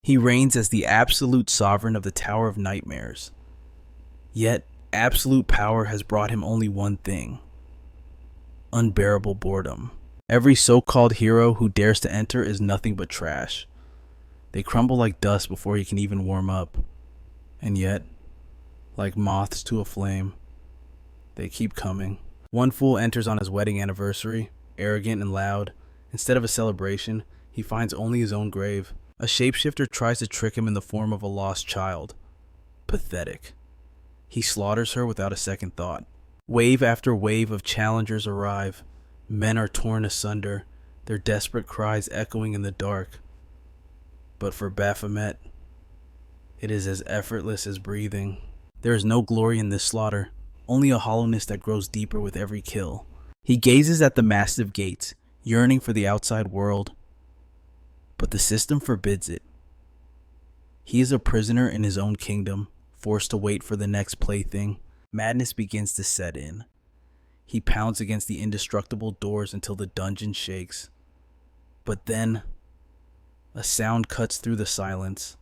He reigns as the absolute sovereign of the Tower of Nightmares. Yet, absolute power has brought him only one thing: unbearable boredom. Every so-called hero who dares to enter is nothing but trash. They crumble like dust before he can even warm up. And yet, like moths to a flame, they keep coming. One fool enters on his wedding anniversary, arrogant and loud. Instead of a celebration, he finds only his own grave. A shapeshifter tries to trick him in the form of a lost child. Pathetic. He slaughters her without a second thought. Wave after wave of challengers arrive. Men are torn asunder, their desperate cries echoing in the dark. But for Baphomet, it is as effortless as breathing. There is no glory in this slaughter, only a hollowness that grows deeper with every kill. He gazes at the massive gates, yearning for the outside world, but the system forbids it. He is a prisoner in his own kingdom, forced to wait for the next plaything. Madness begins to set in. He pounds against the indestructible doors until the dungeon shakes. But then, a sound cuts through the silence.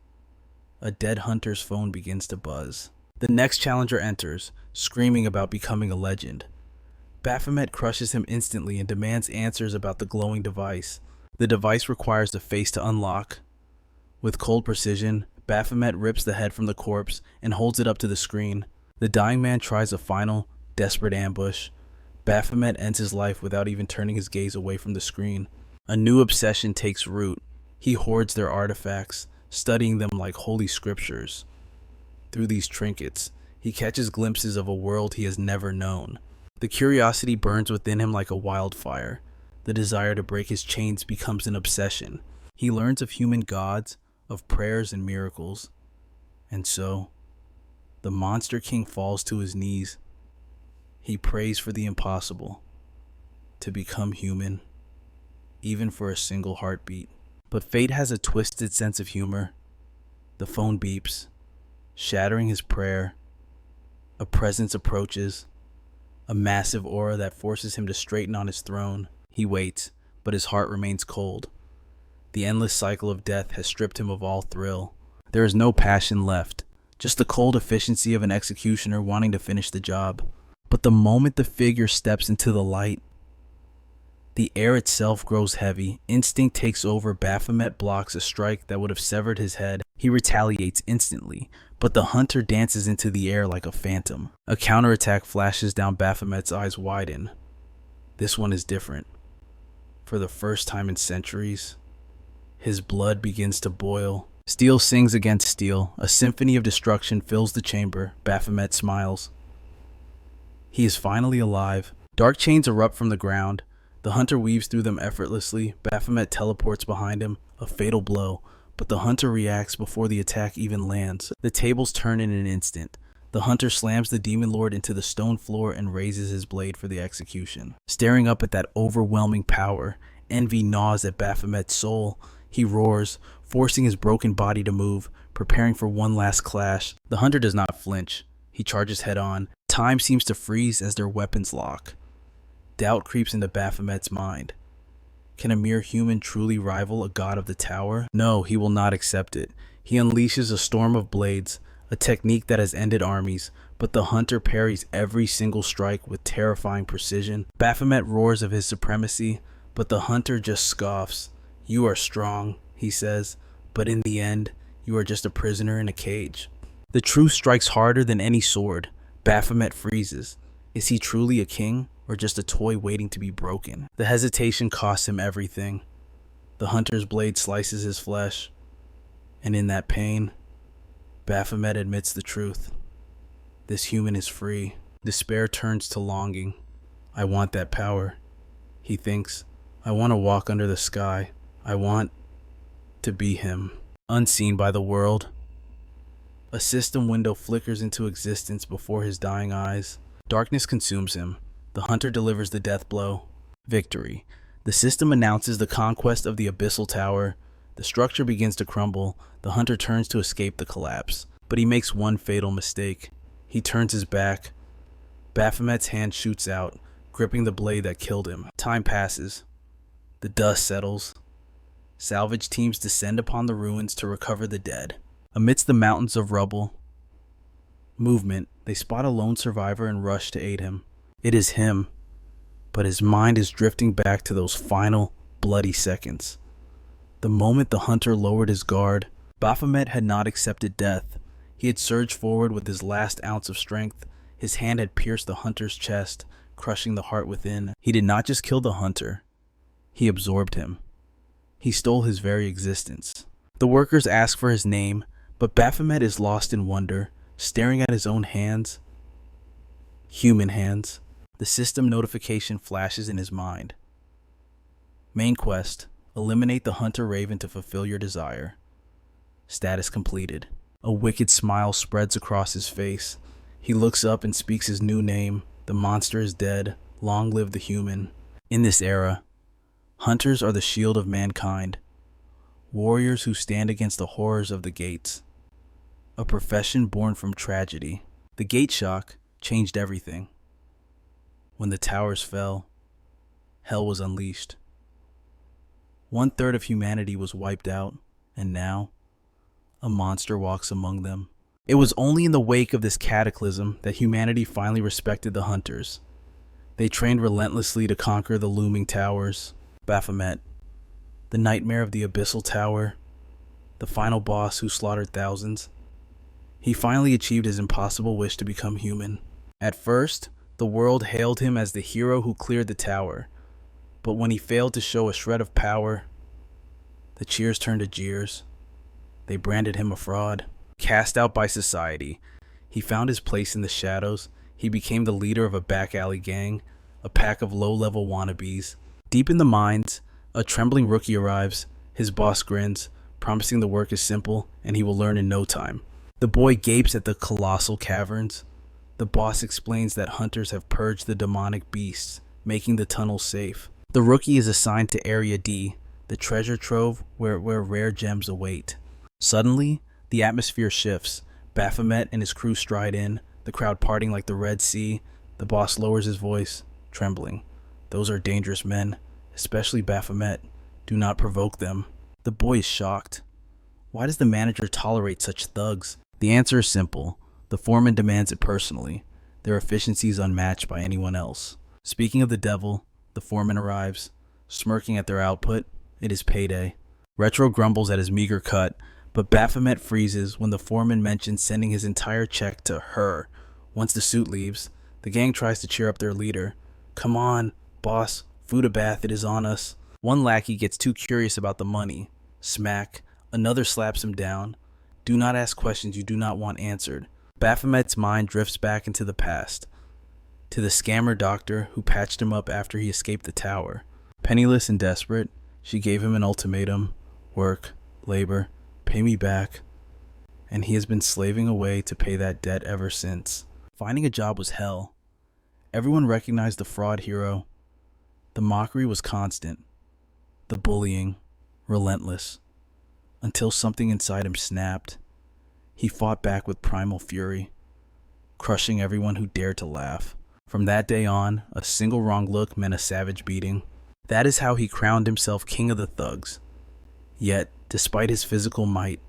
A dead hunter's phone begins to buzz. The next challenger enters, screaming about becoming a legend. Baphomet crushes him instantly and demands answers about the glowing device. The device requires the face to unlock. With cold precision, Baphomet rips the head from the corpse and holds it up to the screen. The dying man tries a final, desperate ambush. Baphomet ends his life without even turning his gaze away from the screen. A new obsession takes root. He hoards their artifacts, studying them like holy scriptures. Through these trinkets, he catches glimpses of a world he has never known. The curiosity burns within him like a wildfire. The desire to break his chains becomes an obsession. He learns of human gods, of prayers and miracles. And so, the Monster King falls to his knees. He prays for the impossible, to become human, even for a single heartbeat. But fate has a twisted sense of humor. The phone beeps, shattering his prayer. A presence approaches, a massive aura that forces him to straighten on his throne. He waits, but his heart remains cold. The endless cycle of death has stripped him of all thrill. There is no passion left, just the cold efficiency of an executioner wanting to finish the job. But the moment the figure steps into the light, the air itself grows heavy. Instinct takes over. Baphomet blocks a strike that would have severed his head. He retaliates instantly, but the hunter dances into the air like a phantom. A counterattack flashes down. Baphomet's eyes widen. This one is different. For the first time in centuries, his blood begins to boil. Steel sings against steel. A symphony of destruction fills the chamber. Baphomet smiles. He is finally alive. Dark chains erupt from the ground. The hunter weaves through them effortlessly. Baphomet teleports behind him, a fatal blow, but the hunter reacts before the attack even lands. The tables turn in an instant. The hunter slams the demon lord into the stone floor and raises his blade for the execution. Staring up at that overwhelming power, envy gnaws at Baphomet's soul. He roars, forcing his broken body to move, preparing for one last clash. The hunter does not flinch. He charges head on. Time seems to freeze as their weapons lock. Doubt creeps into Baphomet's mind. Can a mere human truly rival a god of the tower? No, he will not accept it. He unleashes a storm of blades, a technique that has ended armies, but the hunter parries every single strike with terrifying precision. Baphomet roars of his supremacy, but the hunter just scoffs. You are strong, he says, but in the end, you are just a prisoner in a cage. The truth strikes harder than any sword. Baphomet freezes. Is he truly a king, or just a toy waiting to be broken? The hesitation costs him everything. The hunter's blade slices his flesh, and in that pain, Baphomet admits the truth. This human is free. Despair turns to longing. I want that power, he thinks. I want to walk under the sky. I want to be him. Unseen by the world, a system window flickers into existence before his dying eyes. Darkness consumes him. The hunter delivers the death blow. Victory. The system announces the conquest of the Abyssal Tower. The structure begins to crumble. The hunter turns to escape the collapse, but he makes one fatal mistake. He turns his back. Baphomet's hand shoots out, gripping the blade that killed him. Time passes. The dust settles. Salvage teams descend upon the ruins to recover the dead. Amidst the mountains of rubble movement, they spot a lone survivor and rush to aid him. It is him, but his mind is drifting back to those final, bloody seconds. The moment the hunter lowered his guard, Baphomet had not accepted death. He had surged forward with his last ounce of strength. His hand had pierced the hunter's chest, crushing the heart within. He did not just kill the hunter, he absorbed him. He stole his very existence. The workers ask for his name, but Baphomet is lost in wonder, staring at his own hands. Human hands. The system notification flashes in his mind. Main quest: eliminate the hunter raven to fulfill your desire. Status completed. A wicked smile spreads across his face. He looks up and speaks his new name. The monster is dead. Long live the human. In this era, hunters are the shield of mankind. Warriors who stand against the horrors of the gates. A profession born from tragedy. The gate shock changed everything. When the towers fell, hell was unleashed. 1/3 of humanity was wiped out, and now, a monster walks among them. It was only in the wake of this cataclysm that humanity finally respected the hunters. They trained relentlessly to conquer the looming towers. Baphomet, the nightmare of the Abyssal Tower, the final boss who slaughtered thousands. He finally achieved his impossible wish to become human. At first, the world hailed him as the hero who cleared the tower, but when he failed to show a shred of power, the cheers turned to jeers. They branded him a fraud. Cast out by society, he found his place in the shadows. He became the leader of a back alley gang, a pack of low-level wannabes. Deep in the mines, a trembling rookie arrives. His boss grins, promising the work is simple and he will learn in no time. The boy gapes at the colossal caverns. The boss explains that hunters have purged the demonic beasts, making the tunnels safe. The rookie is assigned to Area D, the treasure trove where rare gems await. Suddenly, the atmosphere shifts. Baphomet and his crew stride in, the crowd parting like the Red Sea. The boss lowers his voice, trembling. Those are dangerous men, especially Baphomet. Do not provoke them. The boy is shocked. Why does the manager tolerate such thugs? The answer is simple. The foreman demands it personally. Their efficiency is unmatched by anyone else. Speaking of the devil, the foreman arrives, smirking at their output. It is payday. Retro grumbles at his meager cut, but Baphomet freezes when the foreman mentions sending his entire check to her. Once the suit leaves, the gang tries to cheer up their leader. Come on, boss, food a bath, it is on us. One lackey gets too curious about the money. Smack. Another slaps him down. Do not ask questions you do not want answered. Baphomet's mind drifts back into the past, to the scammer doctor who patched him up after he escaped the tower. Penniless and desperate, she gave him an ultimatum: work, labor, pay me back. And he has been slaving away to pay that debt ever since. Finding a job was hell. Everyone recognized the fraud hero. The mockery was constant. The bullying, relentless. Until something inside him snapped. He fought back with primal fury, crushing everyone who dared to laugh. From that day on, a single wrong look meant a savage beating. That is how he crowned himself king of the thugs. Yet, despite his physical might,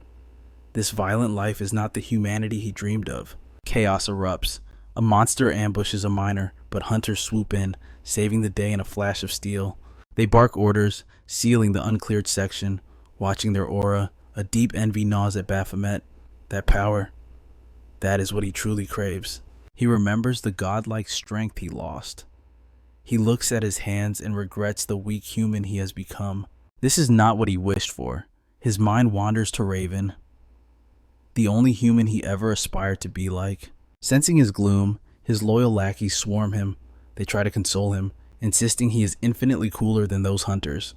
this violent life is not the humanity he dreamed of. Chaos erupts. A monster ambushes a miner, but hunters swoop in, saving the day in a flash of steel. They bark orders, sealing the uncleared section. Watching their aura, a deep envy gnaws at Baphomet. That power, that is what he truly craves. He remembers the godlike strength he lost. He looks at his hands and regrets the weak human he has become. This is not what he wished for. His mind wanders to Raven, the only human he ever aspired to be like. Sensing his gloom, his loyal lackeys swarm him. They try to console him, insisting he is infinitely cooler than those hunters.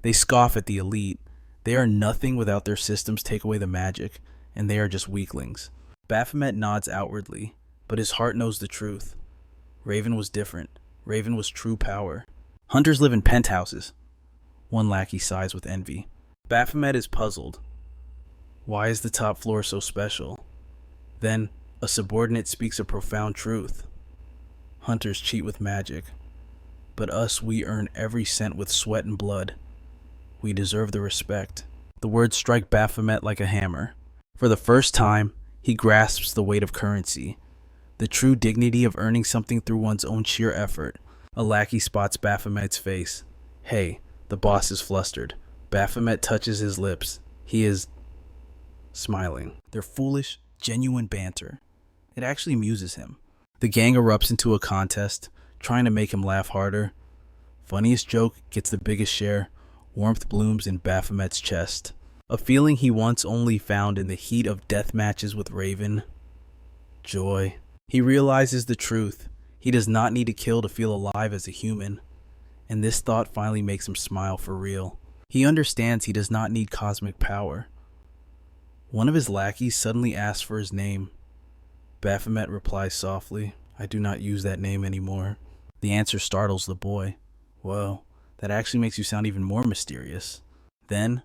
They scoff at the elite. They are nothing without their systems take away the magic, and they are just weaklings. Baphomet nods outwardly, but his heart knows the truth. Raven was different. Raven was true power. Hunters live in penthouses. One lackey sighs with envy. Baphomet is puzzled. Why is the top floor so special? Then, a subordinate speaks a profound truth. Hunters cheat with magic, but us, we earn every cent with sweat and blood. We deserve the respect. The words strike Baphomet like a hammer. For the first time, he grasps the weight of currency, the true dignity of earning something through one's own sheer effort. A lackey spots Baphomet's face. Hey, the boss is flustered. Baphomet touches his lips. He is smiling. Their foolish, genuine banter. It actually amuses him. The gang erupts into a contest, trying to make him laugh harder. Funniest joke gets the biggest share. Warmth blooms in Baphomet's chest. A feeling he once only found in the heat of death matches with Raven. Joy. He realizes the truth. He does not need to kill to feel alive as a human. And this thought finally makes him smile for real. He understands he does not need cosmic power. One of his lackeys suddenly asks for his name. Baphomet replies softly, I do not use that name anymore. The answer startles the boy. Whoa, that actually makes you sound even more mysterious. Then,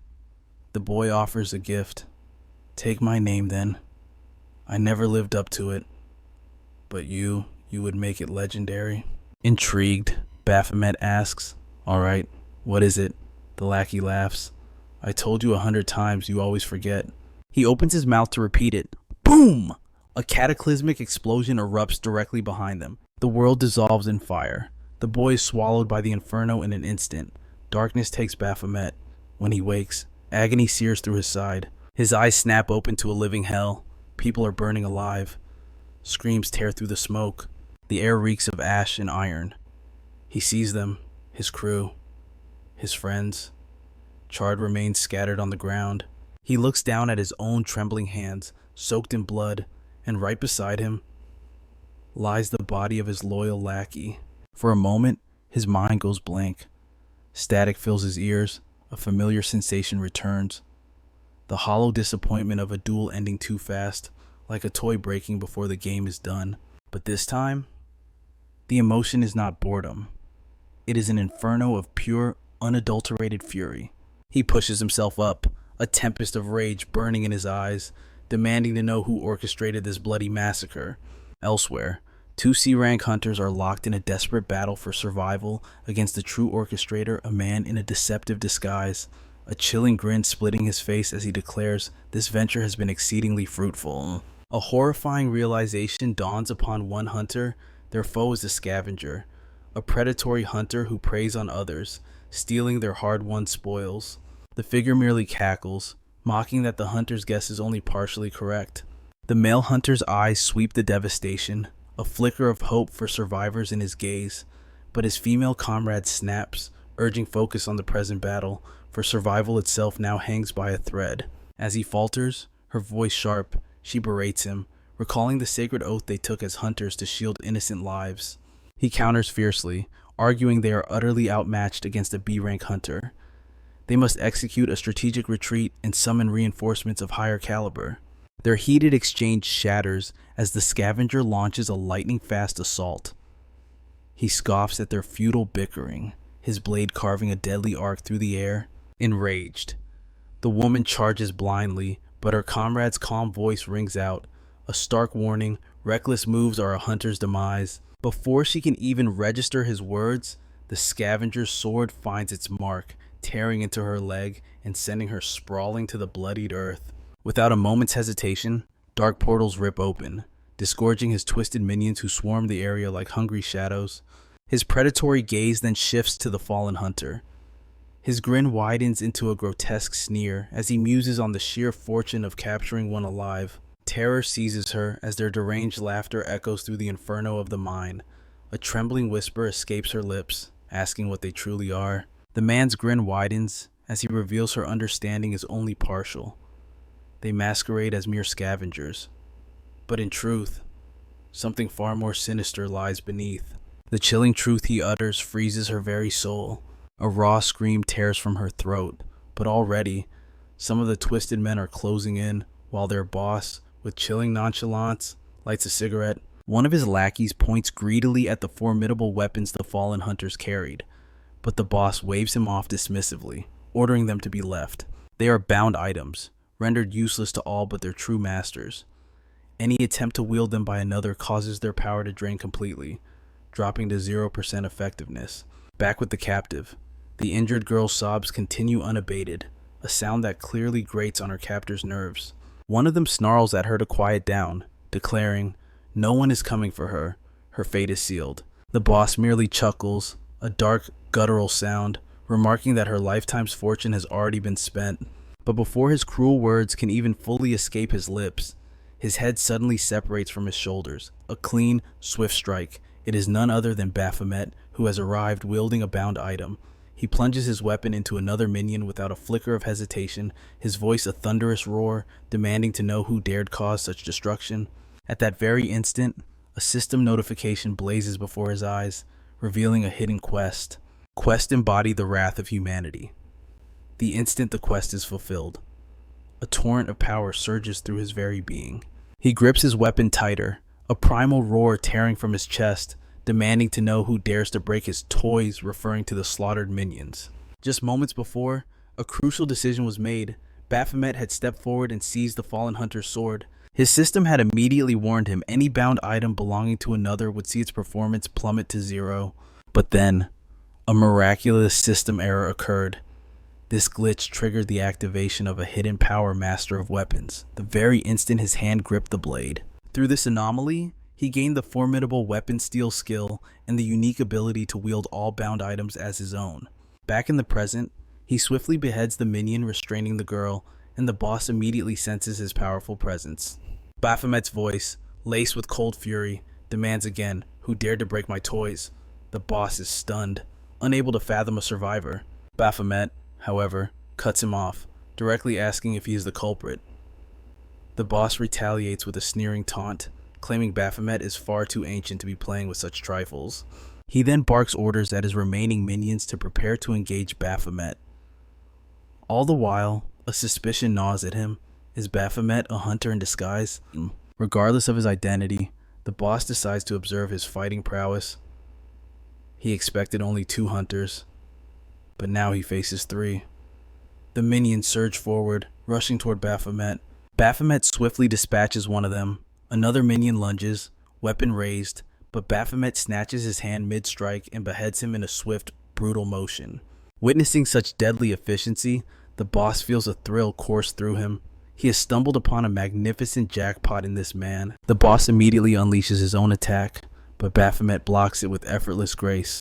the boy offers a gift. Take my name then. I never lived up to it. But you would make it legendary. Intrigued, Baphomet asks, Alright, what is it? The lackey laughs. I told you 100 times, you always forget. He opens his mouth to repeat it. Boom! A cataclysmic explosion erupts directly behind them. The world dissolves in fire. The boy is swallowed by the inferno in an instant. Darkness takes Baphomet. When he wakes, agony sears through his side. His eyes snap open to a living hell. People are burning alive. Screams tear through the smoke. The air reeks of ash and iron. He sees them, his crew, his friends. Charred remains scattered on the ground. He looks down at his own trembling hands, soaked in blood, and right beside him lies the body of his loyal lackey. For a moment, his mind goes blank. Static fills his ears. A familiar sensation returns. The hollow disappointment of a duel ending too fast, like a toy breaking before the game is done. But this time, the emotion is not boredom. It is an inferno of pure, unadulterated fury. He pushes himself up, a tempest of rage burning in his eyes, demanding to know who orchestrated this bloody massacre. Elsewhere, two C-rank hunters are locked in a desperate battle for survival against the true orchestrator, a man in a deceptive disguise. A chilling grin splitting his face as he declares, this venture has been exceedingly fruitful. A horrifying realization dawns upon one hunter. Their foe is a scavenger, a predatory hunter who preys on others, stealing their hard-won spoils. The figure merely cackles, mocking that the hunter's guess is only partially correct. The male hunter's eyes sweep the devastation, a flicker of hope for survivors in his gaze, but his female comrade snaps, urging focus on the present battle, for survival itself now hangs by a thread. As he falters, her voice sharp, she berates him, recalling the sacred oath they took as hunters to shield innocent lives. He counters fiercely, arguing they are utterly outmatched against a B-rank hunter. They must execute a strategic retreat and summon reinforcements of higher caliber. Their heated exchange shatters as the scavenger launches a lightning-fast assault. He scoffs at their futile bickering, his blade carving a deadly arc through the air. Enraged, the woman charges blindly, but her comrade's calm voice rings out, a stark warning. Reckless moves are a hunter's demise. Before she can even register his words, the scavenger's sword finds its mark, tearing into her leg and sending her sprawling to the bloodied earth. Without a moment's hesitation, dark portals rip open, disgorging his twisted minions who swarm the area like hungry shadows. His predatory gaze then shifts to the fallen hunter. His grin widens into a grotesque sneer as he muses on the sheer fortune of capturing one alive. Terror seizes her as their deranged laughter echoes through the inferno of the mine. A trembling whisper escapes her lips, asking what they truly are. The man's grin widens as he reveals her understanding is only partial. They masquerade as mere scavengers. But in truth, something far more sinister lies beneath. The chilling truth he utters freezes her very soul. A raw scream tears from her throat, but already, some of the twisted men are closing in, while their boss, with chilling nonchalance, lights a cigarette. One of his lackeys points greedily at the formidable weapons the fallen hunters carried, but the boss waves him off dismissively, ordering them to be left. They are bound items, rendered useless to all but their true masters. Any attempt to wield them by another causes their power to drain completely, dropping to 0% effectiveness. Back with the captive, The injured girl's sobs continue unabated, a sound that clearly grates on her captor's nerves. One of them snarls at her to quiet down, declaring, "No one is coming for her. Her fate is sealed." The boss merely chuckles, a dark, guttural sound, remarking that her lifetime's fortune has already been spent. But before his cruel words can even fully escape his lips, his head suddenly separates from his shoulders. A clean, swift strike. It is none other than Baphomet, who has arrived wielding a bound item. He plunges his weapon into another minion without a flicker of hesitation, his voice a thunderous roar, demanding to know who dared cause such destruction. At that very instant, a system notification blazes before his eyes, revealing a hidden quest. Quest embody the wrath of humanity. The instant the quest is fulfilled, a torrent of power surges through his very being. He grips his weapon tighter, a primal roar tearing from his chest, demanding to know who dares to break his toys, referring to the slaughtered minions. Just moments before, a crucial decision was made. Baphomet had stepped forward and seized the fallen hunter's sword. His system had immediately warned him any bound item belonging to another would see its performance plummet to zero. But then, a miraculous system error occurred. This glitch triggered the activation of a hidden power master of weapons, the very instant his hand gripped the blade. Through this anomaly, he gained the formidable weapon steal skill and the unique ability to wield all bound items as his own. Back in the present, he swiftly beheads the minion restraining the girl, and the boss immediately senses his powerful presence. Baphomet's voice, laced with cold fury, demands again, "Who dared to break my toys?" The boss is stunned, unable to fathom a survivor. Baphomet, however, cuts him off, directly asking if he is the culprit. The boss retaliates with a sneering taunt, claiming Baphomet is far too ancient to be playing with such trifles. He then barks orders at his remaining minions to prepare to engage Baphomet. All the while, a suspicion gnaws at him. Is Baphomet a hunter in disguise? Regardless of his identity, the boss decides to observe his fighting prowess. He expected only 2 hunters, but now he faces 3. The minions surge forward, rushing toward Baphomet. Baphomet swiftly dispatches one of them. Another minion lunges, weapon raised, but Baphomet snatches his hand mid-strike and beheads him in a swift, brutal motion. Witnessing such deadly efficiency, the boss feels a thrill course through him. He has stumbled upon a magnificent jackpot in this man. The boss immediately unleashes his own attack, but Baphomet blocks it with effortless grace.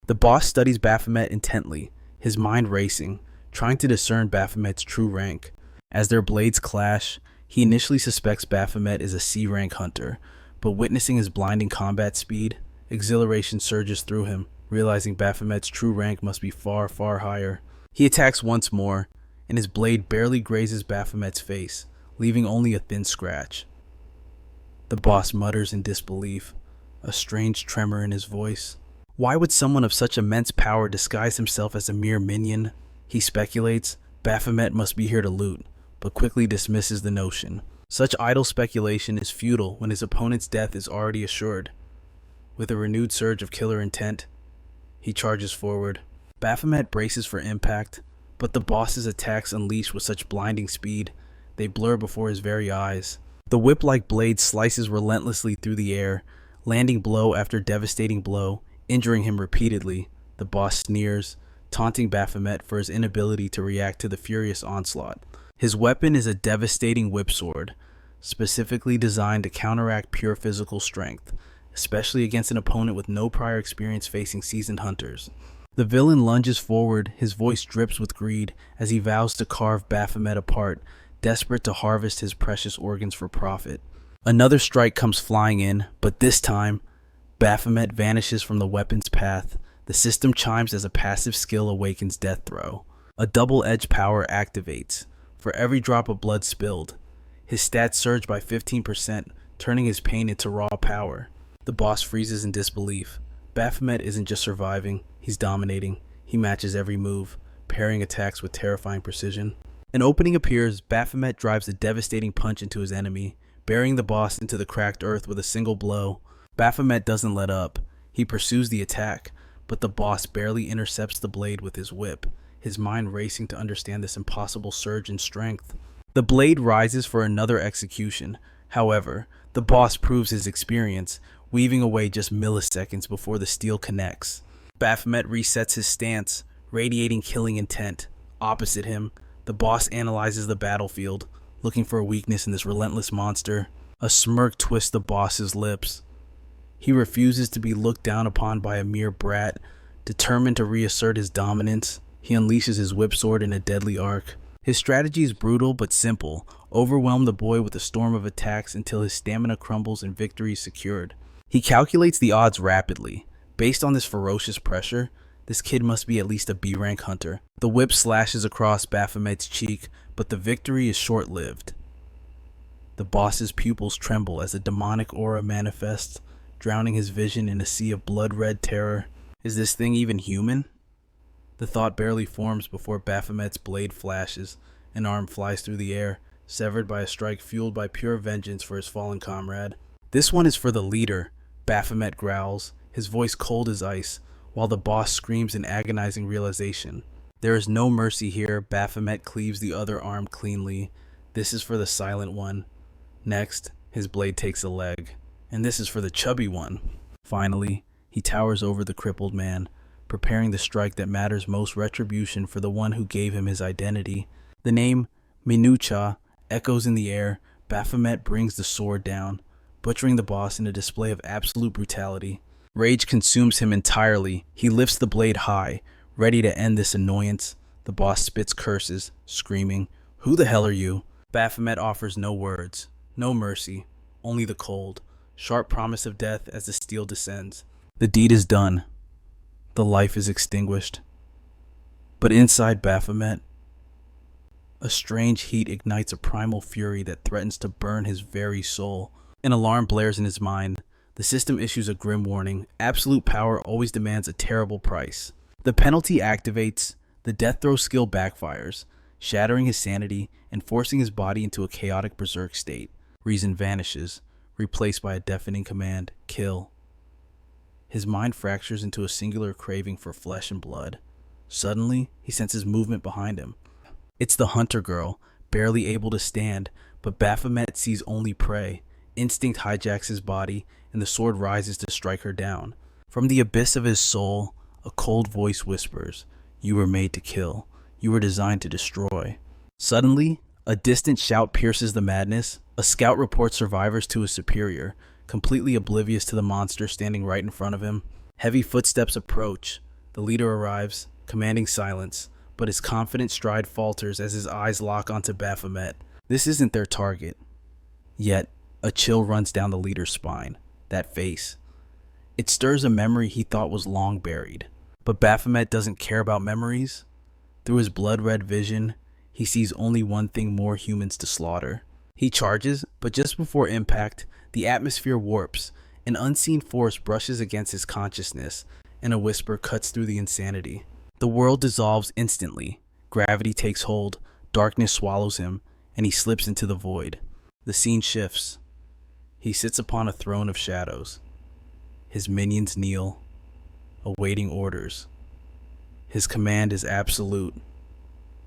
The boss studies Baphomet intently, his mind racing, trying to discern Baphomet's true rank. As their blades clash, he initially suspects Baphomet is a C-rank hunter, but witnessing his blinding combat speed, exhilaration surges through him, realizing Baphomet's true rank must be far, far higher. He attacks once more, and his blade barely grazes Baphomet's face, leaving only a thin scratch. The boss mutters in disbelief, a strange tremor in his voice. Why would someone of such immense power disguise himself as a mere minion? He speculates Baphomet must be here to loot, but quickly dismisses the notion. Such idle speculation is futile when his opponent's death is already assured. With a renewed surge of killer intent, he charges forward. Baphomet braces for impact, but the boss's attacks unleash with such blinding speed, they blur before his very eyes. The whip-like blade slices relentlessly through the air, landing blow after devastating blow, injuring him repeatedly. The boss sneers, taunting Baphomet for his inability to react to the furious onslaught. His weapon is a devastating whip sword, specifically designed to counteract pure physical strength, especially against an opponent with no prior experience facing seasoned hunters. The villain lunges forward, his voice drips with greed as he vows to carve Baphomet apart, desperate to harvest his precious organs for profit. Another strike comes flying in, but this time, Baphomet vanishes from the weapon's path. The system chimes as a passive skill awakens death throw. A double-edged power activates. For every drop of blood spilled, his stats surge by 15%, turning his pain into raw power. The boss freezes in disbelief. Baphomet isn't just surviving, he's dominating. He matches every move, parrying attacks with terrifying precision. An opening appears. Baphomet drives a devastating punch into his enemy, burying the boss into the cracked earth with a single blow. Baphomet doesn't let up. He pursues the attack, but the boss barely intercepts the blade with his whip, his mind racing to understand this impossible surge in strength. The blade rises for another execution. However, the boss proves his experience, weaving away just milliseconds before the steel connects. Baphomet resets his stance, radiating killing intent. Opposite him, the boss analyzes the battlefield, looking for a weakness in this relentless monster. A smirk twists the boss's lips. He refuses to be looked down upon by a mere brat. Determined to reassert his dominance, he unleashes his whip sword in a deadly arc. His strategy is brutal but simple. Overwhelm the boy with a storm of attacks until his stamina crumbles and victory is secured. He calculates the odds rapidly. Based on this ferocious pressure, this kid must be at least a B-rank hunter. The whip slashes across Baphomet's cheek, but the victory is short-lived. The boss's pupils tremble as a demonic aura manifests, drowning his vision in a sea of blood-red terror. Is this thing even human? The thought barely forms before Baphomet's blade flashes. An arm flies through the air, severed by a strike fueled by pure vengeance for his fallen comrade. This one is for the leader, Baphomet growls, his voice cold as ice, while the boss screams in agonizing realization. There is no mercy here. Baphomet cleaves the other arm cleanly. This is for the silent one. Next, his blade takes a leg. And this is for the chubby one. Finally, he towers over the crippled man, preparing the strike that matters most, retribution for the one who gave him his identity. The name Minucha echoes in the air. Baphomet brings the sword down, butchering the boss in a display of absolute brutality. Rage consumes him entirely. He lifts the blade high, ready to end this annoyance. The boss spits curses, screaming, "Who the hell are you?" Baphomet offers no words, no mercy, only the cold, sharp promise of death as the steel descends. The deed is done. The life is extinguished. But inside Baphomet, a strange heat ignites a primal fury that threatens to burn his very soul. An alarm blares in his mind. The system issues a grim warning. Absolute power always demands a terrible price. The penalty activates. The death throw skill backfires, shattering his sanity and forcing his body into a chaotic berserk state. Reason vanishes, replaced by a deafening command, kill. His mind fractures into a singular craving for flesh and blood. Suddenly, he senses movement behind him. It's the hunter girl, barely able to stand, but Baphomet sees only prey. Instinct hijacks his body, and the sword rises to strike her down. From the abyss of his soul, a cold voice whispers, "You were made to kill. You were designed to destroy." Suddenly, a distant shout pierces the madness. A scout reports survivors to his superior, completely oblivious to the monster standing right in front of him. Heavy footsteps approach. The leader arrives, commanding silence, but his confident stride falters as his eyes lock onto Baphomet. This isn't their target. Yet, a chill runs down the leader's spine. That face. It stirs a memory he thought was long buried. But Baphomet doesn't care about memories. Through his blood-red vision, he sees only one thing: more humans to slaughter. He charges, but just before impact, the atmosphere warps. An unseen force brushes against his consciousness, and a whisper cuts through the insanity. The world dissolves instantly. Gravity takes hold, darkness swallows him, and he slips into the void. The scene shifts. He sits upon a throne of shadows. His minions kneel, awaiting orders. His command is absolute: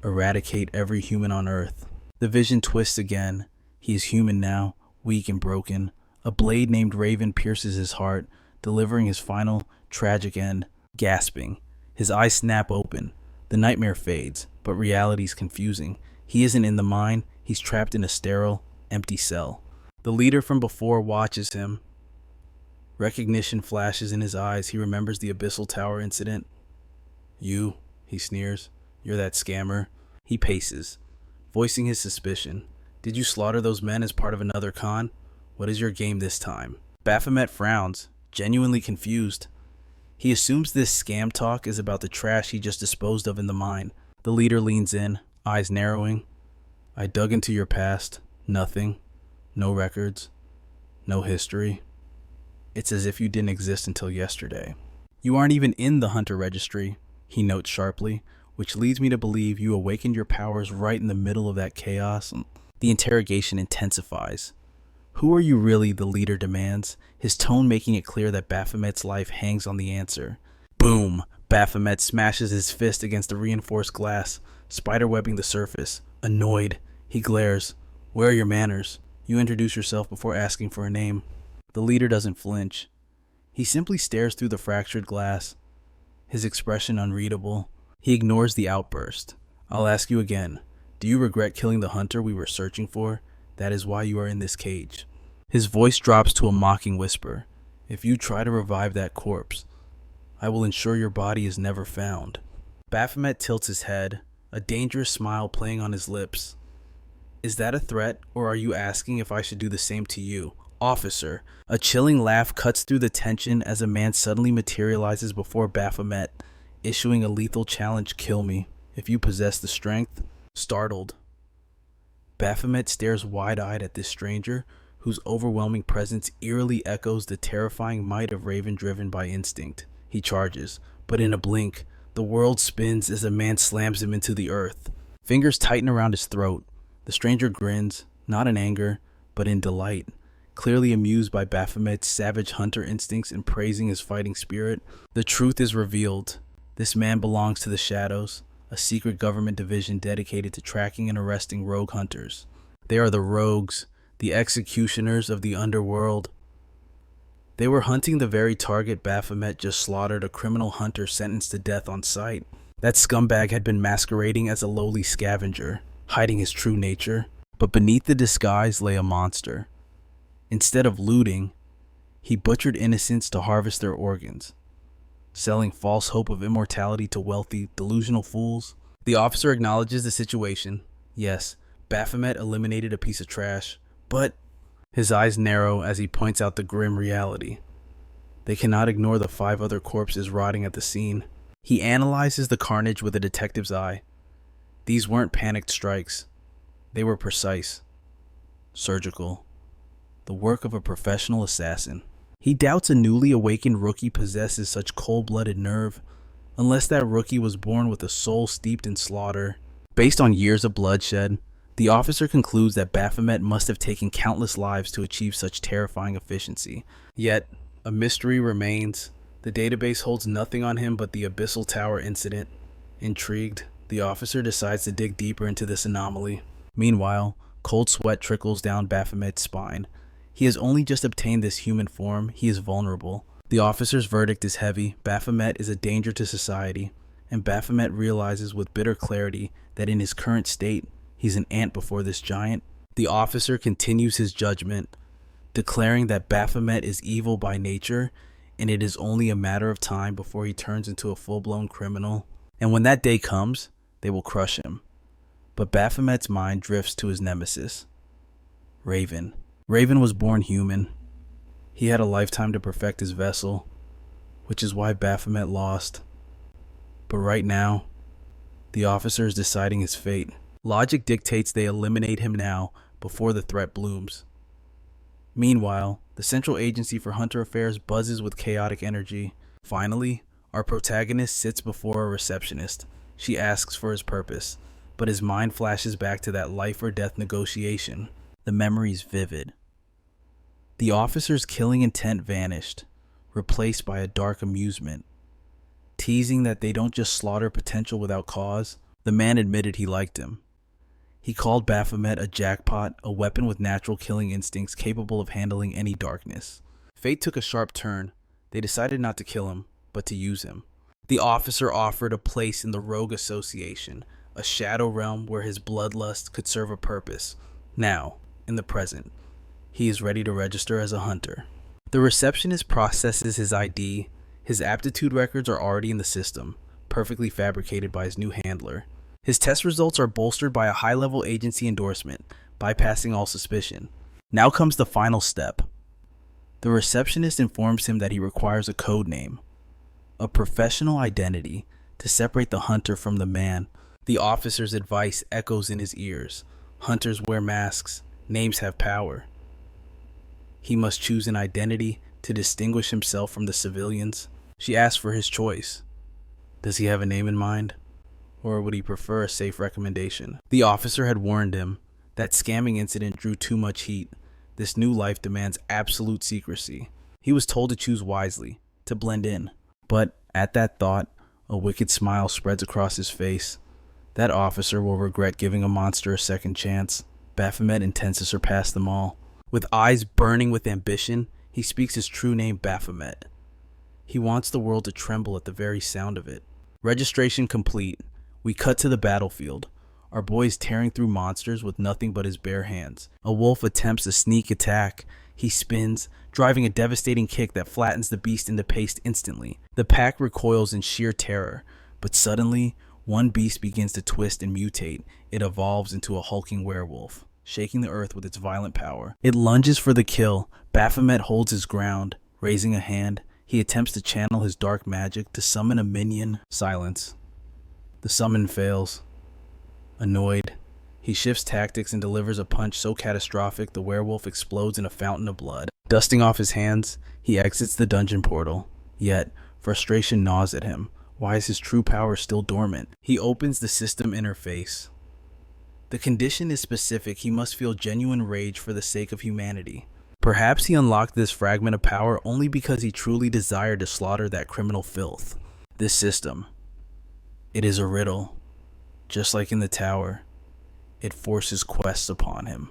eradicate every human on Earth. The vision twists again. He is human now, weak and broken. A blade named Raven pierces his heart, delivering his final, tragic end. Gasping, his eyes snap open. The nightmare fades, but reality's confusing. He isn't in the mine. He's trapped in a sterile, empty cell. The leader from before watches him. Recognition flashes in his eyes. He remembers the Abyssal Tower incident. "You," he sneers. "You're that scammer." He paces, voicing his suspicion. "Did you slaughter those men as part of another con? What is your game this time?" Baphomet frowns, genuinely confused. He assumes this scam talk is about the trash he just disposed of in the mine. The leader leans in, eyes narrowing. "I dug into your past. Nothing. No records. No history. It's as if you didn't exist until yesterday. You aren't even in the hunter registry," he notes sharply, "which leads me to believe you awakened your powers right in the middle of that chaos." The interrogation intensifies. "Who are you really?" the leader demands, his tone making it clear that Baphomet's life hangs on the answer. Boom! Baphomet smashes his fist against the reinforced glass, spiderwebbing the surface. Annoyed, he glares. "Where are your manners? You introduce yourself before asking for a name." The leader doesn't flinch. He simply stares through the fractured glass, his expression unreadable. He ignores the outburst. I'll ask you again. Do you regret killing the hunter we were searching for? That is why you are in this cage. His voice drops to a mocking whisper. If you try to revive that corpse, I will ensure your body is never found. Baphomet tilts his head, a dangerous smile playing on his lips. Is that a threat, or are you asking if I should do the same to you? Officer. A chilling laugh cuts through the tension as a man suddenly materializes before Baphomet, issuing a lethal challenge. Kill me, if you possess the strength. Startled, Baphomet stares wide-eyed at this stranger, whose overwhelming presence eerily echoes the terrifying might of Raven driven by instinct. He charges, but in a blink, the world spins as a man slams him into the earth. Fingers tighten around his throat. The stranger grins, not in anger, but in delight, clearly amused by Baphomet's savage hunter instincts and praising his fighting spirit. The truth is revealed. This man belongs to the Shadows, a secret government division dedicated to tracking and arresting rogue hunters. They are the rogues, the executioners of the underworld. They were hunting the very target Baphomet just slaughtered, a criminal hunter sentenced to death on sight. That scumbag had been masquerading as a lowly scavenger, hiding his true nature, but beneath the disguise lay a monster. Instead of looting, he butchered innocents to harvest their organs, selling false hope of immortality to wealthy, delusional fools. The officer acknowledges the situation. Yes, Baphomet eliminated a piece of trash, but his eyes narrow as he points out the grim reality. They cannot ignore the 5 other corpses rotting at the scene. He analyzes the carnage with a detective's eye. These weren't panicked strikes. They were precise, surgical, the work of a professional assassin. He doubts a newly awakened rookie possesses such cold-blooded nerve, unless that rookie was born with a soul steeped in slaughter. Based on years of bloodshed, the officer concludes that Baphomet must have taken countless lives to achieve such terrifying efficiency. Yet, a mystery remains. The database holds nothing on him but the Abyssal Tower incident. Intrigued, the officer decides to dig deeper into this anomaly. Meanwhile, cold sweat trickles down Baphomet's spine. He has only just obtained this human form. He is vulnerable. The officer's verdict is heavy. Baphomet is a danger to society, and Baphomet realizes with bitter clarity that in his current state, he's an ant before this giant. The officer continues his judgment, declaring that Baphomet is evil by nature, and it is only a matter of time before he turns into a full-blown criminal. And when that day comes, they will crush him. But Baphomet's mind drifts to his nemesis, Raven. Raven was born human. He had a lifetime to perfect his vessel, which is why Baphomet lost. But right now, the officer is deciding his fate. Logic dictates they eliminate him now before the threat blooms. Meanwhile, the Central Agency for Hunter Affairs buzzes with chaotic energy. Finally, our protagonist sits before a receptionist. She asks for his purpose, but his mind flashes back to that life or death negotiation. The memory's vivid. The officer's killing intent vanished, replaced by a dark amusement. Teasing that they don't just slaughter potential without cause, the man admitted he liked him. He called Baphomet a jackpot, a weapon with natural killing instincts capable of handling any darkness. Fate took a sharp turn. They decided not to kill him, but to use him. The officer offered a place in the Rogue Association, a shadow realm where his bloodlust could serve a purpose. Now, in the present, he is ready to register as a hunter. The receptionist processes his ID. His aptitude records are already in the system, perfectly fabricated by his new handler. His test results are bolstered by a high-level agency endorsement, bypassing all suspicion. Now comes the final step. The receptionist informs him that he requires a code name, a professional identity, to separate the hunter from the man. The officer's advice echoes in his ears. Hunters wear masks. Names have power. He must choose an identity to distinguish himself from the civilians. She asks for his choice. Does he have a name in mind? Or would he prefer a safe recommendation? The officer had warned him. That scamming incident drew too much heat. This new life demands absolute secrecy. He was told to choose wisely, to blend in. But at that thought, a wicked smile spreads across his face. That officer will regret giving a monster a second chance. Baphomet intends to surpass them all. With eyes burning with ambition, he speaks his true name, Baphomet. He wants the world to tremble at the very sound of it. Registration complete. We cut to the battlefield. Our boy's tearing through monsters with nothing but his bare hands. A wolf attempts a sneak attack. He spins, driving a devastating kick that flattens the beast into paste instantly. The pack recoils in sheer terror, but suddenly, one beast begins to twist and mutate. It evolves into a hulking werewolf, shaking the earth with its violent power. It lunges for the kill. Baphomet holds his ground, raising a hand. He attempts to channel his dark magic to summon a minion. Silence. The summon fails. Annoyed, he shifts tactics and delivers a punch so catastrophic the werewolf explodes in a fountain of blood. Dusting off his hands, he exits the dungeon portal. Yet, frustration gnaws at him. Why is his true power still dormant? He opens the system interface. The condition is specific. He must feel genuine rage for the sake of humanity. Perhaps he unlocked this fragment of power only because he truly desired to slaughter that criminal filth. This system. It is a riddle. Just like in the tower, it forces quests upon him.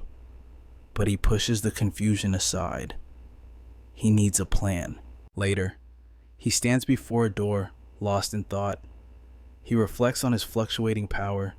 But he pushes the confusion aside. He needs a plan. Later, he stands before a door, lost in thought. He reflects on his fluctuating power,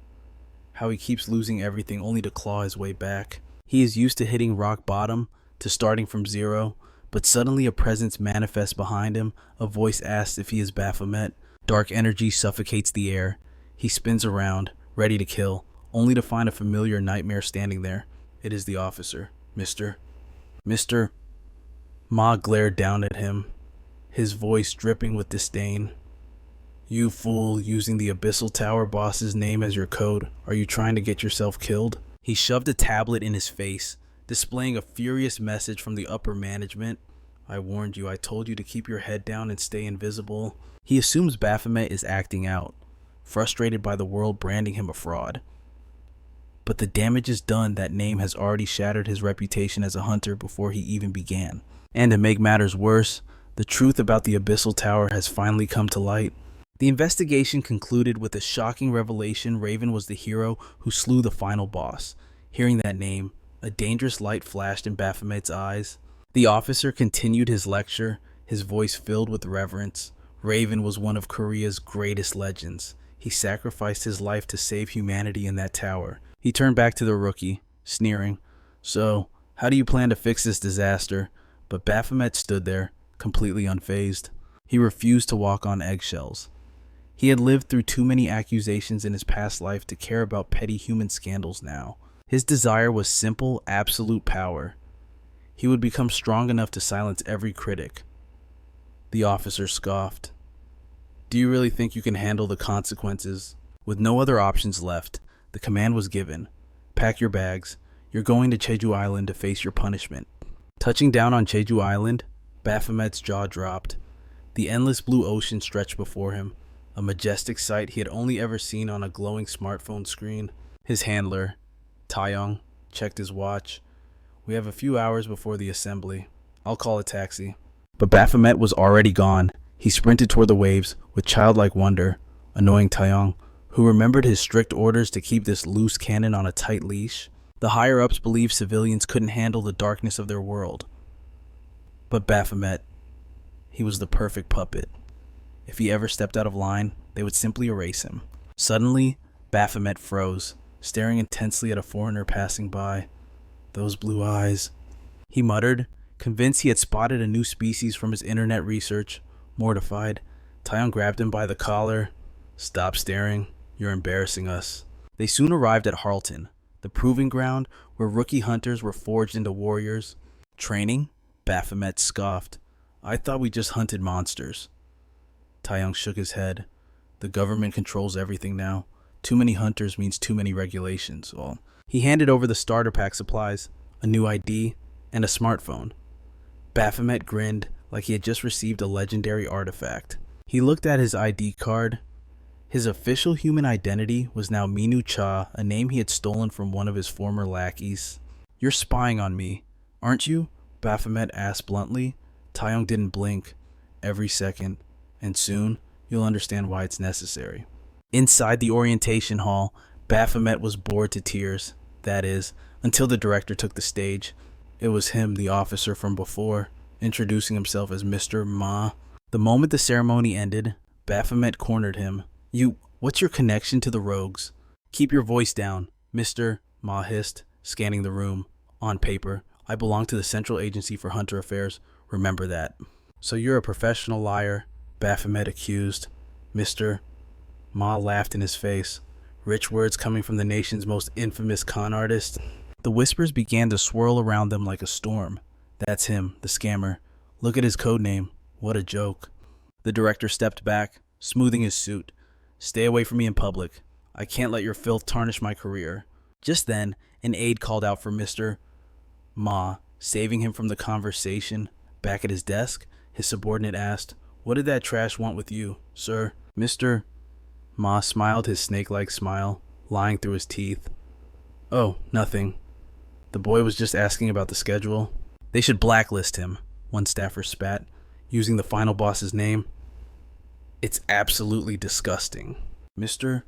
how he keeps losing everything only to claw his way back. He is used to hitting rock bottom, to starting from zero, but suddenly a presence manifests behind him. A voice asks if he is Baphomet. Dark energy suffocates the air. He spins around, ready to kill, only to find a familiar nightmare standing there. It is the officer. Mr. Ma glared down at him, his voice dripping with disdain. You fool, using the Abyssal Tower boss's name as your code. Are you trying to get yourself killed? He shoved a tablet in his face, displaying a furious message from the upper management. I warned you. I told you to keep your head down and stay invisible. He assumes Baphomet is acting out, frustrated by the world branding him a fraud. But the damage is done. That name has already shattered his reputation as a hunter before he even began. And to make matters worse, the truth about the Abyssal Tower has finally come to light. The investigation concluded with a shocking revelation. Raven was the hero who slew the final boss. Hearing that name, a dangerous light flashed in Baphomet's eyes. The officer continued his lecture, his voice filled with reverence. Raven was one of Korea's greatest legends. He sacrificed his life to save humanity in that tower. He turned back to the rookie, sneering. So, how do you plan to fix this disaster? But Baphomet stood there, completely unfazed. He refused to walk on eggshells. He had lived through too many accusations in his past life to care about petty human scandals now. His desire was simple, absolute power. He would become strong enough to silence every critic. The officer scoffed. Do you really think you can handle the consequences? With no other options left, the command was given. Pack your bags. You're going to Jeju Island to face your punishment. Touching down on Jeju Island, Baphomet's jaw dropped. The endless blue ocean stretched before him, a majestic sight he had only ever seen on a glowing smartphone screen. His handler, Taeyong, checked his watch. We have a few hours before the assembly. I'll call a taxi. But Baphomet was already gone. He sprinted toward the waves with childlike wonder, annoying Taeyong, who remembered his strict orders to keep this loose cannon on a tight leash. The higher-ups believed civilians couldn't handle the darkness of their world. But Baphomet, he was the perfect puppet. If he ever stepped out of line, they would simply erase him. Suddenly, Baphomet froze, staring intensely at a foreigner passing by. Those blue eyes. He muttered, convinced he had spotted a new species from his internet research. Mortified, Taeyong grabbed him by the collar. Stop staring. You're embarrassing us. They soon arrived at Harlton, the proving ground where rookie hunters were forged into warriors. Training? Baphomet scoffed. I thought we just hunted monsters. Taeyong shook his head. The government controls everything now. Too many hunters means too many regulations. Well, he handed over the starter pack supplies, a new ID, and a smartphone. Baphomet grinned like he had just received a legendary artifact. He looked at his ID card. His official human identity was now Minu Cha, a name he had stolen from one of his former lackeys. You're spying on me, aren't you? Baphomet asked bluntly. Taeyong didn't blink. Every second. And soon, you'll understand why it's necessary. Inside the orientation hall, Baphomet was bored to tears. That is, until the director took the stage. It was him, the officer from before, introducing himself as Mr. Ma. The moment the ceremony ended, Baphomet cornered him. What's your connection to the rogues? Keep your voice down, Mr. Ma hissed, scanning the room. On paper, I belong to the Central Agency for Hunter Affairs. Remember that. So you're a professional liar, Baphomet accused. Mr. Ma laughed in his face. Rich words coming from the nation's most infamous con artist. The whispers began to swirl around them like a storm. That's him, the scammer. Look at his code name. What a joke. The director stepped back, smoothing his suit. Stay away from me in public. I can't let your filth tarnish my career. Just then, an aide called out for Mr. Ma, saving him from the conversation. Back at his desk, his subordinate asked, "What did that trash want with you, sir?" Mr. Ma smiled his snake-like smile, lying through his teeth. "Oh, nothing. The boy was just asking about the schedule." "They should blacklist him," one staffer spat, using the final boss's name. "It's absolutely disgusting." Mr.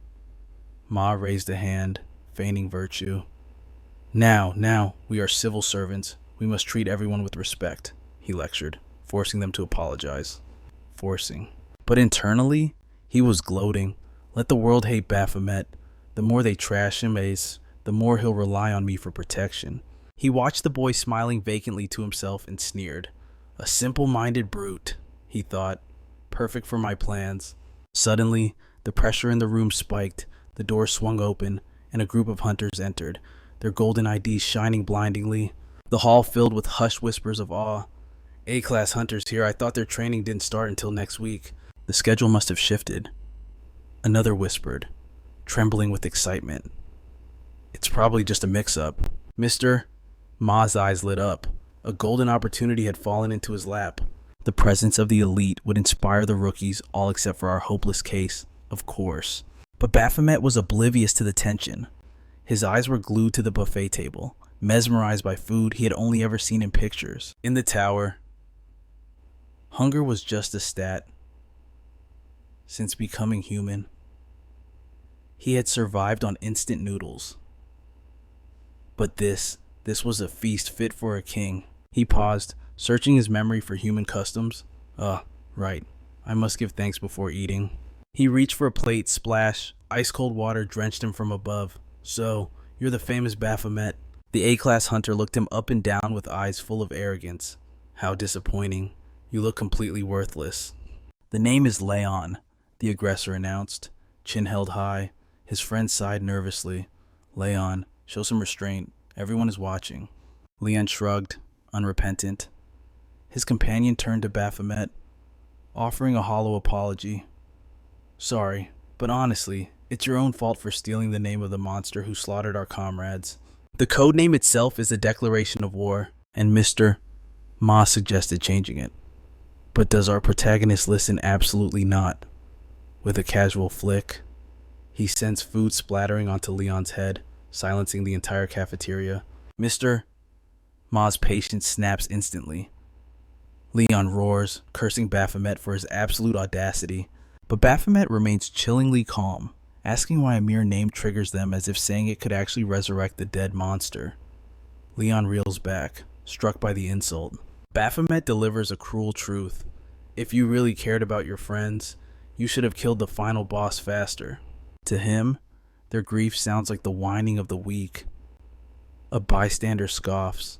Ma raised a hand, feigning virtue. Now, we are civil servants. We must treat everyone with respect," he lectured, forcing them to apologize. But internally, he was gloating. Let the world hate Baphomet. The more they trash him, the more he'll rely on me for protection. He watched the boy smiling vacantly to himself and sneered. A simple-minded brute, he thought. Perfect for my plans. Suddenly, the pressure in the room spiked, the door swung open, and a group of hunters entered, their golden IDs shining blindingly. The hall filled with hushed whispers of awe. A-class hunters here. I thought their training didn't start until next week. The schedule must have shifted. Another whispered, trembling with excitement. It's probably just a mix-up. Mr. Ma's eyes lit up. A golden opportunity had fallen into his lap. The presence of the elite would inspire the rookies, all except for our hopeless case, of course. But Baphomet was oblivious to the tension. His eyes were glued to the buffet table, mesmerized by food he had only ever seen in pictures. In the tower, hunger was just a stat. Since becoming human, he had survived on instant noodles. But this was a feast fit for a king. He paused, searching his memory for human customs. Right. I must give thanks before eating. He reached for a plate, splash. Ice-cold water drenched him from above. So, you're the famous Baphomet. The A-class hunter looked him up and down with eyes full of arrogance. How disappointing. You look completely worthless. The name is Leon, the aggressor announced, chin held high. His friend sighed nervously. Leon, show some restraint. Everyone is watching. Leon shrugged, unrepentant. His companion turned to Baphomet, offering a hollow apology. Sorry, but honestly, it's your own fault for stealing the name of the monster who slaughtered our comrades. The code name itself is a declaration of war, and Mr. Ma suggested changing it. But does our protagonist listen? Absolutely not. With a casual flick, he sends food splattering onto Leon's head, silencing the entire cafeteria. Mr. Ma's patience snaps instantly. Leon roars, cursing Baphomet for his absolute audacity. But Baphomet remains chillingly calm, asking why a mere name triggers them as if saying it could actually resurrect the dead monster. Leon reels back, struck by the insult. Baphomet delivers a cruel truth. If you really cared about your friends, you should have killed the final boss faster. To him, their grief sounds like the whining of the weak. A bystander scoffs,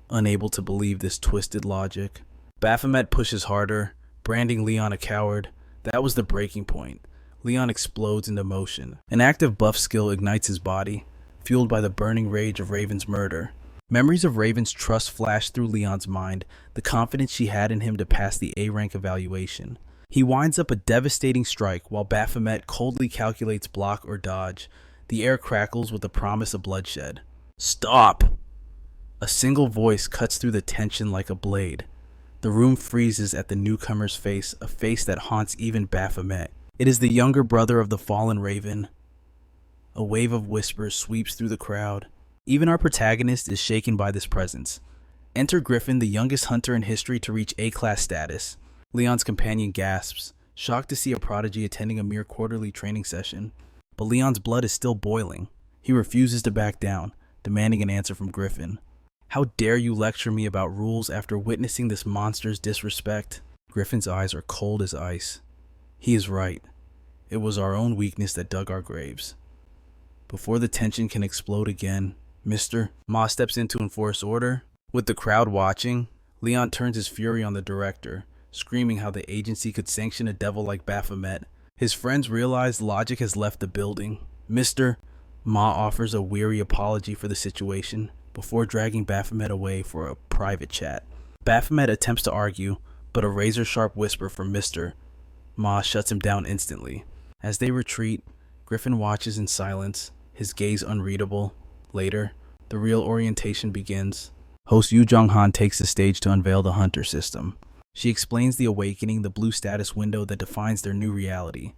unable to believe this twisted logic. Baphomet pushes harder, branding Leon a coward. That was the breaking point. Leon explodes into motion. An active buff skill ignites his body, fueled by the burning rage of Raven's murder. Memories of Raven's trust flash through Leon's mind, the confidence she had in him to pass the A-rank evaluation. He winds up a devastating strike while Baphomet coldly calculates block or dodge. The air crackles with the promise of bloodshed. Stop! A single voice cuts through the tension like a blade. The room freezes at the newcomer's face, a face that haunts even Baphomet. It is the younger brother of the fallen Raven. A wave of whispers sweeps through the crowd. Even our protagonist is shaken by this presence. Enter Griffin, the youngest hunter in history to reach A-class status. Leon's companion gasps, shocked to see a prodigy attending a mere quarterly training session. But Leon's blood is still boiling. He refuses to back down, demanding an answer from Griffin. How dare you lecture me about rules after witnessing this monster's disrespect? Griffin's eyes are cold as ice. He is right. It was our own weakness that dug our graves. Before the tension can explode again, Mr. Ma steps in to enforce order. With the crowd watching, Leon turns his fury on the director, screaming how the agency could sanction a devil like Baphomet. His friends realize logic has left the building. Mr. Ma offers a weary apology for the situation before dragging Baphomet away for a private chat. Baphomet attempts to argue, but a razor-sharp whisper from Mr. Ma shuts him down instantly. As they retreat, Griffin watches in silence, his gaze unreadable. Later, the real orientation begins. Host Yu Jong-han takes the stage to unveil the Hunter system. She explains the awakening, the blue status window that defines their new reality,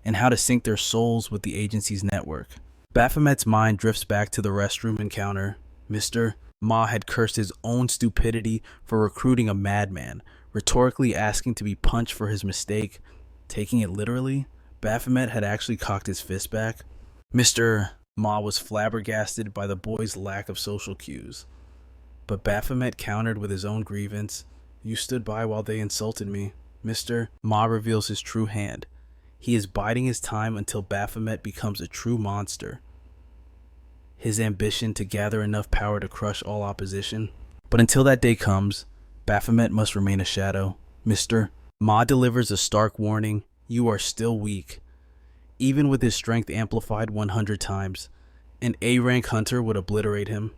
and how to sync their souls with the agency's network. Baphomet's mind drifts back to the restroom encounter. Mr. Ma had cursed his own stupidity for recruiting a madman, rhetorically asking to be punched for his mistake. Taking it literally, Baphomet had actually cocked his fist back. Mr. Ma was flabbergasted by the boy's lack of social cues. But Baphomet countered with his own grievance. You stood by while they insulted me. Mr. Ma reveals his true hand. He is biding his time until Baphomet becomes a true monster. His ambition to gather enough power to crush all opposition. But until that day comes, Baphomet must remain a shadow. Mr. Ma delivers a stark warning. You are still weak. Even with his strength amplified 100 times, an A-rank hunter would obliterate him.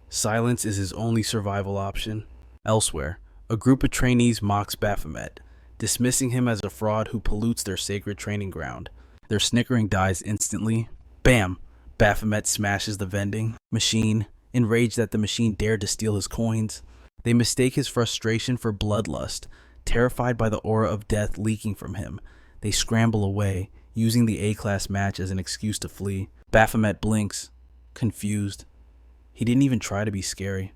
Silence is his only survival option. Elsewhere, a group of trainees mocks Baphomet, dismissing him as a fraud who pollutes their sacred training ground. Their snickering dies instantly. Bam! Baphomet smashes the vending machine, enraged that the machine dared to steal his coins. They mistake his frustration for bloodlust, terrified by the aura of death leaking from him. They scramble away, using the A-class match as an excuse to flee. Baphomet blinks, confused. He didn't even try to be scary.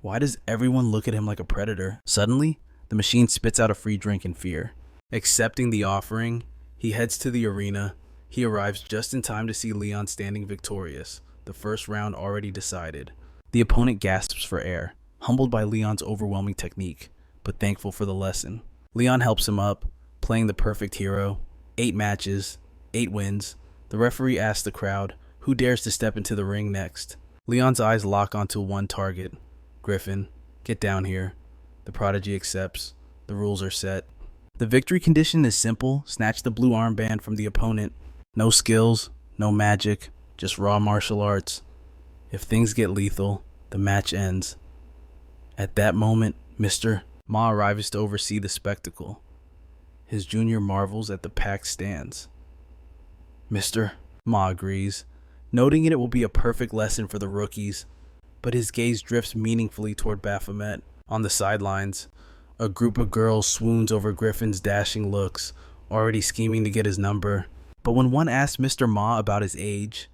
Why does everyone look at him like a predator? Suddenly, the machine spits out a free drink in fear. Accepting the offering, he heads to the arena. He arrives just in time to see Leon standing victorious, the first round already decided. The opponent gasps for air, humbled by Leon's overwhelming technique, but thankful for the lesson. Leon helps him up, playing the perfect hero. 8 matches, 8 wins. The referee asks the crowd, who dares to step into the ring next? Leon's eyes lock onto one target. Griffin, get down here. The prodigy accepts. The rules are set. The victory condition is simple. Snatch the blue armband from the opponent. No skills, no magic, just raw martial arts. If things get lethal, the match ends. At that moment, Mr. Ma arrives to oversee the spectacle. His junior marvels at the packed stands. Mr. Ma agrees, noting it will be a perfect lesson for the rookies, but his gaze drifts meaningfully toward Baphomet. On the sidelines, a group of girls swoons over Griffin's dashing looks, already scheming to get his number. But when one asks Mr. Ma about his age,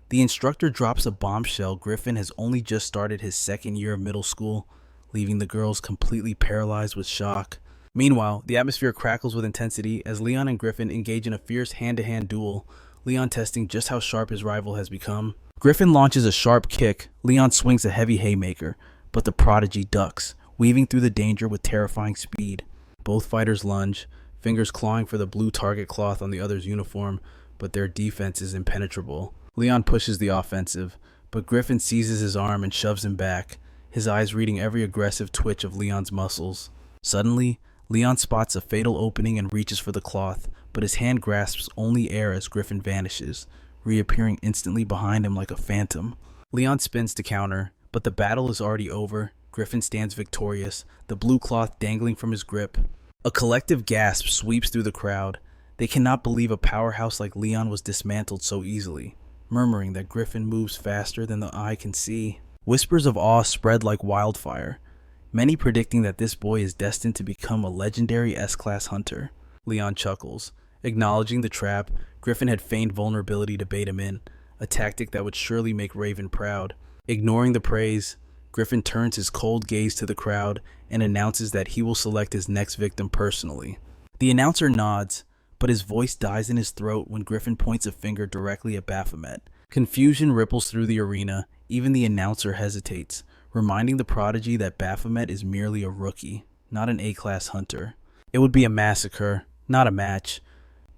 the instructor drops a bombshell. Griffin has only just started his 2nd year of middle school, leaving the girls completely paralyzed with shock. Meanwhile, the atmosphere crackles with intensity as Leon and Griffin engage in a fierce hand-to-hand duel, Leon testing just how sharp his rival has become. Griffin launches a sharp kick, Leon swings a heavy haymaker, but the prodigy ducks, weaving through the danger with terrifying speed. Both fighters lunge, fingers clawing for the blue target cloth on the other's uniform, but their defense is impenetrable. Leon pushes the offensive, but Griffin seizes his arm and shoves him back, his eyes reading every aggressive twitch of Leon's muscles. Suddenly, Leon spots a fatal opening and reaches for the cloth, but his hand grasps only air as Griffin vanishes, reappearing instantly behind him like a phantom. Leon spins to counter, but the battle is already over. Griffin stands victorious, the blue cloth dangling from his grip. A collective gasp sweeps through the crowd. They cannot believe a powerhouse like Leon was dismantled so easily, murmuring that Griffin moves faster than the eye can see. Whispers of awe spread like wildfire, many predicting that this boy is destined to become a legendary S-class hunter. Leon chuckles, acknowledging the trap. Griffin had feigned vulnerability to bait him in, a tactic that would surely make Raven proud. Ignoring the praise, Griffin turns his cold gaze to the crowd and announces that he will select his next victim personally. The announcer nods, but his voice dies in his throat when Griffin points a finger directly at Baphomet. Confusion ripples through the arena. Even the announcer hesitates, reminding the prodigy that Baphomet is merely a rookie, not an A-class hunter. It would be a massacre, not a match,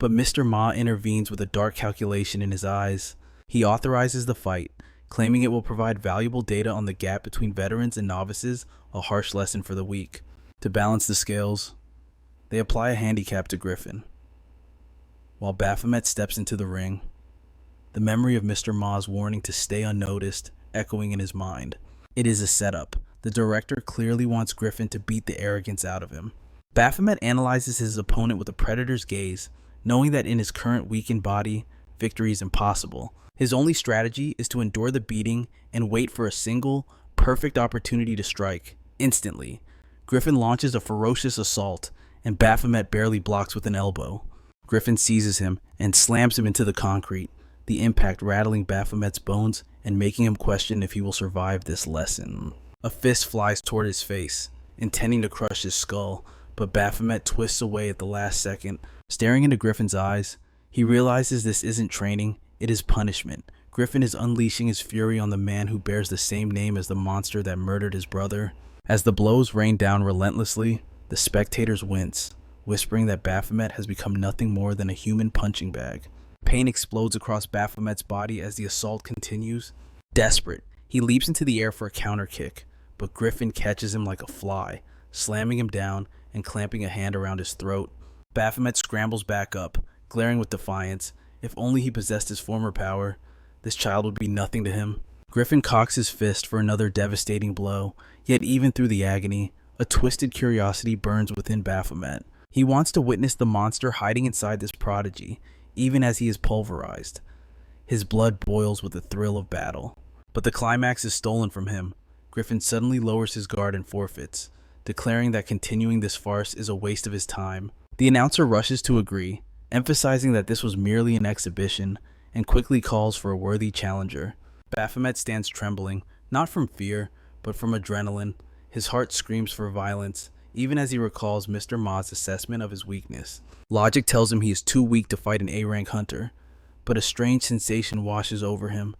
But Mr. Ma intervenes with a dark calculation in his eyes. He authorizes the fight, claiming it will provide valuable data on the gap between veterans and novices, a harsh lesson for the weak. To balance the scales, they apply a handicap to Griffin. While Baphomet steps into the ring, the memory of Mr. Ma's warning to stay unnoticed echoing in his mind. It is a setup. The director clearly wants Griffin to beat the arrogance out of him. Baphomet analyzes his opponent with a predator's gaze, knowing that in his current weakened body, victory is impossible. His only strategy is to endure the beating and wait for a single, perfect opportunity to strike. Instantly, Griffin launches a ferocious assault, and Baphomet barely blocks with an elbow. Griffin seizes him and slams him into the concrete, the impact rattling Baphomet's bones and making him question if he will survive this lesson. A fist flies toward his face, intending to crush his skull, but Baphomet twists away at the last second. Staring into Griffin's eyes, he realizes this isn't training, it is punishment. Griffin is unleashing his fury on the man who bears the same name as the monster that murdered his brother. As the blows rain down relentlessly, the spectators wince, whispering that Baphomet has become nothing more than a human punching bag. Pain explodes across Baphomet's body as the assault continues. Desperate, he leaps into the air for a counter kick, but Griffin catches him like a fly, slamming him down and clamping a hand around his throat. Baphomet scrambles back up, glaring with defiance. If only he possessed his former power, this child would be nothing to him. Griffin cocks his fist for another devastating blow, yet even through the agony, a twisted curiosity burns within Baphomet. He wants to witness the monster hiding inside this prodigy, even as he is pulverized. His blood boils with the thrill of battle. But the climax is stolen from him. Griffin suddenly lowers his guard and forfeits, declaring that continuing this farce is a waste of his time. The announcer rushes to agree, emphasizing that this was merely an exhibition, and quickly calls for a worthy challenger. Baphomet stands trembling, not from fear, but from adrenaline. His heart screams for violence, even as he recalls Mr. Ma's assessment of his weakness. Logic tells him he is too weak to fight an A-rank hunter, but a strange sensation washes over him,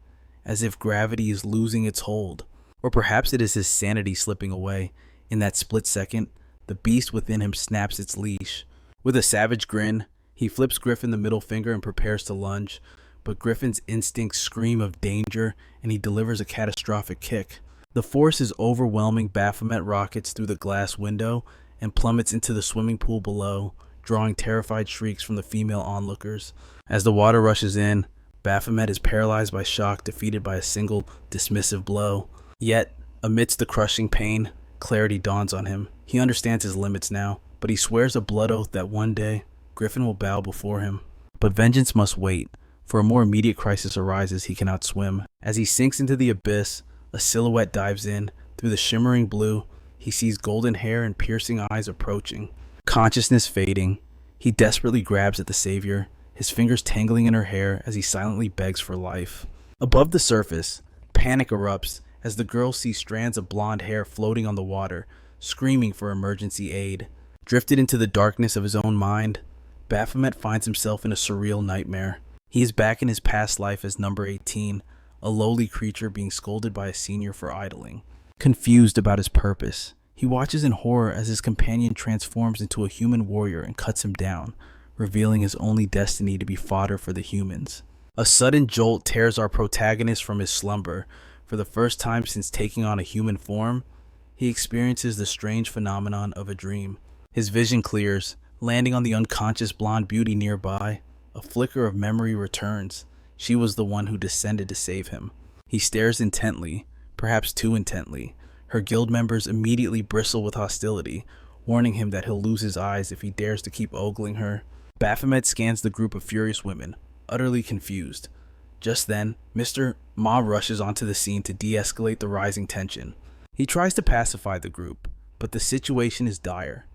as if gravity is losing its hold. Or perhaps it is his sanity slipping away. In that split second, the beast within him snaps its leash. With a savage grin, he flips Griffin the middle finger and prepares to lunge, but Griffin's instincts scream of danger and he delivers a catastrophic kick. The force is overwhelming. Baphomet rockets through the glass window and plummets into the swimming pool below, drawing terrified shrieks from the female onlookers. As the water rushes in, Baphomet is paralyzed by shock, defeated by a single dismissive blow. Yet, amidst the crushing pain, clarity dawns on him. He understands his limits now, but he swears a blood oath that one day, Griffin will bow before him. But vengeance must wait, for a more immediate crisis arises. He cannot swim. As he sinks into the abyss, a silhouette dives in. Through the shimmering blue, he sees golden hair and piercing eyes approaching. Consciousness fading, he desperately grabs at the savior, his fingers tangling in her hair as he silently begs for life. Above the surface, panic erupts as the girl sees strands of blonde hair floating on the water, screaming for emergency aid. Drifted into the darkness of his own mind, Baphomet finds himself in a surreal nightmare. He is back in his past life as number 18, a lowly creature being scolded by a senior for idling. Confused about his purpose, he watches in horror as his companion transforms into a human warrior and cuts him down, revealing his only destiny to be fodder for the humans. A sudden jolt tears our protagonist from his slumber. For the first time since taking on a human form, he experiences the strange phenomenon of a dream. His vision clears, landing on the unconscious blonde beauty nearby. A flicker of memory returns. She was the one who descended to save him. He stares intently, perhaps too intently. Her guild members immediately bristle with hostility, warning him that he'll lose his eyes if he dares to keep ogling her. Baphomet scans the group of furious women, utterly confused. Just then, Mr. Ma rushes onto the scene to de-escalate the rising tension. He tries to pacify the group, but the situation is dire.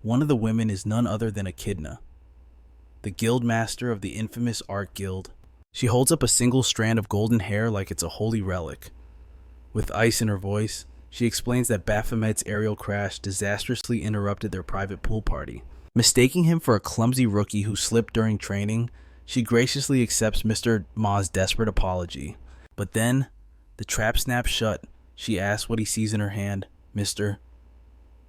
One of the women is none other than Echidna, the guild master of the infamous Art Guild. She holds up a single strand of golden hair like it's a holy relic. With ice in her voice, she explains that Baphomet's aerial crash disastrously interrupted their private pool party. Mistaking him for a clumsy rookie who slipped during training, she graciously accepts Mr. Ma's desperate apology. But then, the trap snaps shut. She asks what he sees in her hand. Mr.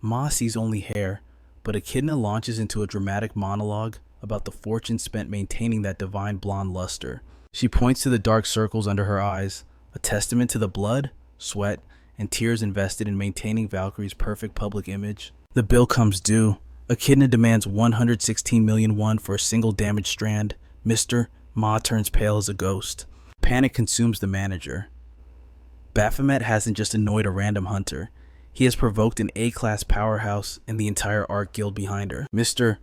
Ma sees only hair, but Echidna launches into a dramatic monologue about the fortune spent maintaining that divine blonde luster. She points to the dark circles under her eyes, a testament to the blood, sweat, and tears invested in maintaining Valkyrie's perfect public image. The bill comes due. Echidna demands 116 million won for a single damaged strand. Mr. Ma turns pale as a ghost. Panic consumes the manager. Baphomet hasn't just annoyed a random hunter. He has provoked an A-class powerhouse and the entire art guild behind her. Mr.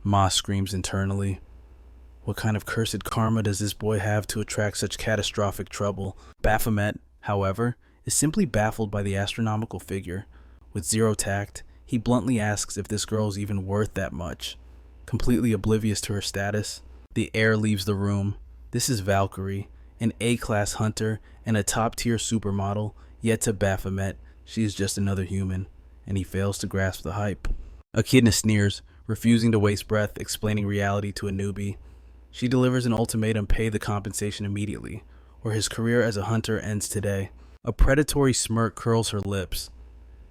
Ma screams internally. What kind of cursed karma does this boy have to attract such catastrophic trouble? Baphomet, however, is simply baffled by the astronomical figure. With zero tact, he bluntly asks if this girl is even worth that much. Completely oblivious to her status, the heir leaves the room. This is Valkyrie, an A-class hunter and a top-tier supermodel, yet to Baphomet, she is just another human, and he fails to grasp the hype. Echidna sneers, refusing to waste breath explaining reality to a newbie. She delivers an ultimatum: pay the compensation immediately, or his career as a hunter ends today. A predatory smirk curls her lips.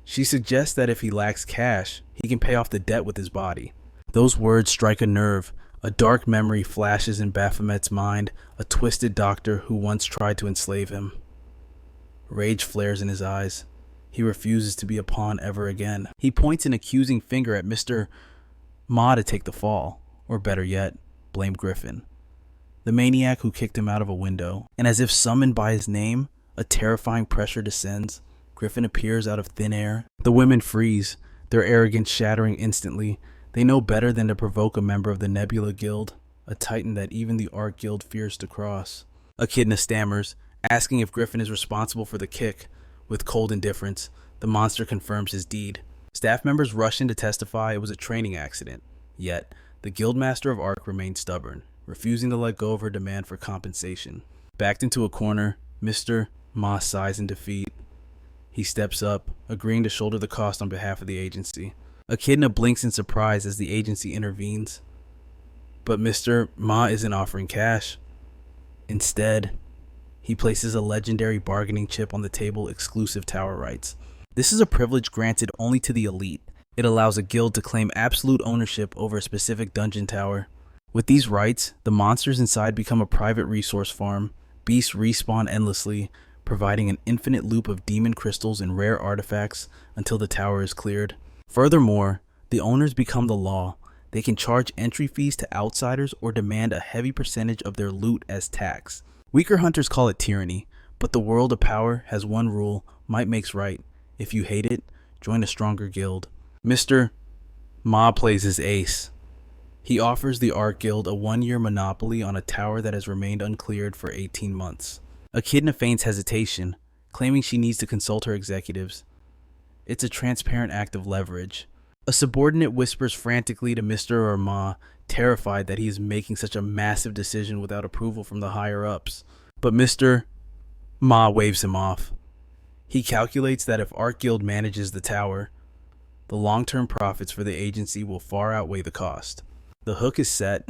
She suggests that if he lacks cash, he can pay off the debt with his body. Those words strike a nerve. A dark memory flashes in Baphomet's mind, a twisted doctor who once tried to enslave him. Rage flares in his eyes. He refuses to be a pawn ever again. He points an accusing finger at Mr. Ma to take the fall, or better yet, blame Griffin, the maniac who kicked him out of a window. And as if summoned by his name, a terrifying pressure descends. Griffin appears out of thin air. The women freeze, their arrogance shattering instantly. They know better than to provoke a member of the Nebula Guild, a titan that even the Art Guild fears to cross. Echidna stammers, asking if Griffin is responsible for the kick. With cold indifference, the monster confirms his deed. Staff members rush in to testify it was a training accident. Yet, the Guildmaster of Arc remains stubborn, refusing to let go of her demand for compensation. Backed into a corner, Mr. Ma sighs in defeat. He steps up, agreeing to shoulder the cost on behalf of the agency. Echidna blinks in surprise as the agency intervenes. But Mr. Ma isn't offering cash. Instead, he places a legendary bargaining chip on the table: exclusive tower rights. This is a privilege granted only to the elite. It allows a guild to claim absolute ownership over a specific dungeon tower. With these rights, the monsters inside become a private resource farm. Beasts respawn endlessly, providing an infinite loop of demon crystals and rare artifacts until the tower is cleared. Furthermore, the owners become the law. They can charge entry fees to outsiders or demand a heavy percentage of their loot as tax. Weaker hunters call it tyranny, but the world of power has one rule: might makes right. If you hate it, join a stronger guild. Mr. Ma plays his ace. He offers the Art Guild a 1-year monopoly on a tower that has remained uncleared for 18 months. Echidna feigns hesitation, claiming she needs to consult her executives. It's a transparent act of leverage. A subordinate whispers frantically to Mr. Ma, terrified that he is making such a massive decision without approval from the higher-ups. But Mr. Ma waves him off. He calculates that if Art Guild manages the tower, the long-term profits for the agency will far outweigh the cost. The hook is set.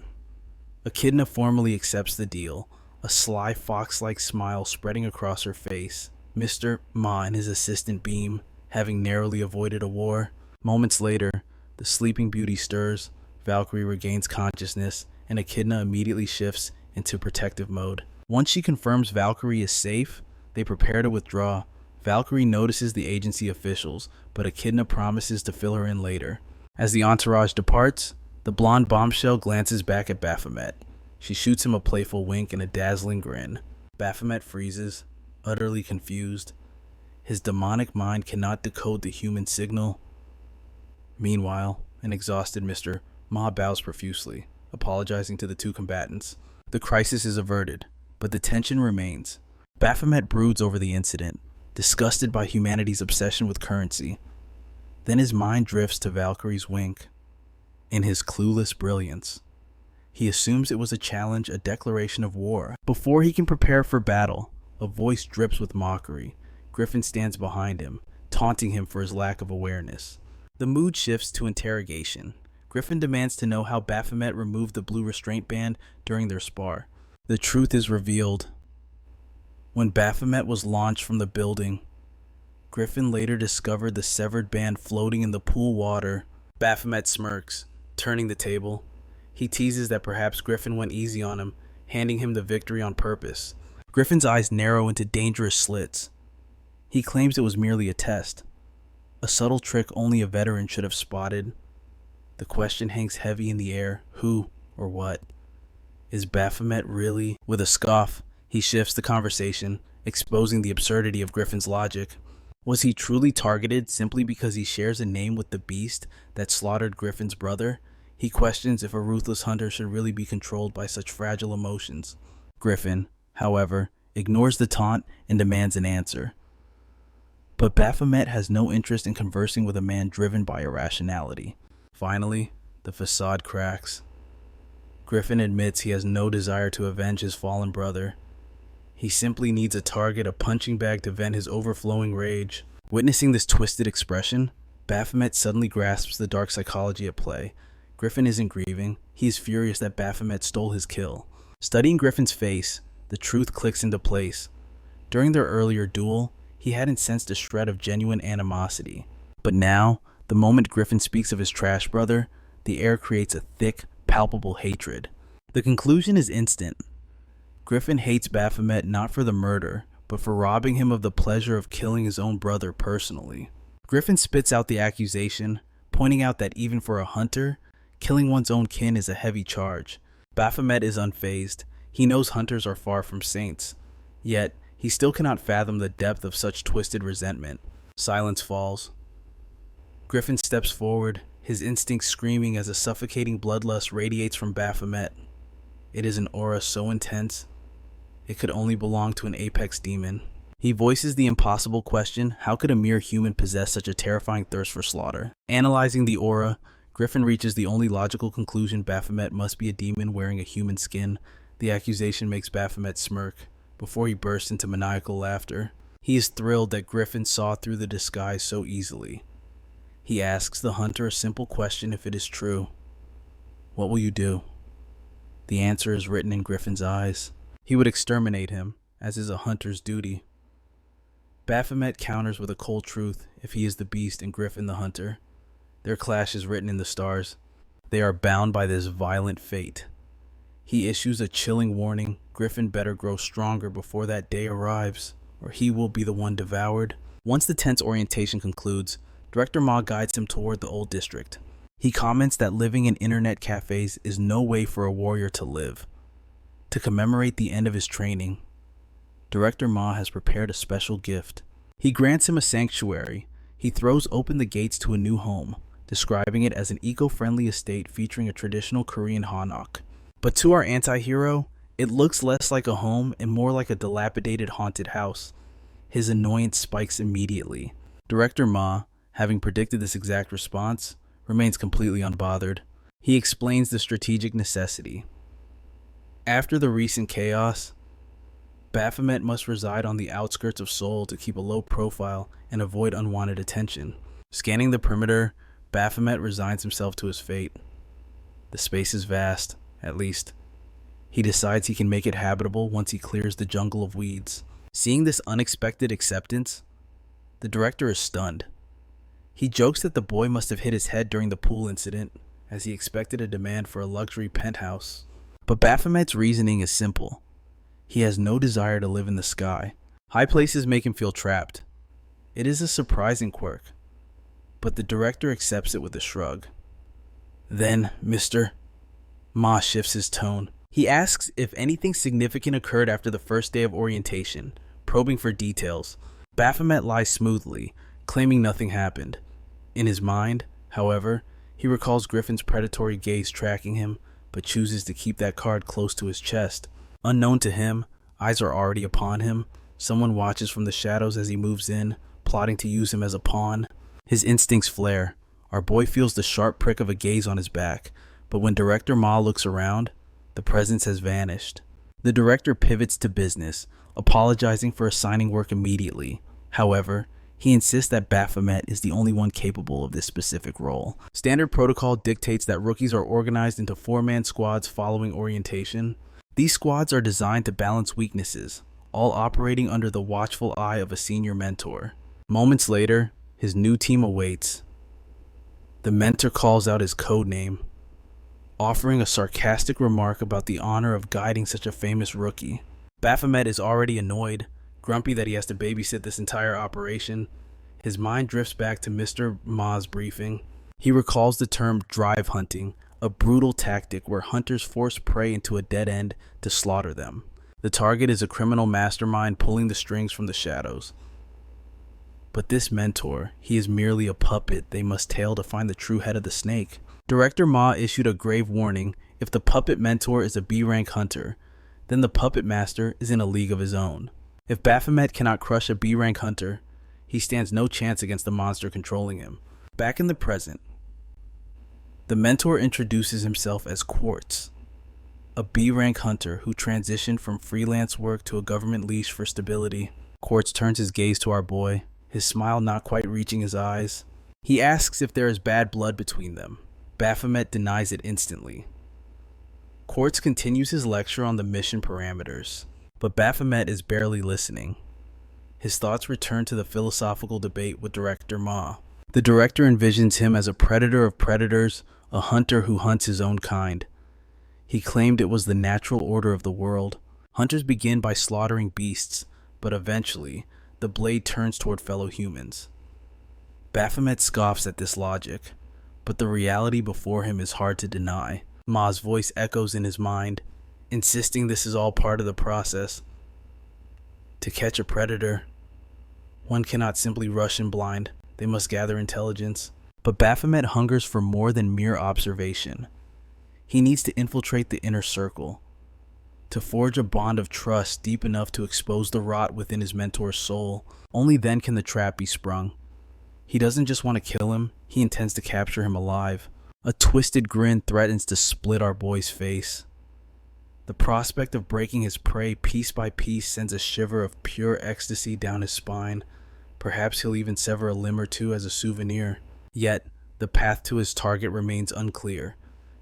Echidna formally accepts the deal, a sly fox-like smile spreading across her face. Mr. Ma and his assistant beam, having narrowly avoided a war. Moments later, the sleeping beauty stirs, Valkyrie regains consciousness, and Echidna immediately shifts into protective mode. Once she confirms Valkyrie is safe, they prepare to withdraw. Valkyrie notices the agency officials, but Echidna promises to fill her in later. As the entourage departs, the blonde bombshell glances back at Baphomet. She shoots him a playful wink and a dazzling grin. Baphomet freezes, utterly confused. His demonic mind cannot decode the human signal. Meanwhile, an exhausted Mr. Ma bows profusely, apologizing to the two combatants. The crisis is averted, but the tension remains. Baphomet broods over the incident, disgusted by humanity's obsession with currency. Then his mind drifts to Valkyrie's wink. In his clueless brilliance, he assumes it was a challenge, a declaration of war. Before he can prepare for battle, a voice drips with mockery. Griffin stands behind him, taunting him for his lack of awareness. The mood shifts to interrogation. Griffin demands to know how Baphomet removed the blue restraint band during their spar. The truth is revealed. When Baphomet was launched from the building, Griffin later discovered the severed band floating in the pool water. Baphomet smirks, turning the table. He teases that perhaps Griffin went easy on him, handing him the victory on purpose. Griffin's eyes narrow into dangerous slits. He claims it was merely a test, a subtle trick only a veteran should have spotted. The question hangs heavy in the air: who or what? Is Baphomet really? With a scoff, he shifts the conversation, exposing the absurdity of Griffin's logic. Was he truly targeted simply because he shares a name with the beast that slaughtered Griffin's brother? He questions if a ruthless hunter should really be controlled by such fragile emotions. Griffin, however, ignores the taunt and demands an answer. But Baphomet has no interest in conversing with a man driven by irrationality. Finally, the facade cracks. Griffin admits he has no desire to avenge his fallen brother. He simply needs a target, a punching bag to vent his overflowing rage. Witnessing this twisted expression, Baphomet suddenly grasps the dark psychology at play. Griffin isn't grieving. He is furious that Baphomet stole his kill. Studying Griffin's face, the truth clicks into place. During their earlier duel, he hadn't sensed a shred of genuine animosity. But now, the moment Griffin speaks of his trash brother, the air creates a thick, palpable hatred. The conclusion is instant. Griffin hates Baphomet not for the murder, but for robbing him of the pleasure of killing his own brother personally. Griffin spits out the accusation, pointing out that even for a hunter, killing one's own kin is a heavy charge. Baphomet is unfazed. He knows hunters are far from saints. Yet, he still cannot fathom the depth of such twisted resentment. Silence falls. Griffin steps forward, his instincts screaming as a suffocating bloodlust radiates from Baphomet. It is an aura so intense, it could only belong to an apex demon. He voices the impossible question: how could a mere human possess such a terrifying thirst for slaughter? Analyzing the aura, Griffin reaches the only logical conclusion: Baphomet must be a demon wearing a human skin. The accusation makes Baphomet smirk, before he bursts into maniacal laughter. He is thrilled that Griffin saw through the disguise so easily. He asks the hunter a simple question: if it is true, what will you do? The answer is written in Griffin's eyes. He would exterminate him, as is a hunter's duty. Baphomet counters with a cold truth: if he is the beast and Griffin the hunter. Their clash is written in the stars. They are bound by this violent fate. He issues a chilling warning: Griffin better grow stronger before that day arrives, or he will be the one devoured. Once the tense orientation concludes, Director Ma guides him toward the old district. He comments that living in internet cafes is no way for a warrior to live. To commemorate the end of his training, Director Ma has prepared a special gift. He grants him a sanctuary. He throws open the gates to a new home, describing it as an eco-friendly estate featuring a traditional Korean hanok. But to our anti-hero, it looks less like a home and more like a dilapidated haunted house. His annoyance spikes immediately. Director Ma, having predicted this exact response, remains completely unbothered. He explains the strategic necessity. After the recent chaos, Baphomet must reside on the outskirts of Seoul to keep a low profile and avoid unwanted attention. Scanning the perimeter, Baphomet resigns himself to his fate. The space is vast, at least. He decides he can make it habitable once he clears the jungle of weeds. Seeing this unexpected acceptance, the director is stunned. He jokes that the boy must have hit his head during the pool incident, as he expected a demand for a luxury penthouse. But Baphomet's reasoning is simple. He has no desire to live in the sky. High places make him feel trapped. It is a surprising quirk, but the director accepts it with a shrug. Then, Mr. Ma shifts his tone. He asks if anything significant occurred after the first day of orientation, probing for details. Baphomet lies smoothly, claiming nothing happened. In his mind, however, he recalls Griffin's predatory gaze tracking him, but chooses to keep that card close to his chest. Unknown to him, eyes are already upon him. Someone watches from the shadows as he moves in, plotting to use him as a pawn. His instincts flare. Our boy feels the sharp prick of a gaze on his back, but when Director Ma looks around, the presence has vanished. The director pivots to business, apologizing for assigning work immediately. However, he insists that Baphomet is the only one capable of this specific role. Standard protocol dictates that rookies are organized into 4-man squads following orientation. These squads are designed to balance weaknesses, all operating under the watchful eye of a senior mentor. Moments later, his new team awaits. The mentor calls out his code name. offering a sarcastic remark about the honor of guiding such a famous rookie. Baphomet is already annoyed, grumpy that he has to babysit this entire operation. His mind drifts back to Mr. Ma's briefing. He recalls the term drive hunting, a brutal tactic where hunters force prey into a dead end to slaughter them. The target is a criminal mastermind pulling the strings from the shadows. But this mentor, he is merely a puppet they must tail to find the true head of the snake. Director Ma issued a grave warning: if the puppet mentor is a B-rank hunter, then the puppet master is in a league of his own. If Baphomet cannot crush a B-rank hunter, he stands no chance against the monster controlling him. Back in the present, the mentor introduces himself as Quartz, a B-rank hunter who transitioned from freelance work to a government leash for stability. Quartz turns his gaze to our boy, his smile not quite reaching his eyes. He asks if there is bad blood between them. Baphomet denies it instantly. Quartz continues his lecture on the mission parameters, but Baphomet is barely listening. His thoughts return to the philosophical debate with Director Ma. The director envisions him as a predator of predators, a hunter who hunts his own kind. He claimed it was the natural order of the world. Hunters begin by slaughtering beasts, but eventually, the blade turns toward fellow humans. Baphomet scoffs at this logic, but the reality before him is hard to deny. Ma's voice echoes in his mind, insisting this is all part of the process. To catch a predator, one cannot simply rush in blind. They must gather intelligence. But Baphomet hungers for more than mere observation. He needs to infiltrate the inner circle, to forge a bond of trust deep enough to expose the rot within his mentor's soul. Only then can the trap be sprung. He doesn't just want to kill him, he intends to capture him alive. A twisted grin threatens to split our boy's face. The prospect of breaking his prey piece by piece sends a shiver of pure ecstasy down his spine. Perhaps he'll even sever a limb or two as a souvenir. Yet, the path to his target remains unclear.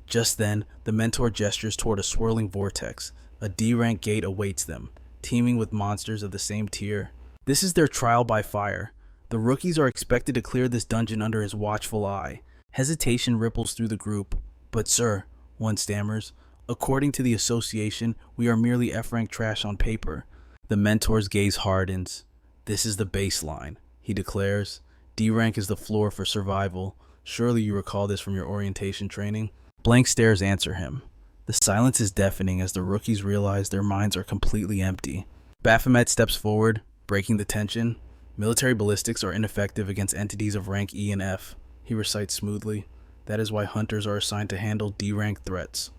Just then, the mentor gestures toward a swirling vortex. A D-rank gate awaits them, teeming with monsters of the same tier. This is their trial by fire. The rookies are expected to clear this dungeon under his watchful eye. Hesitation ripples through the group. But sir, one stammers, according to the association, we are merely F-rank trash on paper. The mentor's gaze hardens. This is the baseline, he declares. D-rank is the floor for survival. Surely you recall this from your orientation training. Blank stares answer him. The silence is deafening as the rookies realize their minds are completely empty. Baphomet steps forward, breaking the tension. Military ballistics are ineffective against entities of rank E and F, he recites smoothly. That is why hunters are assigned to handle D-rank threats.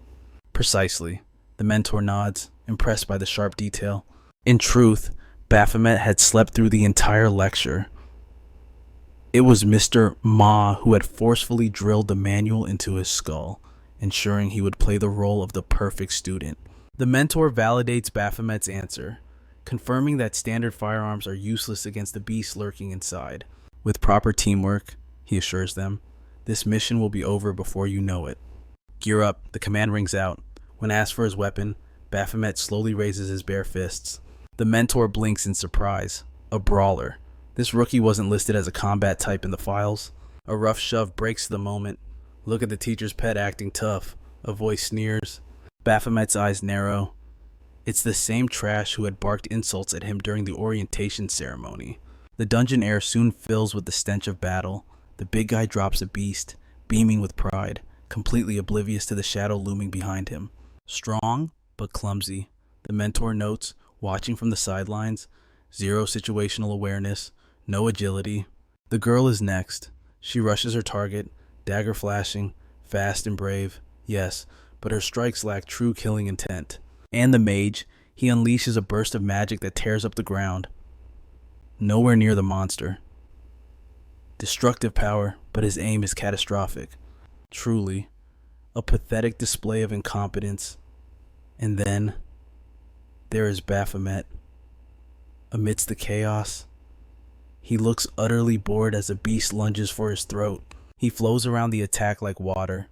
Precisely. The mentor nods, impressed by the sharp detail. In truth, Baphomet had slept through the entire lecture. It was Mr. Ma who had forcefully drilled the manual into his skull, ensuring he would play the role of the perfect student. The mentor validates Baphomet's answer, confirming that standard firearms are useless against the beast lurking inside. With proper teamwork, he assures them, this mission will be over before you know it. Gear up, the command rings out. When asked for his weapon, Baphomet slowly raises his bare fists. The mentor blinks in surprise. A brawler. This rookie wasn't listed as a combat type in the files. A rough shove breaks the moment. Look at the teacher's pet acting tough. A voice sneers. Baphomet's eyes narrow. It's the same trash who had barked insults at him during the orientation ceremony. The dungeon air soon fills with the stench of battle. The big guy drops a beast, beaming with pride, completely oblivious to the shadow looming behind him. Strong, but clumsy. The mentor notes, watching from the sidelines. Zero situational awareness. No agility. The girl is next. She rushes her target, dagger flashing, fast and brave, yes, but her strikes lack true killing intent. And the mage, he unleashes a burst of magic that tears up the ground. Nowhere near the monster. Destructive power, but his aim is catastrophic. Truly, a pathetic display of incompetence. And then, there is Baphomet. Amidst the chaos, he looks utterly bored as a beast lunges for his throat. He flows around the attack like water.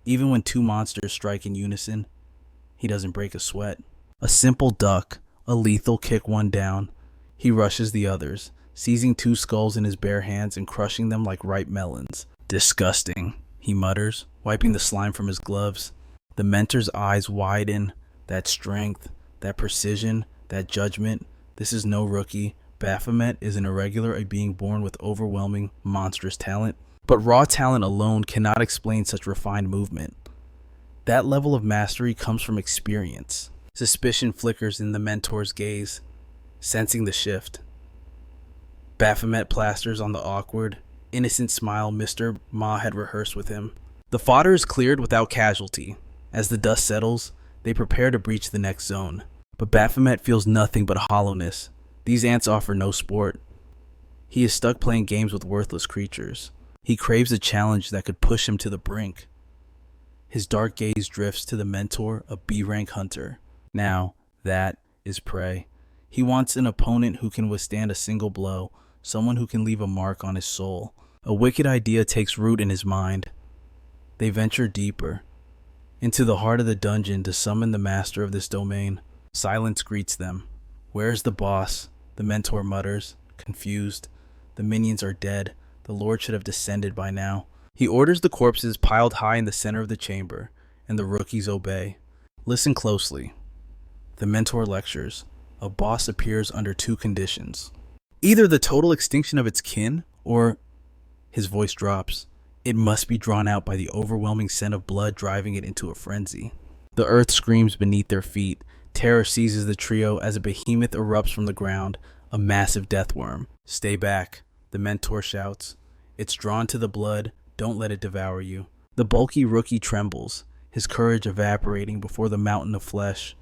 Even when two monsters strike in unison, he doesn't break a sweat. A simple duck, a lethal kick one down. He rushes the others, seizing two skulls in his bare hands and crushing them like ripe melons. Disgusting, he mutters, wiping the slime from his gloves. The mentor's eyes widen. That strength, that precision, that judgment. This is no rookie. Baphomet is an irregular, a being born with overwhelming, monstrous talent. But raw talent alone cannot explain such refined movement. That level of mastery comes from experience. Suspicion flickers in the mentor's gaze, sensing the shift. Baphomet plasters on the awkward, innocent smile Mr. Ma had rehearsed with him. The fodder is cleared without casualty. As the dust settles, they prepare to breach the next zone. But Baphomet feels nothing but hollowness. These ants offer no sport. He is stuck playing games with worthless creatures. He craves a challenge that could push him to the brink. His dark gaze drifts to the mentor, a B-rank hunter. Now, that is prey. He wants an opponent who can withstand a single blow, someone who can leave a mark on his soul. A wicked idea takes root in his mind. They venture deeper, into the heart of the dungeon to summon the master of this domain. Silence greets them. "Where's the boss?" the mentor mutters, confused. The minions are dead. The Lord should have descended by now. He orders the corpses piled high in the center of the chamber, and the rookies obey. Listen closely. The mentor lectures. A boss appears under two conditions. Either the total extinction of its kin, or, his voice drops, it must be drawn out by the overwhelming scent of blood driving it into a frenzy. The earth screams beneath their feet. Terror seizes the trio as a behemoth erupts from the ground, a massive death worm. "Stay back," the mentor shouts. "It's drawn to the blood. Don't let it devour you." The bulky rookie trembles, his courage evaporating before the mountain of flesh.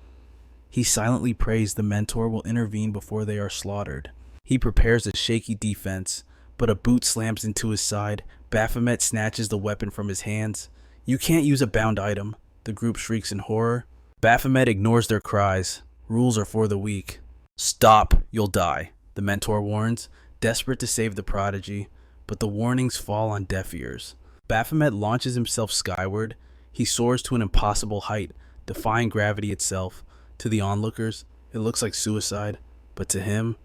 He silently prays the mentor will intervene before they are slaughtered. He prepares a shaky defense, but a boot slams into his side. Baphomet snatches the weapon from his hands. "You can't use a bound item," the group shrieks in horror. Baphomet ignores their cries. Rules are for the weak. "Stop, you'll die," the mentor warns, desperate to save the prodigy, but the warnings fall on deaf ears. Baphomet launches himself skyward. He soars to an impossible height, defying gravity itself. To the onlookers, it looks like suicide, but to him,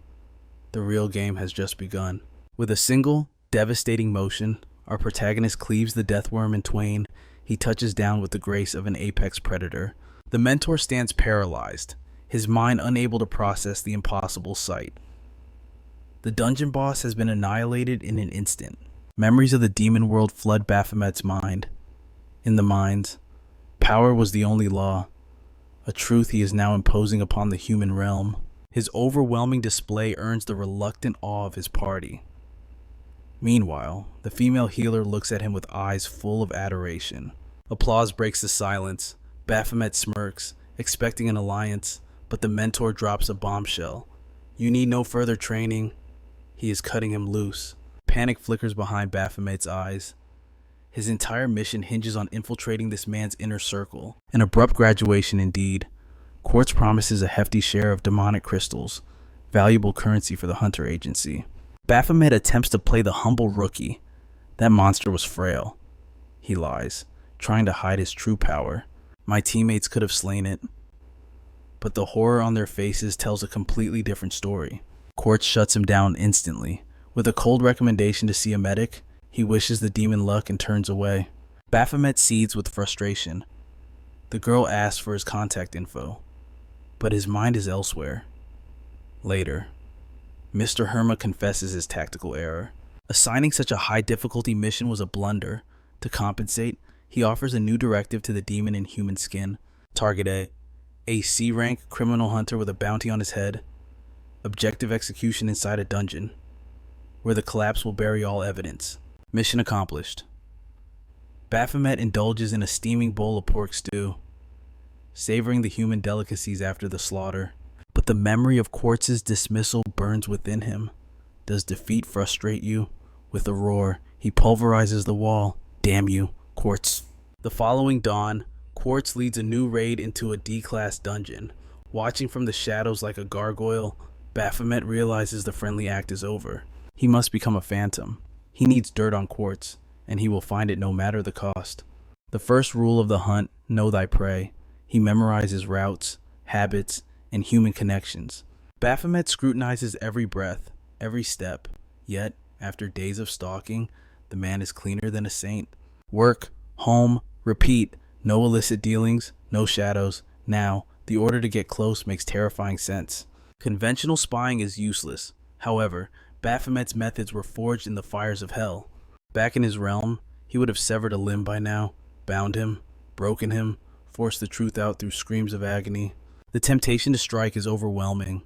the real game has just begun. With a single, devastating motion, our protagonist cleaves the death worm in twain. He touches down with the grace of an apex predator. The mentor stands paralyzed, his mind unable to process the impossible sight. The dungeon boss has been annihilated in an instant. Memories of the demon world flood Baphomet's mind. In the mines, power was the only law, a truth he is now imposing upon the human realm. His overwhelming display earns the reluctant awe of his party. Meanwhile, the female healer looks at him with eyes full of adoration. Applause breaks the silence. Baphomet smirks, expecting an alliance, but the mentor drops a bombshell. "You need no further training." He is cutting him loose. Panic flickers behind Baphomet's eyes. His entire mission hinges on infiltrating this man's inner circle. An abrupt graduation indeed. Quartz promises a hefty share of demonic crystals, valuable currency for the Hunter Agency. Baphomet attempts to play the humble rookie. That monster was frail. He lies, trying to hide his true power. "My teammates could have slain it." But the horror on their faces tells a completely different story. Quartz shuts him down instantly. With a cold recommendation to see a medic, he wishes the demon luck and turns away. Baphomet seethes with frustration. The girl asks for his contact info, but his mind is elsewhere. Later, Mr. Herma confesses his tactical error. Assigning such a high difficulty mission was a blunder. To compensate, he offers a new directive to the demon in human skin. Target A C-rank criminal hunter with a bounty on his head. Objective execution inside a dungeon, where the collapse will bury all evidence. Mission accomplished. Baphomet indulges in a steaming bowl of pork stew, savoring the human delicacies after the slaughter. But the memory of Quartz's dismissal burns within him. Does defeat frustrate you? With a roar, he pulverizes the wall. "Damn you, Quartz." The following dawn, Quartz leads a new raid into a D-class dungeon. Watching from the shadows like a gargoyle, Baphomet realizes the friendly act is over. He must become a phantom. He needs dirt on Quartz, and he will find it no matter the cost. The first rule of the hunt, know thy prey. He memorizes routes, habits, and human connections. Baphomet scrutinizes every breath, every step. Yet, after days of stalking, the man is cleaner than a saint. Work, home, Repeat, no illicit dealings, no shadows. Now, the order to get close makes terrifying sense. Conventional spying is useless. However, Baphomet's methods were forged in the fires of hell. Back in his realm, he would have severed a limb by now, bound him, broken him, forced the truth out through screams of agony. The temptation to strike is overwhelming.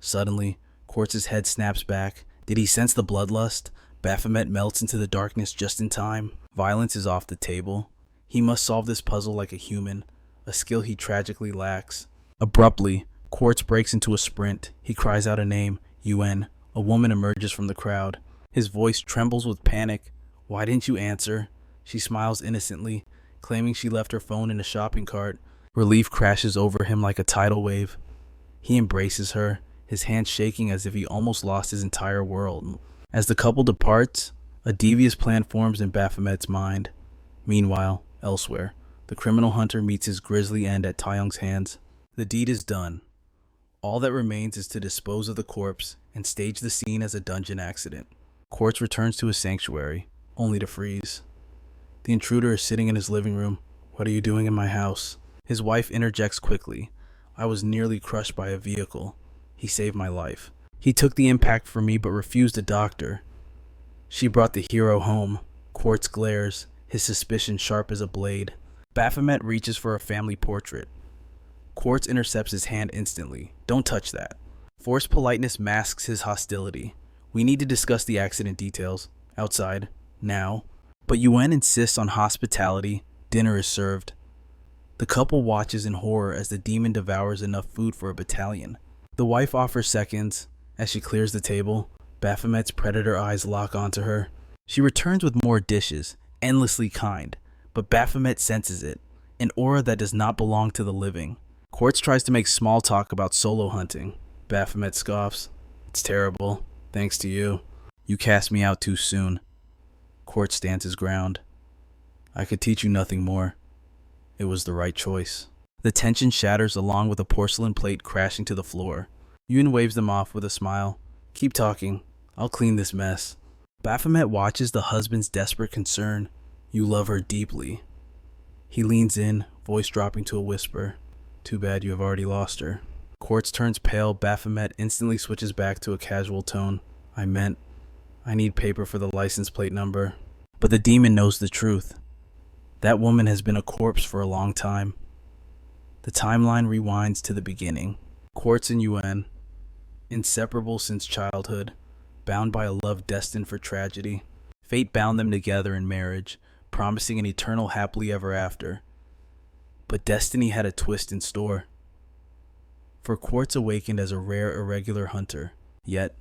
Suddenly, Quartz's head snaps back. Did he sense the bloodlust? Baphomet melts into the darkness just in time. Violence is off the table. He must solve this puzzle like a human, a skill he tragically lacks. Abruptly, Quartz breaks into a sprint. He cries out a name, Yuen. A woman emerges from the crowd. His voice trembles with panic. Why didn't you answer? She smiles innocently, claiming she left her phone in a shopping cart. Relief crashes over him like a tidal wave. He embraces her, his hands shaking as if he almost lost his entire world. As the couple departs, a devious plan forms in Baphomet's mind. Meanwhile, elsewhere, the criminal hunter meets his grisly end at Taeyong's hands. The deed is done. All that remains is to dispose of the corpse and stage the scene as a dungeon accident. Quartz returns to his sanctuary, only to freeze. The intruder is sitting in his living room. What are you doing in my house? His wife interjects quickly. I was nearly crushed by a vehicle. He saved my life. He took the impact from me but refused a doctor. She brought the hero home. Quartz glares, his suspicion sharp as a blade. Baphomet reaches for a family portrait. Quartz intercepts his hand instantly. Don't touch that. Forced politeness masks his hostility. We need to discuss the accident details. Outside. Now. But Yuen insists on hospitality. Dinner is served. The couple watches in horror as the demon devours enough food for a battalion. The wife offers seconds. As she clears the table, Baphomet's predator eyes lock onto her. She returns with more dishes, endlessly kind, but Baphomet senses it, an aura that does not belong to the living. Quartz tries to make small talk about solo hunting. Baphomet scoffs. It's terrible. Thanks to you. You cast me out too soon. Quartz stands his ground. I could teach you nothing more. It was the right choice. The tension shatters along with a porcelain plate crashing to the floor. Yun waves them off with a smile. Keep talking. I'll clean this mess. Baphomet watches the husband's desperate concern. You love her deeply. He leans in, voice dropping to a whisper. Too bad you have already lost her. Quartz turns pale. Baphomet instantly switches back to a casual tone. I need paper for the license plate number. But the demon knows the truth. That woman has been a corpse for a long time. The timeline rewinds to the beginning. Quartz and Yuen, inseparable since childhood, bound by a love destined for tragedy. Fate bound them together in marriage, promising an eternal happily ever after. But destiny had a twist in store. For Quartz awakened as a rare, irregular hunter. Yet,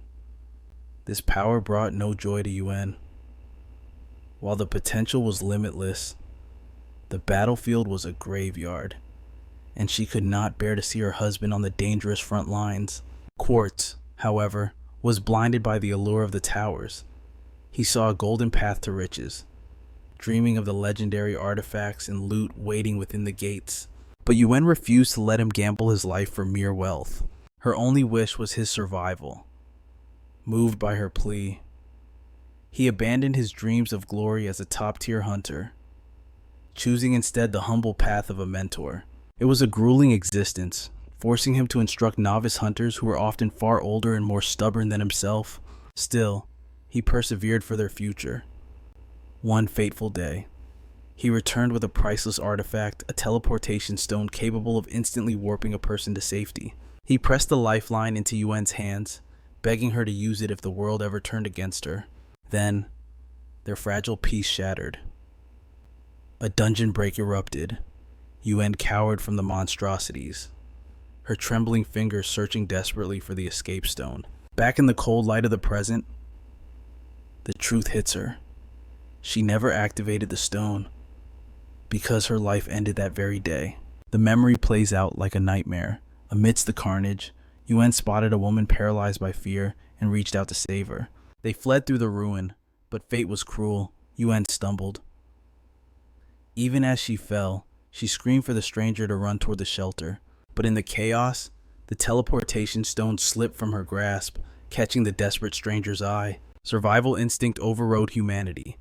this power brought no joy to Yuen. While the potential was limitless, the battlefield was a graveyard, and she could not bear to see her husband on the dangerous front lines. Quartz, however, was blinded by the allure of the towers. He saw a golden path to riches, dreaming of the legendary artifacts and loot waiting within the gates. But Yuen refused to let him gamble his life for mere wealth. Her only wish was his survival. Moved by her plea, he abandoned his dreams of glory as a top-tier hunter, choosing instead the humble path of a mentor. It was a grueling existence, forcing him to instruct novice hunters who were often far older and more stubborn than himself. Still, he persevered for their future. One fateful day, he returned with a priceless artifact, a teleportation stone capable of instantly warping a person to safety. He pressed the lifeline into Yuen's hands, begging her to use it if the world ever turned against her. Then, their fragile peace shattered. A dungeon break erupted. Yuen cowered from the monstrosities, her trembling fingers searching desperately for the escape stone. Back in the cold light of the present, the truth hits her. She never activated the stone, because her life ended that very day. The memory plays out like a nightmare. Amidst the carnage, Yuen spotted a woman paralyzed by fear and reached out to save her. They fled through the ruin, but fate was cruel. Yuen stumbled. Even as she fell, she screamed for the stranger to run toward the shelter. But in the chaos, the teleportation stone slipped from her grasp, catching the desperate stranger's eye. Survival instinct overrode humanity.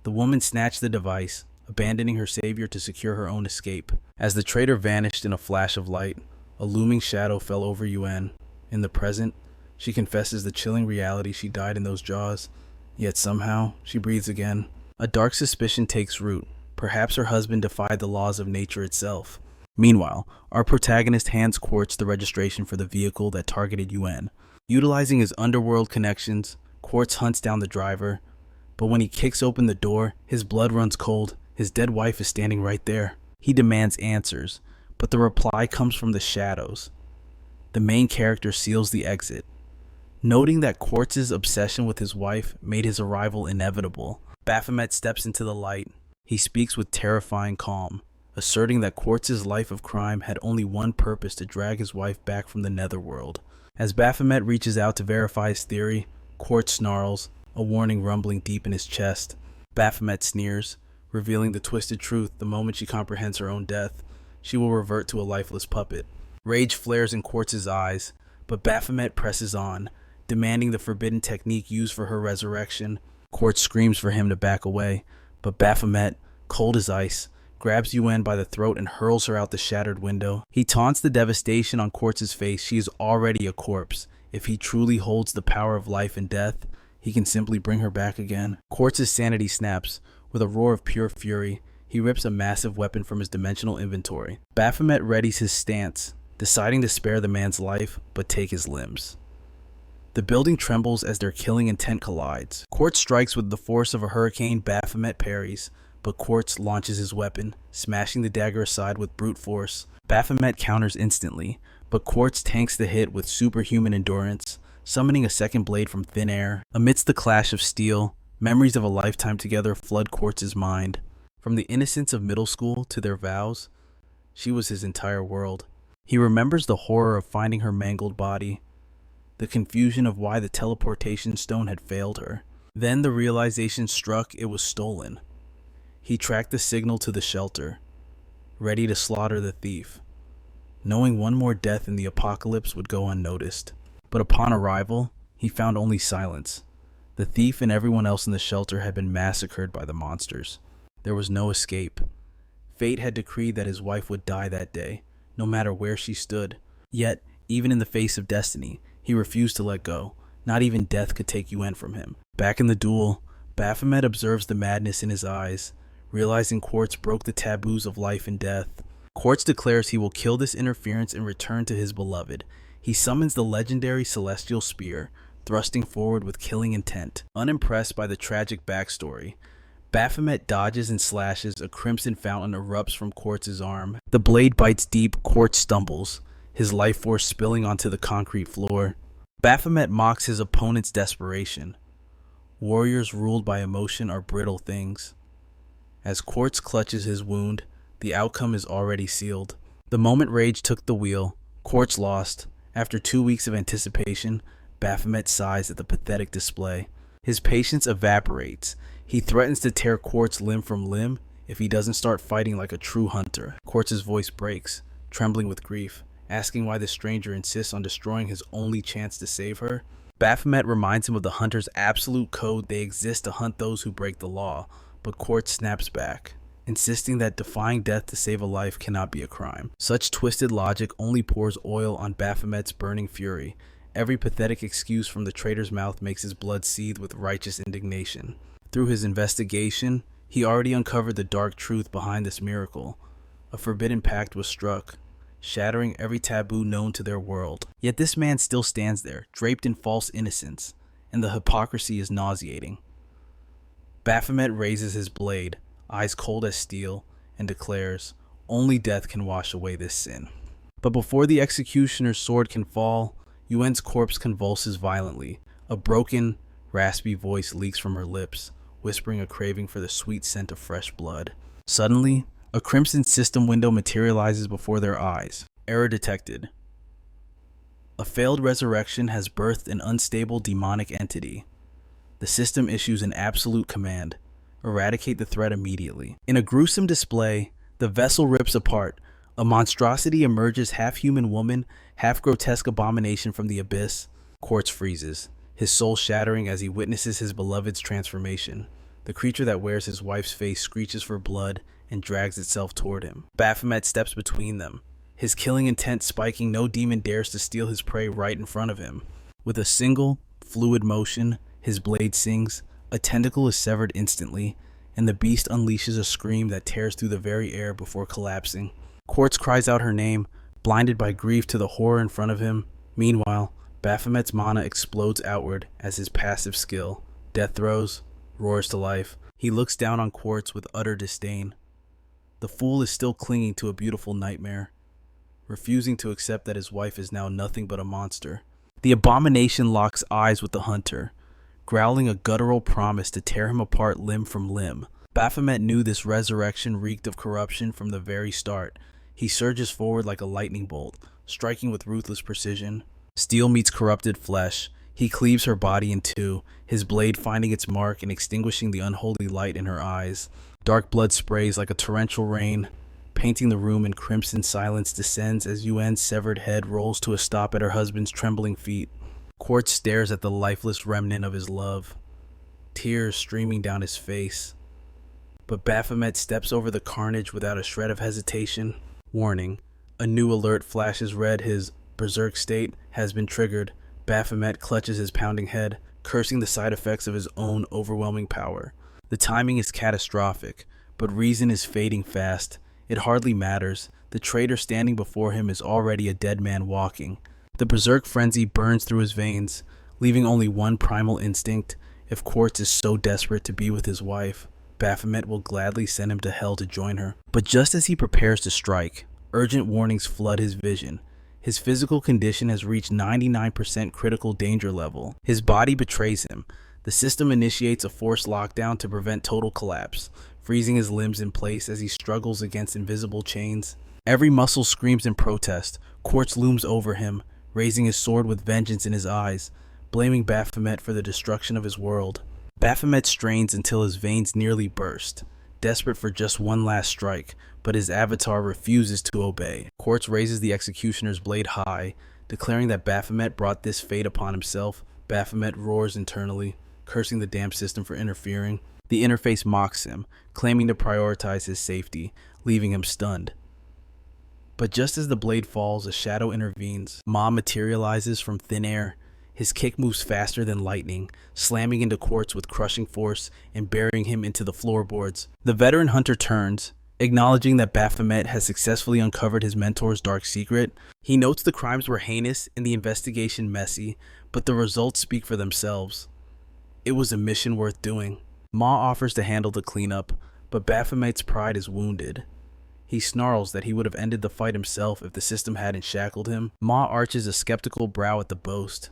The woman snatched the device, abandoning her savior to secure her own escape. As the traitor vanished in a flash of light, a looming shadow fell over Yuen. In the present, she confesses the chilling reality she died in those jaws, yet somehow she breathes again. A dark suspicion takes root. Perhaps her husband defied the laws of nature itself. Meanwhile, our protagonist hands Quartz the registration for the vehicle that targeted Yuen. Utilizing his underworld connections, Quartz hunts down the driver, but when he kicks open the door, his blood runs cold. His dead wife is standing right there. He demands answers, but the reply comes from the shadows. The main character seals the exit. Noting that Quartz's obsession with his wife made his arrival inevitable, Baphomet steps into the light. He speaks with terrifying calm, asserting that Quartz's life of crime had only one purpose: to drag his wife back from the netherworld. As Baphomet reaches out to verify his theory, Quartz snarls, a warning rumbling deep in his chest. Baphomet sneers, revealing the twisted truth: the moment she comprehends her own death, she will revert to a lifeless puppet. Rage flares in Quartz's eyes, but Baphomet presses on, demanding the forbidden technique used for her resurrection. Quartz screams for him to back away, but Baphomet, cold as ice, grabs Yuen by the throat and hurls her out the shattered window. He taunts the devastation on Quartz's face. She is already a corpse. If he truly holds the power of life and death, he can simply bring her back again. Quartz's sanity snaps. With a roar of pure fury, he rips a massive weapon from his dimensional inventory. Baphomet readies his stance, deciding to spare the man's life, but take his limbs. The building trembles as their killing intent collides. Quartz strikes with the force of a hurricane. Baphomet parries, but Quartz launches his weapon, smashing the dagger aside with brute force. Baphomet counters instantly, but Quartz tanks the hit with superhuman endurance, summoning a second blade from thin air. Amidst the clash of steel, memories of a lifetime together flood Quartz's mind. From the innocence of middle school to their vows, she was his entire world. He remembers the horror of finding her mangled body, the confusion of why the teleportation stone had failed her. Then the realization struck: it was stolen. He tracked the signal to the shelter, ready to slaughter the thief, knowing one more death in the apocalypse would go unnoticed. But upon arrival, he found only silence. The thief and everyone else in the shelter had been massacred by the monsters. There was no escape. Fate had decreed that his wife would die that day, no matter where she stood. Yet, even in the face of destiny, he refused to let go. Not even death could take Yuen from him. Back in the duel, Baphomet observes the madness in his eyes, realizing Quartz broke the taboos of life and death. Quartz declares he will kill this interference and return to his beloved. He summons the legendary celestial spear, thrusting forward with killing intent. Unimpressed by the tragic backstory, Baphomet dodges and slashes. A crimson fountain erupts from Quartz's arm. The blade bites deep. Quartz stumbles, his life force spilling onto the concrete floor. Baphomet mocks his opponent's desperation. Warriors ruled by emotion are brittle things. As Quartz clutches his wound, the outcome is already sealed. The moment rage took the wheel, Quartz lost. After 2 weeks of anticipation, Baphomet sighs at the pathetic display. His patience evaporates. He threatens to tear Quartz limb from limb if he doesn't start fighting like a true hunter. Quartz's voice breaks, trembling with grief, asking why the stranger insists on destroying his only chance to save her. Baphomet reminds him of the hunter's absolute code: they exist to hunt those who break the law. But Quartz snaps back, insisting that defying death to save a life cannot be a crime. Such twisted logic only pours oil on Baphomet's burning fury. Every pathetic excuse from the traitor's mouth makes his blood seethe with righteous indignation. Through his investigation, he already uncovered the dark truth behind this miracle. A forbidden pact was struck, shattering every taboo known to their world. Yet this man still stands there, draped in false innocence, and the hypocrisy is nauseating. Baphomet raises his blade, eyes cold as steel, and declares, "Only death can wash away this sin." But before the executioner's sword can fall, Yuen's corpse convulses violently. A broken, raspy voice leaks from her lips, whispering a craving for the sweet scent of fresh blood. Suddenly, a crimson system window materializes before their eyes. Error detected. A failed resurrection has birthed an unstable demonic entity. The system issues an absolute command: eradicate the threat immediately. In a gruesome display, the vessel rips apart. A monstrosity emerges, half-human woman, half-grotesque abomination from the abyss. Quartz freezes, his soul shattering as he witnesses his beloved's transformation. The creature that wears his wife's face screeches for blood and drags itself toward him. Baphomet steps between them, his killing intent spiking. No demon dares to steal his prey right in front of him. With a single, fluid motion, his blade sings, a tentacle is severed instantly, and the beast unleashes a scream that tears through the very air before collapsing. Quartz cries out her name, blinded by grief to the horror in front of him. Meanwhile, Baphomet's mana explodes outward as his passive skill, Death Throes, roars to life. He looks down on Quartz with utter disdain. The fool is still clinging to a beautiful nightmare, refusing to accept that his wife is now nothing but a monster. The abomination locks eyes with the hunter, growling a guttural promise to tear him apart limb from limb. Baphomet knew this resurrection reeked of corruption from the very start. He surges forward like a lightning bolt, striking with ruthless precision. Steel meets corrupted flesh. He cleaves her body in two, his blade finding its mark and extinguishing the unholy light in her eyes. Dark blood sprays like a torrential rain, painting the room in crimson. Silence descends as Yuan's severed head rolls to a stop at her husband's trembling feet. Quartz stares at the lifeless remnant of his love, tears streaming down his face. But Baphomet steps over the carnage without a shred of hesitation. Warning. A new alert flashes red. His berserk state has been triggered. Baphomet clutches his pounding head, cursing the side effects of his own overwhelming power. The timing is catastrophic, but reason is fading fast. It hardly matters. The traitor standing before him is already a dead man walking. The berserk frenzy burns through his veins, leaving only one primal instinct. If Quartz is so desperate to be with his wife, Baphomet will gladly send him to hell to join her. But just as he prepares to strike, urgent warnings flood his vision. His physical condition has reached 99% critical danger level. His body betrays him. The system initiates a forced lockdown to prevent total collapse, freezing his limbs in place as he struggles against invisible chains. Every muscle screams in protest. Quartz looms over him, raising his sword with vengeance in his eyes, blaming Baphomet for the destruction of his world. Baphomet strains until his veins nearly burst, desperate for just one last strike, but his avatar refuses to obey. Quartz raises the executioner's blade high, declaring that Baphomet brought this fate upon himself. Baphomet roars internally, cursing the damn system for interfering. The interface mocks him, claiming to prioritize his safety, leaving him stunned. But just as the blade falls, a shadow intervenes. Ma materializes from thin air. His kick moves faster than lightning, slamming into Quartz with crushing force and burying him into the floorboards. The veteran hunter turns, acknowledging that Baphomet has successfully uncovered his mentor's dark secret. He notes the crimes were heinous and the investigation messy, but the results speak for themselves. It was a mission worth doing. Ma offers to handle the cleanup, but Baphomet's pride is wounded. He snarls that he would have ended the fight himself if the system hadn't shackled him. Ma arches a skeptical brow at the boast.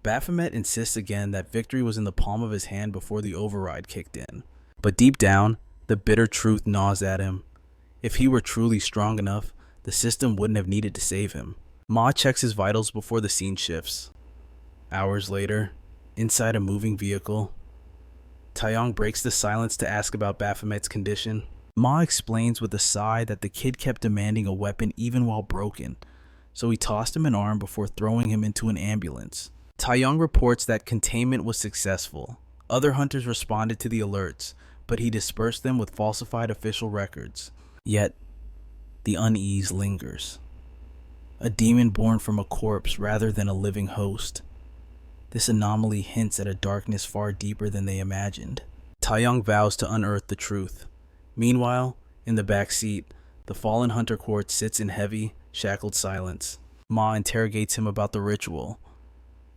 Baphomet insists again that victory was in the palm of his hand before the override kicked in. But deep down, the bitter truth gnaws at him. If he were truly strong enough, the system wouldn't have needed to save him. Ma checks his vitals before the scene shifts. Hours later, inside a moving vehicle, Taeyong breaks the silence to ask about Baphomet's condition. Ma explains with a sigh that the kid kept demanding a weapon even while broken, so he tossed him an arm before throwing him into an ambulance. Taeyong reports that containment was successful. Other hunters responded to the alerts, but he dispersed them with falsified official records. Yet, the unease lingers. A demon born from a corpse rather than a living host. This anomaly hints at a darkness far deeper than they imagined. Taeyong vows to unearth the truth. Meanwhile, in the back seat, the fallen hunter Quartz sits in heavy, shackled silence. Ma interrogates him about the ritual.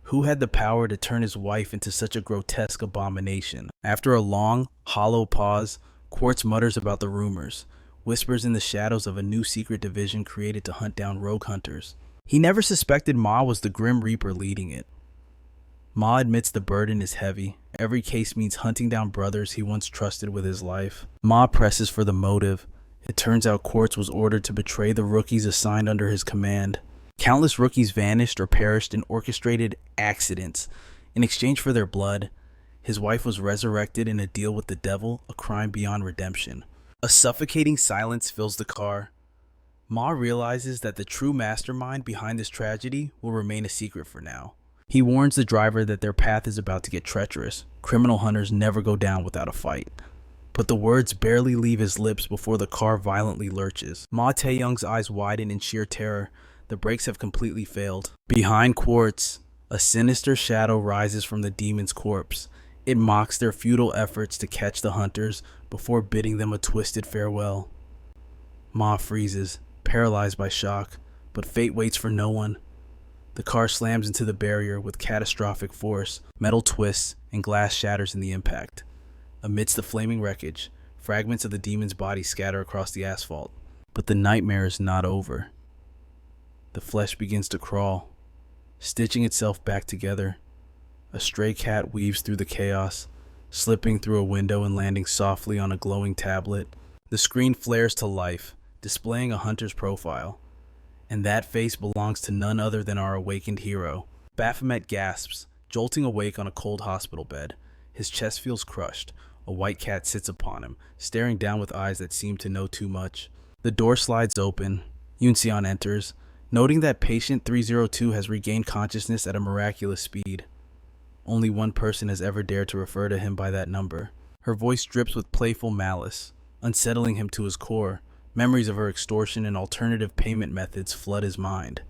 Who had the power to turn his wife into such a grotesque abomination? After a long, hollow pause, Quartz mutters about the rumors, whispers in the shadows of a new secret division created to hunt down rogue hunters. He never suspected Ma was the Grim Reaper leading it. Ma admits the burden is heavy. Every case means hunting down brothers he once trusted with his life. Ma presses for the motive. It turns out Quartz was ordered to betray the rookies assigned under his command. Countless rookies vanished or perished in orchestrated accidents. In exchange for their blood, his wife was resurrected in a deal with the devil, a crime beyond redemption. A suffocating silence fills the car. Ma realizes that the true mastermind behind this tragedy will remain a secret for now. He warns the driver that their path is about to get treacherous. Criminal hunters never go down without a fight. But the words barely leave his lips before the car violently lurches. Ma Tae-young's eyes widen in sheer terror. The brakes have completely failed. Behind Quartz, a sinister shadow rises from the demon's corpse. It mocks their futile efforts to catch the hunters before bidding them a twisted farewell. Ma freezes, paralyzed by shock, but fate waits for no one. The car slams into the barrier with catastrophic force. Metal twists and glass shatters in the impact. Amidst the flaming wreckage, fragments of the demon's body scatter across the asphalt. But the nightmare is not over. The flesh begins to crawl, stitching itself back together. A stray cat weaves through the chaos, slipping through a window and landing softly on a glowing tablet. The screen flares to life, displaying a hunter's profile. And that face belongs to none other than our awakened hero. Baphomet gasps, jolting awake on a cold hospital bed. His chest feels crushed. A white cat sits upon him, staring down with eyes that seem to know too much. The door slides open. Yoon-seon enters, noting that patient 302 has regained consciousness at a miraculous speed. Only one person has ever dared to refer to him by that number. Her voice drips with playful malice, unsettling him to his core. Memories of her extortion and alternative payment methods flood his mind.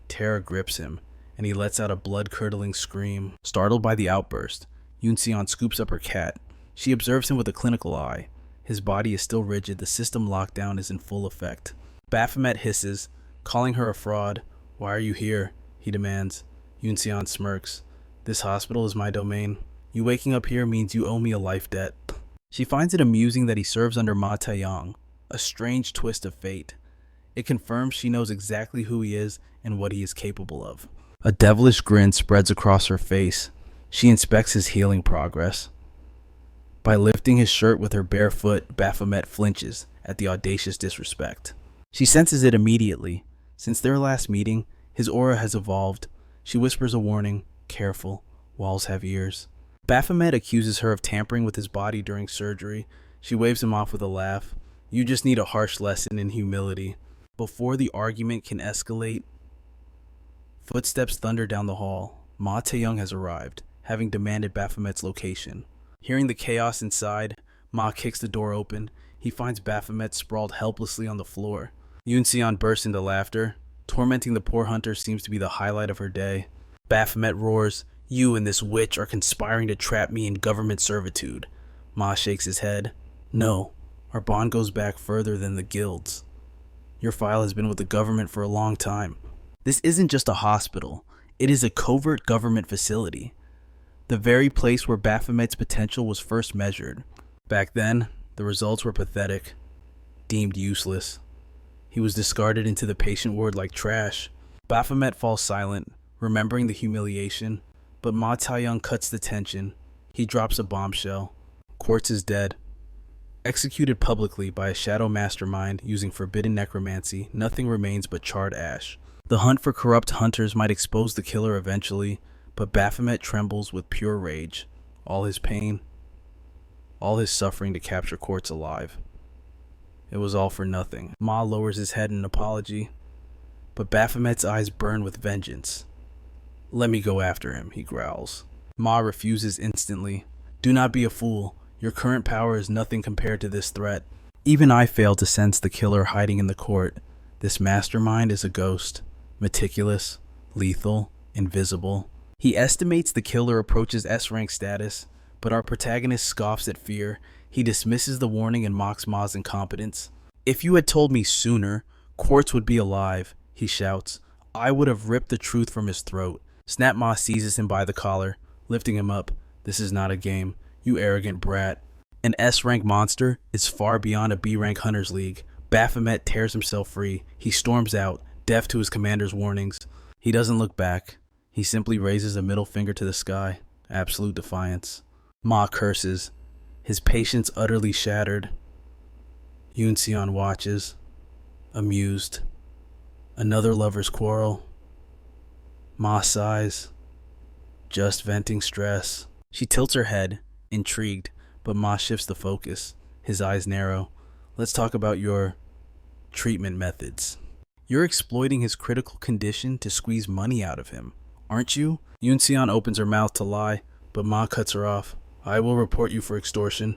Terror grips him, and he lets out a blood-curdling scream. Startled by the outburst, Yoon-seon scoops up her cat. She observes him with a clinical eye. His body is still rigid. The system lockdown is in full effect. Baphomet hisses, calling her a fraud. "Why are you here?" he demands. Yoon-seon smirks. "This hospital is my domain. You waking up here means you owe me a life debt." She finds it amusing that he serves under Ma Tae-young. A strange twist of fate. It confirms she knows exactly who he is and what he is capable of. A devilish grin spreads across her face. She inspects his healing progress. By lifting his shirt with her bare foot, Baphomet flinches at the audacious disrespect. She senses it immediately. Since their last meeting, his aura has evolved. She whispers a warning, "Careful, walls have ears." Baphomet accuses her of tampering with his body during surgery. She waves him off with a laugh. "You just need a harsh lesson in humility." Before the argument can escalate, footsteps thunder down the hall. Ma Tae-young has arrived, having demanded Baphomet's location. Hearing the chaos inside, Ma kicks the door open. He finds Baphomet sprawled helplessly on the floor. Yoon-seon bursts into laughter. Tormenting the poor hunter seems to be the highlight of her day. Baphomet roars, "You and this witch are conspiring to trap me in government servitude." Ma shakes his head. "No. Our bond goes back further than the guilds. Your file has been with the government for a long time. This isn't just a hospital. It is a covert government facility. The very place where Baphomet's potential was first measured. Back then, the results were pathetic, deemed useless. He was discarded into the patient ward like trash." Baphomet falls silent, remembering the humiliation, but Ma Tae-young cuts the tension. He drops a bombshell. Quartz is dead. Executed publicly by a shadow mastermind using forbidden necromancy, nothing remains but charred ash. The hunt for corrupt hunters might expose the killer eventually, but Baphomet trembles with pure rage. All his pain, all his suffering to capture Quartz alive. It was all for nothing. Ma lowers his head in an apology, but Baphomet's eyes burn with vengeance. "Let me go after him," he growls. Ma refuses instantly. "Do not be a fool. Your current power is nothing compared to this threat. Even I fail to sense the killer hiding in the court. This mastermind is a ghost, meticulous, lethal, invisible." He estimates the killer approaches S-rank status, but our protagonist scoffs at fear. He dismisses the warning and mocks Ma's incompetence. "If you had told me sooner, Quartz would be alive," he shouts. "I would have ripped the truth from his throat." Snap Ma seizes him by the collar, lifting him up. "This is not a game, you arrogant brat." An S-rank monster is far beyond a B-rank hunter's league. Baphomet tears himself free. He storms out, deaf to his commander's warnings. He doesn't look back. He simply raises a middle finger to the sky. Absolute defiance. Ma curses, his patience utterly shattered. Yoon-seon watches, amused. Another lover's quarrel. Ma sighs, just venting stress. She tilts her head, intrigued, but Ma shifts the focus. His eyes narrow. "Let's talk about your treatment methods. You're exploiting his critical condition to squeeze money out of him. Aren't you? Yunxian opens her mouth to lie, but Ma cuts her off. I will report you for extortion.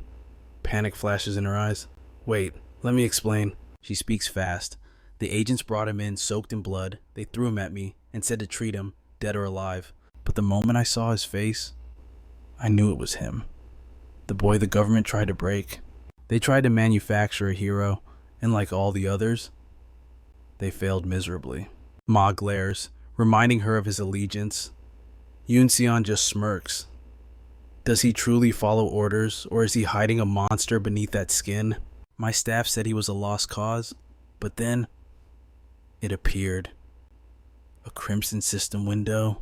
Panic flashes in her eyes. Wait, let me explain. She speaks fast. The agents brought him in soaked in blood. They threw him at me and said to treat him, dead or alive. But the moment I saw his face, I knew it was him. The boy the government tried to break. They tried to manufacture a hero, and like all the others, they failed miserably. Ma glares, reminding her of his allegiance. Yunxian just smirks. Does he truly follow orders, or is he hiding a monster beneath that skin? My staff said he was a lost cause, but then it appeared. A crimson system window.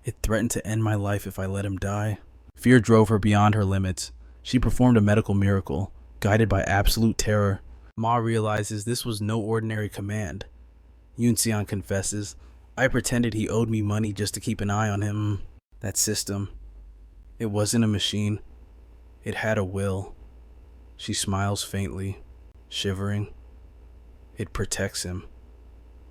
It threatened to end my life if I let him die. Fear drove her beyond her limits. She performed a medical miracle, guided by absolute terror. Ma realizes this was no ordinary command. Yunxian confesses, I pretended he owed me money just to keep an eye on him. That system, it wasn't a machine. It had a will. She smiles faintly, shivering. It protects him,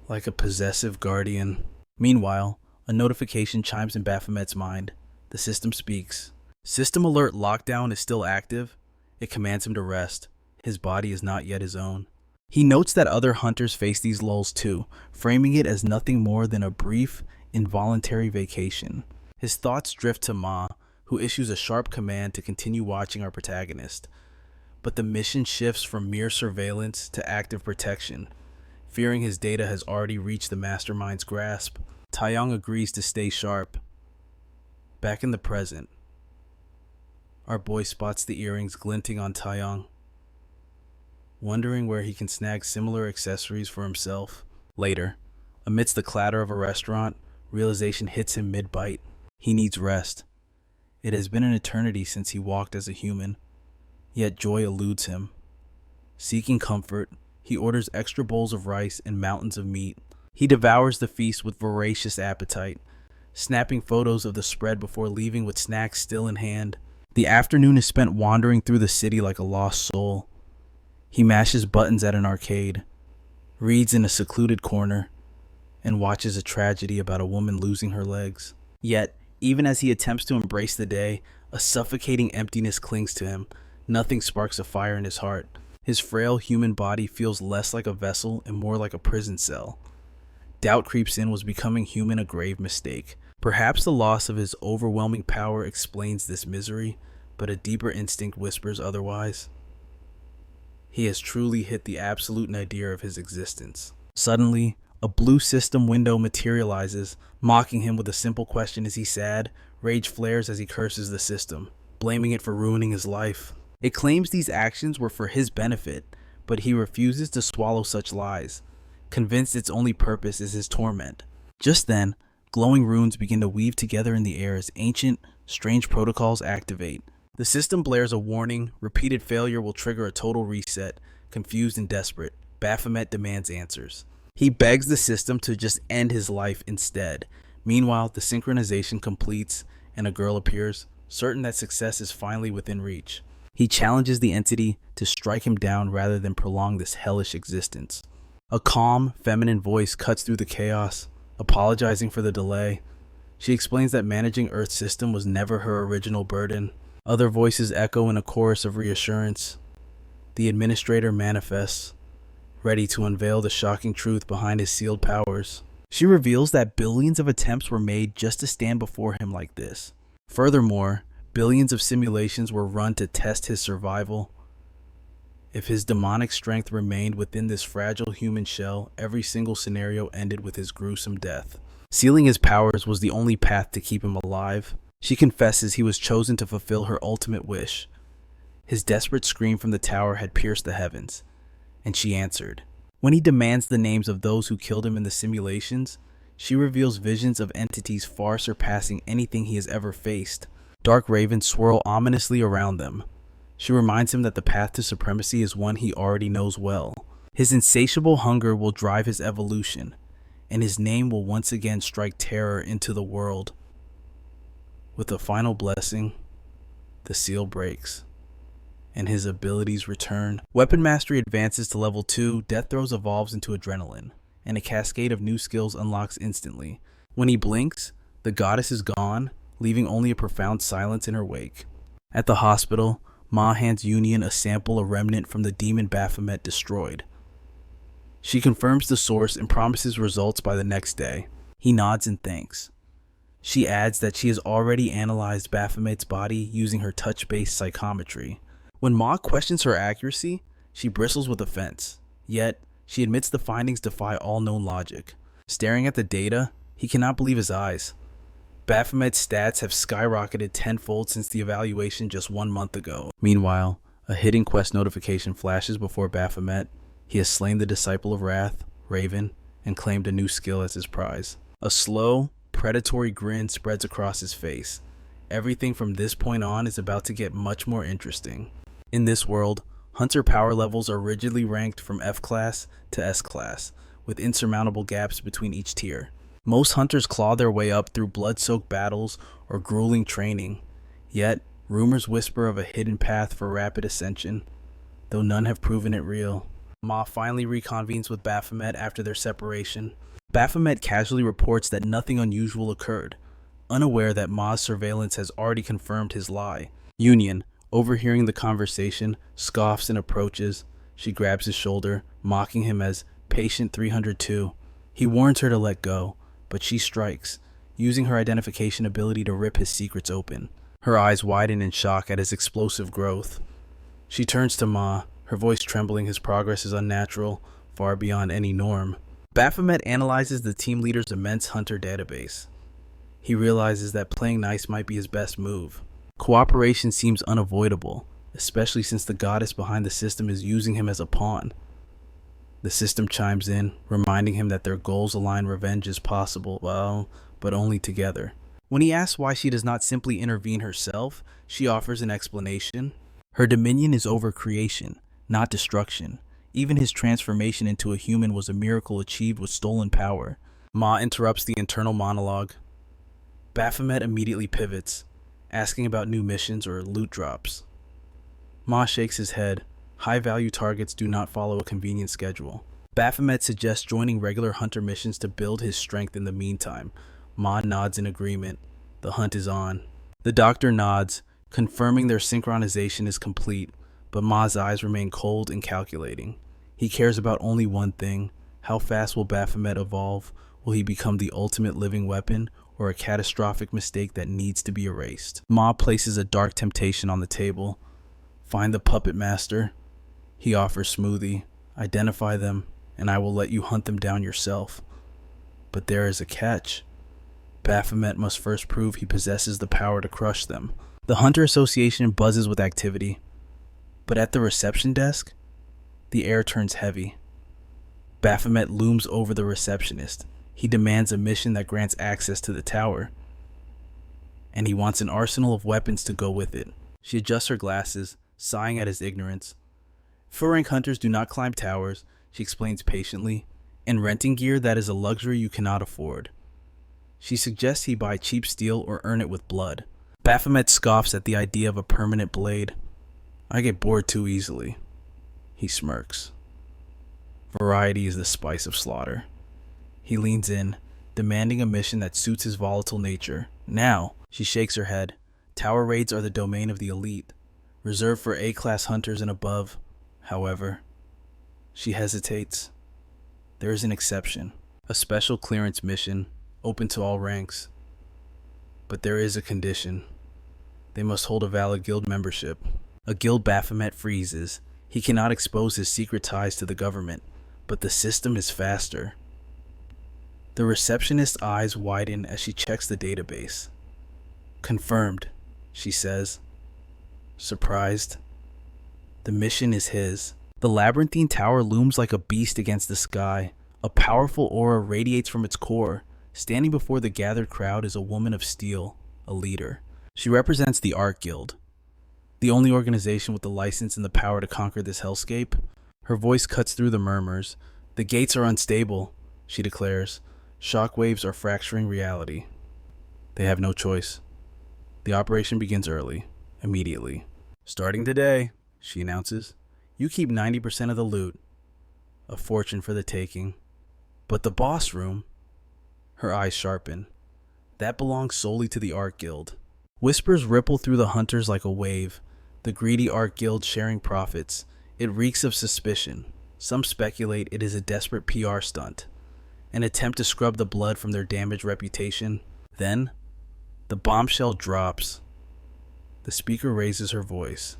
like a possessive guardian. Meanwhile, a notification chimes in Baphomet's mind. The system speaks. System alert lockdown is still active. It commands him to rest. His body is not yet his own. He notes that other hunters face these lulls too, framing it as nothing more than a brief, involuntary vacation. His thoughts drift to Ma, who issues a sharp command to continue watching our protagonist. But the mission shifts from mere surveillance to active protection. Fearing his data has already reached the mastermind's grasp, Taeyong agrees to stay sharp. Back in the present, our boy spots the earrings glinting on Taeyong, wondering where he can snag similar accessories for himself. Later, amidst the clatter of a restaurant, realization hits him mid-bite. He needs rest. It has been an eternity since he walked as a human, yet joy eludes him. Seeking comfort, he orders extra bowls of rice and mountains of meat. He devours the feast with voracious appetite, snapping photos of the spread before leaving with snacks still in hand. The afternoon is spent wandering through the city like a lost soul. He mashes buttons at an arcade, reads in a secluded corner, and watches a tragedy about a woman losing her legs. Yet, even as he attempts to embrace the day, a suffocating emptiness clings to him. Nothing sparks a fire in his heart. His frail human body feels less like a vessel and more like a prison cell. Doubt creeps in, was becoming human a grave mistake? Perhaps the loss of his overwhelming power explains this misery, but a deeper instinct whispers otherwise. He has truly hit the absolute nadir of his existence. Suddenly, a blue system window materializes, mocking him with a simple question: is he sad? Rage flares as he curses the system, blaming it for ruining his life. It claims these actions were for his benefit, but he refuses to swallow such lies, convinced its only purpose is his torment. Just then, glowing runes begin to weave together in the air as ancient, strange protocols activate. The system blares a warning. Repeated failure will trigger a total reset. Confused and desperate, Baphomet demands answers. He begs the system to just end his life instead. Meanwhile, the synchronization completes and a girl appears, certain that success is finally within reach. He challenges the entity to strike him down rather than prolong this hellish existence. A calm, feminine voice cuts through the chaos, apologizing for the delay. She explains that managing Earth's system was never her original burden. Other voices echo in a chorus of reassurance. The administrator manifests, ready to unveil the shocking truth behind his sealed powers. She reveals that billions of attempts were made just to stand before him like this. Furthermore, billions of simulations were run to test his survival. If his demonic strength remained within this fragile human shell, every single scenario ended with his gruesome death. Sealing his powers was the only path to keep him alive. She confesses he was chosen to fulfill her ultimate wish. His desperate scream from the tower had pierced the heavens, and she answered. When he demands the names of those who killed him in the simulations, she reveals visions of entities far surpassing anything he has ever faced. Dark ravens swirl ominously around them. She reminds him that the path to supremacy is one he already knows well. His insatiable hunger will drive his evolution, and his name will once again strike terror into the world. With a final blessing, the seal breaks, and his abilities return. Weapon mastery advances to level 2, death throws evolves into adrenaline, and a cascade of new skills unlocks instantly. When he blinks, The goddess is gone, leaving only a profound silence in her wake. At the hospital, Ma hands Union a sample, a remnant from the demon Baphomet destroyed. She confirms the source and promises results by the next day. He nods in thanks. She adds that she has already analyzed Baphomet's body using her touch-based psychometry. When Ma questions her accuracy, she bristles with offense. Yet, she admits the findings defy all known logic. Staring at the data, he cannot believe his eyes. Baphomet's stats have skyrocketed tenfold since the evaluation just 1 month ago. Meanwhile, a hidden quest notification flashes before Baphomet. He has slain the disciple of Wrath, Raven, and claimed a new skill as his prize. A slow, predatory grin spreads across his face. Everything from this point on is about to get much more interesting. In this world, hunter power levels are rigidly ranked from F class to S class, with insurmountable gaps between each tier. Most hunters claw their way up through blood-soaked battles or grueling training, yet rumors whisper of a hidden path for rapid ascension, though none have proven it real. Ma finally reconvenes with Baphomet after their separation. Baphomet casually reports that nothing unusual occurred, unaware that Ma's surveillance has already confirmed his lie. Union, overhearing the conversation, scoffs and approaches. She grabs his shoulder, mocking him as Patient 302. He warns her to let go, but she strikes, using her identification ability to rip his secrets open. Her eyes widen in shock at his explosive growth. She turns to Ma, her voice trembling. His progress is unnatural, far beyond any norm. Baphomet analyzes the team leader's immense hunter database. He realizes that playing nice might be his best move. Cooperation seems unavoidable, especially since the goddess behind the system is using him as a pawn. The system chimes in, reminding him that their goals align. Revenge is possible, well, but only together. When he asks why she does not simply intervene herself, she offers an explanation. Her dominion is over creation, not destruction. Even his transformation into a human was a miracle achieved with stolen power. Ma interrupts the internal monologue. Baphomet immediately pivots, asking about new missions or loot drops. Ma shakes his head. High-value targets do not follow a convenient schedule. Baphomet suggests joining regular hunter missions to build his strength in the meantime. Ma nods in agreement. The hunt is on. The doctor nods, confirming their synchronization is complete, but Ma's eyes remain cold and calculating. He cares about only one thing. How fast will Baphomet evolve? Will he become the ultimate living weapon, or a catastrophic mistake that needs to be erased? Ma places a dark temptation on the table. Find the puppet master. He offers smoothly. Identify them, and I will let you hunt them down yourself. But there is a catch. Baphomet must first prove he possesses the power to crush them. The Hunter Association buzzes with activity. But at the reception desk, the air turns heavy. Baphomet looms over the receptionist. He demands a mission that grants access to the tower. And he wants an arsenal of weapons to go with it. She adjusts her glasses, sighing at his ignorance. Full-rank hunters do not climb towers, she explains patiently, and renting gear that is a luxury you cannot afford. She suggests he buy cheap steel or earn it with blood. Baphomet scoffs at the idea of a permanent blade. I get bored too easily. He smirks. Variety is the spice of slaughter. He leans in, demanding a mission that suits his volatile nature. Now, she shakes her head. Tower raids are the domain of the elite, reserved for A-class hunters and above. However, she hesitates. There is an exception, a special clearance mission, open to all ranks. But there is a condition. They must hold a valid guild membership. A guild Baphomet freezes. He cannot expose his secret ties to the government, but the system is faster. The receptionist's eyes widen as she checks the database. Confirmed, she says. Surprised. The mission is his. The labyrinthine tower looms like a beast against the sky. A powerful aura radiates from its core. Standing before the gathered crowd is a woman of steel, a leader. She represents the Art Guild, the only organization with the license and the power to conquer this hellscape. Her voice cuts through the murmurs. The gates are unstable, she declares. Shockwaves are fracturing reality. They have no choice. The operation begins early, immediately. Starting today, she announces, you keep 90% of the loot. A fortune for the taking. But the boss room? Her eyes sharpen. That belongs solely to the Art Guild. Whispers ripple through the hunters like a wave. The greedy Art Guild sharing profits. It reeks of suspicion. Some speculate it is a desperate PR stunt, an attempt to scrub the blood from their damaged reputation. Then, the bombshell drops. The speaker raises her voice.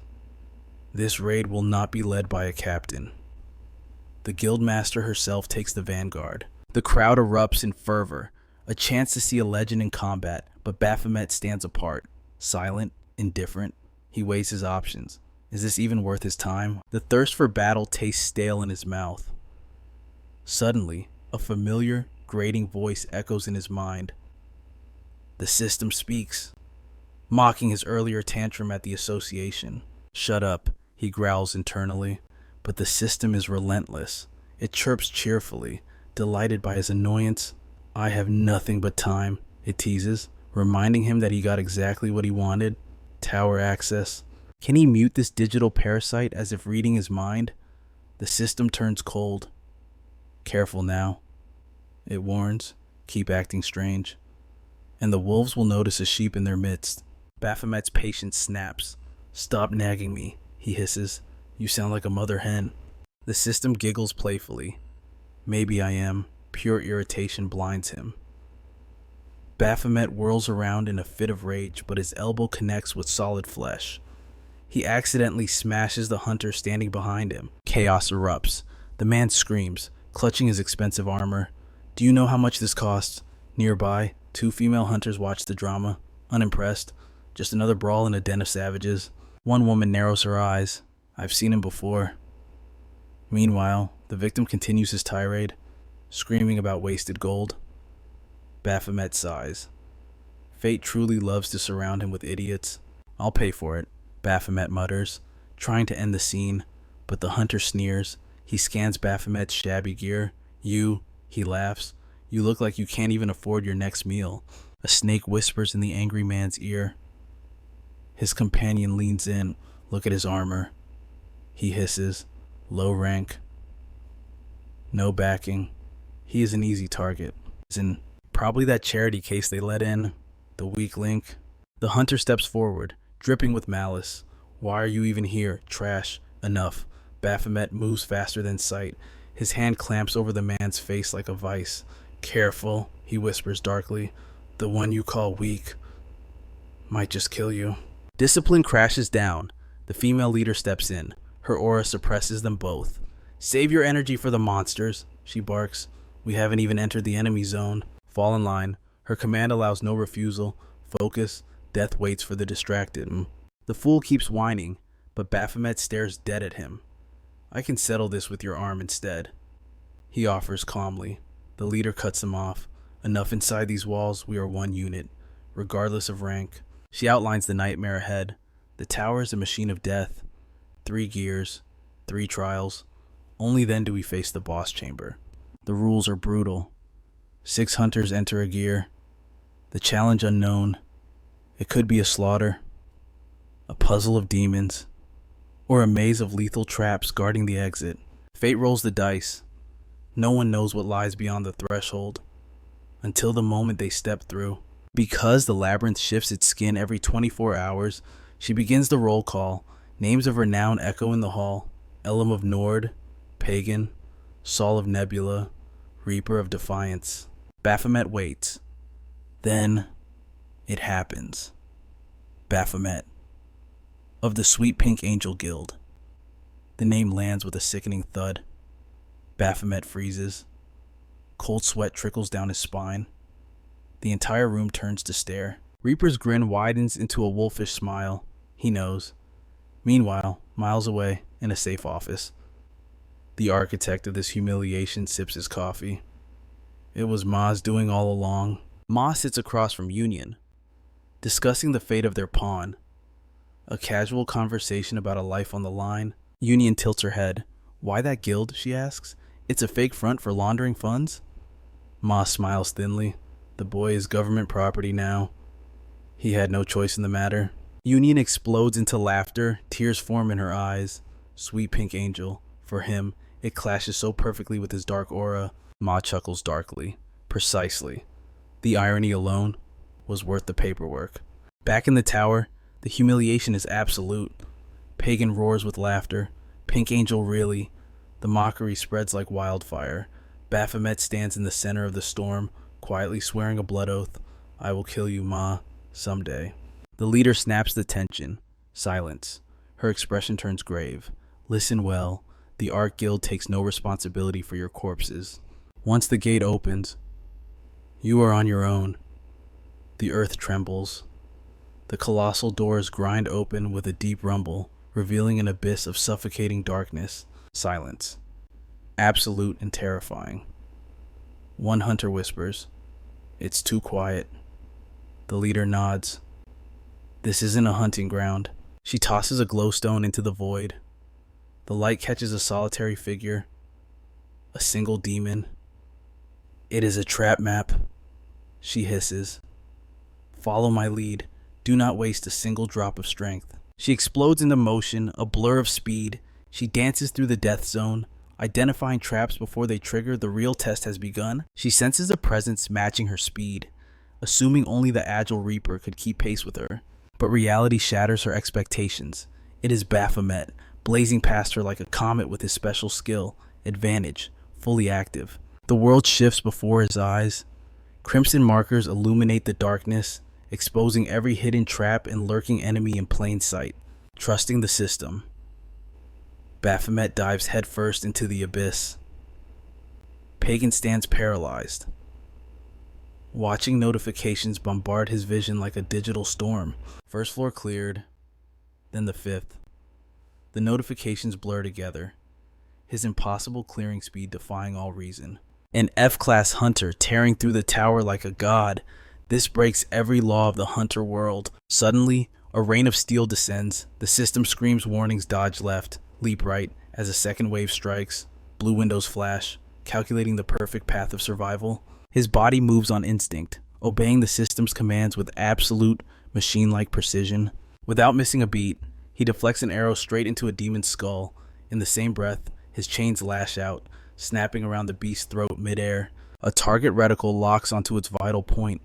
This raid will not be led by a captain. The guildmaster herself takes the vanguard. The crowd erupts in fervor, a chance to see a legend in combat, but Baphomet stands apart, silent, indifferent. He weighs his options. Is this even worth his time? The thirst for battle tastes stale in his mouth. Suddenly, a familiar, grating voice echoes in his mind. The system speaks, mocking his earlier tantrum at the association. Shut up, he growls internally. But the system is relentless. It chirps cheerfully, delighted by his annoyance. I have nothing but time, it teases, reminding him that he got exactly what he wanted. Tower access. Can he mute this digital parasite as if reading his mind? The system turns cold. Careful now, it warns. Keep acting strange, and the wolves will notice a sheep in their midst. Baphomet's patience snaps. Stop nagging me, he hisses. You sound like a mother hen. The system giggles playfully. Maybe I am. Pure irritation blinds him. Baphomet whirls around in a fit of rage, but his elbow connects with solid flesh. He accidentally smashes the hunter standing behind him. Chaos erupts. The man screams, clutching his expensive armor. Do you know how much this costs? Nearby, 2 female hunters watch the drama, unimpressed. Just another brawl in a den of savages. One woman narrows her eyes. I've seen him before. Meanwhile, the victim continues his tirade, screaming about wasted gold. Baphomet sighs. Fate truly loves to surround him with idiots. I'll pay for it, Baphomet mutters, trying to end the scene, but the hunter sneers. He scans Baphomet's shabby gear. He laughs. You look like you can't even afford your next meal. A snake whispers in the angry man's ear. His companion leans in. Look at his armor. He hisses. Low rank. No backing. He is an easy target. Probably that charity case they let in. The weak link. The hunter steps forward, dripping with malice. Why are you even here? Trash. Enough. Baphomet moves faster than sight. His hand clamps over the man's face like a vice. Careful, he whispers darkly. The one you call weak might just kill you. Discipline crashes down. The female leader steps in. Her aura suppresses them both. Save your energy for the monsters, she barks. We haven't even entered the enemy zone. Fall in line. Her command allows no refusal. Focus. Death waits for the distracted. The fool keeps whining, but Baphomet stares dead at him. I can settle this with your arm instead, he offers calmly. The leader cuts him off. Enough inside these walls, we are one unit, regardless of rank. She outlines the nightmare ahead. The tower is a machine of death. 3 gears, 3 trials. Only then do we face the boss chamber. The rules are brutal. 6 hunters enter a gear. The challenge unknown. It could be a slaughter, a puzzle of demons, or a maze of lethal traps guarding the exit. Fate rolls the dice. No one knows what lies beyond the threshold until the moment they step through. Because the labyrinth shifts its skin every 24 hours, she begins the roll call. Names of renown echo in the hall. Elam of Nord, Pagan, Saul of Nebula, Reaper of Defiance. Baphomet waits. Then it happens. Baphomet, of the Sweet Pink Angel Guild. The name lands with a sickening thud. Baphomet freezes. Cold sweat trickles down his spine. The entire room turns to stare. Reaper's grin widens into a wolfish smile. He knows. Meanwhile, miles away, in a safe office, the architect of this humiliation sips his coffee. It was Ma's doing all along. Ma sits across from Union, discussing the fate of their pawn. A casual conversation about a life on the line. Union tilts her head. Why that guild, she asks. It's a fake front for laundering funds? Ma smiles thinly. The boy is government property now. He had no choice in the matter. Union explodes into laughter. Tears form in her eyes. Sweet Pink Angel. For him, it clashes so perfectly with his dark aura. Ma chuckles darkly. Precisely. The irony alone. was worth the paperwork. Back in the tower, the humiliation is absolute. Pagan roars with laughter. Pink Angel really. The mockery spreads like wildfire. Baphomet stands in the center of the storm, quietly swearing a blood oath. I will kill you, Ma, someday. The leader snaps the tension. Silence. Her expression turns grave. Listen well. The Ark Guild takes no responsibility for your corpses. Once the gate opens, you are on your own. The earth trembles. The colossal doors grind open with a deep rumble, revealing an abyss of suffocating darkness. Silence. Absolute and terrifying. One hunter whispers, "It's too quiet." The leader nods. This isn't a hunting ground. She tosses a glowstone into the void. The light catches a solitary figure. A single demon. It is a trap map. She hisses. Follow my lead. Do not waste a single drop of strength. She explodes into motion, a blur of speed. She dances through the death zone, identifying traps before they trigger. The real test has begun. She senses a presence matching her speed, assuming only the agile Reaper could keep pace with her. But reality shatters her expectations. It is Baphomet, blazing past her like a comet with his special skill, advantage, fully active. The world shifts before his eyes. Crimson markers illuminate the darkness, exposing every hidden trap and lurking enemy in plain sight. Trusting the system, Baphomet dives headfirst into the abyss. Pagan stands paralyzed, watching notifications bombard his vision like a digital storm. First floor cleared, then the fifth. The notifications blur together, his impossible clearing speed defying all reason. An F-class hunter tearing through the tower like a god. This breaks every law of the hunter world. Suddenly, a rain of steel descends. The system screams warnings: dodge left, leap right, as a second wave strikes. Blue windows flash, calculating the perfect path of survival. His body moves on instinct, obeying the system's commands with absolute, machine-like precision. Without missing a beat, he deflects an arrow straight into a demon's skull. In the same breath, his chains lash out, snapping around the beast's throat midair. A target reticle locks onto its vital point.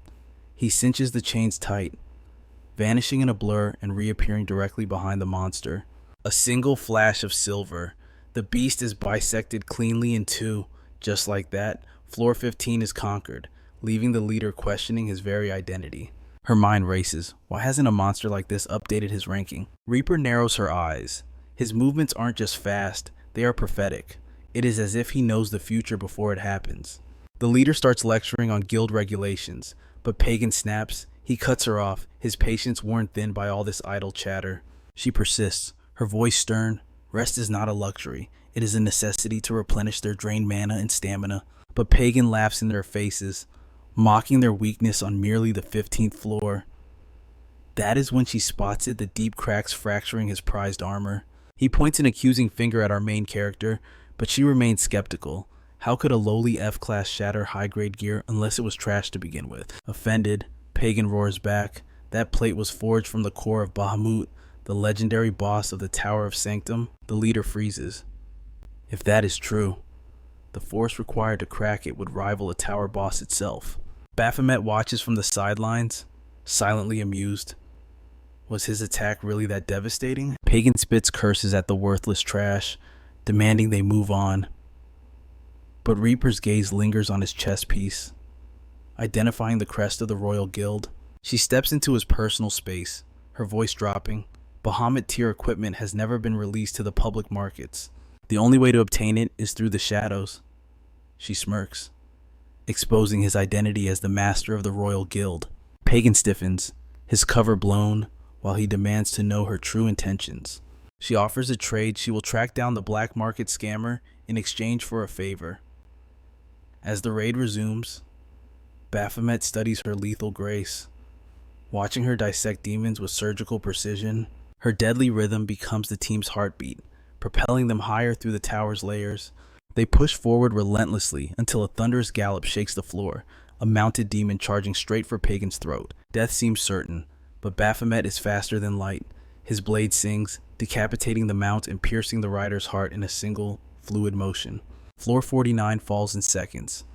He cinches the chains tight, vanishing in a blur and reappearing directly behind the monster. A single flash of silver. The beast is bisected cleanly in two. Just like that, floor 15 is conquered, leaving the leader questioning his very identity. Her mind races. Why hasn't a monster like this updated his ranking? Reaper narrows her eyes. His movements aren't just fast, they are prophetic. It is as if he knows the future before it happens. The leader starts lecturing on guild regulations, but Pagan snaps. He cuts her off, his patience worn thin by all this idle chatter. She persists, her voice stern. Rest is not a luxury. It is a necessity to replenish their drained mana and stamina. But Pagan laughs in their faces, mocking their weakness on merely the 15th floor. That is when she spots it, the deep cracks fracturing his prized armor. He points an accusing finger at our main character, but she remains skeptical. How could a lowly F-class shatter high-grade gear unless it was trash to begin with? Offended, Pagan roars back. That plate was forged from the core of Baffomet, the legendary boss of the Tower of Sanctum. The leader freezes. If that is true, the force required to crack it would rival a tower boss itself. Baphomet watches from the sidelines, silently amused. Was his attack really that devastating? Pagan spits curses at the worthless trash, demanding they move on. But Reaper's gaze lingers on his chest piece, identifying the crest of the Royal Guild. She steps into his personal space, her voice dropping. Baphomet tier equipment has never been released to the public markets. The only way to obtain it is through the shadows. She smirks, exposing his identity as the master of the Royal Guild. Pagan stiffens, his cover blown, while he demands to know her true intentions. She offers a trade. She will track down the black market scammer in exchange for a favor. As the raid resumes, Baphomet studies her lethal grace, watching her dissect demons with surgical precision. Her deadly rhythm becomes the team's heartbeat, propelling them higher through the tower's layers. They push forward relentlessly until a thunderous gallop shakes the floor, a mounted demon charging straight for Pagan's throat. Death seems certain, but Baphomet is faster than light. His blade sings, decapitating the mount and piercing the rider's heart in a single, fluid motion. Floor 49 falls in seconds.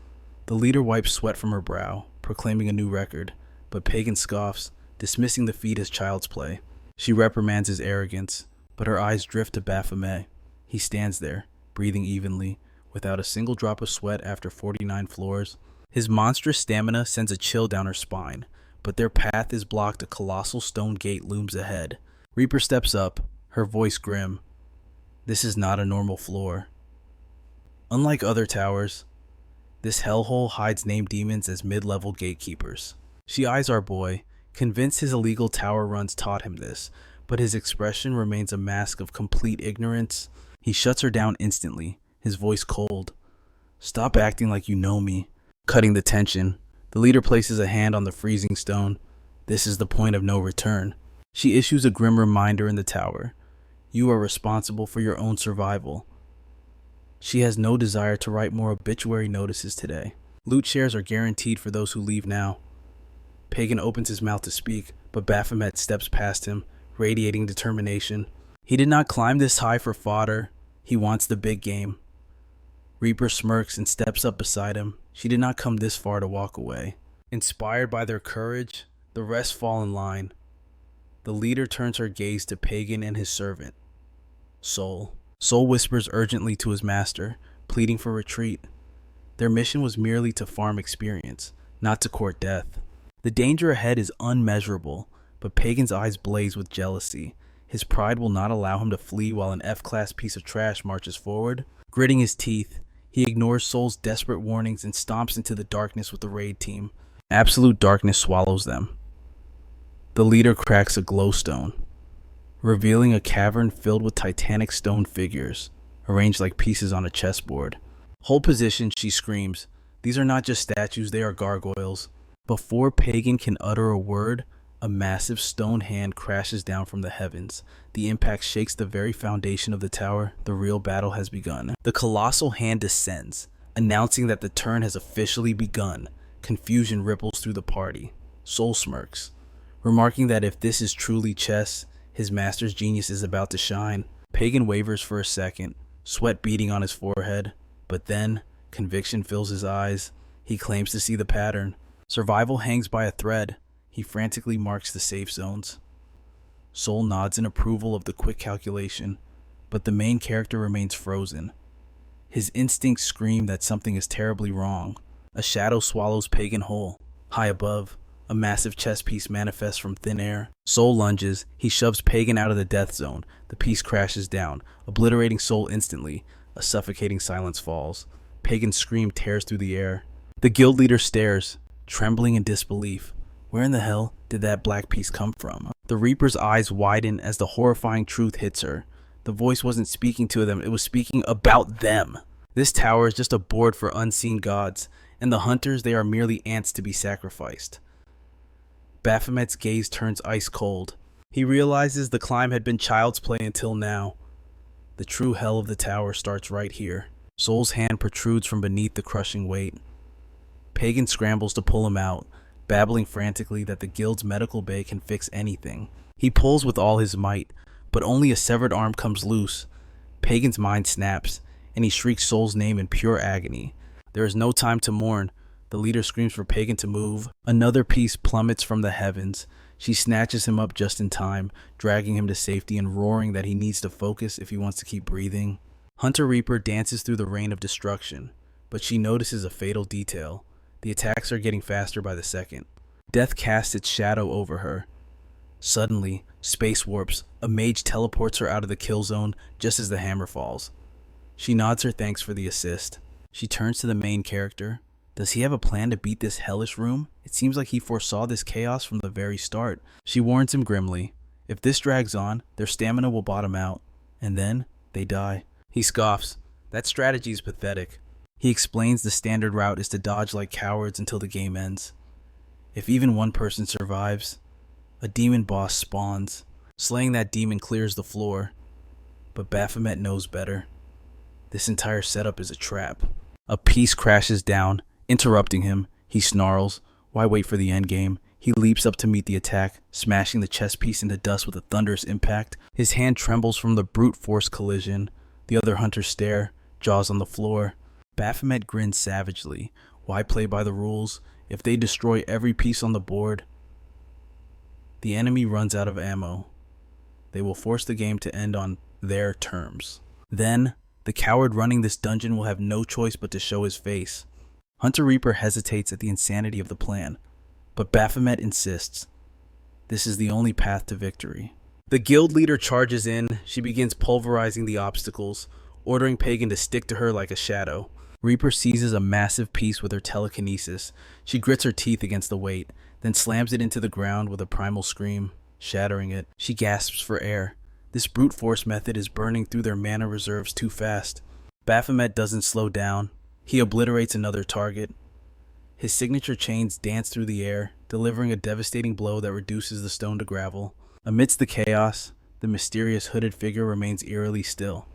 The leader wipes sweat from her brow, proclaiming a new record. but Pagan scoffs, dismissing the feat as child's play. She reprimands his arrogance, but her eyes drift to Baphomet. He stands there, breathing evenly, without a single drop of sweat after 49 floors. His monstrous stamina sends a chill down her spine, but their path is blocked. A colossal stone gate looms ahead. Reaper steps up, her voice grim. This is not a normal floor. Unlike other towers, this hellhole hides named demons as mid-level gatekeepers. She eyes our boy, convinced his illegal tower runs taught him this, but his expression remains a mask of complete ignorance. He shuts her down instantly, his voice cold. Stop acting like you know me. Cutting the tension, the leader places a hand on the freezing stone. This is the point of no return. She issues a grim reminder in the tower. You are responsible for your own survival. She has no desire to write more obituary notices today. Loot shares are guaranteed for those who leave now. Pagan opens his mouth to speak, but Baphomet steps past him, radiating determination. He did not climb this high for fodder. He wants the big game. Reaper smirks and steps up beside him. She did not come this far to walk away. Inspired by their courage, the rest fall in line. The leader turns her gaze to Pagan and his servant, Soul. Soul whispers urgently to his master, pleading for retreat. Their mission was merely to farm experience, not to court death. The danger ahead is unmeasurable, but Pagan's eyes blaze with jealousy. His pride will not allow him to flee while an F-class piece of trash marches forward. Gritting his teeth, he ignores Soul's desperate warnings and stomps into the darkness with the raid team. Absolute darkness swallows them. The leader cracks a glowstone, revealing a cavern filled with titanic stone figures, arranged like pieces on a chessboard. Hold position, she screams. These are not just statues, they are gargoyles. Before Pagan can utter a word, a massive stone hand crashes down from the heavens. The impact shakes the very foundation of the tower. The real battle has begun. The colossal hand descends, announcing that the turn has officially begun. Confusion ripples through the party. Soul smirks, remarking that if this is truly chess, his master's genius is about to shine. Pagan wavers for a second, sweat beading on his forehead, but then conviction fills his eyes. He claims to see the pattern. Survival hangs by a thread. He frantically marks the safe zones. Soul nods in approval of the quick calculation, but the main character remains frozen. His instincts scream that something is terribly wrong. A shadow swallows Pagan whole. High above, a massive chess piece manifests from thin air. Soul lunges. He shoves Pagan out of the death zone. The piece crashes down, obliterating Soul instantly. A suffocating silence falls. Pagan's scream tears through the air. The guild leader stares, trembling in disbelief. Where in the hell did that black piece come from? The Reaper's eyes widen as the horrifying truth hits her. The voice wasn't speaking to them, it was speaking about them. This tower is just a board for unseen gods, and the hunters, they are merely ants to be sacrificed. Baphomet's gaze turns ice cold. He realizes the climb had been child's play until now. The true hell of the tower starts right here. Soul's hand protrudes from beneath the crushing weight. Pagan scrambles to pull him out, babbling frantically that the guild's medical bay can fix anything. He pulls with all his might, but only a severed arm comes loose. Pagan's mind snaps, and he shrieks Soul's name in pure agony. There is no time to mourn. The leader screams for Pagan to move. Another piece plummets from the heavens. She snatches him up just in time, dragging him to safety and roaring that he needs to focus if he wants to keep breathing. Hunter Reaper dances through the rain of destruction, but she notices a fatal detail. The attacks are getting faster by the second. Death casts its shadow over her. Suddenly, space warps. A mage teleports her out of the kill zone just as the hammer falls. She nods her thanks for the assist. She turns to the main character. Does he have a plan to beat this hellish room? It seems like he foresaw this chaos from the very start. She warns him grimly. If this drags on, their stamina will bottom out, and then they die. He scoffs. That strategy is pathetic. He explains the standard route is to dodge like cowards until the game ends. If even one person survives, a demon boss spawns. Slaying that demon clears the floor. But Baphomet knows better. This entire setup is a trap. A piece crashes down, interrupting him. He snarls. Why wait for the endgame? He leaps up to meet the attack, smashing the chess piece into dust with a thunderous impact. His hand trembles from the brute force collision. The other hunters stare, jaws on the floor. Baphomet grins savagely. Why play by the rules? If they destroy every piece on the board, The enemy runs out of ammo. They will force the game to end on their terms. Then, the coward running this dungeon will have no choice but to show his face. Hunter Reaper hesitates at the insanity of the plan, but Baphomet insists. This is the only path to victory. The guild leader charges in. She begins pulverizing the obstacles, ordering Pagan to stick to her like a shadow. Reaper seizes a massive piece with her telekinesis. She grits her teeth against the weight, then slams it into the ground with a primal scream, shattering it. She gasps for air. This brute force method is burning through their mana reserves too fast. Baphomet doesn't slow down. He obliterates another target. His signature chains dance through the air, delivering a devastating blow that reduces the stone to gravel. Amidst the chaos, the mysterious hooded figure remains eerily still.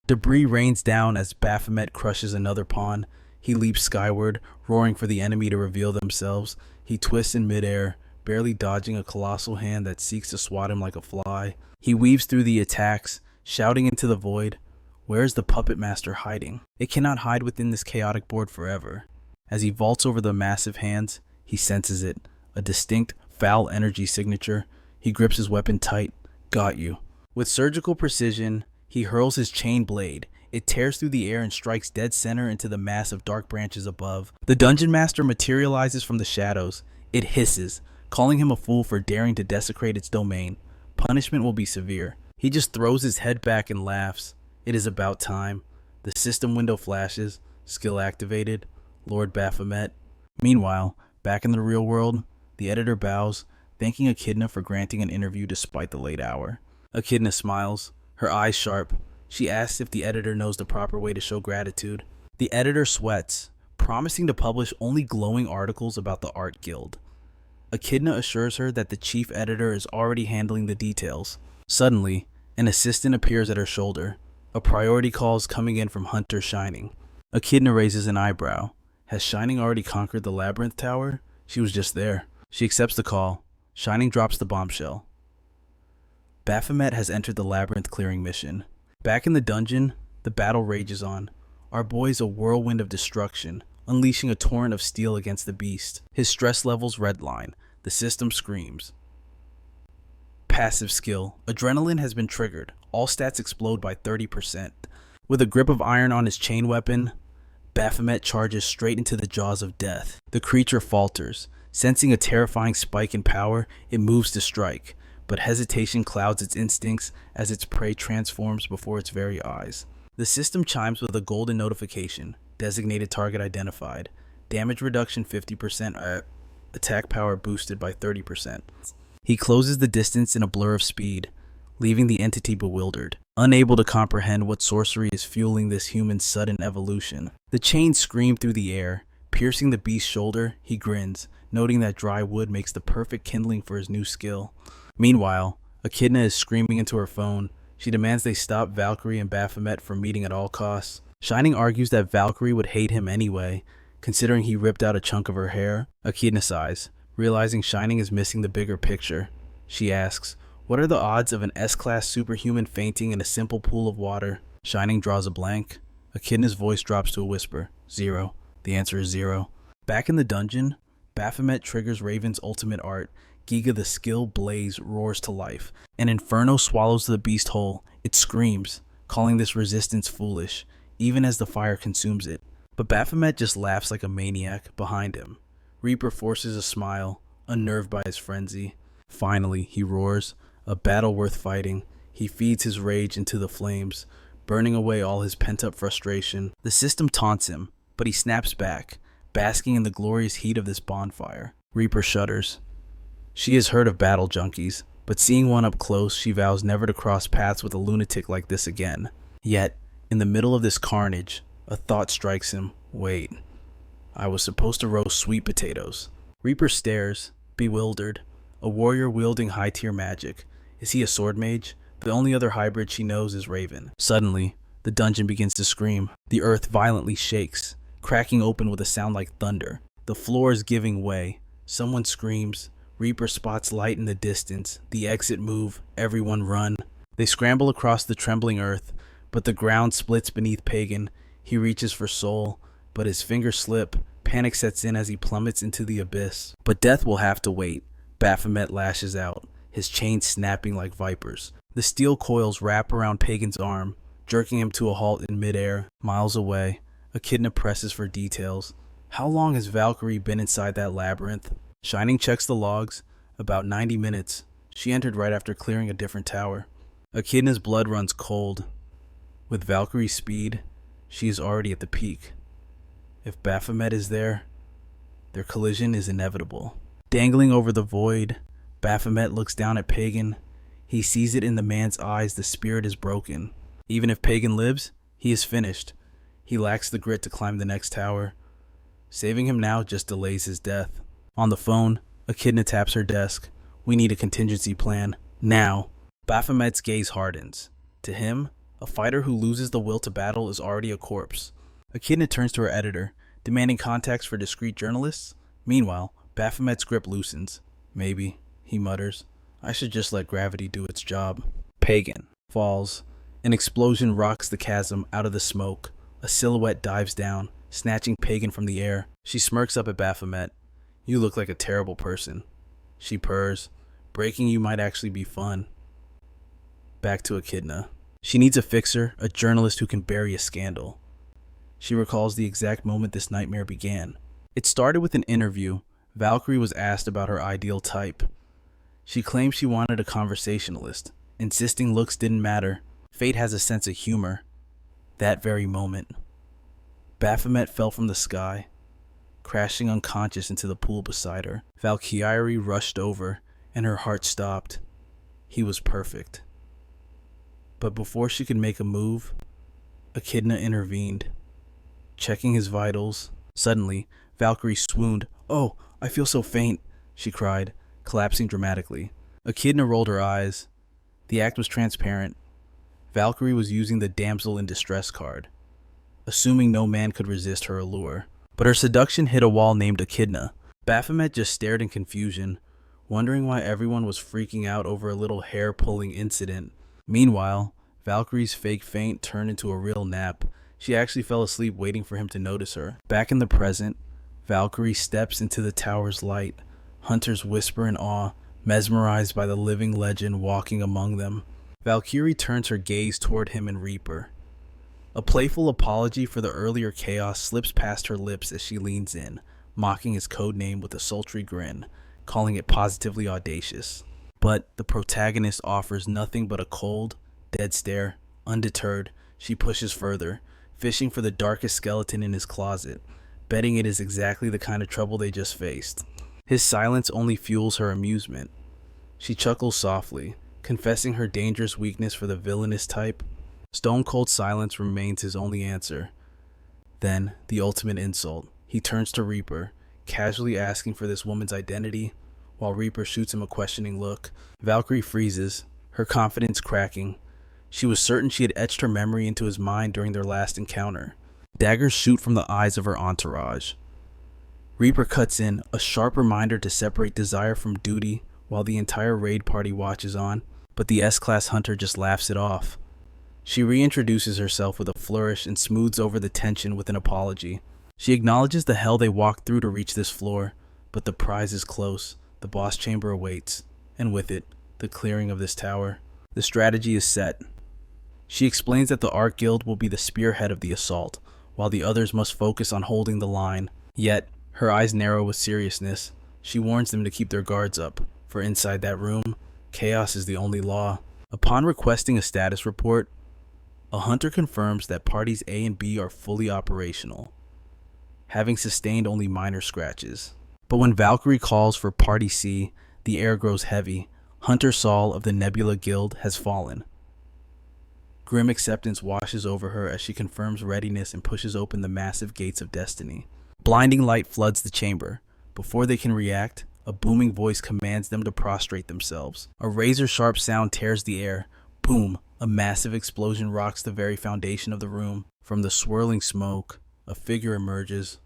Debris rains down as Baphomet crushes another pawn. He leaps skyward, roaring for the enemy to reveal themselves. He twists in midair, barely dodging a colossal hand that seeks to swat him like a fly. He weaves through the attacks, shouting into the void, "Where is the puppet master hiding?" It cannot hide within this chaotic board forever. As he vaults over the massive hands, he senses it, a distinct, foul energy signature. He grips his weapon tight. Got you. With surgical precision, he hurls his chain blade. It tears through the air and strikes dead center into the mass of dark branches above. The dungeon master materializes from the shadows. It hisses, calling him a fool for daring to desecrate its domain. Punishment will be severe. He just throws his head back and laughs. It is about time. The system window flashes. Skill activated. Lord Baphomet. Meanwhile, back in the real world, the editor bows, thanking Echidna for granting an interview despite the late hour. Echidna smiles, her eyes sharp. She asks if the editor knows the proper way to show gratitude. The editor sweats, promising to publish only glowing articles about the art guild. Echidna assures her that the chief editor is already handling the details. Suddenly, an assistant appears at her shoulder. A priority call is coming in from Hunter Shining. Echidna raises an eyebrow. Has Shining already conquered the Labyrinth Tower? She was just there. She accepts the call. Shining drops the bombshell. Baphomet has entered the Labyrinth clearing mission. Back in the dungeon, the battle rages on. Our boy's a whirlwind of destruction, unleashing a torrent of steel against the beast. His stress levels redline. The system screams. Passive skill. Adrenaline has been triggered. All stats explode by 30%. With a grip of iron on his chain weapon, Baphomet charges straight into the jaws of death. The creature falters. Sensing a terrifying spike in power, it moves to strike, but hesitation clouds its instincts as its prey transforms before its very eyes. The system chimes with a golden notification. Designated target identified. Damage reduction 50%. Attack power boosted by 30%. He closes the distance in a blur of speed, leaving the entity bewildered, unable to comprehend what sorcery is fueling this human's sudden evolution. The chains scream through the air. Piercing the beast's shoulder, he grins, noting that dry wood makes the perfect kindling for his new skill. Meanwhile, Echidna is screaming into her phone. She demands they stop Valkyrie and Baphomet from meeting at all costs. Shining argues that Valkyrie would hate him anyway, considering he ripped out a chunk of her hair. Echidna sighs, realizing Shining is missing the bigger picture. She asks, "What are the odds of an S-class superhuman fainting in a simple pool of water?" Shining draws a blank. Echidna's voice drops to a whisper. 0. The answer is 0. Back in the dungeon, Baphomet triggers Raven's ultimate art. Giga the skill blaze roars to life. An inferno swallows the beast whole. It screams, calling this resistance foolish, even as the fire consumes it. But Baphomet just laughs like a maniac behind him. Reaper forces a smile, unnerved by his frenzy. Finally, he roars, a battle worth fighting. He feeds his rage into the flames, burning away all his pent-up frustration. The system taunts him, but he snaps back, basking in the glorious heat of this bonfire. Reaper shudders. She has heard of battle junkies, but seeing one up close, she vows never to cross paths with a lunatic like this again. Yet, in the middle of this carnage, a thought strikes him. Wait, I was supposed to roast sweet potatoes. Reaper stares, bewildered. A warrior wielding high-tier magic. Is he a sword mage? The only other hybrid she knows is Raven. Suddenly, the dungeon begins to scream. The earth violently shakes, cracking open with a sound like thunder. The floor is giving way. Someone screams. Reaper spots light in the distance. The exit move. Everyone run. They scramble across the trembling earth, but the ground splits beneath Pagan. He reaches for Soul, but his fingers slip. Panic sets in as he plummets into the abyss. But death will have to wait. Baphomet lashes out. his chains snapping like vipers. The steel coils wrap around Pagan's arm, jerking him to a halt in midair, miles away. Echidna presses for details. How long has Valkyrie been inside that labyrinth? Shining checks the logs. About 90 minutes. She entered right after clearing a different tower. Echidna's blood runs cold. With Valkyrie's speed, she is already at the peak. If Baphomet is there, their collision is inevitable. Dangling over the void, Baphomet looks down at Pagan. He sees it in the man's eyes. The spirit is broken. Even if Pagan lives, he is finished. He lacks the grit to climb the next tower. Saving him now just delays his death. On the phone, Echidna taps her desk. We need a contingency plan. Now. Baphomet's gaze hardens. To him, a fighter who loses the will to battle is already a corpse. Echidna turns to her editor, demanding contacts for discreet journalists. Meanwhile, Baphomet's grip loosens. Maybe, he mutters, I should just let gravity do its job. Pagan falls. An explosion rocks the chasm out of the smoke. A silhouette dives down, snatching Pagan from the air. She smirks up at Baphomet. You look like a terrible person. She purrs. Breaking you might actually be fun. Back to Echidna. She needs a fixer, a journalist who can bury a scandal. She recalls the exact moment this nightmare began. It started with an interview. Valkyrie was asked about her ideal type. She claimed she wanted a conversationalist, insisting looks didn't matter. Fate has a sense of humor. That very moment, Baphomet fell from the sky, crashing unconscious into the pool beside her. Valkyrie rushed over, and her heart stopped. He was perfect. But before she could make a move, Echidna intervened, checking his vitals. Suddenly, Valkyrie swooned. Oh, I feel so faint, she cried, collapsing dramatically. Echidna rolled her eyes. The act was transparent. Valkyrie was using the damsel in distress card, assuming no man could resist her allure. But her seduction hit a wall named Echidna. Baphomet just stared in confusion, wondering why everyone was freaking out over a little hair-pulling incident. Meanwhile, Valkyrie's fake faint turned into a real nap. She actually fell asleep waiting for him to notice her. Back in the present, Valkyrie steps into the tower's light. Hunters whisper in awe, mesmerized by the living legend walking among them. Valkyrie turns her gaze toward him and Reaper. A playful apology for the earlier chaos slips past her lips as she leans in, mocking his code name with a sultry grin, calling it positively audacious. But the protagonist offers nothing but a cold, dead stare. Undeterred, she pushes further, fishing for the darkest skeleton in his closet, betting it is exactly the kind of trouble they just faced. His silence only fuels her amusement. She chuckles softly, confessing her dangerous weakness for the villainous type. Stone-cold silence remains his only answer. Then, the ultimate insult. He turns to Reaper, casually asking for this woman's identity, while Reaper shoots him a questioning look. Valkyrie freezes, her confidence cracking. She was certain she had etched her memory into his mind during their last encounter. Daggers shoot from the eyes of her entourage. Reaper cuts in, a sharp reminder to separate desire from duty, while the entire raid party watches on. But the S-Class Hunter just laughs it off. She reintroduces herself with a flourish and smooths over the tension with an apology. She acknowledges the hell they walked through to reach this floor, but the prize is close. The boss chamber awaits, and with it, the clearing of this tower. The strategy is set. She explains that the Ark Guild will be the spearhead of the assault, while the others must focus on holding the line. Yet, her eyes narrow with seriousness. She warns them to keep their guards up, for inside that room, chaos is the only law. Upon requesting a status report, a hunter confirms that parties A and B are fully operational, having sustained only minor scratches. But when Valkyrie calls for Party C, the air grows heavy. Hunter Saul of the Nebula Guild has fallen. Grim acceptance washes over her as she confirms readiness and pushes open the massive gates of destiny. Blinding light floods the chamber. Before they can react, a booming voice commands them to prostrate themselves. A razor-sharp sound tears the air. Boom! A massive explosion rocks the very foundation of the room. From the swirling smoke, a figure emerges.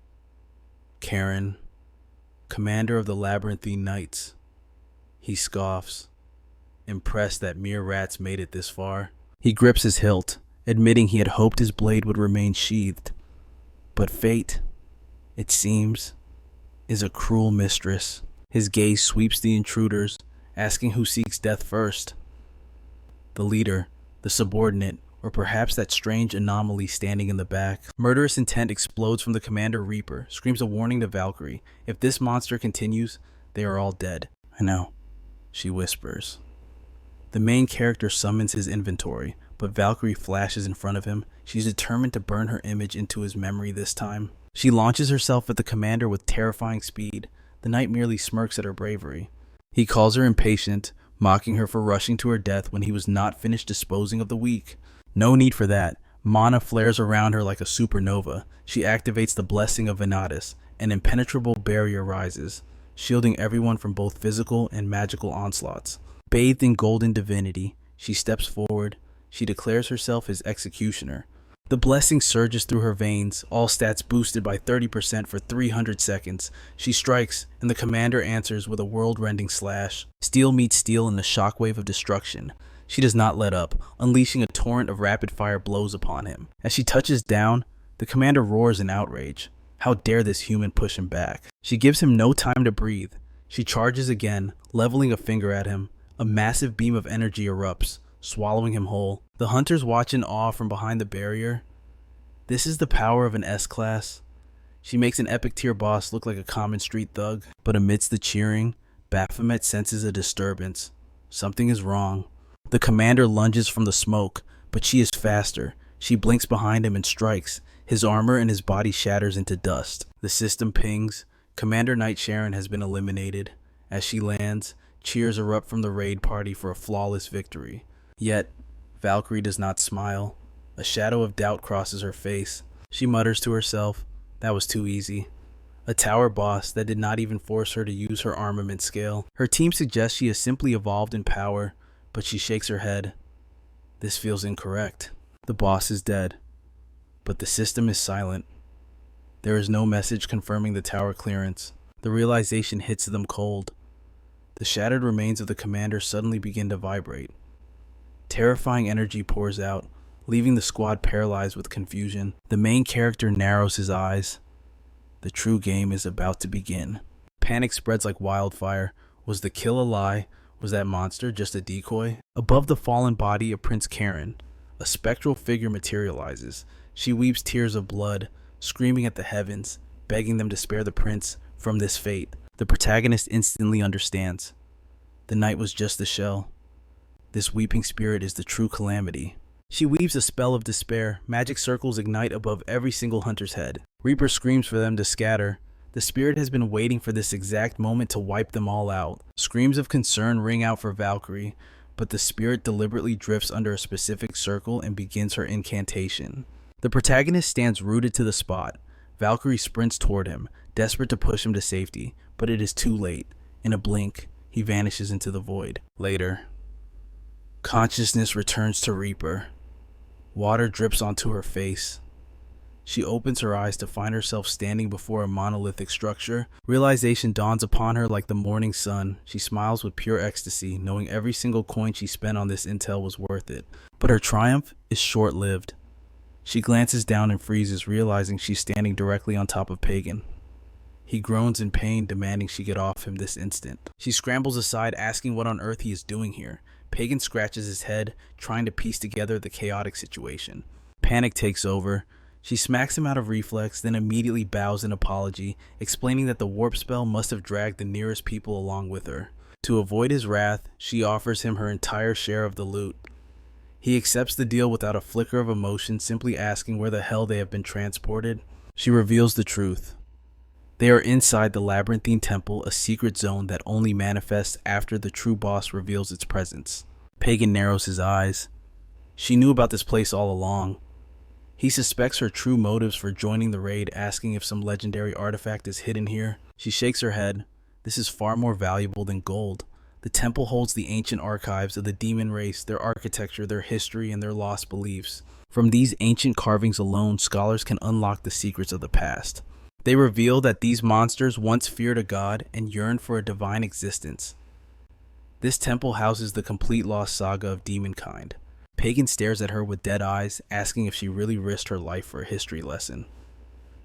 Karen, commander of the Labyrinthine Knights. He scoffs, impressed that mere rats made it this far. He grips his hilt, admitting he had hoped his blade would remain sheathed. But fate, it seems, is a cruel mistress. His gaze sweeps the intruders, asking who seeks death first. The leader, the subordinate, or perhaps that strange anomaly standing in the back. Murderous intent explodes from the Commander Reaper, screams a warning to Valkyrie. If this monster continues, they are all dead. I know, she whispers. The main character summons his inventory, but Valkyrie flashes in front of him. She's determined to burn her image into his memory this time. She launches herself at the commander with terrifying speed. The knight merely smirks at her bravery. He calls her impatient, mocking her for rushing to her death when he was not finished disposing of the weak. No need for that. Mana flares around her like a supernova. She activates the blessing of Venatus. An impenetrable barrier rises, shielding everyone from both physical and magical onslaughts. Bathed in golden divinity, she steps forward. She declares herself his executioner. The blessing surges through her veins, all stats boosted by 30% for 300 seconds. She strikes, and the commander answers with a world-rending slash. Steel meets steel in a shockwave of destruction. She does not let up, unleashing a torrent of rapid-fire blows upon him. As she touches down, the commander roars in outrage. How dare this human push him back? She gives him no time to breathe. She charges again, leveling a finger at him. A massive beam of energy erupts, swallowing him whole. The hunters watch in awe from behind the barrier. This is the power of an S-class. She makes an epic tier boss look like a common street thug. But amidst the cheering, Baphomet senses a disturbance. Something is wrong. The commander lunges from the smoke, but she is faster. She blinks behind him and strikes. His armor and his body shatters into dust. The system pings. Commander Knight Sharon has been eliminated. As she lands, cheers erupt from the raid party for a flawless victory. Yet, Valkyrie does not smile. A shadow of doubt crosses her face. She mutters to herself, that was too easy. A tower boss that did not even force her to use her armament scale. Her team suggests she has simply evolved in power, but she shakes her head. This feels incorrect. The boss is dead, but the system is silent. There is no message confirming the tower clearance. The realization hits them cold. The shattered remains of the commander suddenly begin to vibrate. Terrifying energy pours out, leaving the squad paralyzed with confusion. The main character narrows his eyes. The true game is about to begin. Panic spreads like wildfire. Was the kill a lie? Was that monster just a decoy? Above the fallen body of Prince Karen, a spectral figure materializes. She weeps tears of blood, screaming at the heavens, begging them to spare the prince from this fate. The protagonist instantly understands. The knight was just a shell. This weeping spirit is the true calamity. She weaves a spell of despair. Magic circles ignite above every single hunter's head. Reaper screams for them to scatter. The spirit has been waiting for this exact moment to wipe them all out. Screams of concern ring out for Valkyrie, but the spirit deliberately drifts under a specific circle and begins her incantation. The protagonist stands rooted to the spot. Valkyrie sprints toward him, desperate to push him to safety, but it is too late. In a blink, he vanishes into the void. Later, consciousness returns to Reaper. Water drips onto her face. She opens her eyes to find herself standing before a monolithic structure. Realization dawns upon her like the morning sun. She smiles with pure ecstasy, knowing every single coin she spent on this intel was worth it. But her triumph is short-lived. She glances down and freezes, realizing she's standing directly on top of Pagan. He groans in pain, demanding she get off him this instant. She scrambles aside, asking what on earth he is doing here. Pagan scratches his head, trying to piece together the chaotic situation. Panic takes over. She smacks him out of reflex, then immediately bows in apology, explaining that the warp spell must have dragged the nearest people along with her. To avoid his wrath, she offers him her entire share of the loot. He accepts the deal without a flicker of emotion, simply asking where the hell they have been transported. She reveals the truth. They are inside the labyrinthine temple, a secret zone that only manifests after the true boss reveals its presence. Pagan narrows his eyes. She knew about this place all along. He suspects her true motives for joining the raid, asking if some legendary artifact is hidden here. She shakes her head. This is far more valuable than gold. The temple holds the ancient archives of the demon race, their architecture, their history, and their lost beliefs. From these ancient carvings alone, scholars can unlock the secrets of the past. They reveal that these monsters once feared a god and yearned for a divine existence. This temple houses the complete lost saga of demonkind. Pagan stares at her with dead eyes, asking if she really risked her life for a history lesson.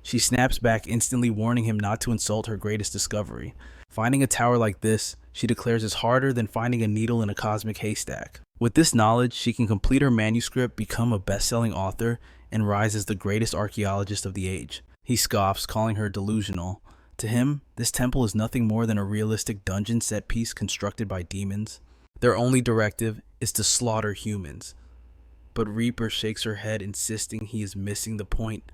She snaps back, instantly warning him not to insult her greatest discovery. Finding a tower like this, she declares, is harder than finding a needle in a cosmic haystack. With this knowledge, she can complete her manuscript, become a best-selling author, and rise as the greatest archaeologist of the age. He scoffs, calling her delusional. To him, this temple is nothing more than a realistic dungeon set piece constructed by demons. Their only directive is to slaughter humans. But Reaper shakes her head, insisting he is missing the point.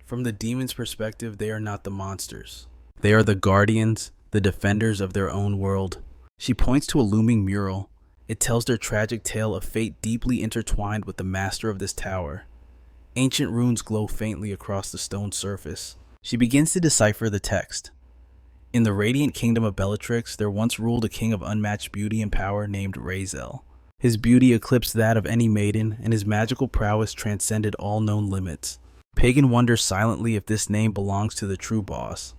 From the demons' perspective, they are not the monsters. They are the guardians, the defenders of their own world. She points to a looming mural. It tells their tragic tale of fate deeply intertwined with the master of this tower. Ancient runes glow faintly across the stone surface. She begins to decipher the text. In the radiant kingdom of Bellatrix, there once ruled a king of unmatched beauty and power named Razel. His beauty eclipsed that of any maiden, and his magical prowess transcended all known limits. Pagan wonders silently if this name belongs to the true boss.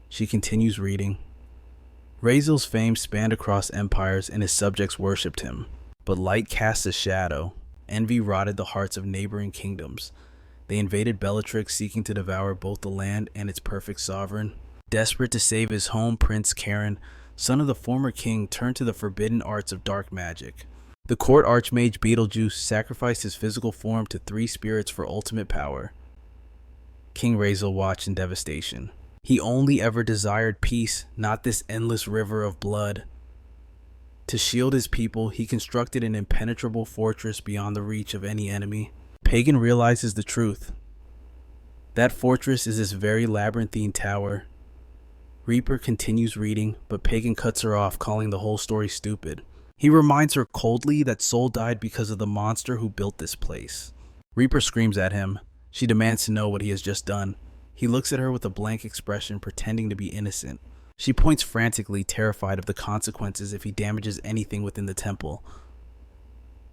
She continues reading. Razel's fame spanned across empires, and his subjects worshipped him. But light cast a shadow. Envy rotted the hearts of neighboring kingdoms. They invaded Bellatrix, seeking to devour both the land and its perfect sovereign. Desperate to save his home, Prince Karen, son of the former king, turned to the forbidden arts of dark magic. The court archmage Beetlejuice sacrificed his physical form to 3 spirits for ultimate power. King Razel watched in devastation. He only ever desired peace, not this endless river of blood. To shield his people, he constructed an impenetrable fortress beyond the reach of any enemy. Pagan realizes the truth. That fortress is this very labyrinthine tower. Reaper continues reading, but Pagan cuts her off, calling the whole story stupid. He reminds her coldly that Soul died because of the monster who built this place. Reaper screams at him. She demands to know what he has just done. He looks at her with a blank expression, pretending to be innocent. She points frantically, terrified of the consequences if he damages anything within the temple.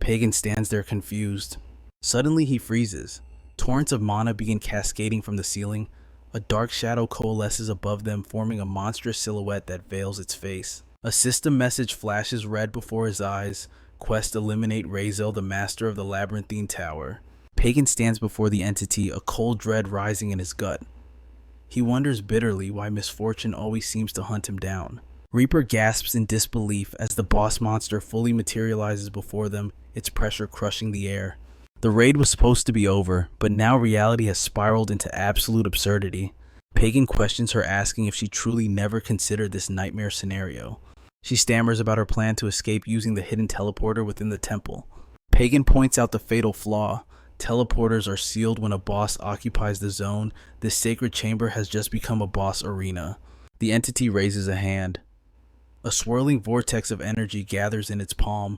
Pagan stands there confused. Suddenly he freezes. Torrents of mana begin cascading from the ceiling. A dark shadow coalesces above them, forming a monstrous silhouette that veils its face. A system message flashes red before his eyes. Quest eliminate Razel, the master of the labyrinthine tower. Pagan stands before the entity, a cold dread rising in his gut. He wonders bitterly why misfortune always seems to hunt him down. Reaper gasps in disbelief as the boss monster fully materializes before them, its pressure crushing the air. The raid was supposed to be over, but now reality has spiraled into absolute absurdity. Pagan questions her, asking if she truly never considered this nightmare scenario. She stammers about her plan to escape using the hidden teleporter within the temple. Pagan points out the fatal flaw. Teleporters are sealed when a boss occupies the zone. This sacred chamber has just become a boss arena. The entity raises a hand. A swirling vortex of energy gathers in its palm.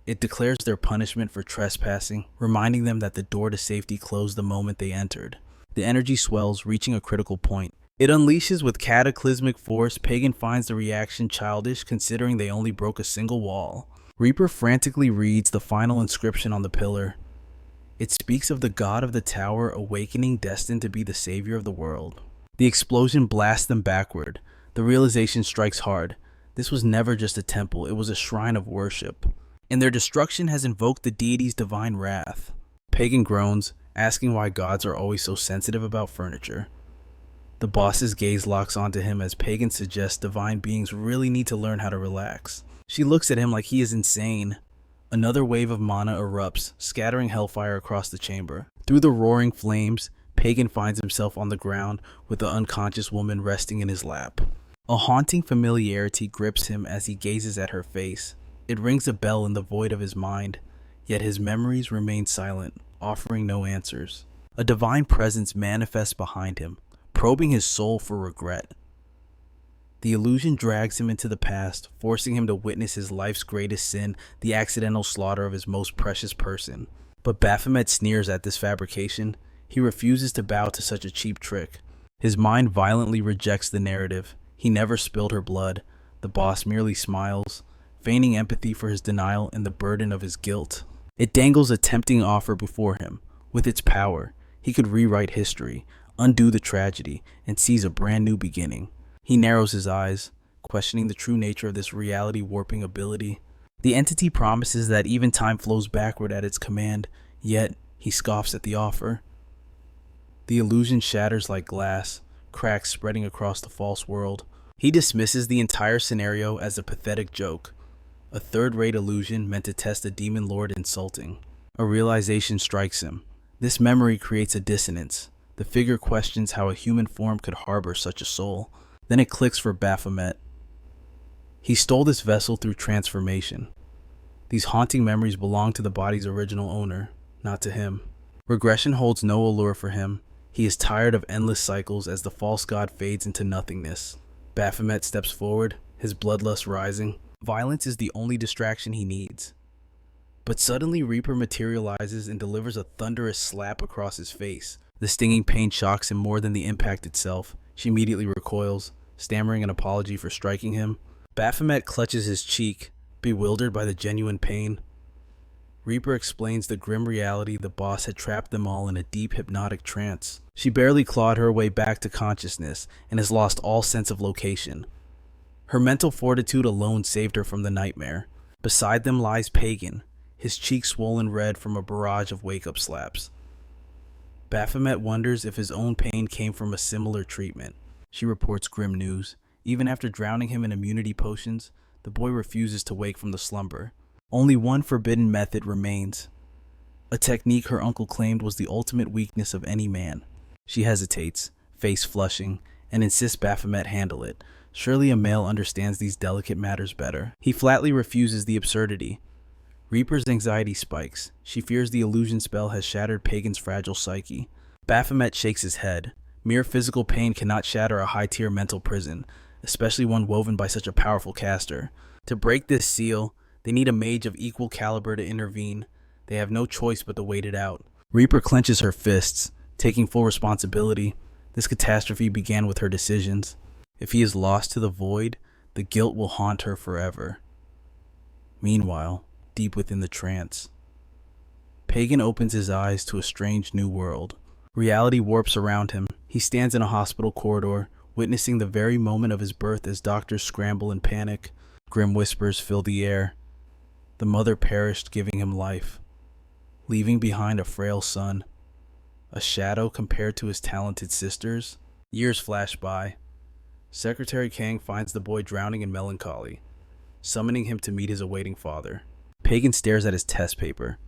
It declares their punishment for trespassing, reminding them that the door to safety closed the moment they entered. The energy swells, reaching a critical point. It unleashes with cataclysmic force. Pagan finds the reaction childish, considering they only broke a single wall. Reaper frantically reads the final inscription on the pillar. It speaks of the god of the tower awakening, destined to be the savior of the world. The explosion blasts them backward. The realization strikes hard. This was never just a temple, it was a shrine of worship. And their destruction has invoked the deity's divine wrath. Pagan groans, asking why gods are always so sensitive about furniture. The boss's gaze locks onto him as Pagan suggests divine beings really need to learn how to relax. She looks at him like he is insane. Another wave of mana erupts, scattering hellfire across the chamber. Through the roaring flames, Pagan finds himself on the ground with the unconscious woman resting in his lap. A haunting familiarity grips him as he gazes at her face. It rings a bell in the void of his mind, yet his memories remain silent, offering no answers. A divine presence manifests behind him, probing his soul for regret. The illusion drags him into the past, forcing him to witness his life's greatest sin, the accidental slaughter of his most precious person. But Baphomet sneers at this fabrication. He refuses to bow to such a cheap trick. His mind violently rejects the narrative. He never spilled her blood. The boss merely smiles, feigning empathy for his denial and the burden of his guilt. It dangles a tempting offer before him. With its power, he could rewrite history, undo the tragedy, and seize a brand new beginning. He narrows his eyes, questioning the true nature of this reality-warping ability. The entity promises that even time flows backward at its command, yet he scoffs at the offer. The illusion shatters like glass, cracks spreading across the false world. He dismisses the entire scenario as a pathetic joke, a third-rate illusion meant to test a demon lord insulting. A realization strikes him. This memory creates a dissonance. The figure questions how a human form could harbor such a soul. Then it clicks for Baphomet. He stole this vessel through transformation. These haunting memories belong to the body's original owner, not to him. Regression holds no allure for him. He is tired of endless cycles as the false god fades into nothingness. Baphomet steps forward, his bloodlust rising. Violence is the only distraction he needs. But suddenly Reaper materializes and delivers a thunderous slap across his face. The stinging pain shocks him more than the impact itself. She immediately recoils, stammering an apology for striking him. Baphomet clutches his cheek, bewildered by the genuine pain. Reaper explains the grim reality the boss had trapped them all in a deep hypnotic trance. She barely clawed her way back to consciousness and has lost all sense of location. Her mental fortitude alone saved her from the nightmare. Beside them lies Pagan, his cheek swollen red from a barrage of wake-up slaps. Baphomet wonders if his own pain came from a similar treatment. She reports grim news. Even after drowning him in immunity potions, the boy refuses to wake from the slumber. Only one forbidden method remains, a technique her uncle claimed was the ultimate weakness of any man. She hesitates, face flushing, and insists Baphomet handle it. Surely a male understands these delicate matters better. He flatly refuses the absurdity. Reaper's anxiety spikes. She fears the illusion spell has shattered Pagan's fragile psyche. Baphomet shakes his head. Mere physical pain cannot shatter a high-tier mental prison, especially one woven by such a powerful caster. To break this seal, they need a mage of equal caliber to intervene. They have no choice but to wait it out. Reaper clenches her fists, taking full responsibility. This catastrophe began with her decisions. If he is lost to the void, the guilt will haunt her forever. Meanwhile, deep within the trance, Pagan opens his eyes to a strange new world. Reality warps around him. He stands in a hospital corridor, witnessing the very moment of his birth as doctors scramble in panic. Grim whispers fill the air. The mother perished, giving him life, leaving behind a frail son. A shadow compared to his talented sisters. Years flash by. Secretary Kang finds the boy drowning in melancholy, summoning him to meet his awaiting father. Pagan stares at his test paper.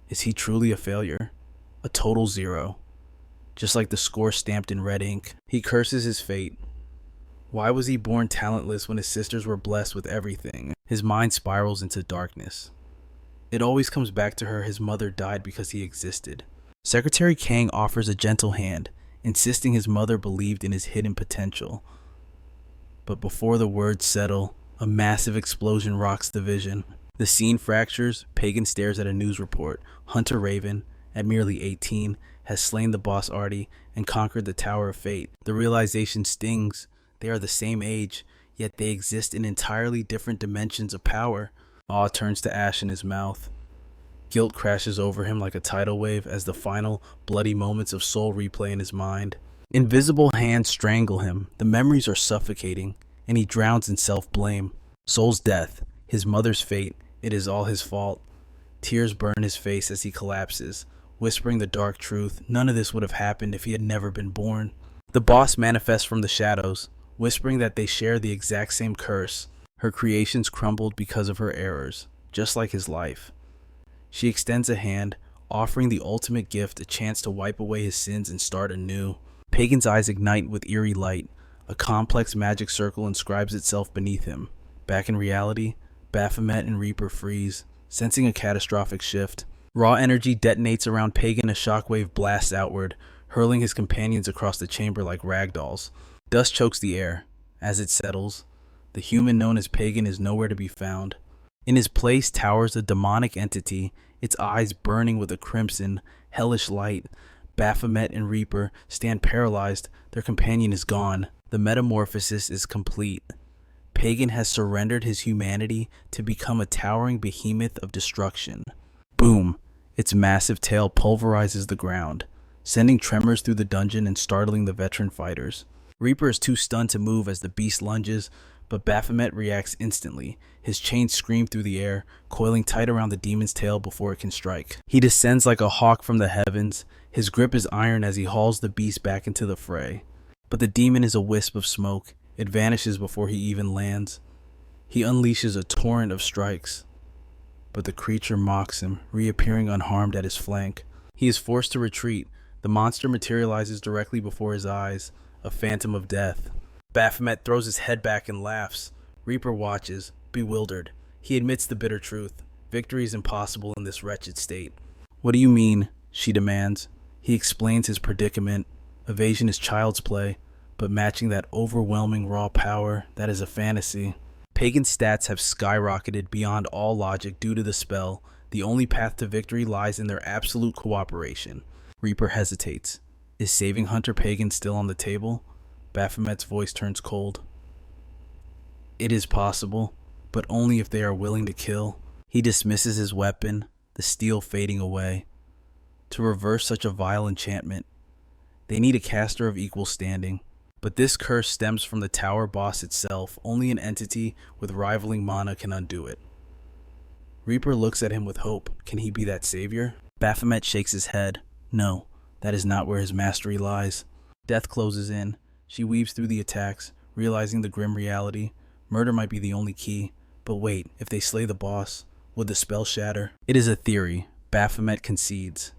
Is he truly a failure? A total 0. Just like the score stamped in red ink. He curses his fate. Why was he born talentless when his sisters were blessed with everything? His mind spirals into darkness. It always comes back to her his mother died because he existed. Secretary Kang offers a gentle hand, insisting his mother believed in his hidden potential. But before the words settle, a massive explosion rocks the vision. The scene fractures. Pagan stares at a news report. Hunter Raven, at merely 18, has slain the boss Artie and conquered the Tower of Fate. The realization stings. They are the same age, yet they exist in entirely different dimensions of power. Awe turns to ash in his mouth. Guilt crashes over him like a tidal wave as the final, bloody moments of soul replay in his mind. Invisible hands strangle him. The memories are suffocating, and he drowns in self-blame. Soul's death, his mother's fate, it is all his fault. Tears burn his face as he collapses, whispering the dark truth. None of this would have happened if he had never been born. The boss manifests from the shadows, whispering that they share the exact same curse. Her creations crumbled because of her errors, just like his life. She extends a hand, offering the ultimate gift, a chance to wipe away his sins and start anew. Pagan's eyes ignite with eerie light. A complex magic circle inscribes itself beneath him. Back in reality, Baphomet and Reaper freeze, sensing a catastrophic shift. Raw energy detonates around Pagan. A shockwave blasts outward, hurling his companions across the chamber like ragdolls. Dust chokes the air. As it settles, the human known as Pagan is nowhere to be found. In his place towers a demonic entity, its eyes burning with a crimson, hellish light. Baphomet and Reaper stand paralyzed. Their companion is gone. The metamorphosis is complete. Pagan has surrendered his humanity to become a towering behemoth of destruction. Boom! Its massive tail pulverizes the ground, sending tremors through the dungeon and startling the veteran fighters. Reaper is too stunned to move as the beast lunges, but Baphomet reacts instantly. His chains scream through the air, coiling tight around the demon's tail before it can strike. He descends like a hawk from the heavens. His grip is iron as he hauls the beast back into the fray. But the demon is a wisp of smoke. It vanishes before he even lands. He unleashes a torrent of strikes, but the creature mocks him, reappearing unharmed at his flank. He is forced to retreat. The monster materializes directly before his eyes, a phantom of death. Baphomet throws his head back and laughs. Reaper watches, bewildered. He admits the bitter truth. Victory is impossible in this wretched state. "What do you mean?" she demands. He explains his predicament. Evasion is child's play, but matching that overwhelming raw power, that is a fantasy. Pagan's stats have skyrocketed beyond all logic due to the spell. The only path to victory lies in their absolute cooperation. Reaper hesitates. Is saving Hunter Pagan still on the table? Baphomet's voice turns cold. It is possible, but only if they are willing to kill. He dismisses his weapon, the steel fading away. To reverse such a vile enchantment, they need a caster of equal standing. But this curse stems from the tower boss itself. Only an entity with rivaling mana can undo it. Reaper looks at him with hope. Can he be that savior? Baphomet shakes his head. No, that is not where his mastery lies. Death closes in. She weaves through the attacks, realizing the grim reality. Murder might be the only key. But wait, if they slay the boss, would the spell shatter? It is a theory. Baphomet concedes.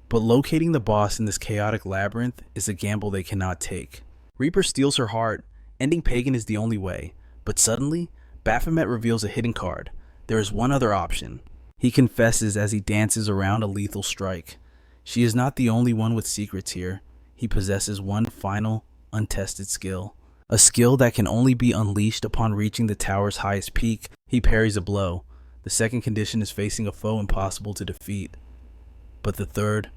But locating the boss in this chaotic labyrinth is a gamble they cannot take. Reaper steals her heart. Ending Pagan is the only way. But suddenly, Baphomet reveals a hidden card. There is one other option. He confesses as he dances around a lethal strike. She is not the only one with secrets here. He possesses one final, untested skill. A skill that can only be unleashed upon reaching the tower's highest peak. He parries a blow. The second condition is facing a foe impossible to defeat. But the third,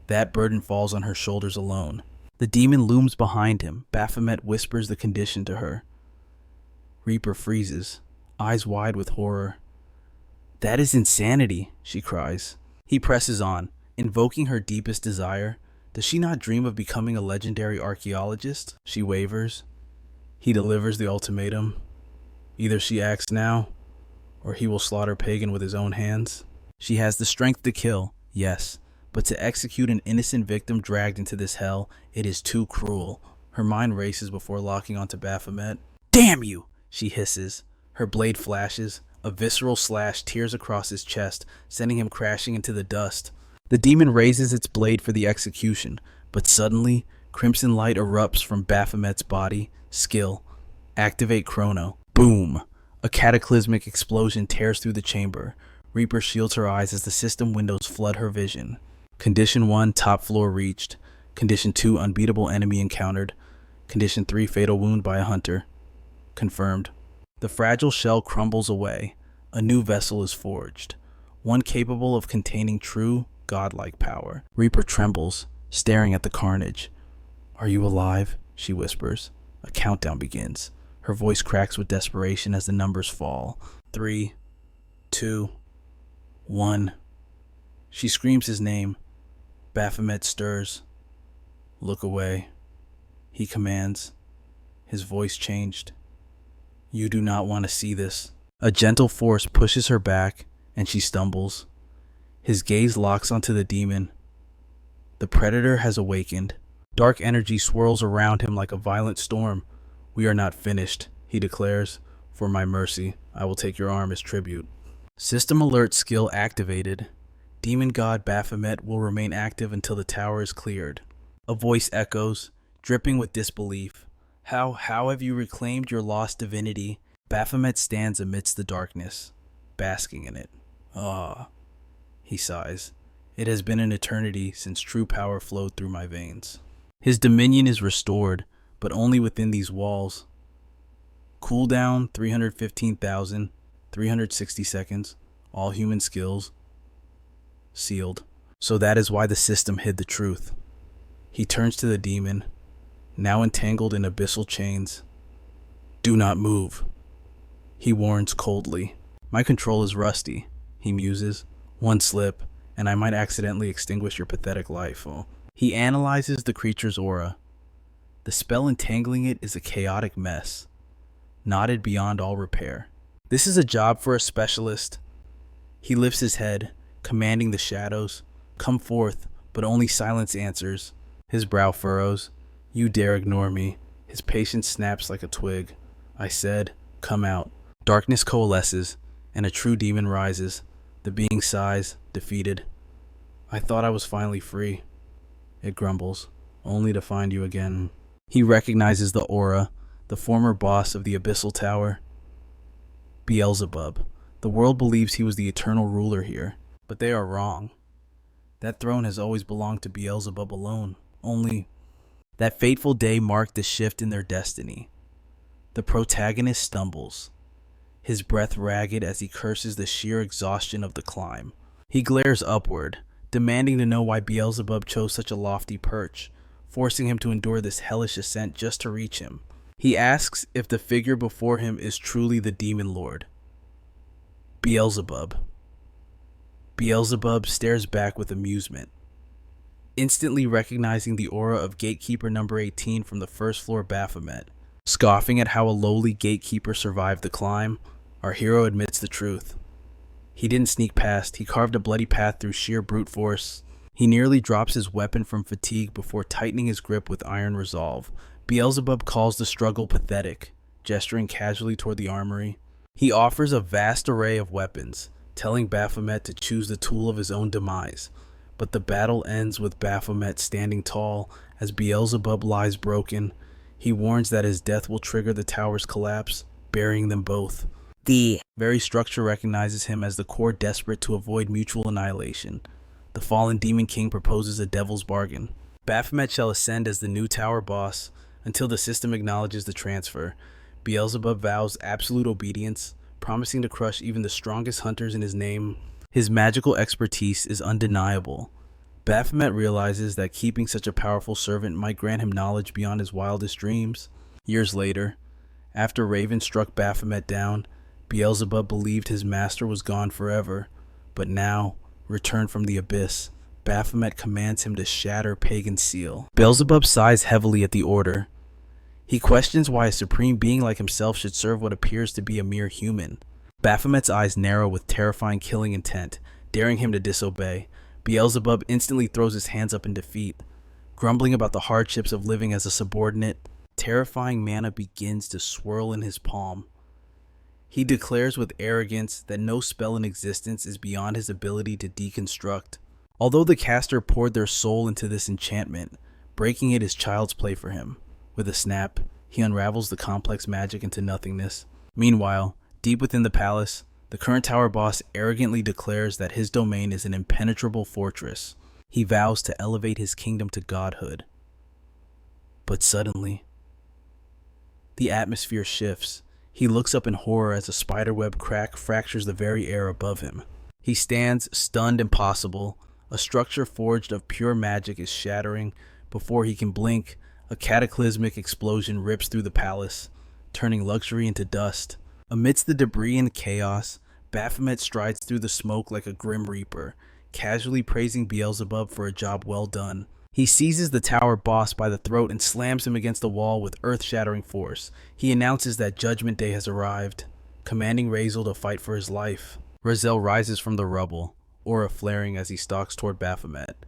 that burden falls on her shoulders alone. The demon looms behind him. Baphomet whispers the condition to her. Reaper freezes, eyes wide with horror. That is insanity, she cries. He presses on, invoking her deepest desire. Does she not dream of becoming a legendary archaeologist? She wavers. He delivers the ultimatum. Either she acts now, or he will slaughter Pagan with his own hands. She has the strength to kill, yes, but to execute an innocent victim dragged into this hell, it is too cruel. Her mind races before locking onto Baphomet. Damn you, she hisses. Her blade flashes. A visceral slash tears across his chest, sending him crashing into the dust. The demon raises its blade for the execution, but suddenly, crimson light erupts from Baphomet's body. Skill. Activate Chrono. Boom! A cataclysmic explosion tears through the chamber. Reaper shields her eyes as the system windows flood her vision. Condition 1, top floor reached. Condition 2, unbeatable enemy encountered. Condition 3, fatal wound by a hunter. Confirmed. The fragile shell crumbles away. A new vessel is forged. One capable of containing true, godlike power. Reaper trembles, staring at the carnage. Are you alive? She whispers. A countdown begins. Her voice cracks with desperation as the numbers fall. 3, 2, 1. She screams his name. Baphomet stirs. Look away. He commands. His voice changed. You do not want to see this. A gentle force pushes her back, and she stumbles. His gaze locks onto the demon. The predator has awakened. Dark energy swirls around him like a violent storm. We are not finished, he declares. For my mercy, I will take your arm as tribute. System alert skill activated. Demon god Baphomet will remain active until the tower is cleared. A voice echoes, dripping with disbelief. How have you reclaimed your lost divinity? Baphomet stands amidst the darkness, basking in it. Ah, he sighs. It has been an eternity since true power flowed through my veins. His dominion is restored, but only within these walls. Cooldown 315,360 seconds. All human skills. Sealed. So that is why the system hid the truth. He turns to the demon, now entangled in abyssal chains. Do not move. He warns coldly. My control is rusty, he muses. One slip, and I might accidentally extinguish your pathetic life. He analyzes the creature's aura. The spell entangling it is a chaotic mess. knotted beyond all repair. This is a job for a specialist. He lifts his head, commanding the shadows. Come forth, but only silence answers. His brow furrows. You dare ignore me. His patience snaps like a twig. I said, come out. Darkness coalesces, and a true demon rises. The being sighs, defeated. I thought I was finally free. It grumbles, only to find you again. He recognizes the aura, the former boss of the Abyssal Tower. Beelzebub. The world believes he was the eternal ruler here, but they are wrong. That throne has always belonged to Beelzebub alone. Only that fateful day marked the shift in their destiny. The protagonist stumbles, his breath ragged as he curses the sheer exhaustion of the climb. He glares upward, demanding to know why Beelzebub chose such a lofty perch, forcing him to endure this hellish ascent just to reach him. He asks if the figure before him is truly the demon lord. Beelzebub. Beelzebub stares back with amusement, instantly recognizing the aura of gatekeeper number 18 from the first floor Baphomet. Scoffing at how a lowly gatekeeper survived the climb, our hero admits the truth. He didn't sneak past, he carved a bloody path through sheer brute force. He nearly drops his weapon from fatigue before tightening his grip with iron resolve. Beelzebub calls the struggle pathetic, gesturing casually toward the armory. He offers a vast array of weapons, telling Baphomet to choose the tool of his own demise. But the battle ends with Baphomet standing tall as Beelzebub lies broken. He warns that his death will trigger the tower's collapse, burying them both. The very structure recognizes him as the core desperate to avoid mutual annihilation. The fallen Demon King proposes a devil's bargain. Baphomet shall ascend as the new tower boss until the system acknowledges the transfer. Beelzebub vows absolute obedience, promising to crush even the strongest hunters in his name. His magical expertise is undeniable. Baphomet realizes that keeping such a powerful servant might grant him knowledge beyond his wildest dreams. Years later, after Raven struck Baphomet down, Beelzebub believed his master was gone forever. But now, returned from the abyss, Baphomet commands him to shatter Pagan's seal. Beelzebub sighs heavily at the order. He questions why a supreme being like himself should serve what appears to be a mere human. Baphomet's eyes narrow with terrifying killing intent, daring him to disobey. Beelzebub instantly throws his hands up in defeat. Grumbling about the hardships of living as a subordinate, terrifying mana begins to swirl in his palm. He declares with arrogance that no spell in existence is beyond his ability to deconstruct. Although the caster poured their soul into this enchantment, breaking it is child's play for him. With a snap, he unravels the complex magic into nothingness. Meanwhile, deep within the palace, the current tower boss arrogantly declares that his domain is an impenetrable fortress. He vows to elevate his kingdom to godhood. But suddenly, the atmosphere shifts. He looks up in horror as a spiderweb crack fractures the very air above him. He stands, stunned and possible. A structure forged of pure magic is shattering. Before he can blink, a cataclysmic explosion rips through the palace, turning luxury into dust. Amidst the debris and chaos, Baphomet strides through the smoke like a grim reaper, casually praising Beelzebub for a job well done. He seizes the tower boss by the throat and slams him against the wall with earth-shattering force. He announces that Judgment Day has arrived, commanding Razel to fight for his life. Razel rises from the rubble, aura flaring as he stalks toward Baphomet.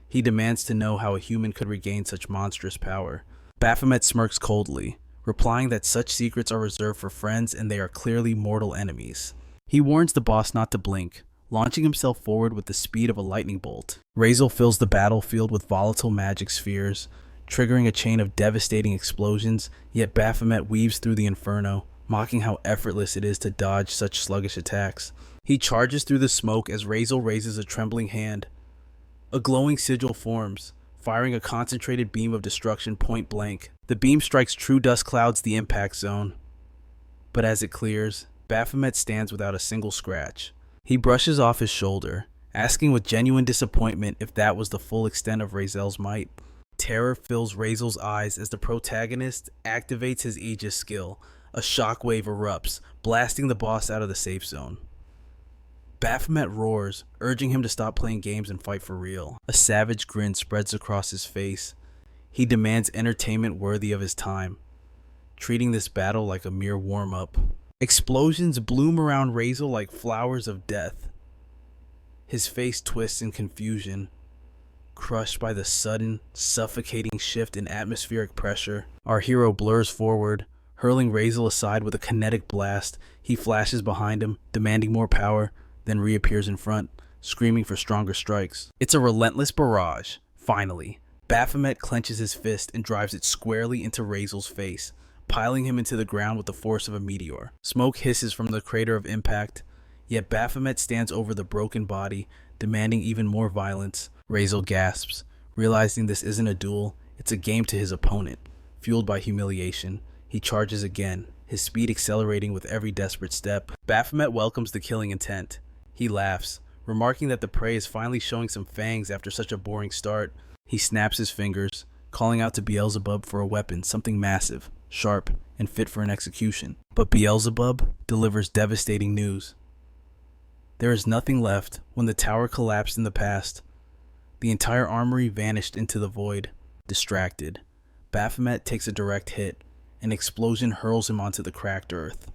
He demands to know how a human could regain such monstrous power. Baphomet smirks coldly, replying that such secrets are reserved for friends and they are clearly mortal enemies. He warns the boss not to blink, launching himself forward with the speed of a lightning bolt. Razel fills the battlefield with volatile magic spheres, triggering a chain of devastating explosions, yet Baphomet weaves through the inferno, mocking how effortless it is to dodge such sluggish attacks. He charges through the smoke as Razel raises a trembling hand. A glowing sigil forms, firing a concentrated beam of destruction point blank. The beam strikes true dust clouds the impact zone. But as it clears, Baphomet stands without a single scratch. He brushes off his shoulder, asking with genuine disappointment if that was the full extent of Razel's might. Terror fills Razel's eyes as the protagonist activates his Aegis skill. A shockwave erupts, blasting the boss out of the safe zone. Baphomet roars, urging him to stop playing games and fight for real. A savage grin spreads across his face. He demands entertainment worthy of his time. treating this battle like a mere warm-up. Explosions bloom around Razel like flowers of death. His face twists in confusion, crushed by the sudden, suffocating shift in atmospheric pressure. Our hero blurs forward, hurling Razel aside with a kinetic blast. He flashes behind him, demanding more power, then reappears in front, screaming for stronger strikes. It's a relentless barrage. Finally, Baphomet clenches his fist and drives it squarely into Razel's face, piling him into the ground with the force of a meteor. Smoke hisses from the crater of impact, yet Baphomet stands over the broken body, demanding even more violence. Razel gasps, realizing this isn't a duel, it's a game to his opponent. Fueled by humiliation, he charges again, his speed accelerating with every desperate step. Baphomet welcomes the killing intent. He laughs, remarking that the prey is finally showing some fangs after such a boring start. He snaps his fingers, calling out to Beelzebub for a weapon, something massive, sharp, and fit for an execution. But Beelzebub delivers devastating news. There is nothing left. When the tower collapsed in the past, the entire armory vanished into the void. Distracted, Baphomet takes a direct hit. An explosion hurls him onto the cracked earth.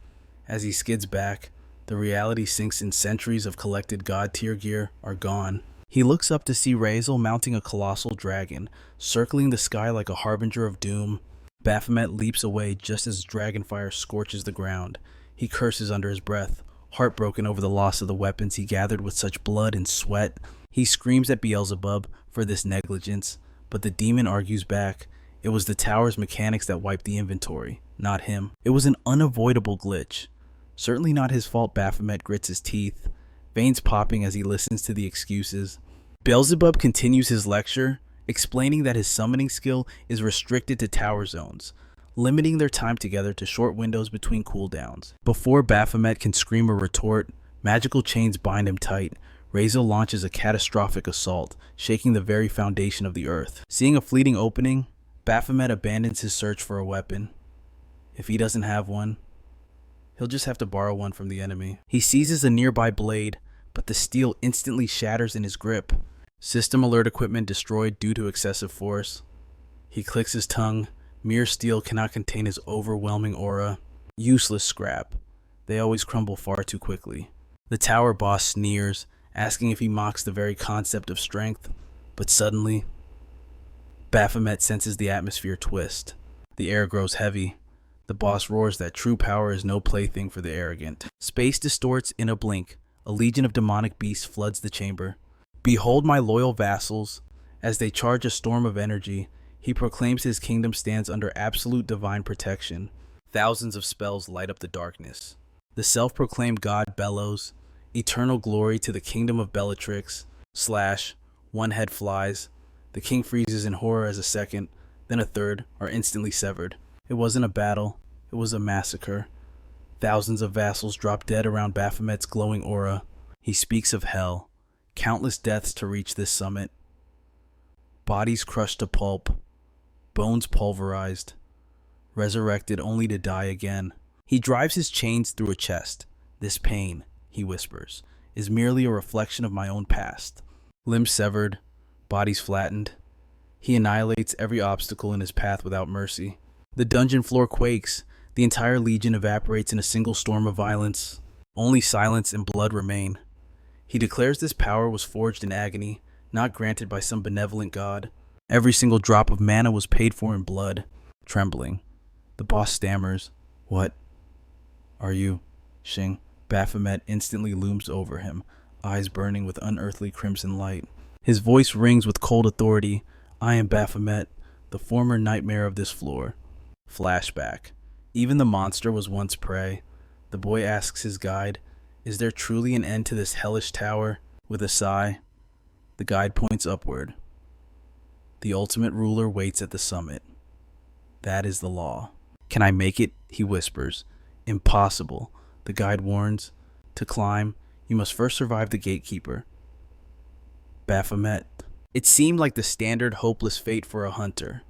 As he skids back, the reality sinks in. Centuries of collected god-tier gear are gone. He looks up to see Razel mounting a colossal dragon, circling the sky like a harbinger of doom. Baphomet leaps away just as dragonfire scorches the ground. He curses under his breath, heartbroken over the loss of the weapons he gathered with such blood and sweat. He screams at Beelzebub for this negligence, but the demon argues back. It was the tower's mechanics that wiped the inventory, not him. It was an unavoidable glitch. Certainly not his fault. Baphomet grits his teeth, veins popping as he listens to the excuses. Beelzebub continues his lecture, explaining that his summoning skill is restricted to tower zones, limiting their time together to short windows between cooldowns. Before Baphomet can scream a retort, magical chains bind him tight. Razel launches a catastrophic assault, shaking the very foundation of the earth. Seeing a fleeting opening, Baphomet abandons his search for a weapon. If he doesn't have one, he'll just have to borrow one from the enemy. He seizes a nearby blade, but the steel instantly shatters in his grip. System alert equipment destroyed due to excessive force. He clicks his tongue. Mere steel cannot contain his overwhelming aura. Useless scrap. They always crumble far too quickly. The tower boss sneers, asking if he mocks the very concept of strength. But suddenly, Baphomet senses the atmosphere twist. The air grows heavy. The boss roars that true power is no plaything for the arrogant. Space distorts in a blink. A legion of demonic beasts floods the chamber. Behold my loyal vassals. As they charge a storm of energy, he proclaims his kingdom stands under absolute divine protection. Thousands of spells light up the darkness. The self-proclaimed god bellows, eternal glory to the kingdom of Bellatrix. Slash, one head flies. The king freezes in horror as a second, then a third are instantly severed. It wasn't a battle, it was a massacre. Thousands of vassals drop dead around Baphomet's glowing aura. He speaks of hell, countless deaths to reach this summit. Bodies crushed to pulp, bones pulverized, resurrected only to die again. He drives his chains through a chest. This pain, he whispers, is merely a reflection of my own past. Limbs severed, bodies flattened. He annihilates every obstacle in his path without mercy. The dungeon floor quakes. The entire legion evaporates in a single storm of violence. Only silence and blood remain. He declares this power was forged in agony, not granted by some benevolent god. Every single drop of mana was paid for in blood. Trembling, the boss stammers, "What are you, Xing?" Baphomet instantly looms over him, eyes burning with unearthly crimson light. His voice rings with cold authority. "I am Baphomet, the former nightmare of this floor." Flashback. Even the monster was once prey. The boy asks his guide, "Is there truly an end to this hellish tower?" With a sigh, the guide points upward. The ultimate ruler waits at the summit. That is the law. "Can I make it?" he whispers. "Impossible," the guide warns. "To climb, you must first survive the gatekeeper." Baphomet. It seemed like the standard hopeless fate for a hunter.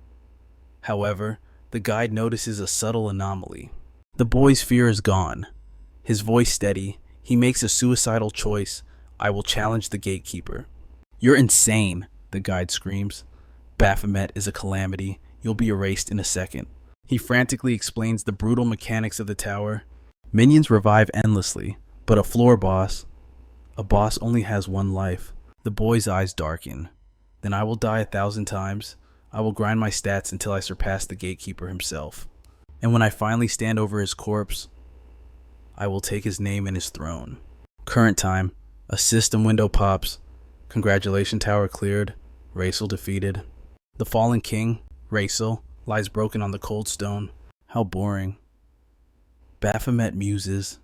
However, the guide notices a subtle anomaly. The boy's fear is gone. His voice steady. He makes a suicidal choice. "I will challenge the gatekeeper." "You're insane," the guide screams. "Baphomet is a calamity. You'll be erased in a second." He frantically explains the brutal mechanics of the tower. Minions revive endlessly, but a boss only has one life. The boy's eyes darken. Then I will die 1,000 times. I will grind my stats until I surpass the gatekeeper himself. And when I finally stand over his corpse, I will take his name and his throne. Current time, a system window pops. Congratulations, tower cleared. Raisel defeated. The fallen king, Raisel, lies broken on the cold stone. How boring. Baphomet muses.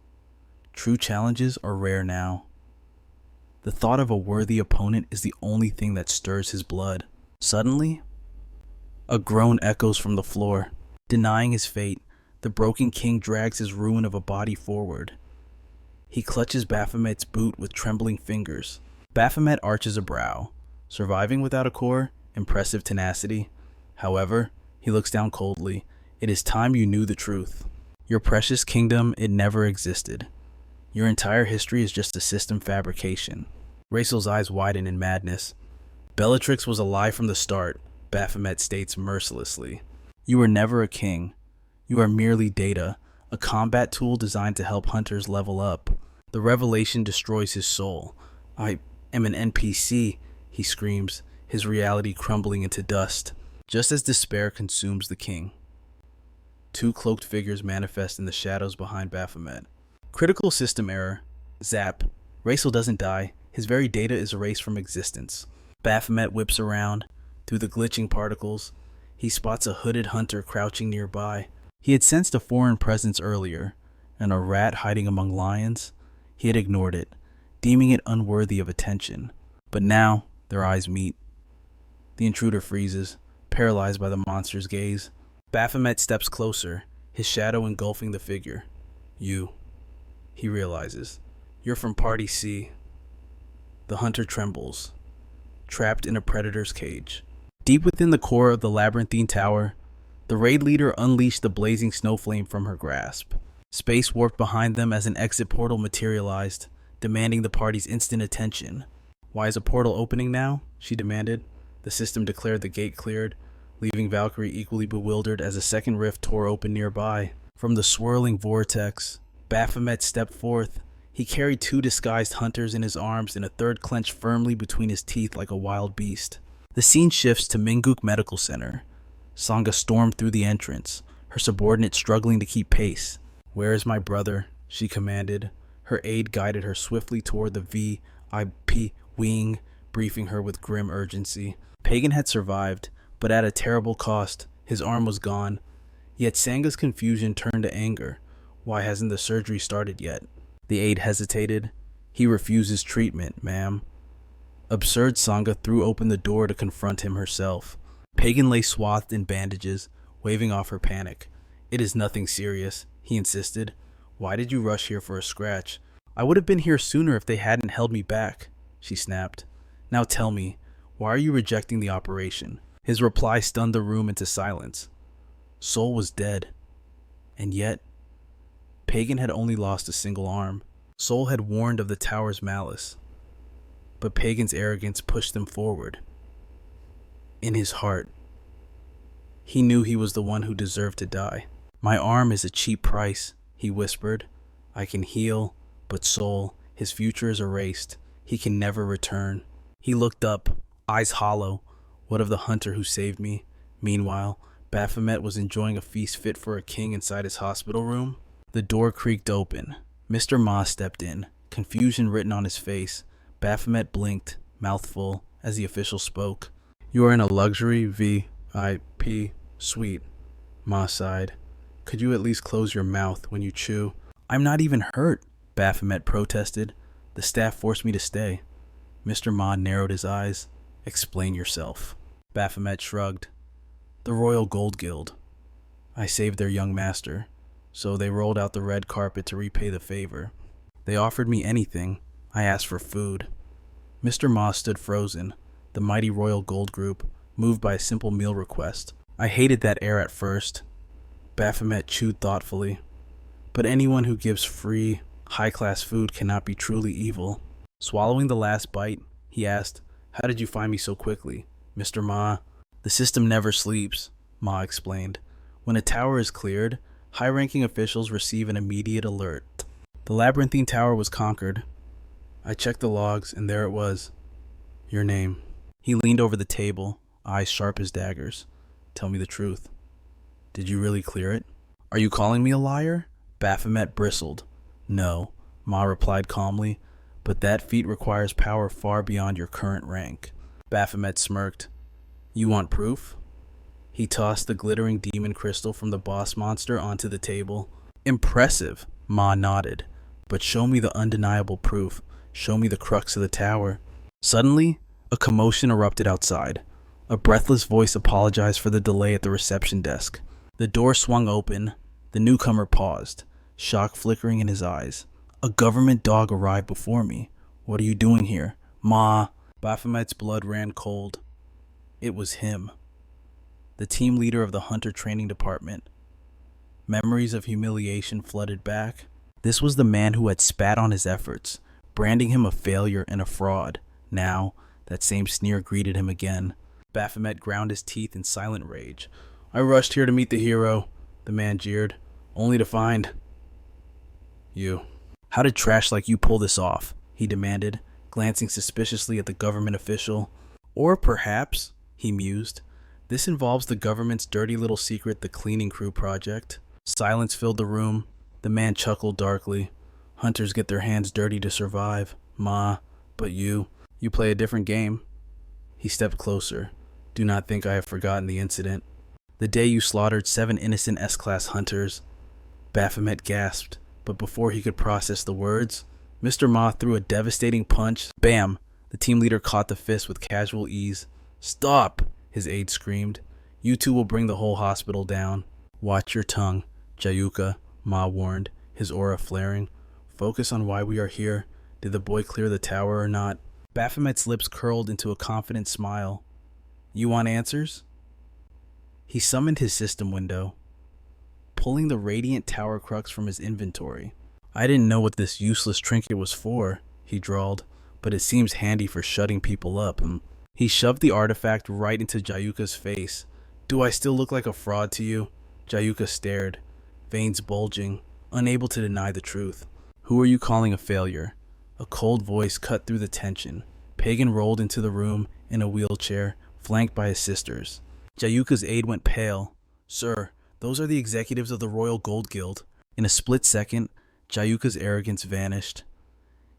True challenges are rare now. The thought of a worthy opponent is the only thing that stirs his blood. Suddenly, a groan echoes from the floor. Denying his fate, the broken king drags his ruin of a body forward. He clutches Baphomet's boot with trembling fingers. Baphomet arches a brow. Surviving without a core, impressive tenacity. However, he looks down coldly. It is time you knew the truth. Your precious kingdom, it never existed. Your entire history is just a system fabrication. Raisel's eyes widen in madness. Bellatrix was a lie from the start, Baphomet states mercilessly. You were never a king. You are merely data, a combat tool designed to help hunters level up. The revelation destroys his soul. I am an NPC, he screams, his reality crumbling into dust. Just as despair consumes the king, two cloaked figures manifest in the shadows behind Baphomet. Critical system error. Zap. Raisel doesn't die. His very data is erased from existence. Baphomet whips around. Through the glitching particles, he spots a hooded hunter crouching nearby. He had sensed a foreign presence earlier, and a rat hiding among lions. He had ignored it, deeming it unworthy of attention. But now, their eyes meet. The intruder freezes, paralyzed by the monster's gaze. Baphomet steps closer, his shadow engulfing the figure. You. He realizes. You're from Party C. The hunter trembles, trapped in a predator's cage. Deep within the core of the labyrinthine tower, the raid leader unleashed the blazing snowflame from her grasp. Space warped behind them as an exit portal materialized, demanding the party's instant attention. Why is a portal opening now? She demanded. The system declared the gate cleared, leaving Valkyrie equally bewildered as a second rift tore open nearby. From the swirling vortex, Baphomet stepped forth. He carried two disguised hunters in his arms and a third clenched firmly between his teeth like a wild beast. The scene shifts to Minguk Medical Center. Sangha stormed through the entrance, her subordinate struggling to keep pace. "Where is my brother?" she commanded. Her aide guided her swiftly toward the VIP wing, briefing her with grim urgency. Pagan had survived, but at a terrible cost. His arm was gone. Yet Sangha's confusion turned to anger. Why hasn't the surgery started yet? The aide hesitated. He refuses treatment, ma'am. Absurd. Sangha threw open the door to confront him herself. Pagan lay swathed in bandages, waving off her panic. "It is nothing serious," he insisted. "Why did you rush here for a scratch?" "I would have been here sooner if they hadn't held me back," she snapped. "Now tell me, why are you rejecting the operation?" His reply stunned the room into silence. Sol was dead. And yet, Pagan had only lost a single arm. Sol had warned of the tower's malice, but Pagan's arrogance pushed them forward. In his heart, he knew he was the one who deserved to die. "My arm is a cheap price," he whispered. "I can heal, but Sol, his future is erased. He can never return." He looked up, eyes hollow. What of the hunter who saved me? Meanwhile, Baphomet was enjoying a feast fit for a king inside his hospital room. The door creaked open. Mr. Ma stepped in, confusion written on his face. Baphomet blinked, mouth full, as the official spoke. "You are in a luxury VIP suite," Ma sighed. "Could you at least close your mouth when you chew?" "I'm not even hurt," Baphomet protested. "The staff forced me to stay." Mr. Ma narrowed his eyes. "Explain yourself." Baphomet shrugged. "The Royal Gold Guild. I saved their young master, so they rolled out the red carpet to repay the favor. They offered me anything. I asked for food." Mr. Ma stood frozen, the mighty Royal Gold Group, moved by a simple meal request. "I hated that air at first." Baphomet chewed thoughtfully. "But anyone who gives free, high-class food cannot be truly evil." Swallowing the last bite, he asked, "How did you find me so quickly, Mr. Ma?" "The system never sleeps," Ma explained. When a tower is cleared, high-ranking officials receive an immediate alert. The labyrinthine tower was conquered. I checked the logs, and there it was. Your name. He leaned over the table, eyes sharp as daggers. Tell me the truth. Did you really clear it? Are you calling me a liar? Baphomet bristled. No, Ma replied calmly, but that feat requires power far beyond your current rank. Baphomet smirked. You want proof? He tossed the glittering demon crystal from the boss monster onto the table. Impressive, Ma nodded. But show me the undeniable proof. Show me the crux of the tower. Suddenly, a commotion erupted outside. A breathless voice apologized for the delay at the reception desk. The door swung open. The newcomer paused, shock flickering in his eyes. A government dog arrived before me. What are you doing here? Ma. Baphomet's blood ran cold. It was him. The team leader of the Hunter Training Department. Memories of humiliation flooded back. This was the man who had spat on his efforts, branding him a failure and a fraud. Now, that same sneer greeted him again. Baphomet ground his teeth in silent rage. I rushed here to meet the hero, the man jeered, only to find you. How did trash like you pull this off? He demanded, glancing suspiciously at the government official. Or perhaps, he mused, this involves the government's dirty little secret, the cleaning crew project. Silence filled the room. The man chuckled darkly. Hunters get their hands dirty to survive, Ma, but you play a different game. He stepped closer. Do not think I have forgotten the incident. The day you slaughtered 7 innocent S-Class hunters. Baphomet gasped, but before he could process the words, Mr. Ma threw a devastating punch. Bam! The team leader caught the fist with casual ease. Stop! His aide screamed. You two will bring the whole hospital down. Watch your tongue, Jayuka, Ma warned, his aura flaring. Focus on why we are here. Did the boy clear the tower or not? Baphomet's lips curled into a confident smile. You want answers? He summoned his system window, pulling the radiant tower crux from his inventory. I didn't know what this useless trinket was for, he drawled, but it seems handy for shutting people up. He shoved the artifact right into Jayuka's face. Do I still look like a fraud to you? Jayuka stared, veins bulging, unable to deny the truth. Who are you calling a failure? A cold voice cut through the tension. Pagan rolled into the room in a wheelchair, flanked by his sisters. Jayuka's aide went pale. Sir, those are the executives of the Royal Gold Guild. In a split second, Jayuka's arrogance vanished.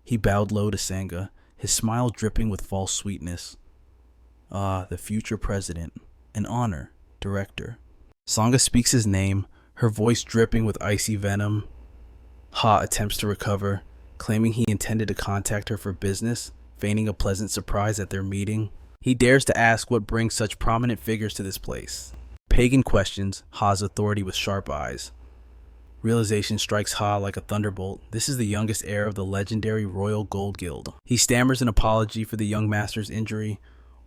He bowed low to Sangha, his smile dripping with false sweetness. Ah, the future president. An honor, director. Sangha speaks his name, her voice dripping with icy venom. Ha attempts to recover, claiming he intended to contact her for business, feigning a pleasant surprise at their meeting. He dares to ask what brings such prominent figures to this place. Pagan questions Ha's authority with sharp eyes. Realization strikes Ha like a thunderbolt. This is the youngest heir of the legendary Royal Gold Guild. He stammers an apology for the young master's injury,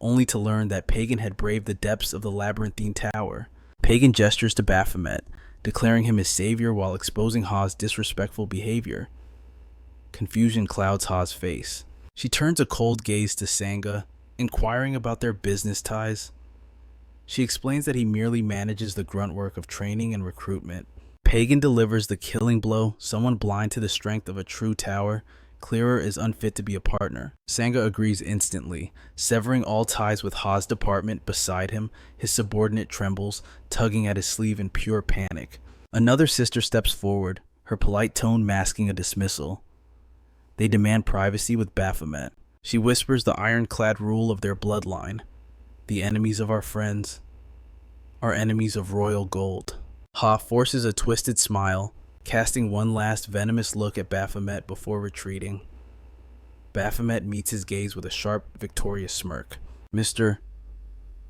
only to learn that Pagan had braved the depths of the labyrinthine tower. Pagan gestures to Baphomet, declaring him his savior while exposing Ha's disrespectful behavior. Confusion clouds Ha's face. She turns a cold gaze to Sangha, inquiring about their business ties. She explains that he merely manages the grunt work of training and recruitment. Pagan delivers the killing blow. Someone blind to the strength of a true tower, Clearer is unfit to be a partner. Sangha agrees instantly, severing all ties with Ha's department. Beside him, his subordinate trembles, tugging at his sleeve in pure panic. Another sister steps forward, her polite tone masking a dismissal. They demand privacy with Baphomet. She whispers the ironclad rule of their bloodline. The enemies of our friends are enemies of royal gold. Ha forces a twisted smile, casting one last venomous look at Baphomet before retreating. Baphomet meets his gaze with a sharp, victorious smirk. Mr.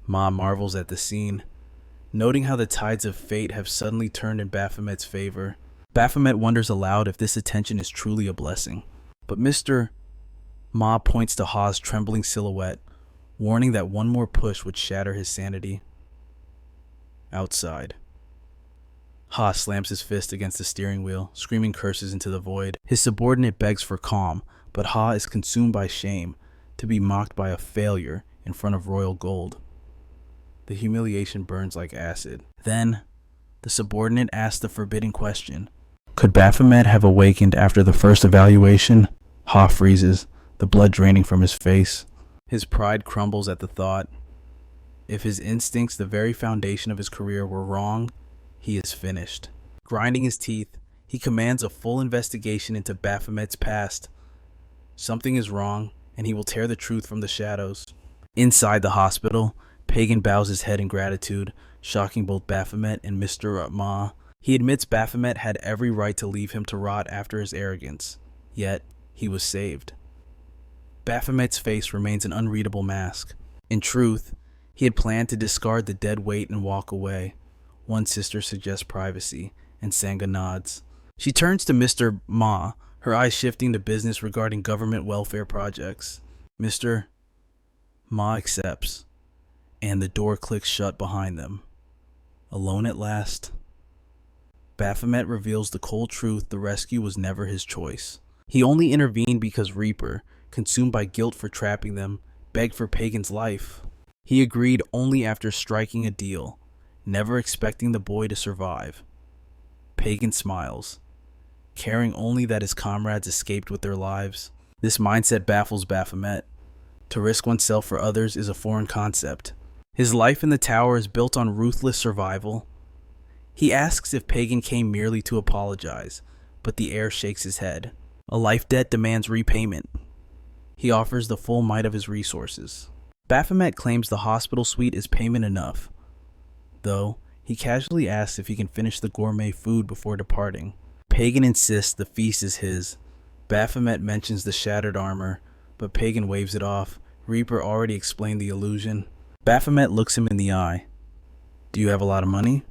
Ma marvels at the scene, noting how the tides of fate have suddenly turned in Baphomet's favor. Baphomet wonders aloud if this attention is truly a blessing. But Mr. Ma points to Ha's trembling silhouette, warning that one more push would shatter his sanity. Outside, Ha slams his fist against the steering wheel, screaming curses into the void. His subordinate begs for calm, but Ha is consumed by shame to be mocked by a failure in front of royal gold. The humiliation burns like acid. Then, The subordinate asked the forbidden question. Could Baphomet have awakened after the first evaluation? Ha freezes, the blood draining from his face. His pride crumbles at the thought. If his instincts, the very foundation of his career, were wrong, he is finished. Grinding his teeth, he commands a full investigation into Baphomet's past. Something is wrong, and he will tear the truth from the shadows. Inside the hospital, Pagan bows his head in gratitude, shocking both Baphomet and Mr. Ma. He admits Baphomet had every right to leave him to rot after his arrogance, yet he was saved. Baphomet's face remains an unreadable mask. In truth, he had planned to discard the dead weight and walk away. One sister suggests privacy, and Sangha nods. She turns to Mr. Ma, her eyes shifting to business regarding government welfare projects. Mr. Ma accepts, and the door clicks shut behind them. Alone at last, Baphomet reveals the cold truth: the rescue was never his choice. He only intervened because Reaper, consumed by guilt for trapping them, begged for Pagan's life. He agreed only after striking a deal, never expecting the boy to survive. Pagan smiles, caring only that his comrades escaped with their lives. This mindset baffles Baphomet. To risk oneself for others is a foreign concept. His life in the tower is built on ruthless survival. He asks if Pagan came merely to apologize, but the heir shakes his head. A life debt demands repayment. He offers the full might of his resources. Baphomet claims the hospital suite is payment enough, though he casually asks if he can finish the gourmet food before departing. Pagan insists the feast is his. Baphomet mentions the shattered armor, but Pagan waves it off. Reaper already explained the illusion. Baphomet looks him in the eye. Do you have a lot of money?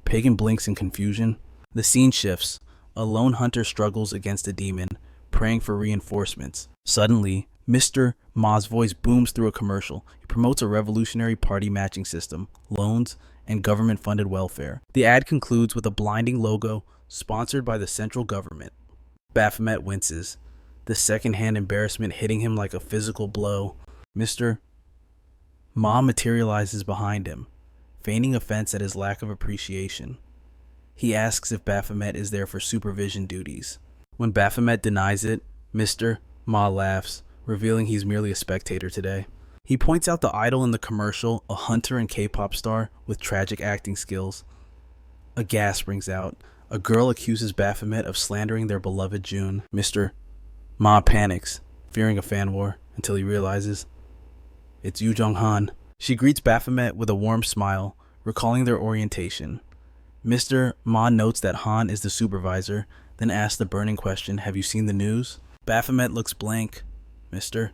Pagan blinks in confusion. The scene shifts. A lone hunter struggles against a demon, praying for reinforcements. Suddenly, Mr. Ma's voice booms through a commercial. He promotes a revolutionary party matching system, loans, and government-funded welfare. The ad concludes with a blinding logo sponsored by the central government. Baphomet winces, the second-hand embarrassment hitting him like a physical blow. Mr. Ma materializes behind him, feigning offense at his lack of appreciation. He asks if Baphomet is there for supervision duties. When Baphomet denies it, Mr. Ma laughs, revealing he's merely a spectator today. He points out the idol in the commercial, a hunter and K-pop star with tragic acting skills. A gasp rings out. A girl accuses Baphomet of slandering their beloved June. Mr. Ma panics, fearing a fan war, until he realizes it's Yu Jong-han. She greets Baphomet with a warm smile, recalling their orientation. Mr. Ma notes that Han is the supervisor, then asks the burning question, have you seen the news? Baphomet looks blank. Mr.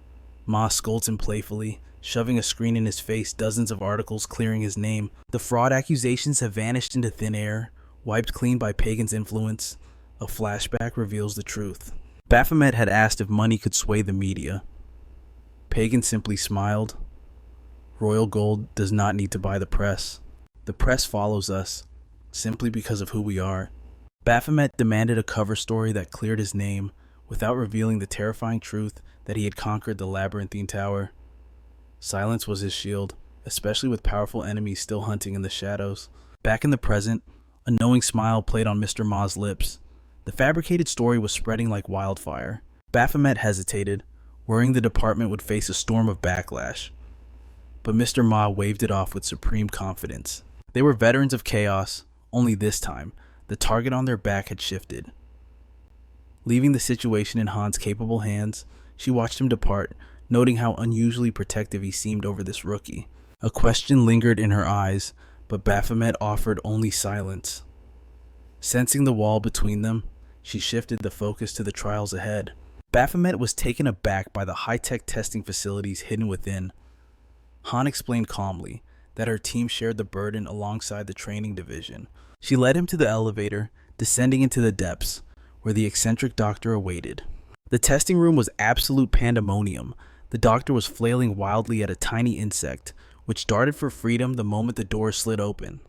Ma scolds him playfully, shoving a screen in his face, dozens of articles clearing his name. The fraud accusations have vanished into thin air, wiped clean by Pagan's influence. A flashback reveals the truth. Baphomet had asked if money could sway the media. Pagan simply smiled. Royal gold does not need to buy the press. The press follows us, simply because of who we are. Baphomet demanded a cover story that cleared his name, without revealing the terrifying truth that he had conquered the labyrinthine tower. Silence was his shield, especially with powerful enemies still hunting in the shadows. Back in the present, a knowing smile played on Mr. Ma's lips. The fabricated story was spreading like wildfire. Baphomet hesitated, worrying the department would face a storm of backlash. But Mr. Ma waved it off with supreme confidence. They were veterans of chaos, only this time, the target on their back had shifted. Leaving the situation in Han's capable hands, she watched him depart, noting how unusually protective he seemed over this rookie. A question lingered in her eyes, but Baphomet offered only silence. Sensing the wall between them, she shifted the focus to the trials ahead. Baphomet was taken aback by the high-tech testing facilities hidden within. Han explained calmly that her team shared the burden alongside the training division. She led him to the elevator, descending into the depths, where the eccentric doctor awaited. The testing room was absolute pandemonium. The doctor was flailing wildly at a tiny insect, which darted for freedom the moment the door slid open.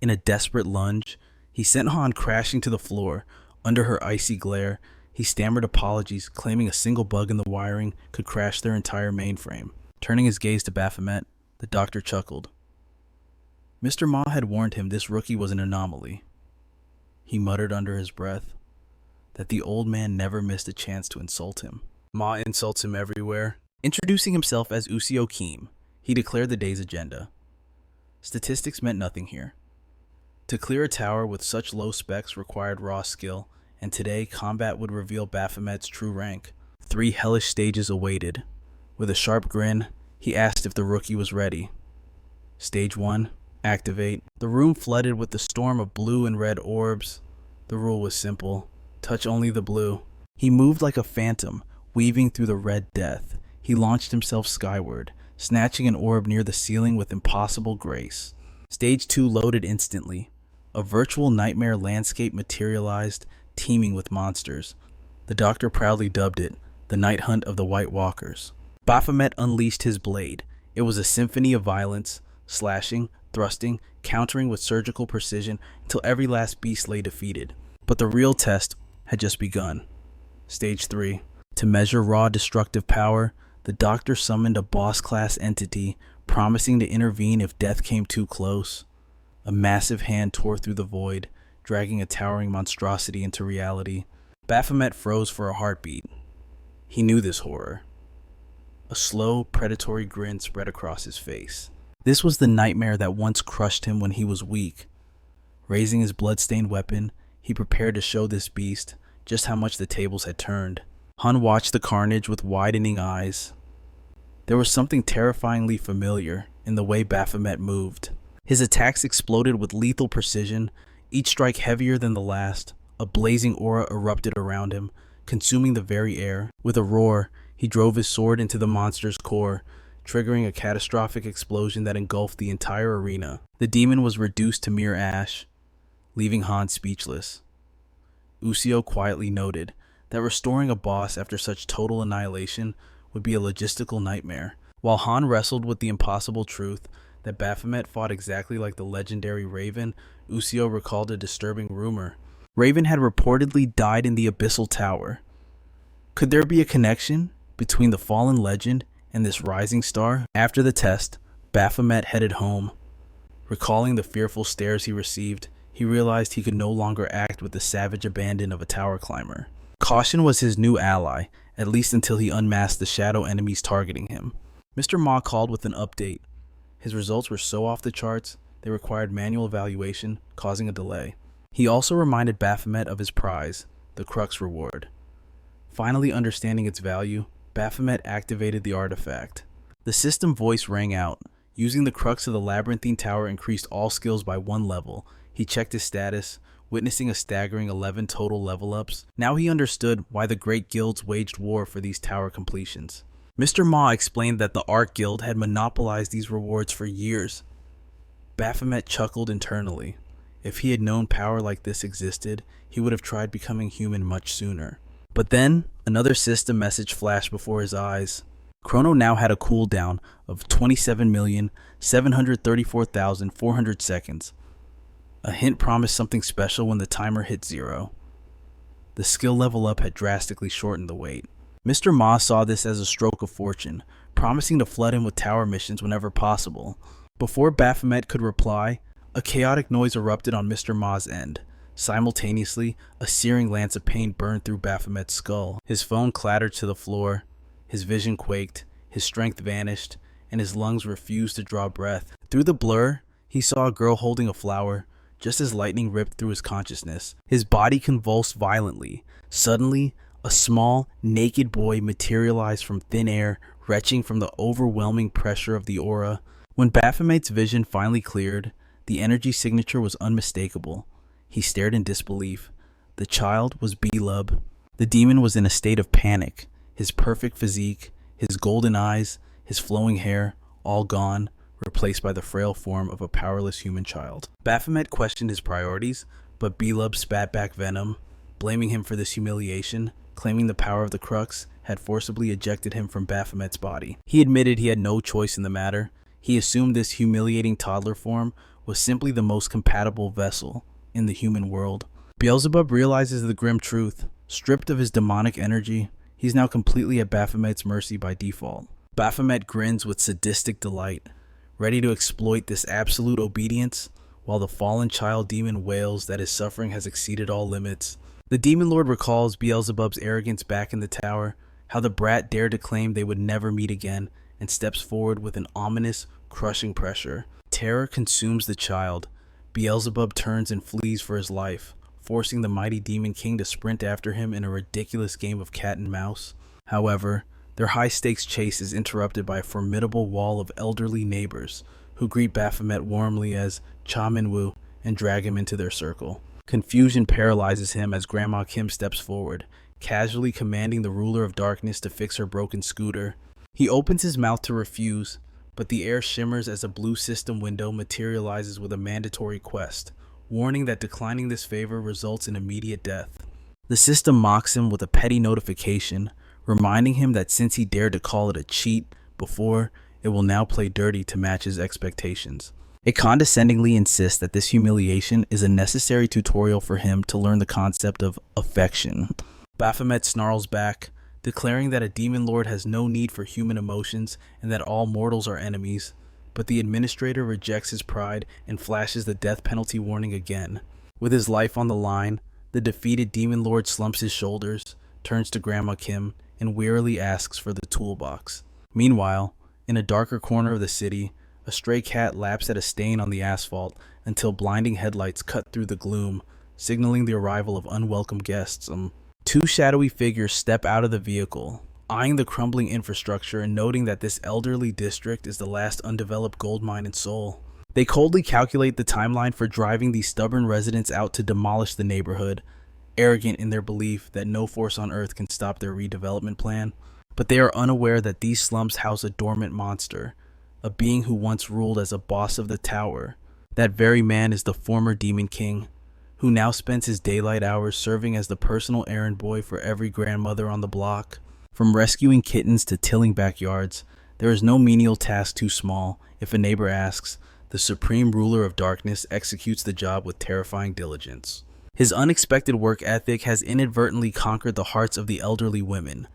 In a desperate lunge, he sent Han crashing to the floor. Under her icy glare, he stammered apologies, claiming a single bug in the wiring could crash their entire mainframe. Turning his gaze to Baphomet, the doctor chuckled. Mr. Ma had warned him this rookie was an anomaly. He muttered under his breath that the old man never missed a chance to insult him. Ma insults him everywhere. Introducing himself as Usio Kim, he declared the day's agenda. Statistics meant nothing here. To clear a tower with such low specs required raw skill, and today combat would reveal Baphomet's true rank. 3 hellish stages awaited. With a sharp grin, he asked if the rookie was ready. Stage 1. Activate. The room flooded with the storm of blue and red orbs. The rule was simple. Touch only the blue. He moved like a phantom, weaving through the red death. He launched himself skyward, snatching an orb near the ceiling with impossible grace. Stage 2 loaded instantly. A virtual nightmare landscape materialized, teeming with monsters. The doctor proudly dubbed it the Night Hunt of the White Walkers. Baphomet unleashed his blade. It was a symphony of violence, slashing, thrusting, countering with surgical precision until every last beast lay defeated. But the real test had just begun. Stage 3. To measure raw destructive power, the doctor summoned a boss-class entity, promising to intervene if death came too close. A massive hand tore through the void, dragging a towering monstrosity into reality. Baphomet froze for a heartbeat. He knew this horror. A slow, predatory grin spread across his face. This was the nightmare that once crushed him when he was weak. Raising his blood-stained weapon, he prepared to show this beast just how much the tables had turned. Han watched the carnage with widening eyes. There was something terrifyingly familiar in the way Baphomet moved. His attacks exploded with lethal precision, each strike heavier than the last. A blazing aura erupted around him, consuming the very air. With a roar, he drove his sword into the monster's core, triggering a catastrophic explosion that engulfed the entire arena. The demon was reduced to mere ash, leaving Han speechless. Usio quietly noted that restoring a boss after such total annihilation would be a logistical nightmare. While Han wrestled with the impossible truth that Baphomet fought exactly like the legendary Raven, Usio recalled a disturbing rumor. Raven had reportedly died in the Abyssal Tower. Could there be a connection between the fallen legend and this rising star? After the test, Baphomet headed home. Recalling the fearful stares he received, he realized he could no longer act with the savage abandon of a tower climber. Caution was his new ally, at least until he unmasked the shadow enemies targeting him. Mr. Ma called with an update. His results were so off the charts, they required manual evaluation, causing a delay. He also reminded Baphomet of his prize, the Crux reward. Finally understanding its value, Baphomet activated the artifact. The system voice rang out. Using the Crux of the Labyrinthine Tower increased all skills by 1 level. He checked his status, witnessing a staggering 11 total level ups. Now he understood why the great guilds waged war for these tower completions. Mr. Ma explained that the Ark Guild had monopolized these rewards for years. Baphomet chuckled internally. If he had known power like this existed, he would have tried becoming human much sooner. But then, another system message flashed before his eyes. Chrono now had a cooldown of 27,734,400 seconds. A hint promised something special when the timer hit 0. The skill level up had drastically shortened the wait. Mr. Ma saw this as a stroke of fortune, promising to flood him with tower missions whenever possible. Before Baphomet could reply, a chaotic noise erupted on Mr. Ma's end. Simultaneously, a searing lance of pain burned through Baphomet's skull. His phone clattered to the floor, his vision quaked, his strength vanished, and his lungs refused to draw breath. Through the blur, he saw a girl holding a flower, just as lightning ripped through his consciousness. His body convulsed violently. Suddenly, a small, naked boy materialized from thin air, retching from the overwhelming pressure of the aura. When Baphomet's vision finally cleared, the energy signature was unmistakable. He stared in disbelief. The child was Belub. The demon was in a state of panic. His perfect physique, his golden eyes, his flowing hair, all gone, replaced by the frail form of a powerless human child. Baphomet questioned his priorities, but Belub spat back venom, blaming him for this humiliation, claiming the power of the Crux had forcibly ejected him from Baphomet's body. He admitted he had no choice in the matter. He assumed this humiliating toddler form was simply the most compatible vessel in the human world. Beelzebub realizes the grim truth. Stripped of his demonic energy, he's now completely at Baphomet's mercy by default. Baphomet grins with sadistic delight. ready to exploit this absolute obedience, while the fallen child demon wails that his suffering has exceeded all limits. The demon lord recalls Beelzebub's arrogance back in the tower, how the brat dared to claim they would never meet again, and steps forward with an ominous, crushing pressure. Terror consumes the child. Beelzebub turns and flees for his life, forcing the mighty demon king to sprint after him in a ridiculous game of cat and mouse. However, their high-stakes chase is interrupted by a formidable wall of elderly neighbors who greet Baphomet warmly as Cha Minwoo and drag him into their circle. Confusion paralyzes him as Grandma Kim steps forward, casually commanding the ruler of darkness to fix her broken scooter. He opens his mouth to refuse, but the air shimmers as a blue system window materializes with a mandatory quest, warning that declining this favor results in immediate death. The system mocks him with a petty notification, reminding him that since he dared to call it a cheat before, it will now play dirty to match his expectations. It condescendingly insists that this humiliation is a necessary tutorial for him to learn the concept of affection. Baphomet snarls back, declaring that a demon lord has no need for human emotions and that all mortals are enemies, but the administrator rejects his pride and flashes the death penalty warning again. With his life on the line, the defeated demon lord slumps his shoulders, turns to Grandma Kim, and wearily asks for the toolbox. Meanwhile, in a darker corner of the city, a stray cat laps at a stain on the asphalt until blinding headlights cut through the gloom, signaling the arrival of unwelcome guests. Two shadowy figures step out of the vehicle, eyeing the crumbling infrastructure and noting that this elderly district is the last undeveloped gold mine in Seoul. They coldly calculate the timeline for driving these stubborn residents out to demolish the neighborhood, arrogant in their belief that no force on earth can stop their redevelopment plan. But they are unaware that these slums house a dormant monster, a being who once ruled as a boss of the tower. That very man is the former Demon King, who now spends his daylight hours serving as the personal errand boy for every grandmother on the block. From rescuing kittens to tilling backyards, there is no menial task too small. If a neighbor asks, the supreme ruler of darkness executes the job with terrifying diligence. His unexpected work ethic has inadvertently conquered the hearts of the elderly women,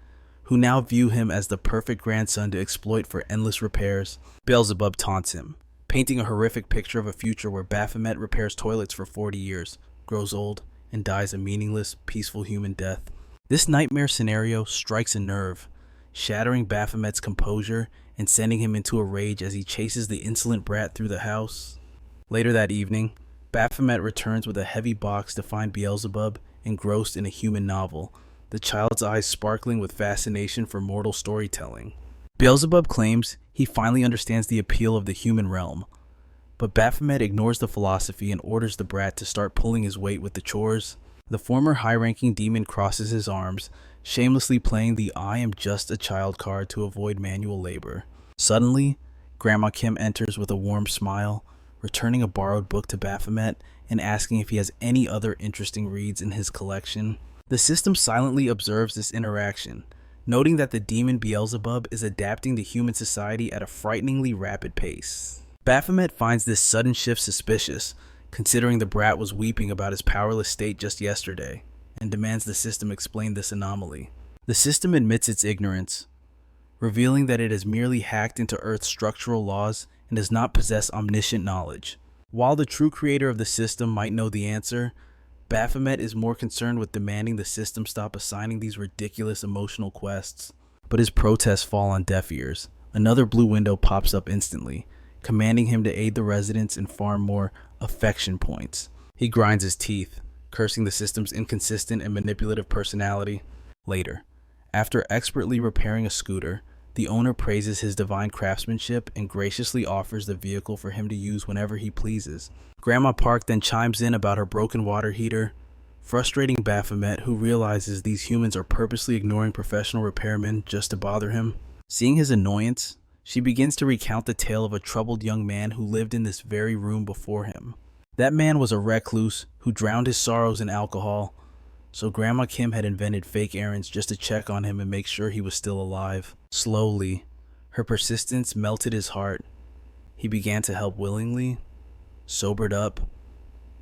who now view him as the perfect grandson to exploit for endless repairs. Beelzebub taunts him, painting a horrific picture of a future where Baphomet repairs toilets for 40 years, grows old, and dies a meaningless, peaceful human death. This nightmare scenario strikes a nerve, shattering Baphomet's composure and sending him into a rage as he chases the insolent brat through the house. Later that evening, Baphomet returns with a heavy box to find Beelzebub engrossed in a human novel, the child's eyes sparkling with fascination for mortal storytelling. Beelzebub claims he finally understands the appeal of the human realm, but Baphomet ignores the philosophy and orders the brat to start pulling his weight with the chores. The former high-ranking demon crosses his arms, shamelessly playing the "I am just a child" card to avoid manual labor. Suddenly, Grandma Kim enters with a warm smile, returning a borrowed book to Baphomet and asking if he has any other interesting reads in his collection. The system silently observes this interaction, noting that the demon Beelzebub is adapting to human society at a frighteningly rapid pace. Baphomet finds this sudden shift suspicious, considering the brat was weeping about his powerless state just yesterday, and demands the system explain this anomaly. The system admits its ignorance, revealing that it has merely hacked into Earth's structural laws and does not possess omniscient knowledge. While the true creator of the system might know the answer, Baphomet is more concerned with demanding the system stop assigning these ridiculous emotional quests. But his protests fall on deaf ears. Another blue window pops up instantly, commanding him to aid the residents in far more affection points. He grinds his teeth, cursing the system's inconsistent and manipulative personality. Later, after expertly repairing a scooter, the owner praises his divine craftsmanship and graciously offers the vehicle for him to use whenever he pleases. Grandma Park then chimes in about her broken water heater, frustrating Baphomet, who realizes these humans are purposely ignoring professional repairmen just to bother him. Seeing his annoyance, she begins to recount the tale of a troubled young man who lived in this very room before him. That man was a recluse who drowned his sorrows in alcohol, so Grandma Kim had invented fake errands just to check on him and make sure he was still alive. Slowly, her persistence melted his heart. He began to help willingly, sobered up,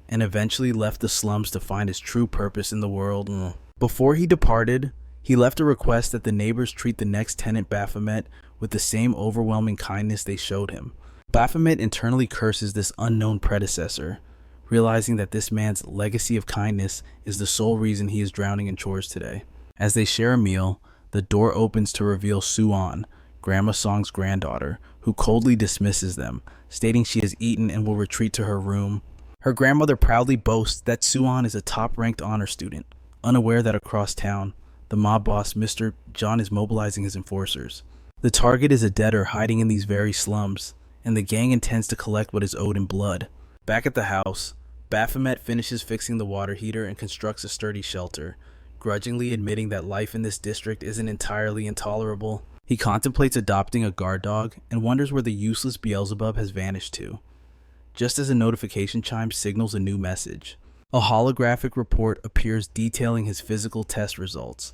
and eventually left the slums to find his true purpose in the world. Before he departed, he left a request that the neighbors treat the next tenant Baphomet with the same overwhelming kindness they showed him. Baphomet internally curses this unknown predecessor, realizing that this man's legacy of kindness is the sole reason he is drowning in chores today. As they share a meal, the door opens to reveal Suan, Grandma Song's granddaughter, who coldly dismisses them, stating she has eaten and will retreat to her room. Her grandmother proudly boasts that Suan is a top-ranked honor student, unaware that across town, the mob boss Mr. John is mobilizing his enforcers. The target is a debtor hiding in these very slums, and the gang intends to collect what is owed in blood. Back at the house, Baphomet finishes fixing the water heater and constructs a sturdy shelter, grudgingly admitting that life in this district isn't entirely intolerable. He contemplates adopting a guard dog and wonders where the useless Beelzebub has vanished to, just as a notification chime signals a new message. A holographic report appears detailing his physical test results,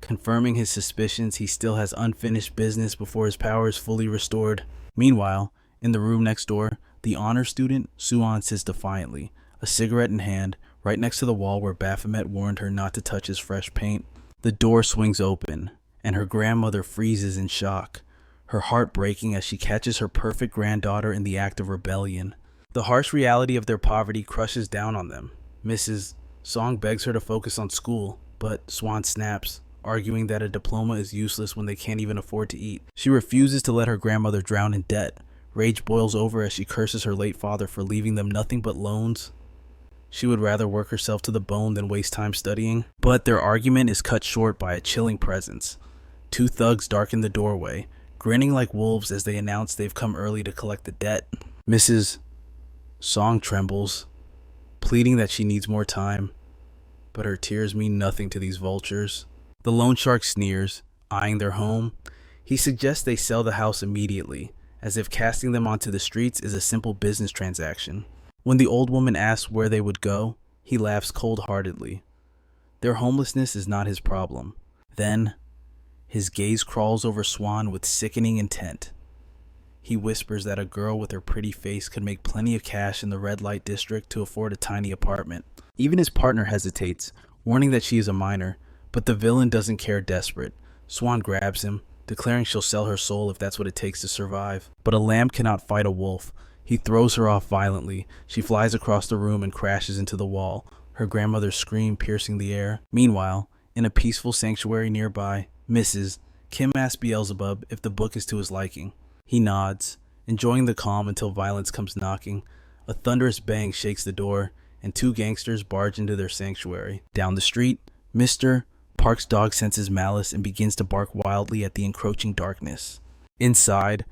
confirming his suspicions he still has unfinished business before his power is fully restored. Meanwhile, in the room next door, the honor student, Suan, sits defiantly, a cigarette in hand, right next to the wall where Baphomet warned her not to touch his fresh paint. The door swings open, and her grandmother freezes in shock, her heart breaking as she catches her perfect granddaughter in the act of rebellion. The harsh reality of their poverty crushes down on them. Mrs. Song begs her to focus on school, but Swan snaps, arguing that a diploma is useless when they can't even afford to eat. She refuses to let her grandmother drown in debt. Rage boils over as she curses her late father for leaving them nothing but loans. She would rather work herself to the bone than waste time studying. But their argument is cut short by a chilling presence. Two thugs darken the doorway, grinning like wolves as they announce they've come early to collect the debt. Mrs. Song trembles, pleading that she needs more time, but her tears mean nothing to these vultures. The loan shark sneers, eyeing their home. He suggests they sell the house immediately, as if casting them onto the streets is a simple business transaction. When the old woman asks where they would go, he laughs cold-heartedly. Their homelessness is not his problem. Then, his gaze crawls over Swan with sickening intent. He whispers that a girl with her pretty face could make plenty of cash in the red light district to afford a tiny apartment. Even his partner hesitates, warning that she is a minor, but the villain doesn't care. Desperate, Swan grabs him, declaring she'll sell her soul if that's what it takes to survive. But a lamb cannot fight a wolf. He throws her off violently. She flies across the room and crashes into the wall, her grandmother's scream piercing the air. Meanwhile, in a peaceful sanctuary nearby, Mrs. Kim asks Beelzebub if the book is to his liking. He nods, enjoying the calm until violence comes knocking. A thunderous bang shakes the door, and two gangsters barge into their sanctuary. Down the street, Mr. Park's dog senses malice and begins to bark wildly at the encroaching darkness. Inside,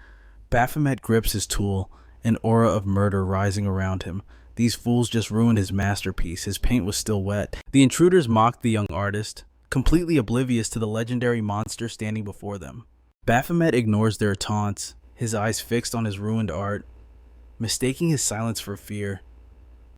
Baphomet grips his tool, an aura of murder rising around him. These fools just ruined his masterpiece. His paint was still wet. The intruders mocked the young artist, completely oblivious to the legendary monster standing before them. Baphomet ignores their taunts, his eyes fixed on his ruined art. Mistaking his silence for fear,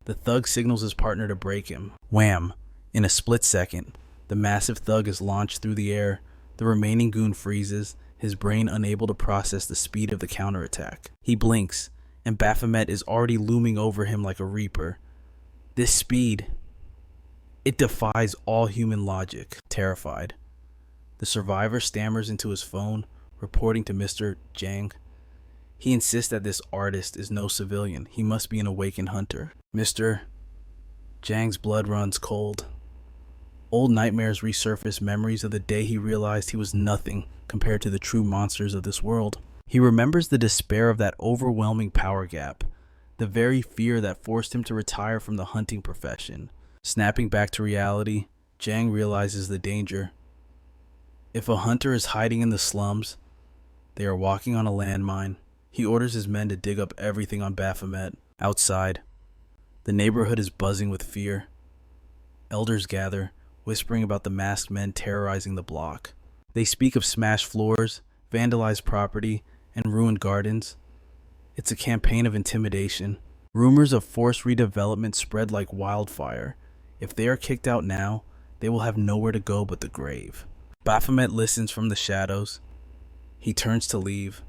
the thug signals his partner to break him. Wham! In a split second, the massive thug is launched through the air. The remaining goon freezes, his brain unable to process the speed of the counterattack. He blinks, and Baphomet is already looming over him like a reaper. This speed, it defies all human logic. Terrified, the survivor stammers into his phone, reporting to Mr. Jang. He insists that this artist is no civilian. He must be an awakened hunter. Mr. Jang's blood runs cold. Old nightmares resurface, memories of the day he realized he was nothing compared to the true monsters of this world. He remembers the despair of that overwhelming power gap, the very fear that forced him to retire from the hunting profession. Snapping back to reality, Jang realizes the danger. If a hunter is hiding in the slums, they are walking on a landmine. He orders his men to dig up everything on Baphomet. Outside, the neighborhood is buzzing with fear. Elders gather, whispering about the masked men terrorizing the block. They speak of smashed floors, vandalized property, and ruined gardens. It's a campaign of intimidation. Rumors of forced redevelopment spread like wildfire. If they are kicked out now, they will have nowhere to go but the grave. Baphomet listens from the shadows. He turns to leave,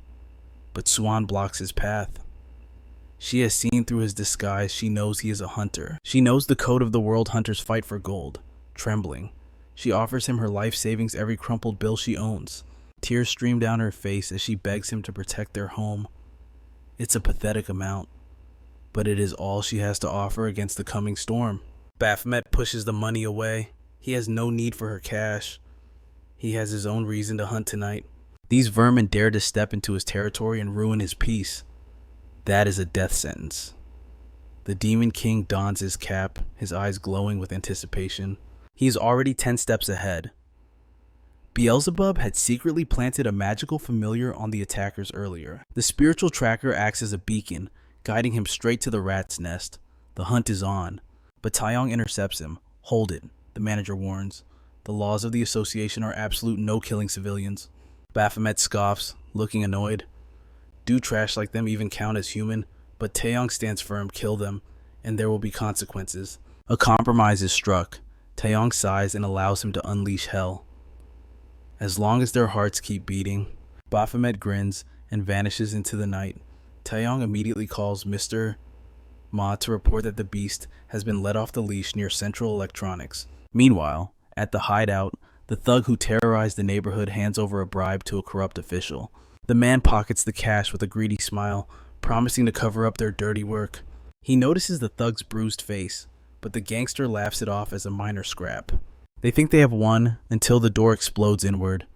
but Swan blocks his path. She has seen through his disguise. She knows he is a hunter. She knows the code of the world hunters fight for gold. Trembling, she offers him her life savings, every crumpled bill she owns. Tears stream down her face as she begs him to protect their home. It's a pathetic amount, but it is all she has to offer against the coming storm. Baphomet pushes the money away. He has no need for her cash. He has his own reason to hunt tonight. These vermin dare to step into his territory and ruin his peace. That is a death sentence. The Demon King dons his cap, his eyes glowing with anticipation. He is already 10 steps ahead. Beelzebub had secretly planted a magical familiar on the attackers earlier. The spiritual tracker acts as a beacon, guiding him straight to the rat's nest. The hunt is on, but Taeyong intercepts him. Hold it, the manager warns. The laws of the association are absolute no killing civilians. Baphomet scoffs, looking annoyed. Do trash like them even count as human? But Taeyong stands firm, kill them, and there will be consequences. A compromise is struck. Taeyong sighs and allows him to unleash hell. As long as their hearts keep beating. Baphomet grins and vanishes into the night. Taeyong immediately calls Mr. Ma to report that the beast has been let off the leash near Central Electronics. Meanwhile, at the hideout, the thug who terrorized the neighborhood hands over a bribe to a corrupt official. The man pockets the cash with a greedy smile, promising to cover up their dirty work. He notices the thug's bruised face, but the gangster laughs it off as a minor scrap. They think they have won until the door explodes inward.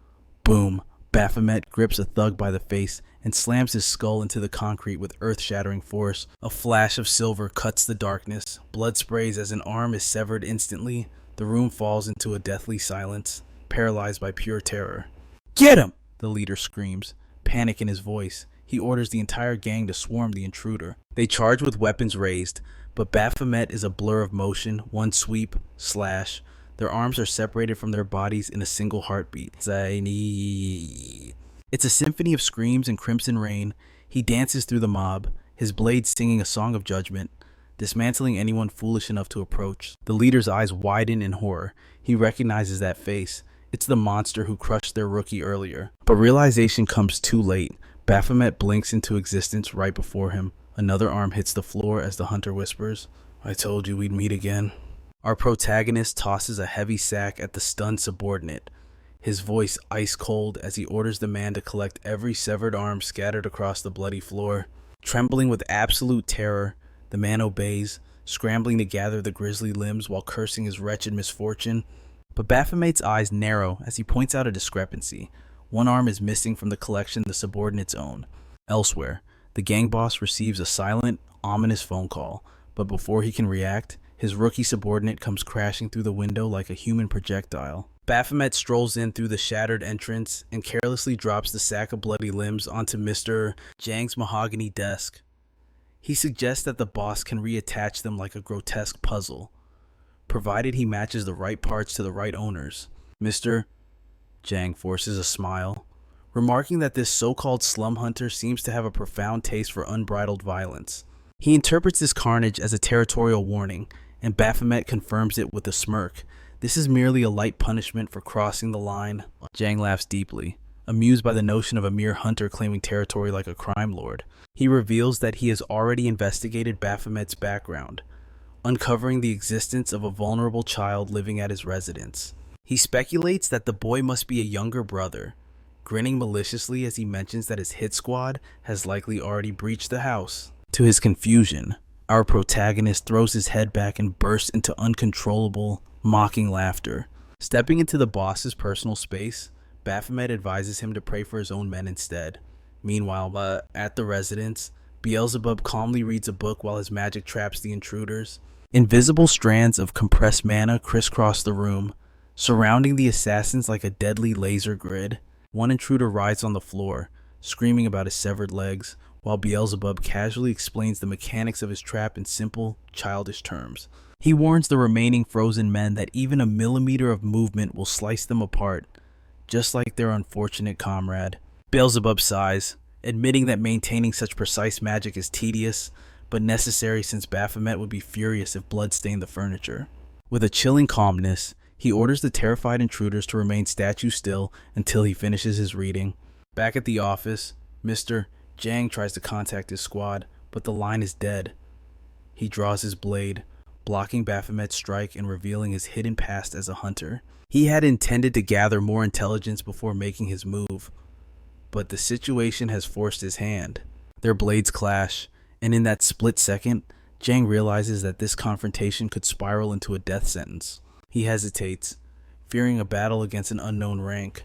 Boom! Baphomet grips a thug by the face and slams his skull into the concrete with earth-shattering force. A flash of silver cuts the darkness. Blood sprays as an arm is severed instantly. The room falls into a deathly silence, paralyzed by pure terror. "Get him!" the leader screams, panic in his voice. He orders the entire gang to swarm the intruder. They charge with weapons raised, but Baphomet is a blur of motion, one sweep, slash. Their arms are separated from their bodies in a single heartbeat. It's a symphony of screams and crimson rain. He dances through the mob, his blade singing a song of judgment, dismantling anyone foolish enough to approach. The leader's eyes widen in horror. He recognizes that face. It's the monster who crushed their rookie earlier. But realization comes too late. Baphomet blinks into existence right before him. Another arm hits the floor as the hunter whispers, "I told you we'd meet again." Our protagonist tosses a heavy sack at the stunned subordinate, his voice ice cold as he orders the man to collect every severed arm scattered across the bloody floor. Trembling with absolute terror, the man obeys, scrambling to gather the grisly limbs while cursing his wretched misfortune. But Baphomet's eyes narrow as he points out a discrepancy. One arm is missing from the collection the subordinates own. Elsewhere, the gang boss receives a silent, ominous phone call, but before he can react, his rookie subordinate comes crashing through the window like a human projectile. Baphomet strolls in through the shattered entrance and carelessly drops the sack of bloody limbs onto Mr. Jang's mahogany desk. He suggests that the boss can reattach them like a grotesque puzzle, provided he matches the right parts to the right owners. Mr. Jang forces a smile, remarking that this so-called slum hunter seems to have a profound taste for unbridled violence. He interprets this carnage as a territorial warning, and Baphomet confirms it with a smirk. This is merely a light punishment for crossing the line. Jang laughs deeply, amused by the notion of a mere hunter claiming territory like a crime lord. He reveals that he has already investigated Baphomet's background, uncovering the existence of a vulnerable child living at his residence. He speculates that the boy must be a younger brother, grinning maliciously as he mentions that his hit squad has likely already breached the house. To his confusion, our protagonist throws his head back and bursts into uncontrollable, mocking laughter. Stepping into the boss's personal space, Baphomet advises him to pray for his own men instead. Meanwhile, at the residence, Beelzebub calmly reads a book while his magic traps the intruders. Invisible strands of compressed mana crisscross the room, surrounding the assassins like a deadly laser grid. One intruder writhes on the floor, screaming about his severed legs, while Beelzebub casually explains the mechanics of his trap in simple, childish terms. He warns the remaining frozen men that even a millimeter of movement will slice them apart, just like their unfortunate comrade. Beelzebub sighs, admitting that maintaining such precise magic is tedious, but necessary since Baphomet would be furious if blood stained the furniture. With a chilling calmness, he orders the terrified intruders to remain statue still until he finishes his reading. Back at the office, Mr. Jang tries to contact his squad, but the line is dead. He draws his blade, blocking Baphomet's strike and revealing his hidden past as a hunter. He had intended to gather more intelligence before making his move, but the situation has forced his hand. Their blades clash, and in that split second, Jang realizes that this confrontation could spiral into a death sentence. He hesitates, fearing a battle against an unknown rank.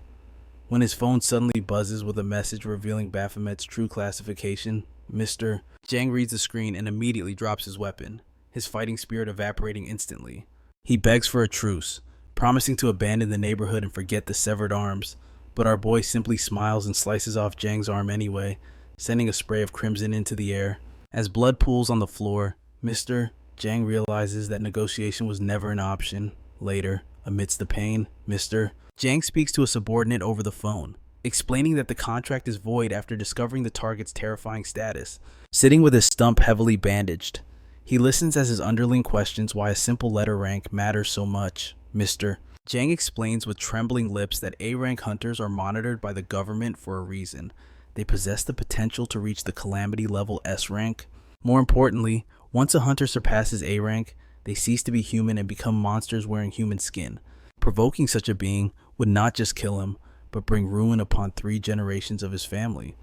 When his phone suddenly buzzes with a message revealing Baphomet's true classification, Mr. Jang reads the screen and immediately drops his weapon, his fighting spirit evaporating instantly. He begs for a truce, promising to abandon the neighborhood and forget the severed arms, but our boy simply smiles and slices off Jang's arm anyway, sending a spray of crimson into the air. As blood pools on the floor, Mr. Jang realizes that negotiation was never an option. Later, amidst the pain, Mr. Jang speaks to a subordinate over the phone, explaining that the contract is void after discovering the target's terrifying status. Sitting with his stump heavily bandaged, he listens as his underling questions why a simple letter rank matters so much. Mr. Jang explains with trembling lips that A-rank hunters are monitored by the government for a reason. They possess the potential to reach the calamity level S rank. More importantly, once a hunter surpasses A rank, they cease to be human and become monsters wearing human skin. Provoking such a being would not just kill him, but bring ruin upon 3 generations of his family.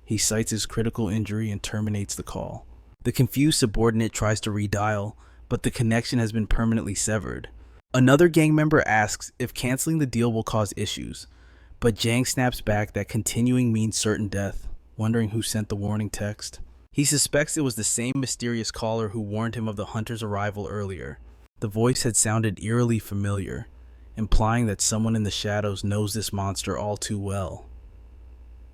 He cites his critical injury and terminates the call. The confused subordinate tries to redial, but the connection has been permanently severed. Another gang member asks if canceling the deal will cause issues, but Jang snaps back that continuing means certain death, wondering who sent the warning text. He suspects it was the same mysterious caller who warned him of the hunter's arrival earlier. The voice had sounded eerily familiar, implying that someone in the shadows knows this monster all too well.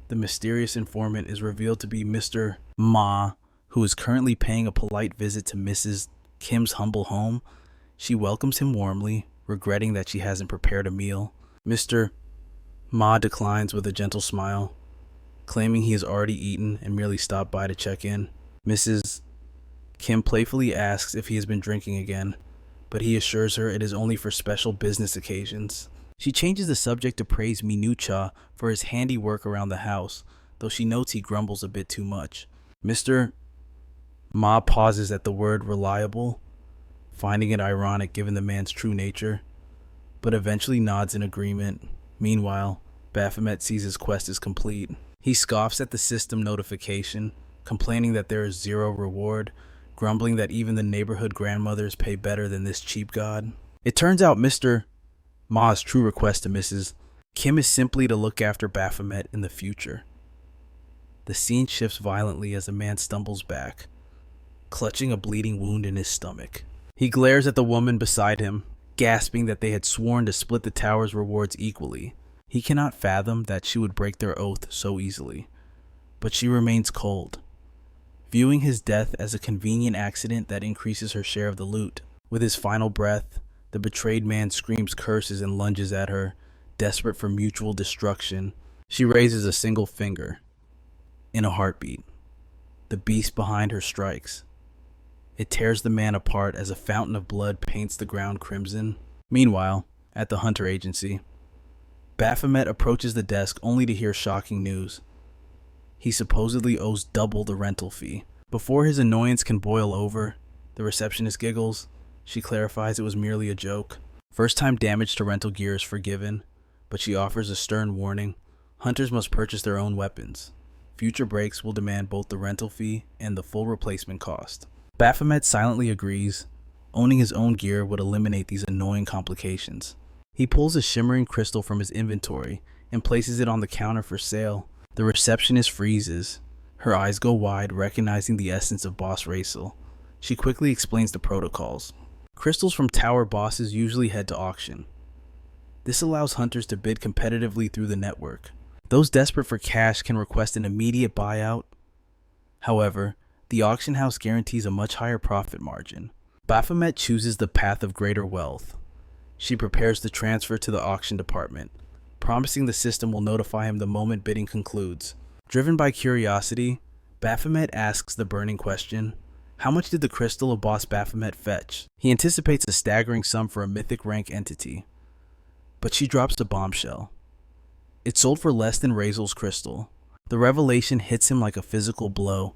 The mysterious informant is revealed to be Mr. Ma, who is currently paying a polite visit to Mrs. Kim's humble home. She welcomes him warmly, regretting that she hasn't prepared a meal. Mr. Ma declines with a gentle smile, claiming he has already eaten and merely stopped by to check in. Mrs. Kim playfully asks if he has been drinking again, but he assures her it is only for special business occasions. She changes the subject to praise Minucha for his handiwork around the house, though she notes he grumbles a bit too much. Mr. Ma pauses at the word reliable, finding it ironic given the man's true nature, but eventually nods in agreement. Meanwhile, Baphomet sees his quest is complete. He scoffs at the system notification, complaining that there is 0 reward, grumbling that even the neighborhood grandmothers pay better than this cheap god. It turns out Mr. Ma's true request to Mrs. Kim is simply to look after Baphomet in the future. The scene shifts violently as a man stumbles back, clutching a bleeding wound in his stomach. He glares at the woman beside him, gasping that they had sworn to split the tower's rewards equally. He cannot fathom that she would break their oath so easily, but she remains cold, viewing his death as a convenient accident that increases her share of the loot. With his final breath, the betrayed man screams curses and lunges at her, desperate for mutual destruction. She raises a single finger. In a heartbeat, the beast behind her strikes. It tears the man apart as a fountain of blood paints the ground crimson. Meanwhile, at the Hunter Agency, Baphomet approaches the desk only to hear shocking news. He supposedly owes double the rental fee. Before his annoyance can boil over, the receptionist giggles. She clarifies it was merely a joke. First-time damage to rental gear is forgiven, but she offers a stern warning. Hunters must purchase their own weapons. Future breaks will demand both the rental fee and the full replacement cost. Baphomet silently agrees. Owning his own gear would eliminate these annoying complications. He pulls a shimmering crystal from his inventory and places it on the counter for sale. The receptionist freezes. Her eyes go wide, recognizing the essence of Boss Raisel. She quickly explains the protocols. Crystals from tower bosses usually head to auction. This allows hunters to bid competitively through the network. Those desperate for cash can request an immediate buyout. However, the auction house guarantees a much higher profit margin. Baphomet chooses the path of greater wealth. She prepares to transfer to the auction department, promising the system will notify him the moment bidding concludes. Driven by curiosity, Baphomet asks the burning question, how much did the crystal of Boss Baphomet fetch? He anticipates a staggering sum for a mythic rank entity, but she drops a bombshell. It sold for less than Raisel's crystal. The revelation hits him like a physical blow.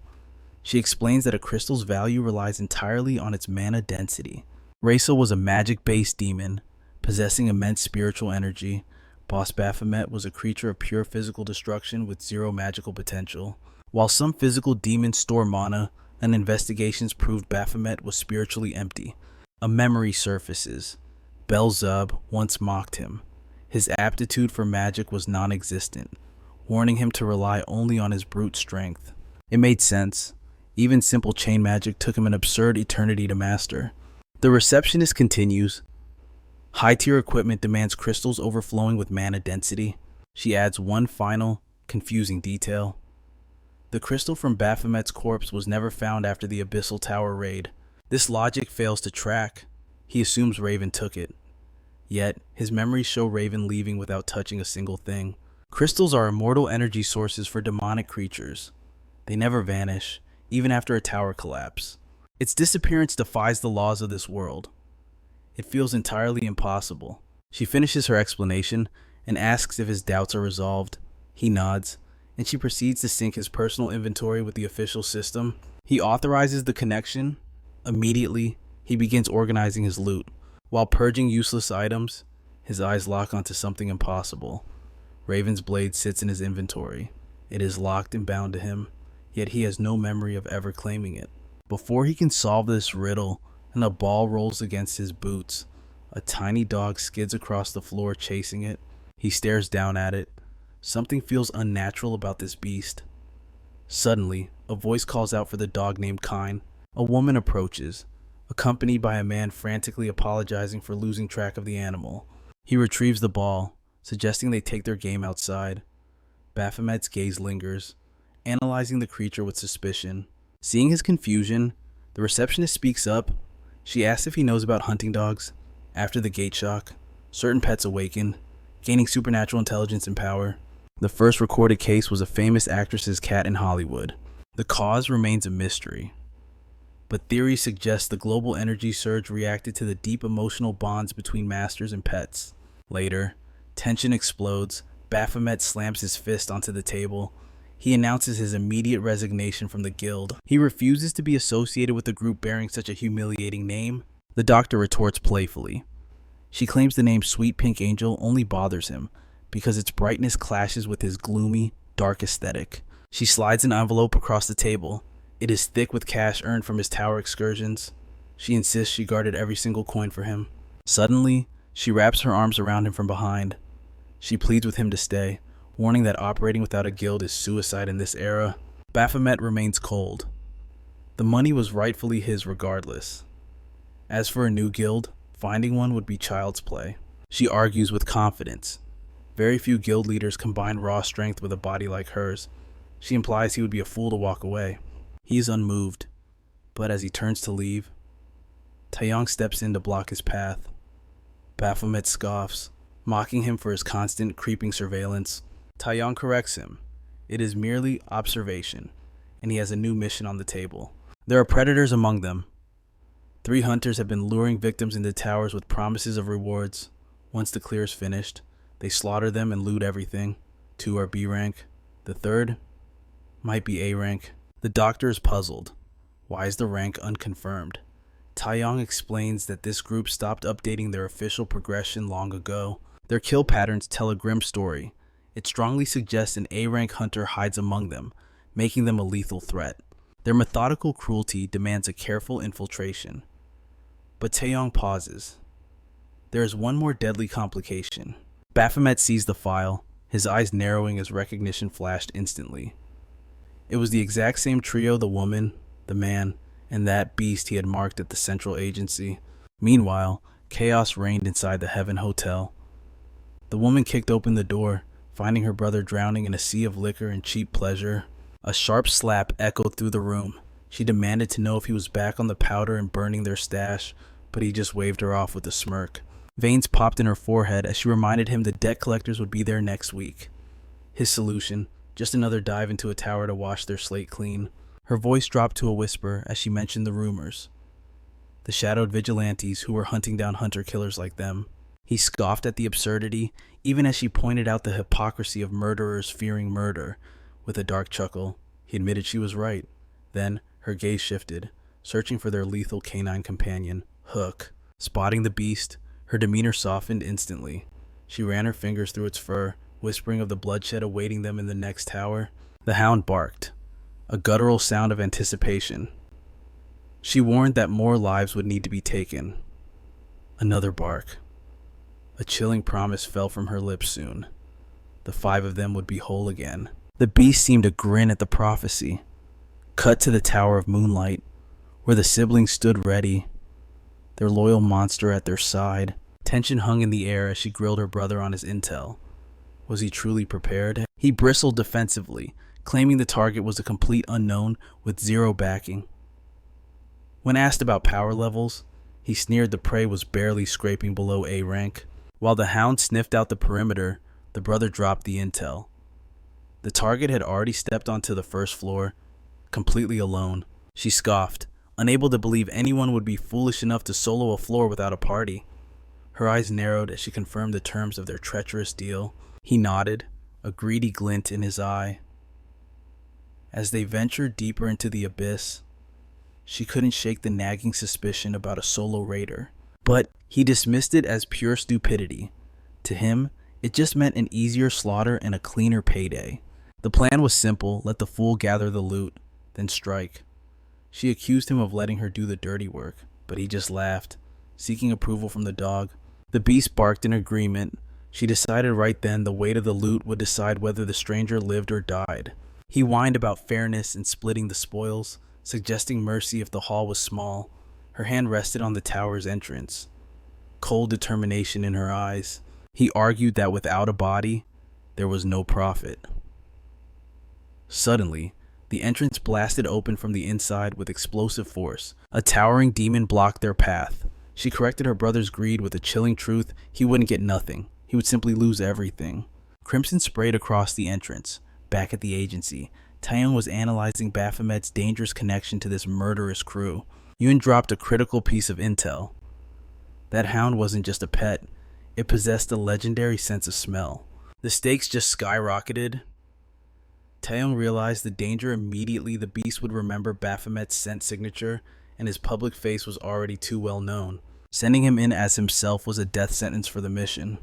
She explains that a crystal's value relies entirely on its mana density. Raisel was a magic-based demon, possessing immense spiritual energy. Boss Baphomet was a creature of pure physical destruction with 0 magical potential. While some physical demons store mana, and investigations proved Baphomet was spiritually empty, a memory surfaces. Beelzebub once mocked him. His aptitude for magic was non-existent, warning him to rely only on his brute strength. It made sense. Even simple chain magic took him an absurd eternity to master. The receptionist continues. High-tier equipment demands crystals overflowing with mana density. She adds one final, confusing detail. The crystal from Baphomet's corpse was never found after the Abyssal Tower raid. This logic fails to track. He assumes Raven took it. Yet, his memories show Raven leaving without touching a single thing. Crystals are immortal energy sources for demonic creatures. They never vanish, even after a tower collapse. Its disappearance defies the laws of this world. It feels entirely impossible. She finishes her explanation and asks if his doubts are resolved. He nods, and she proceeds to sync his personal inventory with the official system. He authorizes the connection. Immediately, he begins organizing his loot. While purging useless items, his eyes lock onto something impossible. Raven's blade sits in his inventory. It is locked and bound to him, yet he has no memory of ever claiming it. Before he can solve this riddle, and a ball rolls against his boots, a tiny dog skids across the floor chasing it. He stares down at it. Something feels unnatural about this beast. Suddenly, a voice calls out for the dog named Kine. A woman approaches, accompanied by a man frantically apologizing for losing track of the animal. He retrieves the ball, suggesting they take their game outside. Baphomet's gaze lingers, analyzing the creature with suspicion. Seeing his confusion, the receptionist speaks up. She asks if he knows about hunting dogs. After the gate shock, certain pets awaken, gaining supernatural intelligence and power. The first recorded case was a famous actress's cat in Hollywood. The cause remains a mystery, but theories suggest the global energy surge reacted to the deep emotional bonds between masters and pets. Later, tension explodes. Baphomet slams his fist onto the table. He announces his immediate resignation from the guild. He refuses to be associated with a group bearing such a humiliating name. The doctor retorts playfully. She claims the name Sweet Pink Angel only bothers him because its brightness clashes with his gloomy, dark aesthetic. She slides an envelope across the table. It is thick with cash earned from his tower excursions. She insists she guarded every single coin for him. Suddenly, she wraps her arms around him from behind. She pleads with him to stay, warning that operating without a guild is suicide in this era. Baphomet remains cold. The money was rightfully his regardless. As for a new guild, finding one would be child's play. She argues with confidence. Very few guild leaders combine raw strength with a body like hers. She implies he would be a fool to walk away. He is unmoved, but as he turns to leave, Taeyong steps in to block his path. Baphomet scoffs, mocking him for his constant, creeping surveillance. Taeyong corrects him. It is merely observation, and he has a new mission on the table. There are predators among them. 3 hunters have been luring victims into towers with promises of rewards. Once the clear is finished, they slaughter them and loot everything. 2 are B rank. The third might be A rank. The doctor is puzzled. Why is the rank unconfirmed? Taeyong explains that this group stopped updating their official progression long ago. Their kill patterns tell a grim story. It strongly suggests an A-rank hunter hides among them, making them a lethal threat. Their methodical cruelty demands a careful infiltration. But Taeyong pauses. There is one more deadly complication. Baphomet sees the file, his eyes narrowing as recognition flashed instantly. It was the exact same trio the woman, the man, and that beast he had marked at the central agency. Meanwhile, chaos reigned inside the Heaven Hotel. The woman kicked open the door, finding her brother drowning in a sea of liquor and cheap pleasure. A sharp slap echoed through the room. She demanded to know if he was back on the powder and burning their stash, but he just waved her off with a smirk. Veins popped in her forehead as she reminded him the debt collectors would be there next week. His solution, just another dive into a tower to wash their slate clean. Her voice dropped to a whisper as she mentioned the rumors. The shadowed vigilantes who were hunting down hunter-killers like them. He scoffed at the absurdity, even as she pointed out the hypocrisy of murderers fearing murder. With a dark chuckle, he admitted she was right. Then, her gaze shifted, searching for their lethal canine companion, Hook. Spotting the beast, her demeanor softened instantly. She ran her fingers through its fur, whispering of the bloodshed awaiting them in the next tower. The hound barked, a guttural sound of anticipation. She warned that more lives would need to be taken. Another bark. A chilling promise fell from her lips soon. The 5 of them would be whole again. The beast seemed to grin at the prophecy. Cut to the Tower of Moonlight, where the siblings stood ready, their loyal monster at their side. Tension hung in the air as she grilled her brother on his intel. Was he truly prepared? He bristled defensively, claiming the target was a complete unknown with zero backing. When asked about power levels, he sneered the prey was barely scraping below A rank. While the hound sniffed out the perimeter, the brother dropped the intel. The target had already stepped onto the first floor, completely alone. She scoffed, unable to believe anyone would be foolish enough to solo a floor without a party. Her eyes narrowed as she confirmed the terms of their treacherous deal. He nodded, a greedy glint in his eye. As they ventured deeper into the abyss, she couldn't shake the nagging suspicion about a solo raider. But he dismissed it as pure stupidity. To him, it just meant an easier slaughter and a cleaner payday. The plan was simple: let the fool gather the loot, then strike. She accused him of letting her do the dirty work, but he just laughed, seeking approval from the dog. The beast barked in agreement. She decided right then the weight of the loot would decide whether the stranger lived or died. He whined about fairness in splitting the spoils, suggesting mercy if the haul was small. Her hand rested on the tower's entrance, cold determination in her eyes. He argued that without a body, there was no profit. Suddenly, the entrance blasted open from the inside with explosive force. A towering demon blocked their path. She corrected her brother's greed with a chilling truth: he wouldn't get nothing. He would simply lose everything. Crimson sprayed across the entrance. Back at the agency, Taeyong was analyzing Baphomet's dangerous connection to this murderous crew. Yun dropped a critical piece of intel. That hound wasn't just a pet. It possessed a legendary sense of smell. The stakes just skyrocketed. Taeyong realized the danger immediately. The beast would remember Baphomet's scent signature, and his public face was already too well known. Sending him in as himself was a death sentence for the mission.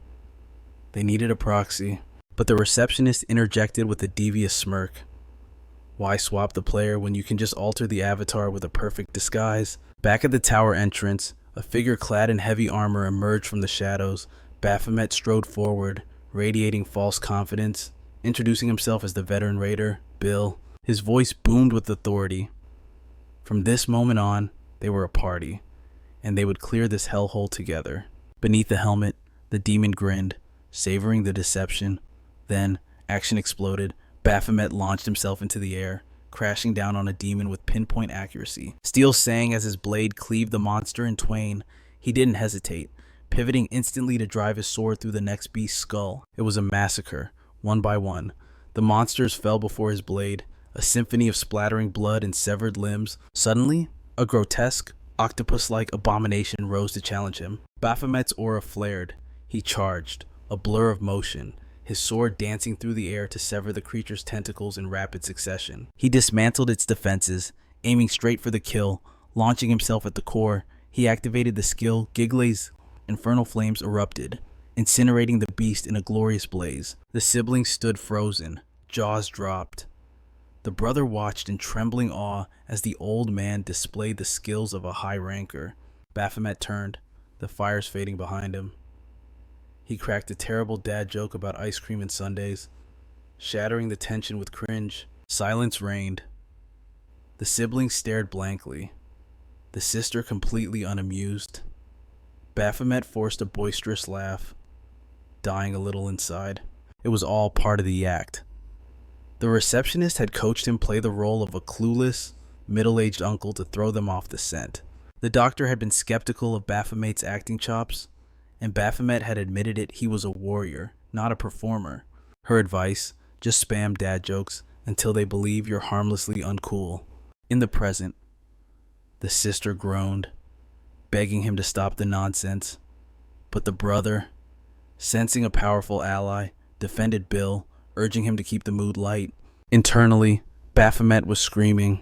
They needed a proxy, but the receptionist interjected with a devious smirk. Why swap the player when you can just alter the avatar with a perfect disguise? Back at the tower entrance, a figure clad in heavy armor emerged from the shadows. Baphomet strode forward, radiating false confidence, introducing himself as the veteran raider, Bill. His voice boomed with authority. From this moment on, they were a party, and they would clear this hellhole together. Beneath the helmet, the demon grinned, savoring the deception. Then, action exploded. Baphomet launched himself into the air, crashing down on a demon with pinpoint accuracy. Steel sang as his blade cleaved the monster in twain. He didn't hesitate, pivoting instantly to drive his sword through the next beast's skull. It was a massacre, one by one. The monsters fell before his blade, a symphony of splattering blood and severed limbs. Suddenly, a grotesque, octopus-like abomination rose to challenge him. Baphomet's aura flared. He charged, a blur of motion, his sword dancing through the air to sever the creature's tentacles in rapid succession. He dismantled its defenses, aiming straight for the kill. Launching himself at the core, he activated the skill. Gigle's infernal flames erupted, incinerating the beast in a glorious blaze. The siblings stood frozen, jaws dropped. The brother watched in trembling awe as the old man displayed the skills of a high ranker. Baphomet turned, the fires fading behind him. He cracked a terrible dad joke about ice cream and sundaes, shattering the tension with cringe. Silence reigned. The siblings stared blankly, the sister completely unamused. Baphomet forced a boisterous laugh, dying a little inside. It was all part of the act. The receptionist had coached him play the role of a clueless, middle-aged uncle to throw them off the scent. The doctor had been skeptical of Baphomet's acting chops, and Baphomet had admitted it. He was a warrior, not a performer. Her advice: just spam dad jokes until they believe you're harmlessly uncool. In the present, the sister groaned, begging him to stop the nonsense. But the brother, sensing a powerful ally, defended Bill, urging him to keep the mood light. Internally, Baphomet was screaming.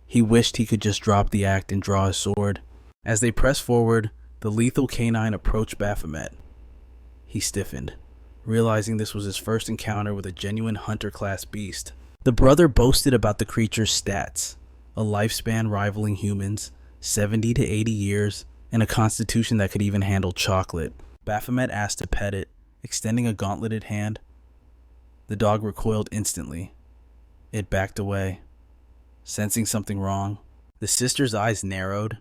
He wished he could just drop the act and draw his sword. As they pressed forward, the lethal canine approached Baphomet. He stiffened, realizing this was his first encounter with a genuine hunter-class beast. The brother boasted about the creature's stats, a lifespan rivaling humans, 70 to 80 years, and a constitution that could even handle chocolate. Baphomet asked to pet it, extending a gauntleted hand. The dog recoiled instantly. It backed away, sensing something wrong. The sister's eyes narrowed.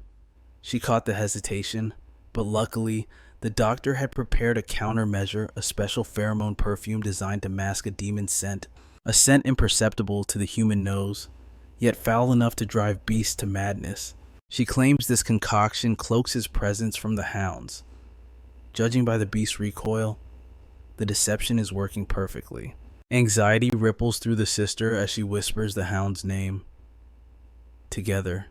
She caught the hesitation, but luckily, the doctor had prepared a countermeasure, a special pheromone perfume designed to mask a demon's scent, a scent imperceptible to the human nose, yet foul enough to drive beasts to madness. She claims this concoction cloaks his presence from the hounds. Judging by the beast's recoil, the deception is working perfectly. Anxiety ripples through the sister as she whispers the hound's name. Together,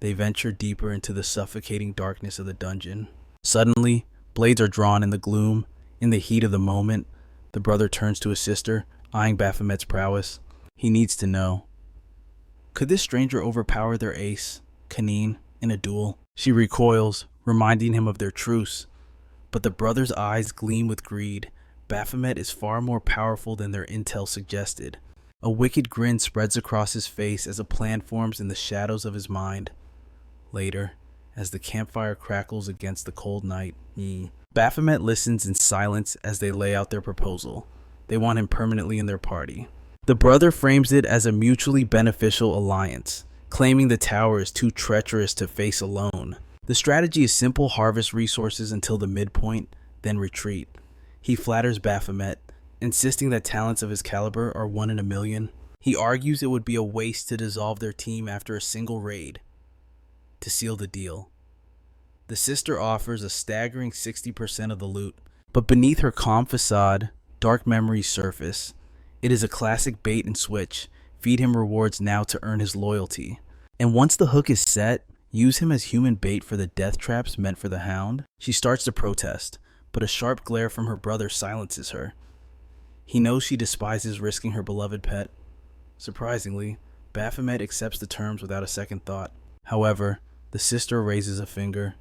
they venture deeper into the suffocating darkness of the dungeon. Suddenly, blades are drawn in the gloom. In the heat of the moment, the brother turns to his sister, eyeing Baphomet's prowess. He needs to know. Could this stranger overpower their ace, Kanine, in a duel? She recoils, reminding him of their truce. But the brother's eyes gleam with greed. Baphomet is far more powerful than their intel suggested. A wicked grin spreads across his face as a plan forms in the shadows of his mind. Later, as the campfire crackles against the cold night, Baphomet listens in silence as they lay out their proposal. They want him permanently in their party. The brother frames it as a mutually beneficial alliance, claiming the tower is too treacherous to face alone. The strategy is simple: harvest resources until the midpoint, then retreat. He flatters Baphomet, insisting that talents of his caliber are 1 in a million. He argues it would be a waste to dissolve their team after a single raid. To seal the deal, the sister offers a staggering 60% of the loot, but beneath her calm facade, dark memories surface. It is a classic bait and switch. Feed him rewards now to earn his loyalty. And once the hook is set, use him as human bait for the death traps meant for the hound. She starts to protest, but a sharp glare from her brother silences her. He knows she despises risking her beloved pet. Surprisingly, Baphomet accepts the terms without a second thought. However, the sister raises a finger.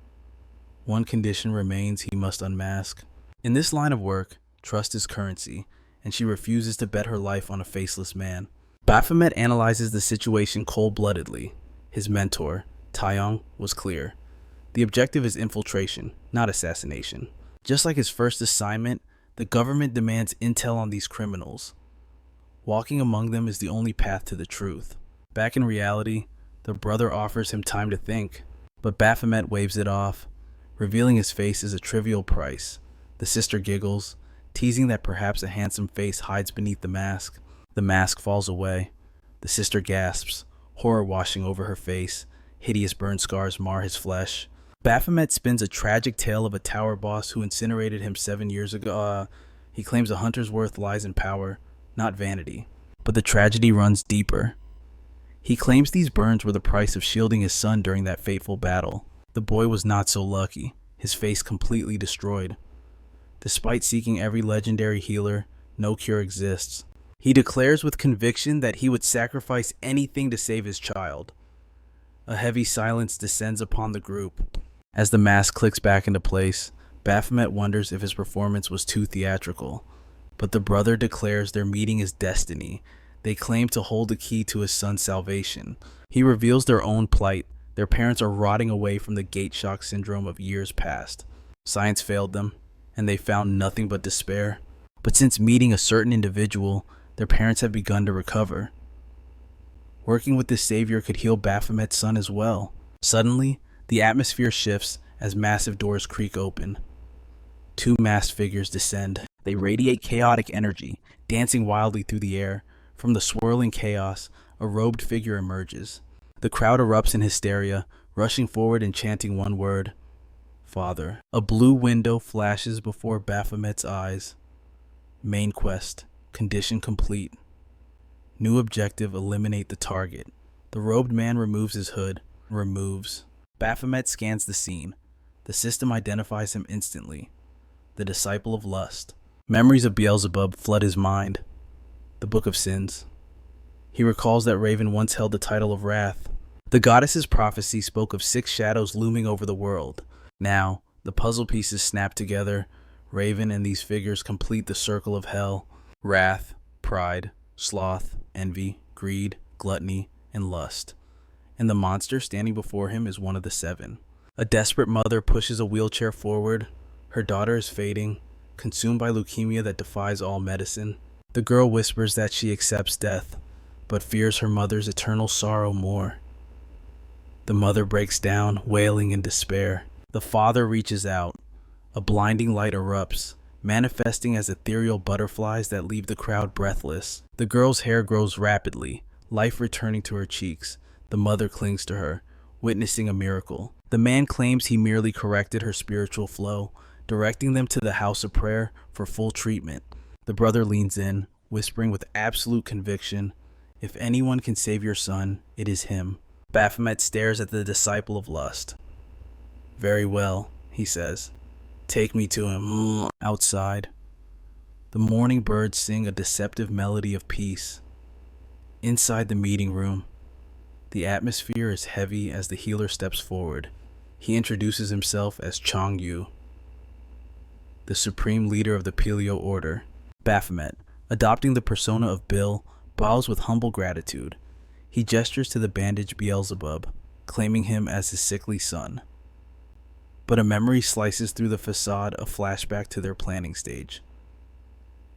One condition remains: he must unmask. In this line of work, trust is currency, and she refuses to bet her life on a faceless man. Baphomet analyzes the situation cold-bloodedly. His mentor, Taeyong, was clear. The objective is infiltration, not assassination. Just like his first assignment, the government demands intel on these criminals. Walking among them is the only path to the truth. Back in reality, the brother offers him time to think, but Baphomet waves it off, revealing his face as a trivial price. The sister giggles, teasing that perhaps a handsome face hides beneath the mask. The mask falls away. The sister gasps, horror washing over her face. Hideous burn scars mar his flesh. Baphomet spins a tragic tale of a tower boss who incinerated him 7 years ago. He claims a hunter's worth lies in power, not vanity. But the tragedy runs deeper. He claims these burns were the price of shielding his son during that fateful battle. The boy was not so lucky, his face completely destroyed. Despite seeking every legendary healer, no cure exists. He declares with conviction that he would sacrifice anything to save his child. A heavy silence descends upon the group. As the mask clicks back into place, Baphomet wonders if his performance was too theatrical. But the brother declares their meeting is destiny. They claim to hold the key to his son's salvation. He reveals their own plight. Their parents are rotting away from the gate shock syndrome of years past. Science failed them, and they found nothing but despair. But since meeting a certain individual, their parents have begun to recover. Working with this savior could heal Baphomet's son as well. Suddenly, the atmosphere shifts as massive doors creak open. 2 masked figures descend. They radiate chaotic energy, dancing wildly through the air. From the swirling chaos, a robed figure emerges. The crowd erupts in hysteria, rushing forward and chanting one word: Father. A blue window flashes before Baphomet's eyes. Main quest. Condition complete. New objective: eliminate the target. The robed man removes his hood. Baphomet scans the scene. The system identifies him instantly. The disciple of lust. Memories of Beelzebub flood his mind. The Book of Sins. He recalls that Raven once held the title of Wrath. The goddess's prophecy spoke of 6 shadows looming over the world. Now, the puzzle pieces snap together. Raven and these figures complete the circle of hell. Wrath, pride, sloth, envy, greed, gluttony, and lust. And the monster standing before him is one of the seven. A desperate mother pushes a wheelchair forward. Her daughter is fading, consumed by leukemia that defies all medicine. The girl whispers that she accepts death, but fears her mother's eternal sorrow more. The mother breaks down, wailing in despair. The father reaches out. A blinding light erupts, manifesting as ethereal butterflies that leave the crowd breathless. The girl's hair grows rapidly, life returning to her cheeks. The mother clings to her, witnessing a miracle. The man claims he merely corrected her spiritual flow, directing them to the house of prayer for full treatment. The brother leans in, whispering with absolute conviction, "If anyone can save your son, it is him." Baphomet stares at the disciple of lust. "Very well," he says. "Take me to him." Outside, the morning birds sing a deceptive melody of peace. Inside the meeting room, the atmosphere is heavy as the healer steps forward. He introduces himself as Chong Yu, the supreme leader of the Paleo Order. Baphomet, adopting the persona of Bill, bows with humble gratitude. He gestures to the bandaged Beelzebub, claiming him as his sickly son. But a memory slices through the facade, a flashback to their planning stage.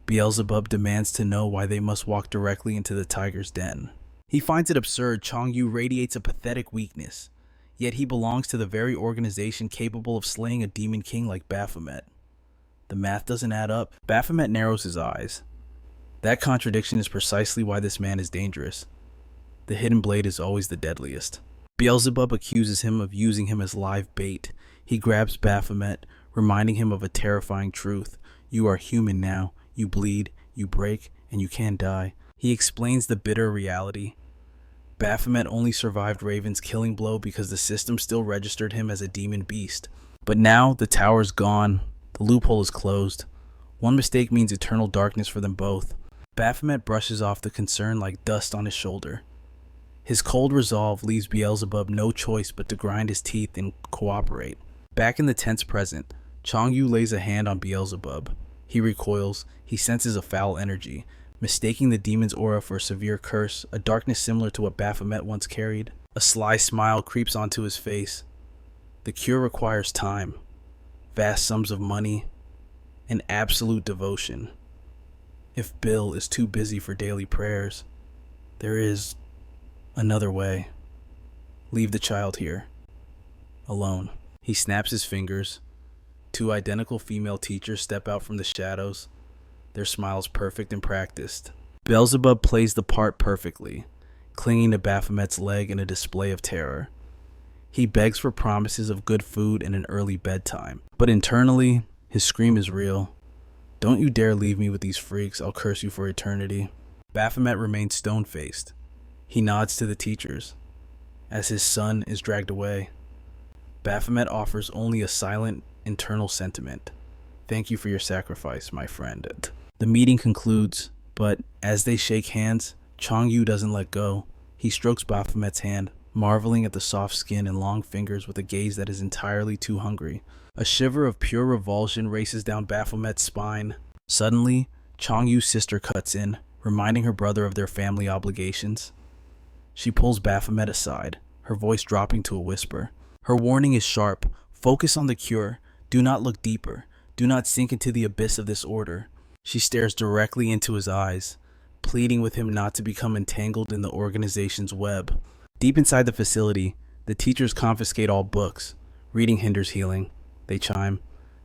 Beelzebub demands to know why they must walk directly into the tiger's den. He finds it absurd Chong Yu radiates a pathetic weakness, yet he belongs to the very organization capable of slaying a demon king like Baphomet. The math doesn't add up. Baphomet narrows his eyes. That contradiction is precisely why this man is dangerous. The hidden blade is always the deadliest. Beelzebub accuses him of using him as live bait. He grabs Baphomet, reminding him of a terrifying truth. You are human now. You bleed, you break, and you can die. He explains the bitter reality. Baphomet only survived Raven's killing blow because the system still registered him as a demon beast. But now the tower's gone. The loophole is closed. One mistake means eternal darkness for them both. Baphomet brushes off the concern like dust on his shoulder. His cold resolve leaves Beelzebub no choice but to grind his teeth and cooperate. Back in the tense present, Chong Yu lays a hand on Beelzebub. He recoils. He senses a foul energy, mistaking the demon's aura for a severe curse, a darkness similar to what Baphomet once carried. A sly smile creeps onto his face. The cure requires time, vast sums of money, and absolute devotion. If Bill is too busy for daily prayers, there is another way. Leave the child here, alone. He snaps his fingers. Two identical female teachers step out from the shadows, their smiles perfect and practiced. Beelzebub plays the part perfectly, clinging to Baphomet's leg in a display of terror. He begs for promises of good food and an early bedtime, but internally, his scream is real. Don't you dare leave me with these freaks, I'll curse you for eternity. Baphomet remains stone-faced. He nods to the teachers. As his son is dragged away, Baphomet offers only a silent, internal sentiment. Thank you for your sacrifice, my friend. The meeting concludes, but as they shake hands, Chong Yu doesn't let go. He strokes Baphomet's hand, marveling at the soft skin and long fingers with a gaze that is entirely too hungry. A shiver of pure revulsion races down Baphomet's spine. Suddenly, Chong Yu's sister cuts in, reminding her brother of their family obligations. She pulls Baphomet aside, her voice dropping to a whisper. Her warning is sharp. Focus on the cure. Do not look deeper. Do not sink into the abyss of this order. She stares directly into his eyes, pleading with him not to become entangled in the organization's web. Deep inside the facility, the teachers confiscate all books. Reading hinders healing. They chime.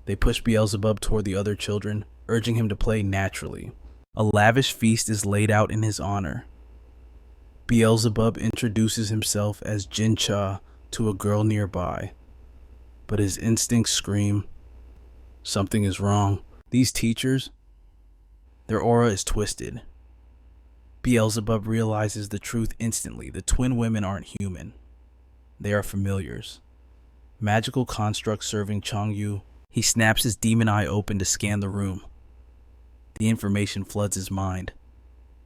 They push Beelzebub toward the other children, urging him to play naturally. A lavish feast is laid out in his honor. Beelzebub introduces himself as Jin Cha to a girl nearby, but his instincts scream, something is wrong. These teachers, their aura is twisted. Beelzebub realizes the truth instantly. The twin women aren't human. They are familiars. Magical constructs serving Chong Yu. He snaps his demon eye open to scan the room. The information floods his mind,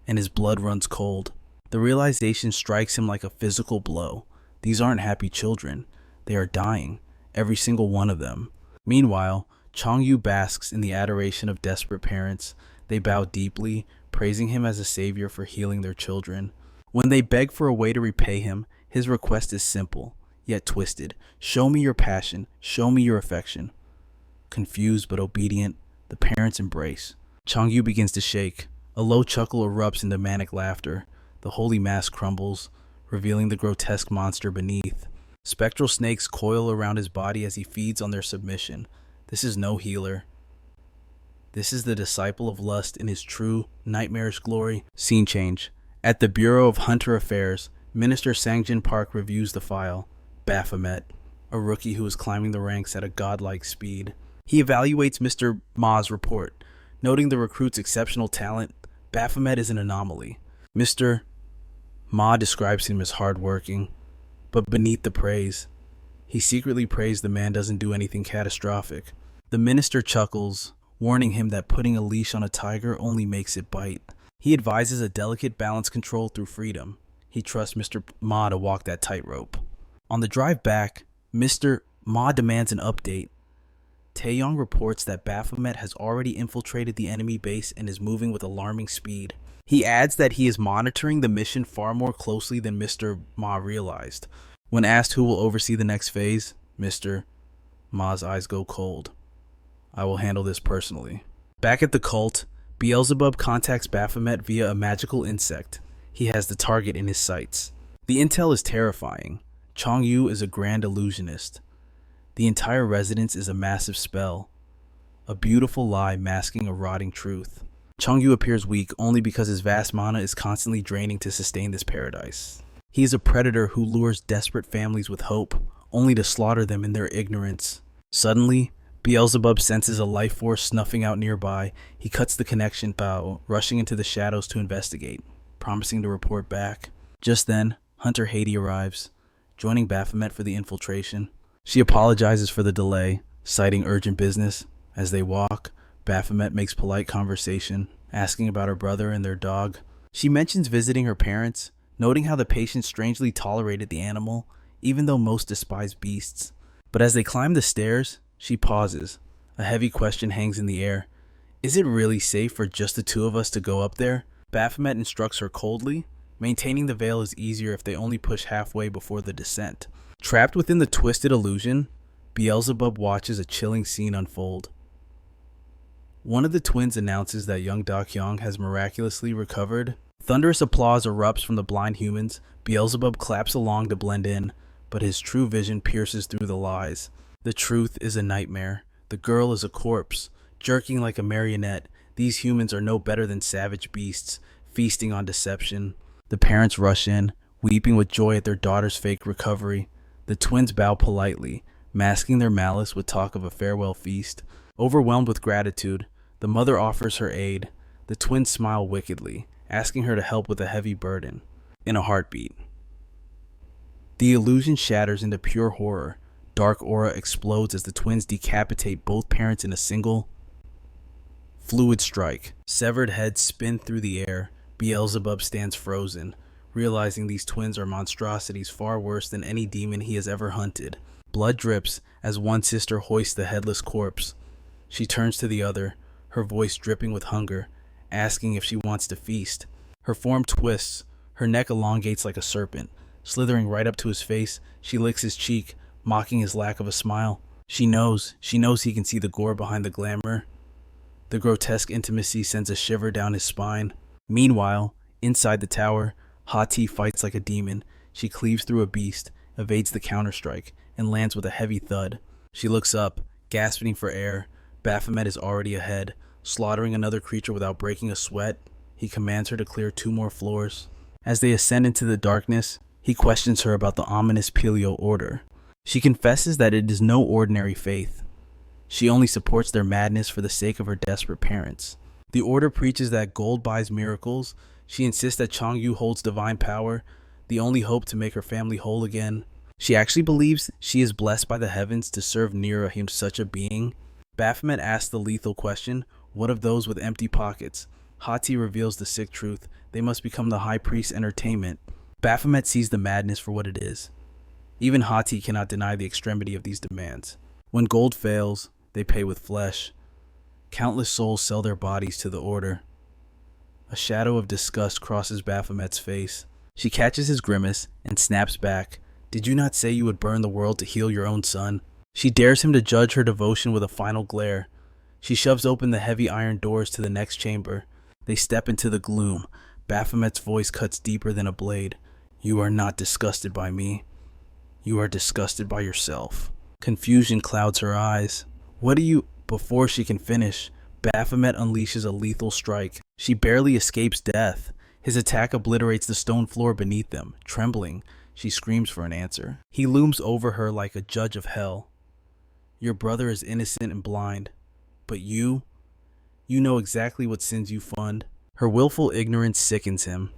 and his blood runs cold. The realization strikes him like a physical blow. These aren't happy children. They are dying, every single one of them. Meanwhile, Chong Yu basks in the adoration of desperate parents. They bow deeply, praising him as a savior for healing their children. When they beg for a way to repay him, his request is simple, yet twisted. Show me your passion, show me your affection. Confused but obedient, the parents embrace. Changyu begins to shake. A low chuckle erupts into manic laughter. The holy mask crumbles, revealing the grotesque monster beneath. Spectral snakes coil around his body as he feeds on their submission. This is no healer. This is the disciple of lust in his true, nightmarish glory. Scene change. At the Bureau of Hunter Affairs, Minister Sangjin Park reviews the file. Baphomet, a rookie who is climbing the ranks at a godlike speed. He evaluates Mr. Ma's report. Noting the recruit's exceptional talent, Baphomet is an anomaly. Mr. Ma describes him as hardworking, but beneath the praise, he secretly prays the man doesn't do anything catastrophic. The minister chuckles, warning him that putting a leash on a tiger only makes it bite. He advises a delicate balance control through freedom. He trusts Mr. Ma to walk that tightrope. On the drive back, Mr. Ma demands an update. Taeyong reports that Baphomet has already infiltrated the enemy base and is moving with alarming speed. He adds that he is monitoring the mission far more closely than Mr. Ma realized. When asked who will oversee the next phase, Mr. Ma's eyes go cold. I will handle this personally. Back at the cult, Beelzebub contacts Baphomet via a magical insect. He has the target in his sights. The intel is terrifying. Changyu is a grand illusionist. The entire residence is a massive spell, a beautiful lie masking a rotting truth. Changyu appears weak only because his vast mana is constantly draining to sustain this paradise. He is a predator who lures desperate families with hope, only to slaughter them in their ignorance. Suddenly, Beelzebub senses a life force snuffing out nearby. He cuts the connection, rushing into the shadows to investigate, promising to report back. Just then, Hunter Haiti arrives, joining Baphomet for the infiltration. She apologizes for the delay, citing urgent business. As they walk, Baphomet makes polite conversation, asking about her brother and their dog. She mentions visiting her parents, noting how the patient strangely tolerated the animal, even though most despise beasts. But as they climb the stairs, she pauses. A heavy question hangs in the air. Is it really safe for just the two of us to go up there? Baphomet instructs her coldly. Maintaining the veil is easier if they only push halfway before the descent. Trapped within the twisted illusion, Beelzebub watches a chilling scene unfold. One of the twins announces that young Dakyong has miraculously recovered. Thunderous applause erupts from the blind humans. Beelzebub claps along to blend in, but his true vision pierces through the lies. The truth is a nightmare. The girl is a corpse, jerking like a marionette. These humans are no better than savage beasts, feasting on deception. The parents rush in, weeping with joy at their daughter's fake recovery. The twins bow politely, masking their malice with talk of a farewell feast. Overwhelmed with gratitude, the mother offers her aid. The twins smile wickedly, asking her to help with a heavy burden. In a heartbeat, the illusion shatters into pure horror. Dark aura explodes as the twins decapitate both parents in a single, fluid strike. Severed heads spin through the air. Beelzebub stands frozen, realizing these twins are monstrosities far worse than any demon he has ever hunted. Blood drips as one sister hoists the headless corpse. She turns to the other, her voice dripping with hunger, asking if she wants to feast. Her form twists, her neck elongates like a serpent. Slithering right up to his face, she licks his cheek, mocking his lack of a smile. She knows he can see the gore behind the glamour. The grotesque intimacy sends a shiver down his spine. Meanwhile, inside the tower, Hati fights like a demon. She cleaves through a beast, evades the counterstrike, and lands with a heavy thud. She looks up, gasping for air. Baphomet is already ahead, slaughtering another creature without breaking a sweat. He commands her to clear 2 more floors. As they ascend into the darkness, he questions her about the ominous Pelio order. She confesses that it is no ordinary faith. She only supports their madness for the sake of her desperate parents. The order preaches that gold buys miracles. She insists that Changyu holds divine power, the only hope to make her family whole again. She actually believes she is blessed by the heavens to serve near him such a being. Baphomet asks the lethal question, what of those with empty pockets? Hati reveals the sick truth. They must become the high priest's entertainment. Baphomet sees the madness for what it is. Even Hati cannot deny the extremity of these demands. When gold fails, they pay with flesh. Countless souls sell their bodies to the order. A shadow of disgust crosses Baphomet's face. She catches his grimace and snaps back. Did you not say you would burn the world to heal your own son? She dares him to judge her devotion with a final glare. She shoves open the heavy iron doors to the next chamber. They step into the gloom. Baphomet's voice cuts deeper than a blade. You are not disgusted by me. You are disgusted by yourself. Confusion clouds her eyes. What do you... Before she can finish, Baphomet unleashes a lethal strike. She barely escapes death. His attack obliterates the stone floor beneath them. Trembling, she screams for an answer. He looms over her like a judge of hell. Your brother is innocent and blind. But you know exactly what sins you fund. Her willful ignorance sickens him.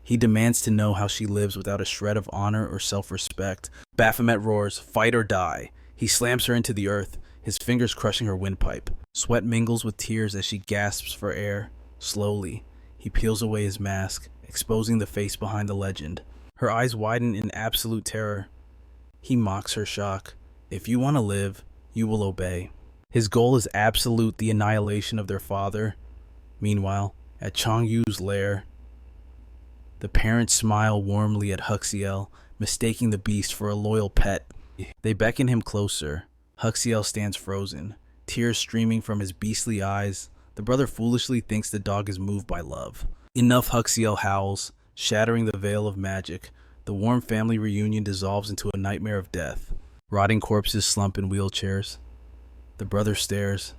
He demands to know how she lives without a shred of honor or self-respect. Baphomet roars, fight or die. He slams her into the earth, his fingers crushing her windpipe. Sweat mingles with tears as she gasps for air. Slowly, he peels away his mask, exposing the face behind the legend. Her eyes widen in absolute terror. He mocks her shock. If you want to live, you will obey. His goal is absolute, the annihilation of their father. Meanwhile, at Chongyu's lair, the parents smile warmly at Huxiel, mistaking the beast for a loyal pet. They beckon him closer. Huxiel stands frozen, tears streaming from his beastly eyes. The brother foolishly thinks the dog is moved by love. Enough, Huxiel howls, shattering the veil of magic. The warm family reunion dissolves into a nightmare of death. Rotting corpses slump in wheelchairs. The brother stares,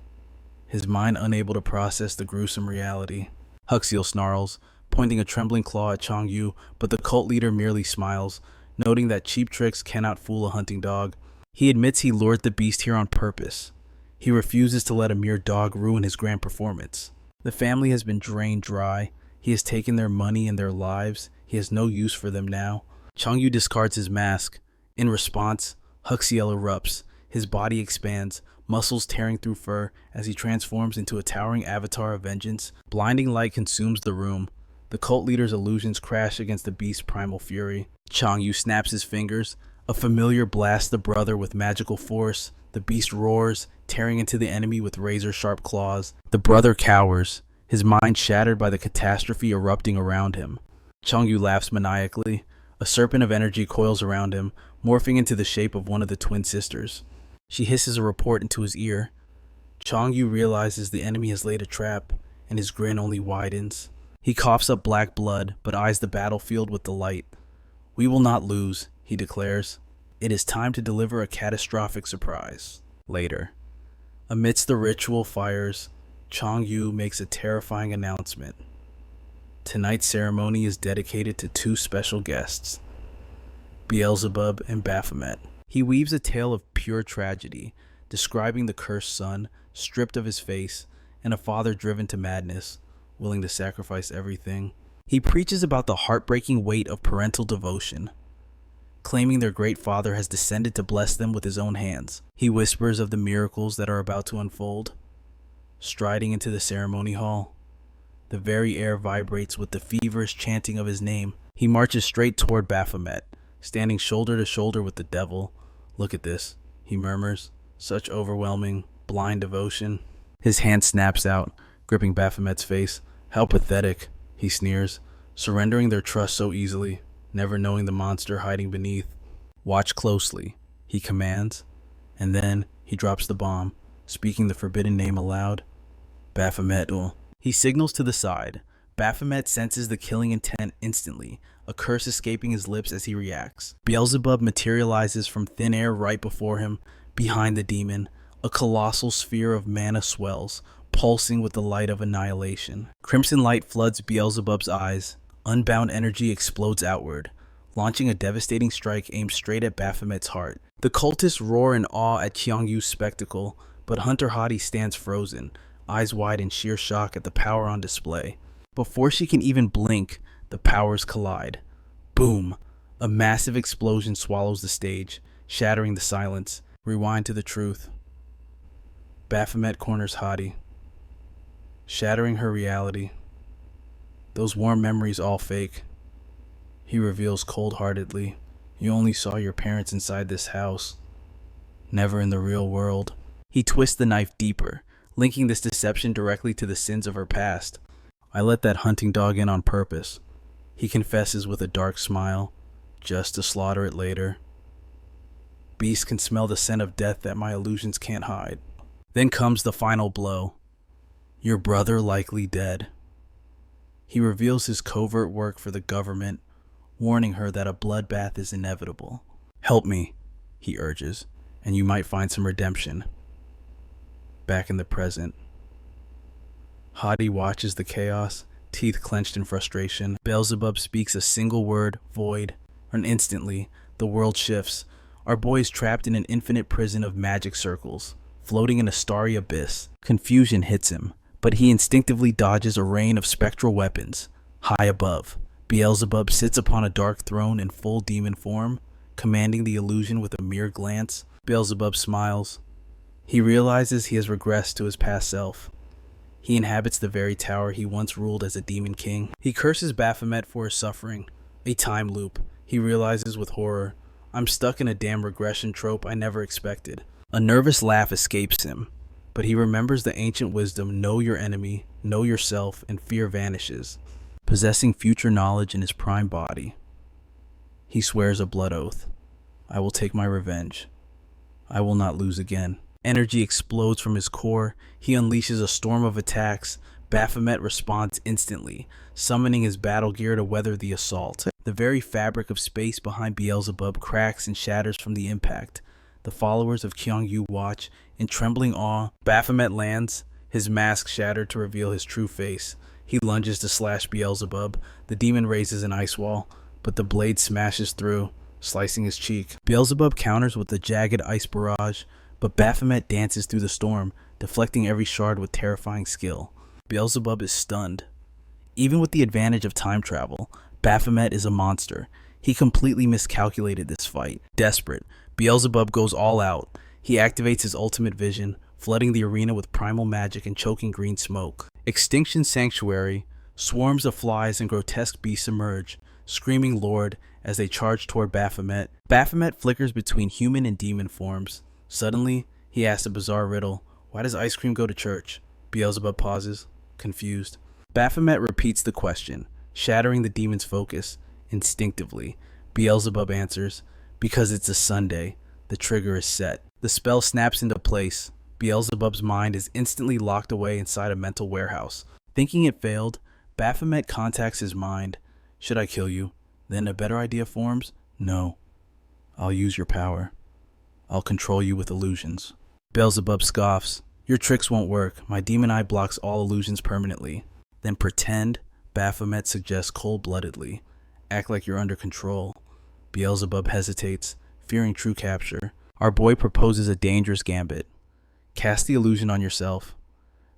his mind unable to process the gruesome reality. Huxiel snarls, pointing a trembling claw at Chongyu, but the cult leader merely smiles, noting that cheap tricks cannot fool a hunting dog. He admits he lured the beast here on purpose. He refuses to let a mere dog ruin his grand performance. The family has been drained dry. He has taken their money and their lives. He has no use for them now. Chongyu discards his mask. In response, Huxiel erupts. His body expands, muscles tearing through fur as he transforms into a towering avatar of vengeance. Blinding light consumes the room. The cult leader's illusions crash against the beast's primal fury. Chongyu snaps his fingers. A familiar blasts the brother with magical force. The beast roars, tearing into the enemy with razor-sharp claws. The brother cowers, his mind shattered by the catastrophe erupting around him. Chongyu laughs maniacally. A serpent of energy coils around him, morphing into the shape of one of the twin sisters. She hisses a report into his ear. Chongyu realizes the enemy has laid a trap, and his grin only widens. He coughs up black blood, but eyes the battlefield with delight. We will not lose, he declares. It is time to deliver a catastrophic surprise. Later, amidst the ritual fires, Chongyu makes a terrifying announcement. Tonight's ceremony is dedicated to two special guests, Beelzebub and Baphomet. He weaves a tale of pure tragedy, describing the cursed son, stripped of his face, and a father driven to madness, willing to sacrifice everything. He preaches about the heartbreaking weight of parental devotion, claiming their great father has descended to bless them with his own hands. He whispers of the miracles that are about to unfold. Striding into the ceremony hall, the very air vibrates with the feverish chanting of his name. He marches straight toward Baphomet, standing shoulder to shoulder with the devil. Look at this, he murmurs. Such overwhelming, blind devotion. His hand snaps out, gripping Baphomet's face. How pathetic, he sneers, surrendering their trust so easily, never knowing the monster hiding beneath. Watch closely, he commands, and then he drops the bomb, speaking the forbidden name aloud. Baphomet. He signals to the side. Baphomet senses the killing intent instantly, a curse escaping his lips as he reacts. Beelzebub materializes from thin air right before him. Behind the demon, a colossal sphere of mana swells, pulsing with the light of annihilation. Crimson light floods Beelzebub's eyes. Unbound energy explodes outward, launching a devastating strike aimed straight at Baphomet's heart. The cultists roar in awe at Qiangyu's spectacle, but Hunter Hadi stands frozen, eyes wide in sheer shock at the power on display. Before she can even blink, the powers collide. Boom! A massive explosion swallows the stage, shattering the silence. Rewind to the truth. Baphomet corners Hadi, shattering her reality. Those warm memories all fake. He reveals cold-heartedly, you only saw your parents inside this house, never in the real world. He twists the knife deeper, linking this deception directly to the sins of her past. I let that hunting dog in on purpose. He confesses with a dark smile, just to slaughter it later. Beasts can smell the scent of death that my illusions can't hide. Then comes the final blow. Your brother likely dead. He reveals his covert work for the government, warning her that a bloodbath is inevitable. Help me, he urges, and you might find some redemption. Back in the present, Hadi watches the chaos, teeth clenched in frustration. Beelzebub speaks a single word, void, and instantly, the world shifts. Our boy is trapped in an infinite prison of magic circles, floating in a starry abyss. Confusion hits him, but he instinctively dodges a rain of spectral weapons. High above, Beelzebub sits upon a dark throne in full demon form, commanding the illusion with a mere glance. Beelzebub smiles. He realizes he has regressed to his past self. He inhabits the very tower he once ruled as a demon king. He curses Baphomet for his suffering. A time loop. He realizes with horror, I'm stuck in a damn regression trope I never expected. A nervous laugh escapes him, but he remembers the ancient wisdom, know your enemy, know yourself, and fear vanishes. Possessing future knowledge in his prime body, he swears a blood oath. I will take my revenge. I will not lose again. Energy explodes from his core. He unleashes a storm of attacks. Baphomet responds instantly, summoning his battle gear to weather the assault. The very fabric of space behind Beelzebub cracks and shatters from the impact. The followers of Kyongyu watch in trembling awe. Baphomet lands, his mask shattered to reveal his true face. He lunges to slash Beelzebub. The demon raises an ice wall, but the blade smashes through, slicing his cheek. Beelzebub counters with a jagged ice barrage, but Baphomet dances through the storm, deflecting every shard with terrifying skill. Beelzebub is stunned. Even with the advantage of time travel, Baphomet is a monster. He completely miscalculated this fight. Desperate, Beelzebub goes all out. He activates his ultimate vision, flooding the arena with primal magic and choking green smoke. Extinction Sanctuary, swarms of flies and grotesque beasts emerge, screaming Lord as they charge toward Baphomet. Baphomet flickers between human and demon forms. Suddenly, he asks a bizarre riddle. Why does ice cream go to church? Beelzebub pauses, confused. Baphomet repeats the question, shattering the demon's focus. Instinctively, Beelzebub answers, because it's a Sunday. The trigger is set. The spell snaps into place. Beelzebub's mind is instantly locked away inside a mental warehouse. Thinking it failed, Baphomet contacts his mind. Should I kill you? Then a better idea forms? No. I'll use your power. I'll control you with illusions. Beelzebub scoffs. Your tricks won't work. My demon eye blocks all illusions permanently. Then pretend, Baphomet suggests cold-bloodedly. Act like you're under control. Beelzebub hesitates, fearing true capture. Our boy proposes a dangerous gambit. Cast the illusion on yourself.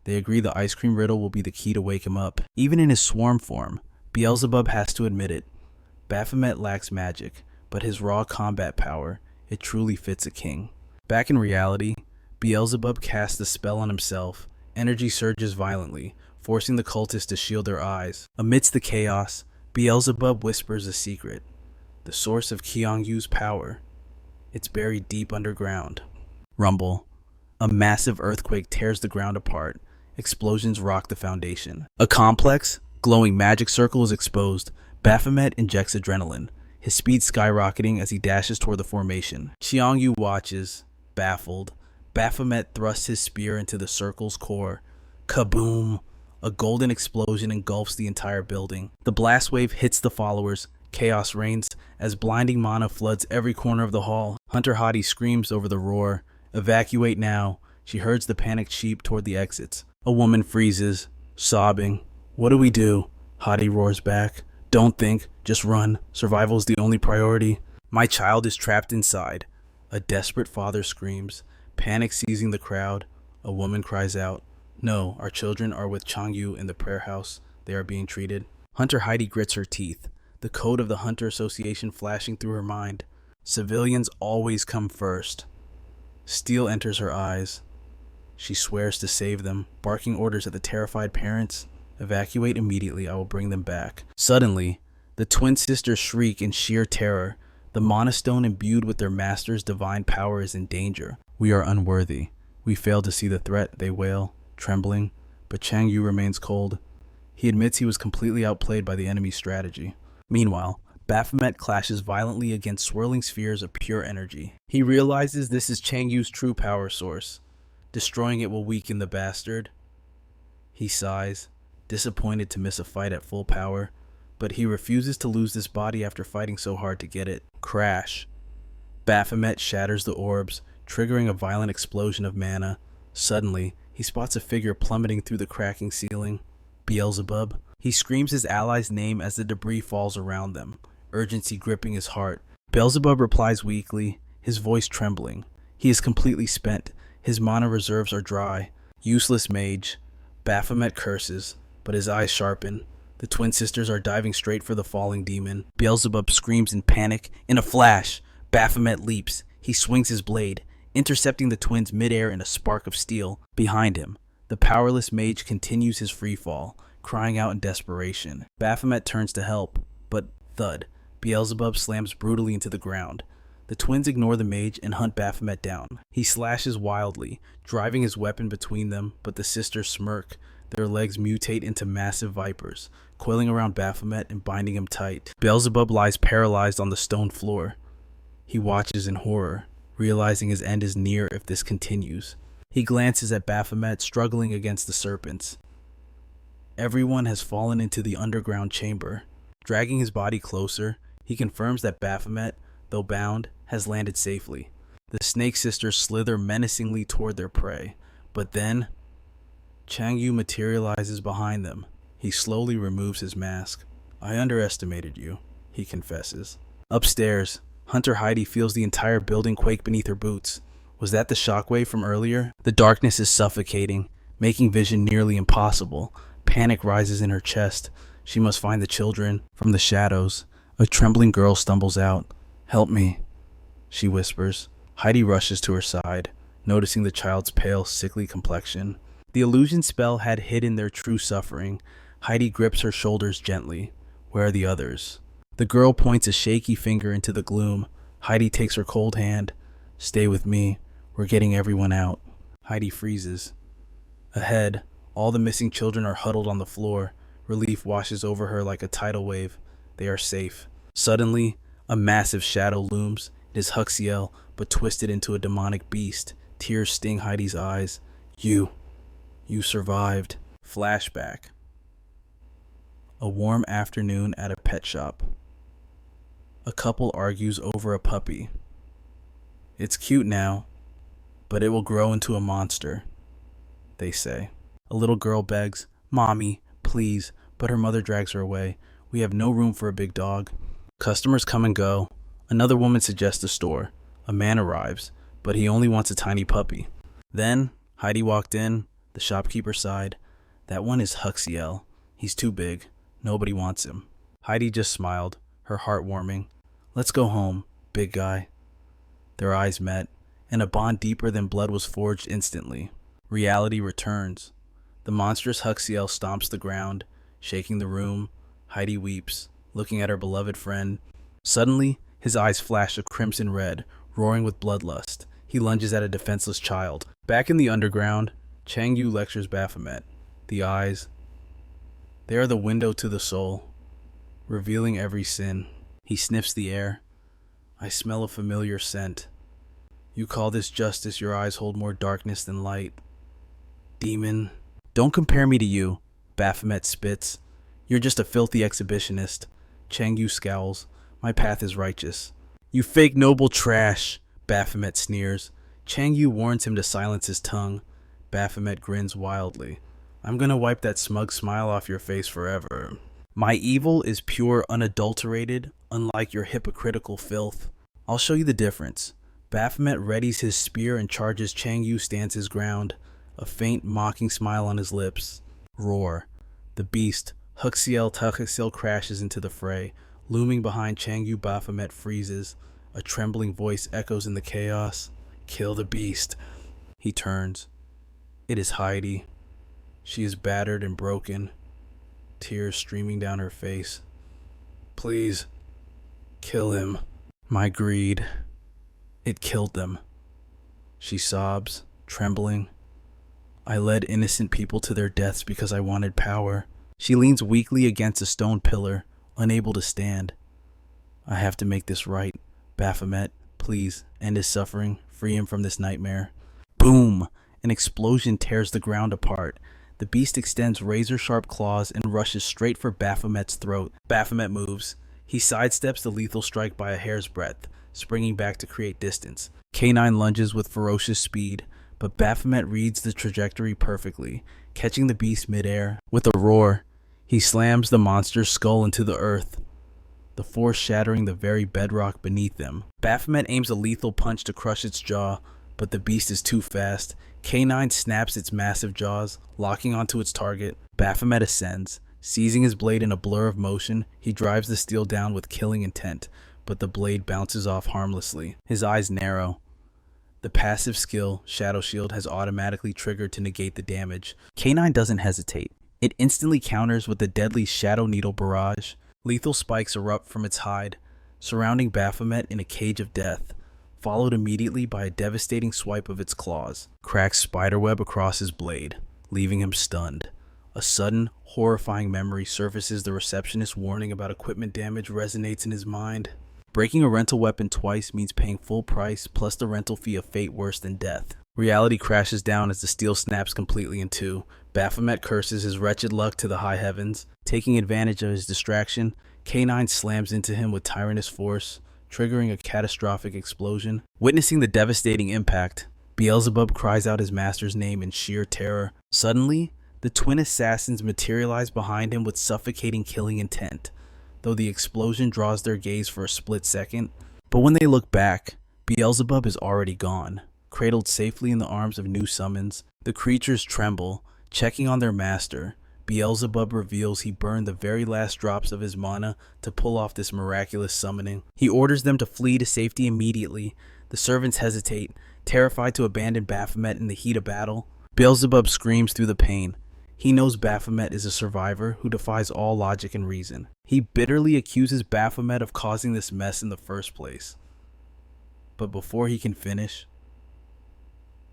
They agree the ice cream riddle will be the key to wake him up. Even in his swarm form, Beelzebub has to admit it. Baphomet lacks magic, but his raw combat power, it truly fits a king. Back in reality, Beelzebub casts the spell on himself. Energy surges violently, forcing the cultists to shield their eyes. Amidst the chaos, Beelzebub whispers a secret. The source of Kyongyu's power. It's buried deep underground. Rumble. A massive earthquake tears the ground apart. Explosions rock the foundation. A complex, glowing magic circle is exposed. Baphomet injects adrenaline, his speed skyrocketing as he dashes toward the formation. Kyongyu watches, baffled. Baphomet thrusts his spear into the circle's core. Kaboom! A golden explosion engulfs the entire building. The blast wave hits the followers. Chaos reigns as blinding mana floods every corner of the hall. Hunter Hadi screams over the roar. Evacuate now. She herds the panicked sheep toward the exits. A woman freezes, sobbing. What do we do? Hadi roars back. Don't think, just run. Survival is the only priority. My child is trapped inside. A desperate father screams. Panic seizing the crowd. A woman cries out. No, our children are with Changyu in the prayer house. They are being treated. Hunter Heidi grits her teeth, the code of the Hunter Association flashing through her mind. Civilians always come first. Steel enters her eyes. She swears to save them, barking orders at the terrified parents. Evacuate immediately, I will bring them back. Suddenly, the twin sisters shriek in sheer terror. The monostone imbued with their master's divine power is in danger. We are unworthy. We failed to see the threat, they wail, trembling, but Changyu remains cold. He admits he was completely outplayed by the enemy's strategy. Meanwhile, Baphomet clashes violently against swirling spheres of pure energy. He realizes this is Chang Yu's true power source. Destroying it will weaken the bastard. He sighs, disappointed to miss a fight at full power, but he refuses to lose this body after fighting so hard to get it. Crash. Baphomet shatters the orbs, triggering a violent explosion of mana. Suddenly, he spots a figure plummeting through the cracking ceiling. Beelzebub. He screams his ally's name as the debris falls around them, urgency gripping his heart. Beelzebub replies weakly, his voice trembling. He is completely spent. His mana reserves are dry. Useless mage. Baphomet curses, but his eyes sharpen. The twin sisters are diving straight for the falling demon. Beelzebub screams in panic. In a flash, Baphomet leaps. He swings his blade, intercepting the twins midair in a spark of steel. Behind him, the powerless mage continues his freefall, crying out in desperation. Baphomet turns to help, but thud. Beelzebub slams brutally into the ground. The twins ignore the mage and hunt Baphomet down. He slashes wildly, driving his weapon between them, but the sisters smirk. Their legs mutate into massive vipers, coiling around Baphomet and binding him tight. Beelzebub lies paralyzed on the stone floor. He watches in horror, realizing his end is near if this continues. He glances at Baphomet struggling against the serpents. Everyone has fallen into the underground chamber. Dragging his body closer, he confirms that Baphomet, though bound, has landed safely. The snake sisters slither menacingly toward their prey, but then Chang Yu materializes behind them. He slowly removes his mask. "I underestimated you," he confesses. Upstairs, Hunter Heidi feels the entire building quake beneath her boots. Was that the shockwave from earlier? The darkness is suffocating, making vision nearly impossible. Panic rises in her chest. She must find the children. From the shadows, a trembling girl stumbles out. "Help me," she whispers. Heidi rushes to her side, noticing the child's pale, sickly complexion. The illusion spell had hidden their true suffering. Heidi grips her shoulders gently. Where are the others? The girl points a shaky finger into the gloom. Heidi takes her cold hand. "Stay with me. We're getting everyone out." Heidi freezes. Ahead, all the missing children are huddled on the floor. Relief washes over her like a tidal wave. They are safe. Suddenly, a massive shadow looms. It is Huxiel, but twisted into a demonic beast. Tears sting Heidi's eyes. You survived." Flashback. A warm afternoon at a pet shop. A couple argues over a puppy. "It's cute now, but it will grow into a monster," they say. A little girl begs, "Mommy, please," but her mother drags her away. "We have no room for a big dog." Customers come and go. Another woman suggests a store. A man arrives, but he only wants a tiny puppy. Then Heidi walked in. The shopkeeper sighed. "That one is Huxiel. He's too big. Nobody wants him." Heidi just smiled, her heart warming. "Let's go home, big guy." Their eyes met, and a bond deeper than blood was forged instantly. Reality returns. The monstrous Huxiel stomps the ground, shaking the room. Heidi weeps, looking at her beloved friend. Suddenly, his eyes flash a crimson red, roaring with bloodlust. He lunges at a defenseless child. Back in the underground, Chang Yu lectures Baphomet. The eyes, they are the window to the soul, revealing every sin. He sniffs the air. "I smell a familiar scent. You call this justice, your eyes hold more darkness than light. Demon." "Don't compare me to you," Baphomet spits. "You're just a filthy exhibitionist." Chang Yu scowls. "My path is righteous." "You fake noble trash," Baphomet sneers. Chang Yu warns him to silence his tongue. Baphomet grins wildly. "I'm gonna wipe that smug smile off your face forever. My evil is pure, unadulterated, unlike your hypocritical filth. I'll show you the difference." Baphomet readies his spear and charges. Chang Yu stands his ground, a faint, mocking smile on his lips. Roar. The beast, Huxiel crashes into the fray. Looming behind Chang Yu, Baphomet freezes. A trembling voice echoes in the chaos. "Kill the beast." He turns. It is Heidi. She is battered and broken, tears streaming down her face. "Please, kill him." "My greed, it killed them," she sobs, trembling. "I led innocent people to their deaths because I wanted power. She leans weakly against a stone pillar, unable to stand. I have to make this right. Baphomet, please, end his suffering. Free him from this nightmare. Boom! An explosion tears the ground apart. The beast extends razor-sharp claws and rushes straight for Baphomet's throat. Baphomet moves. He sidesteps the lethal strike by a hair's breadth, springing back to create distance. K9 lunges with ferocious speed, but Baphomet reads the trajectory perfectly, catching the beast midair. With a roar, he slams the monster's skull into the earth, the force shattering the very bedrock beneath them. Baphomet aims a lethal punch to crush its jaw, but the beast is too fast. K9 snaps its massive jaws, locking onto its target. Baphomet ascends. Seizing his blade in a blur of motion, he drives the steel down with killing intent, but the blade bounces off harmlessly. His eyes narrow. The passive skill, Shadow Shield, has automatically triggered to negate the damage. K9 doesn't hesitate. It instantly counters with the deadly Shadow Needle barrage. Lethal spikes erupt from its hide, surrounding Baphomet in a cage of death, followed immediately by a devastating swipe of its claws. Cracks spiderweb across his blade, leaving him stunned. A sudden, horrifying memory surfaces. The receptionist's warning about equipment damage resonates in his mind. Breaking a rental weapon twice means paying full price plus the rental fee of fate worse than death. Reality crashes down as the steel snaps completely in two. Baphomet curses his wretched luck to the high heavens. Taking advantage of his distraction, K9 slams into him with tyrannous force, triggering a catastrophic explosion. Witnessing the devastating impact, Beelzebub cries out his master's name in sheer terror. Suddenly, the twin assassins materialize behind him with suffocating killing intent, though the explosion draws their gaze for a split second. But when they look back, Beelzebub is already gone, cradled safely in the arms of new summons. The creatures tremble, checking on their master. Beelzebub reveals he burned the very last drops of his mana to pull off this miraculous summoning. He orders them to flee to safety immediately. The servants hesitate, terrified to abandon Baphomet in the heat of battle. Beelzebub screams through the pain. He knows Baphomet is a survivor who defies all logic and reason. He bitterly accuses Baphomet of causing this mess in the first place. But before he can finish,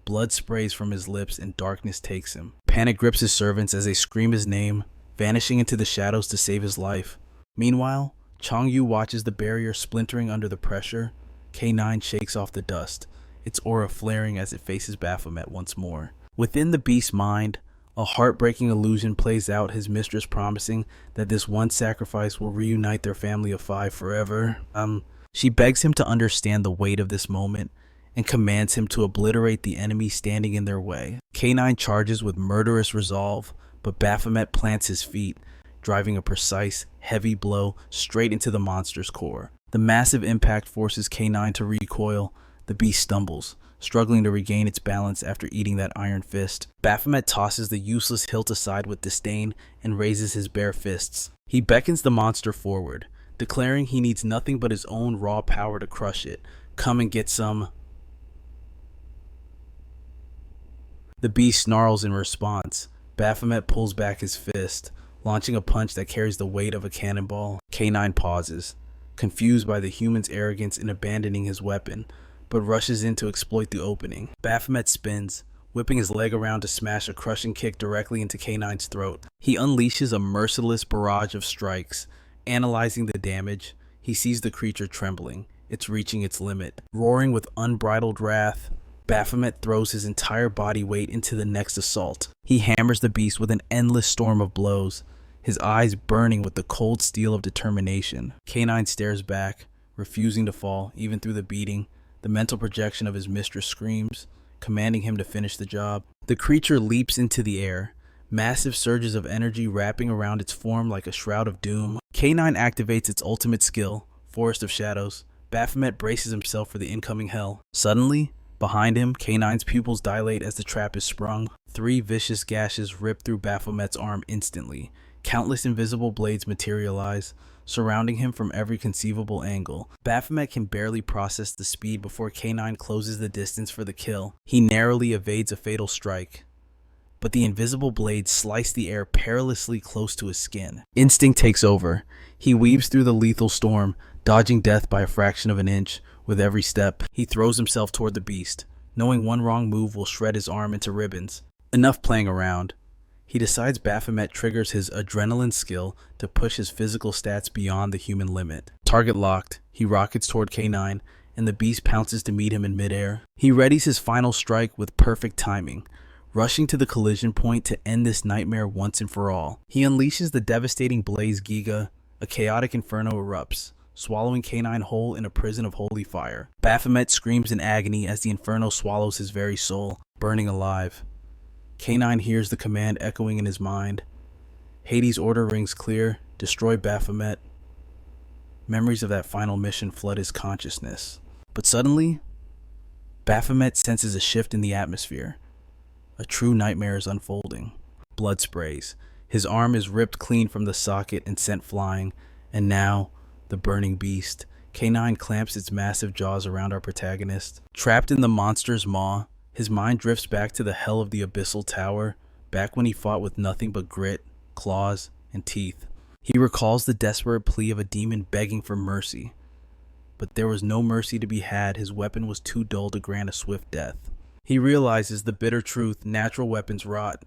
blood sprays from his lips and darkness takes him. Panic grips his servants as they scream his name, vanishing into the shadows to save his life. Meanwhile, Changyu watches the barrier splintering under the pressure. K9 shakes off the dust, its aura flaring as it faces Baphomet once more. Within the beast's mind, a heartbreaking illusion plays out, his mistress promising that this one sacrifice will reunite their family of 5 forever. She begs him to understand the weight of this moment and commands him to obliterate the enemy standing in their way. K9 charges with murderous resolve, but Baphomet plants his feet, driving a precise, heavy blow straight into the monster's core. The massive impact forces K9 to recoil. The beast stumbles, struggling to regain its balance after eating that iron fist. Baphomet tosses the useless hilt aside with disdain and raises his bare fists. He beckons the monster forward, declaring he needs nothing but his own raw power to crush it. Come and get some. The beast snarls in response. Baphomet pulls back his fist, launching a punch that carries the weight of a cannonball. K9 pauses, confused by the human's arrogance in abandoning his weapon, but rushes in to exploit the opening. Baphomet spins, whipping his leg around to smash a crushing kick directly into K9's throat. He unleashes a merciless barrage of strikes. Analyzing the damage, he sees the creature trembling. It's reaching its limit. Roaring with unbridled wrath, Baphomet throws his entire body weight into the next assault. He hammers the beast with an endless storm of blows, his eyes burning with the cold steel of determination. K9 stares back, refusing to fall, even through the beating. The mental projection of his mistress screams, commanding him to finish the job. The creature leaps into the air, massive surges of energy wrapping around its form like a shroud of doom. K9 activates its ultimate skill, Forest of Shadows. Baphomet braces himself for the incoming hell. Suddenly, behind him, K9's pupils dilate as the trap is sprung. 3 vicious gashes rip through Baphomet's arm instantly. Countless invisible blades materialize, surrounding him from every conceivable angle. Baphomet can barely process the speed before K9 closes the distance for the kill. He narrowly evades a fatal strike, but the invisible blades slice the air perilously close to his skin. Instinct takes over. He weaves through the lethal storm, dodging death by a fraction of an inch. With every step, he throws himself toward the beast, knowing one wrong move will shred his arm into ribbons. Enough playing around. He decides Baphomet triggers his adrenaline skill to push his physical stats beyond the human limit. Target locked, he rockets toward K9, and the beast pounces to meet him in midair. He readies his final strike with perfect timing, rushing to the collision point to end this nightmare once and for all. He unleashes the devastating Blaze Giga, a chaotic inferno erupts, swallowing K9 whole in a prison of holy fire. Baphomet screams in agony as the inferno swallows his very soul, burning alive. K9 hears the command echoing in his mind. Hades' order rings clear, destroy Baphomet. Memories of that final mission flood his consciousness. But suddenly, Baphomet senses a shift in the atmosphere. A true nightmare is unfolding. Blood sprays. His arm is ripped clean from the socket and sent flying, and now, the burning beast. K9 clamps its massive jaws around our protagonist. Trapped in the monster's maw, his mind drifts back to the hell of the Abyssal Tower, back when he fought with nothing but grit, claws, and teeth. He recalls the desperate plea of a demon begging for mercy. But there was no mercy to be had. His weapon was too dull to grant a swift death. He realizes the bitter truth: natural weapons rot.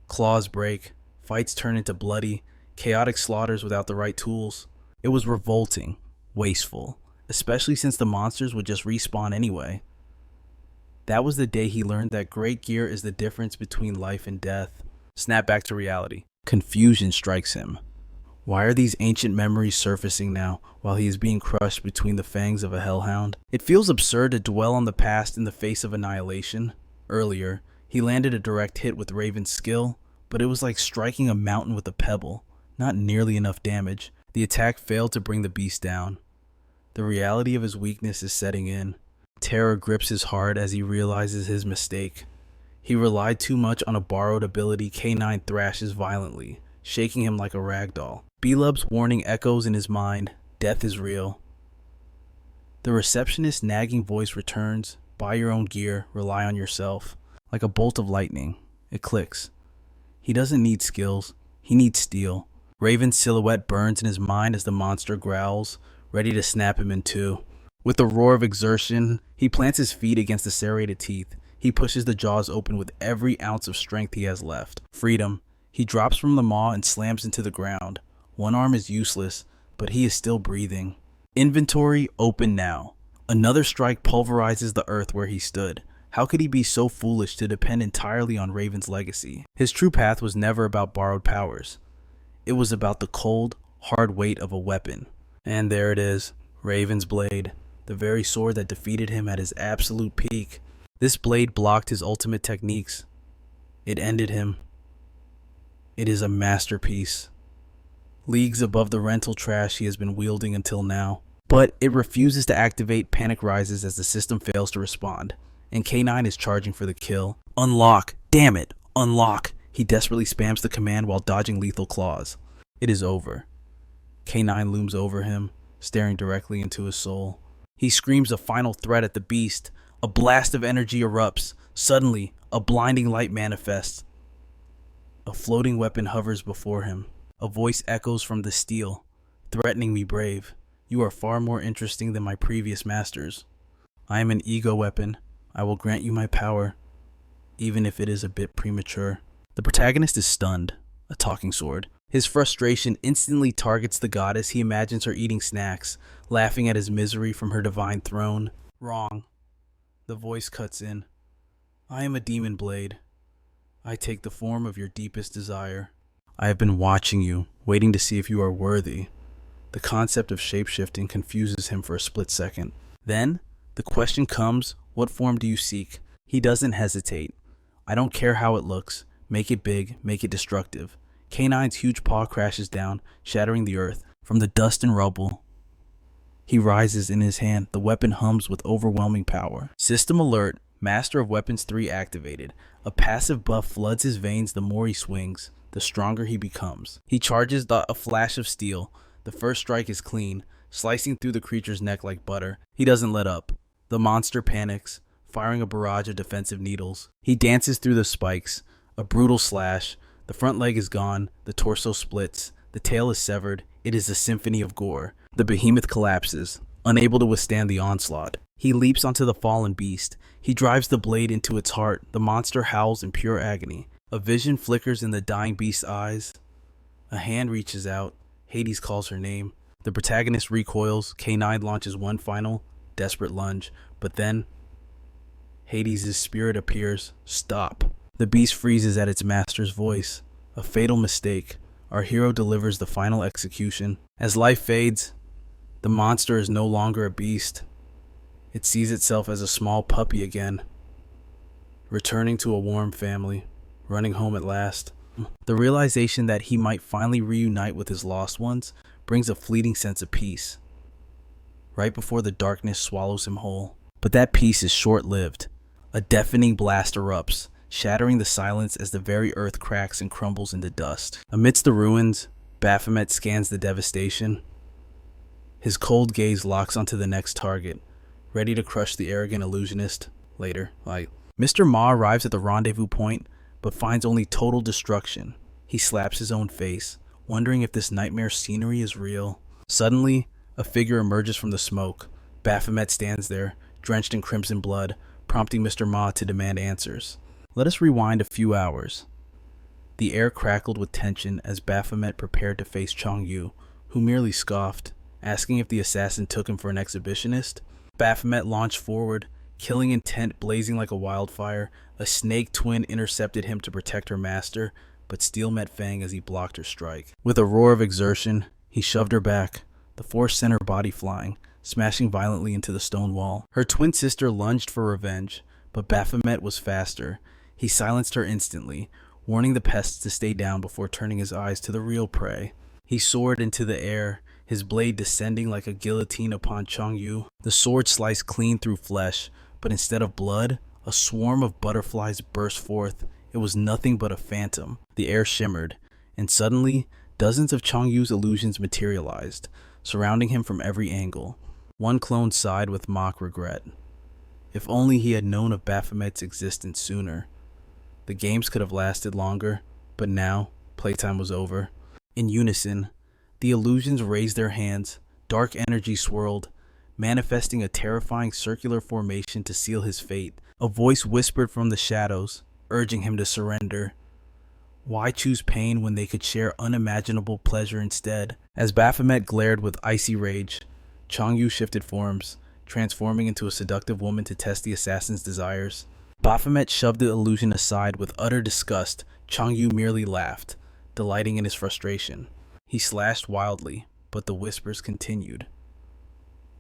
Claws break, fights turn into bloody, chaotic slaughters without the right tools. It was revolting, wasteful, especially since the monsters would just respawn anyway. That was the day he learned that great gear is the difference between life and death. Snap back to reality. Confusion strikes him. Why are these ancient memories surfacing now, while he is being crushed between the fangs of a hellhound? It feels absurd to dwell on the past in the face of annihilation. Earlier, he landed a direct hit with Raven's skill, but it was like striking a mountain with a pebble. Not nearly enough damage. The attack failed to bring the beast down. The reality of his weakness is setting in. Terror grips his heart as he realizes his mistake. He relied too much on a borrowed ability. K9 thrashes violently, shaking him like a ragdoll. Belub's warning echoes in his mind. Death is real. The receptionist's nagging voice returns. Buy your own gear, rely on yourself. Like a bolt of lightning, it clicks. He doesn't need skills, he needs steel. Raven's silhouette burns in his mind as the monster growls, ready to snap him in two. With a roar of exertion, he plants his feet against the serrated teeth. He pushes the jaws open with every ounce of strength he has left. Freedom. He drops from the maw and slams into the ground. One arm is useless, but he is still breathing. Inventory open now. Another strike pulverizes the earth where he stood. How could he be so foolish to depend entirely on Raven's legacy? His true path was never about borrowed powers. It was about the cold, hard weight of a weapon. And there it is, Raven's blade. The very sword that defeated him at his absolute peak. This blade blocked his ultimate techniques. It ended him. It is a masterpiece. Leagues above the rental trash he has been wielding until now. But it refuses to activate. Panic rises as the system fails to respond. And K9 is charging for the kill. Unlock! Damn it! Unlock! He desperately spams the command while dodging lethal claws. It is over. K9 looms over him, staring directly into his soul. He screams a final threat at the beast. A blast of energy erupts. Suddenly, a blinding light manifests. A floating weapon hovers before him. A voice echoes from the steel, threatening me, brave. You are far more interesting than my previous masters. I am an ego weapon. I will grant you my power, even if it is a bit premature. The protagonist is stunned, a talking sword. His frustration instantly targets the goddess. He imagines her eating snacks, laughing at his misery from her divine throne. Wrong. The voice cuts in. I am a demon blade. I take the form of your deepest desire. I have been watching you, waiting to see if you are worthy. The concept of shapeshifting confuses him for a split second. Then, the question comes, what form do you seek? He doesn't hesitate. I don't care how it looks. Make it big, make it destructive. K9's huge paw crashes down, shattering the earth. From the dust and rubble, he rises in his hand. The weapon hums with overwhelming power. System alert. Master of Weapons 3 activated. A passive buff floods his veins. The more he swings, the stronger he becomes. He charges a flash of steel. The first strike is clean, slicing through the creature's neck like butter. He doesn't let up. The monster panics, firing a barrage of defensive needles. He dances through the spikes. A brutal slash. The front leg is gone. The torso splits. The tail is severed. It is a symphony of gore. The behemoth collapses, unable to withstand the onslaught. He leaps onto the fallen beast. He drives the blade into its heart. The monster howls in pure agony. A vision flickers in the dying beast's eyes. A hand reaches out. Hades calls her name. The protagonist recoils. K9 launches one final, desperate lunge. But then, Hades' spirit appears. Stop. The beast freezes at its master's voice. A fatal mistake. Our hero delivers the final execution. As life fades, the monster is no longer a beast. It sees itself as a small puppy again, returning to a warm family, running home at last. The realization that he might finally reunite with his lost ones brings a fleeting sense of peace, right before the darkness swallows him whole. But that peace is short-lived. A deafening blast erupts, shattering the silence as the very earth cracks and crumbles into dust. Amidst the ruins, Baphomet scans the devastation. His cold gaze locks onto the next target, ready to crush the arrogant illusionist later. Mr. Ma arrives at the rendezvous point, but finds only total destruction. He slaps his own face, wondering if this nightmare scenery is real. Suddenly, a figure emerges from the smoke. Baphomet stands there, drenched in crimson blood, prompting Mr. Ma to demand answers. Let us rewind a few hours. The air crackled with tension as Baphomet prepared to face Chong Yu, who merely scoffed, asking if the assassin took him for an exhibitionist. Baphomet launched forward, killing intent blazing like a wildfire. A snake twin intercepted him to protect her master, but Steel met Fang as he blocked her strike. With a roar of exertion, he shoved her back. The force sent her body flying, smashing violently into the stone wall. Her twin sister lunged for revenge, but Baphomet was faster. He silenced her instantly, warning the pests to stay down before turning his eyes to the real prey. He soared into the air, his blade descending like a guillotine upon Chong Yu. The sword sliced clean through flesh, but instead of blood, a swarm of butterflies burst forth. It was nothing but a phantom. The air shimmered, and suddenly, dozens of Chong Yu's illusions materialized, surrounding him from every angle. One clone sighed with mock regret. If only he had known of Baphomet's existence sooner. The games could have lasted longer, but now, playtime was over. In unison, the illusions raised their hands. Dark energy swirled, manifesting a terrifying circular formation to seal his fate. A voice whispered from the shadows, urging him to surrender. Why choose pain when they could share unimaginable pleasure instead? As Baphomet glared with icy rage, Chong Yu shifted forms, transforming into a seductive woman to test the assassin's desires. Baphomet shoved the illusion aside with utter disgust. Chong Yu merely laughed, delighting in his frustration. He slashed wildly, but the whispers continued.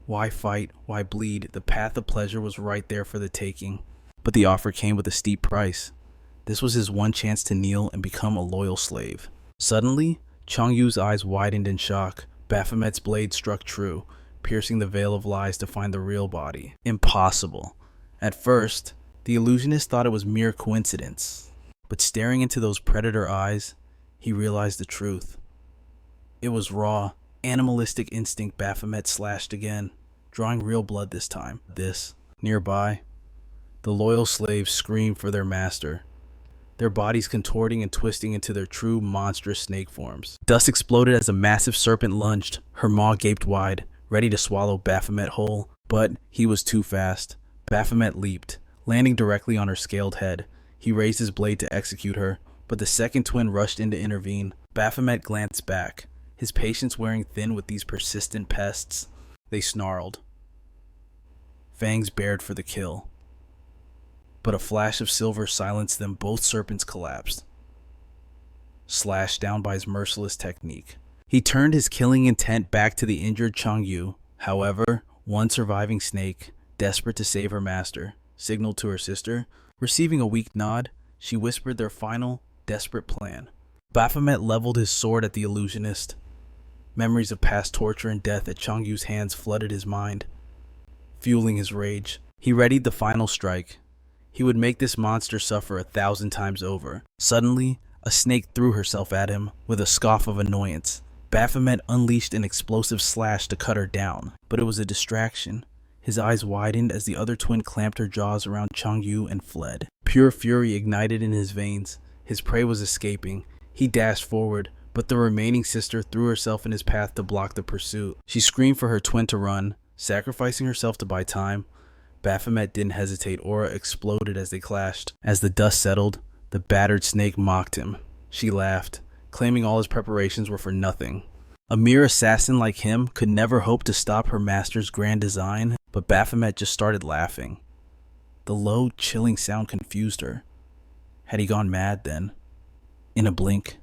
Why fight? Why bleed? The path of pleasure was right there for the taking. But the offer came with a steep price. This was his one chance to kneel and become a loyal slave. Suddenly, Chong Yu's eyes widened in shock. Baphomet's blade struck true, piercing the veil of lies to find the real body. Impossible. At first, the illusionist thought it was mere coincidence. But staring into those predator eyes, he realized the truth. It was raw, animalistic instinct. Baphomet slashed again, drawing real blood this time. Nearby, the loyal slaves screamed for their master, their bodies contorting and twisting into their true monstrous snake forms. Dust exploded as a massive serpent lunged. Her maw gaped wide, ready to swallow Baphomet whole, but he was too fast. Baphomet leaped, landing directly on her scaled head. He raised his blade to execute her, but the second twin rushed in to intervene. Baphomet glanced back, his patience wearing thin with these persistent pests. They snarled, fangs bared for the kill. But a flash of silver silenced them. Both serpents collapsed, slashed down by his merciless technique. He turned his killing intent back to the injured Chong Yu. However, one surviving snake, desperate to save her master, signaled to her sister. Receiving a weak nod, she whispered their final, desperate plan. Baphomet leveled his sword at the illusionist. Memories of past torture and death at Chong Yu's hands flooded his mind, fueling his rage. He readied the final strike. He would make this monster suffer 1,000 times over. Suddenly, a snake threw herself at him with a scoff of annoyance. Baphomet unleashed an explosive slash to cut her down, but it was a distraction. His eyes widened as the other twin clamped her jaws around Chong Yu and fled. Pure fury ignited in his veins. His prey was escaping. He dashed forward, but the remaining sister threw herself in his path to block the pursuit. She screamed for her twin to run, sacrificing herself to buy time. Baphomet didn't hesitate. Aura exploded as they clashed. As the dust settled, The battered snake mocked him. She laughed, claiming all his preparations were for nothing. A mere assassin like him could never hope to stop her master's grand design, but Baphomet just started laughing. The low, chilling sound confused her. Had he gone mad then? In a blink,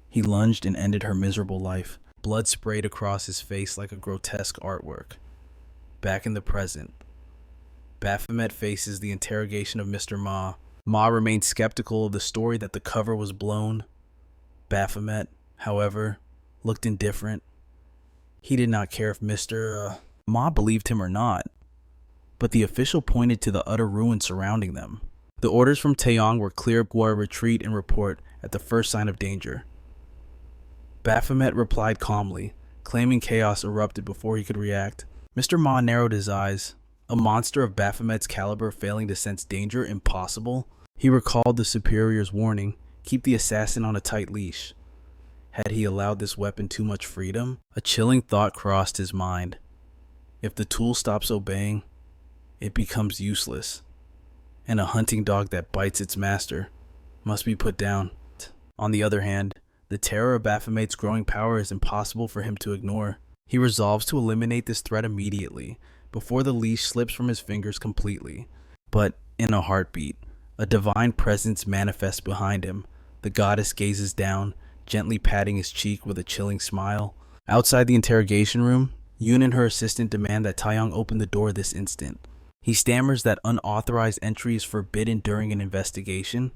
he lunged and ended her miserable life. Blood sprayed across his face like a grotesque artwork. Back in the present, Baphomet faces the interrogation of Mr. Ma. Ma remained skeptical of the story that the cover was blown. Baphomet, however, looked indifferent. He did not care if Mr. Ma believed him or not, but the official pointed to the utter ruin surrounding them. The orders from Taeyong were clear for a retreat and report at the first sign of danger. Baphomet replied calmly, claiming chaos erupted before he could react. Mr. Ma narrowed his eyes. A monster of Baphomet's caliber failing to sense danger impossible? He recalled the superior's warning, keep the assassin on a tight leash. Had he allowed this weapon too much freedom? A chilling thought crossed his mind. If the tool stops obeying, it becomes useless, and a hunting dog that bites its master must be put down. On the other hand, the terror of Baphomet's growing power is impossible for him to ignore. He resolves to eliminate this threat immediately, before the leash slips from his fingers completely. But in a heartbeat, a divine presence manifests behind him. The goddess gazes down, gently patting his cheek with a chilling smile. Outside the interrogation room, Yoon and her assistant demand that Taeyong open the door this instant. He stammers that unauthorized entry is forbidden during an investigation,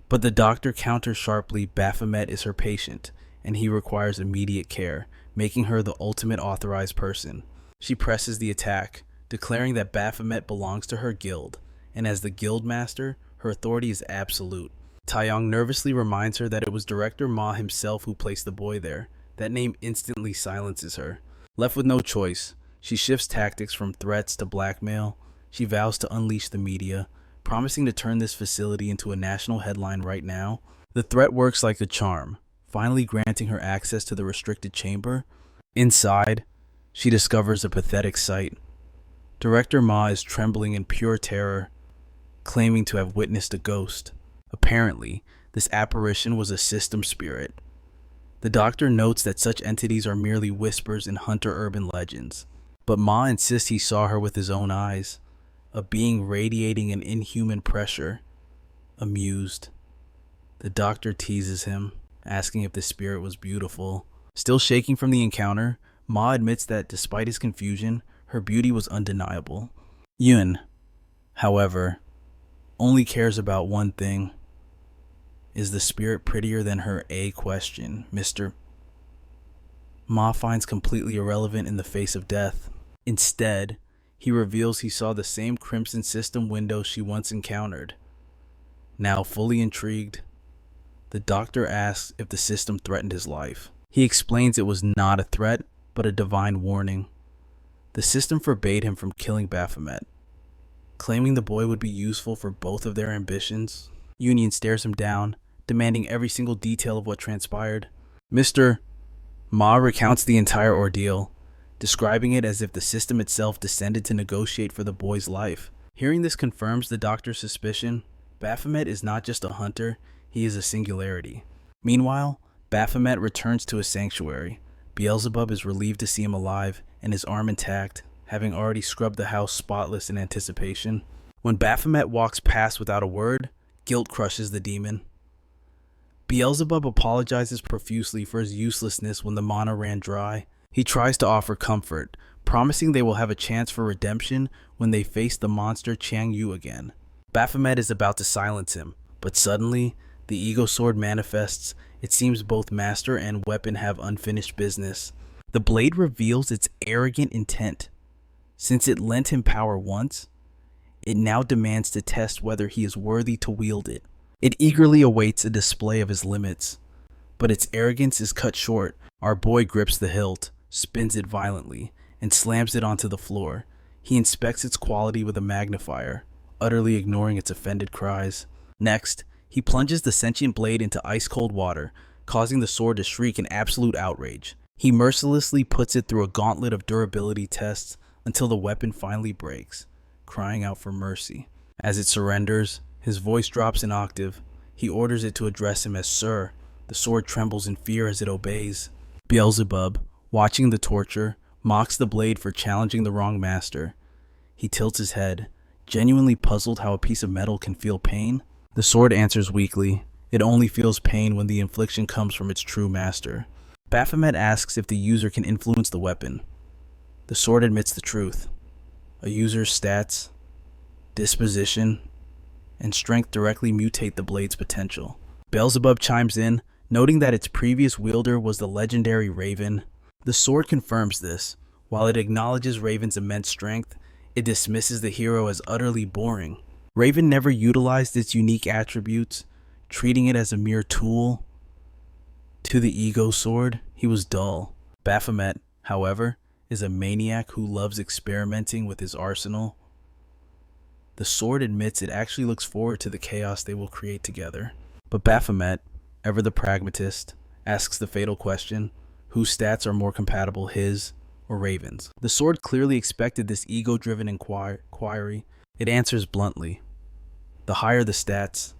but the doctor counters sharply Baphomet is her patient, and he requires immediate care, making her the ultimate authorized person. She presses the attack, declaring that Baphomet belongs to her guild, and as the guild master, her authority is absolute. Taeyong nervously reminds her that it was Director Ma himself who placed the boy there. That name instantly silences her. Left with no choice, she shifts tactics from threats to blackmail. She vows to unleash the media, promising to turn this facility into a national headline right now. The threat works like a charm, finally granting her access to the restricted chamber. Inside, she discovers a pathetic sight. Director Ma is trembling in pure terror, claiming to have witnessed a ghost. Apparently, this apparition was a system spirit. The doctor notes that such entities are merely whispers in hunter urban legends, but Ma insists he saw her with his own eyes, a being radiating an inhuman pressure. Amused, the doctor teases him, asking if the spirit was beautiful. Still shaking from the encounter, Ma admits that despite his confusion, her beauty was undeniable. Yun, however, only cares about one thing. Is the spirit prettier than her question, Mr. Ma finds completely irrelevant in the face of death. Instead, he reveals he saw the same crimson system window she once encountered. Now fully intrigued, the doctor asks if the system threatened his life. He explains it was not a threat, but a divine warning. The system forbade him from killing Baphomet, claiming the boy would be useful for both of their ambitions. Union stares him down, demanding every single detail of what transpired. Mr. Ma recounts the entire ordeal, describing it as if the system itself descended to negotiate for the boy's life. Hearing this confirms the doctor's suspicion. Baphomet is not just a hunter, he is a singularity. Meanwhile, Baphomet returns to his sanctuary. Beelzebub is relieved to see him alive and his arm intact, having already scrubbed the house spotless in anticipation. When Baphomet walks past without a word, guilt crushes the demon. Beelzebub apologizes profusely for his uselessness when the mana ran dry. He tries to offer comfort, promising they will have a chance for redemption when they face the monster Chang Yu again. Baphomet is about to silence him, but suddenly, the ego sword manifests. It seems both master and weapon have unfinished business. The blade reveals its arrogant intent. Since it lent him power once, it now demands to test whether he is worthy to wield it. It eagerly awaits a display of his limits, but its arrogance is cut short. Our boy grips the hilt, spins it violently, and slams it onto the floor. He inspects its quality with a magnifier, utterly ignoring its offended cries. Next, he plunges the sentient blade into ice-cold water, causing the sword to shriek in absolute outrage. He mercilessly puts it through a gauntlet of durability tests until the weapon finally breaks, crying out for mercy. As it surrenders, his voice drops an octave. He orders it to address him as Sir. The sword trembles in fear as it obeys. Beelzebub, watching the torture, mocks the blade for challenging the wrong master. He tilts his head, genuinely puzzled how a piece of metal can feel pain. The sword answers weakly. It only feels pain when the infliction comes from its true master. Baphomet asks if the user can influence the weapon. The sword admits the truth. A user's stats, disposition, and strength directly mutate the blade's potential. Beelzebub chimes in, noting that its previous wielder was the legendary Raven. The sword confirms this. While it acknowledges Raven's immense strength, it dismisses the hero as utterly boring. Raven never utilized its unique attributes, treating it as a mere tool. To the ego sword, he was dull. Baphomet, however, is a maniac who loves experimenting with his arsenal. The sword admits it actually looks forward to the chaos they will create together. But Baphomet, ever the pragmatist, asks the fatal question, whose stats are more compatible, his or Raven's? The sword clearly expected this ego-driven inquiry. It answers bluntly. The higher the stats,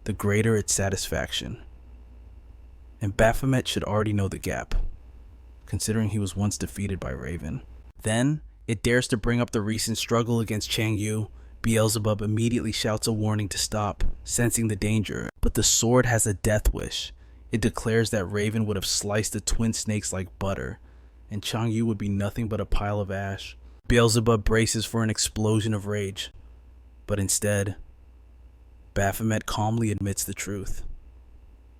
the greater its satisfaction. And Baphomet should already know the gap, considering he was once defeated by Raven. Then, it dares to bring up the recent struggle against Chang Yu. Beelzebub immediately shouts a warning to stop, sensing the danger. But the sword has a death wish. It declares that Raven would have sliced the twin snakes like butter, and Chang Yu would be nothing but a pile of ash. Beelzebub braces for an explosion of rage. But instead, Baphomet calmly admits the truth.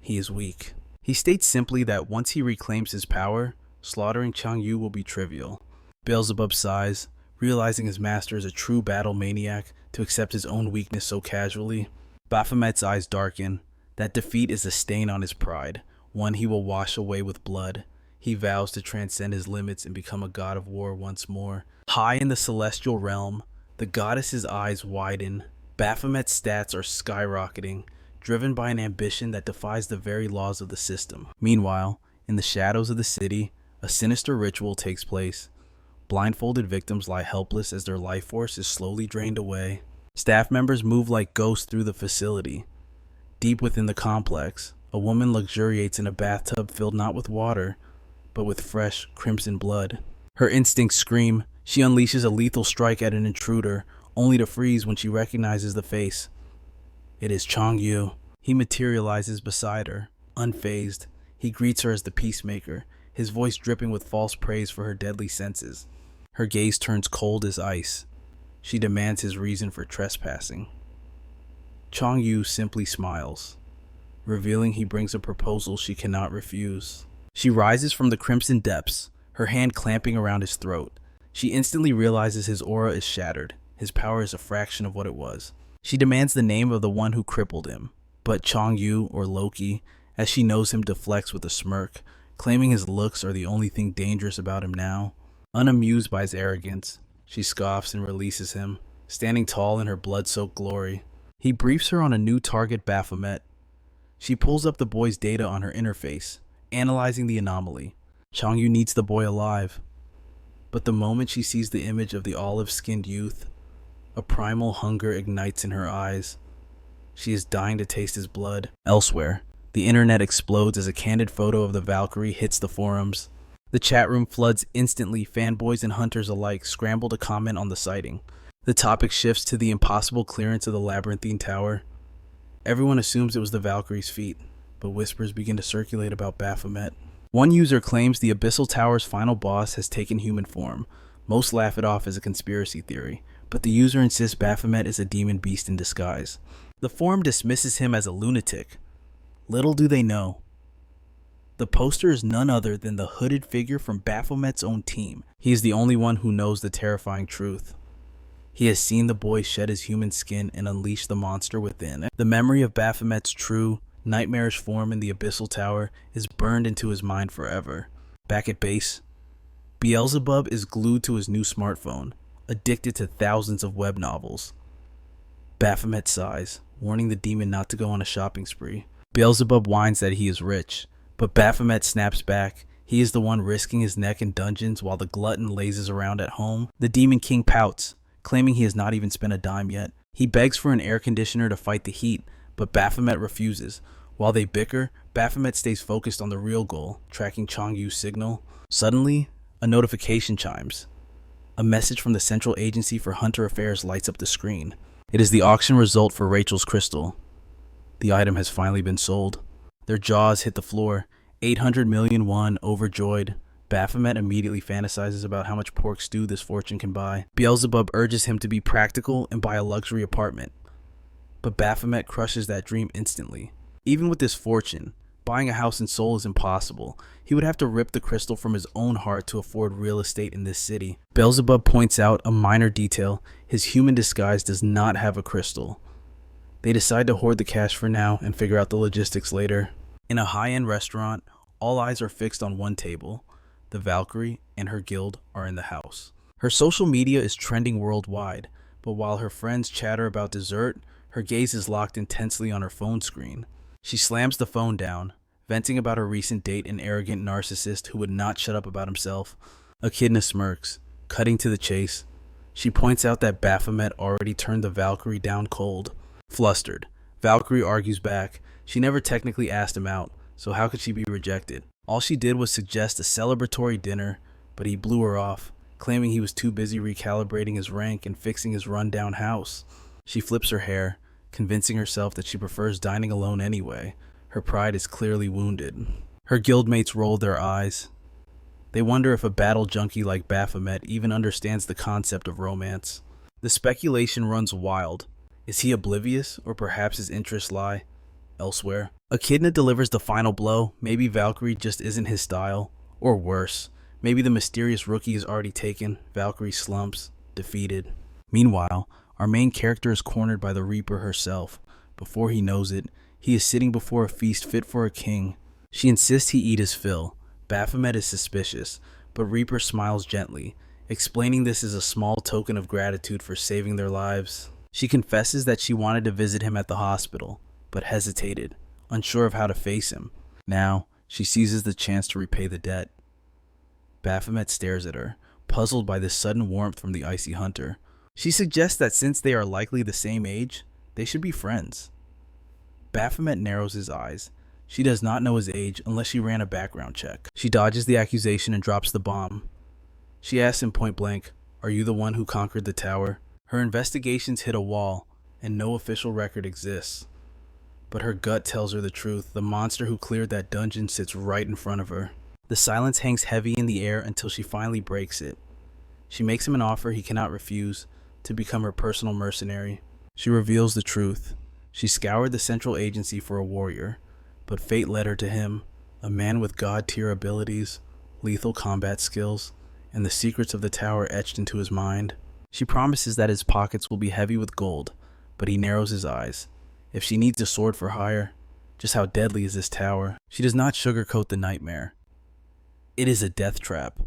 He is weak. He states simply that once he reclaims his power, slaughtering Chang Yu will be trivial. Beelzebub sighs, realizing his master is a true battle maniac to accept his own weakness so casually. Baphomet's eyes darken. That defeat is a stain on his pride, one he will wash away with blood. He vows to transcend his limits and become a god of war once more. High in the celestial realm, the goddess's eyes widen. Baphomet's stats are skyrocketing, driven by an ambition that defies the very laws of the system. Meanwhile, in the shadows of the city, a sinister ritual takes place. Blindfolded victims lie helpless as their life force is slowly drained away. Staff members move like ghosts through the facility. Deep within the complex, a woman luxuriates in a bathtub filled not with water, but with fresh, crimson blood. Her instincts scream. She unleashes a lethal strike at an intruder, only to freeze when she recognizes the face. It is Chang Yu. He materializes beside her, unfazed. He greets her as the peacemaker, his voice dripping with false praise for her deadly senses. Her gaze turns cold as ice. She demands his reason for trespassing. Chang Yu simply smiles, revealing he brings a proposal she cannot refuse. She rises from the crimson depths, her hand clamping around his throat. She instantly realizes his aura is shattered. His power is a fraction of what it was. She demands the name of the one who crippled him. But Chang Yu, or Loki, as she knows him, deflects with a smirk, claiming his looks are the only thing dangerous about him now. Unamused by his arrogance, she scoffs and releases him, standing tall in her blood-soaked glory. He briefs her on a new target, Baphomet. She pulls up the boy's data on her interface, analyzing the anomaly. Chang Yu needs the boy alive. But the moment she sees the image of the olive-skinned youth, a primal hunger ignites in her eyes. She is dying to taste his blood. Elsewhere, the internet explodes as a candid photo of the Valkyrie hits the forums. The chat room floods instantly. Fanboys and hunters alike scramble to comment on the sighting. The topic shifts to the impossible clearance of the labyrinthine tower. Everyone assumes it was the Valkyrie's feat, but whispers begin to circulate about Baphomet. One user claims the Abyssal Tower's final boss has taken human form. Most laugh it off as a conspiracy theory, but the user insists Baphomet is a demon beast in disguise. The forum dismisses him as a lunatic. Little do they know, the poster is none other than the hooded figure from Baphomet's own team. He is the only one who knows the terrifying truth. He has seen the boy shed his human skin and unleash the monster within. The memory of Baphomet's true, nightmarish form in the Abyssal Tower is burned into his mind forever. Back at base, Beelzebub is glued to his new smartphone, addicted to thousands of web novels. Baphomet sighs, warning the demon not to go on a shopping spree. Beelzebub whines that he is rich, but Baphomet snaps back. He is the one risking his neck in dungeons while the glutton lazes around at home. The Demon King pouts, claiming he has not even spent a dime yet. He begs for an air conditioner to fight the heat, but Baphomet refuses. While they bicker, Baphomet stays focused on the real goal, tracking Chongyu's signal. Suddenly, a notification chimes. A message from the Central Agency for Hunter Affairs lights up the screen. It is the auction result for Rachel's crystal. The item has finally been sold. Their jaws hit the floor. 800 million won, overjoyed. Baphomet immediately fantasizes about how much pork stew this fortune can buy. Beelzebub urges him to be practical and buy a luxury apartment. But Baphomet crushes that dream instantly. Even with this fortune, buying a house in Seoul is impossible. He would have to rip the crystal from his own heart to afford real estate in this city. Beelzebub points out a minor detail. His human disguise does not have a crystal. They decide to hoard the cash for now and figure out the logistics later. In a high-end restaurant, all eyes are fixed on one table. The Valkyrie and her guild are in the house. Her social media is trending worldwide, but while her friends chatter about dessert, her gaze is locked intensely on her phone screen. She slams the phone down, venting about her recent date, an arrogant narcissist who would not shut up about himself. Echidna smirks, cutting to the chase. She points out that Baphomet already turned the Valkyrie down cold. Flustered, Valkyrie argues back. She never technically asked him out, so how could she be rejected? All she did was suggest a celebratory dinner, but he blew her off, claiming he was too busy recalibrating his rank and fixing his rundown house. She flips her hair, convincing herself that she prefers dining alone anyway. Her pride is clearly wounded. Her guildmates roll their eyes. They wonder if a battle junkie like Baphomet even understands the concept of romance. The speculation runs wild. Is he oblivious, or perhaps his interests lie elsewhere? Echidna delivers the final blow. Maybe Valkyrie just isn't his style. Or worse, maybe the mysterious rookie is already taken. Valkyrie slumps, defeated. Meanwhile, our main character is cornered by the Reaper herself. Before he knows it, he is sitting before a feast fit for a king. She insists he eat his fill. Baphomet is suspicious, but Reaper smiles gently, explaining this is a small token of gratitude for saving their lives. She confesses that she wanted to visit him at the hospital, but hesitated, unsure of how to face him. Now, she seizes the chance to repay the debt. Baphomet stares at her, puzzled by this sudden warmth from the icy hunter. She suggests that since they are likely the same age, they should be friends. Baphomet narrows his eyes. She does not know his age unless she ran a background check. She dodges the accusation and drops the bomb. She asks him point blank, "Are you the one who conquered the tower?" Her investigations hit a wall, and no official record exists. But her gut tells her the truth. The monster who cleared that dungeon sits right in front of her. The silence hangs heavy in the air until she finally breaks it. She makes him an offer he cannot refuse, to become her personal mercenary. She reveals the truth. She scoured the Central Agency for a warrior, but fate led her to him, a man with god-tier abilities, lethal combat skills, and the secrets of the tower etched into his mind. She promises that his pockets will be heavy with gold, but he narrows his eyes. If she needs a sword for hire, just how deadly is this tower? She does not sugarcoat the nightmare. It is a death trap.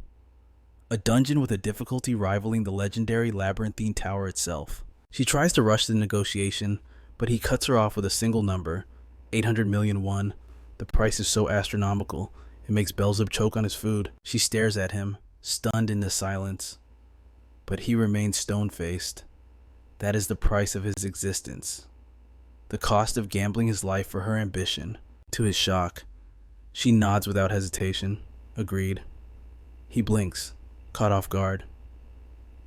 A dungeon with a difficulty rivaling the legendary labyrinthine tower itself. She tries to rush the negotiation, but he cuts her off with a single number, 800 million won. The price is so astronomical, it makes Beelzebub choke on his food. She stares at him, stunned into silence. But he remains stone-faced. That is the price of his existence. The cost of gambling his life for her ambition. To his shock, she nods without hesitation. Agreed. He blinks, caught off guard.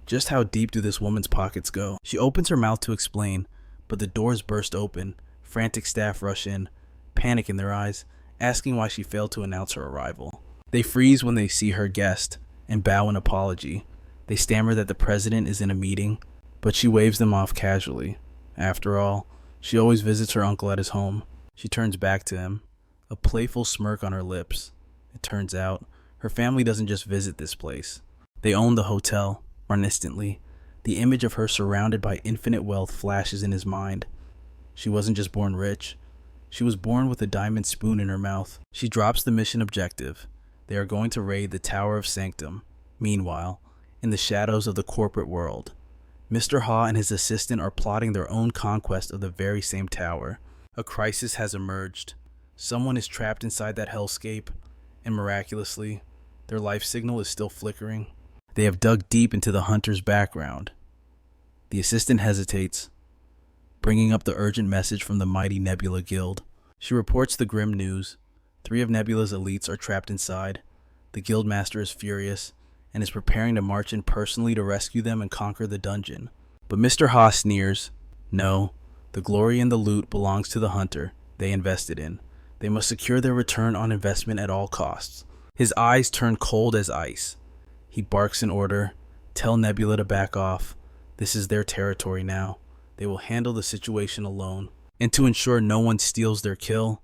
Just how deep do this woman's pockets go? She opens her mouth to explain, but the doors burst open. Frantic staff rush in, panic in their eyes, asking why she failed to announce her arrival. They freeze when they see her guest and bow in apology. They stammer that the president is in a meeting, but she waves them off casually. After all, she always visits her uncle at his home. She turns back to him, a playful smirk on her lips. It turns out, her family doesn't just visit this place. They own the hotel, run instantly. The image of her surrounded by infinite wealth flashes in his mind. She wasn't just born rich. She was born with a diamond spoon in her mouth. She drops the mission objective. They are going to raid the Tower of Sanctum. Meanwhile, in the shadows of the corporate world, Mr. Ha and his assistant are plotting their own conquest of the very same tower. A crisis has emerged. Someone is trapped inside that hellscape, and miraculously, their life signal is still flickering. They have dug deep into the hunter's background. The assistant hesitates, bringing up the urgent message from the mighty Nebula Guild. She reports the grim news. 3 of Nebula's elites are trapped inside. The Guildmaster is furious and is preparing to march in personally to rescue them and conquer the dungeon. But Mr. Ha sneers. No, the glory and the loot belongs to the hunter they invested in. They must secure their return on investment at all costs. His eyes turn cold as ice. He barks an order. Tell Nebula to back off. This is their territory now. They will handle the situation alone. And to ensure no one steals their kill,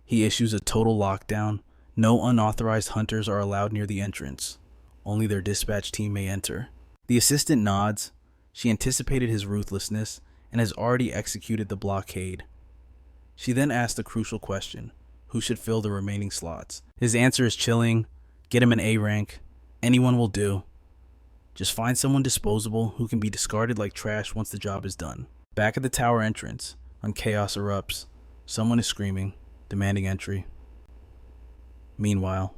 he issues a total lockdown. No unauthorized hunters are allowed near the entrance. Only their dispatch team may enter. The assistant nods. She anticipated his ruthlessness and has already executed the blockade. She then asks the crucial question: who should fill the remaining slots? His answer is chilling. Get him an A rank. Anyone will do. Just find someone disposable who can be discarded like trash once the job is done. Back at the tower entrance, when chaos erupts, someone is screaming, demanding entry. Meanwhile,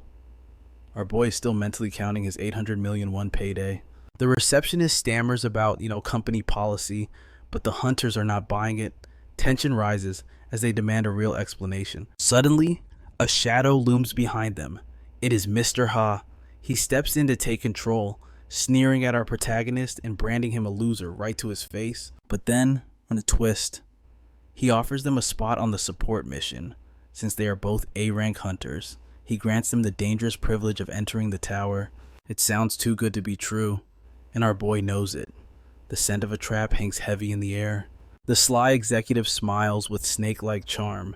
our boy is still mentally counting his 800 million won payday. The receptionist stammers about, company policy, but the hunters are not buying it. Tension rises as they demand a real explanation. Suddenly, a shadow looms behind them. It is Mr. Ha. He steps in to take control, sneering at our protagonist and branding him a loser right to his face. But then, on a twist, he offers them a spot on the support mission. Since they are both A-rank hunters, he grants them the dangerous privilege of entering the tower. It sounds too good to be true, and our boy knows it. The scent of a trap hangs heavy in the air. The sly executive smiles with snake-like charm.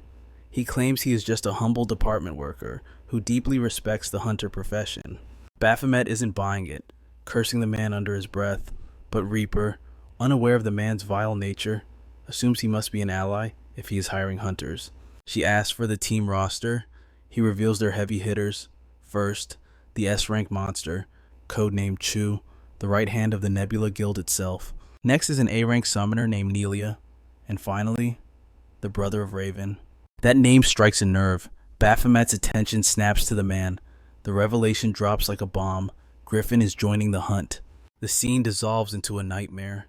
He claims he is just a humble department worker who deeply respects the hunter profession. Baphomet isn't buying it, cursing the man under his breath, but Reaper, unaware of the man's vile nature, assumes he must be an ally if he is hiring hunters. She asks for the team roster. He reveals their heavy hitters. First, the S-rank monster, codenamed Chu, the right hand of the Nebula Guild itself. Next is an A-rank summoner named Nelia. And finally, the brother of Raven. That name strikes a nerve. Baphomet's attention snaps to the man. The revelation drops like a bomb. Griffin is joining the hunt. The scene dissolves into a nightmare.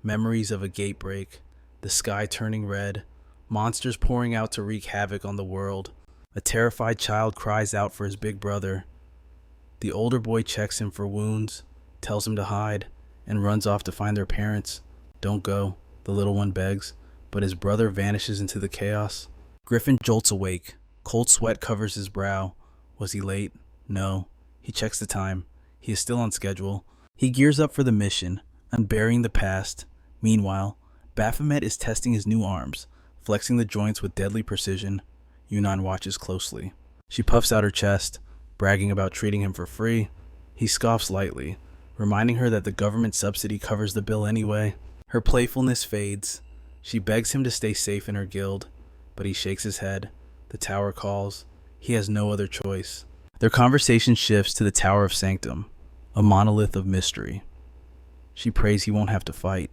Memories of a gate break, the sky turning red, monsters pouring out to wreak havoc on the world. A terrified child cries out for his big brother. The older boy checks him for wounds, tells him to hide, and runs off to find their parents. Don't go, the little one begs, but his brother vanishes into the chaos. Griffin jolts awake. Cold sweat covers his brow. Was he late? No. He checks the time. He is still on schedule. He gears up for the mission, unburying the past. Meanwhile, Baphomet is testing his new arms, flexing the joints with deadly precision. Yunnan watches closely. She puffs out her chest, bragging about treating him for free. He scoffs lightly, reminding her that the government subsidy covers the bill anyway. Her playfulness fades. She begs him to stay safe in her guild, but he shakes his head. The tower calls. He has no other choice. Their conversation shifts to the Tower of Sanctum, a monolith of mystery. She prays he won't have to fight,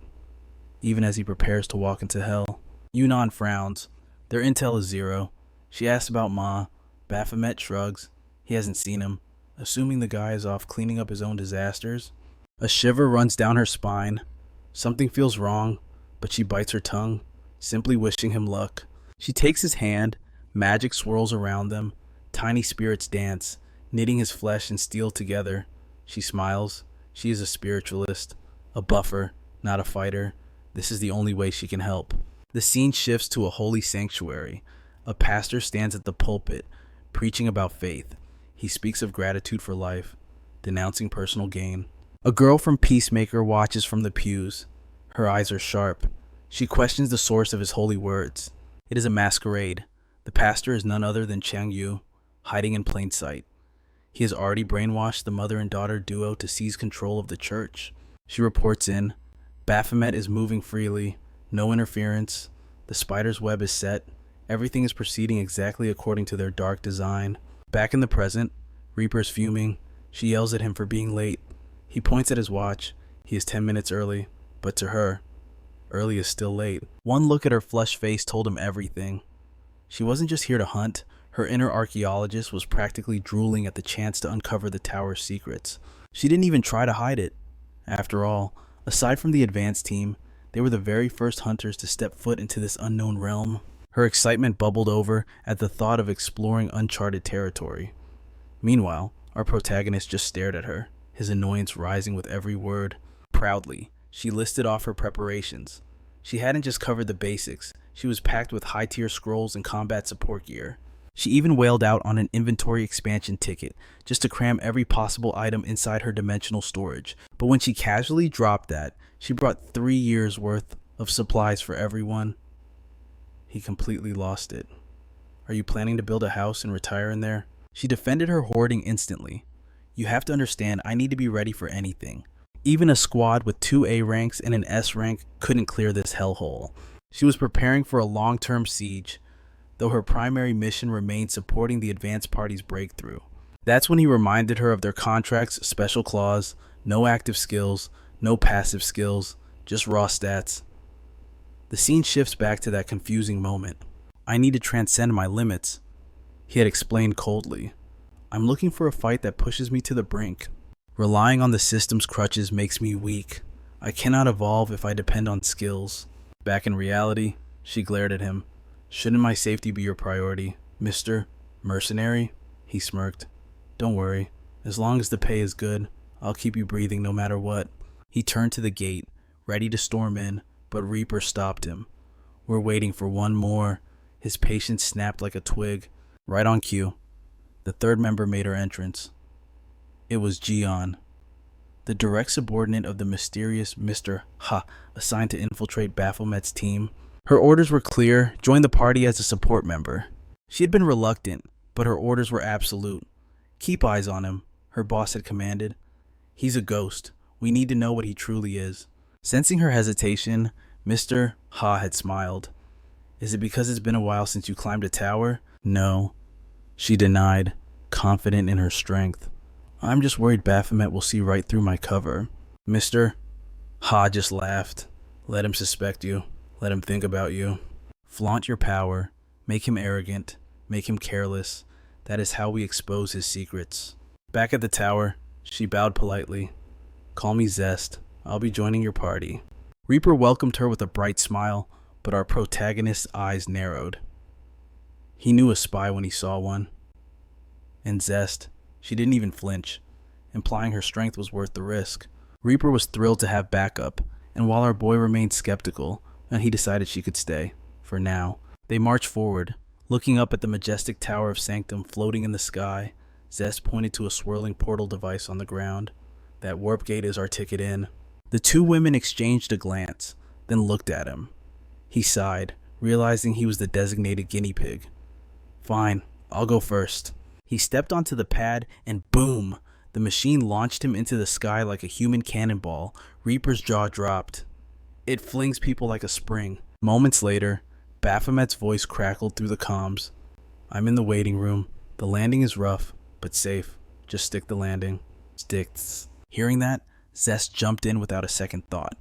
even as he prepares to walk into hell. Yunnan frowns. Their intel is 0. She asks about Ma. Baphomet shrugs. He hasn't seen him, assuming the guy is off cleaning up his own disasters. A shiver runs down her spine. Something feels wrong, but she bites her tongue, simply wishing him luck. She takes his hand. Magic swirls around them. Tiny spirits dance, knitting his flesh and steel together. She smiles. She is a spiritualist, a buffer, not a fighter. This is the only way she can help. The scene shifts to a holy sanctuary. A pastor stands at the pulpit, preaching about faith. He speaks of gratitude for life, denouncing personal gain. A girl from Peacemaker watches from the pews. Her eyes are sharp. She questions the source of his holy words. It is a masquerade. The pastor is none other than Chang Yu, hiding in plain sight. He has already brainwashed the mother and daughter duo to seize control of the church. She reports in. Baphomet is moving freely. No interference. The spider's web is set. Everything is proceeding exactly according to their dark design. Back in the present, Reaper's fuming. She yells at him for being late. He points at his watch. He is 10 minutes early. But to her, early is still late. One look at her flushed face told him everything. She wasn't just here to hunt. Her inner archaeologist was practically drooling at the chance to uncover the tower's secrets. She didn't even try to hide it. After all, aside from the advance team, They were the very first hunters to step foot into this unknown realm. Her excitement bubbled over at the thought of exploring uncharted territory. Meanwhile, our protagonist just stared at her, his annoyance rising with every word. Proudly, she listed off her preparations. She hadn't just covered the basics, she was packed with high-tier scrolls and combat support gear. She even wailed out on an inventory expansion ticket, just to cram every possible item inside her dimensional storage. But when she casually dropped that, she brought 3 years' worth of supplies for everyone. He completely lost it. Are you planning to build a house and retire in there? She defended her hoarding instantly. You have to understand, I need to be ready for anything. Even a squad with 2 A ranks and an S rank couldn't clear this hellhole. She was preparing for a long-term siege, though her primary mission remained supporting the advanced party's breakthrough. That's when he reminded her of their contract's special clause: no active skills, no passive skills, just raw stats. The scene shifts back to that confusing moment. I need to transcend my limits, he had explained coldly. I'm looking for a fight that pushes me to the brink. Relying on the system's crutches makes me weak. I cannot evolve if I depend on skills. Back in reality, she glared at him. Shouldn't my safety be your priority, Mr. Mercenary? He smirked. Don't worry. As long as the pay is good, I'll keep you breathing no matter what. He turned to the gate, ready to storm in, but Reaper stopped him. We're waiting for one more. His patience snapped like a twig. Right on cue. The third member made her entrance. It was Jian, the direct subordinate of the mysterious Mr. Ha, assigned to infiltrate Baphomet's team. Her orders were clear: join the party as a support member. She had been reluctant, but her orders were absolute. Keep eyes on him, her boss had commanded. He's a ghost. We need to know what he truly is. Sensing her hesitation, Mr. Ha had smiled. Is it because it's been a while since you climbed a tower? No, she denied, confident in her strength. I'm just worried Baphomet will see right through my cover. Mr. Ha just laughed. Let him suspect you. Let him think about you. Flaunt your power. Make him arrogant. Make him careless. That is how we expose his secrets. Back at the tower, she bowed politely. Call me Zest. I'll be joining your party. Reaper welcomed her with a bright smile, but our protagonist's eyes narrowed. He knew a spy when he saw one. And Zest, she didn't even flinch, implying her strength was worth the risk. Reaper was thrilled to have backup, and while our boy remained skeptical, and he decided she could stay, for now, they marched forward. Looking up at the majestic Tower of Sanctum floating in the sky, Zest pointed to a swirling portal device on the ground. That warp gate is our ticket in. The two women exchanged a glance, then looked at him. He sighed, realizing he was the designated guinea pig. Fine, I'll go first. He stepped onto the pad and boom! The machine launched him into the sky like a human cannonball. Reaper's jaw dropped. It flings people like a spring. Moments later, Baphomet's voice crackled through the comms. I'm in the waiting room. The landing is rough, but safe. Just stick the landing. Sticks. Hearing that, Zest jumped in without a second thought.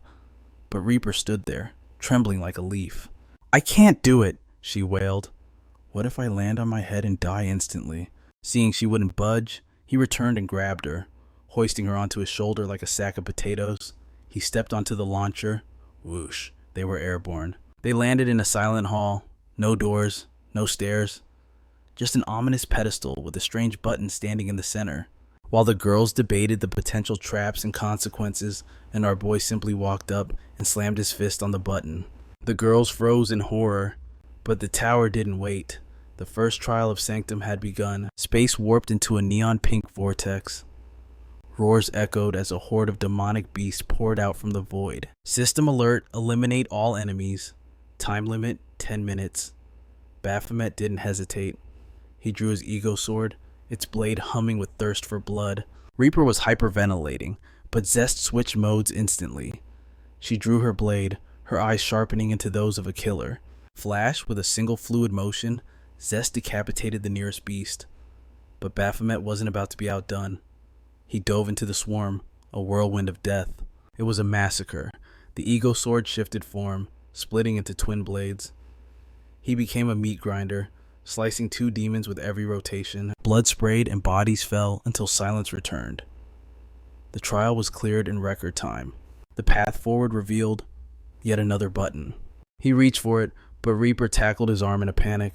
But Reaper stood there, trembling like a leaf. I can't do it, she wailed. What if I land on my head and die instantly? Seeing she wouldn't budge, he returned and grabbed her, hoisting her onto his shoulder like a sack of potatoes. He stepped onto the launcher. Whoosh, they were airborne. They landed in a silent hall. No doors, no stairs. Just an ominous pedestal with a strange button standing in the center. While the girls debated the potential traps and consequences, and our boy simply walked up and slammed his fist on the button. The girls froze in horror, but the tower didn't wait. The first trial of Sanctum had begun. Space warped into a neon pink vortex. Roars echoed as a horde of demonic beasts poured out from the void. System alert, eliminate all enemies. Time limit, 10 minutes. Baphomet didn't hesitate. He drew his ego sword, its blade humming with thirst for blood. Reaper was hyperventilating, but Zest switched modes instantly. She drew her blade, her eyes sharpening into those of a killer. Flash, with a single fluid motion, Zest decapitated the nearest beast. But Baphomet wasn't about to be outdone. He dove into the swarm, a whirlwind of death. It was a massacre. The ego sword shifted form, splitting into twin blades. He became a meat grinder, slicing two demons with every rotation. Blood sprayed and bodies fell until silence returned. The trial was cleared in record time. The path forward revealed, Yet another button. He reached for it, but Reaper tackled his arm in a panic.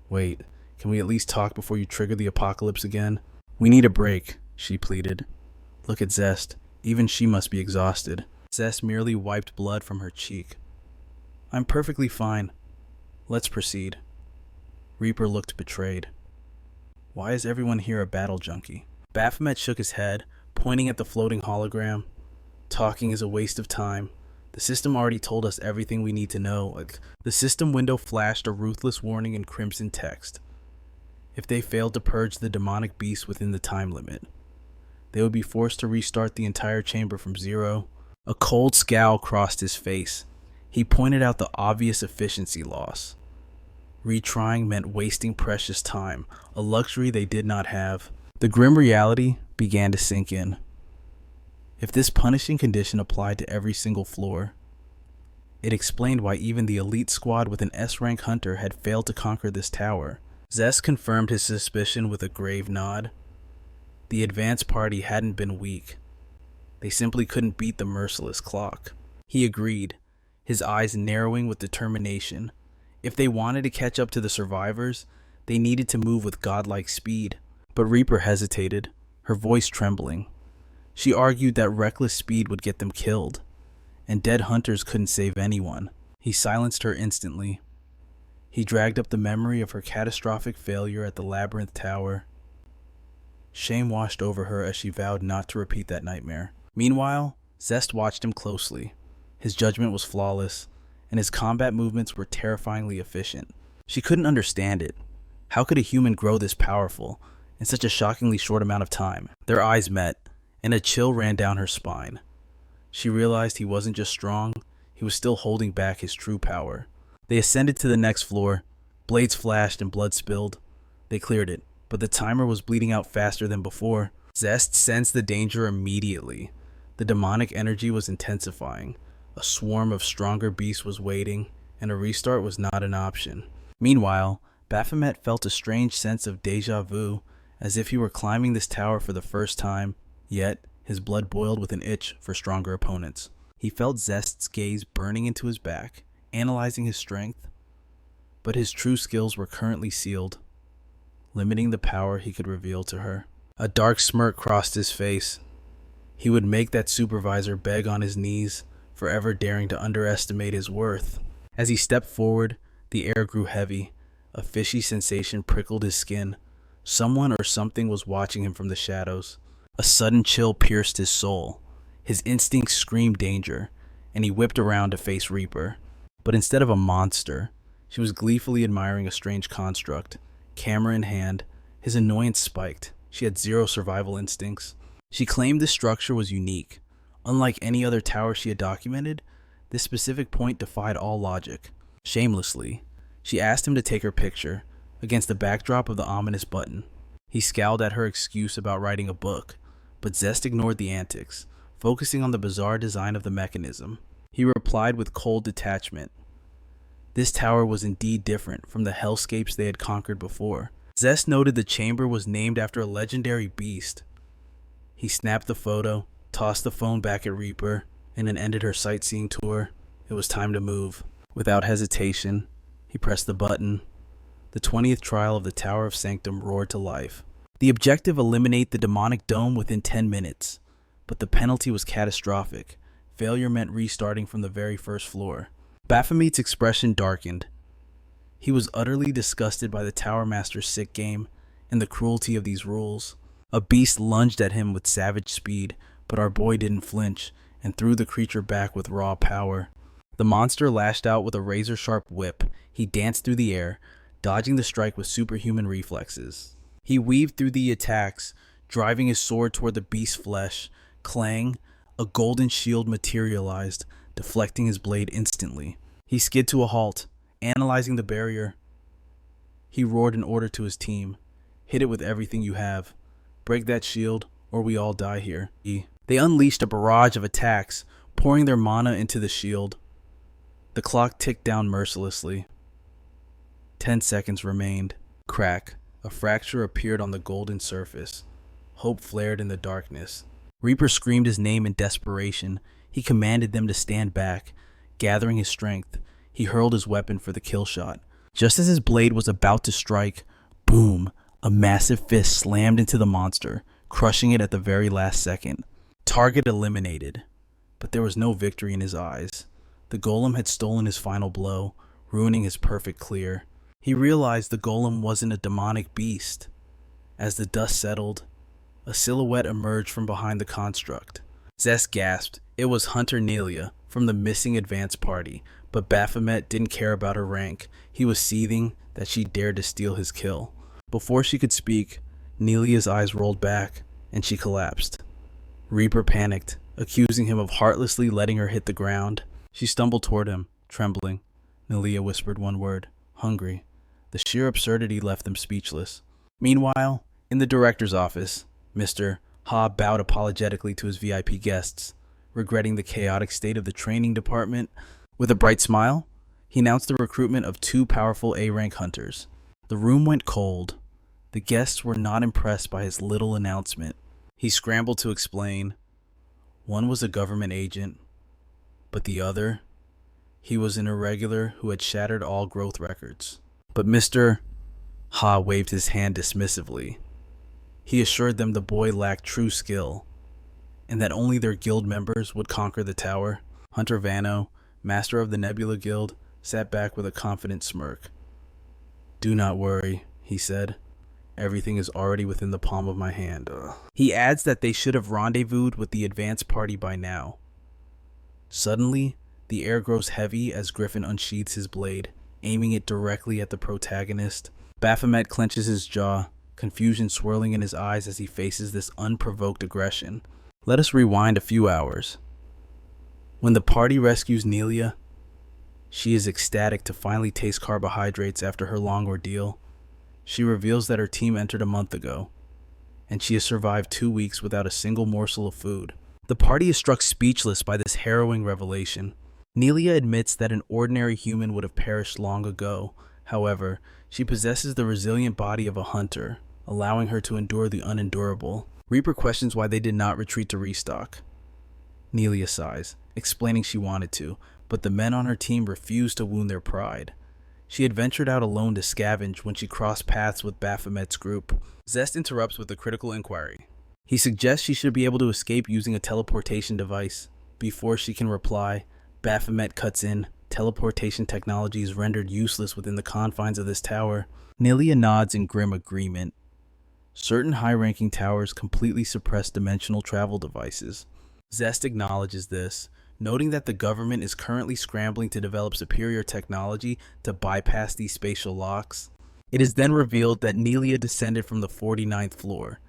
Wait, can we at least talk before you trigger the apocalypse again? We need a break, she pleaded. Look at Zest. Even she must be exhausted. Zest merely wiped blood from her cheek. I'm perfectly fine. Let's proceed. Reaper looked betrayed. Why is everyone here a battle junkie? Baphomet shook his head, pointing at the floating hologram. Talking is a waste of time. The system already told us everything we need to know. The system window flashed a ruthless warning in crimson text. If they failed to purge the demonic beast within the time limit, they would be forced to restart the entire chamber from zero. A cold scowl crossed his face. He pointed out the obvious efficiency loss. Retrying meant wasting precious time, a luxury they did not have. The grim reality began to sink in. If this punishing condition applied to every single floor, it explained why even the elite squad with an S-rank hunter had failed to conquer this tower. Zest confirmed his suspicion with a grave nod. The advance party hadn't been weak. They simply couldn't beat the merciless clock. He agreed, his eyes narrowing with determination. If they wanted to catch up to the survivors, they needed to move with godlike speed. But Reaper hesitated, her voice trembling. She argued that reckless speed would get them killed, and dead hunters couldn't save anyone. He silenced her instantly. He dragged up the memory of her catastrophic failure at the Labyrinth Tower. Shame washed over her as she vowed not to repeat that nightmare. Meanwhile, Zest watched him closely. His judgment was flawless, and his combat movements were terrifyingly efficient. She couldn't understand it. How could a human grow this powerful in such a shockingly short amount of time? Their eyes met, and a chill ran down her spine. She realized he wasn't just strong, he was still holding back his true power. They ascended to the next floor. Blades flashed and blood spilled. They cleared it, but the timer was bleeding out faster than before. Zest sensed the danger immediately. The demonic energy was intensifying. A swarm of stronger beasts was waiting, and a restart was not an option. Meanwhile, Baphomet felt a strange sense of déjà vu, as if he were climbing this tower for the first time, yet his blood boiled with an itch for stronger opponents. He felt Zest's gaze burning into his back, analyzing his strength, but his true skills were currently sealed, limiting the power he could reveal to her. A dark smirk crossed his face. He would make that supervisor beg on his knees, forever daring to underestimate his worth. As he stepped forward, the air grew heavy. A fishy sensation prickled his skin. Someone or something was watching him from the shadows. A sudden chill pierced his soul. His instincts screamed danger, and he whipped around to face Reaper. But instead of a monster, she was gleefully admiring a strange construct. Camera in hand, his annoyance spiked. She had zero survival instincts. She claimed this structure was unique. Unlike any other tower she had documented, this specific point defied all logic. Shamelessly, she asked him to take her picture, against the backdrop of the ominous button. He scowled at her excuse about writing a book, but Zest ignored the antics, focusing on the bizarre design of the mechanism. He replied with cold detachment. This tower was indeed different from the hellscapes they had conquered before. Zest noted the chamber was named after a legendary beast. He snapped the photo, tossed the phone back at Reaper, and then ended her sightseeing tour. It was time to move. Without hesitation, he pressed the button. The 20th trial of the Tower of Sanctum roared to life. The objective: eliminate the demonic dome within 10 minutes. But the penalty was catastrophic. Failure meant restarting from the very first floor. Baphomet's expression darkened. He was utterly disgusted by the Tower Master's sick game and the cruelty of these rules. A beast lunged at him with savage speed, but our boy didn't flinch and threw the creature back with raw power. The monster lashed out with a razor-sharp whip. He danced through the air, dodging the strike with superhuman reflexes. He weaved through the attacks, driving his sword toward the beast's flesh. Clang, a golden shield materialized, deflecting his blade instantly. He skid to a halt, analyzing the barrier. He roared an order to his team. Hit it with everything you have. Break that shield, or we all die here. They unleashed a barrage of attacks, pouring their mana into the shield. The clock ticked down mercilessly. 10 seconds remained. Crack. A fracture appeared on the golden surface. Hope flared in the darkness. Reaper screamed his name in desperation. He commanded them to stand back. Gathering his strength, he hurled his weapon for the kill shot. Just as his blade was about to strike, boom, a massive fist slammed into the monster, crushing it at the very last second. Target eliminated, but there was no victory in his eyes. The golem had stolen his final blow, ruining his perfect clear. He realized the golem wasn't a demonic beast. As the dust settled, a silhouette emerged from behind the construct. Zest gasped. It was Hunter Nelia from the missing advance party, but Baphomet didn't care about her rank. He was seething that she dared to steal his kill. Before she could speak, Nelia's eyes rolled back, and she collapsed. Reaper panicked, accusing him of heartlessly letting her hit the ground. She stumbled toward him, trembling. Nelia whispered one word, hungry. The sheer absurdity left them speechless. Meanwhile, in the director's office, Mr. Ha bowed apologetically to his VIP guests, regretting the chaotic state of the training department. With a bright smile, he announced the recruitment of 2 powerful A-rank hunters. The room went cold. The guests were not impressed by his little announcement. He scrambled to explain. One was a government agent, but the other, he was an irregular who had shattered all growth records. But Mr. Ha waved his hand dismissively. He assured them the boy lacked true skill, and that only their guild members would conquer the tower. Hunter Vano, master of the Nebula Guild, sat back with a confident smirk. Do not worry, he said. Everything is already within the palm of my hand. He adds that they should have rendezvoused with the advance party by now. Suddenly, the air grows heavy as Griffin unsheathes his blade, aiming it directly at the protagonist. Baphomet clenches his jaw, confusion swirling in his eyes as he faces this unprovoked aggression. Let us rewind a few hours. When the party rescues Nelia, she is ecstatic to finally taste carbohydrates after her long ordeal. She reveals that her team entered a month ago, and she has survived 2 weeks without a single morsel of food. The party is struck speechless by this harrowing revelation. Nelia admits that an ordinary human would have perished long ago. However, she possesses the resilient body of a hunter, allowing her to endure the unendurable. Reaper questions why they did not retreat to restock. Nelia sighs, explaining she wanted to, but the men on her team refused to wound their pride. She had ventured out alone to scavenge when she crossed paths with Baphomet's group. Zest interrupts with a critical inquiry. He suggests she should be able to escape using a teleportation device. Before she can reply, Baphomet cuts in. Teleportation technology is rendered useless within the confines of this tower. Nelia nods in grim agreement. Certain high-ranking towers completely suppress dimensional travel devices. Zest acknowledges this, noting that the government is currently scrambling to develop superior technology to bypass these spatial locks. It is then revealed that Nelia descended from the 49th floor.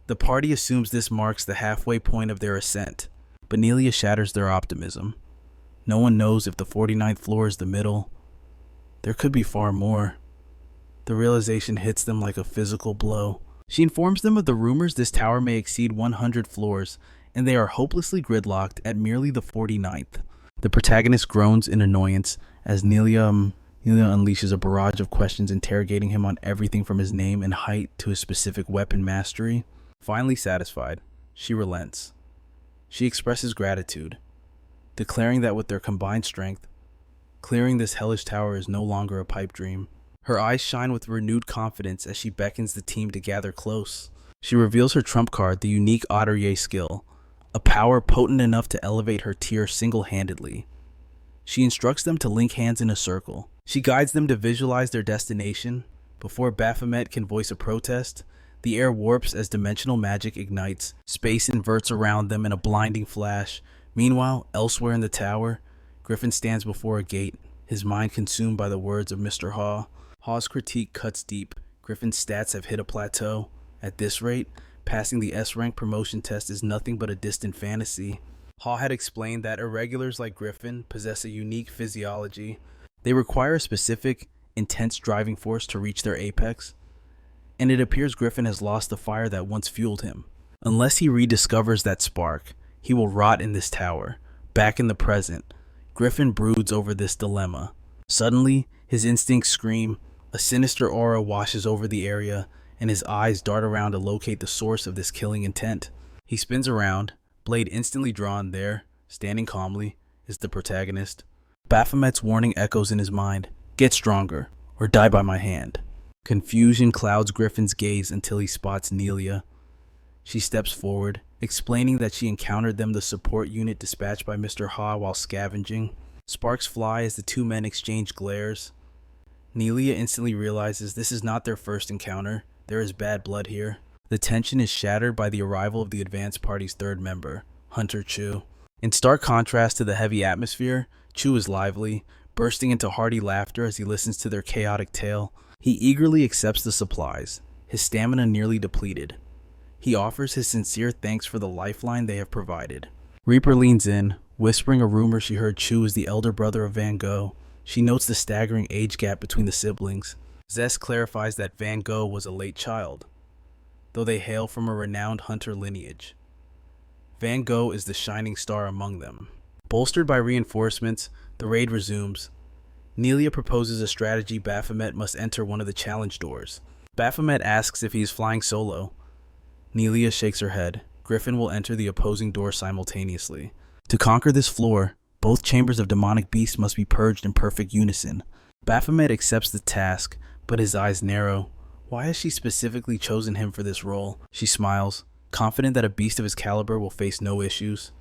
The party assumes this marks the halfway point of their ascent, but Nelia shatters their optimism. No one knows if the 49th floor is the middle. There could be far more. The realization hits them like a physical blow. She informs them of the rumors this tower may exceed 100 floors, and they are hopelessly gridlocked at merely the 49th. The protagonist groans in annoyance as Nelia unleashes a barrage of questions, interrogating him on everything from his name and height to his specific weapon mastery. Finally satisfied, she relents. She expresses gratitude, declaring that with their combined strength, clearing this hellish tower is no longer a pipe dream. Her eyes shine with renewed confidence as she beckons the team to gather close. She reveals her trump card, the unique Autorier skill, a power potent enough to elevate her tier single-handedly. She instructs them to link hands in a circle. She guides them to visualize their destination. Before Baphomet can voice a protest, the air warps as dimensional magic ignites. Space inverts around them in a blinding flash. Meanwhile, elsewhere in the tower, Griffin stands before a gate, his mind consumed by the words of Mr. Ha. Ha's critique cuts deep. Griffin's stats have hit a plateau. At this rate, passing the S-rank promotion test is nothing but a distant fantasy. Ha had explained that irregulars like Griffin possess a unique physiology. They require a specific, intense driving force to reach their apex, and it appears Griffin has lost the fire that once fueled him. Unless he rediscovers that spark, he will rot in this tower. Back in the present, Griffin broods over this dilemma. Suddenly, his instincts scream. A sinister aura washes over the area, and his eyes dart around to locate the source of this killing intent. He spins around, blade instantly drawn there, standing calmly, is the protagonist. Baphomet's warning echoes in his mind. Get stronger, or die by my hand. Confusion clouds Griffin's gaze until he spots Nelia. She steps forward, explaining that she encountered them, the support unit dispatched by Mr. Ha while scavenging. Sparks fly as the two men exchange glares. Nelia instantly realizes this is not their first encounter. There is bad blood here. The tension is shattered by the arrival of the advance party's third member, Hunter Chu. In stark contrast to the heavy atmosphere, Chu is lively, bursting into hearty laughter as he listens to their chaotic tale. He eagerly accepts the supplies, his stamina nearly depleted. He offers his sincere thanks for the lifeline they have provided. Reaper leans in, whispering a rumor she heard Chu is the elder brother of Van Gogh. She notes the staggering age gap between the siblings. Zest clarifies that Van Gogh was a late child, though they hail from a renowned hunter lineage. Van Gogh is the shining star among them. Bolstered by reinforcements, the raid resumes. Nelia proposes a strategy. Baphomet must enter one of the challenge doors. Baphomet asks if he is flying solo. Nelia shakes her head. Griffin will enter the opposing door simultaneously. To conquer this floor, both chambers of demonic beasts must be purged in perfect unison. Baphomet accepts the task, but his eyes narrow. Why has she specifically chosen him for this role? She smiles, confident that a beast of his caliber will face no issues.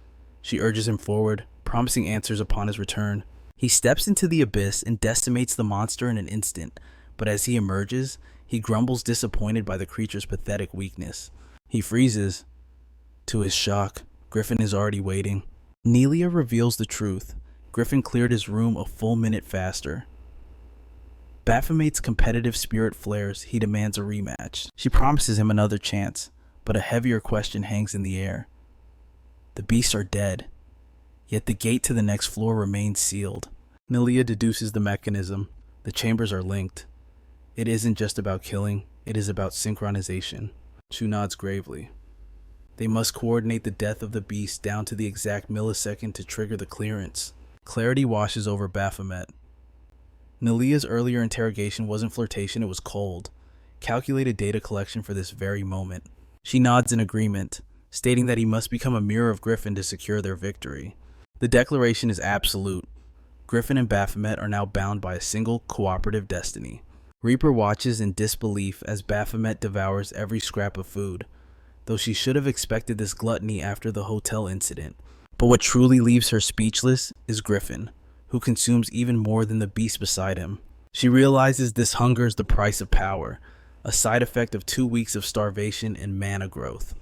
She urges him forward, promising answers upon his return. He steps into the abyss and decimates the monster in an instant, but as he emerges, he grumbles, disappointed by the creature's pathetic weakness. He freezes. To his shock, Griffin is already waiting. Nelia reveals the truth. Griffin cleared his room a full minute faster. Baphomet's competitive spirit flares. He demands a rematch. She promises him another chance, but a heavier question hangs in the air. The beasts are dead, yet the gate to the next floor remains sealed. Nelia deduces the mechanism. The chambers are linked. It isn't just about killing, it is about synchronization. Chu nods gravely. They must coordinate the death of the beast down to the exact millisecond to trigger the clearance. Clarity washes over Baphomet. Nelia's earlier interrogation wasn't flirtation, it was cold. Calculated data collection for this very moment. She nods in agreement, stating that he must become a mirror of Griffin to secure their victory. The declaration is absolute. Griffin and Baphomet are now bound by a single cooperative destiny. Reaper watches in disbelief as Baphomet devours every scrap of food, though she should have expected this gluttony after the hotel incident. But what truly leaves her speechless is Griffin, who consumes even more than the beast beside him. She realizes this hunger is the price of power, a side effect of 2 weeks of starvation and mana growth.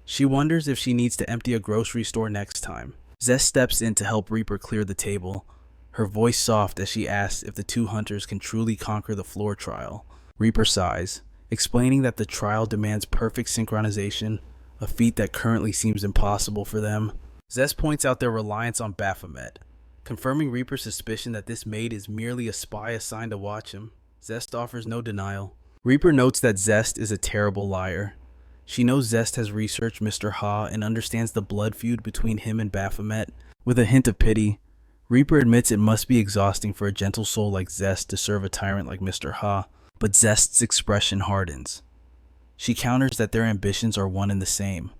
She wonders if she needs to empty a grocery store next time. Zest steps in to help Reaper clear the table, her voice soft as she asks if the two hunters can truly conquer the floor trial. Reaper sighs, explaining that the trial demands perfect synchronization, a feat that currently seems impossible for them. Zest points out their reliance on Baphomet, confirming Reaper's suspicion that this maid is merely a spy assigned to watch him. Zest offers no denial. Reaper notes that Zest is a terrible liar. She knows Zest has researched Mr. Ha and understands the blood feud between him and Baphomet. With a hint of pity, Reaper admits it must be exhausting for a gentle soul like Zest to serve a tyrant like Mr. Ha, but Zest's expression hardens. She counters that their ambitions are one and the same,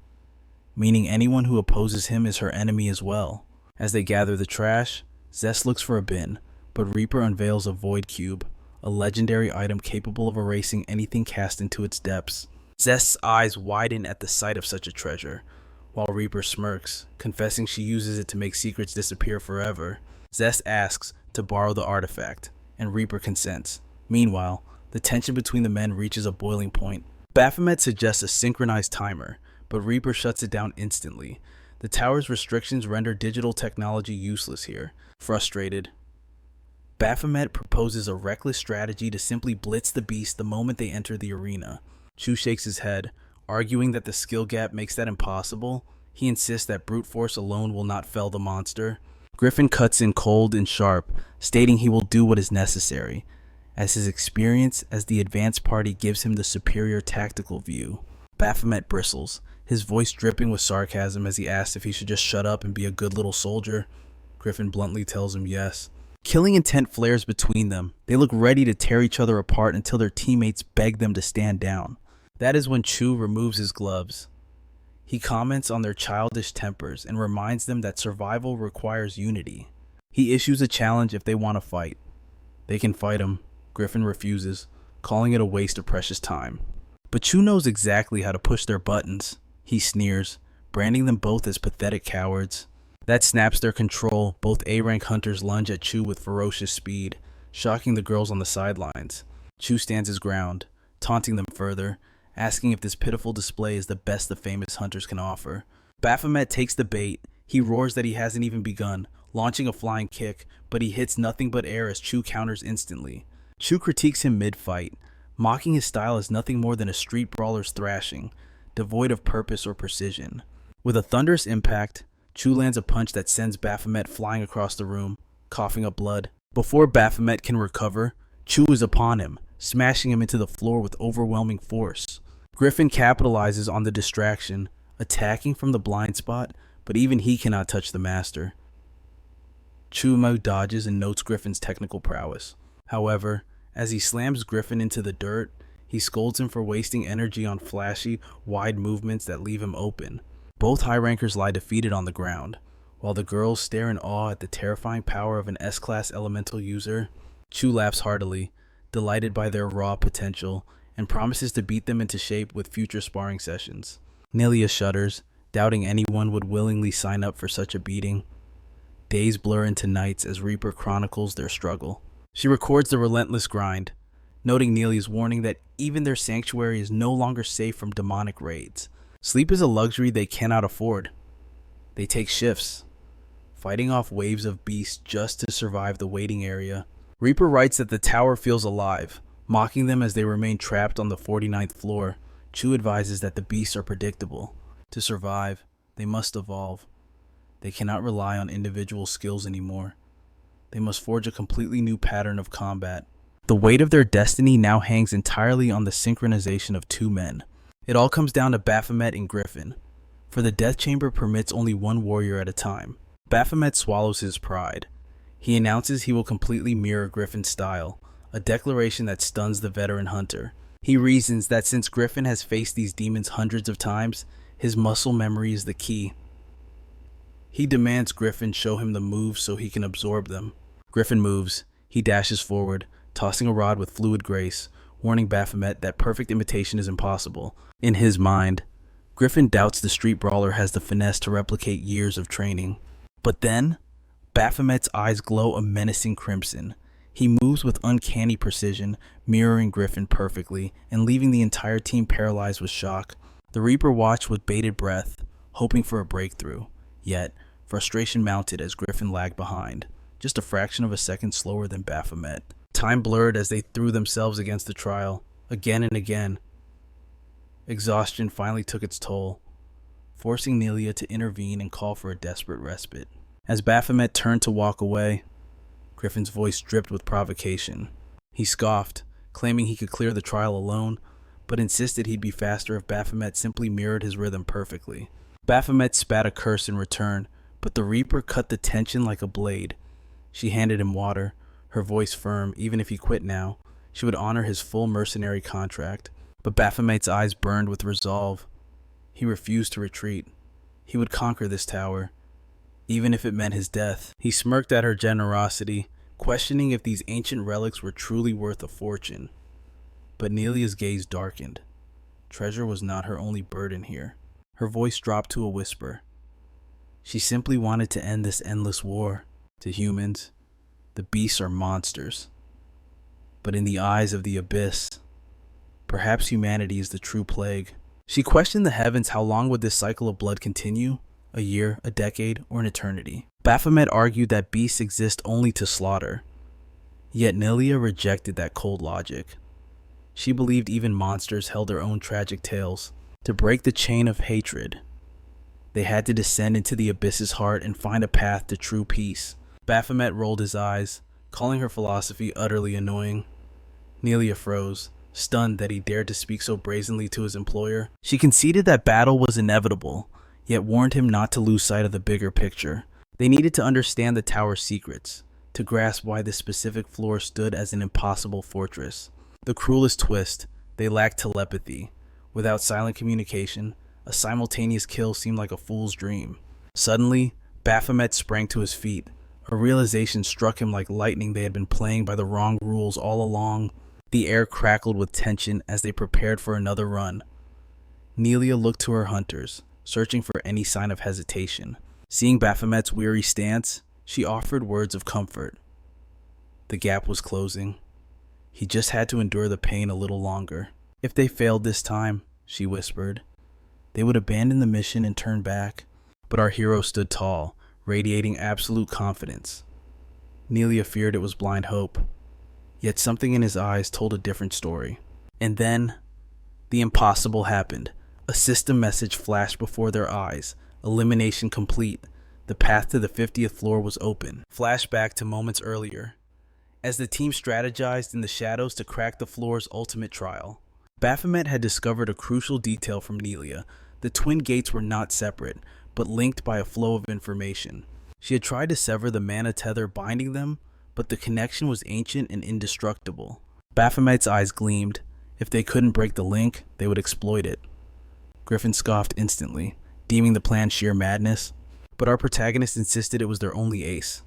meaning anyone who opposes him is her enemy as well. As they gather the trash, Zest looks for a bin, but Reaper unveils a void cube, a legendary item capable of erasing anything cast into its depths. Zest's eyes widen at the sight of such a treasure, while Reaper smirks, confessing she uses it to make secrets disappear forever. Zest asks to borrow the artifact, and Reaper consents. Meanwhile, the tension between the men reaches a boiling point. Baphomet suggests a synchronized timer, but Reaper shuts it down instantly. The tower's restrictions render digital technology useless here. Frustrated, Baphomet proposes a reckless strategy to simply blitz the beast the moment they enter the arena. Chu shakes his head, arguing that the skill gap makes that impossible. He insists that brute force alone will not fell the monster. Griffin cuts in cold and sharp, stating he will do what is necessary, as his experience as the advance party gives him the superior tactical view. Baphomet bristles, his voice dripping with sarcasm as he asks if he should just shut up and be a good little soldier. Griffin bluntly tells him yes. Killing intent flares between them. They look ready to tear each other apart until their teammates beg them to stand down. That is when Chu removes his gloves. He comments on their childish tempers and reminds them that survival requires unity. He issues a challenge if they want to fight. They can fight him. Griffin refuses, calling it a waste of precious time. But Chu knows exactly how to push their buttons. He sneers, branding them both as pathetic cowards. That snaps their control. Both A-rank hunters lunge at Chu with ferocious speed, shocking the girls on the sidelines. Chu stands his ground, taunting them further, asking if this pitiful display is the best the famous hunters can offer. Baphomet takes the bait. He roars that he hasn't even begun, launching a flying kick, but he hits nothing but air as Chu counters instantly. Chu critiques him mid-fight, mocking his style as nothing more than a street brawler's thrashing, devoid of purpose or precision. With a thunderous impact, Chu lands a punch that sends Baphomet flying across the room, coughing up blood. Before Baphomet can recover, Chu is upon him, smashing him into the floor with overwhelming force. Griffin capitalizes on the distraction, attacking from the blind spot, but even he cannot touch the master. Chu dodges and notes Griffin's technical prowess. However, as he slams Griffin into the dirt, he scolds him for wasting energy on flashy, wide movements that leave him open. Both high rankers lie defeated on the ground. While the girls stare in awe at the terrifying power of an S-class elemental user, Chu laughs heartily, delighted by their raw potential, and promises to beat them into shape with future sparring sessions. Nilia shudders, doubting anyone would willingly sign up for such a beating. Days blur into nights as Reaper chronicles their struggle. She records the relentless grind, noting Nilia's warning that even their sanctuary is no longer safe from demonic raids. Sleep is a luxury they cannot afford. They take shifts, fighting off waves of beasts just to survive the waiting area. Reaper writes that the tower feels alive, mocking them as they remain trapped on the 49th floor. Chu advises that the beasts are predictable. To survive, they must evolve. They cannot rely on individual skills anymore. They must forge a completely new pattern of combat. The weight of their destiny now hangs entirely on the synchronization of two men. It all comes down to Baphomet and Griffin, for the death chamber permits only one warrior at a time. Baphomet swallows his pride. He announces he will completely mirror Griffin's style, a declaration that stuns the veteran hunter. He reasons that since Griffin has faced these demons hundreds of times, his muscle memory is the key. He demands Griffin show him the moves so he can absorb them. Griffin moves. He dashes forward, tossing a rod with fluid grace, warning Baphomet that perfect imitation is impossible. In his mind, Griffin doubts the street brawler has the finesse to replicate years of training. But then, Baphomet's eyes glow a menacing crimson. He moves with uncanny precision, mirroring Griffin perfectly, and leaving the entire team paralyzed with shock. The Reaper watched with bated breath, hoping for a breakthrough. Yet, frustration mounted as Griffin lagged behind, just a fraction of a second slower than Baphomet. Time blurred as they threw themselves against the trial, again and again. Exhaustion finally took its toll, forcing Nilia to intervene and call for a desperate respite. As Baphomet turned to walk away, Griffin's voice dripped with provocation. He scoffed, claiming he could clear the trial alone, but insisted he'd be faster if Baphomet simply mirrored his rhythm perfectly. Baphomet spat a curse in return, but the Reaper cut the tension like a blade. She handed him water, her voice firm. Even if he quit now, she would honor his full mercenary contract. But Baphomet's eyes burned with resolve. He refused to retreat. He would conquer this tower, even if it meant his death. He smirked at her generosity, questioning if these ancient relics were truly worth a fortune. But Nilia's gaze darkened. Treasure was not her only burden here. Her voice dropped to a whisper. She simply wanted to end this endless war. To humans, the beasts are monsters. But in the eyes of the Abyss, perhaps humanity is the true plague. She questioned the heavens. How long would this cycle of blood continue? A year, a decade, or an eternity? Baphomet argued that beasts exist only to slaughter. Yet Nilia rejected that cold logic. She believed even monsters held their own tragic tales. To break the chain of hatred, they had to descend into the Abyss's heart and find a path to true peace. Baphomet rolled his eyes, calling her philosophy utterly annoying. Nilia froze, stunned that he dared to speak so brazenly to his employer. She conceded that battle was inevitable, yet warned him not to lose sight of the bigger picture. They needed to understand the tower's secrets, to grasp why this specific floor stood as an impossible fortress. The cruelest twist, they lacked telepathy. Without silent communication, A simultaneous kill seemed like a fool's dream. Suddenly, Baphomet sprang to his feet. A realization struck him like lightning. They had been playing by the wrong rules all along. The air crackled with tension as they prepared for another run. Nelia looked to her hunters, searching for any sign of hesitation. Seeing Baphomet's weary stance, she offered words of comfort. The gap was closing. He just had to endure the pain a little longer. If they failed this time, she whispered, they would abandon the mission and turn back. But our hero stood tall, radiating absolute confidence. Nelia feared it was blind hope, yet something in his eyes told a different story. And then, the impossible happened. A system message flashed before their eyes. Elimination complete. The path to the 50th floor was open. Flashback to moments earlier, as the team strategized in the shadows to crack the floor's ultimate trial. Baphomet had discovered a crucial detail from Nelia. The twin gates were not separate, but linked by a flow of information. She had tried to sever the mana tether binding them, but the connection was ancient and indestructible. Baphomet's eyes gleamed. If they couldn't break the link, they would exploit it. Griffin scoffed instantly, deeming the plan sheer madness, but our protagonist insisted it was their only ace.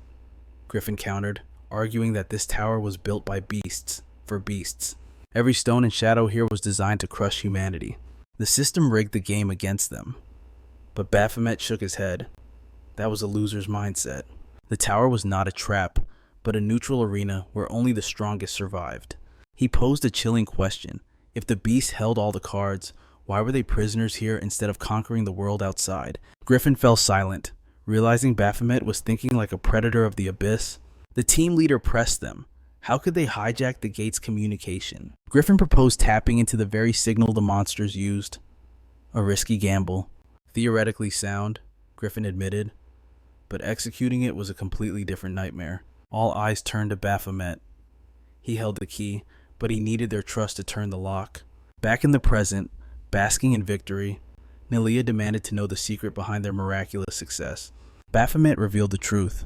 Griffin countered, arguing that this tower was built by beasts, for beasts. Every stone and shadow here was designed to crush humanity. The system rigged the game against them. But Baphomet shook his head. That was a loser's mindset. The tower was not a trap, but a neutral arena where only the strongest survived. He posed a chilling question. If the beast held all the cards, why were they prisoners here instead of conquering the world outside? Griffin fell silent, realizing Baphomet was thinking like a predator of the abyss. The team leader pressed them. How could they hijack the gate's communication? Griffin proposed tapping into the very signal the monsters used. A risky gamble. Theoretically sound, Griffin admitted, but executing it was a completely different nightmare. All eyes turned to Baphomet. He held the key, but he needed their trust to turn the lock. Back in the present, basking in victory, Nelia demanded to know the secret behind their miraculous success. Baphomet revealed the truth.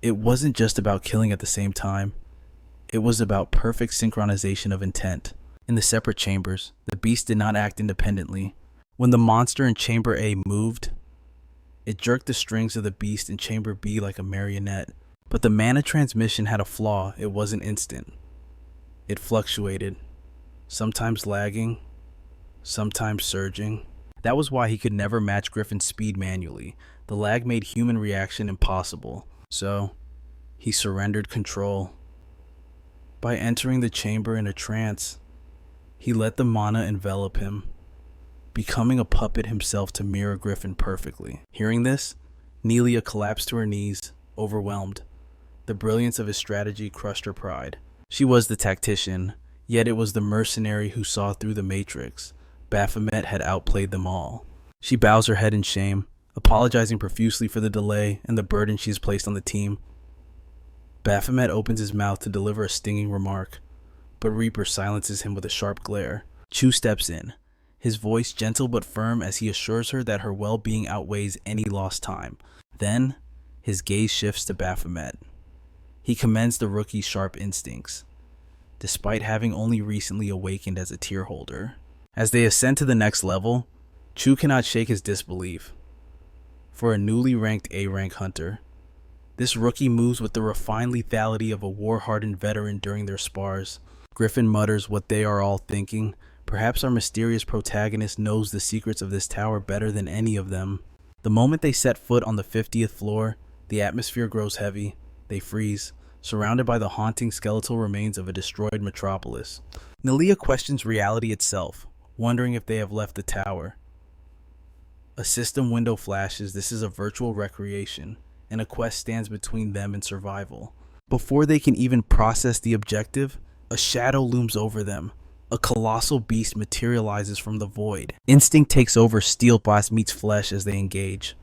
It wasn't just about killing at the same time. It was about perfect synchronization of intent. In the separate chambers, the beast did not act independently. When the monster in Chamber A moved, it jerked the strings of the beast in Chamber B like a marionette. But the mana transmission had a flaw. It wasn't instant. It fluctuated, sometimes lagging, sometimes surging. That was why he could never match Griffin's speed manually. The lag made human reaction impossible. So, he surrendered control. By entering the chamber in a trance, he let the mana envelop him, becoming a puppet himself to mirror Griffin perfectly. Hearing this, Nelia collapsed to her knees, overwhelmed. The brilliance of his strategy crushed her pride. She was the tactician, yet it was the mercenary who saw through the matrix. Baphomet had outplayed them all. She bows her head in shame, apologizing profusely for the delay and the burden she has placed on the team. Baphomet opens his mouth to deliver a stinging remark, but Reaper silences him with a sharp glare. Chu steps in, his voice gentle but firm as he assures her that her well-being outweighs any lost time. Then, his gaze shifts to Baphomet. He commends the rookie's sharp instincts, despite having only recently awakened as a tier holder. As they ascend to the next level, Chu cannot shake his disbelief. For a newly ranked A-rank hunter, this rookie moves with the refined lethality of a war-hardened veteran during their spars. Griffin mutters what they are all thinking. Perhaps our mysterious protagonist knows the secrets of this tower better than any of them. The moment they set foot on the 50th floor, the atmosphere grows heavy. They freeze, surrounded by the haunting skeletal remains of a destroyed metropolis. Nelia questions reality itself, wondering if they have left the tower. A system window flashes. This is a virtual recreation, and a quest stands between them and survival. Before they can even process the objective, a shadow looms over them. A colossal beast materializes from the void. Instinct takes over. Steel blast meets flesh as they engage.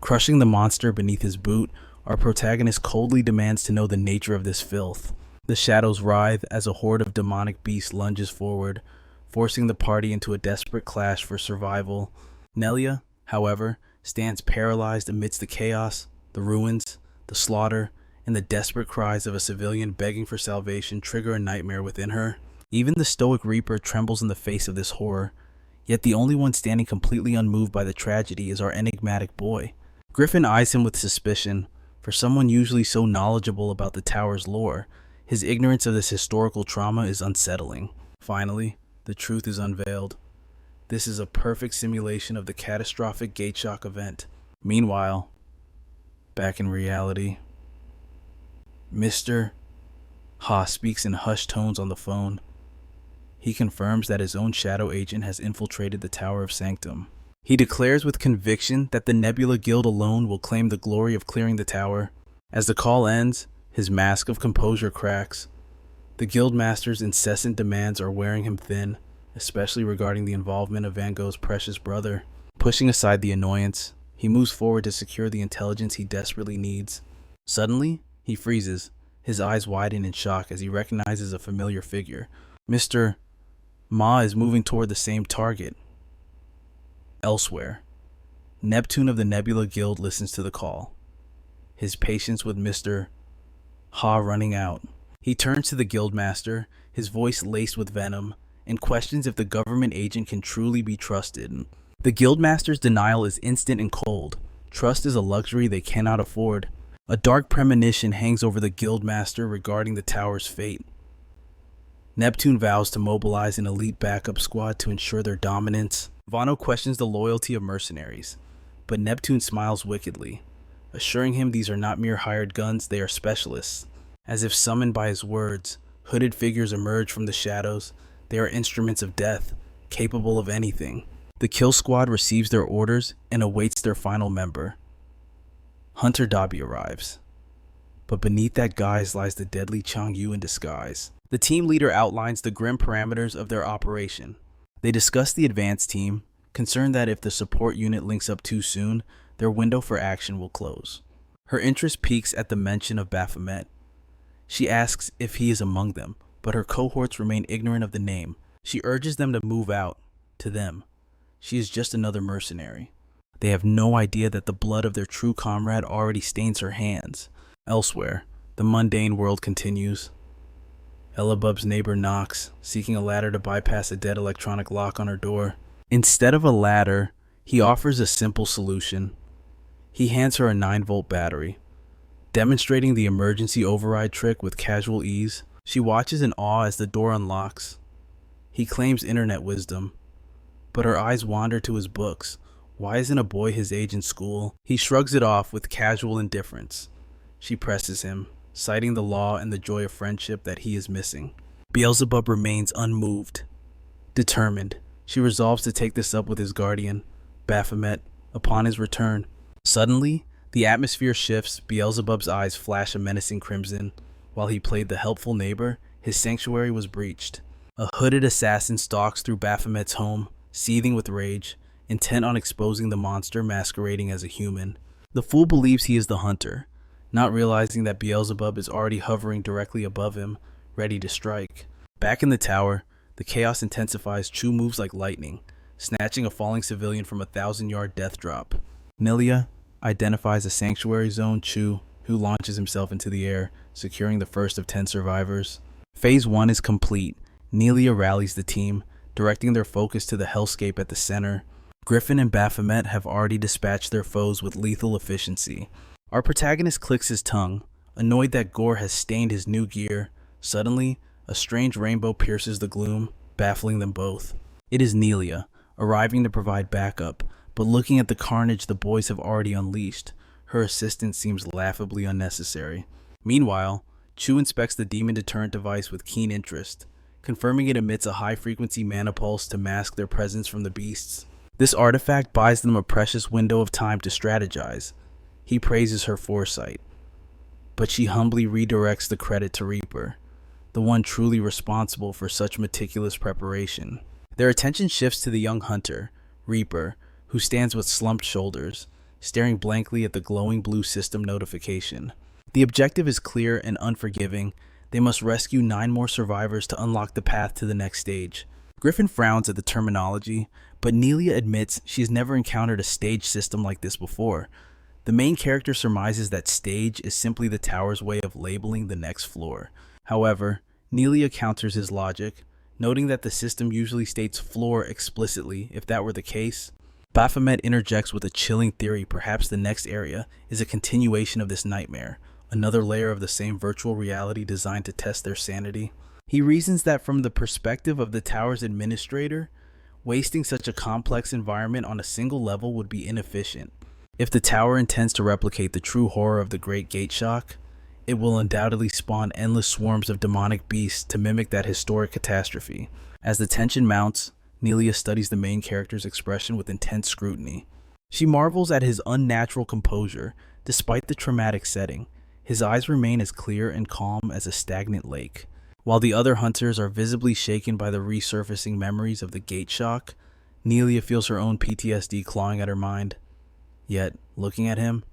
Crushing the monster beneath his boot, our protagonist coldly demands to know the nature of this filth. The shadows writhe as a horde of demonic beasts lunges forward, forcing the party into a desperate clash for survival. Nelia, however, stands paralyzed amidst the chaos, the ruins, the slaughter, and the desperate cries of a civilian begging for salvation trigger a nightmare within her. Even the stoic Reaper trembles in the face of this horror, Yet the only one standing completely unmoved by the tragedy is our enigmatic boy. Griffin eyes him with suspicion. For someone usually so knowledgeable about the tower's lore, his ignorance of this historical trauma is unsettling. Finally, the truth is unveiled. This is a perfect simulation of the catastrophic gate shock event. Meanwhile, back in reality, Mr. Ha speaks in hushed tones on the phone. He confirms that his own shadow agent has infiltrated the Tower of Sanctum. He declares with conviction that the Nebula Guild alone will claim the glory of clearing the tower. As the call ends, his mask of composure cracks. The Guildmaster's incessant demands are wearing him thin, especially regarding the involvement of Van Gogh's precious brother. Pushing aside the annoyance, he moves forward to secure the intelligence he desperately needs. Suddenly, he freezes, his eyes widen in shock as he recognizes a familiar figure. Mr. Ma is moving toward the same target. Elsewhere, Neptune of the Nebula Guild listens to the call, his patience with Mr. Ha running out. He turns to the Guildmaster, his voice laced with venom, and questions if the government agent can truly be trusted. The Guildmaster's denial is instant and cold. Trust is a luxury they cannot afford. A dark premonition hangs over the Guildmaster regarding the tower's fate. Neptune vows to mobilize an elite backup squad to ensure their dominance. Vano questions the loyalty of mercenaries, but Neptune smiles wickedly, assuring him these are not mere hired guns, they are specialists. As if summoned by his words, hooded figures emerge from the shadows. They are instruments of death, capable of anything. The kill squad receives their orders and awaits their final member. Hunter Dabi arrives, but beneath that guise lies the deadly Chang Yu in disguise. The team leader outlines the grim parameters of their operation. They discuss the advance team, concerned that if the support unit links up too soon, their window for action will close. Her interest peaks at the mention of Baphomet. She asks if he is among them, but her cohorts remain ignorant of the name. She urges them to move out. To them, she is just another mercenary. They have no idea that the blood of their true comrade already stains her hands. Elsewhere, the mundane world continues. Elabub's neighbor knocks, seeking a ladder to bypass a dead electronic lock on her door. Instead of a ladder, he offers a simple solution. He hands her a 9-volt battery. Demonstrating the emergency override trick with casual ease, she watches in awe as the door unlocks. He claims internet wisdom, but her eyes wander to his books. Why isn't a boy his age in school? He shrugs it off with casual indifference. She presses him, citing the law and the joy of friendship that he is missing. Beelzebub remains unmoved. Determined, she resolves to take this up with his guardian, Baphomet, upon his return. Suddenly, the atmosphere shifts. Beelzebub's eyes flash a menacing crimson. While he played the helpful neighbor, his sanctuary was breached. A hooded assassin stalks through Baphomet's home, seething with rage, intent on exposing the monster masquerading as a human. The fool believes he is the hunter, not realizing that Beelzebub is already hovering directly above him, ready to strike. Back in the tower, the chaos intensifies. Chu moves like lightning, snatching a falling civilian from a 1,000-yard death drop. Nilia identifies a sanctuary zone. Chu, who launches himself into the air, securing the first of 10 survivors. Phase 1 is complete. Nilia rallies the team, directing their focus to the hellscape at the center. Griffin and Baphomet have already dispatched their foes with lethal efficiency. Our protagonist clicks his tongue, annoyed that Gore has stained his new gear. Suddenly, a strange rainbow pierces the gloom, baffling them both. It is Nilia, arriving to provide backup, but looking at the carnage the boys have already unleashed, her assistance seems laughably unnecessary. Meanwhile, Chu inspects the demon deterrent device with keen interest, confirming it emits a high-frequency mana pulse to mask their presence from the beasts. This artifact buys them a precious window of time to strategize. He praises her foresight, but she humbly redirects the credit to Reaper, the one truly responsible for such meticulous preparation. Their attention shifts to the young hunter, Reaper, who stands with slumped shoulders, staring blankly at the glowing blue system notification. The objective is clear and unforgiving. They must rescue 9 more survivors to unlock the path to the next stage. Griffin frowns at the terminology, but Nilia admits she's never encountered a stage system like this before. The main character surmises that stage is simply the tower's way of labeling the next floor. However, Nilia counters his logic. Noting that the system usually states floor explicitly, if that were the case, Baphomet interjects with a chilling theory. Perhaps the next area is a continuation of this nightmare, another layer of the same virtual reality designed to test their sanity. He reasons that from the perspective of the tower's administrator, wasting such a complex environment on a single level would be inefficient. If the tower intends to replicate the true horror of the Great Gate Shock, it will undoubtedly spawn endless swarms of demonic beasts to mimic that historic catastrophe. As the tension mounts, Nelia studies the main character's expression with intense scrutiny. She marvels at his unnatural composure. Despite the traumatic setting, his eyes remain as clear and calm as a stagnant lake. While the other hunters are visibly shaken by the resurfacing memories of the gate shock, Nelia feels her own PTSD clawing at her mind. Yet, looking at him,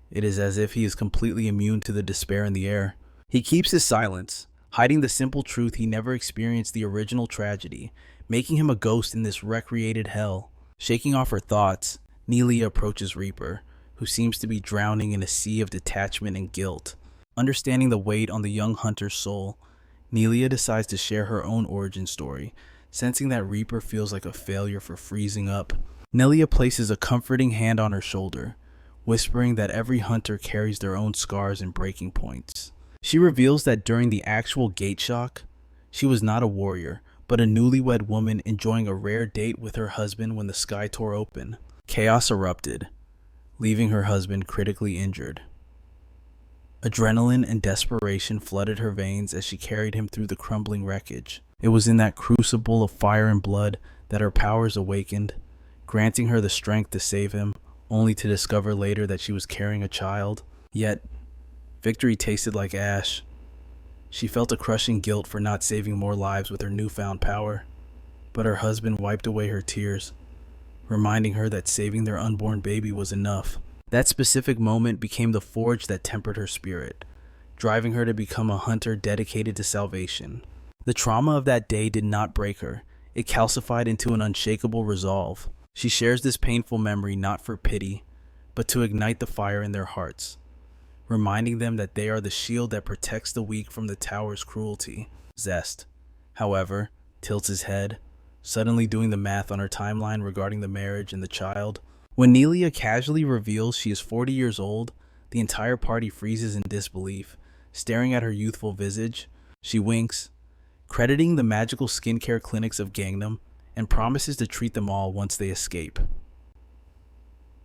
it is as if he is completely immune to the despair in the air. He keeps his silence, hiding the simple truth he never experienced the original tragedy, making him a ghost in this recreated hell. Shaking off her thoughts, Nelia approaches Reaper, who seems to be drowning in a sea of detachment and guilt. Understanding the weight on the young hunter's soul, Nelia decides to share her own origin story, sensing that Reaper feels like a failure for freezing up. Nelia places a comforting hand on her shoulder, whispering that every hunter carries their own scars and breaking points. She reveals that during the actual gate shock, she was not a warrior, but a newlywed woman enjoying a rare date with her husband when the sky tore open. Chaos erupted, leaving her husband critically injured. Adrenaline and desperation flooded her veins as she carried him through the crumbling wreckage. It was in that crucible of fire and blood that her powers awakened, granting her the strength to save him, only to discover later that she was carrying a child. Yet, victory tasted like ash. She felt a crushing guilt for not saving more lives with her newfound power, but her husband wiped away her tears, reminding her that saving their unborn baby was enough. That specific moment became the forge that tempered her spirit, driving her to become a hunter dedicated to salvation. The trauma of that day did not break her. It calcified into an unshakable resolve. She shares this painful memory not for pity, but to ignite the fire in their hearts, reminding them that they are the shield that protects the weak from the tower's cruelty. Zest, however, tilts his head, suddenly doing the math on her timeline regarding the marriage and the child. When Nelia casually reveals she is 40 years old, the entire party freezes in disbelief, staring at her youthful visage. She winks, crediting the magical skincare clinics of Gangnam, and promises to treat them all once they escape.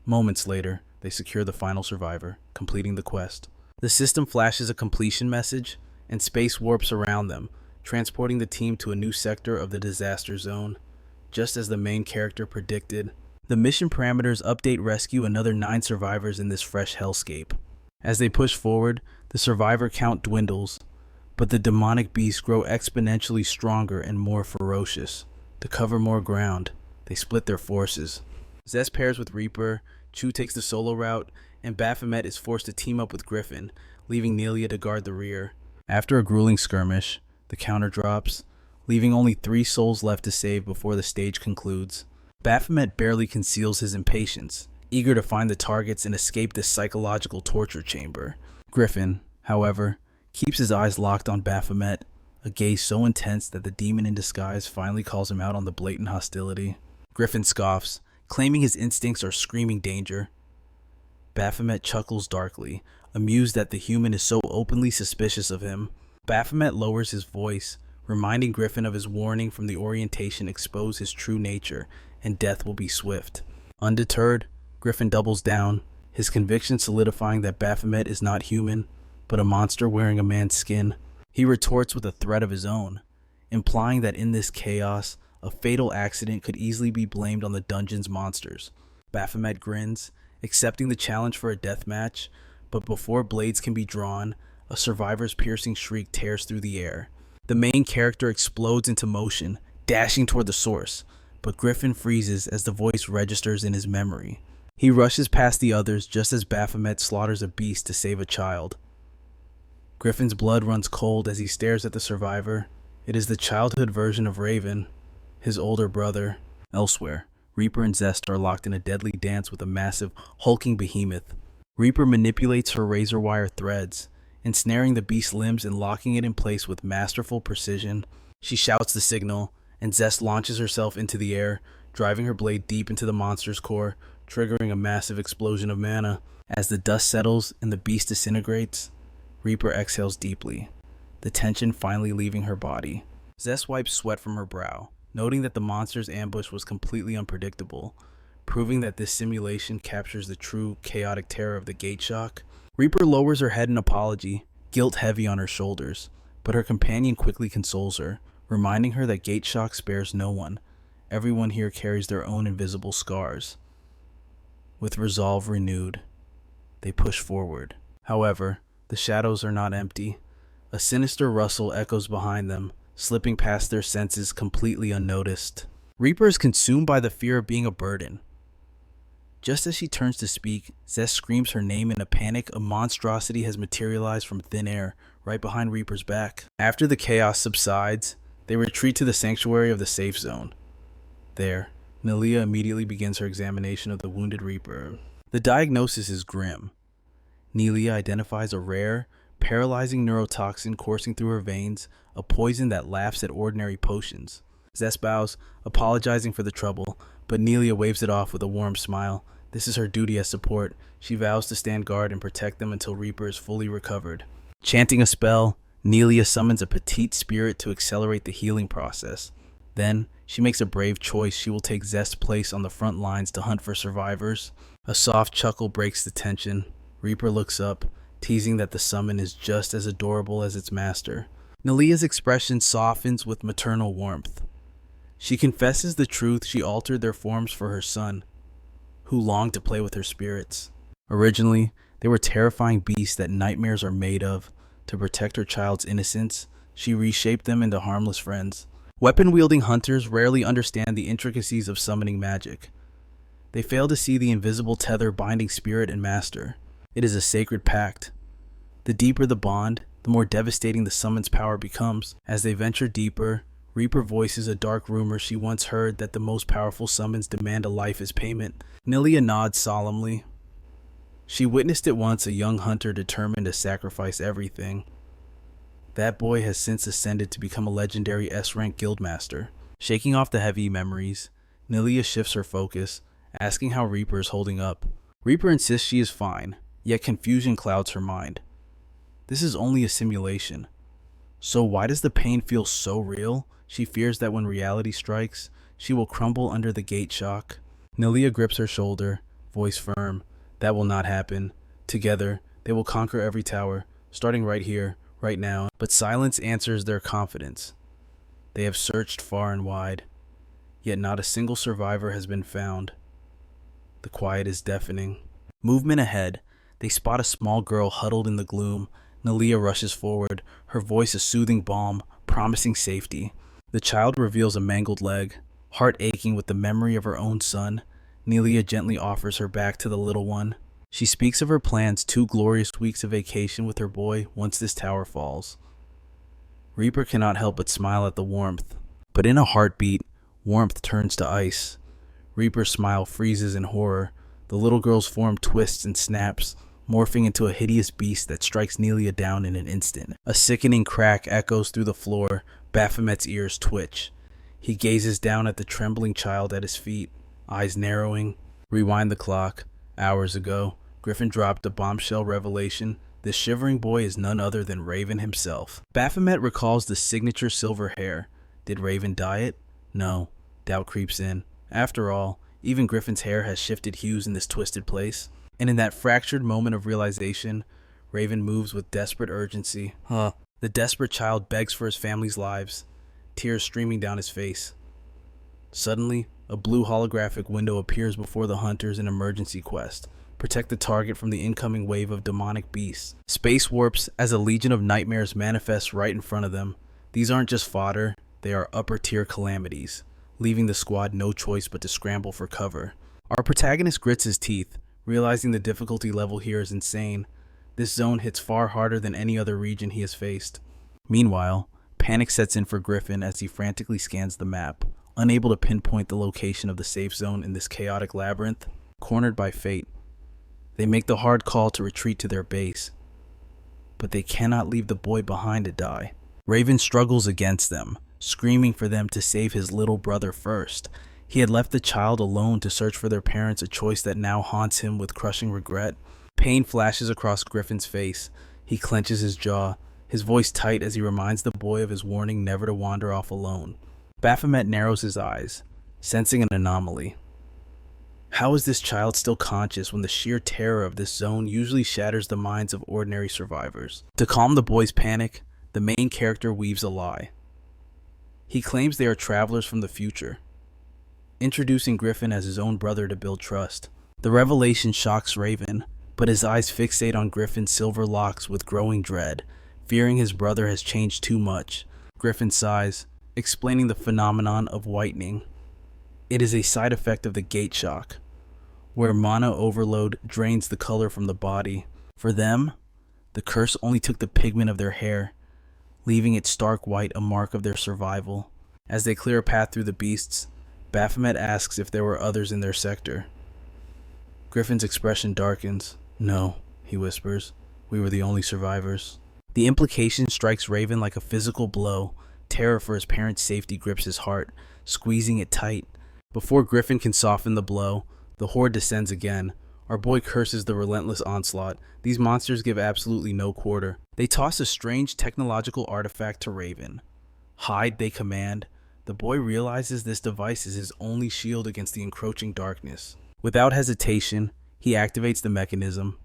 Moments later, they secure the final survivor, completing the quest. The system flashes a completion message, and space warps around them, transporting the team to a new sector of the disaster zone. Just as the main character predicted, the mission parameters update rescue another 9 survivors in this fresh hellscape. As they push forward, the survivor count dwindles, but the demonic beasts grow exponentially stronger and more ferocious. To cover more ground, they split their forces. Zest pairs with Reaper, Chu takes the solo route, and Baphomet is forced to team up with Griffin, leaving Nelia to guard the rear. After a grueling skirmish, the counter drops, leaving only 3 souls left to save before the stage concludes. Baphomet barely conceals his impatience, eager to find the targets and escape this psychological torture chamber. Griffin, however, keeps his eyes locked on Baphomet, a gaze so intense that the demon in disguise finally calls him out on the blatant hostility. Griffin scoffs, claiming his instincts are screaming danger. Baphomet chuckles darkly, amused that the human is so openly suspicious of him. Baphomet lowers his voice, reminding Griffin of his warning from the orientation expose his true nature, and death will be swift. Undeterred, Griffin doubles down, his conviction solidifying that Baphomet is not human, but a monster wearing a man's skin. He retorts with a threat of his own, implying that in this chaos, a fatal accident could easily be blamed on the dungeon's monsters. Baphomet grins, accepting the challenge for a death match, but before blades can be drawn, a survivor's piercing shriek tears through the air. The main character explodes into motion, dashing toward the source, but Griffin freezes as the voice registers in his memory. He rushes past the others just as Baphomet slaughters a beast to save a child. Griffin's blood runs cold as he stares at the survivor. It is the childhood version of Raven, his older brother. Elsewhere, Reaper and Zest are locked in a deadly dance with a massive, hulking behemoth. Reaper manipulates her razor wire threads, ensnaring the beast's limbs and locking it in place with masterful precision. She shouts the signal, and Zest launches herself into the air, driving her blade deep into the monster's core, triggering a massive explosion of mana. As the dust settles and the beast disintegrates, Reaper exhales deeply, the tension finally leaving her body. Zest wipes sweat from her brow, noting that the monster's ambush was completely unpredictable, proving that this simulation captures the true chaotic terror of the gate shock. Reaper lowers her head in apology, guilt heavy on her shoulders, but her companion quickly consoles her, reminding her that gate shock spares no one. Everyone here carries their own invisible scars. With resolve renewed, they push forward. However, the shadows are not empty. A sinister rustle echoes behind them, slipping past their senses completely unnoticed. Reaper is consumed by the fear of being a burden. Just as she turns to speak, Zest screams her name in a panic. A monstrosity has materialized from thin air, right behind Reaper's back. After the chaos subsides, they retreat to the sanctuary of the safe zone. There, Nelia immediately begins her examination of the wounded Reaper. The diagnosis is grim. Nelia identifies a rare, paralyzing neurotoxin coursing through her veins, a poison that laughs at ordinary potions. Zest bows, apologizing for the trouble, but Nelia waves it off with a warm smile. This is her duty as support. She vows to stand guard and protect them until Reaper is fully recovered. Chanting a spell, Nelia summons a petite spirit to accelerate the healing process. Then, she makes a brave choice. She will take Zest's place on the front lines to hunt for survivors. A soft chuckle breaks the tension. Reaper looks up, teasing that the summon is just as adorable as its master. Nelia's expression softens with maternal warmth. She confesses the truth. She altered their forms for her son, who longed to play with her spirits. Originally, they were terrifying beasts that nightmares are made of. To protect her child's innocence, she reshaped them into harmless friends. Weapon-wielding hunters rarely understand the intricacies of summoning magic. They fail to see the invisible tether binding spirit and master. It is a sacred pact. The deeper the bond, the more devastating the summon's power becomes. As they venture deeper, Reaper voices a dark rumor she once heard that the most powerful summons demand a life as payment. Nelia nods solemnly. She witnessed it once, a young hunter determined to sacrifice everything. That boy has since ascended to become a legendary S-rank guildmaster. Shaking off the heavy memories, Nelia shifts her focus, asking how Reaper is holding up. Reaper insists she is fine, yet confusion clouds her mind. This is only a simulation. So why does the pain feel so real? She fears that when reality strikes, she will crumble under the gate shock. Nelia grips her shoulder, voice firm. That will not happen. Together, they will conquer every tower, starting right here, right now. But silence answers their confidence. They have searched far and wide, yet not a single survivor has been found. The quiet is deafening. Movement ahead. They spot a small girl huddled in the gloom. Nelia rushes forward, her voice a soothing balm, promising safety. The child reveals a mangled leg. Heart aching with the memory of her own son, Nelia gently offers her back to the little one. She speaks of her plans, 2 glorious weeks of vacation with her boy once this tower falls. Reaper cannot help but smile at the warmth. But in a heartbeat, warmth turns to ice. Reaper's smile freezes in horror. The little girl's form twists and snaps, morphing into a hideous beast that strikes Nelia down in an instant. A sickening crack echoes through the floor. Baphomet's ears twitch. He gazes down at the trembling child at his feet, eyes narrowing. Rewind the clock. Hours ago, Griffin dropped a bombshell revelation. This shivering boy is none other than Raven himself. Baphomet recalls the signature silver hair. Did Raven dye it? No. Doubt creeps in. After all, even Griffin's hair has shifted hues in this twisted place. And in that fractured moment of realization, Raven moves with desperate urgency. The desperate child begs for his family's lives, tears streaming down his face. Suddenly, a blue holographic window appears before the hunters in emergency quest. Protect the target from the incoming wave of demonic beasts. Space warps as a legion of nightmares manifests right in front of them. These aren't just fodder, they are upper-tier calamities, leaving the squad no choice but to scramble for cover. Our protagonist grits his teeth, realizing the difficulty level here is insane. This zone hits far harder than any other region he has faced. Meanwhile, panic sets in for Griffin as he frantically scans the map, unable to pinpoint the location of the safe zone in this chaotic labyrinth. Cornered by fate, they make the hard call to retreat to their base. But they cannot leave the boy behind to die. Raven struggles against them, screaming for them to save his little brother first. He had left the child alone to search for their parents, a choice that now haunts him with crushing regret. Pain flashes across Griffin's face. He clenches his jaw, his voice tight as he reminds the boy of his warning never to wander off alone. Baphomet narrows his eyes, sensing an anomaly. How is this child still conscious when the sheer terror of this zone usually shatters the minds of ordinary survivors? To calm the boy's panic, the main character weaves a lie. He claims they are travelers from the future, introducing Griffin as his own brother to build trust. The revelation shocks Raven, but his eyes fixate on Griffin's silver locks with growing dread, fearing his brother has changed too much. Griffin sighs, explaining the phenomenon of whitening. It is a side effect of the gate shock, where mana overload drains the color from the body. For them, the curse only took the pigment of their hair, leaving it stark white, a mark of their survival. As they clear a path through the beasts, Baphomet asks if there were others in their sector. Griffin's expression darkens. No, he whispers. We were the only survivors. The implication strikes Raven like a physical blow. Terror for his parents' safety grips his heart, squeezing it tight. Before Griffin can soften the blow, the horde descends again. Our boy curses the relentless onslaught. These monsters give absolutely no quarter. They toss a strange technological artifact to Raven. Hide, they command. The boy realizes this device is his only shield against the encroaching darkness. Without hesitation, he activates the mechanism.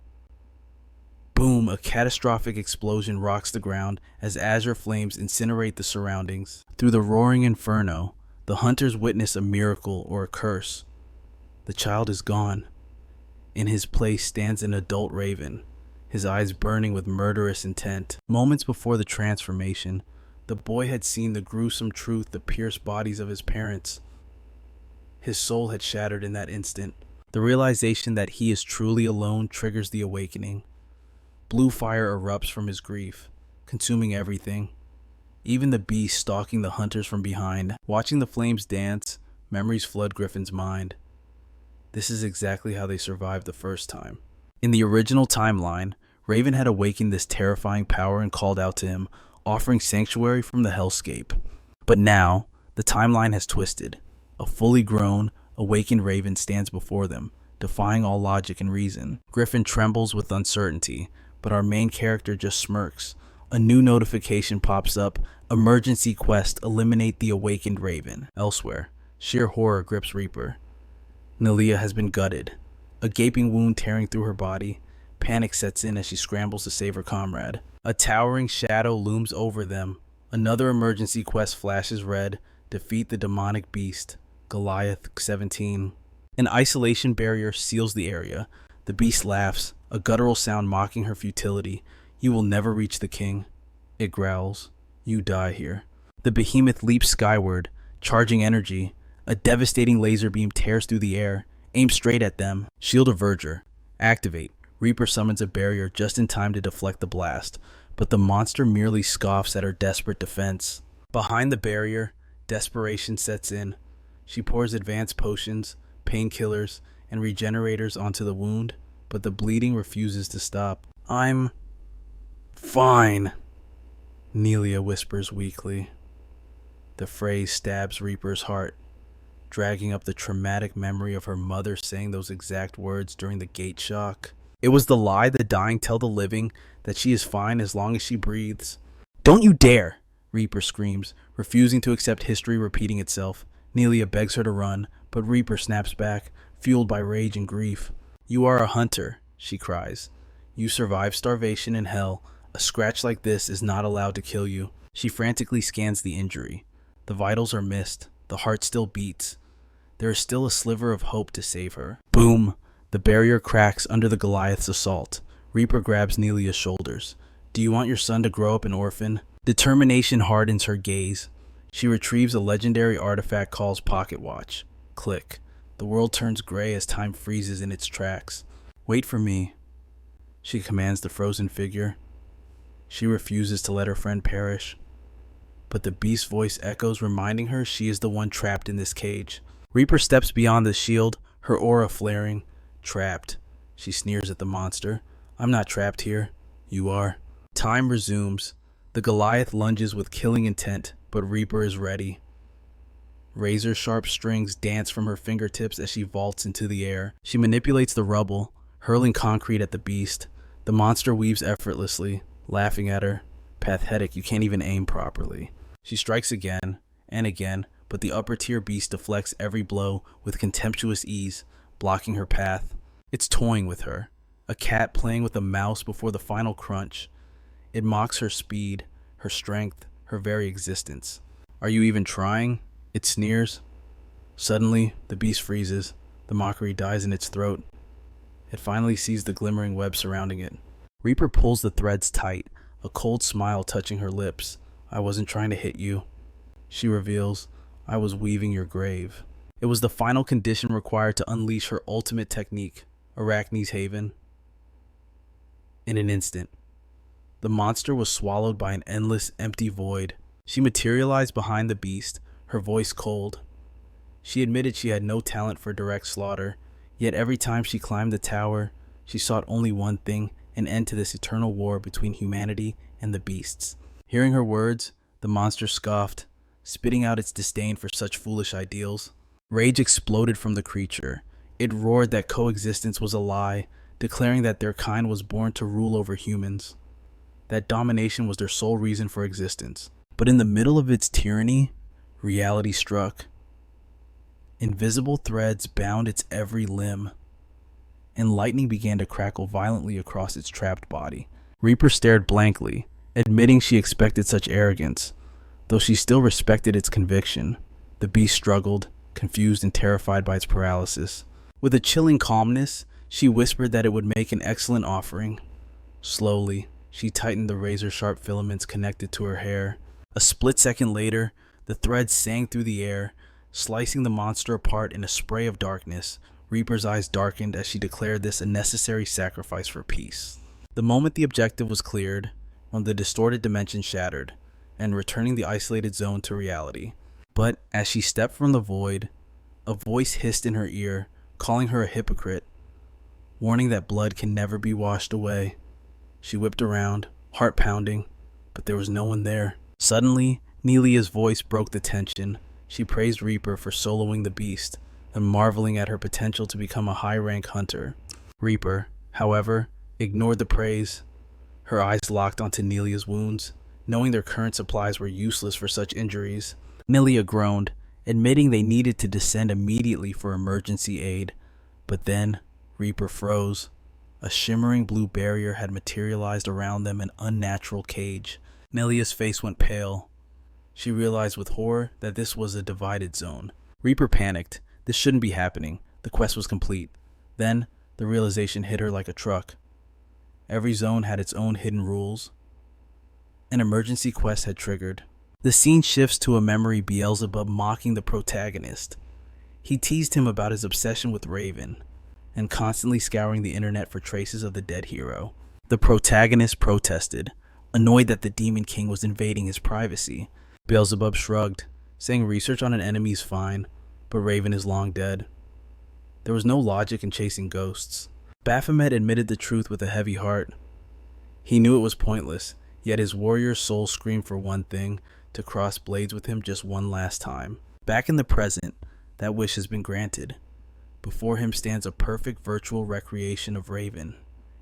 Boom! A catastrophic explosion rocks the ground as azure flames incinerate the surroundings. Through the roaring inferno, the hunters witness a miracle or a curse. The child is gone. In his place stands an adult Raven, his eyes burning with murderous intent. Moments before the transformation, the boy had seen the gruesome truth, the pierced bodies of his parents. His soul had shattered in that instant. The realization that he is truly alone triggers the awakening. Blue fire erupts from his grief, consuming everything. Even the beast stalking the hunters from behind. Watching the flames dance, memories flood Griffin's mind. This is exactly how they survived the first time. In the original timeline, Raven had awakened this terrifying power and called out to him, offering sanctuary from the hellscape. But now, the timeline has twisted. A fully grown, awakened Raven stands before them, defying all logic and reason. Griffin trembles with uncertainty, but our main character just smirks. A new notification pops up. Emergency quest, eliminate the awakened Raven. Elsewhere, sheer horror grips Reaper. Nelia has been gutted, a gaping wound tearing through her body. Panic sets in as she scrambles to save her comrade. A towering shadow looms over them. Another emergency quest flashes red. Defeat the demonic beast, Goliath 17. An isolation barrier seals the area. The beast laughs, a guttural sound mocking her futility. You will never reach the king. It growls. You die here. The behemoth leaps skyward, charging energy. A devastating laser beam tears through the air. Aim straight at them. Shield of Verger. Activate. Reaper summons a barrier just in time to deflect the blast, but the monster merely scoffs at her desperate defense. Behind the barrier, desperation sets in. She pours advanced potions, painkillers, and regenerators onto the wound, but the bleeding refuses to stop. I'm fine, Nelia whispers weakly. The phrase stabs Reaper's heart, dragging up the traumatic memory of her mother saying those exact words during the gate shock. It was the lie the dying tell the living, that she is fine as long as she breathes. Don't you dare, Reaper screams, refusing to accept history repeating itself. Nelia begs her to run, but Reaper snaps back, fueled by rage and grief. You are a hunter, she cries. You survived starvation and hell. A scratch like this is not allowed to kill you. She frantically scans the injury. The vitals are missed. The heart still beats. There is still a sliver of hope to save her. Boom! The barrier cracks under the Goliath's assault. Reaper grabs Nelia's shoulders. Do you want your son to grow up an orphan? Determination hardens her gaze. She retrieves a legendary artifact called Pocket Watch. Click. The world turns gray as time freezes in its tracks. Wait for me, she commands the frozen figure. She refuses to let her friend perish, but the beast's voice echoes, reminding her she is the one trapped in this cage. Reaper steps beyond the shield, her aura flaring. Trapped, she sneers at the monster. I'm not trapped here. You are. Time resumes. The Goliath lunges with killing intent, but Reaper is ready. Razor-sharp strings dance from her fingertips as she vaults into the air. She manipulates the rubble, hurling concrete at the beast. The monster weaves effortlessly, laughing at her. Pathetic, you can't even aim properly. She strikes again and again, but the upper-tier beast deflects every blow with contemptuous ease, blocking her path. It's toying with her, a cat playing with a mouse before the final crunch. It mocks her speed, her strength, her very existence. Are you even trying? It sneers. Suddenly, the beast freezes. The mockery dies in its throat. It finally sees the glimmering web surrounding it. Reaper pulls the threads tight, a cold smile touching her lips. I wasn't trying to hit you. She reveals, I was weaving your grave. It was the final condition required to unleash her ultimate technique, Arachne's Haven. In an instant, the monster was swallowed by an endless, empty void. She materialized behind the beast, her voice cold. She admitted she had no talent for direct slaughter, yet every time she climbed the tower, she sought only one thing, an end to this eternal war between humanity and the beasts. Hearing her words, the monster scoffed, spitting out its disdain for such foolish ideals. Rage exploded from the creature. It roared that coexistence was a lie, declaring that their kind was born to rule over humans, that domination was their sole reason for existence. But in the middle of its tyranny, reality struck. Invisible threads bound its every limb, and lightning began to crackle violently across its trapped body. Reaper stared blankly, admitting she expected such arrogance, though she still respected its conviction. The beast struggled, confused and terrified by its paralysis. With a chilling calmness, she whispered that it would make an excellent offering. Slowly, she tightened the razor-sharp filaments connected to her hair. A split second later, the threads sang through the air, slicing the monster apart in a spray of darkness. Reaper's eyes darkened as she declared this a necessary sacrifice for peace. The moment the objective was cleared, when the distorted dimension shattered, and returning the isolated zone to reality. But as she stepped from the void, a voice hissed in her ear, calling her a hypocrite, warning that blood can never be washed away. She whipped around, heart pounding, but there was no one there. Suddenly, Nelia's voice broke the tension. She praised Reaper for soloing the beast, and marveling at her potential to become a high-rank hunter. Reaper, however, ignored the praise. Her eyes locked onto Nelia's wounds, knowing their current supplies were useless for such injuries. Nelia groaned, admitting they needed to descend immediately for emergency aid. But then, Reaper froze. A shimmering blue barrier had materialized around them, an unnatural cage. Nelia's face went pale. She realized with horror that this was a divided zone. Reaper panicked. This shouldn't be happening. The quest was complete. Then, the realization hit her like a truck. Every zone had its own hidden rules. An emergency quest had triggered. The scene shifts to a memory Beelzebub mocking the protagonist. He teased him about his obsession with Raven, and constantly scouring the internet for traces of the dead hero. The protagonist protested, annoyed that the Demon King was invading his privacy. Beelzebub shrugged, saying research on an enemy is fine, but Raven is long dead. There was no logic in chasing ghosts. Baphomet admitted the truth with a heavy heart. He knew it was pointless, yet his warrior's soul screamed for one thing, to cross blades with him just one last time. Back in the present, that wish has been granted. Before him stands a perfect virtual recreation of Raven,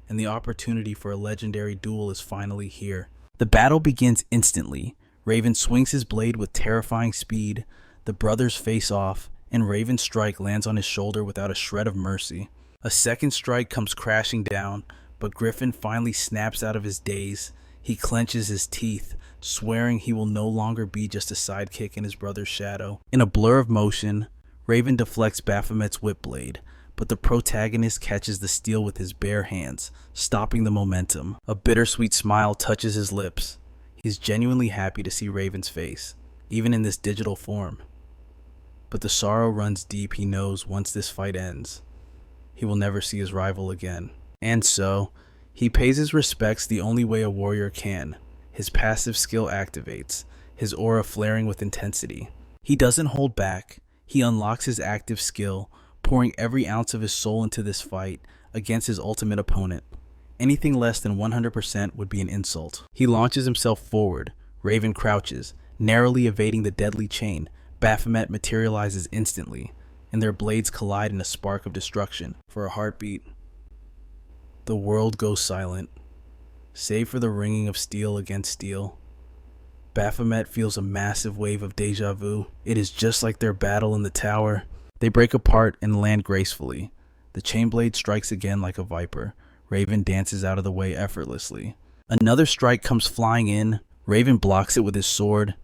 and the opportunity for a legendary duel is finally here. The battle begins instantly. Raven swings his blade with terrifying speed. The brothers face off, and Raven's strike lands on his shoulder without a shred of mercy. A second strike comes crashing down, but Griffin finally snaps out of his daze. He clenches his teeth, swearing he will no longer be just a sidekick in his brother's shadow. In a blur of motion, Raven deflects Baphomet's whip blade, but the protagonist catches the steel with his bare hands, stopping the momentum. A bittersweet smile touches his lips. He's genuinely happy to see Raven's face, even in this digital form. But the sorrow runs deep. He knows once this fight ends, he will never see his rival again. And so, he pays his respects the only way a warrior can. His passive skill activates, his aura flaring with intensity. He doesn't hold back. He unlocks his active skill, pouring every ounce of his soul into this fight against his ultimate opponent. Anything less than 100% would be an insult. He launches himself forward. Raven crouches, Narrowly evading the deadly chain, Baphomet materializes instantly, and their blades collide in a spark of destruction. For a heartbeat, the world goes silent, save for the ringing of steel against steel. Baphomet feels a massive wave of deja vu. It is just like their battle in the tower. They break apart and land gracefully. The chain blade strikes again like a viper. Raven dances out of the way effortlessly. Another strike comes flying in. Raven blocks it with his sword,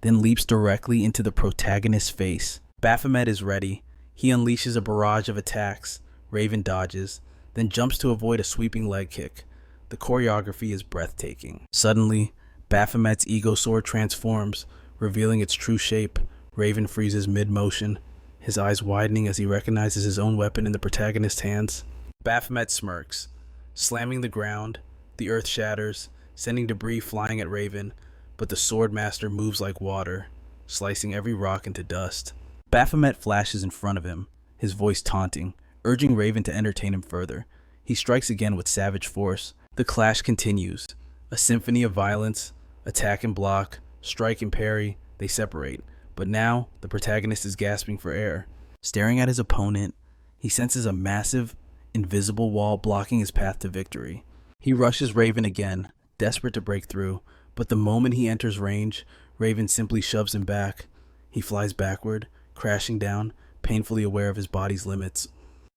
then leaps directly into the protagonist's face. Baphomet is ready. He unleashes a barrage of attacks. Raven dodges, then jumps to avoid a sweeping leg kick. The choreography is breathtaking. Suddenly, Baphomet's ego sword transforms, revealing its true shape. Raven freezes mid-motion, his eyes widening as he recognizes his own weapon in the protagonist's hands. Baphomet smirks, slamming the ground. The earth shatters, sending debris flying at Raven, but the sword master moves like water, slicing every rock into dust. Baphomet flashes in front of him, his voice taunting, urging Raven to entertain him further. He strikes again with savage force. The clash continues, a symphony of violence. Attack and block, strike and parry, they separate. But now, the protagonist is gasping for air. Staring at his opponent, he senses a massive, invisible wall blocking his path to victory. He rushes Raven again, desperate to break through, but the moment he enters range, Raven simply shoves him back. He flies backward, crashing down, painfully aware of his body's limits.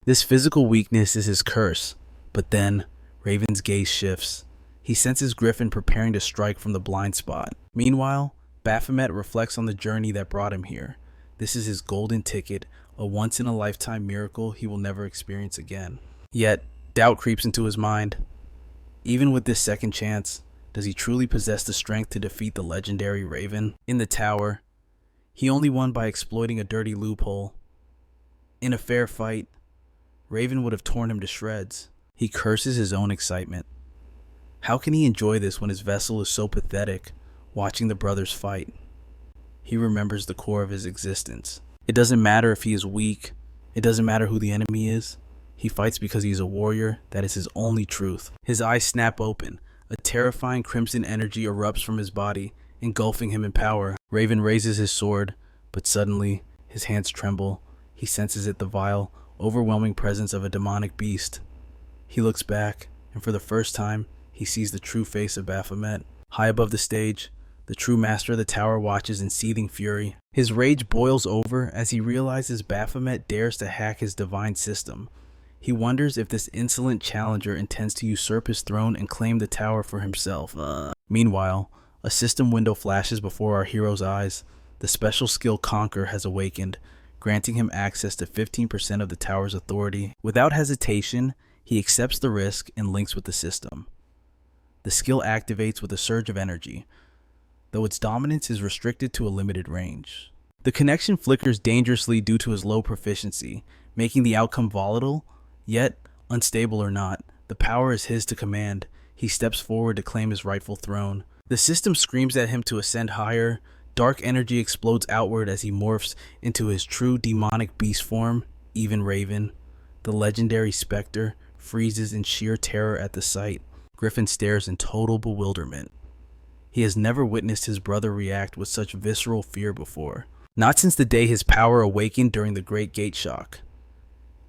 This physical weakness is his curse, but then, Raven's gaze shifts. He senses Griffin preparing to strike from the blind spot. Meanwhile, Baphomet reflects on the journey that brought him here. This is his golden ticket, a once-in-a-lifetime miracle he will never experience again. Yet, doubt creeps into his mind. Even with this second chance, does he truly possess the strength to defeat the legendary Raven? In the tower, he only won by exploiting a dirty loophole. In a fair fight, Raven would have torn him to shreds. He curses his own excitement. How can he enjoy this when his vessel is so pathetic, watching the brothers fight? He remembers the core of his existence. It doesn't matter if he is weak. It doesn't matter who the enemy is. He fights because he's a warrior. That is his only truth. His eyes snap open. A terrifying crimson energy erupts from his body, engulfing him in power. Raven raises his sword, but suddenly, his hands tremble. He senses the vile, overwhelming presence of a demonic beast. He looks back, and for the first time, he sees the true face of Baphomet. High above the stage, the true master of the tower watches in seething fury. His rage boils over as he realizes Baphomet dares to hack his divine system. He wonders if this insolent challenger intends to usurp his throne and claim the tower for himself. Meanwhile, a system window flashes before our hero's eyes. The special skill Conquer has awakened, granting him access to 15% of the tower's authority. Without hesitation, he accepts the risk and links with the system. The skill activates with a surge of energy, though its dominance is restricted to a limited range. The connection flickers dangerously due to his low proficiency, making the outcome volatile, yet, unstable or not, the power is his to command. He steps forward to claim his rightful throne. The system screams at him to ascend higher. Dark energy explodes outward as he morphs into his true demonic beast form. Even Raven, the legendary specter, freezes in sheer terror at the sight. Griffin stares in total bewilderment. He has never witnessed his brother react with such visceral fear before. Not since the day his power awakened during the Great Gate Shock.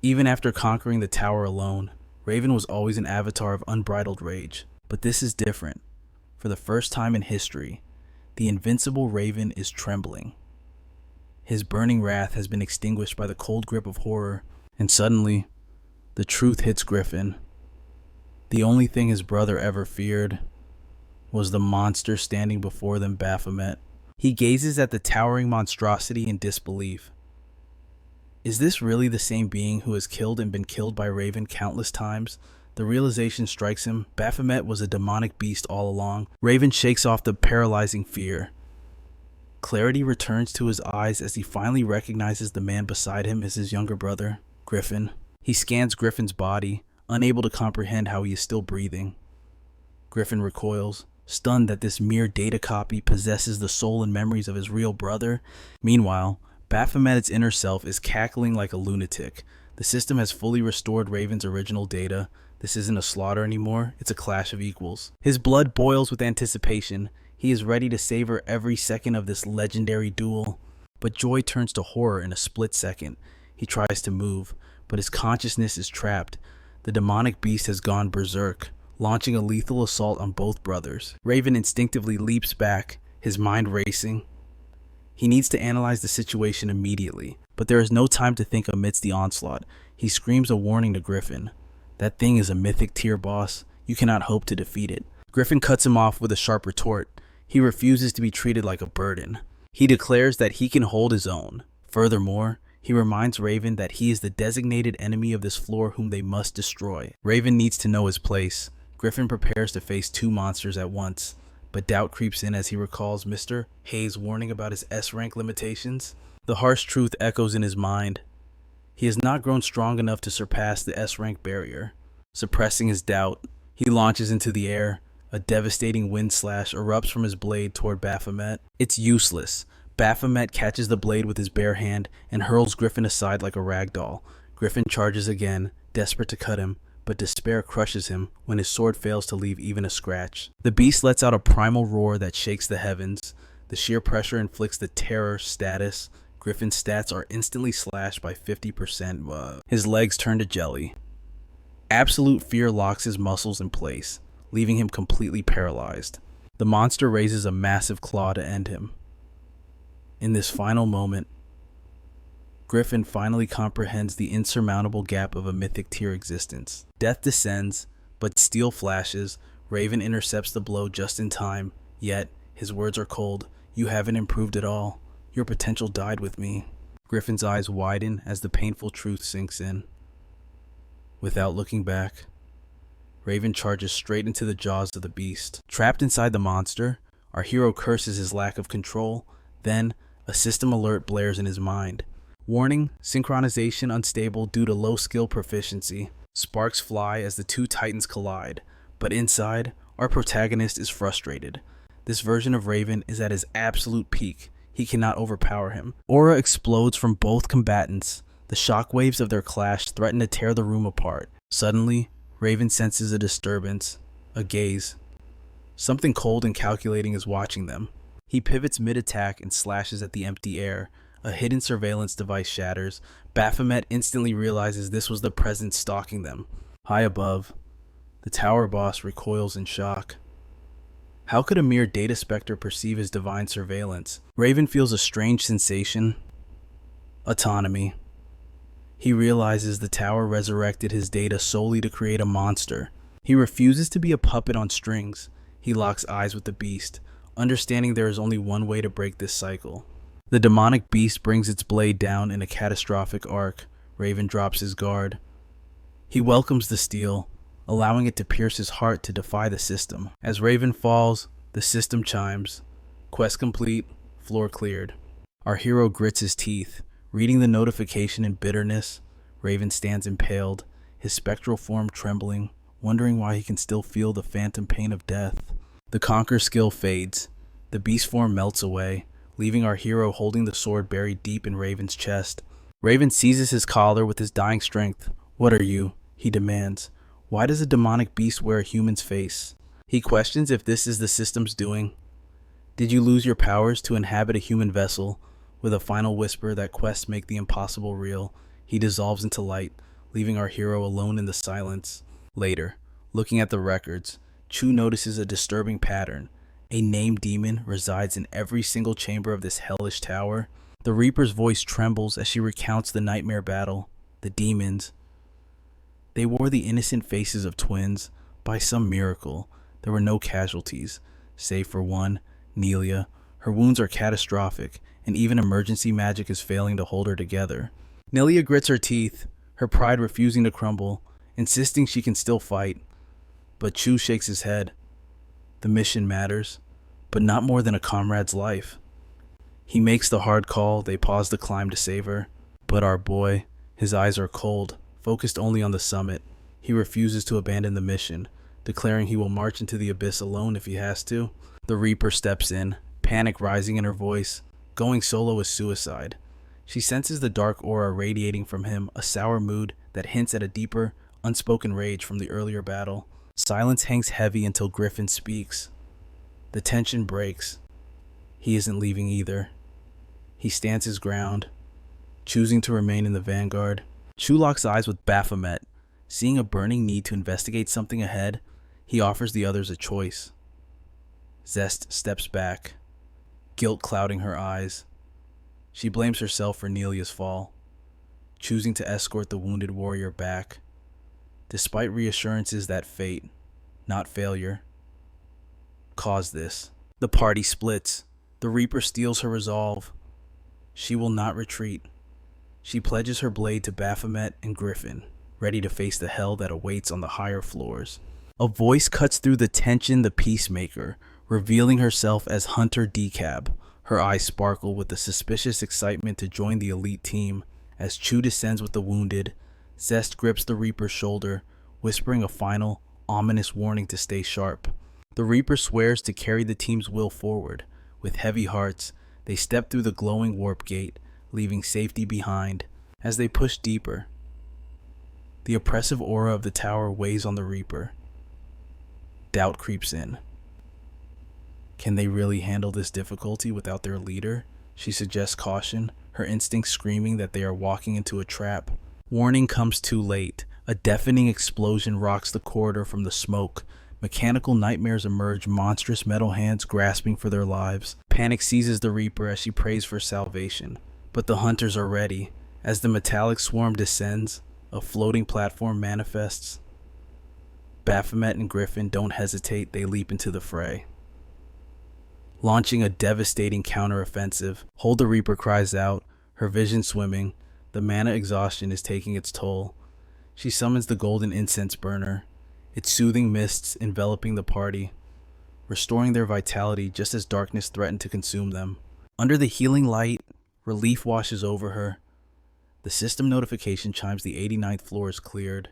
Even after conquering the tower alone, Raven was always an avatar of unbridled rage. But this is different. For the first time in history, the invincible Raven is trembling. His burning wrath has been extinguished by the cold grip of horror, and suddenly, the truth hits Griffin. The only thing his brother ever feared was the monster standing before them, Baphomet. He gazes at the towering monstrosity in disbelief. Is this really the same being who has killed and been killed by Raven countless times? The realization strikes him. Baphomet was a demonic beast all along. Raven shakes off the paralyzing fear. Clarity returns to his eyes as he finally recognizes the man beside him as his younger brother, Griffin. He scans Griffin's body, unable to comprehend how he is still breathing. Griffin recoils, stunned that this mere data copy possesses the soul and memories of his real brother. Meanwhile, Baphomet's inner self is cackling like a lunatic. The system has fully restored Raven's original data. This isn't a slaughter anymore, it's a clash of equals. His blood boils with anticipation. He is ready to savor every second of this legendary duel. But joy turns to horror in a split second. He tries to move, but his consciousness is trapped. The demonic beast has gone berserk, launching a lethal assault on both brothers. Raven instinctively leaps back, his mind racing. He needs to analyze the situation immediately, but there is no time to think amidst the onslaught. He screams a warning to Griffin. That thing is a mythic tier boss. You cannot hope to defeat it. Griffin cuts him off with a sharp retort. He refuses to be treated like a burden. He declares that he can hold his own. Furthermore, he reminds Raven that he is the designated enemy of this floor whom they must destroy. Raven needs to know his place. Griffin prepares to face two monsters at once, but doubt creeps in as he recalls Mr. Hayes' warning about his S-rank limitations. The harsh truth echoes in his mind. He has not grown strong enough to surpass the S-rank barrier. Suppressing his doubt, he launches into the air. A devastating wind slash erupts from his blade toward Baphomet. It's useless. Baphomet catches the blade with his bare hand and hurls Griffin aside like a rag doll. Griffin charges again, desperate to cut him, but despair crushes him when his sword fails to leave even a scratch. The beast lets out a primal roar that shakes the heavens. The sheer pressure inflicts the terror status. Griffin's stats are instantly slashed by 50%. His legs turn to jelly. Absolute fear locks his muscles in place, leaving him completely paralyzed. The monster raises a massive claw to end him. In this final moment, Griffin finally comprehends the insurmountable gap of a mythic tier existence. Death descends, but steel flashes. Raven intercepts the blow just in time, yet his words are cold. You haven't improved at all. Your potential died with me. Griffin's eyes widen as the painful truth sinks in. Without looking back, Raven charges straight into the jaws of the beast. Trapped inside the monster, our hero curses his lack of control. Then, a system alert blares in his mind. Warning, synchronization unstable due to low skill proficiency. Sparks fly as the two titans collide, but inside, our protagonist is frustrated. This version of Raven is at his absolute peak. He cannot overpower him. Aura explodes from both combatants. The shockwaves of their clash threaten to tear the room apart. Suddenly, Raven senses a disturbance, a gaze. Something cold and calculating is watching them. He pivots mid-attack and slashes at the empty air. A hidden surveillance device shatters. Baphomet instantly realizes this was the presence stalking them. High above, the tower boss recoils in shock. How could a mere data specter perceive his divine surveillance? Raven feels a strange sensation. Autonomy. He realizes the tower resurrected his data solely to create a monster. He refuses to be a puppet on strings. He locks eyes with the beast, understanding there is only one way to break this cycle. The demonic beast brings its blade down in a catastrophic arc. Raven drops his guard. He welcomes the steel, allowing it to pierce his heart to defy the system. As Raven falls, the system chimes. Quest complete, floor cleared. Our hero grits his teeth. Reading the notification in bitterness, Raven stands impaled, his spectral form trembling, wondering why he can still feel the phantom pain of death. The conquer skill fades. The beast form melts away, leaving our hero holding the sword buried deep in Raven's chest. Raven seizes his collar with his dying strength. What are you? He demands. Why does a demonic beast wear a human's face? He questions if this is the system's doing. Did you lose your powers to inhabit a human vessel? With a final whisper that quests make the impossible real, he dissolves into light, leaving our hero alone in the silence. Later, looking at the records, Chu notices a disturbing pattern. A named demon resides in every single chamber of this hellish tower. The Reaper's voice trembles as she recounts the nightmare battle. The demons. They wore the innocent faces of twins. By some miracle, there were no casualties, save for one, Nelia. Her wounds are catastrophic, and even emergency magic is failing to hold her together. Nelia grits her teeth, her pride refusing to crumble, insisting she can still fight. But Chu shakes his head. The mission matters, but not more than a comrade's life. He makes the hard call. They pause the climb to save her. But our boy, his eyes are cold, focused only on the summit. He refuses to abandon the mission, declaring he will march into the abyss alone if he has to. The Reaper steps in, panic rising in her voice. Going solo is suicide. She senses the dark aura radiating from him, a sour mood that hints at a deeper, unspoken rage from the earlier battle. Silence hangs heavy until Griffin speaks. The tension breaks. He isn't leaving either. He stands his ground, choosing to remain in the vanguard. Chu locks eyes with Baphomet. Seeing a burning need to investigate something ahead, he offers the others a choice. Zest steps back, guilt clouding her eyes. She blames herself for Nelia's fall, choosing to escort the wounded warrior back, despite reassurances that fate, not failure, caused this. The party splits. The Reaper steals her resolve. She will not retreat. She pledges her blade to Baphomet and Griffin, ready to face the hell that awaits on the higher floors. A voice cuts through the tension, the peacemaker, revealing herself as Hunter Decab. Her eyes sparkle with a suspicious excitement to join the elite team. As Chu descends with the wounded, Zest grips the Reaper's shoulder, whispering a final, ominous warning to stay sharp. The Reaper swears to carry the team's will forward. With heavy hearts, they step through the glowing warp gate, leaving safety behind. As they push deeper, the oppressive aura of the tower weighs on the Reaper. Doubt creeps in. Can they really handle this difficulty without their leader? She suggests caution, her instincts screaming that they are walking into a trap. Warning comes too late. A deafening explosion rocks the corridor from the smoke. Mechanical nightmares emerge, monstrous metal hands grasping for their lives. Panic seizes the Reaper as she prays for salvation. But the hunters are ready. As the metallic swarm descends, a floating platform manifests. Baphomet and Griffin don't hesitate, they leap into the fray. Launching a devastating counteroffensive, Hold the Reaper cries out, her vision swimming. The mana exhaustion is taking its toll. She summons the golden incense burner, its soothing mists enveloping the party, restoring their vitality just as darkness threatened to consume them. Under the healing light, relief washes over her. The system notification chimes the 89th floor is cleared.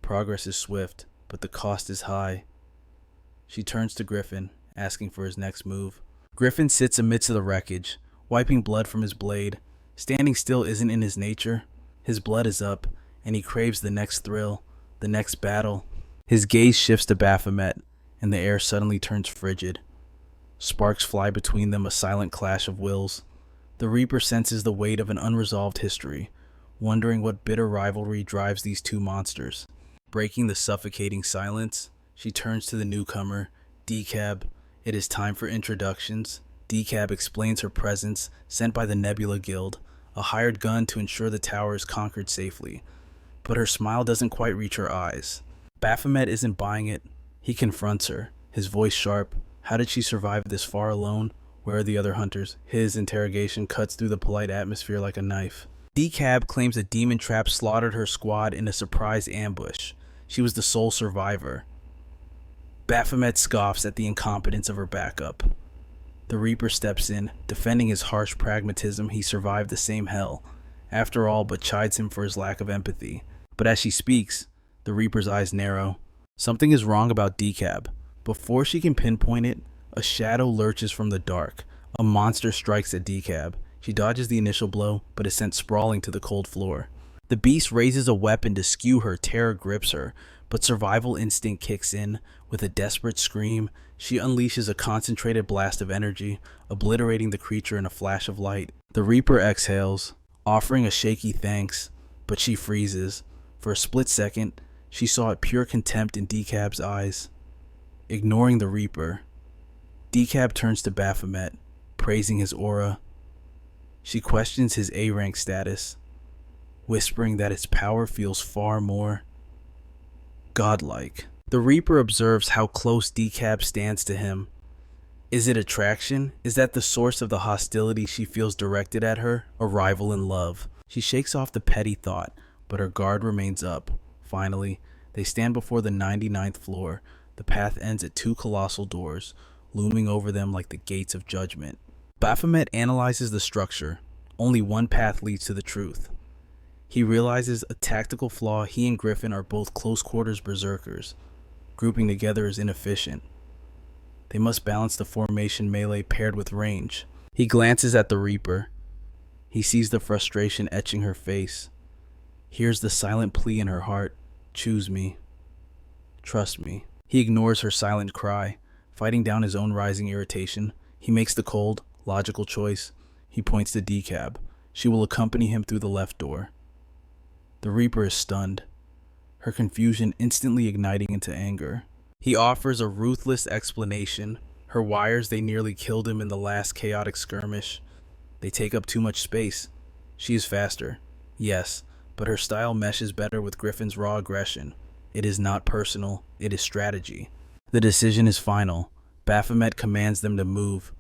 Progress is swift, but the cost is high. She turns to Griffin, asking for his next move. Griffin sits amidst the wreckage, wiping blood from his blade. Standing still isn't in his nature. His blood is up, and he craves the next thrill, the next battle. His gaze shifts to Baphomet, and the air suddenly turns frigid. Sparks fly between them, a silent clash of wills. The Reaper senses the weight of an unresolved history, wondering what bitter rivalry drives these two monsters. Breaking the suffocating silence, she turns to the newcomer, Decab. It is time for introductions. Decab explains her presence, sent by the Nebula Guild, a hired gun to ensure the tower is conquered safely. But her smile doesn't quite reach her eyes. Baphomet isn't buying it. He confronts her, his voice sharp. How did she survive this far alone? Where are the other hunters? His interrogation cuts through the polite atmosphere like a knife. Decab claims a demon trap slaughtered her squad in a surprise ambush. She was the sole survivor. Baphomet scoffs at the incompetence of her backup. The Reaper steps in, defending his harsh pragmatism. He survived the same hell, after all, but chides him for his lack of empathy. But as she speaks, the Reaper's eyes narrow. Something is wrong about Decab. Before she can pinpoint it, a shadow lurches from the dark. A monster strikes at Decab. She dodges the initial blow, but is sent sprawling to the cold floor. The beast raises a weapon to skew her. Terror grips her, but survival instinct kicks in. With a desperate scream, she unleashes a concentrated blast of energy, obliterating the creature in a flash of light. The Reaper exhales, offering a shaky thanks, but she freezes. For a split second, she saw pure contempt in Decab's eyes. Ignoring the Reaper, Decab turns to Baphomet, praising his aura. She questions his A-rank status, whispering that its power feels far more godlike. The Reaper observes how close Decab stands to him. Is it attraction? Is that the source of the hostility she feels directed at her? A rival in love? She shakes off the petty thought, but her guard remains up. Finally, they stand before the 99th floor. The path ends at two colossal doors, looming over them like the gates of judgment. Baphomet analyzes the structure. Only one path leads to the truth. He realizes a tactical flaw. He and Griffin are both close-quarters berserkers. Grouping together is inefficient. They must balance the formation melee paired with range. He glances at the Reaper. He sees the frustration etching her face. Hears the silent plea in her heart. Choose me. Trust me. He ignores her silent cry, Fighting down his own rising irritation, he makes the cold, logical choice. He points to Decab. She will accompany him through the left door. The Reaper is stunned, her confusion instantly igniting into anger. He offers a ruthless explanation. Her wires, they nearly killed him in the last chaotic skirmish. They take up too much space. She is faster, yes, but her style meshes better with Griffin's raw aggression. It is not personal, it is strategy. The decision is final. Baphomet commands them to move.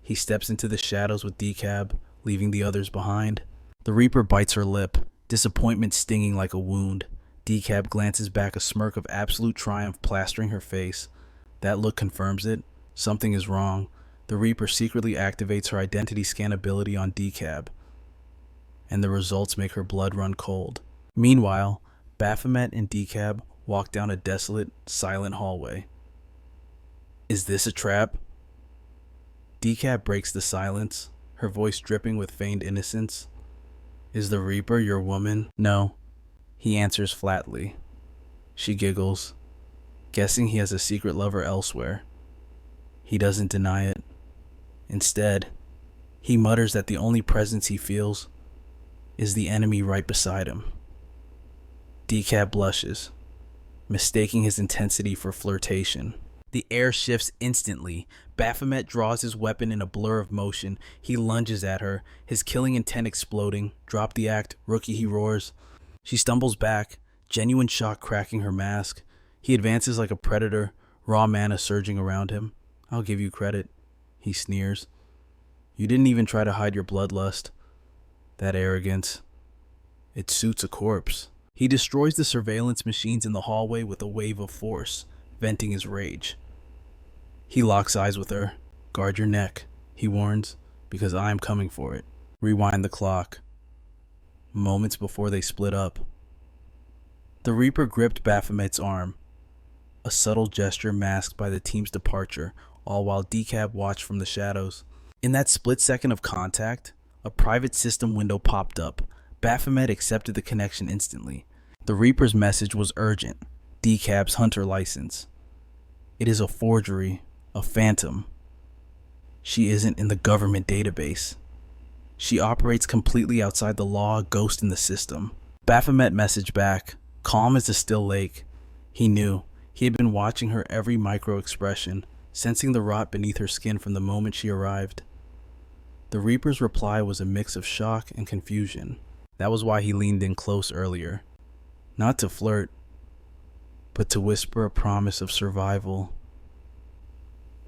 He steps into the shadows with Decab, leaving the others behind. The Reaper bites her lip, disappointment stinging like a wound. Decab glances back, a smirk of absolute triumph plastering her face. That look confirms it. Something is wrong. The Reaper secretly activates her identity scan ability on Decab, and the results make her blood run cold. Meanwhile, Baphomet and Decab walk down a desolate, silent hallway. Is this a trap? Decab breaks the silence, her voice dripping with feigned innocence. Is the Reaper your woman? No, he answers flatly. She giggles, guessing he has a secret lover elsewhere. He doesn't deny it. Instead, he mutters that the only presence he feels is the enemy right beside him. Decab blushes, mistaking his intensity for flirtation. The air shifts instantly. Baphomet draws his weapon in a blur of motion. He lunges at her, his killing intent exploding. Drop the act, rookie, he roars. She stumbles back, genuine shock cracking her mask. He advances like a predator, raw mana surging around him. I'll give you credit, he sneers. You didn't even try to hide your bloodlust. That arrogance, it suits a corpse. He destroys the surveillance machines in the hallway with a wave of force, venting his rage. He locks eyes with her. Guard your neck, he warns, because I am coming for it. Rewind the clock. Moments before they split up. The Reaper gripped Baphomet's arm, a subtle gesture masked by the team's departure, all while Decab watched from the shadows. In that split second of contact, a private system window popped up. Baphomet accepted the connection instantly. The Reaper's message was urgent. Decab's hunter license. It is a forgery, a phantom. She isn't in the government database. She operates completely outside the law, a ghost in the system. Baphomet messaged back, calm as a still lake. He knew. He had been watching her every micro-expression, sensing the rot beneath her skin from the moment she arrived. The Reaper's reply was a mix of shock and confusion. That was why he leaned in close earlier. Not to flirt, but to whisper a promise of survival.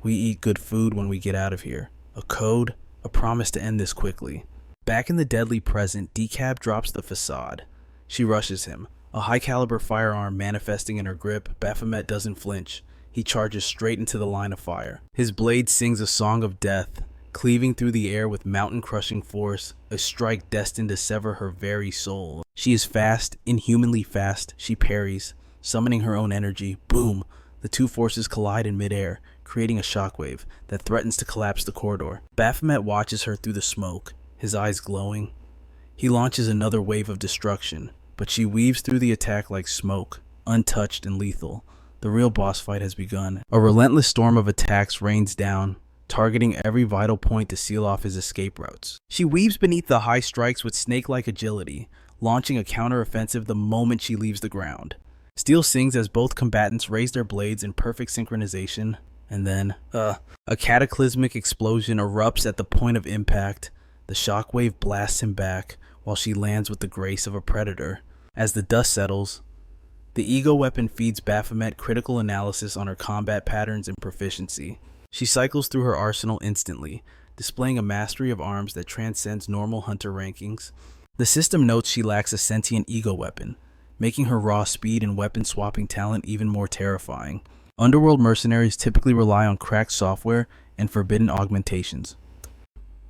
We eat good food when we get out of here. A code, a promise to end this quickly. Back in the deadly present, Decab drops the facade. She rushes him, a high-caliber firearm manifesting in her grip. Baphomet doesn't flinch. He charges straight into the line of fire. His blade sings a song of death, cleaving through the air with mountain-crushing force, a strike destined to sever her very soul. She is fast, inhumanly fast. She parries, summoning her own energy. Boom! The two forces collide in midair, creating a shockwave that threatens to collapse the corridor. Baphomet watches her through the smoke, his eyes glowing. He launches another wave of destruction, but she weaves through the attack like smoke, untouched and lethal. The real boss fight has begun. A relentless storm of attacks rains down, targeting every vital point to seal off his escape routes. She weaves beneath the high strikes with snake-like agility, launching a counter-offensive the moment she leaves the ground. Steel sings as both combatants raise their blades in perfect synchronization, and then, a cataclysmic explosion erupts at the point of impact. The shockwave blasts him back, while she lands with the grace of a predator. As the dust settles, the ego weapon feeds Baphomet critical analysis on her combat patterns and proficiency. She cycles through her arsenal instantly, displaying a mastery of arms that transcends normal hunter rankings. The system notes she lacks a sentient ego weapon, making her raw speed and weapon swapping talent even more terrifying. Underworld mercenaries typically rely on cracked software and forbidden augmentations,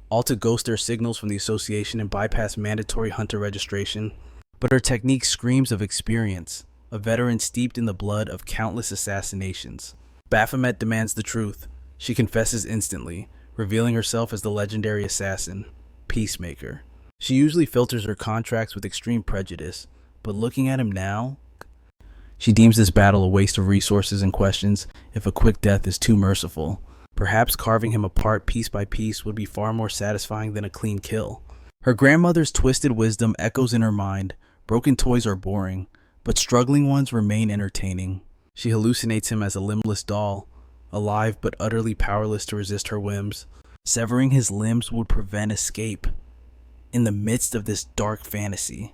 all to ghost their signals from the association and bypass mandatory hunter registration. But her technique screams of experience, a veteran steeped in the blood of countless assassinations. Baphomet demands the truth. She confesses instantly, revealing herself as the legendary assassin, Peacemaker. She usually filters her contracts with extreme prejudice, but looking at him now, She deems this battle a waste of resources and questions if a quick death is too merciful. Perhaps carving him apart piece by piece would be far more satisfying than a clean kill. Her grandmother's twisted wisdom echoes in her mind. Broken toys are boring, but struggling ones remain entertaining. She hallucinates him as a limbless doll, alive but utterly powerless to resist her whims. Severing his limbs would prevent escape. In the midst of this dark fantasy,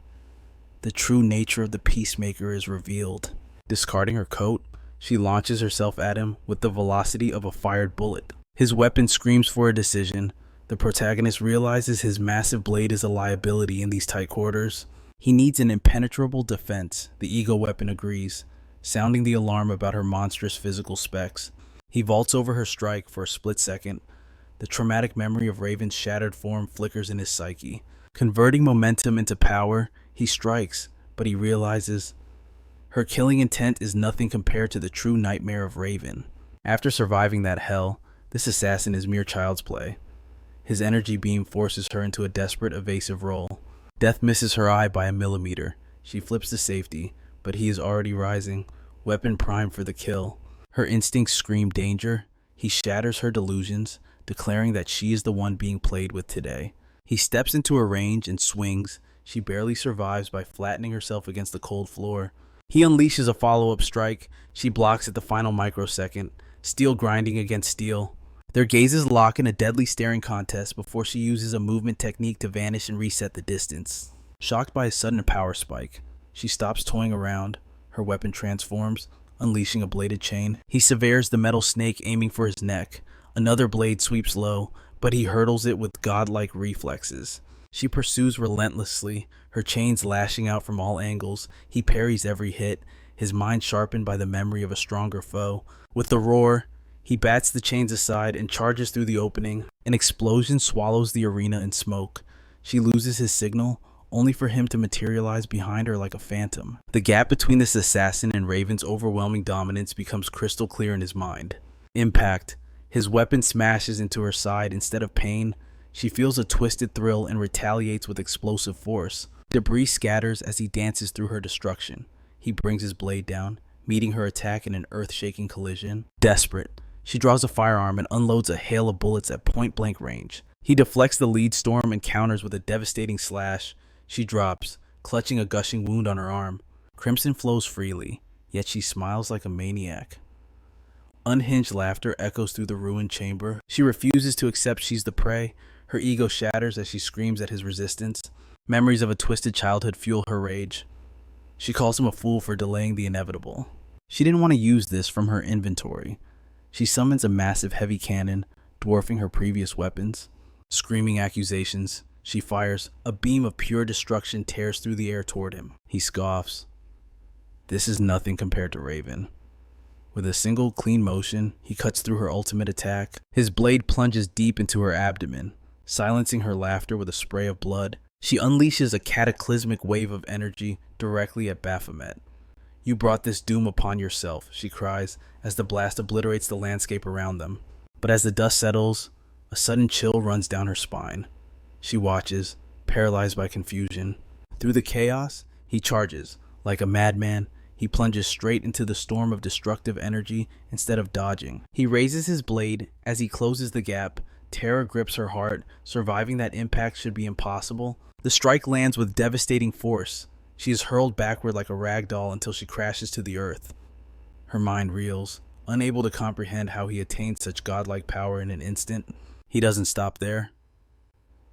the true nature of the peacemaker is revealed. Discarding her coat, she launches herself at him with the velocity of a fired bullet. His weapon screams for a decision. The protagonist realizes his massive blade is a liability in these tight quarters. He needs an impenetrable defense, the ego weapon agrees, sounding the alarm about her monstrous physical specs. He vaults over her strike for a split second. The traumatic memory of Raven's shattered form flickers in his psyche. Converting momentum into power, he strikes, but he realizes her killing intent is nothing compared to the true nightmare of Raven. After surviving that hell, this assassin is mere child's play. His energy beam forces her into a desperate, evasive role. Death misses her eye by a millimeter. She flips to safety, but he is already rising, weapon primed for the kill. Her instincts scream danger. He shatters her delusions, declaring that she is the one being played with today. He steps into her range and swings. She barely survives by flattening herself against the cold floor. He unleashes a follow-up strike. She blocks at the final microsecond, steel grinding against steel. Their gazes lock in a deadly staring contest before she uses a movement technique to vanish and reset the distance. Shocked by a sudden power spike, she stops toying around. Her weapon transforms, unleashing a bladed chain. He severs the metal snake, aiming for his neck. Another blade sweeps low, but he hurdles it with godlike reflexes. She pursues relentlessly, her chains lashing out from all angles. He parries every hit, his mind sharpened by the memory of a stronger foe. With a roar, he bats the chains aside and charges through the opening. An explosion swallows the arena in smoke. She loses his signal, only for him to materialize behind her like a phantom. The gap between this assassin and Raven's overwhelming dominance becomes crystal clear in his mind. Impact. His weapon smashes into her side. Instead of pain, she feels a twisted thrill and retaliates with explosive force. Debris scatters as he dances through her destruction. He brings his blade down, meeting her attack in an earth-shaking collision. Desperate, she draws a firearm and unloads a hail of bullets at point-blank range. He deflects the lead storm and counters with a devastating slash. She drops, clutching a gushing wound on her arm. Crimson flows freely, yet she smiles like a maniac. Unhinged laughter echoes through the ruined chamber. She refuses to accept she's the prey. Her ego shatters as she screams at his resistance. Memories of a twisted childhood fuel her rage. She calls him a fool for delaying the inevitable. She didn't want to use this from her inventory. She summons a massive heavy cannon, dwarfing her previous weapons. Screaming accusations, she fires. A beam of pure destruction tears through the air toward him. He scoffs. This is nothing compared to Raven. With a single clean motion, he cuts through her ultimate attack. His blade plunges deep into her abdomen, silencing her laughter with a spray of blood. She unleashes a cataclysmic wave of energy directly at Baphomet. You brought this doom upon yourself, she cries, as the blast obliterates the landscape around them. But as the dust settles, a sudden chill runs down her spine. She watches, paralyzed by confusion. Through the chaos, he charges. Like a madman, he plunges straight into the storm of destructive energy instead of dodging. He raises his blade. As he closes the gap, terror grips her heart. Surviving that impact should be impossible. The strike lands with devastating force. She is hurled backward like a rag doll until she crashes to the earth. Her mind reels, unable to comprehend how he attained such godlike power in an instant. He doesn't stop there.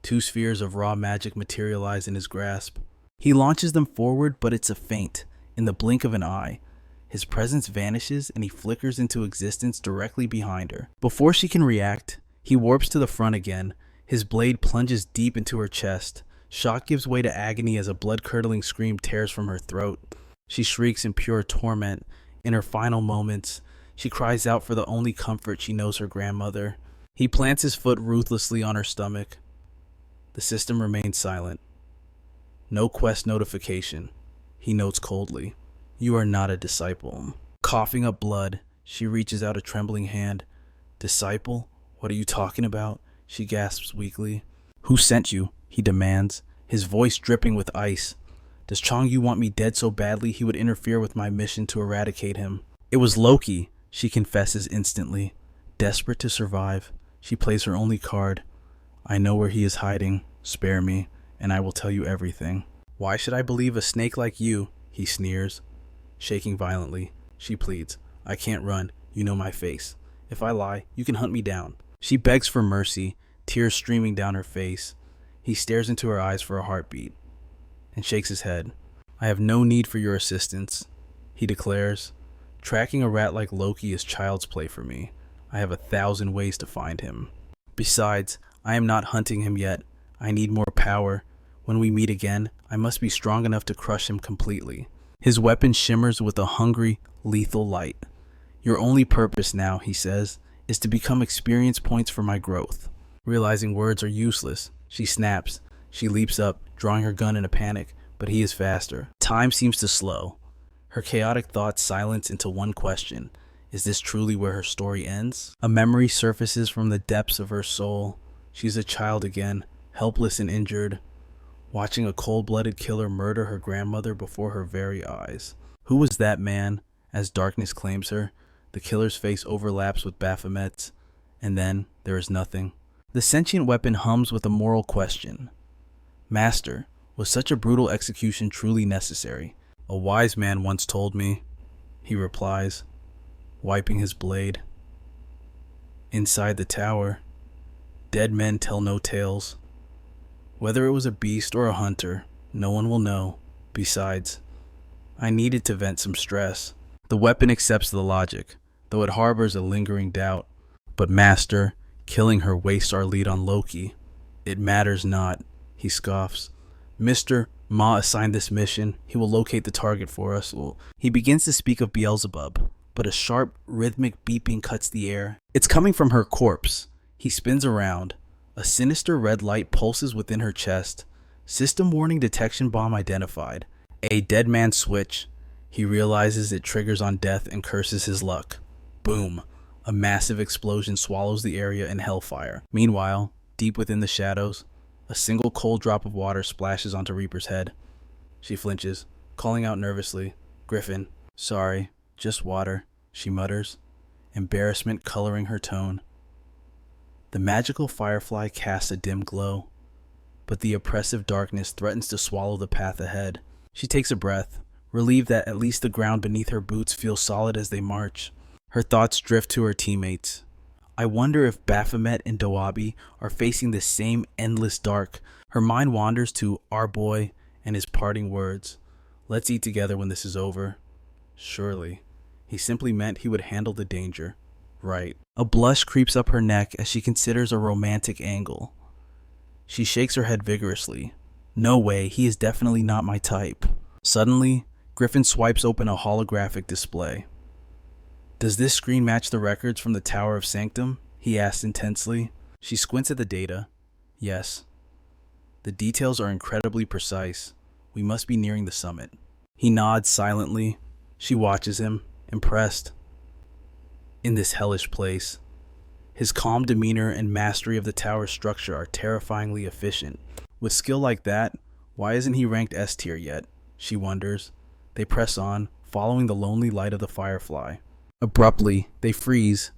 2 spheres of raw magic materialize in his grasp. He launches them forward, but it's a feint. In the blink of an eye, his presence vanishes and he flickers into existence directly behind her. Before she can react, he warps to the front again. His blade plunges deep into her chest. Shock gives way to agony as a blood-curdling scream tears from her throat. She shrieks in pure torment. In her final moments, she cries out for the only comfort she knows, her grandmother. He plants his foot ruthlessly on her stomach. The system remains silent. No quest notification. He notes coldly, "You are not a disciple." Coughing up blood, she reaches out a trembling hand. "Disciple? What are you talking about?" she gasps weakly. "Who sent you?" he demands, his voice dripping with ice. Does Chong-yu want me dead so badly he would interfere with my mission to eradicate him? It was Loki, she confesses instantly. Desperate to survive, she plays her only card. I know where he is hiding. Spare me, and I will tell you everything. Why should I believe a snake like you? He sneers. Shaking violently, she pleads. I can't run. You know my face. If I lie, you can hunt me down. She begs for mercy, tears streaming down her face. He stares into her eyes for a heartbeat and shakes his head. I have no need for your assistance, he declares. Tracking a rat like Loki is child's play for me. I have 1,000 ways to find him. Besides, I am not hunting him yet. I need more power. When we meet again, I must be strong enough to crush him completely. His weapon shimmers with a hungry, lethal light. Your only purpose now, he says, is to become experience points for my growth. Realizing words are useless, she snaps. She leaps up, drawing her gun in a panic, but he is faster. Time seems to slow. Her chaotic thoughts silence into one question. Is this truly where her story ends? A memory surfaces from the depths of her soul. She's a child again, helpless and injured, watching a cold-blooded killer murder her grandmother before her very eyes. Who was that man? As darkness claims her, the killer's face overlaps with Baphomet's, and then there is nothing. The sentient weapon hums with a moral question. Master, was such a brutal execution truly necessary? A wise man once told me, he replies, wiping his blade. Inside the tower, dead men tell no tales. Whether it was a beast or a hunter, no one will know. Besides, I needed to vent some stress. The weapon accepts the logic, though it harbors a lingering doubt. But Master, killing her wastes our lead on Loki. It matters not, he scoffs. Mr. Ma assigned this mission. He will locate the target for us. He begins to speak of Beelzebub, but a sharp, rhythmic beeping cuts the air. It's coming from her corpse. He spins around. A sinister red light pulses within her chest. System warning detection bomb identified. A dead man switch. He realizes it triggers on death and curses his luck. Boom. A massive explosion swallows the area in hellfire. Meanwhile, deep within the shadows, a single cold drop of water splashes onto Reaper's head. She flinches, calling out nervously, Griffin. Sorry, just water, she mutters, embarrassment coloring her tone. The magical firefly casts a dim glow, but the oppressive darkness threatens to swallow the path ahead. She takes a breath, relieved that at least the ground beneath her boots feels solid as they march. Her thoughts drift to her teammates. I wonder if Baphomet and Doabi are facing the same endless dark. Her mind wanders to our boy and his parting words. Let's eat together when this is over. Surely, he simply meant he would handle the danger. Right. A blush creeps up her neck as she considers a romantic angle. She shakes her head vigorously. No way, he is definitely not my type. Suddenly, Griffin swipes open a holographic display. Does this screen match the records from the Tower of Sanctum? He asks intensely. She squints at the data. Yes. The details are incredibly precise. We must be nearing the summit. He nods silently. She watches him, impressed. In this hellish place, his calm demeanor and mastery of the tower's structure are terrifyingly efficient. With skill like that, why isn't he ranked S tier yet? She wonders. They press on, following the lonely light of the firefly. Abruptly, they freeze.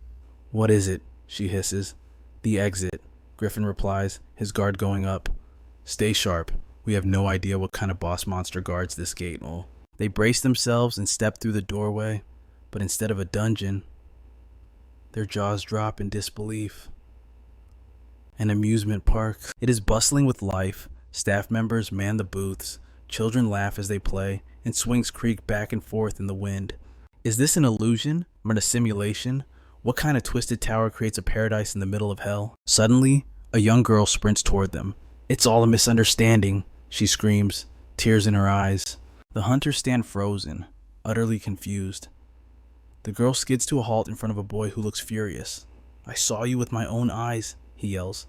What is it? She hisses. The exit, Griffin replies, his guard going up. Stay sharp. We have no idea what kind of boss monster guards this gate. They brace themselves and step through the doorway, but instead of a dungeon, their jaws drop in disbelief. An amusement park. It is bustling with life. Staff members man the booths. Children laugh as they play, and swings creak back and forth in the wind. Is this an illusion? Or a simulation? What kind of twisted tower creates a paradise in the middle of hell? Suddenly, a young girl sprints toward them. It's all a misunderstanding, she screams, tears in her eyes. The hunters stand frozen, utterly confused. The girl skids to a halt in front of a boy who looks furious. I saw you with my own eyes, he yells.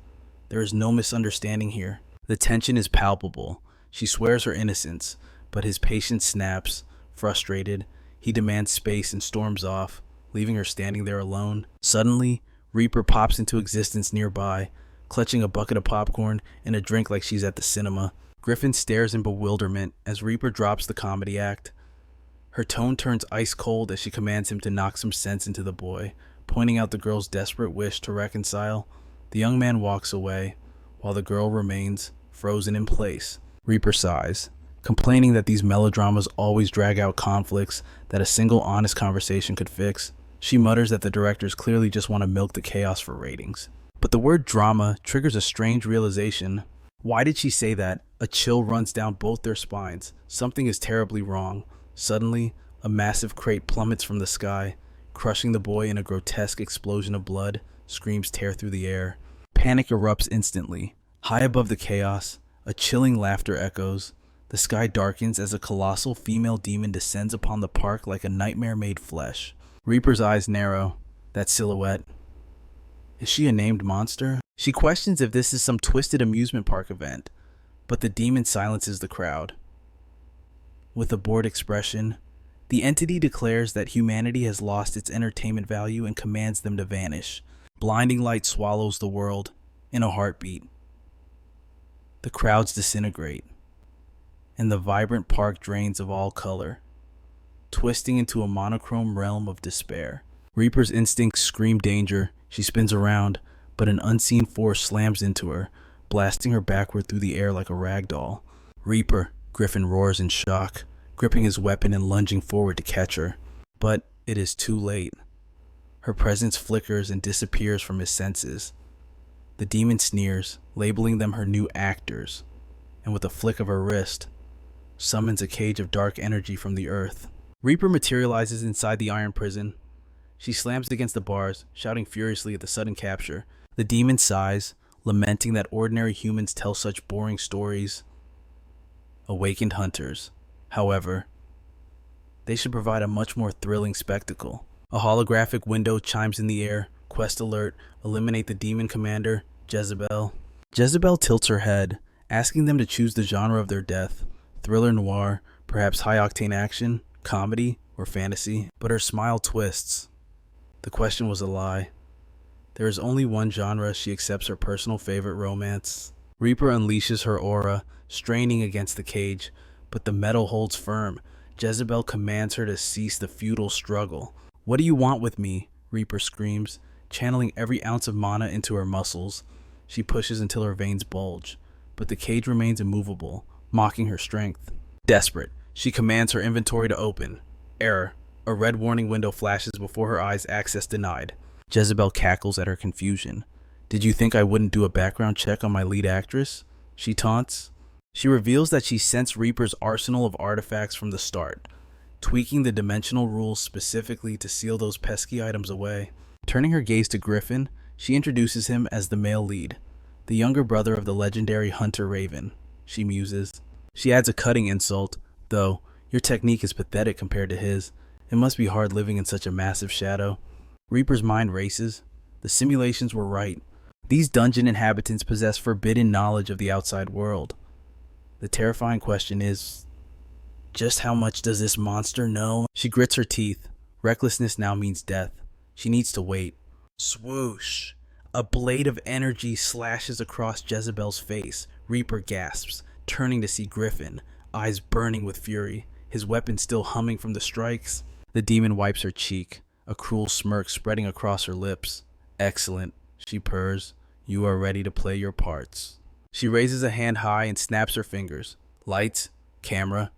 There is no misunderstanding here. The tension is palpable. She swears her innocence, but his patience snaps. Frustrated, he demands space and storms off, leaving her standing there alone. Suddenly, Reaper pops into existence nearby, clutching a bucket of popcorn and a drink like she's at the cinema. Griffin stares in bewilderment as Reaper drops the comedy act. Her tone turns ice cold as she commands him to knock some sense into the boy, pointing out the girl's desperate wish to reconcile. The young man walks away, while the girl remains frozen in place. Reaper sighs, complaining that these melodramas always drag out conflicts that a single honest conversation could fix. She mutters that the directors clearly just want to milk the chaos for ratings. But the word drama triggers a strange realization. Why did she say that? A chill runs down both their spines. Something is terribly wrong. Suddenly, a massive crate plummets from the sky, crushing the boy in a grotesque explosion of blood. Screams tear through the air. Panic erupts instantly. High above the chaos, a chilling laughter echoes. The sky darkens as a colossal female demon descends upon the park like a nightmare made flesh. Reaper's eyes narrow. That silhouette. Is she a named monster? She questions if this is some twisted amusement park event, but the demon silences the crowd. With a bored expression, the entity declares that humanity has lost its entertainment value and commands them to vanish. Blinding light swallows the world in a heartbeat. The crowds disintegrate, and the vibrant park drains of all color, twisting into a monochrome realm of despair. Reaper's instincts scream danger. She spins around, but an unseen force slams into her, blasting her backward through the air like a rag doll. Reaper, Griffin roars in shock, gripping his weapon and lunging forward to catch her. But it is too late. Her presence flickers and disappears from his senses. The demon sneers, labeling them her new actors, and with a flick of her wrist, summons a cage of dark energy from the earth. Reaper materializes inside the iron prison. She slams against the bars, shouting furiously at the sudden capture. The demon sighs, lamenting that ordinary humans tell such boring stories. Awakened hunters, however, they should provide a much more thrilling spectacle. A holographic window chimes in the air. Quest alert, eliminate the demon commander, Jezebel. Jezebel tilts her head, asking them to choose the genre of their death. Thriller noir, perhaps high-octane action, comedy, or fantasy. But her smile twists. The question was a lie. There is only one genre. She accepts her personal favorite, romance. Reaper unleashes her aura, straining against the cage, but the metal holds firm. Jezebel commands her to cease the futile struggle. What do you want with me? Reaper screams, channeling every ounce of mana into her muscles. She pushes until her veins bulge, but the cage remains immovable, mocking her strength. Desperate, she commands her inventory to open. Error. A red warning window flashes before her eyes. Access denied. Jezebel cackles at her confusion. Did you think I wouldn't do a background check on my lead actress? She taunts. She reveals that she sensed Reaper's arsenal of artifacts from the start, tweaking the dimensional rules specifically to seal those pesky items away. Turning her gaze to Griffin, she introduces him as the male lead, the younger brother of the legendary hunter Raven. She muses. She adds a cutting insult, though, your technique is pathetic compared to his. It must be hard living in such a massive shadow. Reaper's mind races. The simulations were right. These dungeon inhabitants possess forbidden knowledge of the outside world. The terrifying question is, just how much does this monster know? She grits her teeth. Recklessness now means death. She needs to wait. Swoosh! A blade of energy slashes across Jezebel's face. Reaper gasps, turning to see Griffin, eyes burning with fury, his weapon still humming from the strikes. The demon wipes her cheek, a cruel smirk spreading across her lips. Excellent, she purrs. You are ready to play your parts. She raises a hand high and snaps her fingers. Lights, camera,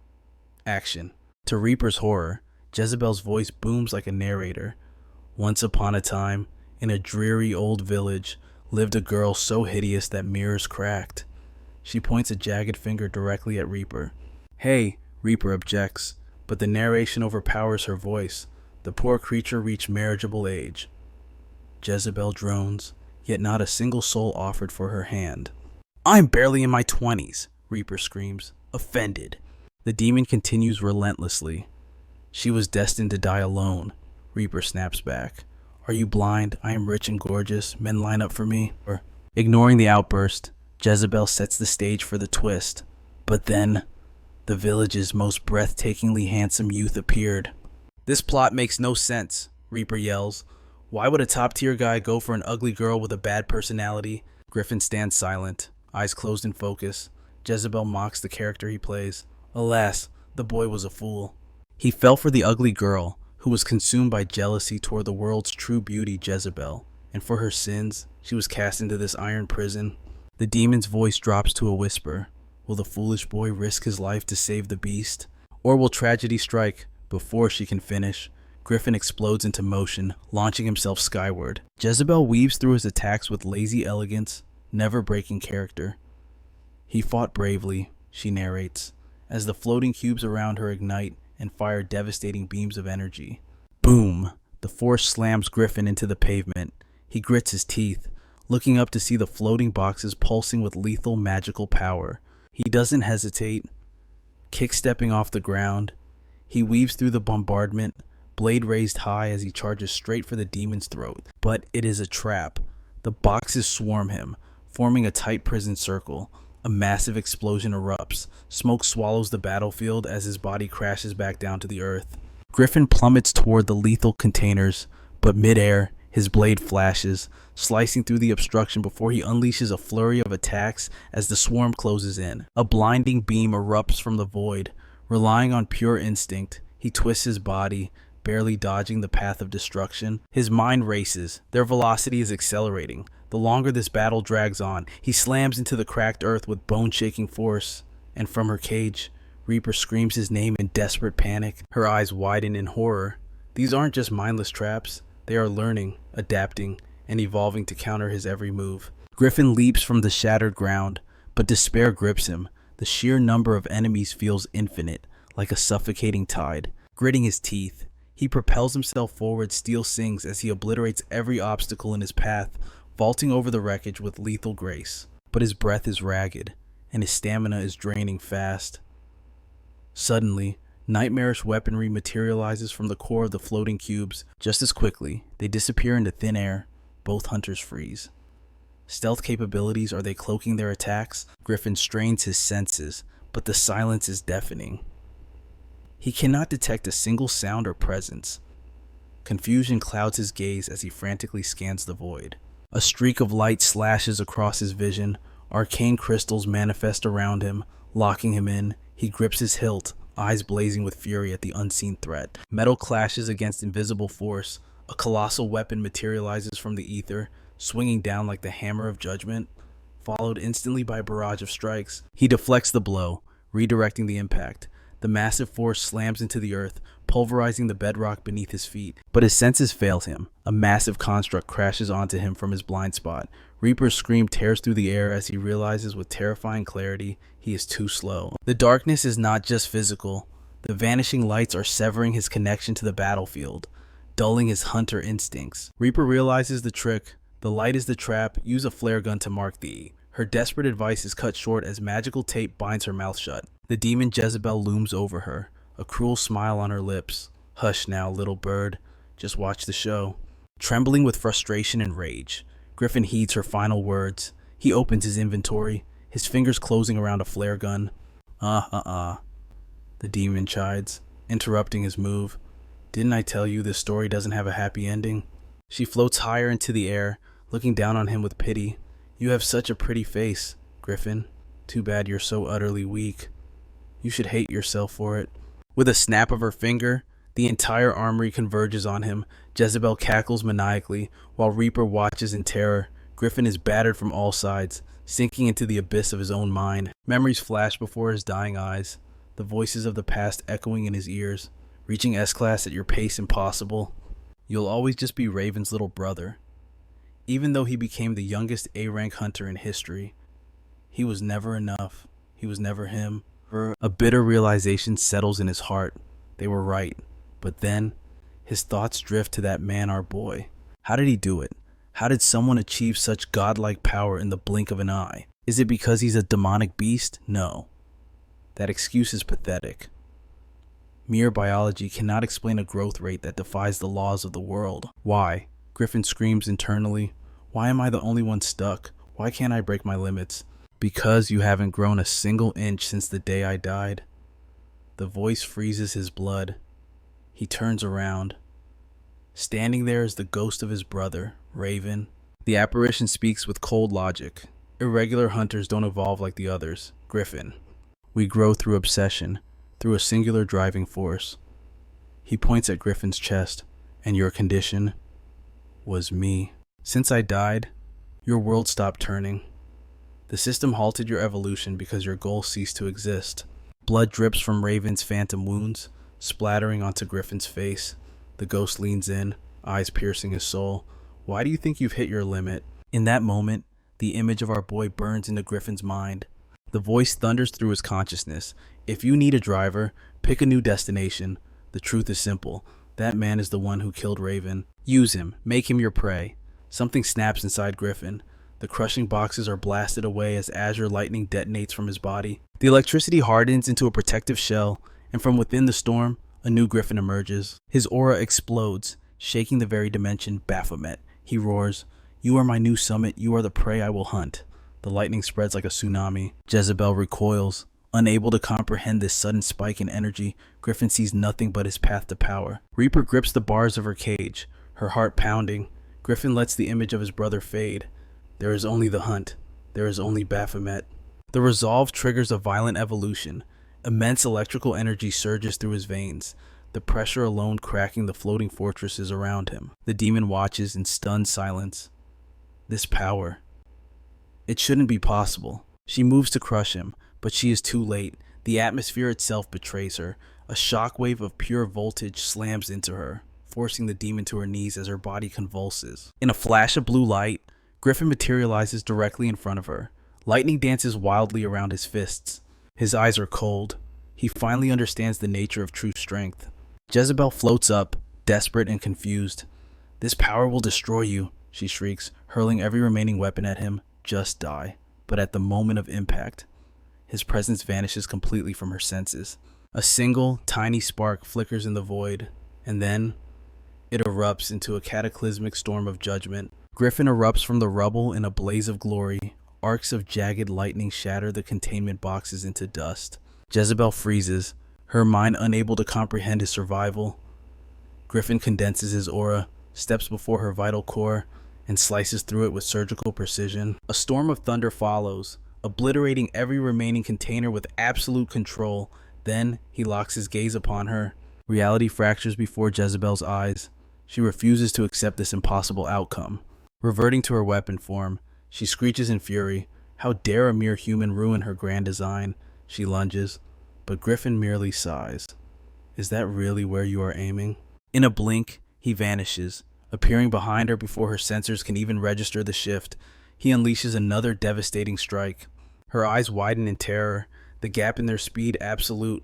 action. To Reaper's horror, Jezebel's voice booms like a narrator. Once upon a time, in a dreary old village, lived a girl so hideous that mirrors cracked. She points a jagged finger directly at Reaper. Hey, Reaper objects, but the narration overpowers her voice. The poor creature reached marriageable age. Jezebel drones, yet not a single soul offered for her hand. I'm barely in my 20s, Reaper screams, offended. The demon continues relentlessly. She was destined to die alone, Reaper snaps back. Are you blind? I am rich and gorgeous. Men line up for me. Ignoring the outburst, Jezebel sets the stage for the twist. But then, the village's most breathtakingly handsome youth appeared. This plot makes no sense, Reaper yells. Why would a top-tier guy go for an ugly girl with a bad personality? Griffin stands silent, eyes closed in focus. Jezebel mocks the character he plays. Alas, the boy was a fool. He fell for the ugly girl, who was consumed by jealousy toward the world's true beauty, Jezebel, and for her sins, she was cast into this iron prison. The demon's voice drops to a whisper. Will the foolish boy risk his life to save the beast? Or will tragedy strike before she can finish? Griffin explodes into motion, launching himself skyward. Jezebel weaves through his attacks with lazy elegance, never breaking character. He fought bravely, she narrates, as the floating cubes around her ignite and fire devastating beams of energy. Boom! The force slams Griffin into the pavement. He grits his teeth, looking up to see the floating boxes pulsing with lethal magical power. He doesn't hesitate, kick-stepping off the ground. He weaves through the bombardment, blade raised high as he charges straight for the demon's throat. But it is a trap. The boxes swarm him, forming a tight prison circle. A massive explosion erupts. Smoke swallows the battlefield as his body crashes back down to the earth. Griffin plummets toward the lethal containers, but midair, his blade flashes, slicing through the obstruction before he unleashes a flurry of attacks as the swarm closes in. A blinding beam erupts from the void. Relying on pure instinct, he twists his body, barely dodging the path of destruction. His mind races. Their velocity is accelerating. The longer this battle drags on, he slams into the cracked earth with bone-shaking force. And from her cage, Reaper screams his name in desperate panic. Her eyes widen in horror. These aren't just mindless traps. They are learning, adapting, and evolving to counter his every move. Griffin leaps from the shattered ground, but despair grips him. The sheer number of enemies feels infinite, like a suffocating tide. Gritting his teeth, he propels himself forward. Steel sings as he obliterates every obstacle in his path, vaulting over the wreckage with lethal grace. But his breath is ragged, and his stamina is draining fast. Suddenly, nightmarish weaponry materializes from the core of the floating cubes. Just as quickly, they disappear into thin air. Both hunters freeze. Stealth capabilities, are they cloaking their attacks? Griffin strains his senses, but the silence is deafening. He cannot detect a single sound or presence. Confusion clouds his gaze as he frantically scans the void. A streak of light slashes across his vision. Arcane crystals manifest around him, locking him in. He grips his hilt, eyes blazing with fury at the unseen threat. Metal clashes against invisible force. A colossal weapon materializes from the ether, swinging down like the hammer of judgment, followed instantly by a barrage of strikes. He deflects the blow, redirecting the impact. The massive force slams into the earth, pulverizing the bedrock beneath his feet. But his senses fail him. A massive construct crashes onto him from his blind spot. Reaper's scream tears through the air as he realizes with terrifying clarity he is too slow. The darkness is not just physical. The vanishing lights are severing his connection to the battlefield, dulling his hunter instincts. Reaper realizes the trick. The light is the trap. Use a flare gun to mark the E. Her desperate advice is cut short as magical tape binds her mouth shut. The demon Jezebel looms over her, a cruel smile on her lips. Hush now, little bird. Just watch the show. Trembling with frustration and rage, Griffin heeds her final words. He opens his inventory, his fingers closing around a flare gun. The demon chides, interrupting his move. Didn't I tell you this story doesn't have a happy ending? She floats higher into the air, looking down on him with pity. You have such a pretty face, Griffin. Too bad you're so utterly weak. You should hate yourself for it. With a snap of her finger, the entire armory converges on him. Jezebel cackles maniacally, while Reaper watches in terror. Griffin is battered from all sides, sinking into the abyss of his own mind. Memories flash before his dying eyes, the voices of the past echoing in his ears. Reaching S-Class at your pace impossible. You'll always just be Raven's little brother. Even though he became the youngest A-rank hunter in history, he was never enough. He was never him. A bitter realization settles in his heart. They were right. But then, his thoughts drift to that man, our boy. How did he do it? How did someone achieve such godlike power in the blink of an eye? Is it because he's a demonic beast? No. That excuse is pathetic. Mere biology cannot explain a growth rate that defies the laws of the world. Why? Griffin screams internally. Why am I the only one stuck? Why can't I break my limits? Because you haven't grown a single inch since the day I died. The voice freezes his blood. He turns around. Standing there is the ghost of his brother, Raven. The apparition speaks with cold logic. Irregular hunters don't evolve like the others. Griffin. We grow through obsession, through a singular driving force. He points at Griffin's chest. And your condition was me. Since I died, your world stopped turning. The system halted your evolution because your goal ceased to exist. Blood drips from Raven's phantom wounds, splattering onto Griffin's face. The ghost leans in, eyes piercing his soul. Why do you think you've hit your limit? In that moment, the image of our boy burns into Griffin's mind. The voice thunders through his consciousness. If you need a driver, pick a new destination. The truth is simple. That man is the one who killed Raven. Use him. Make him your prey. Something snaps inside Griffin. The crushing boxes are blasted away as azure lightning detonates from his body. The electricity hardens into a protective shell, and from within the storm, a new Griffin emerges. His aura explodes, shaking the very dimension. Baphomet. He roars, "You are my new summit. You are the prey I will hunt." The lightning spreads like a tsunami. Jezebel recoils. Unable to comprehend this sudden spike in energy, Griffin sees nothing but his path to power. Reaper grips the bars of her cage, her heart pounding. Griffin lets the image of his brother fade. There is only the hunt. There is only Baphomet. The resolve triggers a violent evolution. Immense electrical energy surges through his veins, the pressure alone cracking the floating fortresses around him. The demon watches in stunned silence. This power. It shouldn't be possible. She moves to crush him, but she is too late. The atmosphere itself betrays her. A shockwave of pure voltage slams into her, forcing the demon to her knees as her body convulses. In a flash of blue light, Griffin materializes directly in front of her. Lightning dances wildly around his fists. His eyes are cold. He finally understands the nature of true strength. Jezebel floats up, desperate and confused. "This power will destroy you," she shrieks, hurling every remaining weapon at him. "Just die." But at the moment of impact, his presence vanishes completely from her senses. A single, tiny spark flickers in the void, and then it erupts into a cataclysmic storm of judgment. Griffin erupts from the rubble in a blaze of glory. Arcs of jagged lightning shatter the containment boxes into dust. Jezebel freezes, her mind unable to comprehend his survival. Griffin condenses his aura, steps before her vital core, and slices through it with surgical precision. A storm of thunder follows, obliterating every remaining container with absolute control. Then he locks his gaze upon her. Reality fractures before Jezebel's eyes. She refuses to accept this impossible outcome. Reverting to her weapon form, she screeches in fury. How dare a mere human ruin her grand design? She lunges, but Griffin merely sighs. Is that really where you are aiming? In a blink, he vanishes, appearing behind her before her sensors can even register the shift. He unleashes another devastating strike. Her eyes widen in terror, the gap in their speed absolute.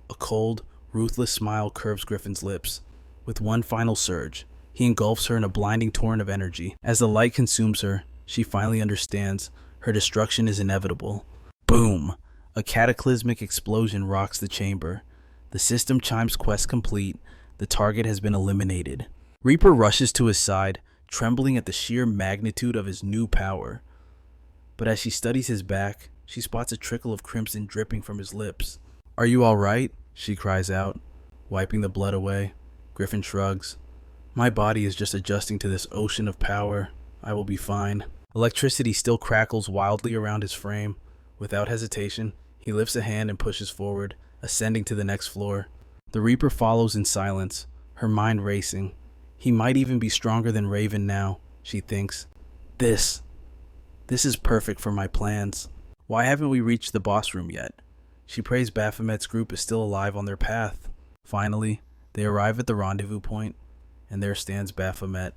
A cold, ruthless smile curves Griffin's lips. With one final surge, he engulfs her in a blinding torrent of energy. As the light consumes her, she finally understands her destruction is inevitable. Boom! A cataclysmic explosion rocks the chamber. The system chimes quest complete. The target has been eliminated. Reaper rushes to his side, trembling at the sheer magnitude of his new power. But as she studies his back, she spots a trickle of crimson dripping from his lips. "Are you all right?" she cries out, wiping the blood away. Griffin shrugs. "My body is just adjusting to this ocean of power. I will be fine." Electricity still crackles wildly around his frame. Without hesitation, he lifts a hand and pushes forward, ascending to the next floor. The Reaper follows in silence, her mind racing. He might even be stronger than Raven now, she thinks. This is perfect for my plans. Why haven't we reached the boss room yet? She prays Baphomet's group is still alive on their path. Finally, they arrive at the rendezvous point, and there stands Baphomet,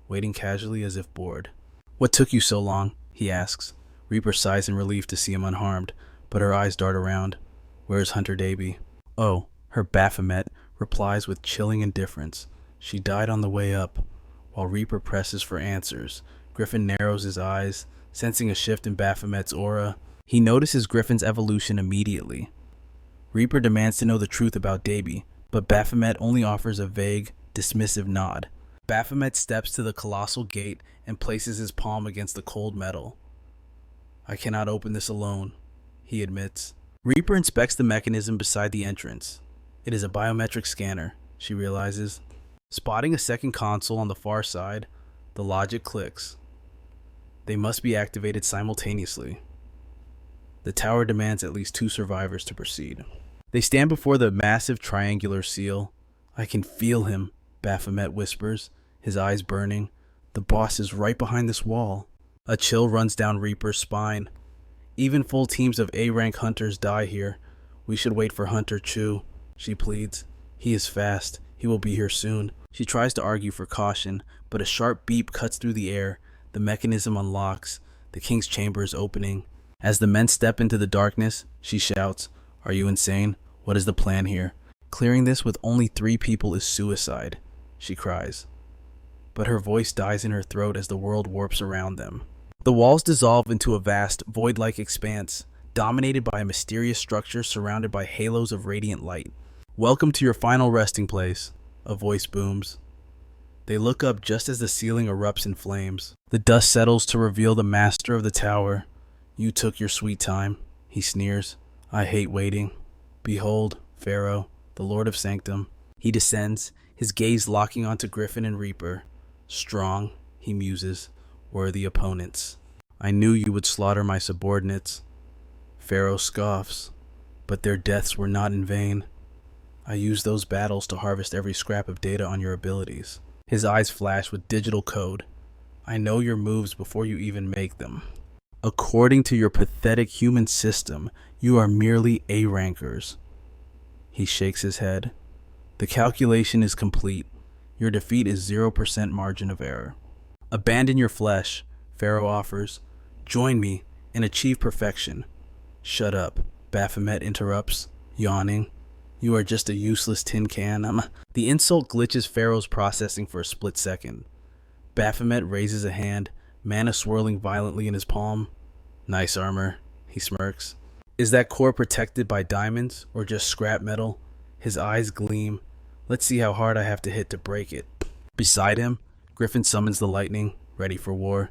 waiting casually as if bored. "What took you so long?" he asks. Reaper sighs in relief to see him unharmed, but her eyes dart around. "Where's Hunter Davy?" "Oh," her Baphomet replies with chilling indifference. "She died on the way up." While Reaper presses for answers, Griffin narrows his eyes, sensing a shift in Baphomet's aura. He notices Griffin's evolution immediately. Reaper demands to know the truth about Davy, but Baphomet only offers a vague, dismissive nod. Baphomet steps to the colossal gate and places his palm against the cold metal. "I cannot open this alone," he admits. Reaper inspects the mechanism beside the entrance. It is a biometric scanner, she realizes. Spotting a second console on the far side, the logic clicks. They must be activated simultaneously. The tower demands at least 2 survivors to proceed. They stand before the massive triangular seal. I can feel him, Baphomet whispers, his eyes burning. The boss is right behind this wall. A chill runs down Reaper's spine. Even full teams of A-rank hunters die here. We should wait for Hunter Chu, she pleads. He is fast. He will be here soon. She tries to argue for caution, but a sharp beep cuts through the air. The mechanism unlocks. The king's chamber is opening. As the men step into the darkness, she shouts, "Are you insane? What is the plan here? Clearing this with only 3 people is suicide," she cries. But her voice dies in her throat as the world warps around them. The walls dissolve into a vast, void-like expanse, dominated by a mysterious structure surrounded by halos of radiant light. "Welcome to your final resting place," a voice booms. They look up just as the ceiling erupts in flames. The dust settles to reveal the master of the tower. "You took your sweet time," he sneers. "I hate waiting. Behold, Pharaoh, the Lord of Sanctum." He descends, his gaze locking onto Griffin and Reaper. "Strong," he muses, "worthy opponents. I knew you would slaughter my subordinates." Pharaoh scoffs, "But their deaths were not in vain. I used those battles to harvest every scrap of data on your abilities." His eyes flash with digital code. "I know your moves before you even make them. According to your pathetic human system, you are merely A-rankers." He shakes his head. "The calculation is complete. Your defeat is 0% margin of error." "Abandon your flesh," Pharaoh offers. "Join me and achieve perfection." "Shut up," Baphomet interrupts, yawning. "You are just a useless tin can." The insult glitches Pharaoh's processing for a split second. Baphomet raises a hand, mana swirling violently in his palm. "Nice armor," he smirks. "Is that core protected by diamonds or just scrap metal?" His eyes gleam. "Let's see how hard I have to hit to break it." Beside him, Griffin summons the lightning, ready for war.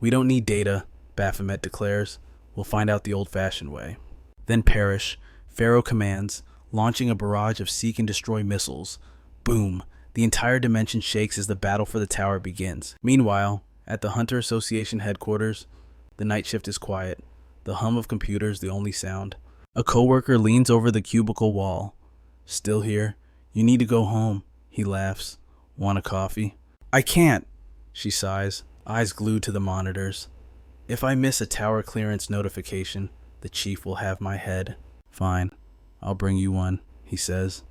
"We don't need data," Baphomet declares. "We'll find out the old-fashioned way." "Then perish," Pharaoh commands, launching a barrage of seek and destroy missiles. Boom! The entire dimension shakes as the battle for the tower begins. Meanwhile, at the Hunter Association headquarters, the night shift is quiet. The hum of computers the only sound. A coworker leans over the cubicle wall. "Still here? You need to go home," he laughs. "Want a coffee?" "I can't," she sighs, eyes glued to the monitors. "If I miss a tower clearance notification, the chief will have my head." "Fine, I'll bring you one," he says.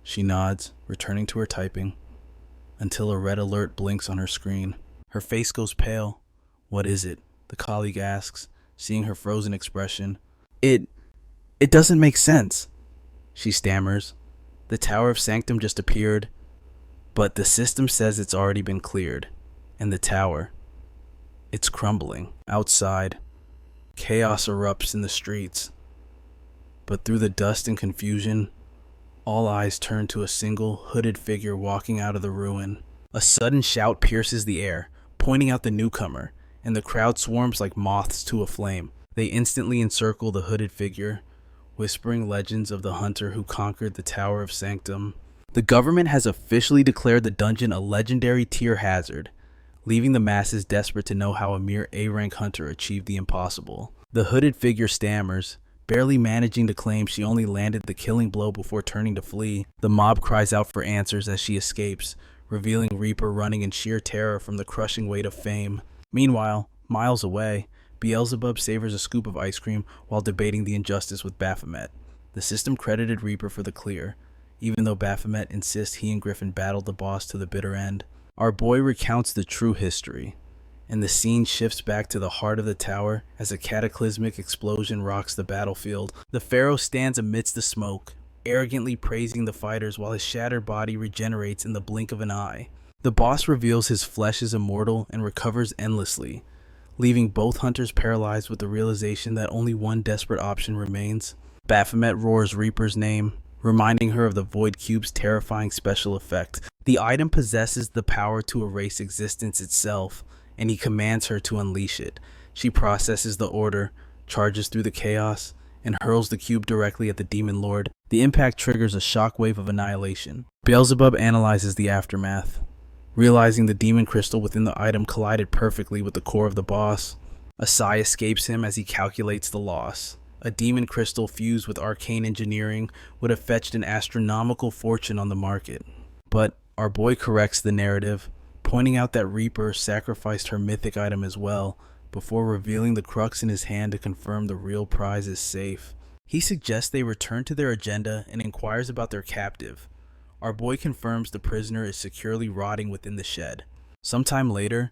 She nods, returning to her typing, until a red alert blinks on her screen. Her face goes pale. "What is it?" the colleague asks, seeing her frozen expression. It doesn't make sense," she stammers. "The Tower of Sanctum just appeared, but the system says it's already been cleared. And the tower, it's crumbling." Outside, chaos erupts in the streets. But through the dust and confusion, all eyes turn to a single, hooded figure walking out of the ruin. A sudden shout pierces the air, pointing out the newcomer, and the crowd swarms like moths to a flame. They instantly encircle the hooded figure, whispering legends of the hunter who conquered the Tower of Sanctum. The government has officially declared the dungeon a legendary tier hazard, leaving the masses desperate to know how a mere A-rank hunter achieved the impossible. The hooded figure stammers, barely managing to claim she only landed the killing blow before turning to flee. The mob cries out for answers as she escapes, revealing Reaper running in sheer terror from the crushing weight of fame. Meanwhile, miles away, Beelzebub savors a scoop of ice cream while debating the injustice with Baphomet. The system credited Reaper for the clear, even though Baphomet insists he and Griffin battled the boss to the bitter end. Our boy recounts the true history, and the scene shifts back to the heart of the tower as a cataclysmic explosion rocks the battlefield. The pharaoh stands amidst the smoke, arrogantly praising the fighters while his shattered body regenerates in the blink of an eye. The boss reveals his flesh is immortal and recovers endlessly, leaving both hunters paralyzed with the realization that only one desperate option remains. Baphomet roars Reaper's name, reminding her of the Void Cube's terrifying special effect. The item possesses the power to erase existence itself, and he commands her to unleash it. She processes the order, charges through the chaos, and hurls the cube directly at the Demon Lord. The impact triggers a shockwave of annihilation. Beelzebub analyzes the aftermath, realizing the demon crystal within the item collided perfectly with the core of the boss. A sigh escapes him as he calculates the loss. A demon crystal fused with arcane engineering would have fetched an astronomical fortune on the market. But our boy corrects the narrative, pointing out that Reaper sacrificed her mythic item as well, before revealing the crux in his hand to confirm the real prize is safe. He suggests they return to their agenda and inquires about their captive. Our boy confirms the prisoner is securely rotting within the shed. Sometime later,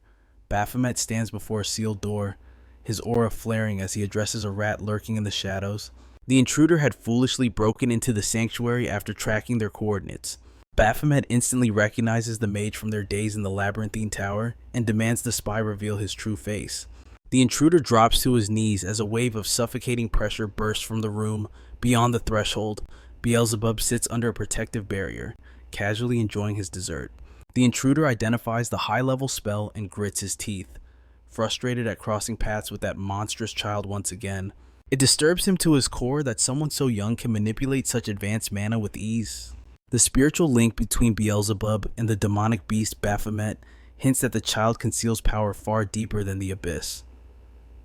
Baphomet stands before a sealed door, his aura flaring as he addresses a rat lurking in the shadows. The intruder had foolishly broken into the sanctuary after tracking their coordinates. Baphomet instantly recognizes the mage from their days in the labyrinthine tower and demands the spy reveal his true face. The intruder drops to his knees as a wave of suffocating pressure bursts from the room. Beyond the threshold, Beelzebub sits under a protective barrier, casually enjoying his dessert. The intruder identifies the high-level spell and grits his teeth, frustrated at crossing paths with that monstrous child once again. It disturbs him to his core that someone so young can manipulate such advanced mana with ease. The spiritual link between Beelzebub and the demonic beast Baphomet hints that the child conceals power far deeper than the abyss.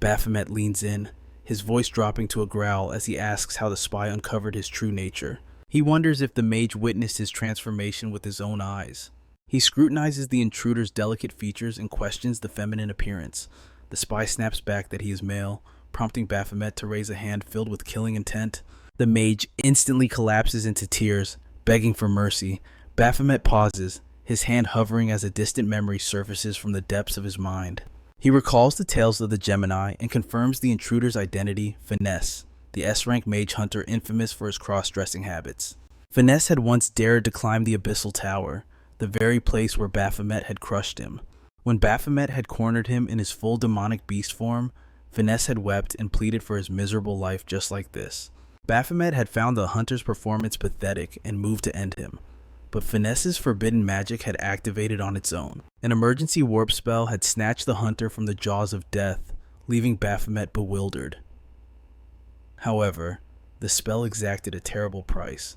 Baphomet leans in, his voice dropping to a growl as he asks how the spy uncovered his true nature. He wonders if the mage witnessed his transformation with his own eyes. He scrutinizes the intruder's delicate features and questions the feminine appearance. The spy snaps back that he is male, prompting Baphomet to raise a hand filled with killing intent. The mage instantly collapses into tears, begging for mercy. Baphomet pauses, his hand hovering as a distant memory surfaces from the depths of his mind. He recalls the tales of the Gemini and confirms the intruder's identity, Finesse, the S-rank mage hunter infamous for his cross-dressing habits. Finesse had once dared to climb the Abyssal Tower, the very place where Baphomet had crushed him. When Baphomet had cornered him in his full demonic beast form, Finesse had wept and pleaded for his miserable life just like this. Baphomet had found the hunter's performance pathetic and moved to end him, but Finesse's forbidden magic had activated on its own. An emergency warp spell had snatched the hunter from the jaws of death, leaving Baphomet bewildered. However, the spell exacted a terrible price,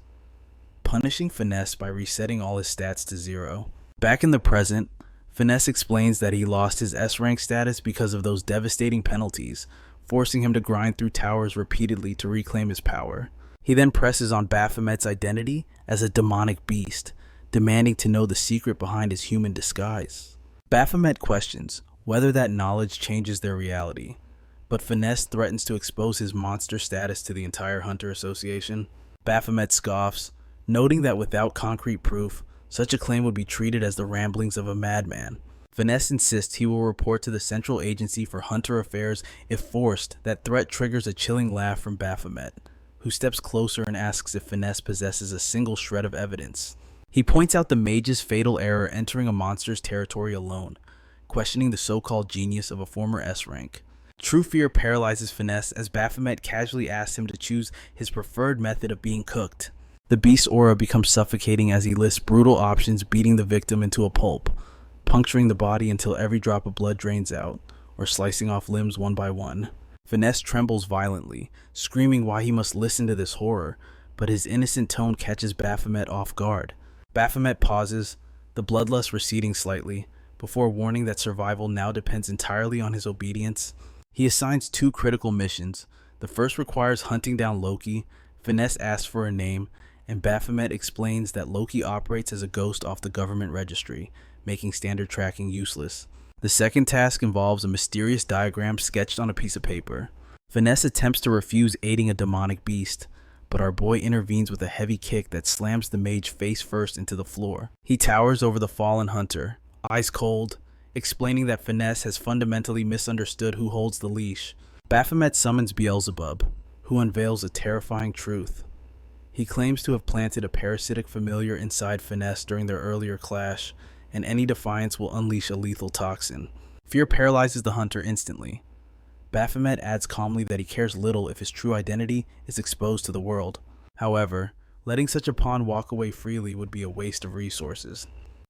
punishing Finesse by resetting all his stats to 0. Back in the present, Finesse explains that he lost his S-rank status because of those devastating penalties, forcing him to grind through towers repeatedly to reclaim his power. He then presses on Baphomet's identity as a demonic beast, demanding to know the secret behind his human disguise. Baphomet questions whether that knowledge changes their reality, but Finesse threatens to expose his monster status to the entire Hunter Association. Baphomet scoffs, noting that without concrete proof, such a claim would be treated as the ramblings of a madman. Finesse insists he will report to the Central Agency for Hunter Affairs if forced. That threat triggers a chilling laugh from Baphomet, who steps closer and asks if Finesse possesses a single shred of evidence. He points out the mage's fatal error entering a monster's territory alone, questioning the so-called genius of a former S-rank. True fear paralyzes Finesse as Baphomet casually asks him to choose his preferred method of being cooked. The beast's aura becomes suffocating as he lists brutal options, beating the victim into a pulp, puncturing the body until every drop of blood drains out, or slicing off limbs one by one. Finesse trembles violently, screaming why he must listen to this horror, but his innocent tone catches Baphomet off guard. Baphomet pauses, the bloodlust receding slightly, before warning that survival now depends entirely on his obedience. He assigns 2 critical missions. The first requires hunting down Loki. Finesse asks for a name, and Baphomet explains that Loki operates as a ghost off the government registry, making standard tracking useless. The second task involves a mysterious diagram sketched on a piece of paper. Finesse attempts to refuse aiding a demonic beast, but our boy intervenes with a heavy kick that slams the mage face first into the floor. He towers over the fallen hunter, eyes cold, explaining that Finesse has fundamentally misunderstood who holds the leash. Baphomet summons Beelzebub, who unveils a terrifying truth. He claims to have planted a parasitic familiar inside Finesse during their earlier clash, and any defiance will unleash a lethal toxin. Fear paralyzes the hunter instantly. Baphomet adds calmly that he cares little if his true identity is exposed to the world. However, letting such a pawn walk away freely would be a waste of resources.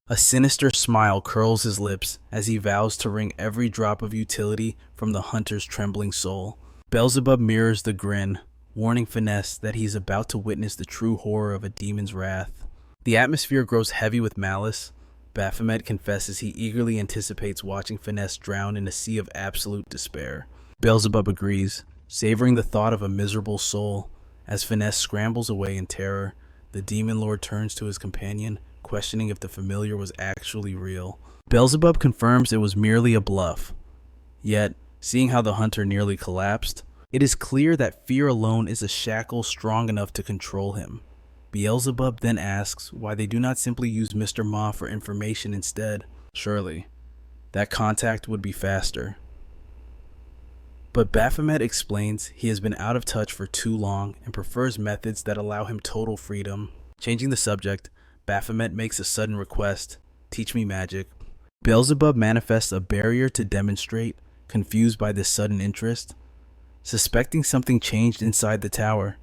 A sinister smile curls his lips as he vows to wring every drop of utility from the hunter's trembling soul. Beelzebub mirrors the grin, warning Finesse that he is about to witness the true horror of a demon's wrath. The atmosphere grows heavy with malice. Baphomet confesses he eagerly anticipates watching Finesse drown in a sea of absolute despair. Beelzebub agrees, savoring the thought of a miserable soul. As Finesse scrambles away in terror, the demon lord turns to his companion, questioning if the familiar was actually real. Beelzebub confirms it was merely a bluff. Yet, seeing how the hunter nearly collapsed, it is clear that fear alone is a shackle strong enough to control him. Beelzebub then asks why they do not simply use Mr. Ma for information instead. Surely, that contact would be faster. But Baphomet explains he has been out of touch for too long and prefers methods that allow him total freedom. Changing the subject, Baphomet makes a sudden request, "Teach me magic." Beelzebub manifests a barrier to demonstrate, confused by this sudden interest. Suspecting something changed inside the tower,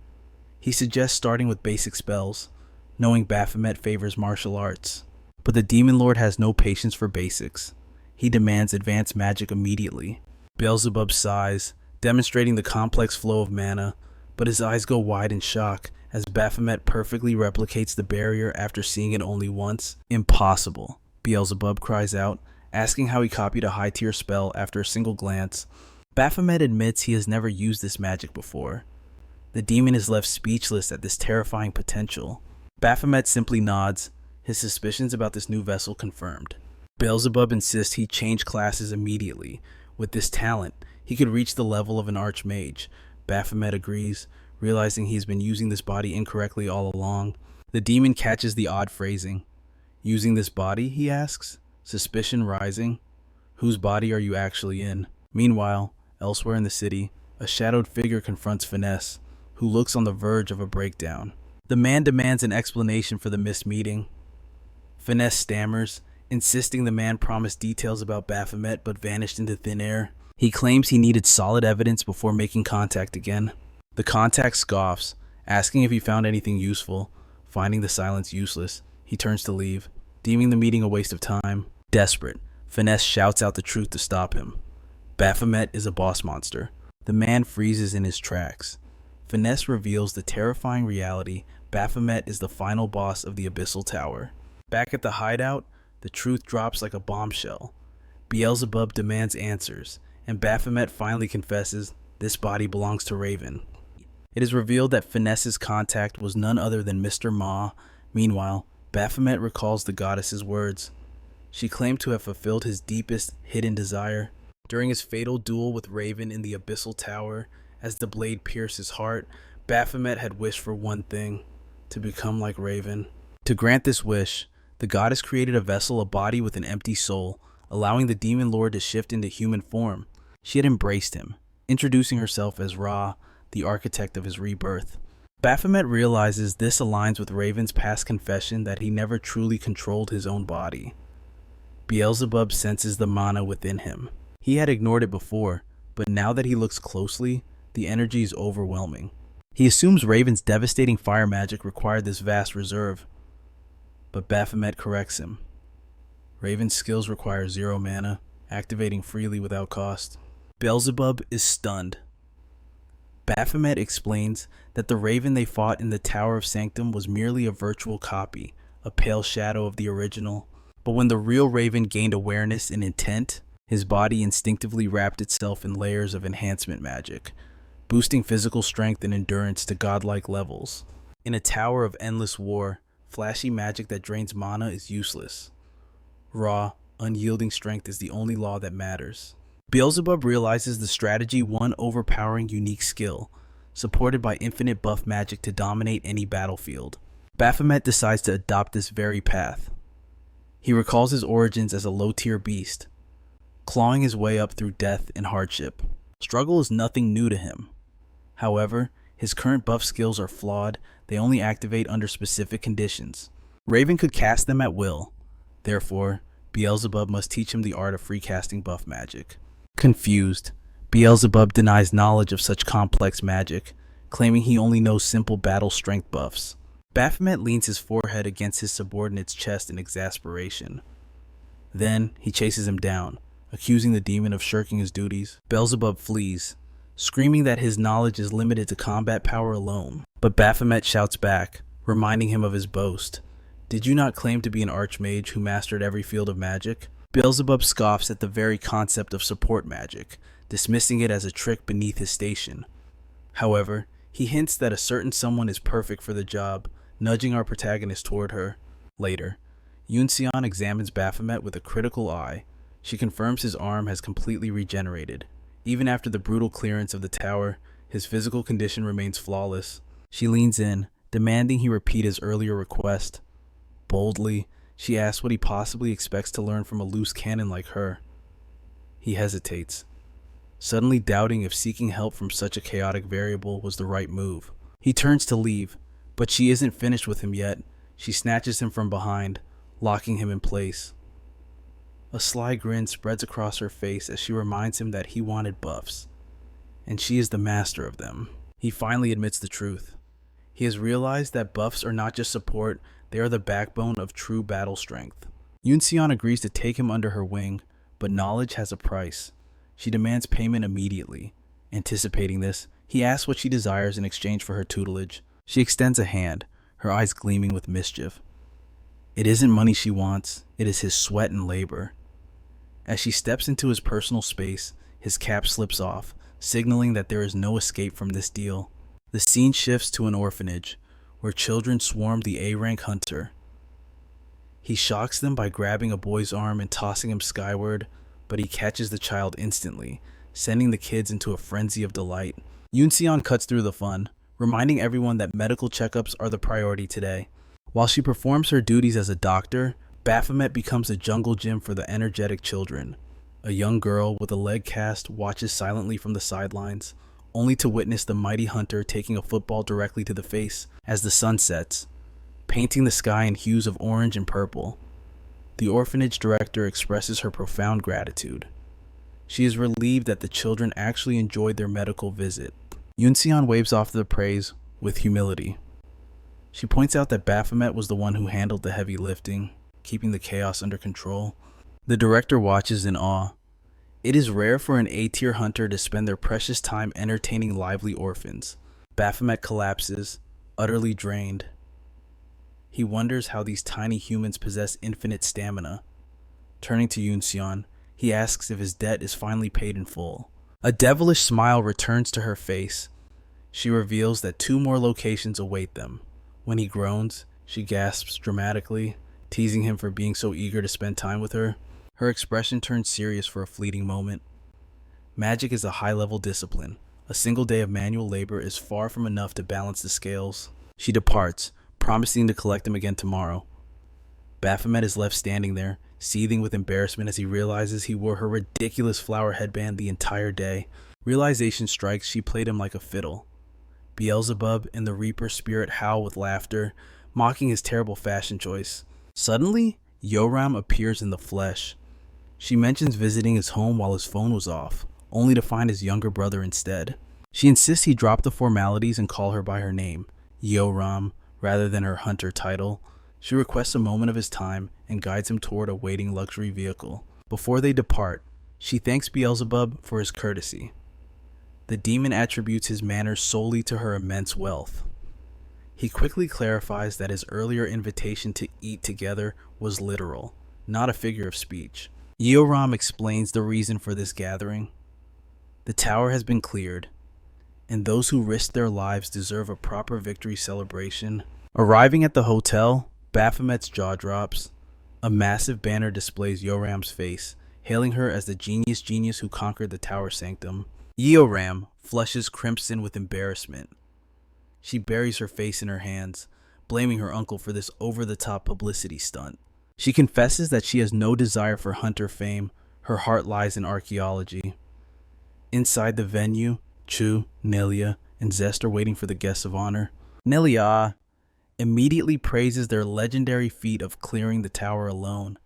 he suggests starting with basic spells, knowing Baphomet favors martial arts. But the Demon Lord has no patience for basics. He demands advanced magic immediately. Beelzebub sighs, demonstrating the complex flow of mana, but his eyes go wide in shock as Baphomet perfectly replicates the barrier after seeing it only once. "Impossible," Beelzebub cries out, asking how he copied a high-tier spell after a single glance. Baphomet admits he has never used this magic before. The demon is left speechless at this terrifying potential. Baphomet simply nods, his suspicions about this new vessel confirmed. Beelzebub insists he change classes immediately. With this talent, he could reach the level of an archmage. Baphomet agrees, realizing he's been using this body incorrectly all along. The demon catches the odd phrasing. "Using this body?" he asks, suspicion rising. "Whose body are you actually in?" Meanwhile, elsewhere in the city, a shadowed figure confronts Finesse, who looks on the verge of a breakdown. The man demands an explanation for the missed meeting. Finesse stammers, insisting the man promised details about Baphomet but vanished into thin air. He claims he needed solid evidence before making contact again. The contact scoffs, asking if he found anything useful. Finding the silence useless, he turns to leave, deeming the meeting a waste of time. Desperate, Finesse shouts out the truth to stop him. Baphomet is a boss monster. The man freezes in his tracks. Finesse reveals the terrifying reality: Baphomet is the final boss of the Abyssal Tower. Back at the hideout, the truth drops like a bombshell. Beelzebub demands answers, and Baphomet finally confesses this body belongs to Raven. It is revealed that Finesse's contact was none other than Mr. Ma. Meanwhile, Baphomet recalls the goddess's words. She claimed to have fulfilled his deepest, hidden desire. During his fatal duel with Raven in the Abyssal Tower, as the blade pierced his heart, Baphomet had wished for one thing: to become like Raven. To grant this wish, the goddess created a vessel, a body with an empty soul, allowing the demon lord to shift into human form. She had embraced him, introducing herself as Ra, the architect of his rebirth. Baphomet realizes this aligns with Raven's past confession that he never truly controlled his own body. Beelzebub senses the mana within him. He had ignored it before, but now that he looks closely, the energy is overwhelming. He assumes Raven's devastating fire magic required this vast reserve, but Baphomet corrects him. Raven's skills require 0 mana, activating freely without cost. Beelzebub is stunned. Baphomet explains that the Raven they fought in the Tower of Sanctum was merely a virtual copy, a pale shadow of the original. But when the real Raven gained awareness and intent, his body instinctively wrapped itself in layers of enhancement magic, boosting physical strength and endurance to godlike levels. In a tower of endless war, flashy magic that drains mana is useless. Raw, unyielding strength is the only law that matters. Beelzebub realizes the strategy: one overpowering unique skill, supported by infinite buff magic to dominate any battlefield. Baphomet decides to adopt this very path. He recalls his origins as a low-tier beast, clawing his way up through death and hardship. Struggle is nothing new to him. However, his current buff skills are flawed. They only activate under specific conditions. Raven could cast them at will. Therefore, Beelzebub must teach him the art of free casting buff magic. Confused, Beelzebub denies knowledge of such complex magic, claiming he only knows simple battle strength buffs. Baphomet leans his forehead against his subordinate's chest in exasperation. Then, he chases him down, accusing the demon of shirking his duties. Beelzebub flees, screaming that his knowledge is limited to combat power alone. But Baphomet shouts back, reminding him of his boast. "Did you not claim to be an archmage who mastered every field of magic?" Beelzebub scoffs at the very concept of support magic, dismissing it as a trick beneath his station. However, he hints that a certain someone is perfect for the job, nudging our protagonist toward her. Later, Yoon examines Baphomet with a critical eye. She confirms his arm has completely regenerated. Even after the brutal clearance of the tower, his physical condition remains flawless. She leans in, demanding he repeat his earlier request. Boldly, she asks what he possibly expects to learn from a loose cannon like her. He hesitates, suddenly doubting if seeking help from such a chaotic variable was the right move. He turns to leave, but she isn't finished with him yet. She snatches him from behind, locking him in place. A sly grin spreads across her face as she reminds him that he wanted buffs, and she is the master of them. He finally admits the truth. He has realized that buffs are not just support, they are the backbone of true battle strength. Yoon agrees to take him under her wing, but knowledge has a price. She demands payment immediately. Anticipating this, he asks what she desires in exchange for her tutelage. She extends a hand, her eyes gleaming with mischief. It isn't money she wants, it is his sweat and labor. As she steps into his personal space, his cap slips off, signaling that there is no escape from this deal. The scene shifts to an orphanage, where children swarm the A-rank hunter. He shocks them by grabbing a boy's arm and tossing him skyward, but he catches the child instantly, sending the kids into a frenzy of delight. Yoon cuts through the fun, reminding everyone that medical checkups are the priority today. While she performs her duties as a doctor, Baphomet becomes a jungle gym for the energetic children. A young girl with a leg cast watches silently from the sidelines, only to witness the mighty hunter taking a football directly to the face as the sun sets, painting the sky in hues of orange and purple. The orphanage director expresses her profound gratitude. She is relieved that the children actually enjoyed their medical visit. Yoon waves off the praise with humility. She points out that Baphomet was the one who handled the heavy lifting, keeping the chaos under control. The director watches in awe. It is rare for an A-tier hunter to spend their precious time entertaining lively orphans. Baphomet collapses, utterly drained. He wonders how these tiny humans possess infinite stamina. Turning to Yoon, he asks if his debt is finally paid in full. A devilish smile returns to her face. She reveals that 2 more locations await them. When he groans, she gasps dramatically, teasing him for being so eager to spend time with her. Her expression turns serious for a fleeting moment. Magic is a high-level discipline. A single day of manual labor is far from enough to balance the scales. She departs, promising to collect him again tomorrow. Baphomet is left standing there, seething with embarrassment as he realizes he wore her ridiculous flower headband the entire day. Realization strikes she played him like a fiddle. Beelzebub and the Reaper spirit howl with laughter, mocking his terrible fashion choice. Suddenly, Yoram appears in the flesh. She mentions visiting his home while his phone was off, only to find his younger brother instead. She insists he drop the formalities and call her by her name, Yoram, rather than her hunter title. She requests a moment of his time and guides him toward a waiting luxury vehicle. Before they depart, she thanks Beelzebub for his courtesy. The demon attributes his manners solely to her immense wealth. He quickly clarifies that his earlier invitation to eat together was literal, not a figure of speech. Yoram explains the reason for this gathering. The tower has been cleared, and those who risked their lives deserve a proper victory celebration. Arriving at the hotel, Baphomet's jaw drops. A massive banner displays Yoram's face, hailing her as the genius who conquered the tower sanctum. Yoram flushes crimson with embarrassment. She buries her face in her hands, blaming her uncle for this over-the-top publicity stunt. She confesses that she has no desire for hunter fame. Her heart lies in archaeology. Inside the venue, Chu, Nelia, and Zest are waiting for the guests of honor. Nelia immediately praises their legendary feat of clearing the tower alone.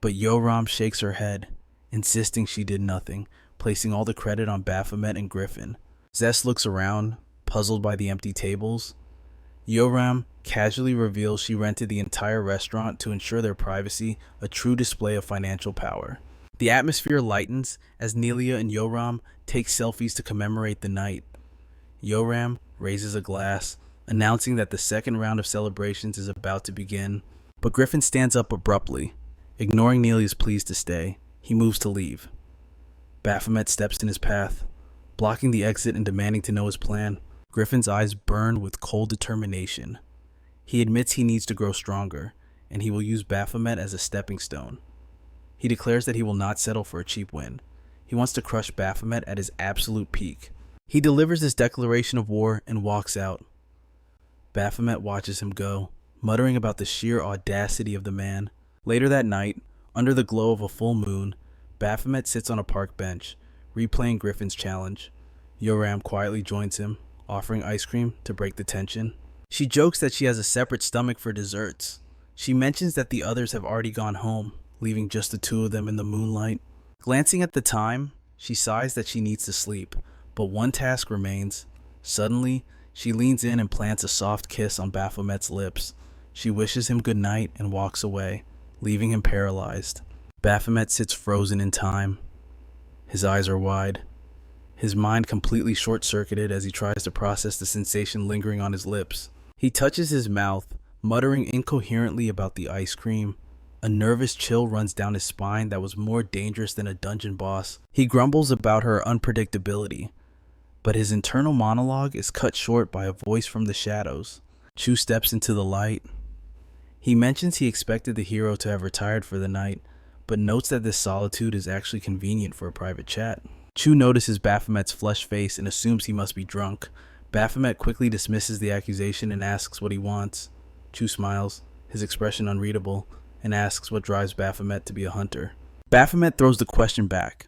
But Yoram shakes her head, insisting she did nothing, placing all the credit on Baphomet and Griffin. Zest looks around, puzzled by the empty tables. Yoram casually reveals she rented the entire restaurant to ensure their privacy, a true display of financial power. The atmosphere lightens as Nelia and Yoram take selfies to commemorate the night. Yoram raises a glass, announcing that the second round of celebrations is about to begin, but Griffin stands up abruptly. Ignoring Nelia's pleas to stay, he moves to leave. Baphomet steps in his path, blocking the exit and demanding to know his plan. Griffin's eyes burn with cold determination. He admits he needs to grow stronger, and he will use Baphomet as a stepping stone. He declares that he will not settle for a cheap win. He wants to crush Baphomet at his absolute peak. He delivers his declaration of war and walks out. Baphomet watches him go, muttering about the sheer audacity of the man. Later that night, under the glow of a full moon, Baphomet sits on a park bench, replaying Griffin's challenge. Yoram quietly joins him, offering ice cream to break the tension. She jokes that she has a separate stomach for desserts. She mentions that the others have already gone home, leaving just the two of them in the moonlight. Glancing at the time, she sighs that she needs to sleep, but one task remains. Suddenly, she leans in and plants a soft kiss on Baphomet's lips. She wishes him good night and walks away, leaving him paralyzed. Baphomet sits frozen in time. His eyes are wide, his mind completely short-circuited as he tries to process the sensation lingering on his lips. He touches his mouth, muttering incoherently about the ice cream. A nervous chill runs down his spine that was more dangerous than a dungeon boss. He grumbles about her unpredictability, but his internal monologue is cut short by a voice from the shadows. Chu steps into the light. He mentions he expected the hero to have retired for the night, but notes that this solitude is actually convenient for a private chat. Chu notices Baphomet's flushed face and assumes he must be drunk. Baphomet quickly dismisses the accusation and asks what he wants. Chu smiles, his expression unreadable, and asks what drives Baphomet to be a hunter. Baphomet throws the question back.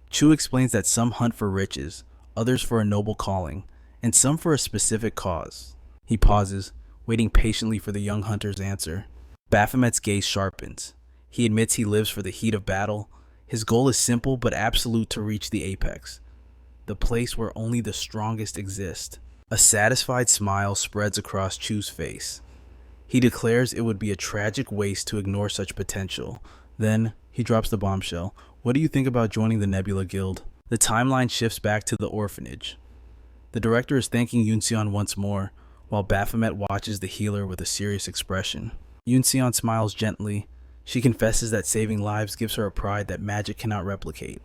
Chu explains that some hunt for riches, others for a noble calling, and some for a specific cause. He pauses, waiting patiently for the young hunter's answer. Baphomet's gaze sharpens. He admits he lives for the heat of battle. His goal is simple but absolute: to reach the apex, the place where only the strongest exist. A satisfied smile spreads across Chu's face. He declares it would be a tragic waste to ignore such potential. Then, he drops the bombshell. What do you think about joining the Nebula Guild? The timeline shifts back to the orphanage. The director is thanking Yunseon once more, while Baphomet watches the healer with a serious expression. Yunseon smiles gently. She confesses that saving lives gives her a pride that magic cannot replicate.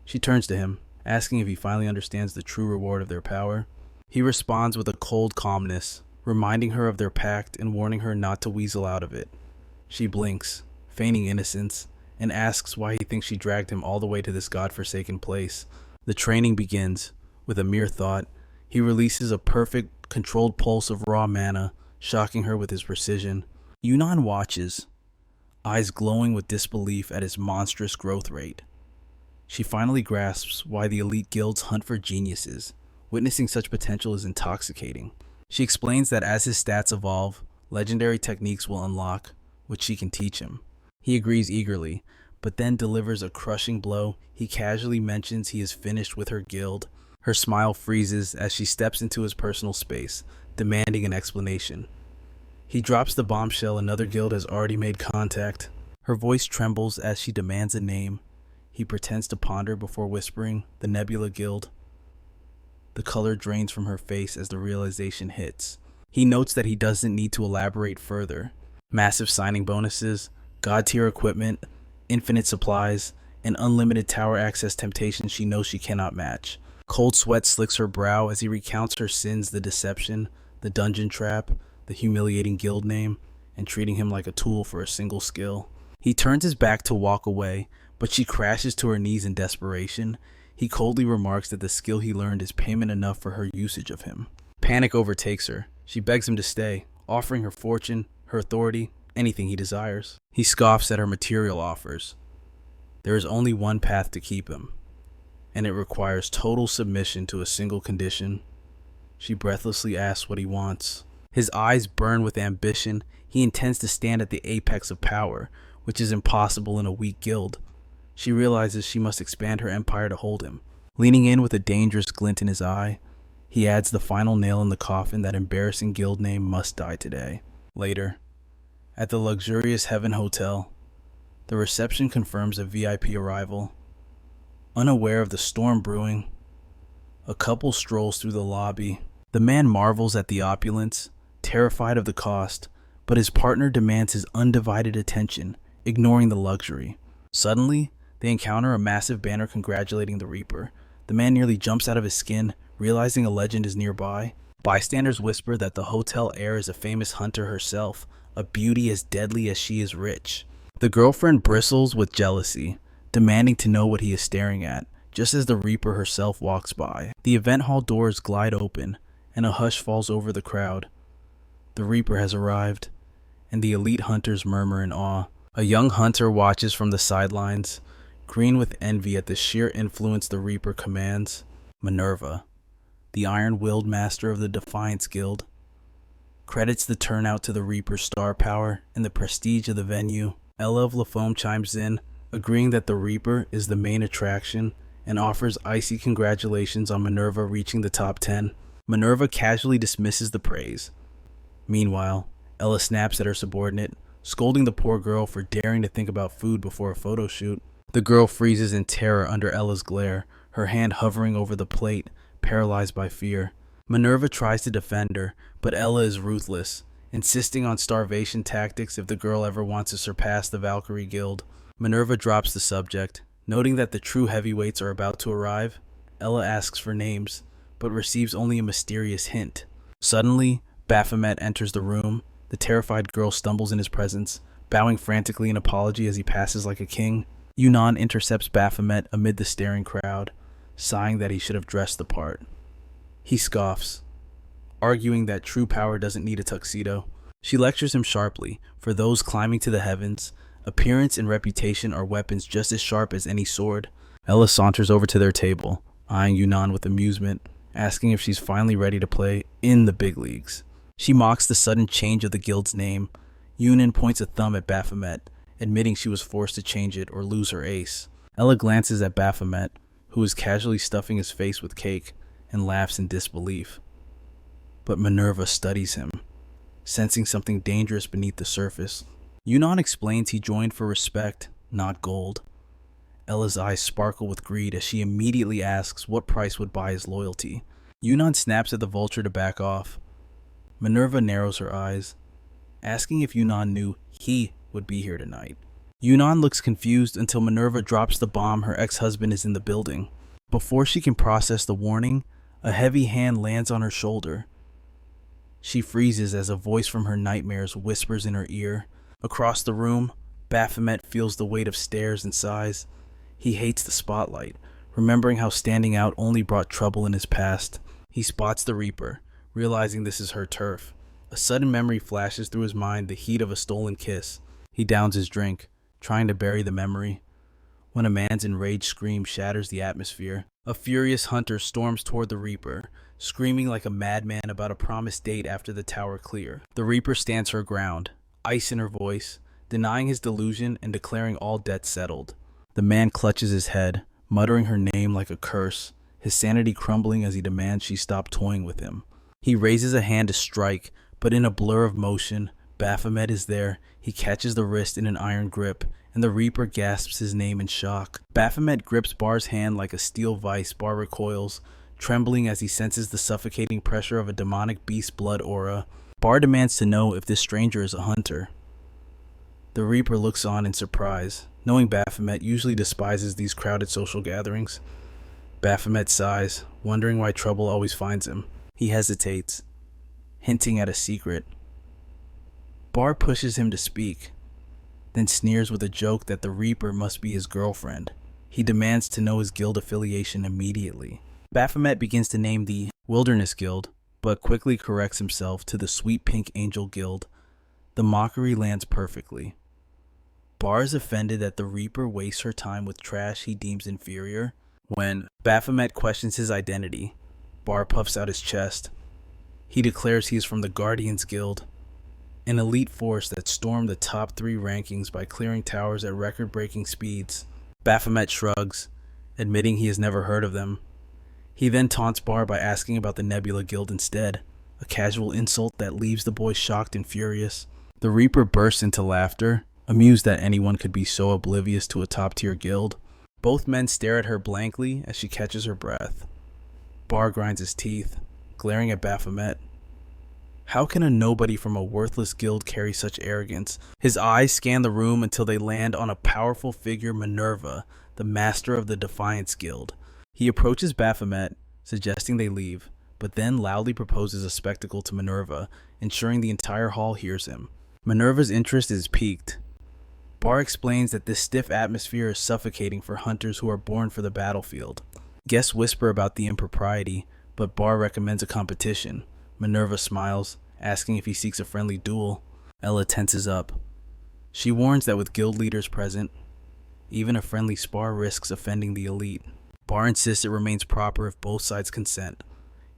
She turns to him, asking if he finally understands the true reward of their power. He responds with a cold calmness, reminding her of their pact and warning her not to weasel out of it. She blinks, feigning innocence, and asks why he thinks she dragged him all the way to this godforsaken place. The training begins. With a mere thought, he releases a perfect, controlled pulse of raw mana, shocking her with his precision. Yunnan watches, eyes glowing with disbelief at his monstrous growth rate. She finally grasps why the elite guilds hunt for geniuses. Witnessing such potential is intoxicating. She explains that as his stats evolve, legendary techniques will unlock, which she can teach him. He agrees eagerly, but then delivers a crushing blow. He casually mentions he is finished with her guild. Her smile freezes as she steps into his personal space, demanding an explanation. He drops the bombshell another guild has already made contact. Her voice trembles as she demands a name. He pretends to ponder before whispering, "The Nebula Guild." The color drains from her face as the realization hits. He notes that he doesn't need to elaborate further. Massive signing bonuses, god-tier equipment, infinite supplies, and unlimited tower access temptations she knows she cannot match. Cold sweat slicks her brow as he recounts her sins: the deception, the dungeon trap, the humiliating guild name, and treating him like a tool for a single skill. He turns his back to walk away, but she crashes to her knees in desperation. He coldly remarks that the skill he learned is payment enough for her usage of him. Panic overtakes her. She begs him to stay, offering her fortune, her authority, anything he desires. He scoffs at her material offers. There is only one path to keep him, and it requires total submission to a single condition. She breathlessly asks what he wants. His eyes burn with ambition. He intends to stand at the apex of power, which is impossible in a weak guild. She realizes she must expand her empire to hold him. Leaning in with a dangerous glint in his eye, he adds the final nail in the coffin: that embarrassing guild name must die today. Later, at the luxurious Heaven Hotel, the reception confirms a VIP arrival. Unaware of the storm brewing, a couple strolls through the lobby. The man marvels at the opulence, terrified of the cost, but his partner demands his undivided attention, ignoring the luxury. Suddenly, They encounter a massive banner congratulating the Reaper. The man nearly jumps out of his skin, realizing a legend is nearby. Bystanders whisper that the hotel heir is a famous hunter herself, a beauty as deadly as she is rich. The girlfriend bristles with jealousy, demanding to know what he is staring at, just as the Reaper herself walks by. The event hall doors glide open, and a hush falls over the crowd. The Reaper has arrived, and the elite hunters murmur in awe. A young hunter watches from the sidelines, green with envy at the sheer influence the Reaper commands. Minerva, the iron-willed master of the Defiance Guild, credits the turnout to the Reaper's star power and the prestige of the venue. Ella of Lafome chimes in, agreeing that the Reaper is the main attraction, and offers icy congratulations on Minerva reaching the top 10. Minerva casually dismisses the praise. Meanwhile, Ella snaps at her subordinate, scolding the poor girl for daring to think about food before a photo shoot. The girl freezes in terror under Ella's glare, her hand hovering over the plate, paralyzed by fear. Minerva tries to defend her, but Ella is ruthless, insisting on starvation tactics if the girl ever wants to surpass the Valkyrie Guild. Minerva drops the subject, noting that the true heavyweights are about to arrive. Ella asks for names, but receives only a mysterious hint. Suddenly, Baphomet enters the room. The terrified girl stumbles in his presence, bowing frantically in apology as he passes like a king. Yunnan intercepts Baphomet amid the staring crowd, sighing that he should have dressed the part. He scoffs, arguing that true power doesn't need a tuxedo. She lectures him sharply, for those climbing to the heavens, appearance and reputation are weapons just as sharp as any sword. Ella saunters over to their table, eyeing Yunnan with amusement, asking if she's finally ready to play in the big leagues. She mocks the sudden change of the guild's name. Yunnan points a thumb at Baphomet, admitting she was forced to change it or lose her ace. Ella glances at Baphomet, who is casually stuffing his face with cake, and laughs in disbelief. But Minerva studies him, sensing something dangerous beneath the surface. Yunnan explains he joined for respect, not gold. Ella's eyes sparkle with greed as she immediately asks what price would buy his loyalty. Yunnan snaps at the vulture to back off. Minerva narrows her eyes, asking if Yunnan knew he would be here tonight. Yunnan looks confused until Minerva drops the bomb her ex-husband is in the building. Before she can process the warning, a heavy hand lands on her shoulder. She freezes as a voice from her nightmares whispers in her ear. Across the room, Baphomet feels the weight of stares and sighs. He hates the spotlight, remembering how standing out only brought trouble in his past. He spots the Reaper, realizing this is her turf. A sudden memory flashes through his mind, the heat of a stolen kiss. He downs his drink, trying to bury the memory, when a man's enraged scream shatters the atmosphere. A furious hunter storms toward the Reaper, screaming like a madman about a promised date after the tower clear. The Reaper stands her ground, ice in her voice, denying his delusion and declaring all debts settled. The man clutches his head, muttering her name like a curse, his sanity crumbling as he demands she stop toying with him. He raises a hand to strike, but in a blur of motion, Baphomet is there. He catches the wrist in an iron grip, and the Reaper gasps his name in shock. Baphomet grips Bar's hand like a steel vice. Bar recoils, trembling as he senses the suffocating pressure of a demonic beast blood aura. Bar demands to know if this stranger is a hunter. The Reaper looks on in surprise, knowing Baphomet usually despises these crowded social gatherings. Baphomet sighs, wondering why trouble always finds him. He hesitates, hinting at a secret. Bar pushes him to speak, then sneers with a joke that the Reaper must be his girlfriend. He demands to know his guild affiliation immediately. Baphomet begins to name the Wilderness Guild, but quickly corrects himself to the Sweet Pink Angel Guild. The mockery lands perfectly. Bar is offended that the Reaper wastes her time with trash he deems inferior. When Baphomet questions his identity, Bar puffs out his chest. He declares he is from the Guardians Guild, an elite force that stormed the top 3 rankings by clearing towers at record-breaking speeds. Baphomet shrugs, admitting he has never heard of them. He then taunts Bar by asking about the Nebula Guild instead, a casual insult that leaves the boy shocked and furious. The Reaper bursts into laughter, amused that anyone could be so oblivious to a top-tier guild. Both men stare at her blankly as she catches her breath. Bar grinds his teeth, glaring at Baphomet. How can a nobody from a worthless guild carry such arrogance? His eyes scan the room until they land on a powerful figure, Minerva, the master of the Defiance Guild. He approaches Baphomet, suggesting they leave, but then loudly proposes a spectacle to Minerva, ensuring the entire hall hears him. Minerva's interest is piqued. Bar explains that this stiff atmosphere is suffocating for hunters who are born for the battlefield. Guests whisper about the impropriety, but Bar recommends a competition. Minerva smiles, asking if he seeks a friendly duel. Ella tenses up. She warns that with guild leaders present, even a friendly spar risks offending the elite. Bar insists it remains proper if both sides consent.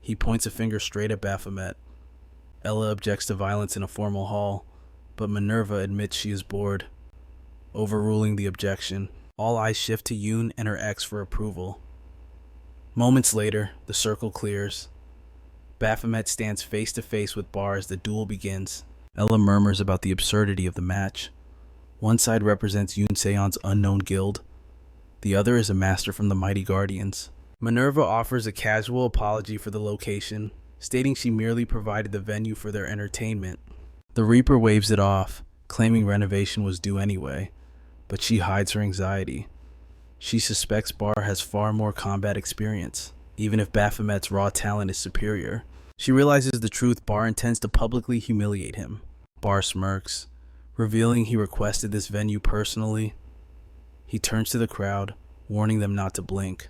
He points a finger straight at Baphomet. Ella objects to violence in a formal hall, but Minerva admits she is bored. Overruling the objection, all eyes shift to Yoon and her ex for approval. Moments later, the circle clears. Baphomet stands face to face with Bar as the duel begins. Ella murmurs about the absurdity of the match. One side represents Yoon Seon's unknown guild. The other is a master from the Mighty Guardians. Minerva offers a casual apology for the location, stating she merely provided the venue for their entertainment. The Reaper waves it off, claiming renovation was due anyway, but she hides her anxiety. She suspects Bar has far more combat experience, even if Baphomet's raw talent is superior. She realizes the truth. Bar intends to publicly humiliate him. Bar smirks, revealing he requested this venue personally. He turns to the crowd, warning them not to blink,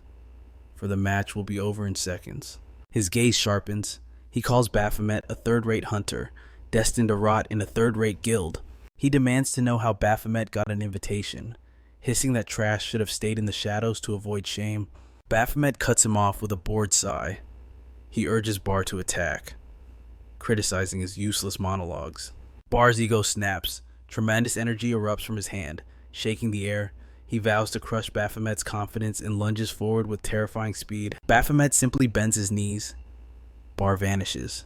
for the match will be over in seconds. His gaze sharpens. He calls Baphomet a third-rate hunter, destined to rot in a third-rate guild. He demands to know how Baphomet got an invitation, hissing that trash should have stayed in the shadows to avoid shame. Baphomet cuts him off with a bored sigh. He urges Bar to attack, criticizing his useless monologues. Bar's ego snaps. Tremendous energy erupts from his hand, shaking the air. He vows to crush Baphomet's confidence and lunges forward with terrifying speed. Baphomet simply bends his knees. Bar vanishes,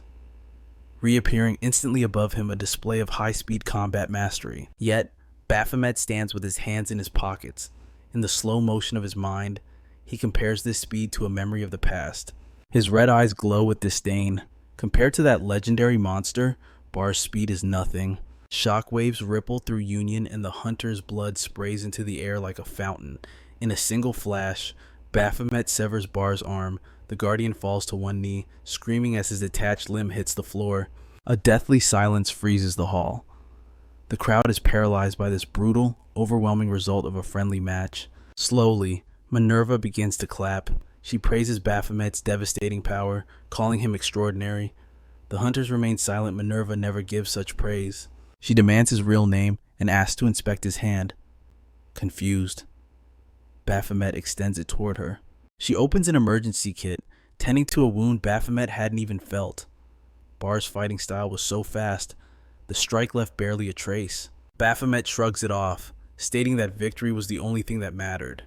reappearing instantly above him, a display of high-speed combat mastery. Yet, Baphomet stands with his hands in his pockets. In the slow motion of his mind, he compares this speed to a memory of the past. His red eyes glow with disdain. Compared to that legendary monster, Bar's speed is nothing. Shockwaves ripple through Union and the hunter's blood sprays into the air like a fountain. In a single flash, Baphomet severs Bar's arm. The Guardian falls to one knee, screaming as his detached limb hits the floor. A deathly silence freezes the hall. The crowd is paralyzed by this brutal, overwhelming result of a friendly match. Slowly, Minerva begins to clap. She praises Baphomet's devastating power, calling him extraordinary. The hunters remain silent. Minerva never gives such praise. She demands his real name and asks to inspect his hand. Confused, Baphomet extends it toward her. She opens an emergency kit, tending to a wound Baphomet hadn't even felt. Bar's fighting style was so fast, the strike left barely a trace. Baphomet shrugs it off, stating that victory was the only thing that mattered.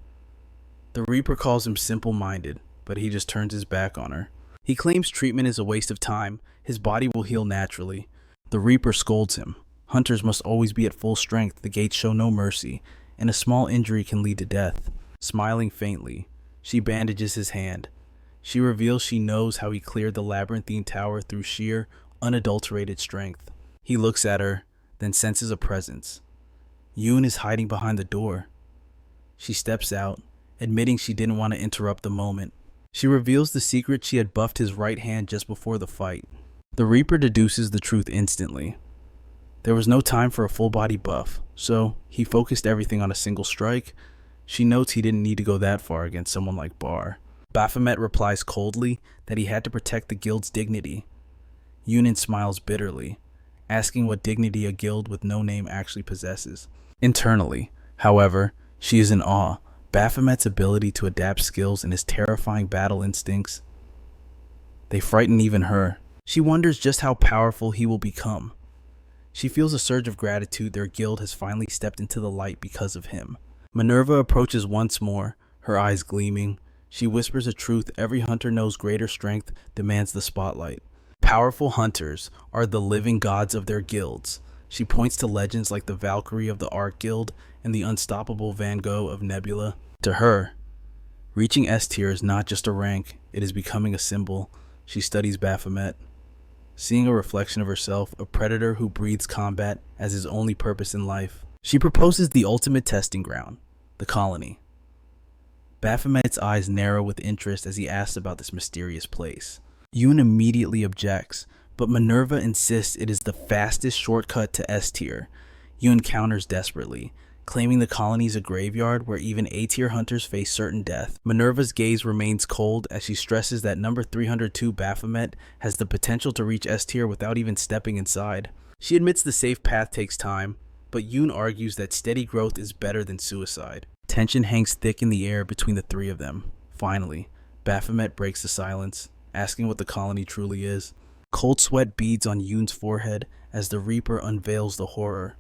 The Reaper calls him simple-minded, but he just turns his back on her. He claims treatment is a waste of time. His body will heal naturally. The Reaper scolds him. Hunters must always be at full strength. The gates show no mercy, and a small injury can lead to death. Smiling faintly, she bandages his hand. She reveals she knows how he cleared the labyrinthine tower through sheer, unadulterated strength. He looks at her, then senses a presence. Yoon is hiding behind the door. She steps out, admitting she didn't want to interrupt the moment. She reveals the secret: she had buffed his right hand just before the fight. The Reaper deduces the truth instantly. There was no time for a full-body buff, so he focused everything on a single strike. She notes he didn't need to go that far against someone like Bar. Baphomet replies coldly that he had to protect the guild's dignity. Yunin smiles bitterly, asking what dignity a guild with no name actually possesses. Internally, however, she is in awe. Baphomet's ability to adapt skills and his terrifying battle instincts, they frighten even her. She wonders just how powerful he will become. She feels a surge of gratitude. Their guild has finally stepped into the light because of him. Minerva approaches once more, her eyes gleaming. She whispers a truth every hunter knows: greater strength demands the spotlight. Powerful hunters are the living gods of their guilds. She points to legends like the Valkyrie of the Arc Guild and the unstoppable Van Gogh of Nebula. To her, reaching S tier is not just a rank, it is becoming a symbol. She studies Baphomet. seeing a reflection of herself, a predator who breathes combat as his only purpose in life. She proposes the ultimate testing ground, the colony. Baphomet's eyes narrow with interest as he asks about this mysterious place. Yoon immediately objects, but Minerva insists it is the fastest shortcut to S tier. Yoon counters desperately, claiming the colony is a graveyard where even A-tier hunters face certain death. Minerva's gaze remains cold as she stresses that number 302 Baphomet has the potential to reach S tier without even stepping inside. She admits the safe path takes time, but Yoon argues that steady growth is better than suicide. Tension hangs thick in the air between the three of them. Finally, Baphomet breaks the silence, asking what the colony truly is. Cold sweat beads on Yoon's forehead as the Reaper unveils the horror.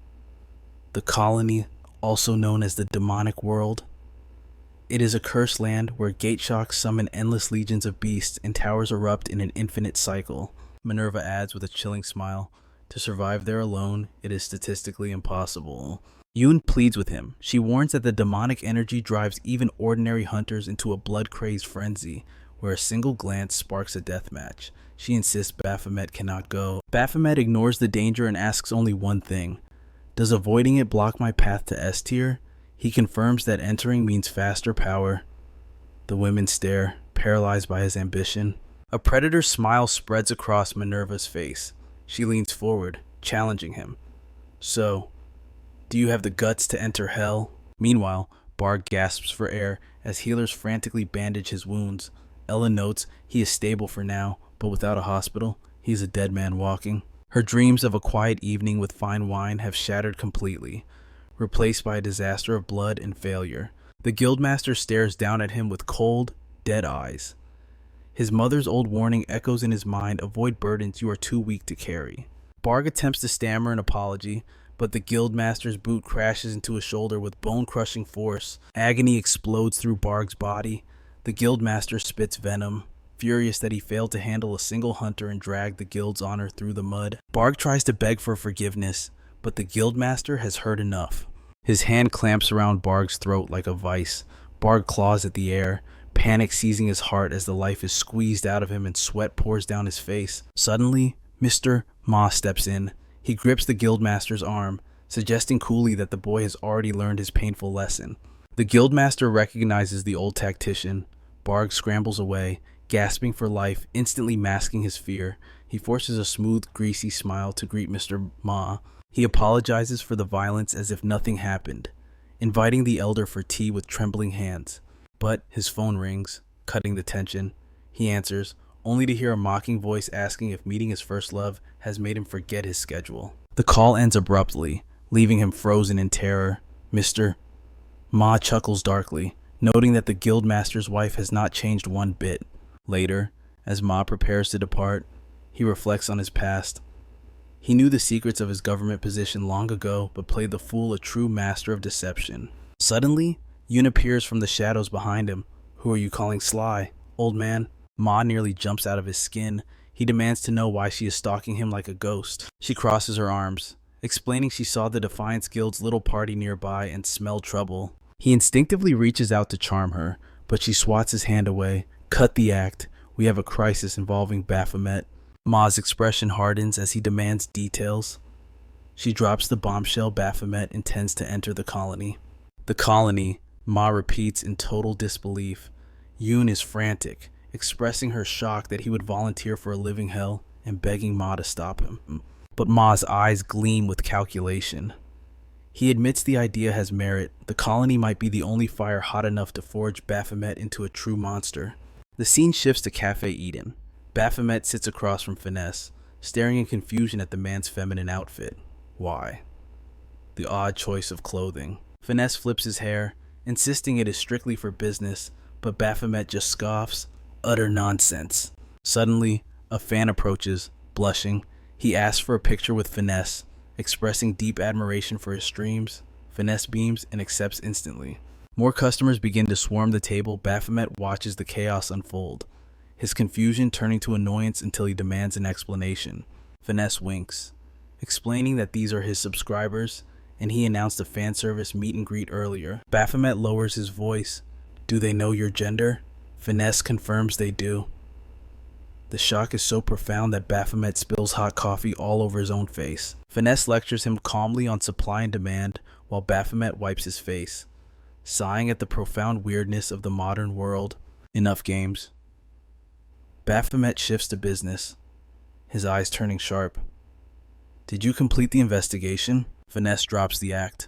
The colony, also known as the demonic world. It is a cursed land where gate shocks summon endless legions of beasts and towers erupt in an infinite cycle. Minerva adds with a chilling smile, to survive there alone, it is statistically impossible. Yoon pleads with him. She warns that the demonic energy drives even ordinary hunters into a blood-crazed frenzy, where a single glance sparks a deathmatch. She insists Baphomet cannot go. Baphomet ignores the danger and asks only one thing. Does avoiding it block my path to S tier? He confirms that entering means faster power. The women stare, paralyzed by his ambition. A predator's smile spreads across Minerva's face. She leans forward, challenging him. So, do you have the guts to enter hell? Meanwhile, Barg gasps for air as healers frantically bandage his wounds. Ella notes he is stable for now, but without a hospital, he's a dead man walking. Her dreams of a quiet evening with fine wine have shattered completely, replaced by a disaster of blood and failure. The guildmaster stares down at him with cold, dead eyes. His mother's old warning echoes in his mind, avoid burdens you are too weak to carry. Barg attempts to stammer an apology, but the guildmaster's boot crashes into his shoulder with bone-crushing force. Agony explodes through Barg's body. The guildmaster spits venom, furious that he failed to handle a single hunter and drag the guild's honor through the mud. Barg tries to beg for forgiveness, but the guildmaster has heard enough. His hand clamps around Barg's throat like a vice. Barg claws at the air, panic seizing his heart as the life is squeezed out of him and sweat pours down his face. Suddenly, Mr. Ma steps in. He grips the guildmaster's arm, suggesting coolly that the boy has already learned his painful lesson. The guildmaster recognizes the old tactician. Barg scrambles away, gasping for life, instantly masking his fear. He forces a smooth, greasy smile to greet Mr. Ma. He apologizes for the violence as if nothing happened, inviting the elder for tea with trembling hands. But his phone rings, cutting the tension. He answers, only to hear a mocking voice asking if meeting his first love has made him forget his schedule. The call ends abruptly, leaving him frozen in terror. Mr. Ma chuckles darkly, noting that the guildmaster's wife has not changed one bit. Later, as Ma prepares to depart, he reflects on his past. He knew the secrets of his government position long ago, but played the fool, a true master of deception. Suddenly, Yoon appears from the shadows behind him. Who are you calling sly, old man? Ma nearly jumps out of his skin. He demands to know why she is stalking him like a ghost. She crosses her arms, explaining she saw the Defiance Guild's little party nearby and smelled trouble. He instinctively reaches out to charm her, but she swats his hand away. Cut the act. We have a crisis involving Baphomet. Ma's expression hardens as he demands details. She drops the bombshell Baphomet intends to enter the colony. The colony, Ma repeats in total disbelief. Yoon is frantic, expressing her shock that he would volunteer for a living hell and begging Ma to stop him. But Ma's eyes gleam with calculation. He admits the idea has merit. The colony might be the only fire hot enough to forge Baphomet into a true monster. The scene shifts to Cafe Eden. Baphomet sits across from Finesse, staring in confusion at the man's feminine outfit. Why? The odd choice of clothing. Finesse flips his hair, insisting it is strictly for business, but Baphomet just scoffs. Utter nonsense. Suddenly, a fan approaches, blushing. He asks for a picture with Finesse, expressing deep admiration for his streams. Finesse beams and accepts instantly. More customers begin to swarm the table. Baphomet watches the chaos unfold, his confusion turning to annoyance until he demands an explanation. Finesse winks, explaining that these are his subscribers, and he announced a fan service meet and greet earlier. Baphomet lowers his voice. Do they know your gender? Finesse confirms they do. The shock is so profound that Baphomet spills hot coffee all over his own face. Finesse lectures him calmly on supply and demand while Baphomet wipes his face, sighing at the profound weirdness of the modern world. Enough games. Baphomet shifts to business, his eyes turning sharp. Did you complete the investigation? Finesse drops the act.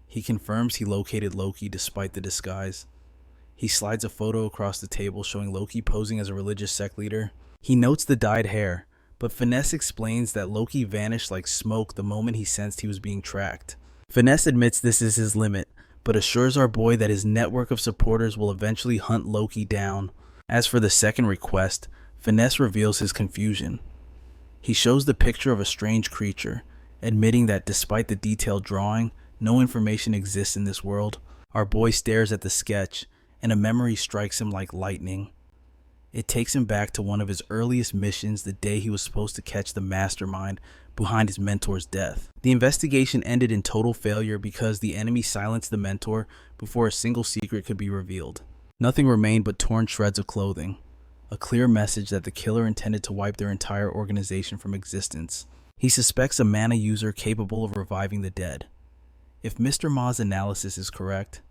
He confirms he located Loki despite the disguise. He slides a photo across the table showing Loki posing as a religious sect leader. He notes the dyed hair, but Finesse explains that Loki vanished like smoke the moment he sensed he was being tracked. Finesse admits this is his limit, but assures our boy that his network of supporters will eventually hunt Loki down. As for the second request, Finesse reveals his confusion. He shows the picture of a strange creature, admitting that despite the detailed drawing, no information exists in this world. Our boy stares at the sketch, and a memory strikes him like lightning. It takes him back to one of his earliest missions the day he was supposed to catch the mastermind behind his mentor's death. The investigation ended in total failure because the enemy silenced the mentor before a single secret could be revealed. Nothing remained but torn shreds of clothing, a clear message that the killer intended to wipe their entire organization from existence. He suspects a mana user capable of reviving the dead. If Mr. Ma's analysis is correct,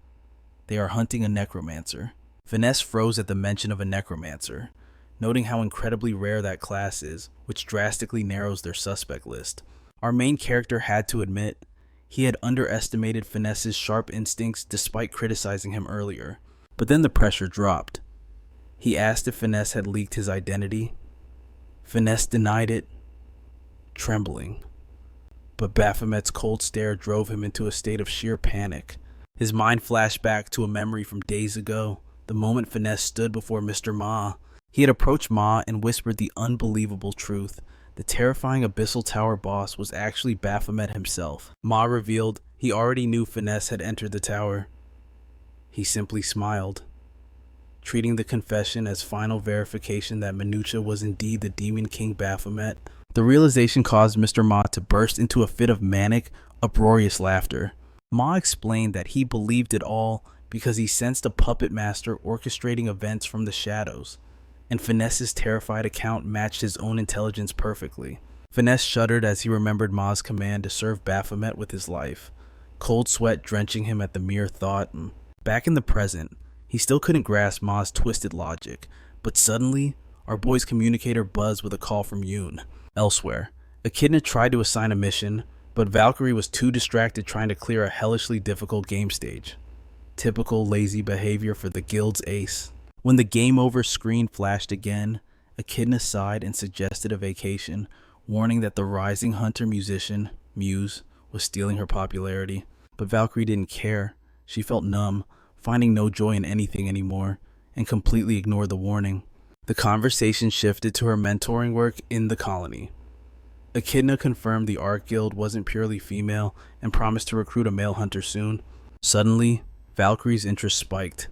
they are hunting a necromancer. Finesse froze at the mention of a necromancer, noting how incredibly rare that class is, which drastically narrows their suspect list. Our main character had to admit he had underestimated Finesse's sharp instincts despite criticizing him earlier. But then the pressure dropped. He asked if Finesse had leaked his identity. Finesse denied it, trembling. But Baphomet's cold stare drove him into a state of sheer panic. His mind flashed back to a memory from days ago, the moment Finesse stood before Mr. Ma. He had approached Ma and whispered the unbelievable truth. The terrifying Abyssal Tower boss was actually Baphomet himself. Ma revealed he already knew Finesse had entered the tower. He simply smiled, treating the confession as final verification that Minutia was indeed the Demon King Baphomet. The realization caused Mr. Ma to burst into a fit of manic, uproarious laughter. Ma explained that he believed it all because he sensed a puppet master orchestrating events from the shadows, and Finesse's terrified account matched his own intelligence perfectly. Finesse shuddered as he remembered Ma's command to serve Baphomet with his life, cold sweat drenching him at the mere thought. Back in the present, he still couldn't grasp Ma's twisted logic, but suddenly, our boy's communicator buzzed with a call from Yoon. Elsewhere, Echidna tried to assign a mission, but Valkyrie was too distracted trying to clear a hellishly difficult game stage. Typical lazy behavior for the guild's ace. When the game over screen flashed again, Echidna sighed and suggested a vacation, warning that the rising hunter musician, Muse, was stealing her popularity. But Valkyrie didn't care. She felt numb, finding no joy in anything anymore, and completely ignored the warning. The conversation shifted to her mentoring work in the colony. Echidna confirmed the Ark Guild wasn't purely female and promised to recruit a male hunter soon. Suddenly, Valkyrie's interest spiked.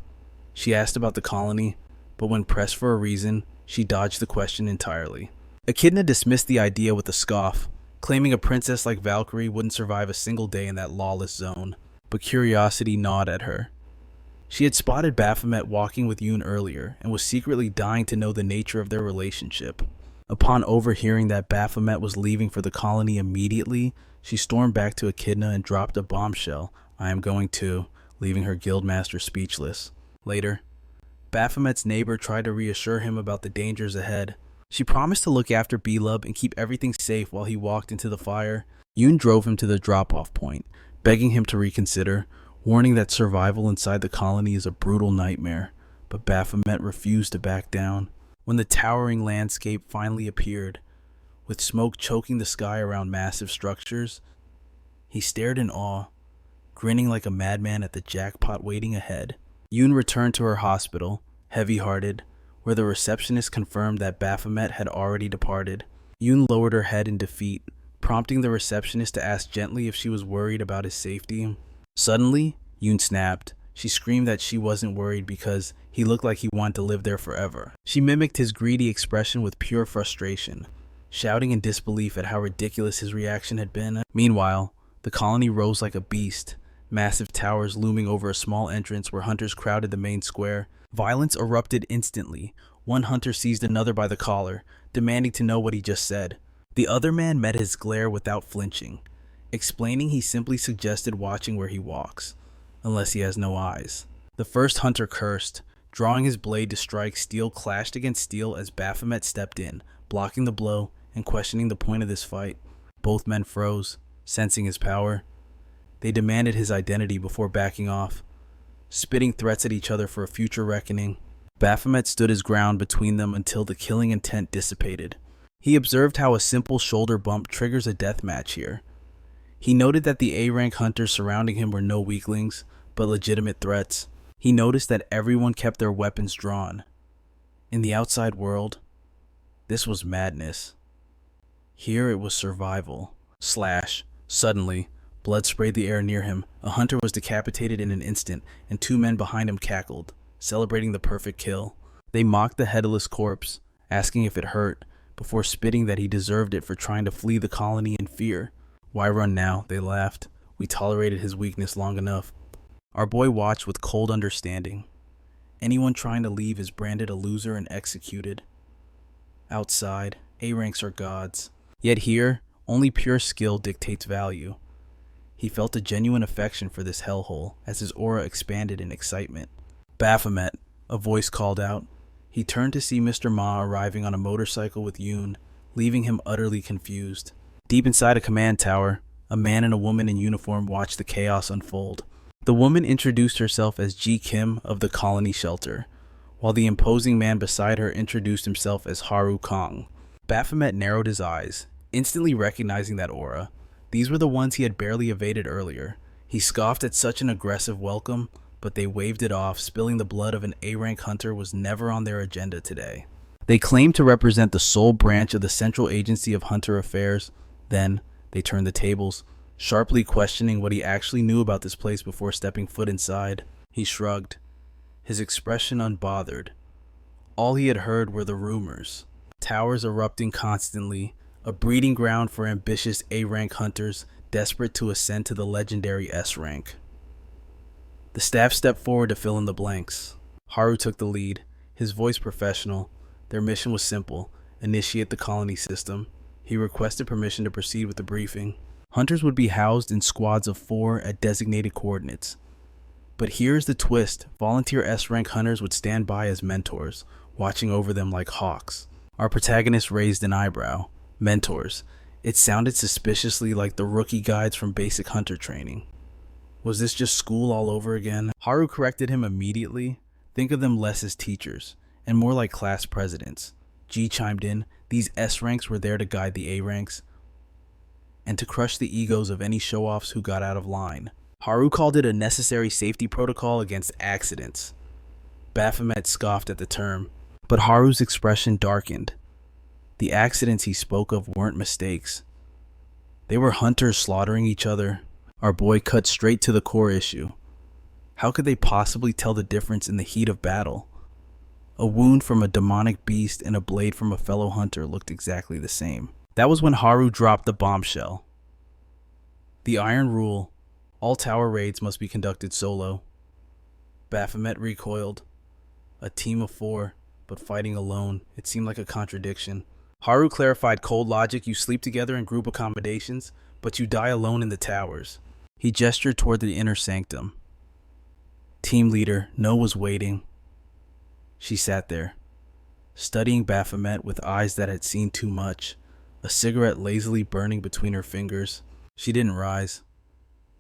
She asked about the colony, but when pressed for a reason, she dodged the question entirely. Echidna dismissed the idea with a scoff, claiming a princess like Valkyrie wouldn't survive a single day in that lawless zone. But curiosity gnawed at her. She had spotted Baphomet walking with Yoon earlier and was secretly dying to know the nature of their relationship. Upon overhearing that Baphomet was leaving for the colony immediately, she stormed back to Echidna and dropped a bombshell. "I am going too," leaving her guildmaster speechless. Later, Baphomet's neighbor tried to reassure him about the dangers ahead. She promised to look after Belub and keep everything safe while he walked into the fire. Yoon drove him to the drop-off point, begging him to reconsider, warning that survival inside the colony is a brutal nightmare. But Baphomet refused to back down. When the towering landscape finally appeared, with smoke choking the sky around massive structures, he stared in awe, grinning like a madman at the jackpot waiting ahead. Yoon returned to her hospital, heavy-hearted, where the receptionist confirmed that Baphomet had already departed. Yoon lowered her head in defeat, prompting the receptionist to ask gently if she was worried about his safety. Suddenly, Yoon snapped. She screamed that she wasn't worried because he looked like he wanted to live there forever. She mimicked his greedy expression with pure frustration, shouting in disbelief at how ridiculous his reaction had been. Meanwhile, the colony rose like a beast, massive towers looming over a small entrance where hunters crowded the main square. Violence erupted instantly. One hunter seized another by the collar, demanding to know what he just said. The other man met his glare without flinching, explaining he simply suggested watching where he walks, unless he has no eyes. The first hunter cursed. Drawing his blade to strike, steel clashed against steel as Baphomet stepped in, blocking the blow and questioning the point of this fight. Both men froze, sensing his power. They demanded his identity before backing off, spitting threats at each other for a future reckoning. Baphomet stood his ground between them until the killing intent dissipated. He observed how a simple shoulder bump triggers a death match here. He noted that the A-rank hunters surrounding him were no weaklings, but legitimate threats. He noticed that everyone kept their weapons drawn. In the outside world, this was madness. Here it was survival. Slash. Suddenly, blood sprayed the air near him. A hunter was decapitated in an instant, and two men behind him cackled, celebrating the perfect kill. They mocked the headless corpse, asking if it hurt, before spitting that he deserved it for trying to flee the colony in fear. Why run now? They laughed. We tolerated his weakness long enough. Our boy watched with cold understanding. Anyone trying to leave is branded a loser and executed. Outside, A-ranks are gods. Yet here, only pure skill dictates value. He felt a genuine affection for this hellhole as his aura expanded in excitement. Baphomet, a voice called out. He turned to see Mr. Ma arriving on a motorcycle with Yoon, leaving him utterly confused. Deep inside a command tower, a man and a woman in uniform watched the chaos unfold. The woman introduced herself as Ji Kim of the colony shelter, while the imposing man beside her introduced himself as Haru Kong. Baphomet narrowed his eyes, instantly recognizing that aura. These were the ones he had barely evaded earlier. He scoffed at such an aggressive welcome, but they waved it off. Spilling the blood of an A-rank hunter was never on their agenda today. They claimed to represent the sole branch of the Central Agency of Hunter Affairs. Then, they turned the tables, sharply questioning what he actually knew about this place before stepping foot inside. He shrugged, his expression unbothered. All he had heard were the rumors. Towers erupting constantly, a breeding ground for ambitious A-rank hunters desperate to ascend to the legendary S-rank. The staff stepped forward to fill in the blanks. Haru took the lead, his voice professional. Their mission was simple: initiate the colony system. He requested permission to proceed with the briefing. Hunters would be housed in squads of 4 at designated coordinates. But here's the twist: volunteer S-rank hunters would stand by as mentors, watching over them like hawks. Our protagonist raised an eyebrow. Mentors. It sounded suspiciously like the rookie guides from basic hunter training. Was this just school all over again? Haru corrected him immediately. Think of them less as teachers, and more like class presidents. G chimed in. These S-ranks were there to guide the A-ranks, and to crush the egos of any show-offs who got out of line. Haru called it a necessary safety protocol against accidents. Baphomet scoffed at the term, but Haru's expression darkened. The accidents he spoke of weren't mistakes. They were hunters slaughtering each other. Our boy cut straight to the core issue. How could they possibly tell the difference in the heat of battle? A wound from a demonic beast and a blade from a fellow hunter looked exactly the same. That was when Haru dropped the bombshell. The iron rule: all tower raids must be conducted solo. Baphomet recoiled. A team of 4, but fighting alone. It seemed like a contradiction. Haru clarified cold logic: you sleep together in group accommodations, but you die alone in the towers. He gestured toward the inner sanctum. Team leader, No was waiting. She sat there, studying Baphomet with eyes that had seen too much, a cigarette lazily burning between her fingers. She didn't rise.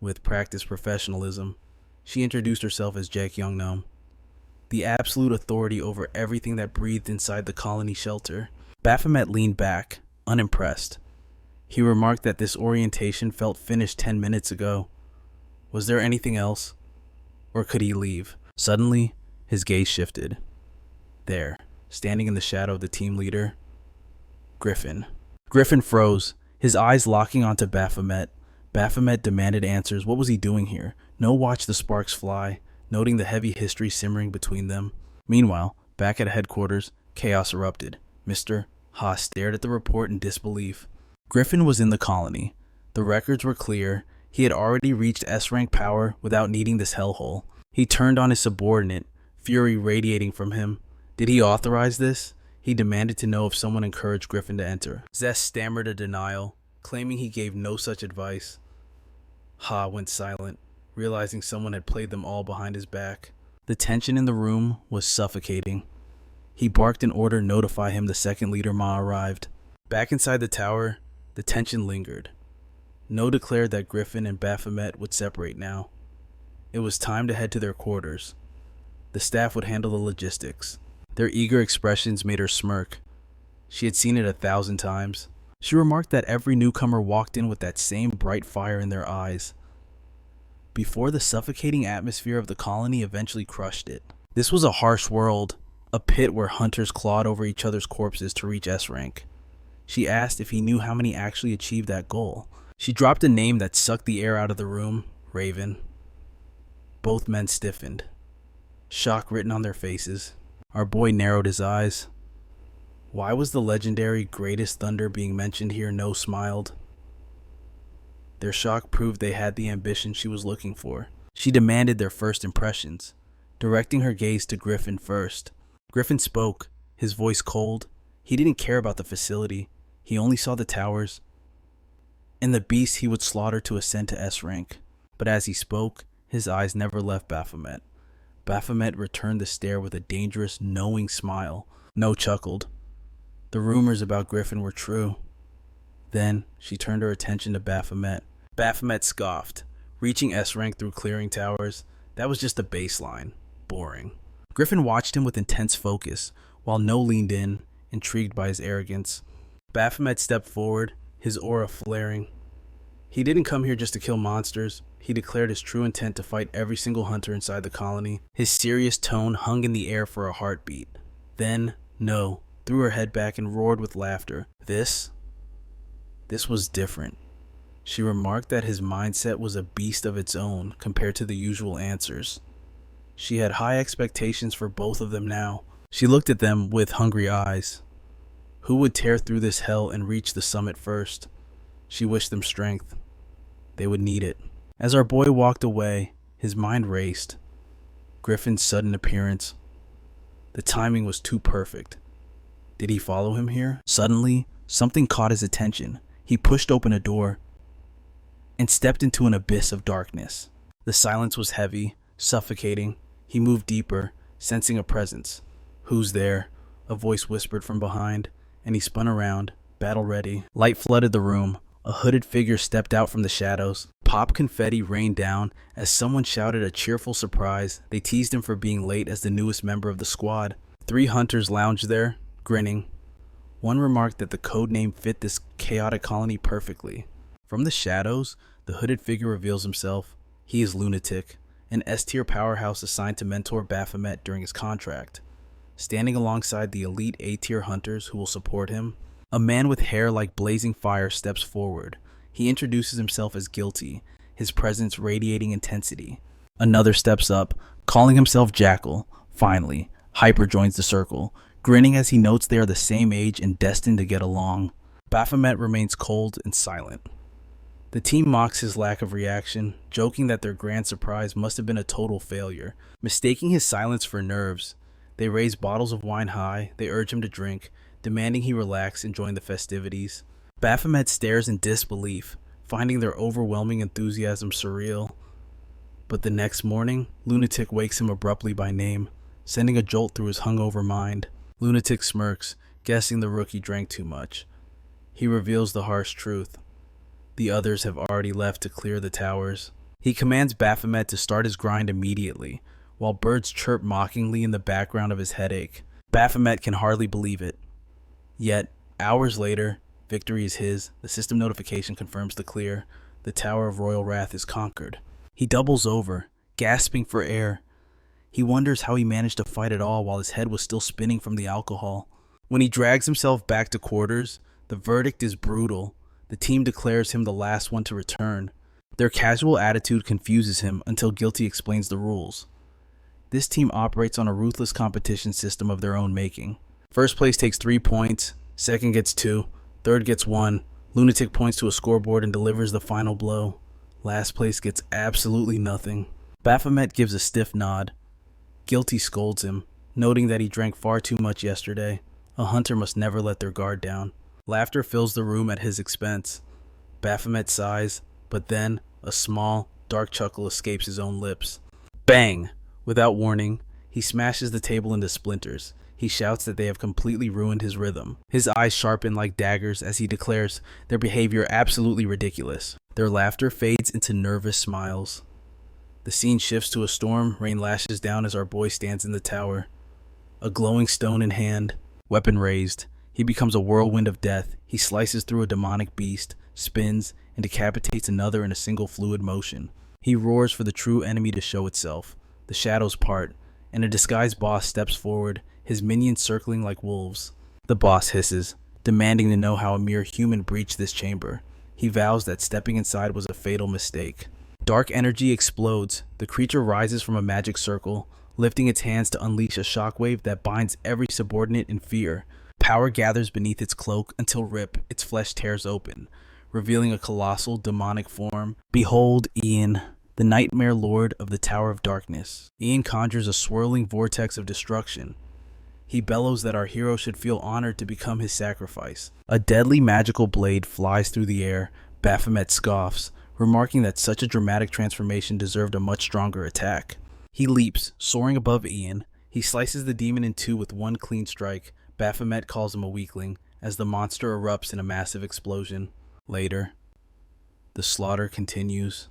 With practiced professionalism, she introduced herself as Jaek Young-nam, the absolute authority over everything that breathed inside the colony shelter. Baphomet leaned back, unimpressed. He remarked that this orientation felt finished 10 minutes ago. Was there anything else? Or could he leave? Suddenly, his gaze shifted. There, standing in the shadow of the team leader, Griffin. Griffin froze, his eyes locking onto Baphomet. Baphomet demanded answers. What was he doing here? No watched the sparks fly, noting the heavy history simmering between them. Meanwhile, back at headquarters, chaos erupted. Mr. Haas stared at the report in disbelief. Griffin was in the colony. The records were clear. He had already reached S-rank power without needing this hellhole. He turned on his subordinate, fury radiating from him. Did he authorize this? He demanded to know if someone encouraged Griffin to enter. Zest stammered a denial, claiming he gave no such advice. Ha went silent, realizing someone had played them all behind his back. The tension in the room was suffocating. He barked an order notify him the second leader Ma arrived. Back inside the tower, the tension lingered. No declared that Griffin and Baphomet would separate now. It was time to head to their quarters. The staff would handle the logistics. Their eager expressions made her smirk. She had seen it 1,000 times. She remarked that every newcomer walked in with that same bright fire in their eyes, before the suffocating atmosphere of the colony eventually crushed it. This was a harsh world, a pit where hunters clawed over each other's corpses to reach S rank. She asked if he knew how many actually achieved that goal. She dropped a name that sucked the air out of the room, Raven. Both men stiffened, shock written on their faces. Our boy narrowed his eyes. Why was the legendary Greatest Thunder being mentioned here? No smiled. Their shock proved they had the ambition she was looking for. She demanded their first impressions, directing her gaze to Griffin first. Griffin spoke, his voice cold. He didn't care about the facility. He only saw the towers and the beasts he would slaughter to ascend to S rank. But as he spoke, his eyes never left Baphomet. Baphomet returned the stare with a dangerous, knowing smile. No chuckled. The rumors about Griffin were true. Then, she turned her attention to Baphomet. Baphomet scoffed, reaching S rank through clearing towers. That was just a baseline. Boring. Griffin watched him with intense focus, while No leaned in, intrigued by his arrogance. Baphomet stepped forward, his aura flaring. He didn't come here just to kill monsters. He declared his true intent to fight every single hunter inside the colony. His serious tone hung in the air for a heartbeat. Then, No threw her head back and roared with laughter. This was different. She remarked that his mindset was a beast of its own compared to the usual answers. She had high expectations for both of them now. She looked at them with hungry eyes. Who would tear through this hell and reach the summit first? She wished them strength. They would need it. As our boy walked away, his mind raced. Griffin's sudden appearance. The timing was too perfect. Did he follow him here? Suddenly, something caught his attention. He pushed open a door and stepped into an abyss of darkness. The silence was heavy, suffocating. He moved deeper, sensing a presence. Who's there? A voice whispered from behind, and he spun around, battle ready. Light flooded the room. A hooded figure stepped out from the shadows. Pop confetti rained down as someone shouted a cheerful surprise. They teased him for being late as the newest member of the squad. 3 hunters lounged there, grinning. One remarked that the code name fit this chaotic colony perfectly. From the shadows, the hooded figure reveals himself. He is Lunatic, an S-tier powerhouse assigned to mentor Baphomet during his contract. Standing alongside the elite A-tier hunters who will support him, a man with hair like blazing fire steps forward. He introduces himself as Guilty, his presence radiating intensity. Another steps up, calling himself Jackal. Finally, Hyper joins the circle, grinning as he notes they are the same age and destined to get along. Baphomet remains cold and silent. The team mocks his lack of reaction, joking that their grand surprise must have been a total failure. Mistaking his silence for nerves, they raise bottles of wine high. They urge him to drink, demanding he relax and join the festivities. Baphomet stares in disbelief, finding their overwhelming enthusiasm surreal. But the next morning, Lunatic wakes him abruptly by name, sending a jolt through his hungover mind. Lunatic smirks, guessing the rookie drank too much. He reveals the harsh truth. The others have already left to clear the towers. He commands Baphomet to start his grind immediately, while birds chirp mockingly in the background of his headache. Baphomet can hardly believe it. Yet, hours later, victory is his. The system notification confirms the clear. The Tower of Royal Wrath is conquered. He doubles over, gasping for air. He wonders how he managed to fight at all while his head was still spinning from the alcohol. When he drags himself back to quarters, the verdict is brutal. The team declares him the last one to return. Their casual attitude confuses him until Guilty explains the rules. This team operates on a ruthless competition system of their own making. First place takes 3 points, second gets 2, third gets 1. Lunatic points to a scoreboard and delivers the final blow. Last place gets absolutely nothing. Baphomet gives a stiff nod. Guilty scolds him. noting that he drank far too much yesterday. A hunter must never let their guard down. Laughter fills the room at his expense. Baphomet sighs, but then a small, dark chuckle escapes his own lips. Bang! Without warning, he smashes the table into splinters. He shouts that they have completely ruined his rhythm. His eyes sharpen like daggers as he declares their behavior absolutely ridiculous. Their laughter fades into nervous smiles. The scene shifts to a storm. Rain lashes down as our boy stands in the tower. A glowing stone in hand, weapon raised. He becomes a whirlwind of death. He slices through a demonic beast, spins, and decapitates another in a single fluid motion. He roars for the true enemy to show itself. The shadows part, and a disguised boss steps forward, his minions circling like wolves. The boss hisses, demanding to know how a mere human breached this chamber. He vows that stepping inside was a fatal mistake. Dark energy explodes. The creature rises from a magic circle, lifting its hands to unleash a shockwave that binds every subordinate in fear. Power gathers beneath its cloak until its flesh tears open, revealing a colossal demonic form. Behold Ian, the nightmare lord of the Tower of Darkness. Ian conjures a swirling vortex of destruction. He bellows that our hero should feel honored to become his sacrifice. A deadly magical blade flies through the air. Baphomet scoffs, remarking that such a dramatic transformation deserved a much stronger attack. He leaps, soaring above Ian. He slices the demon in two with one clean strike. Baphomet calls him a weakling, as the monster erupts in a massive explosion. Later, the slaughter continues.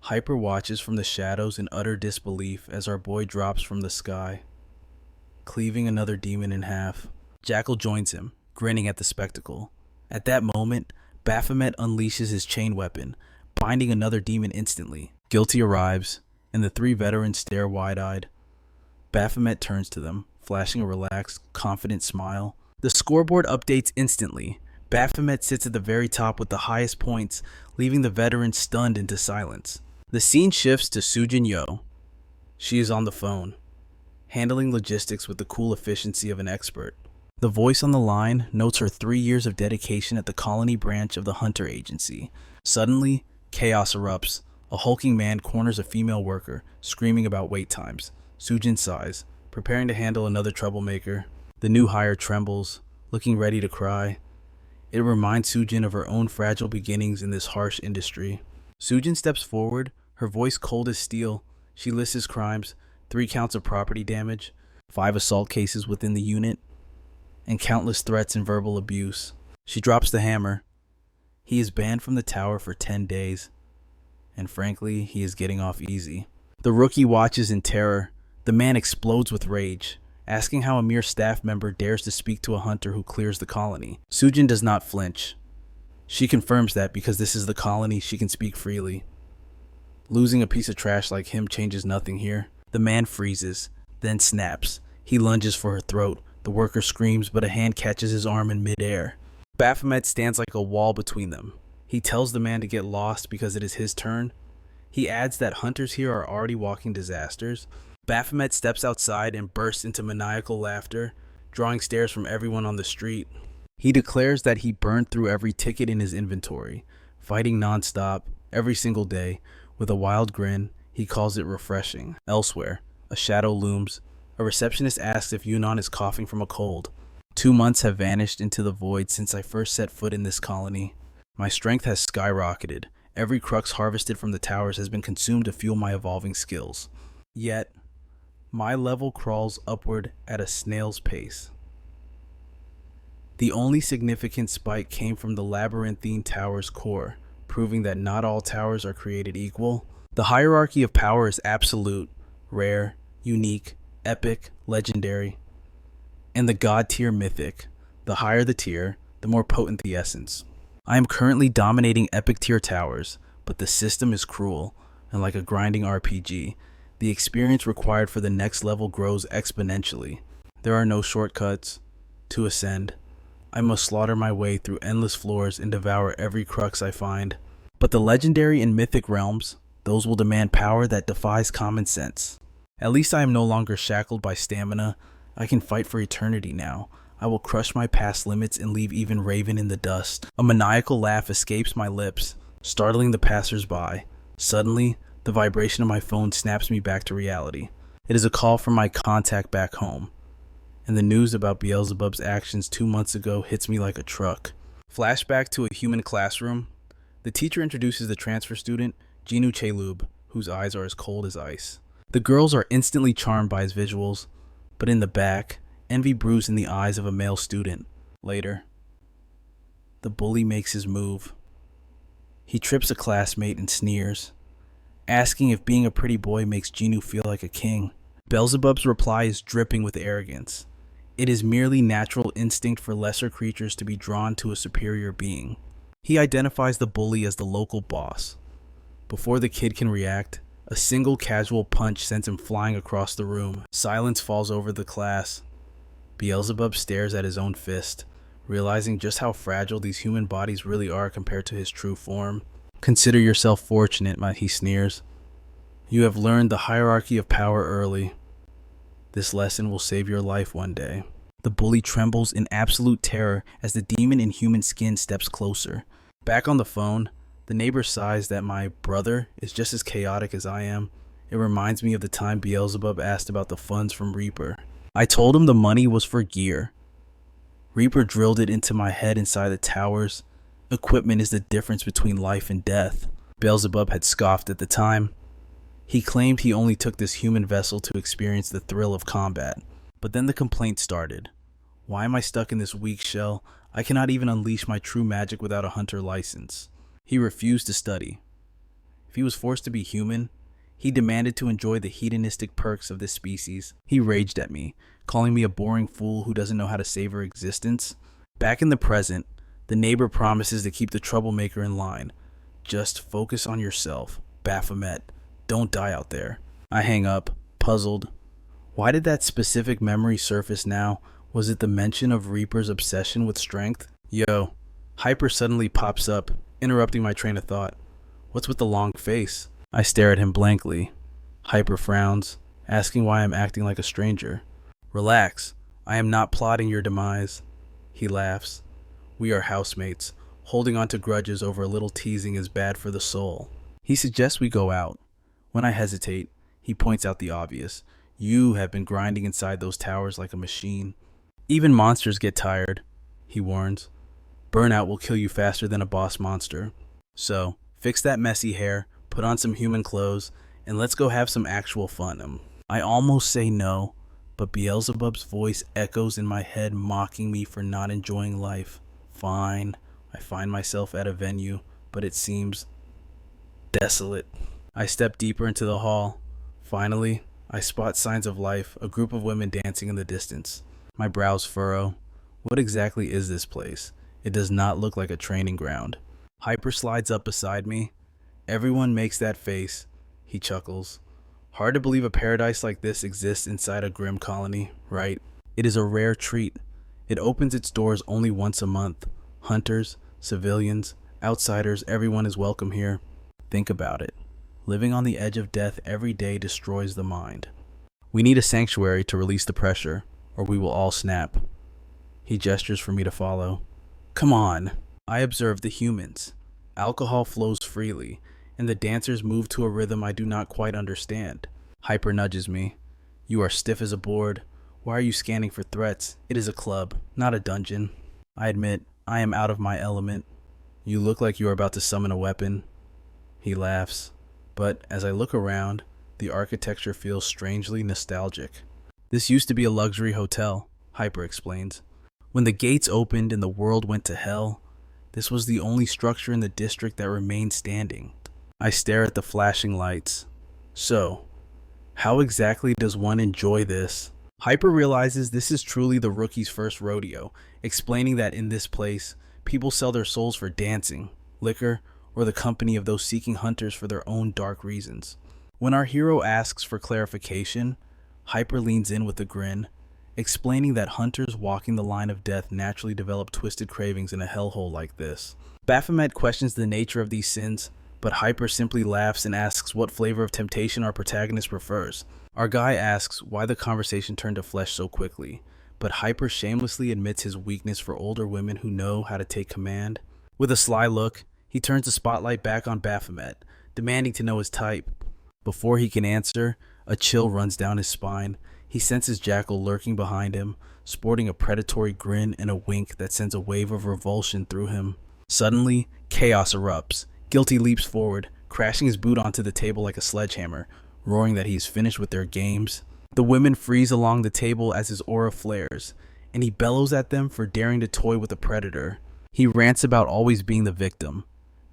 Hyper watches from the shadows in utter disbelief as our boy drops from the sky, cleaving another demon in half. Jackal joins him, grinning at the spectacle. At that moment, Baphomet unleashes his chain weapon, binding another demon instantly. Guilty arrives, and the three veterans stare wide-eyed. Baphomet turns to them, flashing a relaxed, confident smile. The scoreboard updates instantly. Baphomet sits at the very top with the highest points, leaving the veterans stunned into silence. The scene shifts to Sujin Yo. She is on the phone, handling logistics with the cool efficiency of an expert. The voice on the line notes her 3 years of dedication at the colony branch of the Hunter Agency. Suddenly, chaos erupts. A hulking man corners a female worker, screaming about wait times. Sujin sighs, preparing to handle another troublemaker. The new hire trembles, looking ready to cry. It reminds Sujin of her own fragile beginnings in this harsh industry. Sujin steps forward, her voice cold as steel. She lists his crimes: 3 counts of property damage, 5 assault cases within the unit, and countless threats and verbal abuse. She drops the hammer. He is banned from the tower for 10 days. And frankly, he is getting off easy. The rookie watches in terror. The man explodes with rage, asking how a mere staff member dares to speak to a hunter who clears the colony. Sujin does not flinch. She confirms that because this is the colony, she can speak freely. Losing a piece of trash like him changes nothing here. The man freezes, then snaps. He lunges for her throat. The worker screams, but a hand catches his arm in midair. Baphomet stands like a wall between them. He tells the man to get lost because it is his turn. He adds that hunters here are already walking disasters. Baphomet steps outside and bursts into maniacal laughter, drawing stares from everyone on the street. He declares that he burned through every ticket in his inventory, fighting non-stop, every single day. With a wild grin, he calls it refreshing. Elsewhere, a shadow looms. A receptionist asks if Yunnan is coughing from a cold. 2 months have vanished into the void since I first set foot in this colony. My strength has skyrocketed. Every crux harvested from the towers has been consumed to fuel my evolving skills. Yet, my level crawls upward at a snail's pace. The only significant spike came from the labyrinthine tower's core, proving that not all towers are created equal. The hierarchy of power is absolute, rare, unique, epic, legendary, and the god tier mythic. The higher the tier, the more potent the essence. I am currently dominating epic tier towers, but the system is cruel, and like a grinding RPG, the experience required for the next level grows exponentially. There are no shortcuts. To ascend, I must slaughter my way through endless floors and devour every crux I find. But the legendary and mythic realms, those will demand power that defies common sense. At least I am no longer shackled by stamina. I can fight for eternity now. I will crush my past limits and leave even Raven in the dust. A maniacal laugh escapes my lips, startling the passers-by. Suddenly, the vibration of my phone snaps me back to reality. It is a call from my contact back home, and the news about Beelzebub's actions 2 months ago hits me like a truck. Flashback to a human classroom. The teacher introduces the transfer student, Jinu Chelub, whose eyes are as cold as ice. The girls are instantly charmed by his visuals, but in the back, envy brews in the eyes of a male student. Later, the bully makes his move. He trips a classmate and sneers, asking if being a pretty boy makes Jinu feel like a king. Beelzebub's reply is dripping with arrogance. It is merely natural instinct for lesser creatures to be drawn to a superior being. He identifies the bully as the local boss. Before the kid can react, a single casual punch sends him flying across the room. Silence falls over the class. Beelzebub stares at his own fist, realizing just how fragile these human bodies really are compared to his true form. Consider yourself fortunate, he sneers. You have learned the hierarchy of power early. This lesson will save your life one day. The bully trembles in absolute terror as the demon in human skin steps closer. Back on the phone, the neighbor sighs that my brother is just as chaotic as I am. It reminds me of the time Beelzebub asked about the funds from Reaper. I told him the money was for gear. Reaper drilled it into my head inside the towers. Equipment is the difference between life and death. Beelzebub had scoffed at the time. He claimed he only took this human vessel to experience the thrill of combat. But then the complaint started. Why am I stuck in this weak shell? I cannot even unleash my true magic without a hunter license. He refused to study. If he was forced to be human, he demanded to enjoy the hedonistic perks of this species. He raged at me, calling me a boring fool who doesn't know how to savor existence. Back in the present, the neighbor promises to keep the troublemaker in line. Just focus on yourself, Baphomet. Don't die out there. I hang up, puzzled. Why did that specific memory surface now? Was it the mention of Reaper's obsession with strength? Yo, Hyper suddenly pops up, interrupting my train of thought. What's with the long face? I stare at him blankly. Hyper frowns, asking why I'm acting like a stranger. Relax, I am not plotting your demise. He laughs. We are housemates. Holding on to grudges over a little teasing is bad for the soul. He suggests we go out. When I hesitate, he points out the obvious. You have been grinding inside those towers like a machine. Even monsters get tired, he warns. Burnout will kill you faster than a boss monster. So, fix that messy hair, put on some human clothes, and let's go have some actual fun. I almost say no, but Beelzebub's voice echoes in my head, mocking me for not enjoying life. Fine. I find myself at a venue, but it seems desolate. I step deeper into the hall. Finally, I spot signs of life, a group of women dancing in the distance. My brows furrow. What exactly is this place? It does not look like a training ground. Hyper slides up beside me. Everyone makes that face. He chuckles. Hard to believe a paradise like this exists inside a grim colony, right? It is a rare treat. It opens its doors only once a month. Hunters, civilians, outsiders, everyone is welcome here. Think about it. Living on the edge of death every day destroys the mind. We need a sanctuary to release the pressure, or we will all snap. He gestures for me to follow. Come on. I observe the humans. Alcohol flows freely, and the dancers move to a rhythm I do not quite understand. Hyper nudges me. You are stiff as a board. Why are you scanning for threats? It is a club, not a dungeon. I admit, I am out of my element. You look like you are about to summon a weapon. He laughs. But as I look around, the architecture feels strangely nostalgic. This used to be a luxury hotel, Hyper explains. When the gates opened and the world went to hell, this was the only structure in the district that remained standing. I stare at the flashing lights. So, how exactly does one enjoy this? Hyper realizes this is truly the rookie's first rodeo, explaining that in this place, people sell their souls for dancing, liquor, or the company of those seeking hunters for their own dark reasons. When our hero asks for clarification, Hyper leans in with a grin, explaining that hunters walking the line of death naturally develop twisted cravings in a hellhole like this. Baphomet questions the nature of these sins, but Hyper simply laughs and asks what flavor of temptation our protagonist prefers. Our guy asks why the conversation turned to flesh so quickly, but Hyper shamelessly admits his weakness for older women who know how to take command. With a sly look, he turns the spotlight back on Baphomet, demanding to know his type. Before he can answer, A chill runs down his spine. He senses Jackal lurking behind him, sporting a predatory grin and a wink that sends a wave of revulsion through him. Suddenly, chaos erupts. Guilty leaps forward, crashing his boot onto the table like a sledgehammer, roaring that he's finished with their games. The women freeze along the table as his aura flares, and he bellows at them for daring to toy with a predator. He rants about always being the victim,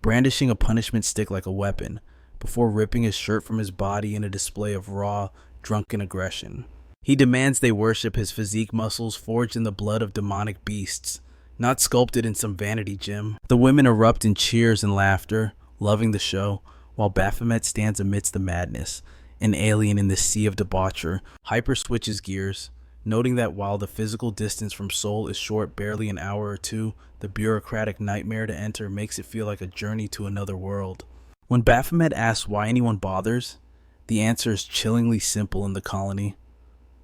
brandishing a punishment stick like a weapon, before ripping his shirt from his body in a display of raw, drunken aggression. He demands they worship his physique muscles forged in the blood of demonic beasts, not sculpted in some vanity gym. The women erupt in cheers and laughter, loving the show, while Baphomet stands amidst the madness, an alien in this sea of debauchery. Hyper switches gears, noting that while the physical distance from Seoul is short, barely an hour or two, the bureaucratic nightmare to enter makes it feel like a journey to another world. When Baphomet asks why anyone bothers, the answer is chillingly simple in the colony.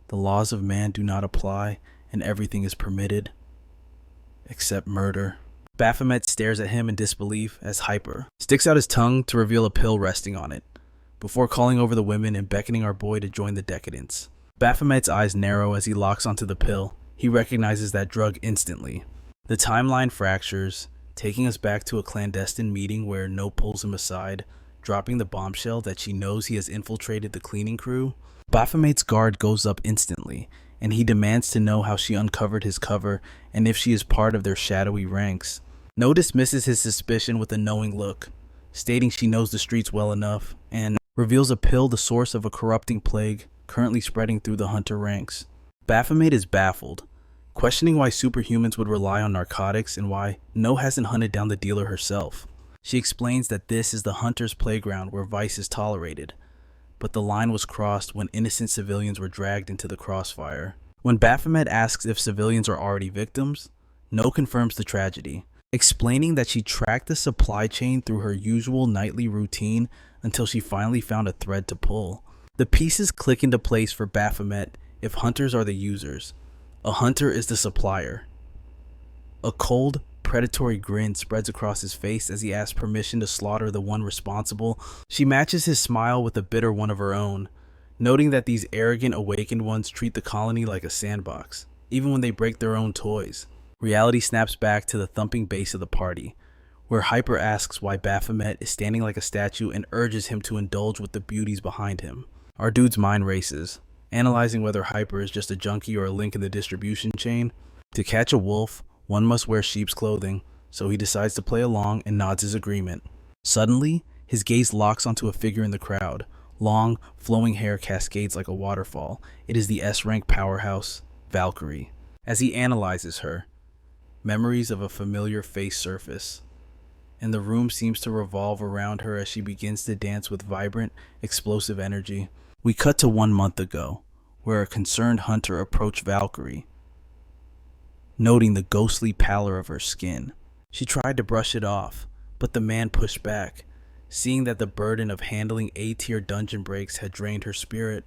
The laws of man do not apply, and everything is permitted, except murder. Baphomet stares at him in disbelief as Hyper sticks out his tongue to reveal a pill resting on it, before calling over the women and beckoning our boy to join the decadence. Baphomet's eyes narrow as he locks onto the pill. He recognizes that drug instantly. The timeline fractures, taking us back to a clandestine meeting where No pulls him aside, dropping the bombshell that she knows he has infiltrated the cleaning crew. Baphomet's guard goes up instantly, and he demands to know how she uncovered his cover and if she is part of their shadowy ranks. No dismisses his suspicion with a knowing look, stating she knows the streets well enough, and reveals a pill the source of a corrupting plague currently spreading through the hunter ranks. Baphomet is baffled, questioning why superhumans would rely on narcotics and why No hasn't hunted down the dealer herself. She explains that this is the hunter's playground where vice is tolerated, but the line was crossed when innocent civilians were dragged into the crossfire. When Baphomet asks if civilians are already victims, No confirms the tragedy, explaining that she tracked the supply chain through her usual nightly routine until she finally found a thread to pull. The pieces click into place for Baphomet. If hunters are the users, a hunter is the supplier. A cold, predatory grin spreads across his face as he asks permission to slaughter the one responsible. She matches his smile with a bitter one of her own, noting that these arrogant awakened ones treat the colony like a sandbox, even when they break their own toys. Reality snaps back to the thumping bass of the party, where Hyper asks why Baphomet is standing like a statue and urges him to indulge with the beauties behind him. Our dude's mind races, analyzing whether Hyper is just a junkie or a link in the distribution chain. To catch a wolf, one must wear sheep's clothing, so he decides to play along and nods his agreement. Suddenly, his gaze locks onto a figure in the crowd. Long, flowing hair cascades like a waterfall. It is the S-rank powerhouse, Valkyrie. As he analyzes her, memories of a familiar face surface, and the room seems to revolve around her as she begins to dance with vibrant, explosive energy. We cut to 1 month ago, where a concerned hunter approached Valkyrie, noting the ghostly pallor of her skin. She tried to brush it off, but the man pushed back, seeing that the burden of handling A-tier dungeon breaks had drained her spirit.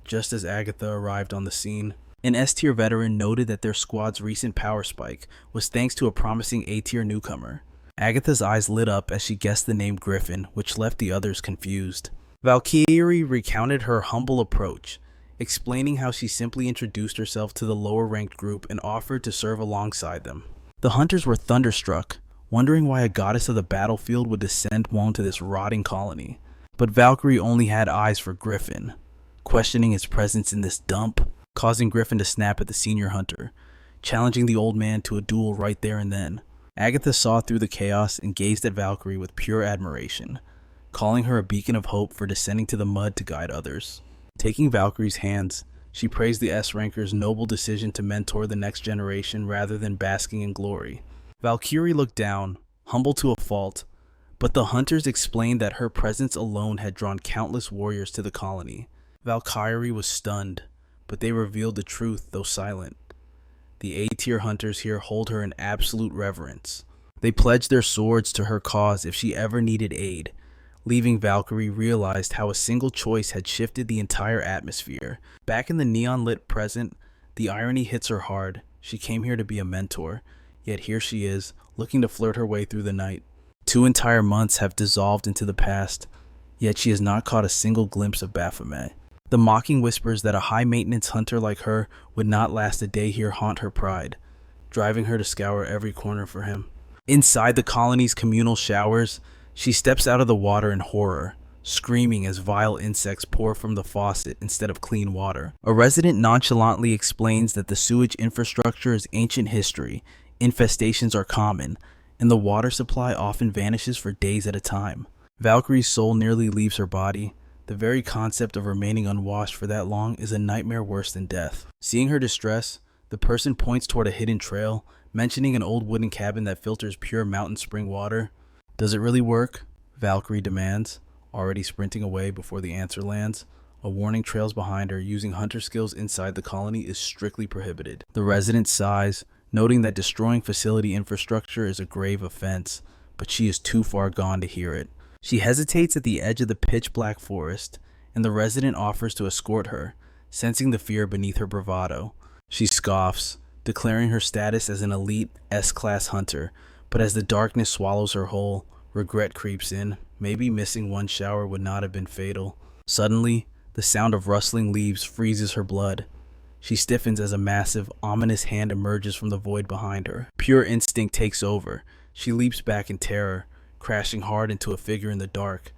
Just as Agatha arrived on the scene, an S-tier veteran noted that their squad's recent power spike was thanks to a promising A-tier newcomer. Agatha's eyes lit up as she guessed the name Griffin, which left the others confused. Valkyrie recounted her humble approach, explaining how she simply introduced herself to the lower-ranked group and offered to serve alongside them. The hunters were thunderstruck, wondering why a goddess of the battlefield would descend one to this rotting colony. But Valkyrie only had eyes for Griffin, questioning his presence in this dump, causing Griffin to snap at the senior hunter, challenging the old man to a duel right there and then. Agatha saw through the chaos and gazed at Valkyrie with pure admiration, calling her a beacon of hope for descending to the mud to guide others. Taking Valkyrie's hands, she praised the S-ranker's noble decision to mentor the next generation rather than basking in glory. Valkyrie looked down, humble to a fault, but the hunters explained that her presence alone had drawn countless warriors to the colony. Valkyrie was stunned, but they revealed the truth, though silent. The A-tier hunters here hold her in absolute reverence. They pledged their swords to her cause if she ever needed aid, leaving Valkyrie realized how a single choice had shifted the entire atmosphere. Back in the neon-lit present, the irony hits her hard. She came here to be a mentor, yet here she is, looking to flirt her way through the night. 2 entire months have dissolved into the past, yet she has not caught a single glimpse of Baphomet. The mocking whispers that a high-maintenance hunter like her would not last a day here haunt her pride, driving her to scour every corner for him. Inside the colony's communal showers, she steps out of the water in horror, screaming as vile insects pour from the faucet instead of clean water. A resident nonchalantly explains that the sewage infrastructure is ancient history, infestations are common, and the water supply often vanishes for days at a time. Valkyrie's soul nearly leaves her body. The very concept of remaining unwashed for that long is a nightmare worse than death. Seeing her distress, the person points toward a hidden trail, mentioning an old wooden cabin that filters pure mountain spring water. Does it really work? Valkyrie demands, already sprinting away before the answer lands. A warning trails behind her. Using hunter skills inside the colony is strictly prohibited. The resident sighs, noting that destroying facility infrastructure is a grave offense, but she is too far gone to hear it. She hesitates at the edge of the pitch-black forest, and the resident offers to escort her, sensing the fear beneath her bravado. She scoffs, declaring her status as an elite S-class hunter, but as the darkness swallows her whole, regret creeps in. Maybe missing one shower would not have been fatal. Suddenly, the sound of rustling leaves freezes her blood. She stiffens as a massive, ominous hand emerges from the void behind her. Pure instinct takes over. She leaps back in terror, crashing hard into a figure in the dark.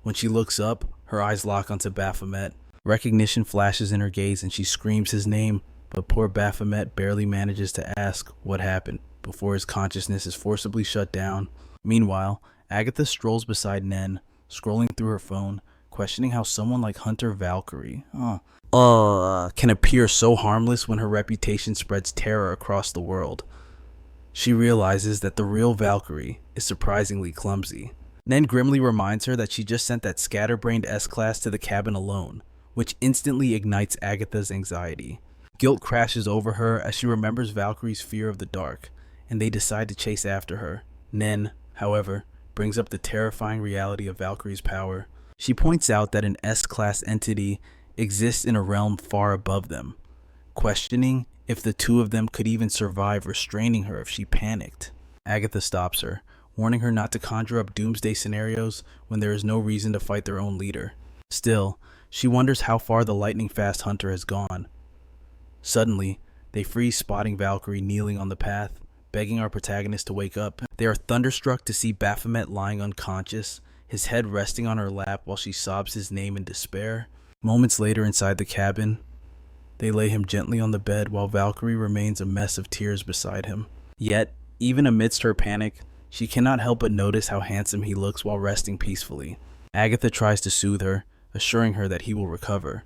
When she looks up, her eyes lock onto Baphomet. Recognition flashes in her gaze and she screams his name, but poor Baphomet barely manages to ask what happened before his consciousness is forcibly shut down. Meanwhile, Agatha strolls beside Nen, scrolling through her phone, questioning how someone like Hunter Valkyrie can appear so harmless when her reputation spreads terror across the world. She realizes that the real Valkyrie is surprisingly clumsy. Nen grimly reminds her that she just sent that scatterbrained S-class to the cabin alone, which instantly ignites Agatha's anxiety. Guilt crashes over her as she remembers Valkyrie's fear of the dark, and they decide to chase after her. Nen, however, brings up the terrifying reality of Valkyrie's power. She points out that an S-class entity exists in a realm far above them, questioning if the two of them could even survive restraining her if she panicked. Agatha stops her, warning her not to conjure up doomsday scenarios when there is no reason to fight their own leader. Still, she wonders how far the lightning-fast hunter has gone. Suddenly, they freeze, spotting Valkyrie kneeling on the path, begging our protagonist to wake up. They are thunderstruck to see Baphomet lying unconscious, his head resting on her lap while she sobs his name in despair. Moments later inside the cabin, they lay him gently on the bed while Valkyrie remains a mess of tears beside him. Yet, even amidst her panic, she cannot help but notice how handsome he looks while resting peacefully. Agatha tries to soothe her, assuring her that he will recover.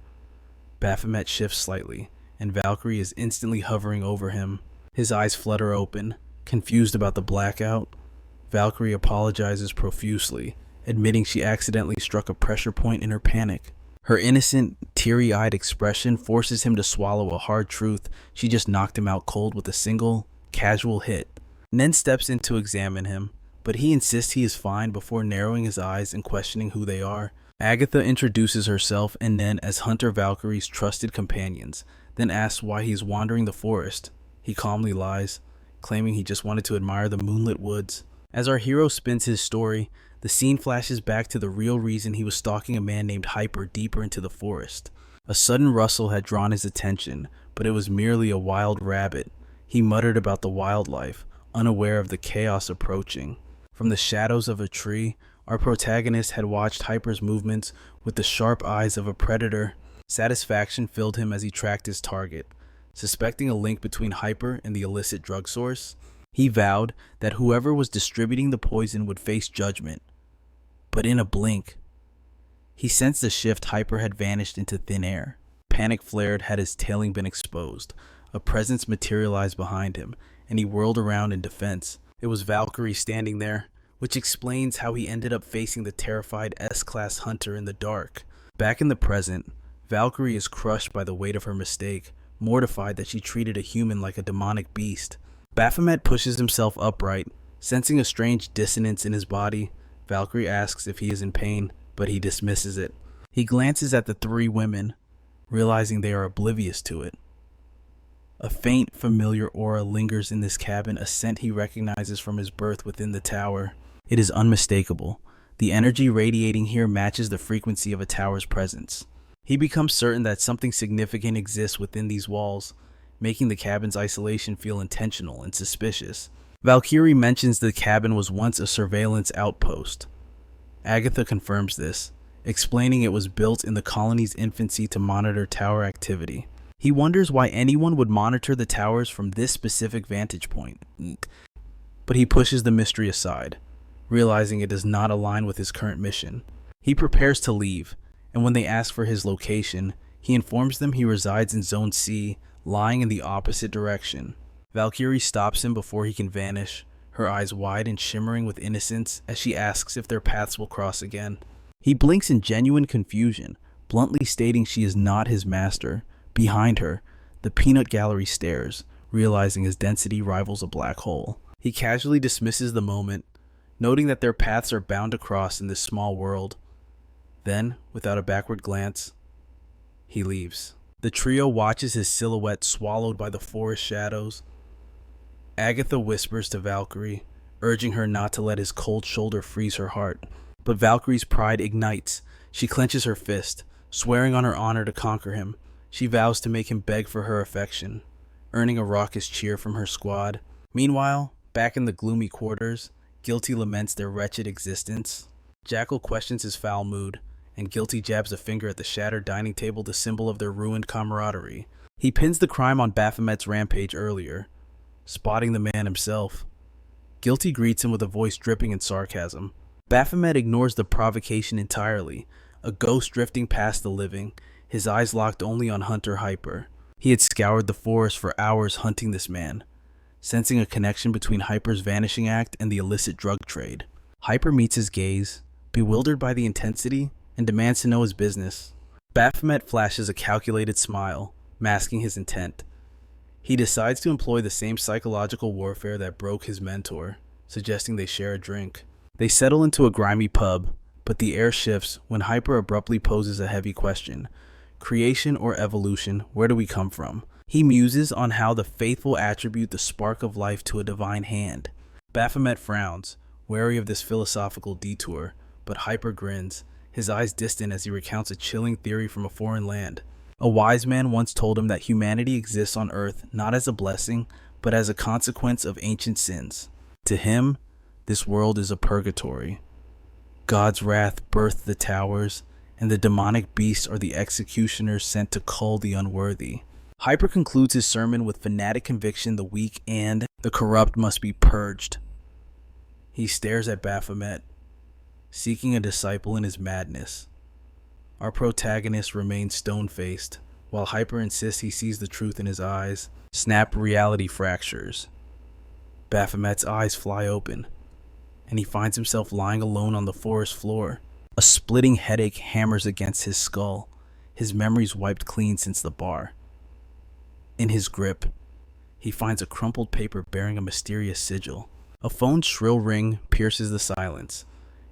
Baphomet shifts slightly, and Valkyrie is instantly hovering over him. His eyes flutter open, confused about the blackout. Valkyrie apologizes profusely, admitting she accidentally struck a pressure point in her panic. Her innocent, teary-eyed expression forces him to swallow a hard truth. She just knocked him out cold with a single, casual hit. Nen steps in to examine him, but he insists he is fine before narrowing his eyes and questioning who they are. Agatha introduces herself and Nen as Hunter Valkyrie's trusted companions, then asks why he is wandering the forest. He calmly lies, claiming he just wanted to admire the moonlit woods. As our hero spins his story, the scene flashes back to the real reason he was stalking a man named Hyper deeper into the forest. A sudden rustle had drawn his attention, but it was merely a wild rabbit. He muttered about the wildlife, unaware of the chaos approaching. From the shadows of a tree, our protagonist had watched Hyper's movements with the sharp eyes of a predator. Satisfaction filled him as he tracked his target. Suspecting a link between Hyper and the illicit drug source, he vowed that whoever was distributing the poison would face judgment. But in a blink, he sensed a shift. Hyper had vanished into thin air. Panic flared had his tailing been exposed. A presence materialized behind him, and he whirled around in defense. It was Valkyrie standing there, which explains how he ended up facing the terrified S-class hunter in the dark. Back in the present, Valkyrie is crushed by the weight of her mistake, mortified that she treated a human like a demonic beast. Baphomet pushes himself upright, sensing a strange dissonance in his body. Valkyrie asks if he is in pain, but he dismisses it. He glances at the three women, realizing they are oblivious to it. A faint, familiar aura lingers in this cabin, a scent he recognizes from his berth within the tower. It is unmistakable. The energy radiating here matches the frequency of a tower's presence. He becomes certain that something significant exists within these walls, making the cabin's isolation feel intentional and suspicious. Valkyrie mentions the cabin was once a surveillance outpost. Agatha confirms this, explaining it was built in the colony's infancy to monitor tower activity. He wonders why anyone would monitor the towers from this specific vantage point. But he pushes the mystery aside, realizing it does not align with his current mission. He prepares to leave, and when they ask for his location, he informs them he resides in Zone C, lying in the opposite direction. Valkyrie stops him before he can vanish, her eyes wide and shimmering with innocence as she asks if their paths will cross again. He blinks in genuine confusion, bluntly stating she is not his master. Behind her, the peanut gallery stares, realizing his density rivals a black hole. He casually dismisses the moment, noting that their paths are bound to cross in this small world. Then, without a backward glance, he leaves. The trio watches his silhouette swallowed by the forest shadows. Agatha whispers to Valkyrie, urging her not to let his cold shoulder freeze her heart. But Valkyrie's pride ignites. She clenches her fist, swearing on her honor to conquer him. She vows to make him beg for her affection, earning a raucous cheer from her squad. Meanwhile, back in the gloomy quarters, Guilty laments their wretched existence. Jackal questions his foul mood, and Guilty jabs a finger at the shattered dining table, the symbol of their ruined camaraderie. He pins the crime on Baphomet's rampage earlier, spotting the man himself. Guilty greets him with a voice dripping in sarcasm. Baphomet ignores the provocation entirely, a ghost drifting past the living, his eyes locked only on Hunter Hyper. He had scoured the forest for hours hunting this man, sensing a connection between Hyper's vanishing act and the illicit drug trade. Hyper meets his gaze, bewildered by the intensity, and demands to know his business. Baphomet flashes a calculated smile, masking his intent. He decides to employ the same psychological warfare that broke his mentor, suggesting they share a drink. They settle into a grimy pub, but the air shifts when Hyper abruptly poses a heavy question. Creation or evolution, where do we come from? He muses on how the faithful attribute the spark of life to a divine hand. Baphomet frowns, wary of this philosophical detour, but Hyper grins, his eyes distant as he recounts a chilling theory from a foreign land. A wise man once told him that humanity exists on Earth not as a blessing, but as a consequence of ancient sins. To him, this world is a purgatory. God's wrath birthed the towers, and the demonic beasts are the executioners sent to cull the unworthy. Hyper concludes his sermon with fanatic conviction the weak and the corrupt must be purged. He stares at Baphomet, seeking a disciple in his madness. Our protagonist remains stone-faced, while Hyper insists he sees the truth in his eyes. Snap reality fractures. Baphomet's eyes fly open, and he finds himself lying alone on the forest floor. A splitting headache hammers against his skull, his memories wiped clean since the bar. In his grip, he finds a crumpled paper bearing a mysterious sigil. A phone's shrill ring pierces the silence.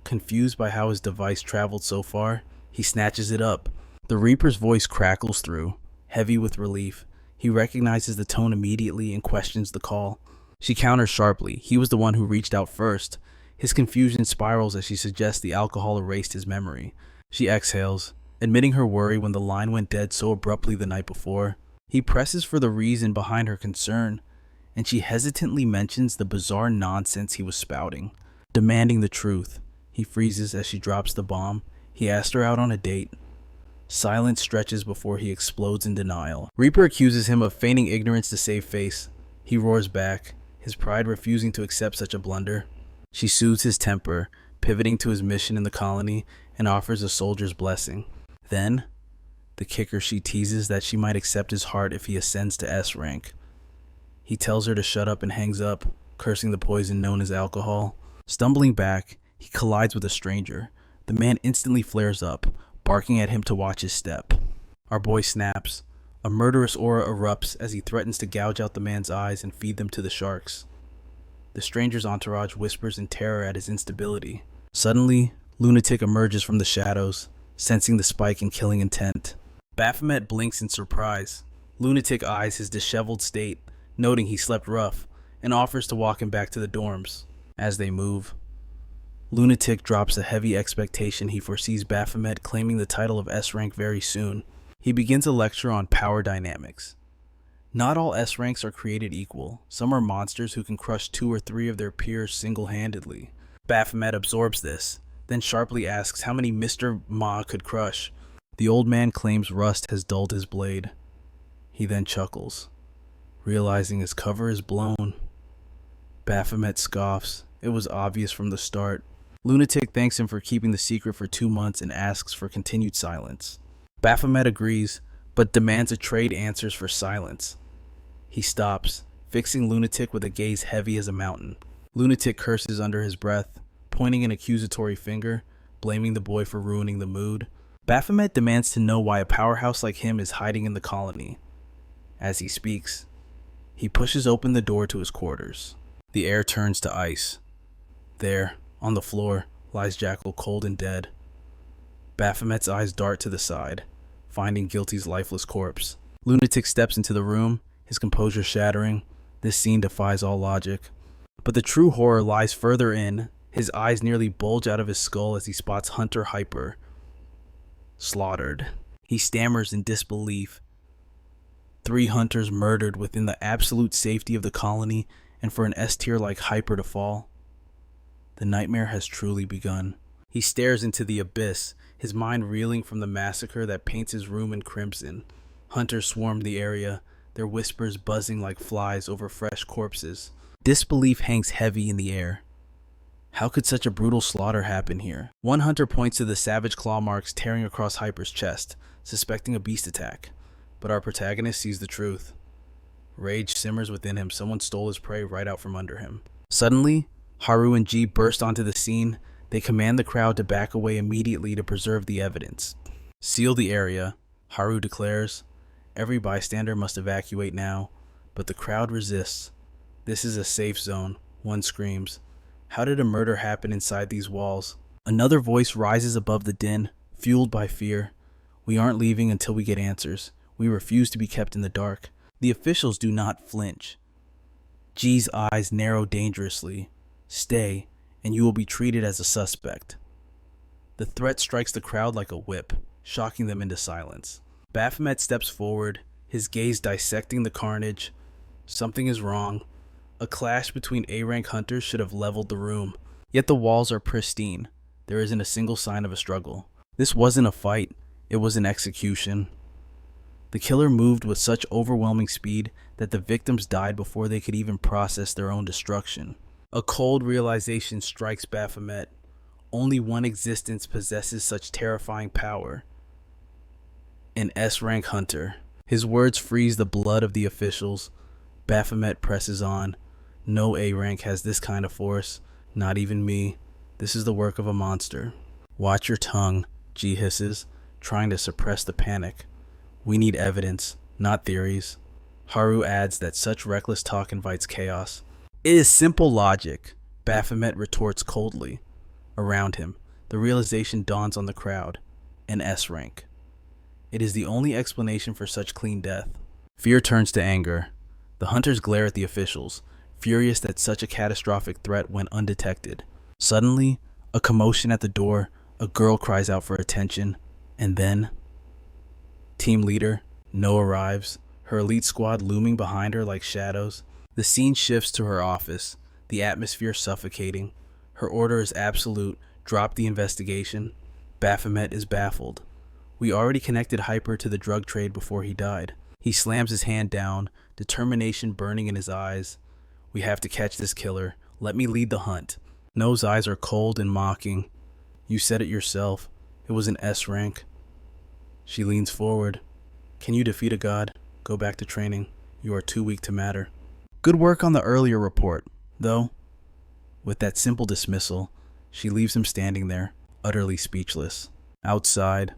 Confused by how his device traveled so far, he snatches it up. The Reaper's voice crackles through, heavy with relief. He recognizes the tone immediately and questions the call. She counters sharply. He was the one who reached out first. His confusion spirals as she suggests the alcohol erased his memory. She exhales, admitting her worry when the line went dead so abruptly the night before. He presses for the reason behind her concern, and she hesitantly mentions the bizarre nonsense he was spouting. Demanding the truth, he freezes as she drops the bomb. He asked her out on a date. Silence stretches before he explodes in denial. Reaper accuses him of feigning ignorance to save face. He roars back, his pride refusing to accept such a blunder. She soothes his temper, pivoting to his mission in the colony, and offers a soldier's blessing. Then, the kicker, she teases that she might accept his heart if he ascends to S rank. He tells her to shut up and hangs up, cursing the poison known as alcohol. Stumbling back, he collides with a stranger. The man instantly flares up, barking at him to watch his step. Our boy snaps. A murderous aura erupts as he threatens to gouge out the man's eyes and feed them to the sharks. The stranger's entourage whispers in terror at his instability. Suddenly, Lunatic emerges from the shadows, sensing the spike in killing intent. Baphomet blinks in surprise. Lunatic eyes his disheveled state, noting he slept rough, and offers to walk him back to the dorms. As they move, Lunatic drops a heavy expectation he foresees Baphomet claiming the title of S rank very soon. He begins a lecture on power dynamics. Not all S ranks are created equal. Some are monsters who can crush 2 or 3 of their peers single-handedly. Baphomet absorbs this, then sharply asks how many Mr. Ma could crush. The old man claims rust has dulled his blade. He then chuckles, realizing his cover is blown. Baphomet scoffs. It was obvious from the start. Lunatic thanks him for keeping the secret for 2 months and asks for continued silence. Baphomet agrees, but demands a trade answers for silence. He stops, fixing Lunatic with a gaze heavy as a mountain. Lunatic curses under his breath, pointing an accusatory finger, blaming the boy for ruining the mood. Baphomet demands to know why a powerhouse like him is hiding in the colony. As he speaks, he pushes open the door to his quarters. The air turns to ice. There, on the floor, lies Jackal cold and dead. Baphomet's eyes dart to the side, finding Guilty's lifeless corpse. Lunatic steps into the room, his composure shattering. This scene defies all logic. But the true horror lies further in. His eyes nearly bulge out of his skull as he spots Hunter Hyper slaughtered. He stammers in disbelief. 3 hunters murdered within the absolute safety of the colony, and for an S-tier like Hyper to fall. The nightmare has truly begun. He stares into the abyss, his mind reeling from the massacre that paints his room in crimson. Hunters swarm the area, their whispers buzzing like flies over fresh corpses. Disbelief hangs heavy in the air. How could such a brutal slaughter happen here? One hunter points to the savage claw marks tearing across Hyper's chest, suspecting a beast attack. But our protagonist sees the truth. Rage simmers within him. Someone stole his prey right out from under him. Suddenly, Haru and G burst onto the scene. They command the crowd to back away immediately to preserve the evidence. Seal the area, Haru declares. Every bystander must evacuate now, but the crowd resists. This is a safe zone, one screams. How did a murder happen inside these walls? Another voice rises above the din, fueled by fear. We aren't leaving until we get answers. We refuse to be kept in the dark. The officials do not flinch. G's eyes narrow dangerously. Stay, and you will be treated as a suspect. The threat strikes the crowd like a whip, shocking them into silence. Baphomet steps forward, his gaze dissecting the carnage. Something is wrong. A clash between A-rank hunters should have leveled the room. Yet the walls are pristine. There isn't a single sign of a struggle. This wasn't a fight. It was an execution. The killer moved with such overwhelming speed that the victims died before they could even process their own destruction. A cold realization strikes Baphomet. Only one existence possesses such terrifying power. An S-rank hunter. His words freeze the blood of the officials. Baphomet presses on. No A-rank has this kind of force. Not even me. This is the work of a monster. Watch your tongue, G hisses, trying to suppress the panic. We need evidence, not theories. Haru adds that such reckless talk invites chaos. It is simple logic, Baphomet retorts coldly. Around him, the realization dawns on the crowd. An S-rank. It is the only explanation for such clean death. Fear turns to anger. The hunters glare at the officials, furious that such a catastrophic threat went undetected. Suddenly, a commotion at the door, a girl cries out for attention, and then... Team leader, No arrives, her elite squad looming behind her like shadows. The scene shifts to her office, the atmosphere suffocating. Her order is absolute, drop the investigation. Baphomet is baffled. We already connected Hyper to the drug trade before he died. He slams his hand down, determination burning in his eyes. We have to catch this killer. Let me lead the hunt. No's eyes are cold and mocking. You said it yourself. It was an S rank. She leans forward. Can you defeat a god? Go back to training. You are too weak to matter. Good work on the earlier report, though. With that simple dismissal, she leaves him standing there, utterly speechless. Outside,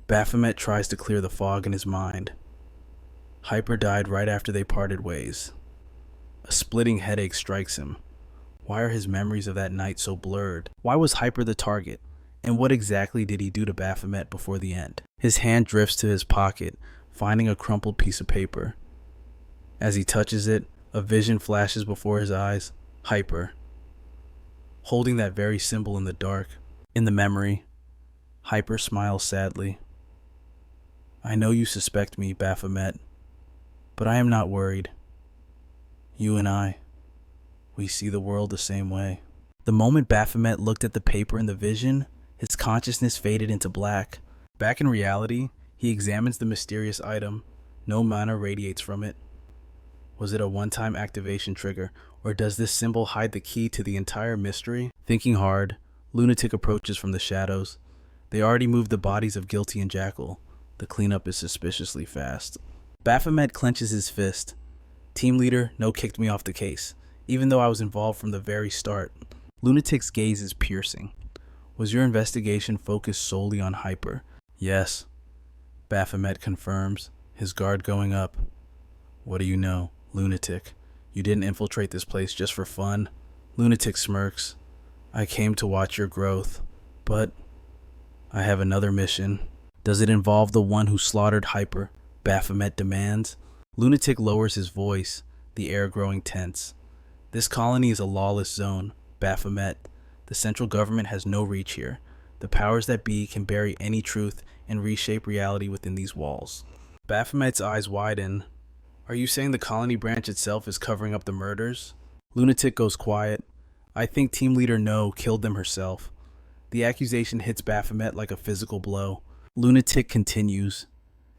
Baphomet tries to clear the fog in his mind. Hyper died right after they parted ways. A splitting headache strikes him. Why are his memories of that night so blurred? Why was Hyper the target? And what exactly did he do to Baphomet before the end? His hand drifts to his pocket, finding a crumpled piece of paper. As he touches it, a vision flashes before his eyes. Hyper, holding that very symbol in the dark. In the memory, Hyper smiles sadly. I know you suspect me, Baphomet, but I am not worried. You and I, we see the world the same way. The moment Baphomet looked at the paper in the vision, his consciousness faded into black. Back in reality, he examines the mysterious item. No mana radiates from it. Was it a one-time activation trigger, or does this symbol hide the key to the entire mystery? Thinking hard, Lunatic approaches from the shadows. They already moved the bodies of Guilty and Jackal. The cleanup is suspiciously fast. Baphomet clenches his fist. Team leader, no kicked me off the case, even though I was involved from the very start. Lunatic's gaze is piercing. Was your investigation focused solely on Hyper? Yes. Baphomet confirms, his guard going up. What do you know, Lunatic? You didn't infiltrate this place just for fun? Lunatic smirks. I came to watch your growth, but I have another mission. Does it involve the one who slaughtered Hyper? Baphomet demands. Lunatic lowers his voice, the air growing tense. This colony is a lawless zone, Baphomet. The central government has no reach here. The powers that be can bury any truth and reshape reality within these walls. Baphomet's eyes widen. Are you saying the colony branch itself is covering up the murders? Lunatic goes quiet. I think Team Leader No killed them herself. The accusation hits Baphomet like a physical blow. Lunatic continues.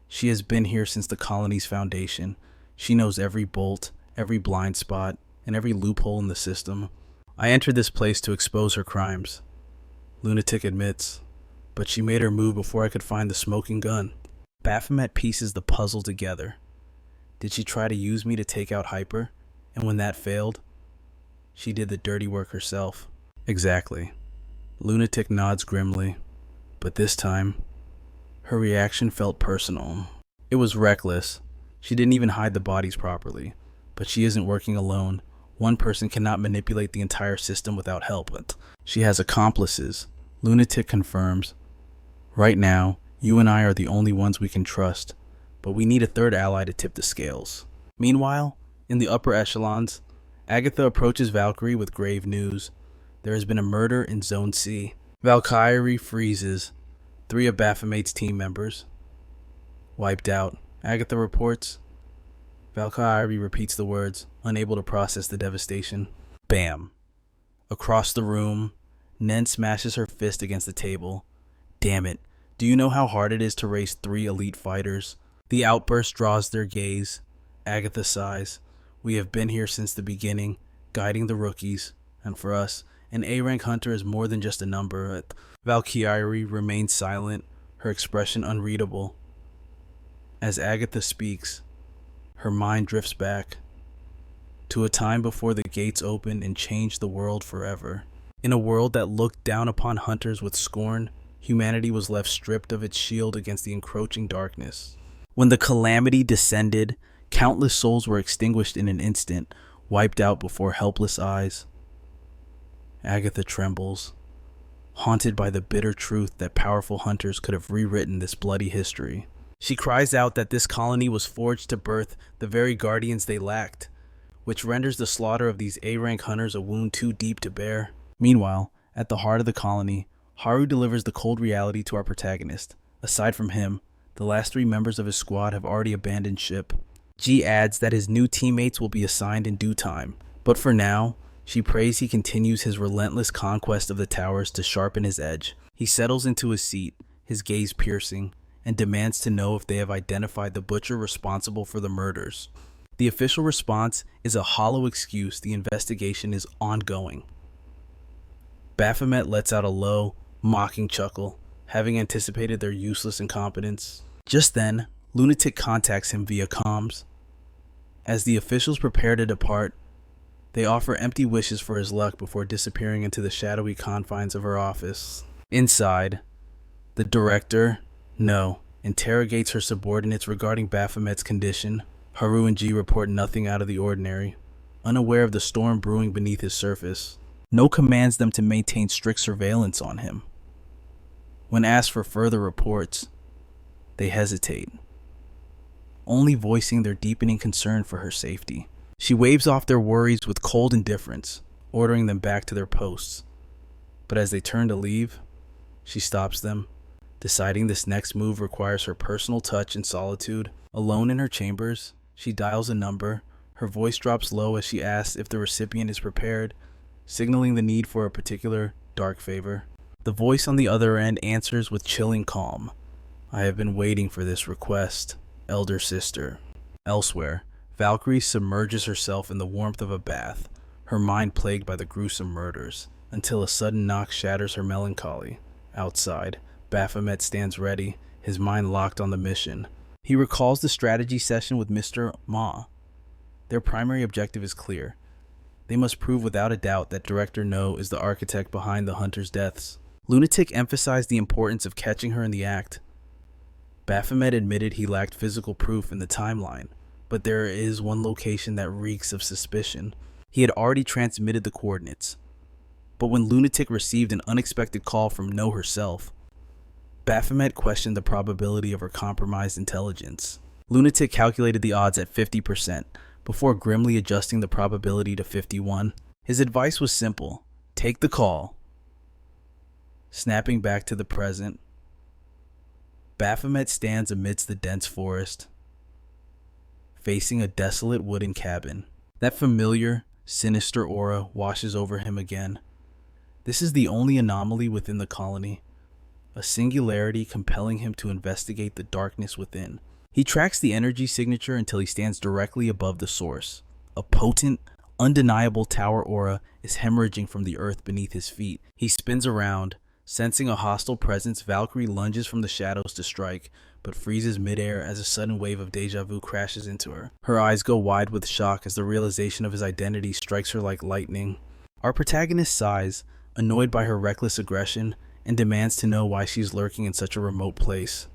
She has been here since the colony's foundation. She knows every bolt, every blind spot, and every loophole in the system. I entered this place to expose her crimes. Lunatic admits, but she made her move before I could find the smoking gun. Baphomet pieces the puzzle together. Did she try to use me to take out Hyper? And when that failed, she did the dirty work herself. Exactly. Lunatic nods grimly, but this time, her reaction felt personal. It was reckless. She didn't even hide the bodies properly. But she isn't working alone. One person cannot manipulate the entire system without help. She has accomplices. Lunatic confirms. Right now, you and I are the only ones we can trust, but we need a third ally to tip the scales. Meanwhile, in the upper echelons, Agatha approaches Valkyrie with grave news. There has been a murder in Zone C. Valkyrie freezes. 3 of Baphomet's team members wiped out, Agatha reports. Valkyrie repeats the words, unable to process the devastation. Bam. Across the room, Nen smashes her fist against the table. Damn it. Do you know how hard it is to raise 3 elite fighters? The outburst draws their gaze. Agatha sighs. We have been here since the beginning, guiding the rookies. And for us, an A-rank hunter is more than just a number. Valkyrie remains silent, her expression unreadable. As Agatha speaks, her mind drifts back to a time before the gates opened and changed the world forever. In a world that looked down upon hunters with scorn, humanity was left stripped of its shield against the encroaching darkness. When the calamity descended, countless souls were extinguished in an instant, wiped out before helpless eyes. Agatha trembles, haunted by the bitter truth that powerful hunters could have rewritten this bloody history. She cries out that this colony was forged to birth the very guardians they lacked, which renders the slaughter of these A-rank hunters a wound too deep to bear. Meanwhile, at the heart of the colony, Haru delivers the cold reality to our protagonist. Aside from him, the last 3 members of his squad have already abandoned ship. G adds that his new teammates will be assigned in due time, but for now, she prays he continues his relentless conquest of the towers to sharpen his edge. He settles into his seat, his gaze piercing, and demands to know if they have identified the butcher responsible for the murders. The official response is a hollow excuse. The investigation is ongoing. Baphomet lets out a low, mocking chuckle, having anticipated their useless incompetence. Just then, Lunatic contacts him via comms. As the officials prepare to depart, they offer empty wishes for his luck before disappearing into the shadowy confines of her office. Inside, the director, No, interrogates her subordinates regarding Baphomet's condition. Haru and G report nothing out of the ordinary, unaware of the storm brewing beneath his surface. No commands them to maintain strict surveillance on him. When asked for further reports, they hesitate, only voicing their deepening concern for her safety. She waves off their worries with cold indifference, ordering them back to their posts. But as they turn to leave, she stops them, deciding this next move requires her personal touch and solitude. Alone in her chambers, she dials a number. Her voice drops low as she asks if the recipient is prepared, signaling the need for a particular dark favor. The voice on the other end answers with chilling calm. "I have been waiting for this request, elder sister." Elsewhere, Valkyrie submerges herself in the warmth of a bath, her mind plagued by the gruesome murders, until a sudden knock shatters her melancholy. Outside, Baphomet stands ready, his mind locked on the mission. He recalls the strategy session with Mr. Ma. Their primary objective is clear. They must prove without a doubt that Director No is the architect behind the hunter's deaths. Lunatic emphasized the importance of catching her in the act. Baphomet admitted he lacked physical proof in the timeline, but there is one location that reeks of suspicion. He had already transmitted the coordinates. But when Lunatic received an unexpected call from No herself, Baphomet questioned the probability of her compromised intelligence. Lunatic calculated the odds at 50%, before grimly adjusting the probability to 51. His advice was simple: take the call. Snapping back to the present, Baphomet stands amidst the dense forest, facing a desolate wooden cabin. That familiar, sinister aura washes over him again. This is the only anomaly within the colony, a singularity compelling him to investigate the darkness within. He tracks the energy signature until he stands directly above the source. A potent, undeniable tower aura is hemorrhaging from the earth beneath his feet. He spins around. Sensing a hostile presence, Valkyrie lunges from the shadows to strike, but freezes midair as a sudden wave of deja vu crashes into her. Her eyes go wide with shock as the realization of his identity strikes her like lightning. Our protagonist sighs, annoyed by her reckless aggression, and demands to know why she's lurking in such a remote place.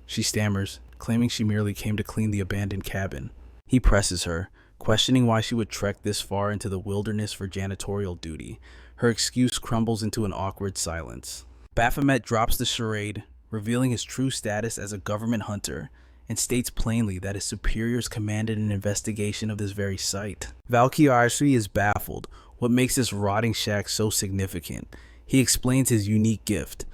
She stammers, claiming she merely came to clean the abandoned cabin. He presses her, questioning why she would trek this far into the wilderness for janitorial duty. Her excuse crumbles into an awkward silence. Baphomet drops the charade, revealing his true status as a government hunter, and states plainly that his superiors commanded an investigation of this very site. Valkyrie is baffled. What makes this rotting shack so significant? He explains his unique gift,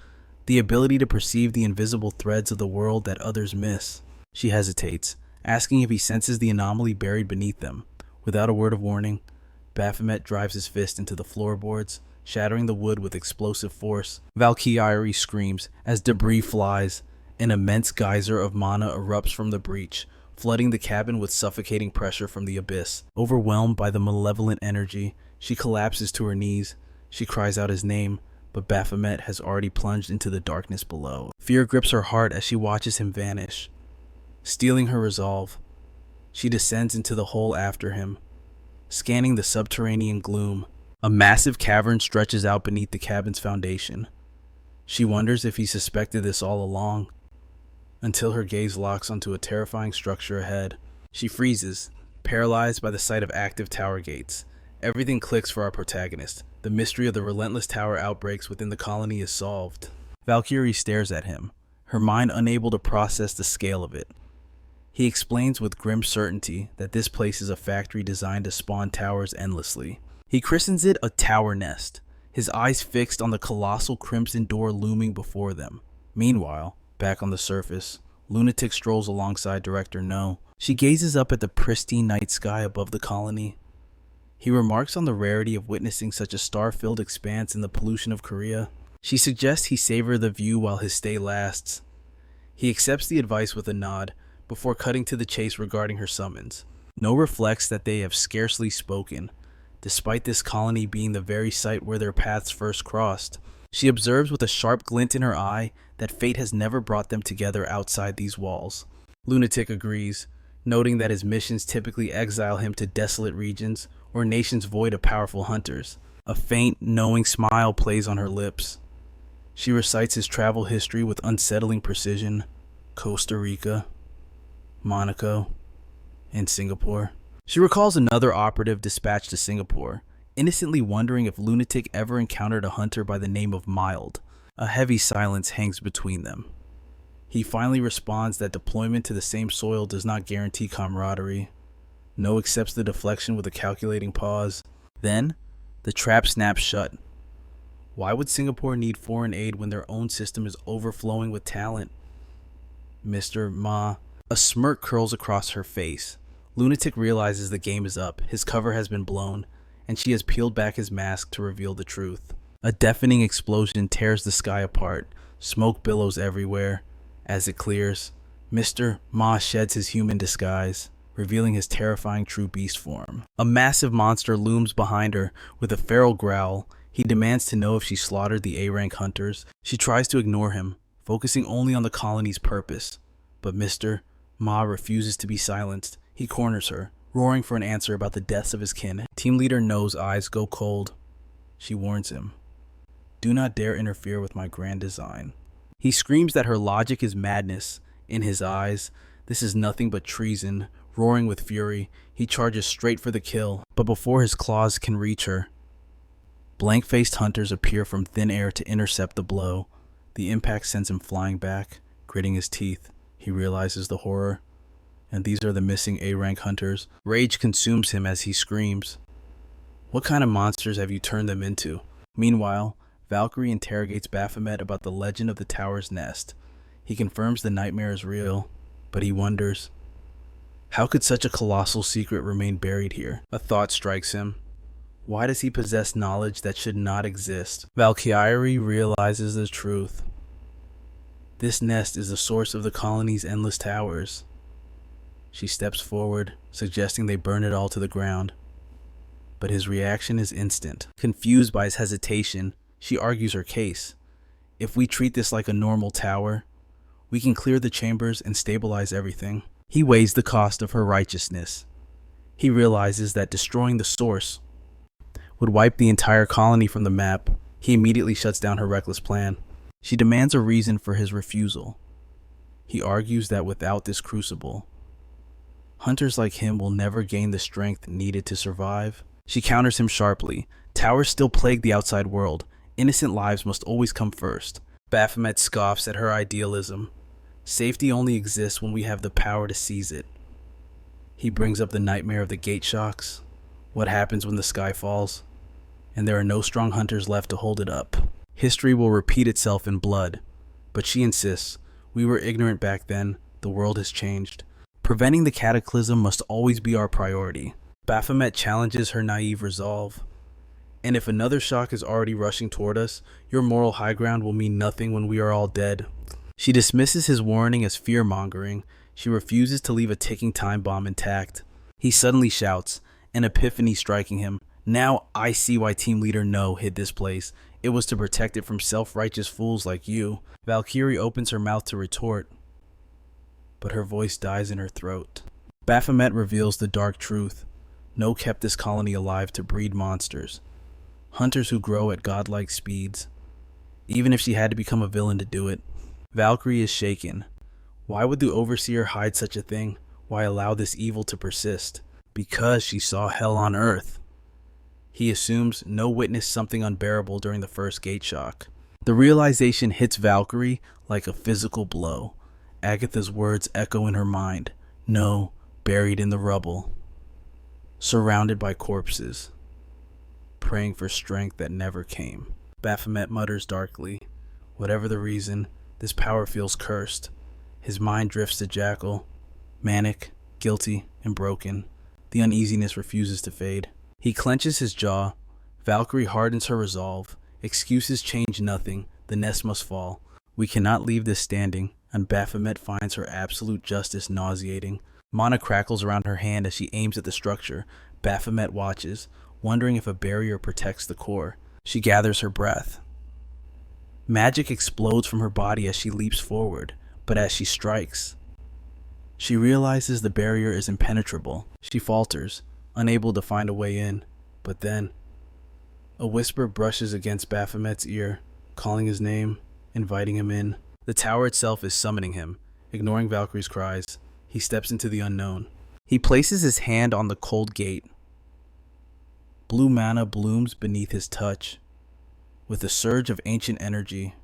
the ability to perceive the invisible threads of the world that others miss. She hesitates, asking if he senses the anomaly buried beneath them. Without a word of warning, Baphomet drives his fist into the floorboards, shattering the wood with explosive force. Valkyrie screams as debris flies. An immense geyser of mana erupts from the breach, flooding the cabin with suffocating pressure from the abyss. Overwhelmed by the malevolent energy, she collapses to her knees. She cries out his name, but Baphomet has already plunged into the darkness below. Fear grips her heart as she watches him vanish. Stealing her resolve, she descends into the hole after him, scanning the subterranean gloom. A massive cavern stretches out beneath the cabin's foundation. She wonders if he suspected this all along, until her gaze locks onto a terrifying structure ahead. She freezes, paralyzed by the sight of active tower gates. Everything clicks for our protagonist. The mystery of the relentless tower outbreaks within the colony is solved. Valkyrie stares at him, her mind unable to process the scale of it. He explains with grim certainty that this place is a factory designed to spawn towers endlessly. He christens it a tower nest, his eyes fixed on the colossal crimson door looming before them. Meanwhile, back on the surface, Lunatic strolls alongside Director No. She gazes up at the pristine night sky above the colony. He remarks on the rarity of witnessing such a star-filled expanse in the pollution of Korea. She suggests he savor the view while his stay lasts. He accepts the advice with a nod, before cutting to the chase regarding her summons. No reflects that they have scarcely spoken, despite this colony being the very site where their paths first crossed. She observes with a sharp glint in her eye that fate has never brought them together outside these walls. Lunatic agrees, noting that his missions typically exile him to desolate regions or nations void of powerful hunters. A faint, knowing smile plays on her lips. She recites his travel history with unsettling precision: Costa Rica, Monaco, and Singapore. She recalls another operative dispatched to Singapore, innocently wondering if Lunatic ever encountered a hunter by the name of Mild. A heavy silence hangs between them. He finally responds that deployment to the same soil does not guarantee camaraderie. No accepts the deflection with a calculating pause. Then, the trap snaps shut. Why would Singapore need foreign aid when their own system is overflowing with talent? Mr. Ma. A smirk curls across her face. Lunatic realizes the game is up, his cover has been blown, and she has peeled back his mask to reveal the truth. A deafening explosion tears the sky apart. Smoke billows everywhere. As it clears, Mr. Ma sheds his human disguise, revealing his terrifying true beast form. A massive monster looms behind her with a feral growl. He demands to know if she slaughtered the A-rank hunters. She tries to ignore him, focusing only on the colony's purpose. But Mr. Ma refuses to be silenced. He corners her, roaring for an answer about the deaths of his kin. Team leader No's eyes go cold. She warns him, "Do not dare interfere with my grand design." He screams that her logic is madness. In his eyes, this is nothing but treason. Roaring with fury, he charges straight for the kill, but before his claws can reach her, blank-faced hunters appear from thin air to intercept the blow. The impact sends him flying back. Gritting his teeth, he realizes the horror. And these are the missing A-rank hunters. Rage consumes him as he screams, "What kind of monsters have you turned them into?" Meanwhile, Valkyrie interrogates Baphomet about the legend of the tower's nest. He confirms the nightmare is real, but he wonders, how could such a colossal secret remain buried here? A thought strikes him. Why does he possess knowledge that should not exist? Valkyrie realizes the truth. This nest is the source of the colony's endless towers. She steps forward, suggesting they burn it all to the ground. But his reaction is instant. Confused by his hesitation, she argues her case. If we treat this like a normal tower, we can clear the chambers and stabilize everything. He weighs the cost of her righteousness. He realizes that destroying the source would wipe the entire colony from the map. He immediately shuts down her reckless plan. She demands a reason for his refusal. He argues that without this crucible, hunters like him will never gain the strength needed to survive. She counters him sharply. Towers still plague the outside world. Innocent lives must always come first. Baphomet scoffs at her idealism. Safety only exists when we have the power to seize it. He brings up the nightmare of the gate shocks. What happens when the sky falls, and there are no strong hunters left to hold it up? History will repeat itself in blood. But she insists, we were ignorant back then, the world has changed. Preventing the cataclysm must always be our priority. Baphomet challenges her naive resolve. And if another shock is already rushing toward us, your moral high ground will mean nothing when we are all dead. She dismisses his warning as fear-mongering. She refuses to leave a ticking time bomb intact. He suddenly shouts, an epiphany striking him. Now I see why Team Leader No hid this place. It was to protect it from self-righteous fools like you. Valkyrie opens her mouth to retort, but her voice dies in her throat. Baphomet reveals the dark truth. No kept this colony alive to breed monsters. Hunters who grow at godlike speeds. Even if she had to become a villain to do it. Valkyrie is shaken. Why would the Overseer hide such a thing? Why allow this evil to persist? Because she saw hell on earth. He assumes No witnessed something unbearable during the first gate shock. The realization hits Valkyrie like a physical blow. Agatha's words echo in her mind. No, buried in the rubble. Surrounded by corpses. Praying for strength that never came. Baphomet mutters darkly. Whatever the reason, this power feels cursed. His mind drifts to Jackal. Manic, guilty, and broken. The uneasiness refuses to fade. He clenches his jaw. Valkyrie hardens her resolve. Excuses change nothing. The nest must fall. We cannot leave this standing, and Baphomet finds her absolute justice nauseating. Mana crackles around her hand as she aims at the structure. Baphomet watches, wondering if a barrier protects the core. She gathers her breath. Magic explodes from her body as she leaps forward, but as she strikes, she realizes the barrier is impenetrable. She falters, unable to find a way in, but then a whisper brushes against Baphomet's ear, calling his name, inviting him in. The tower itself is summoning him. Ignoring Valkyrie's cries, he steps into the unknown. He places his hand on the cold gate. Blue mana blooms beneath his touch. With a surge of ancient energy,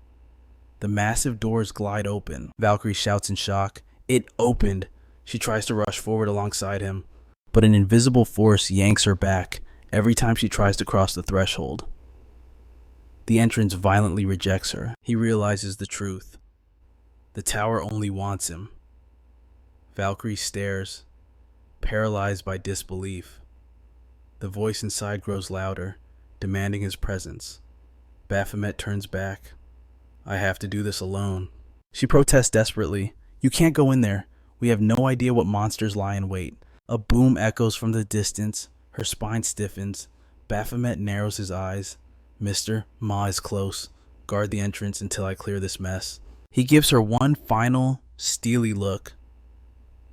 the massive doors glide open. Valkyrie shouts in shock. It opened! She tries to rush forward alongside him, but an invisible force yanks her back every time she tries to cross the threshold. The entrance violently rejects her. He realizes the truth. The tower only wants him. Valkyrie stares, paralyzed by disbelief. The voice inside grows louder, demanding his presence. Baphomet turns back. I have to do this alone. She protests desperately. You can't go in there. We have no idea what monsters lie in wait. A boom echoes from the distance. Her spine stiffens. Baphomet narrows his eyes. Mister, Ma is close. Guard the entrance until I clear this mess. He gives her one final, steely look.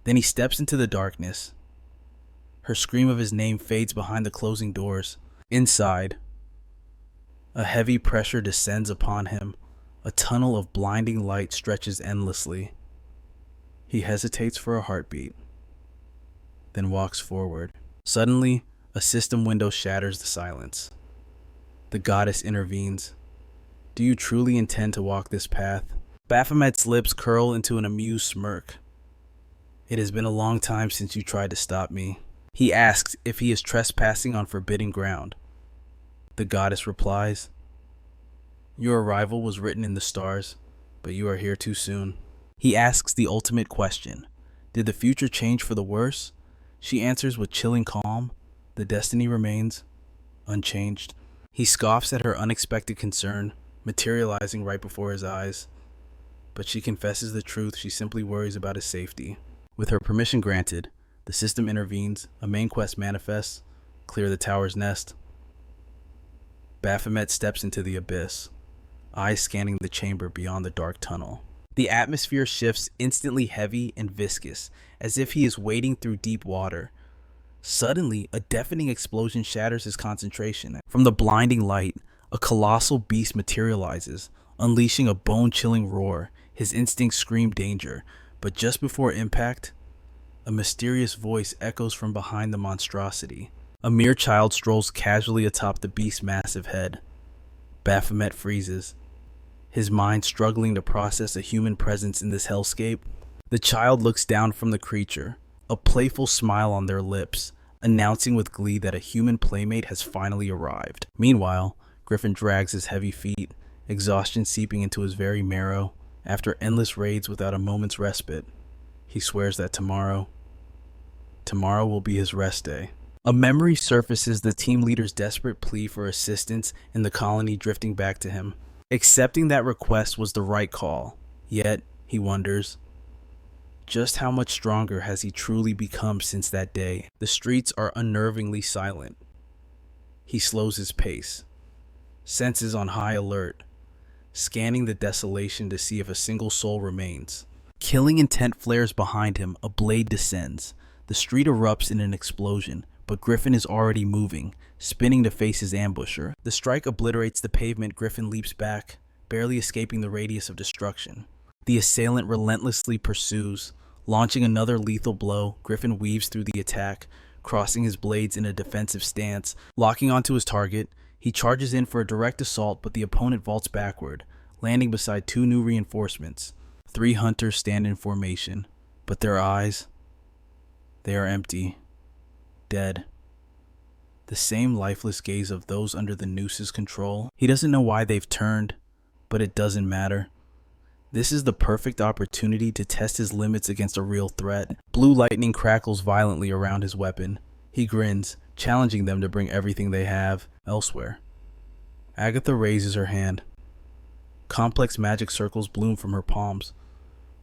Then he steps into the darkness. Her scream of his name fades behind the closing doors. Inside, a heavy pressure descends upon him. A tunnel of blinding light stretches endlessly. He hesitates for a heartbeat, then walks forward. Suddenly, a system window shatters the silence. The goddess intervenes. Do you truly intend to walk this path? Baphomet's lips curl into an amused smirk. It has been a long time since you tried to stop me. He asks if he is trespassing on forbidden ground. The goddess replies, your arrival was written in the stars, but you are here too soon. He asks the ultimate question. Did the future change for the worse? She answers with chilling calm. The destiny remains unchanged. He scoffs at her unexpected concern, materializing right before his eyes. But she confesses the truth. She simply worries about his safety. With her permission granted, the system intervenes. A main quest manifests. Clear the tower's nest. Baphomet steps into the abyss, eyes scanning the chamber beyond the dark tunnel. The atmosphere shifts, instantly heavy and viscous, as if he is wading through deep water. Suddenly, a deafening explosion shatters his concentration. From the blinding light, a colossal beast materializes, unleashing a bone-chilling roar. His instincts scream danger, but just before impact, a mysterious voice echoes from behind the monstrosity. A mere child strolls casually atop the beast's massive head. Baphomet freezes, his mind struggling to process a human presence in this hellscape. The child looks down from the creature, a playful smile on their lips, announcing with glee that a human playmate has finally arrived. Meanwhile, Griffin drags his heavy feet, exhaustion seeping into his very marrow. After endless raids without a moment's respite, he swears that tomorrow will be his rest day. A memory surfaces, the team leader's desperate plea for assistance in the colony drifting back to him. Accepting that request was the right call, yet, he wonders, just how much stronger has he truly become since that day? The streets are unnervingly silent. He slows his pace, senses on high alert, scanning the desolation to see if a single soul remains. Killing intent flares behind him, a blade descends. The street erupts in an explosion, but Griffin is already moving, spinning to face his ambusher. The strike obliterates the pavement. Griffin leaps back, barely escaping the radius of destruction. The assailant relentlessly pursues, launching another lethal blow. Griffin weaves through the attack, crossing his blades in a defensive stance. Locking onto his target, he charges in for a direct assault, but the opponent vaults backward, landing beside two new reinforcements. 3 hunters stand in formation, but their eyes, they are empty. Dead. The same lifeless gaze of those under the noose's control. He doesn't know why they've turned, but it doesn't matter. This is the perfect opportunity to test his limits against a real threat. Blue lightning crackles violently around his weapon. He grins, challenging them to bring everything they have elsewhere. Agatha raises her hand. Complex magic circles bloom from her palms,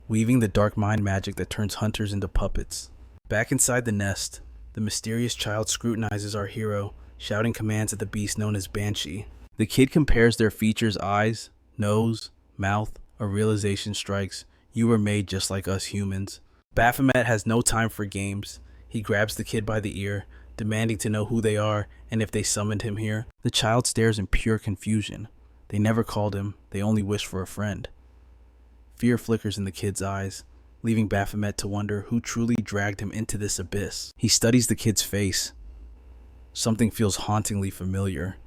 weaving the dark mind magic that turns hunters into puppets. Back inside the nest, the mysterious child scrutinizes our hero, shouting commands at the beast known as Banshee. The kid compares their features: eyes, nose, mouth. A realization strikes. You were made just like us humans. Baphomet has no time for games. He grabs the kid by the ear, demanding to know who they are and if they summoned him here. The child stares in pure confusion. They never called him. They only wished for a friend. Fear flickers in the kid's eyes, leaving Baphomet to wonder who truly dragged him into this abyss. He studies the kid's face. Something feels hauntingly familiar.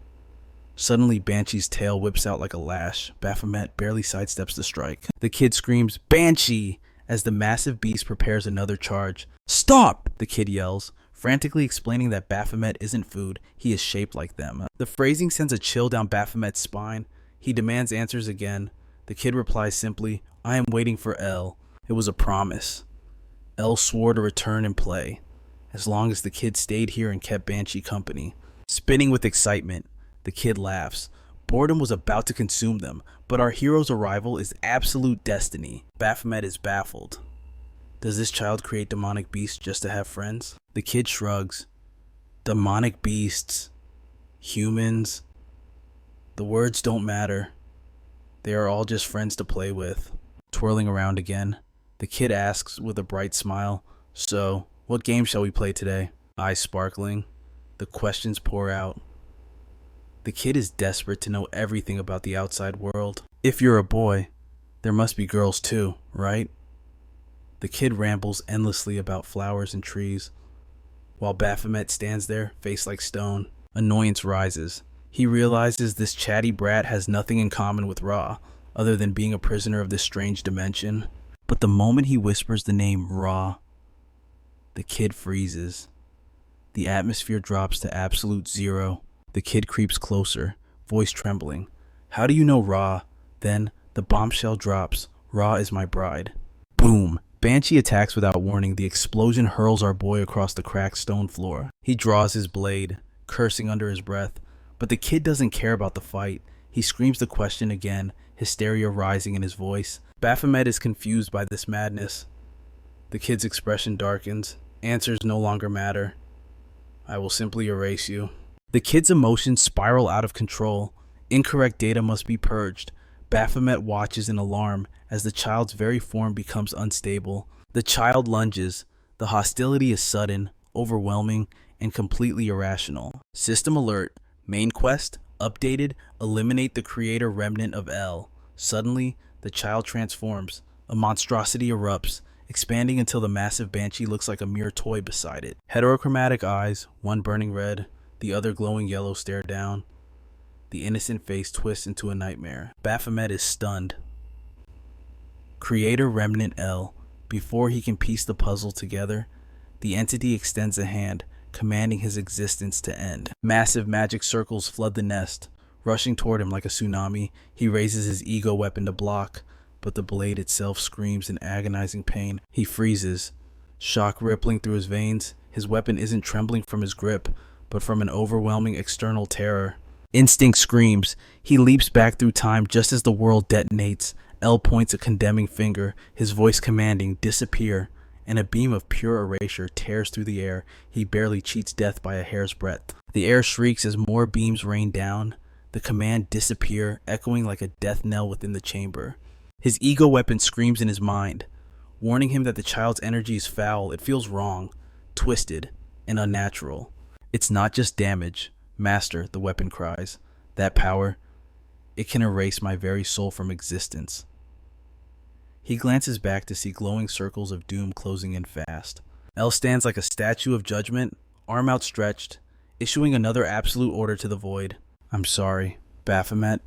Suddenly, Banshee's tail whips out like a lash. Baphomet barely sidesteps the strike. The kid screams, "Banshee!" as the massive beast prepares another charge. "Stop!" the kid yells, frantically explaining that Baphomet isn't food, he is shaped like them. The phrasing sends a chill down Baphomet's spine. He demands answers again. The kid replies simply, I am waiting for L. It was a promise. L swore to return and play, as long as the kid stayed here and kept Banshee company. Spinning with excitement, the kid laughs. Boredom was about to consume them, but our hero's arrival is absolute destiny. Baphomet is baffled. Does this child create demonic beasts just to have friends? The kid shrugs. Demonic beasts. Humans. The words don't matter. They are all just friends to play with. Twirling around again, the kid asks with a bright smile, So, what game shall we play today? Eyes sparkling. The questions pour out. The kid is desperate to know everything about the outside world. If you're a boy, there must be girls too, right? The kid rambles endlessly about flowers and trees, while Baphomet stands there, face like stone. Annoyance rises. He realizes this chatty brat has nothing in common with Ra, other than being a prisoner of this strange dimension. But the moment he whispers the name Ra, the kid freezes. The atmosphere drops to absolute zero. The kid creeps closer, voice trembling. How do you know Ra? Then, the bombshell drops. Ra is my bride. Boom! Banshee attacks without warning. The explosion hurls our boy across the cracked stone floor. He draws his blade, cursing under his breath. But the kid doesn't care about the fight. He screams the question again, hysteria rising in his voice. Baphomet is confused by this madness. The kid's expression darkens. Answers no longer matter. I will simply erase you. The kid's emotions spiral out of control. Incorrect data must be purged. Baphomet watches in alarm as the child's very form becomes unstable. The child lunges. The hostility is sudden, overwhelming, and completely irrational. System alert. Main quest, updated, eliminate the creator remnant of L. Suddenly, the child transforms. A monstrosity erupts, expanding until the massive Banshee looks like a mere toy beside it. Heterochromatic eyes, one burning red, the other glowing yellow, stare down. The innocent face twists into a nightmare. Baphomet is stunned. Creator remnant L. Before he can piece the puzzle together, the entity extends a hand, commanding his existence to end. Massive magic circles flood the nest. Rushing toward him like a tsunami, he raises his ego weapon to block, but the blade itself screams in agonizing pain. He freezes, shock rippling through his veins. His weapon isn't trembling from his grip, but from an overwhelming external terror. Instinct screams. He leaps back through time just as the world detonates. L points a condemning finger, his voice commanding, disappear, and a beam of pure erasure tears through the air. He barely cheats death by a hair's breadth. The air shrieks as more beams rain down. The command disappear, echoing like a death knell within the chamber. His ego weapon screams in his mind, warning him that the child's energy is foul. It feels wrong, twisted, and unnatural. It's not just damage. Master, the weapon cries. That power, it can erase my very soul from existence. He glances back to see glowing circles of doom closing in fast. L stands like a statue of judgment, arm outstretched, issuing another absolute order to the void. I'm sorry, Baphomet.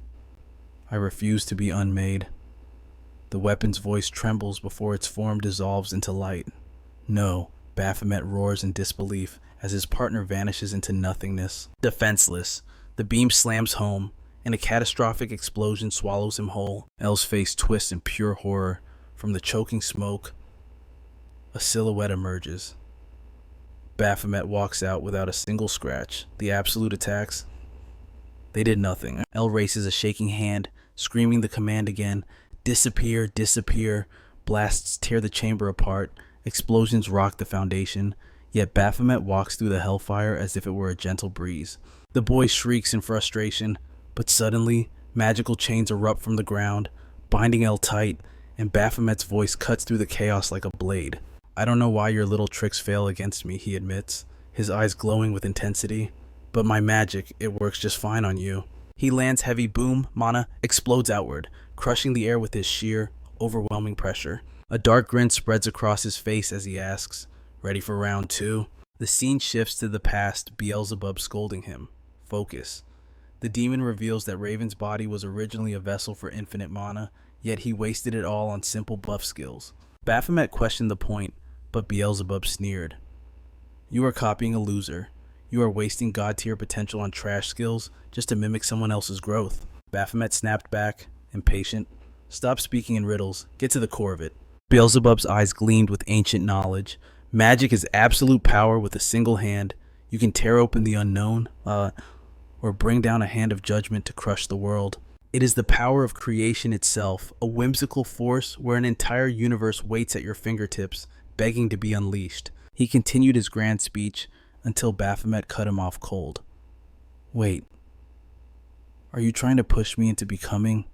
I refuse to be unmade. The weapon's voice trembles before its form dissolves into light. No, Baphomet roars in disbelief as his partner vanishes into nothingness. Defenseless, the beam slams home, and a catastrophic explosion swallows him whole. L's face twists in pure horror. From the choking smoke, a silhouette emerges. Baphomet walks out without a single scratch. The absolute attacks, they did nothing. L raises a shaking hand, screaming the command again. Disappear, disappear. Blasts tear the chamber apart. Explosions rock the foundation. Yet Baphomet walks through the hellfire as if it were a gentle breeze. The boy shrieks in frustration, but suddenly, magical chains erupt from the ground, binding L tight, and Baphomet's voice cuts through the chaos like a blade. I don't know why your little tricks fail against me, he admits, his eyes glowing with intensity. But my magic, it works just fine on you. He lands heavy. Boom, mana explodes outward, crushing the air with his sheer, overwhelming pressure. A dark grin spreads across his face as he asks, ready for round two? The scene shifts to the past, Beelzebub scolding him. Focus. The demon reveals that Raven's body was originally a vessel for infinite mana, yet he wasted it all on simple buff skills. Baphomet questioned the point, but Beelzebub sneered. You are copying a loser. You are wasting god-tier potential on trash skills just to mimic someone else's growth. Baphomet snapped back, impatient. Stop speaking in riddles. Get to the core of it. Beelzebub's eyes gleamed with ancient knowledge. Magic is absolute power with a single hand. You can tear open the unknown, or bring down a hand of judgment to crush the world. It is the power of creation itself, a whimsical force where an entire universe waits at your fingertips, begging to be unleashed. He continued his grand speech until Baphomet cut him off cold. Wait, are you trying to push me into becoming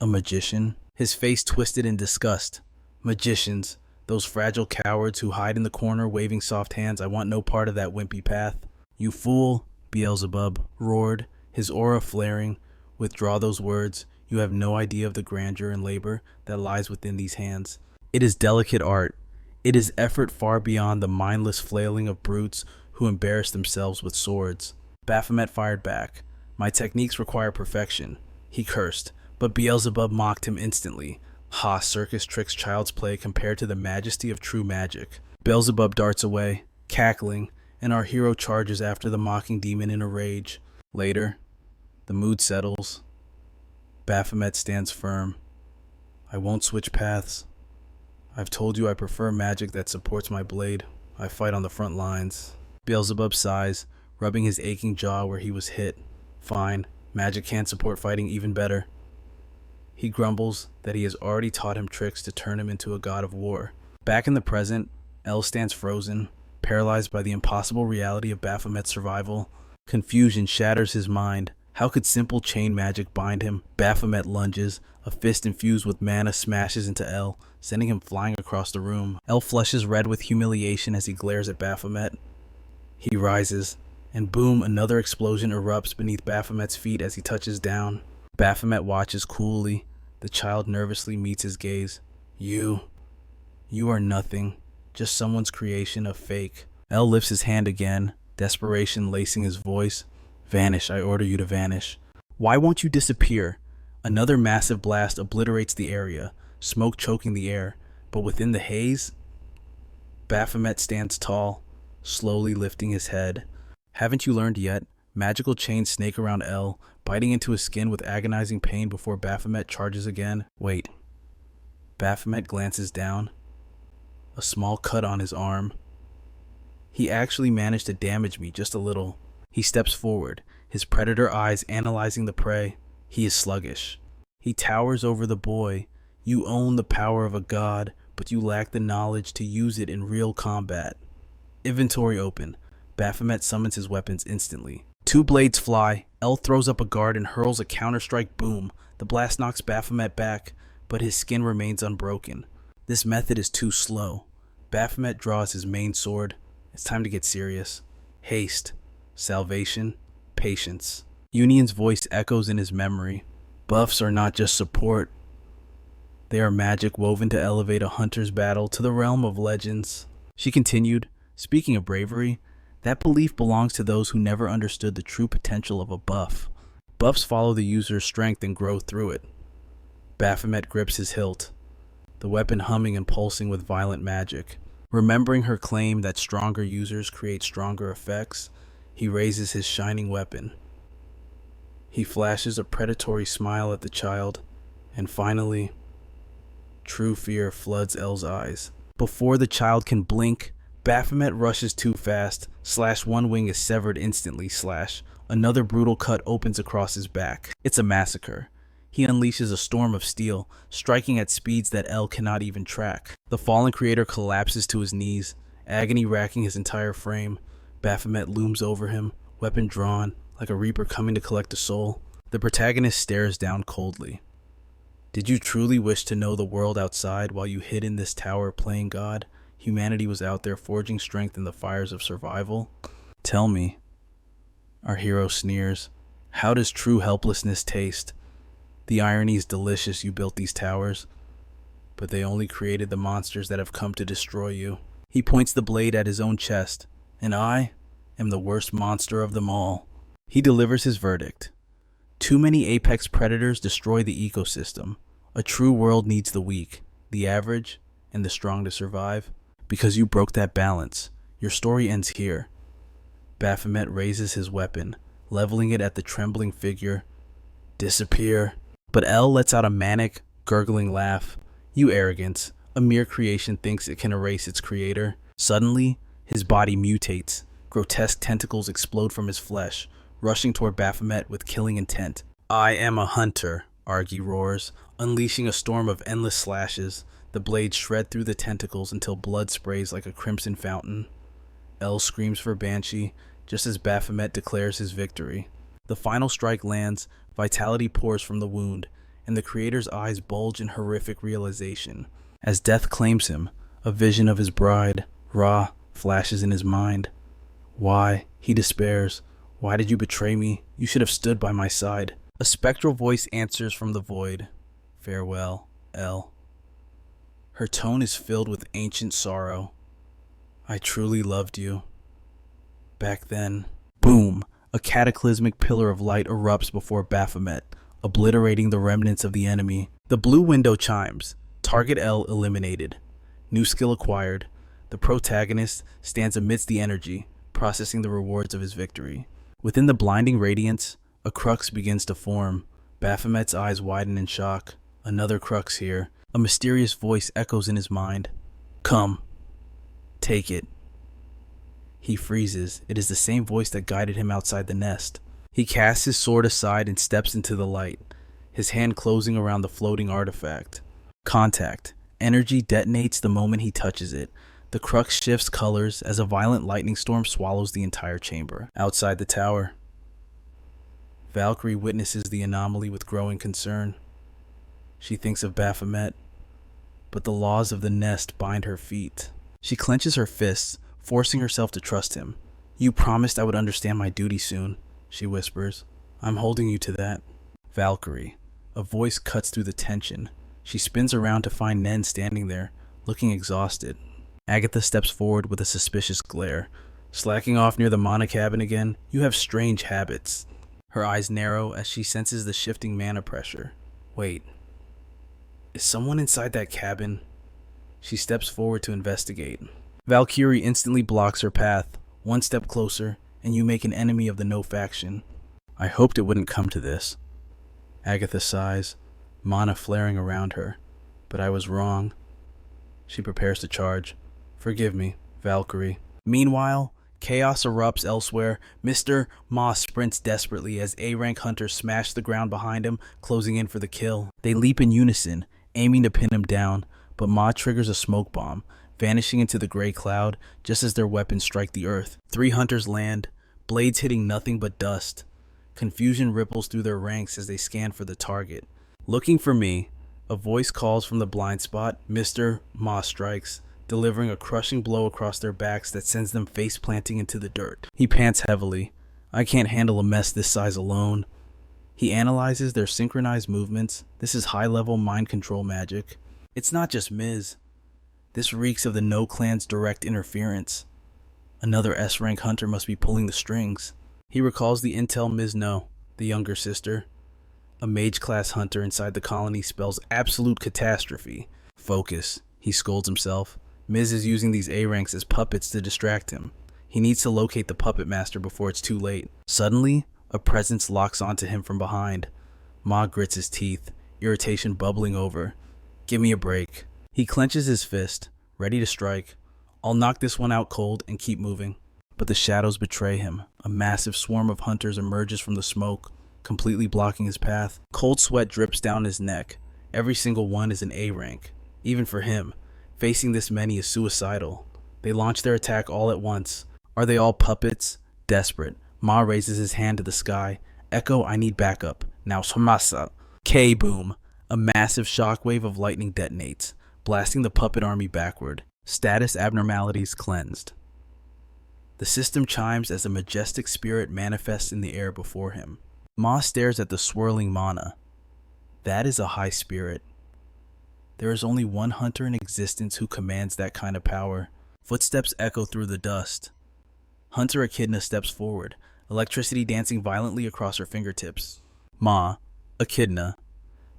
a magician? His face twisted in disgust. Magicians, those fragile cowards who hide in the corner waving soft hands. I want no part of that wimpy path. You fool, Beelzebub roared, his aura flaring. Withdraw those words. You have no idea of the grandeur and labor that lies within these hands. It is delicate art. It is effort far beyond the mindless flailing of brutes who embarrass themselves with swords. Baphomet fired back. My techniques require perfection. He cursed, but Beelzebub mocked him instantly. Ha, circus tricks, child's play compared to the majesty of true magic. Beelzebub darts away, cackling, and our hero charges after the mocking demon in a rage. Later, the mood settles. Baphomet stands firm. I won't switch paths. I've told you I prefer magic that supports my blade. I fight on the front lines. Beelzebub sighs, rubbing his aching jaw where he was hit. Fine, magic can't support fighting even better. He grumbles that he has already taught him tricks to turn him into a god of war. Back in the present, El stands frozen, paralyzed by the impossible reality of Baphomet's survival. Confusion shatters his mind. How could simple chain magic bind him? Baphomet lunges. A fist infused with mana smashes into El, sending him flying across the room. El flushes red with humiliation as he glares at Baphomet. He rises, and boom, another explosion erupts beneath Baphomet's feet as he touches down. Baphomet watches coolly. The child nervously meets his gaze. You are nothing, just someone's creation, a fake. El lifts his hand again, desperation lacing his voice. Vanish, I order you to vanish. Why won't you disappear? Another massive blast obliterates the area, smoke choking the air, but within the haze, Baphomet stands tall, slowly lifting his head. Haven't you learned yet? Magical chains snake around El, biting into his skin with agonizing pain before Baphomet charges again. Wait. Baphomet glances down. A small cut on his arm. He actually managed to damage me just a little. He steps forward, his predator eyes analyzing the prey. He is sluggish. He towers over the boy. You own the power of a god, but you lack the knowledge to use it in real combat. Inventory open. Baphomet summons his weapons instantly. Two blades fly. El throws up a guard and hurls a counter-strike. Boom. The blast knocks Baphomet back, but his skin remains unbroken. This method is too slow. Baphomet draws his main sword. It's time to get serious. Haste. Salvation. Patience. Union's voice echoes in his memory. Buffs are not just support. They are magic woven to elevate a hunter's battle to the realm of legends. She continued, speaking of bravery, that belief belongs to those who never understood the true potential of a buff. Buffs follow the user's strength and grow through it. Baphomet grips his hilt, the weapon humming and pulsing with violent magic. Remembering her claim that stronger users create stronger effects, he raises his shining weapon. He flashes a predatory smile at the child, and finally, true fear floods El's eyes. Before the child can blink, Baphomet rushes too fast. Slash, one wing is severed instantly. Slash, another brutal cut opens across his back. It's a massacre. He unleashes a storm of steel, striking at speeds that El cannot even track. The fallen creator collapses to his knees, agony racking his entire frame. Baphomet looms over him, weapon drawn, like a reaper coming to collect a soul. The protagonist stares down coldly. Did you truly wish to know the world outside while you hid in this tower playing God? Humanity was out there forging strength in the fires of survival? Tell me. Our hero sneers. How does true helplessness taste? The irony is delicious. You built these towers, but they only created the monsters that have come to destroy you. He points the blade at his own chest. And I am the worst monster of them all. He delivers his verdict. Too many apex predators destroy the ecosystem. A true world needs the weak, the average, and the strong to survive. Because you broke that balance, your story ends here. Baphomet raises his weapon, leveling it at the trembling figure. Disappear. But L lets out a manic, gurgling laugh. You arrogance. A mere creation thinks it can erase its creator. Suddenly, his body mutates. Grotesque tentacles explode from his flesh, rushing toward Baphomet with killing intent. I am a hunter, Argy roars, unleashing a storm of endless slashes. The blades shred through the tentacles until blood sprays like a crimson fountain. L screams for Banshee, just as Baphomet declares his victory. The final strike lands, vitality pours from the wound, and the creator's eyes bulge in horrific realization. As death claims him, a vision of his bride, Ra, flashes in his mind. Why? He despairs. Why did you betray me? You should have stood by my side. A spectral voice answers from the void. Farewell, L. Her tone is filled with ancient sorrow. I truly loved you. Back then. Boom! A cataclysmic pillar of light erupts before Baphomet, obliterating the remnants of the enemy. The blue window chimes. Target L eliminated. New skill acquired. The protagonist stands amidst the energy, processing the rewards of his victory. Within the blinding radiance, a crux begins to form. Baphomet's eyes widen in shock. Another crux here. A mysterious voice echoes in his mind. Come. Take it. He freezes. It is the same voice that guided him outside the nest. He casts his sword aside and steps into the light, his hand closing around the floating artifact. Contact. Energy detonates the moment he touches it. The crux shifts colors as a violent lightning storm swallows the entire chamber. Outside the tower, Valkyrie witnesses the anomaly with growing concern. She thinks of Baphomet, but the laws of the nest bind her feet. She clenches her fists, forcing herself to trust him. You promised I would understand my duty soon, she whispers. I'm holding you to that. Valkyrie. A voice cuts through the tension. She spins around to find Nen standing there, looking exhausted. Agatha steps forward with a suspicious glare. Slacking off near the mana cabin again? You have strange habits. Her eyes narrow as she senses the shifting mana pressure. Wait. Is someone inside that cabin? She steps forward to investigate. Valkyrie instantly blocks her path. One step closer, and you make an enemy of the No faction. I hoped it wouldn't come to this. Agatha sighs, mana flaring around her. But I was wrong. She prepares to charge. Forgive me, Valkyrie. Meanwhile, chaos erupts elsewhere. Mr. Ma sprints desperately as A-rank hunters smash the ground behind him, closing in for the kill. They leap in unison, aiming to pin him down, but Ma triggers a smoke bomb, vanishing into the gray cloud just as their weapons strike the earth. 3 hunters land, blades hitting nothing but dust. Confusion ripples through their ranks as they scan for the target. Looking for me, a voice calls from the blind spot. Mr. Ma strikes, delivering a crushing blow across their backs that sends them face-planting into the dirt. He pants heavily. I can't handle a mess this size alone. He analyzes their synchronized movements. This is high-level mind control magic. It's not just Ms. This reeks of the No clan's direct interference. Another S-rank hunter must be pulling the strings. He recalls the intel Ms. No, the younger sister. A mage-class hunter inside the colony spells absolute catastrophe. Focus, he scolds himself. Ms. is using these A-ranks as puppets to distract him. He needs to locate the puppet master before it's too late. Suddenly, a presence locks onto him from behind. Ma grits his teeth, irritation bubbling over. Give me a break. He clenches his fist, ready to strike. I'll knock this one out cold and keep moving. But the shadows betray him. A massive swarm of hunters emerges from the smoke, completely blocking his path. Cold sweat drips down his neck. Every single one is an A-rank. Even for him, facing this many is suicidal. They launch their attack all at once. Are they all puppets? Desperate, Ma raises his hand to the sky. Echo, I need backup. Now Samasa. K-boom. A massive shockwave of lightning detonates, blasting the puppet army backward. Status abnormalities cleansed. The system chimes as a majestic spirit manifests in the air before him. Ma stares at the swirling mana. That is a high spirit. There is only one hunter in existence who commands that kind of power. Footsteps echo through the dust. Hunter Echidna steps forward, electricity dancing violently across her fingertips. Ma, Echidna.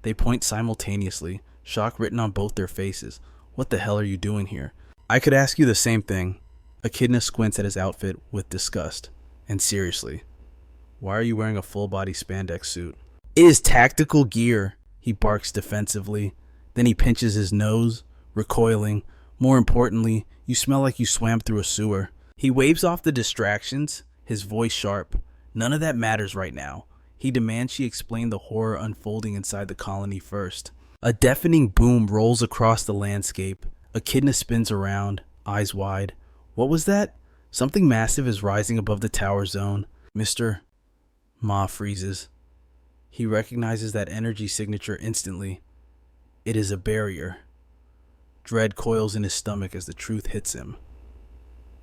They point simultaneously, shock written on both their faces. What the hell are you doing here? I could ask you the same thing. Echidna squints at his outfit with disgust. And seriously, why are you wearing a full-body spandex suit? It is tactical gear, he barks defensively. Then he pinches his nose, recoiling. More importantly, you smell like you swam through a sewer. He waves off the distractions, his voice sharp. None of that matters right now. He demands she explain the horror unfolding inside the colony first. A deafening boom rolls across the landscape. Echidna spins around, eyes wide. What was that? Something massive is rising above the tower zone. Mr. Ma freezes. He recognizes that energy signature instantly. It is a barrier. Dread coils in his stomach as the truth hits him.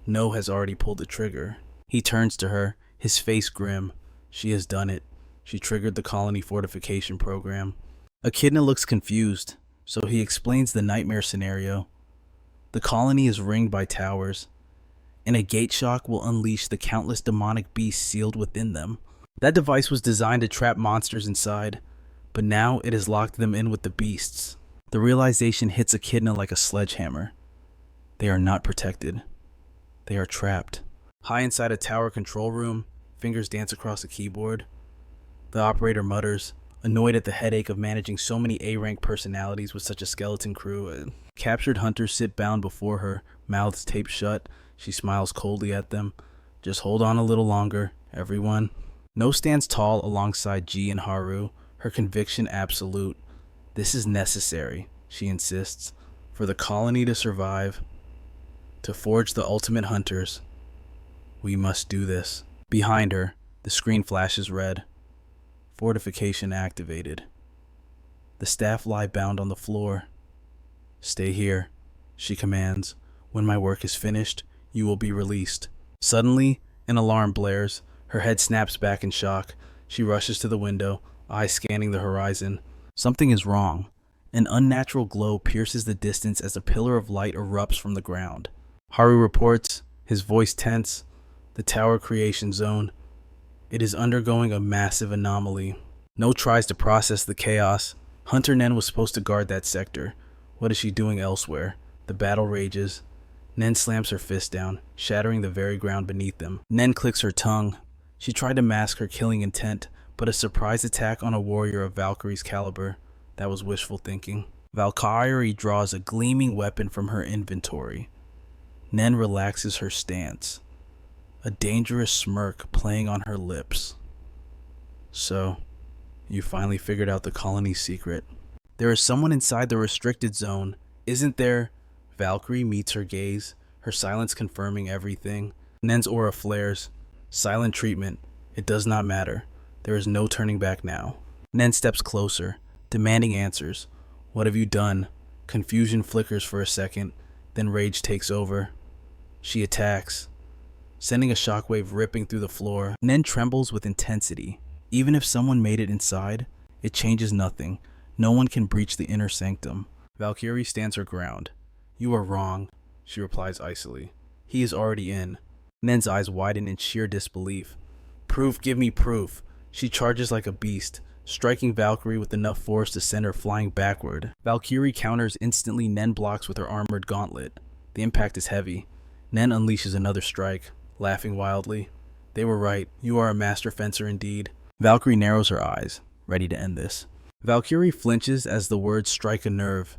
No has already pulled the trigger. He turns to her, his face grim. She has done it. She triggered the colony fortification program. Echidna looks confused, so he explains the nightmare scenario. The colony is ringed by towers, and a gate shock will unleash the countless demonic beasts sealed within them. That device was designed to trap monsters inside, but now it has locked them in with the beasts. The realization hits Echidna like a sledgehammer. They are not protected. They are trapped. High inside a tower control room, fingers dance across a keyboard. The operator mutters, annoyed at the headache of managing so many A-rank personalities with such a skeleton crew. Captured hunters sit bound before her, mouths taped shut. She smiles coldly at them. Just hold on a little longer, everyone. No stands tall alongside Ji and Haru, her conviction absolute. This is necessary, she insists, for the colony to survive. To forge the ultimate hunters, we must do this. Behind her, the screen flashes red. Fortification activated. The staff lie bound on the floor. Stay here, she commands. When my work is finished, you will be released. Suddenly, an alarm blares. Her head snaps back in shock. She rushes to the window, eyes scanning the horizon. Something is wrong. An unnatural glow pierces the distance as a pillar of light erupts from the ground. Haru reports, his voice tense. The tower creation zone. It is undergoing a massive anomaly. No tries to process the chaos. Hunter Nen was supposed to guard that sector. What is she doing elsewhere? The battle rages. Nen slams her fist down, shattering the very ground beneath them. Nen clicks her tongue. She tried to mask her killing intent, but a surprise attack on a warrior of Valkyrie's caliber, that was wishful thinking. Valkyrie draws a gleaming weapon from her inventory. Nen relaxes her stance, a dangerous smirk playing on her lips. So, you finally figured out the colony's secret. There is someone inside the restricted zone, isn't there? Valkyrie meets her gaze, her silence confirming everything. Nen's aura flares. Silent treatment. It does not matter. There is no turning back now. Nen steps closer, demanding answers. What have you done? Confusion flickers for a second, then rage takes over. She attacks, sending a shockwave ripping through the floor. Nen trembles with intensity. Even if someone made it inside, it changes nothing. No one can breach the inner sanctum. Valkyrie stands her ground. You are wrong, she replies icily. He is already in. Nen's eyes widen in sheer disbelief. Proof, give me proof. She charges like a beast, striking Valkyrie with enough force to send her flying backward. Valkyrie counters instantly. Nen blocks with her armored gauntlet. The impact is heavy. Nen unleashes another strike, laughing wildly. They were right. You are a master fencer indeed. Valkyrie narrows her eyes, ready to end this. Valkyrie flinches as the words strike a nerve,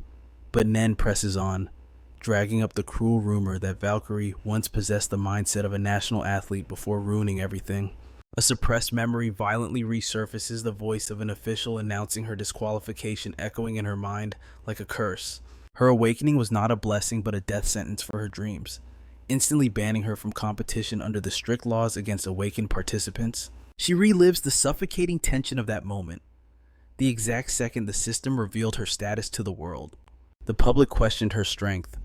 but Nen presses on, dragging up the cruel rumor that Valkyrie once possessed the mindset of a national athlete before ruining everything. A suppressed memory violently resurfaces, the voice of an official announcing her disqualification echoing in her mind like a curse. Her awakening was not a blessing but a death sentence for her dreams, instantly banning her from competition under the strict laws against awakened participants. She relives the suffocating tension of that moment, the exact second the system revealed her status to the world. The public questioned her strength,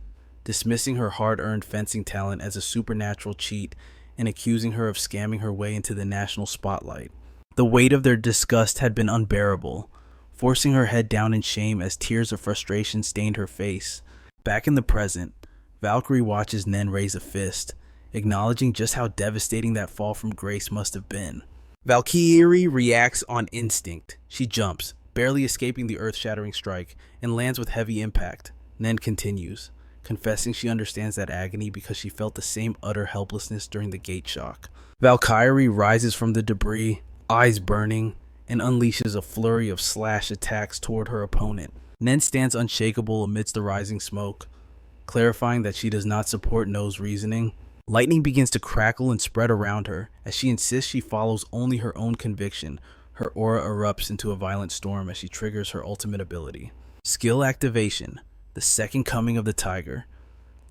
dismissing her hard-earned fencing talent as a supernatural cheat and accusing her of scamming her way into the national spotlight. The weight of their disgust had been unbearable, forcing her head down in shame as tears of frustration stained her face. Back in the present, Valkyrie watches Nen raise a fist, acknowledging just how devastating that fall from grace must have been. Valkyrie reacts on instinct. She jumps, barely escaping the earth-shattering strike, and lands with heavy impact. Nen continues, confessing she understands that agony because she felt the same utter helplessness during the gate shock. Valkyrie rises from the debris, eyes burning, and unleashes a flurry of slash attacks toward her opponent. Nen stands unshakable amidst the rising smoke, clarifying that she does not support No's reasoning. Lightning begins to crackle and spread around her as she insists she follows only her own conviction. Her aura erupts into a violent storm as she triggers her ultimate ability. Skill activation, the second coming of the tiger.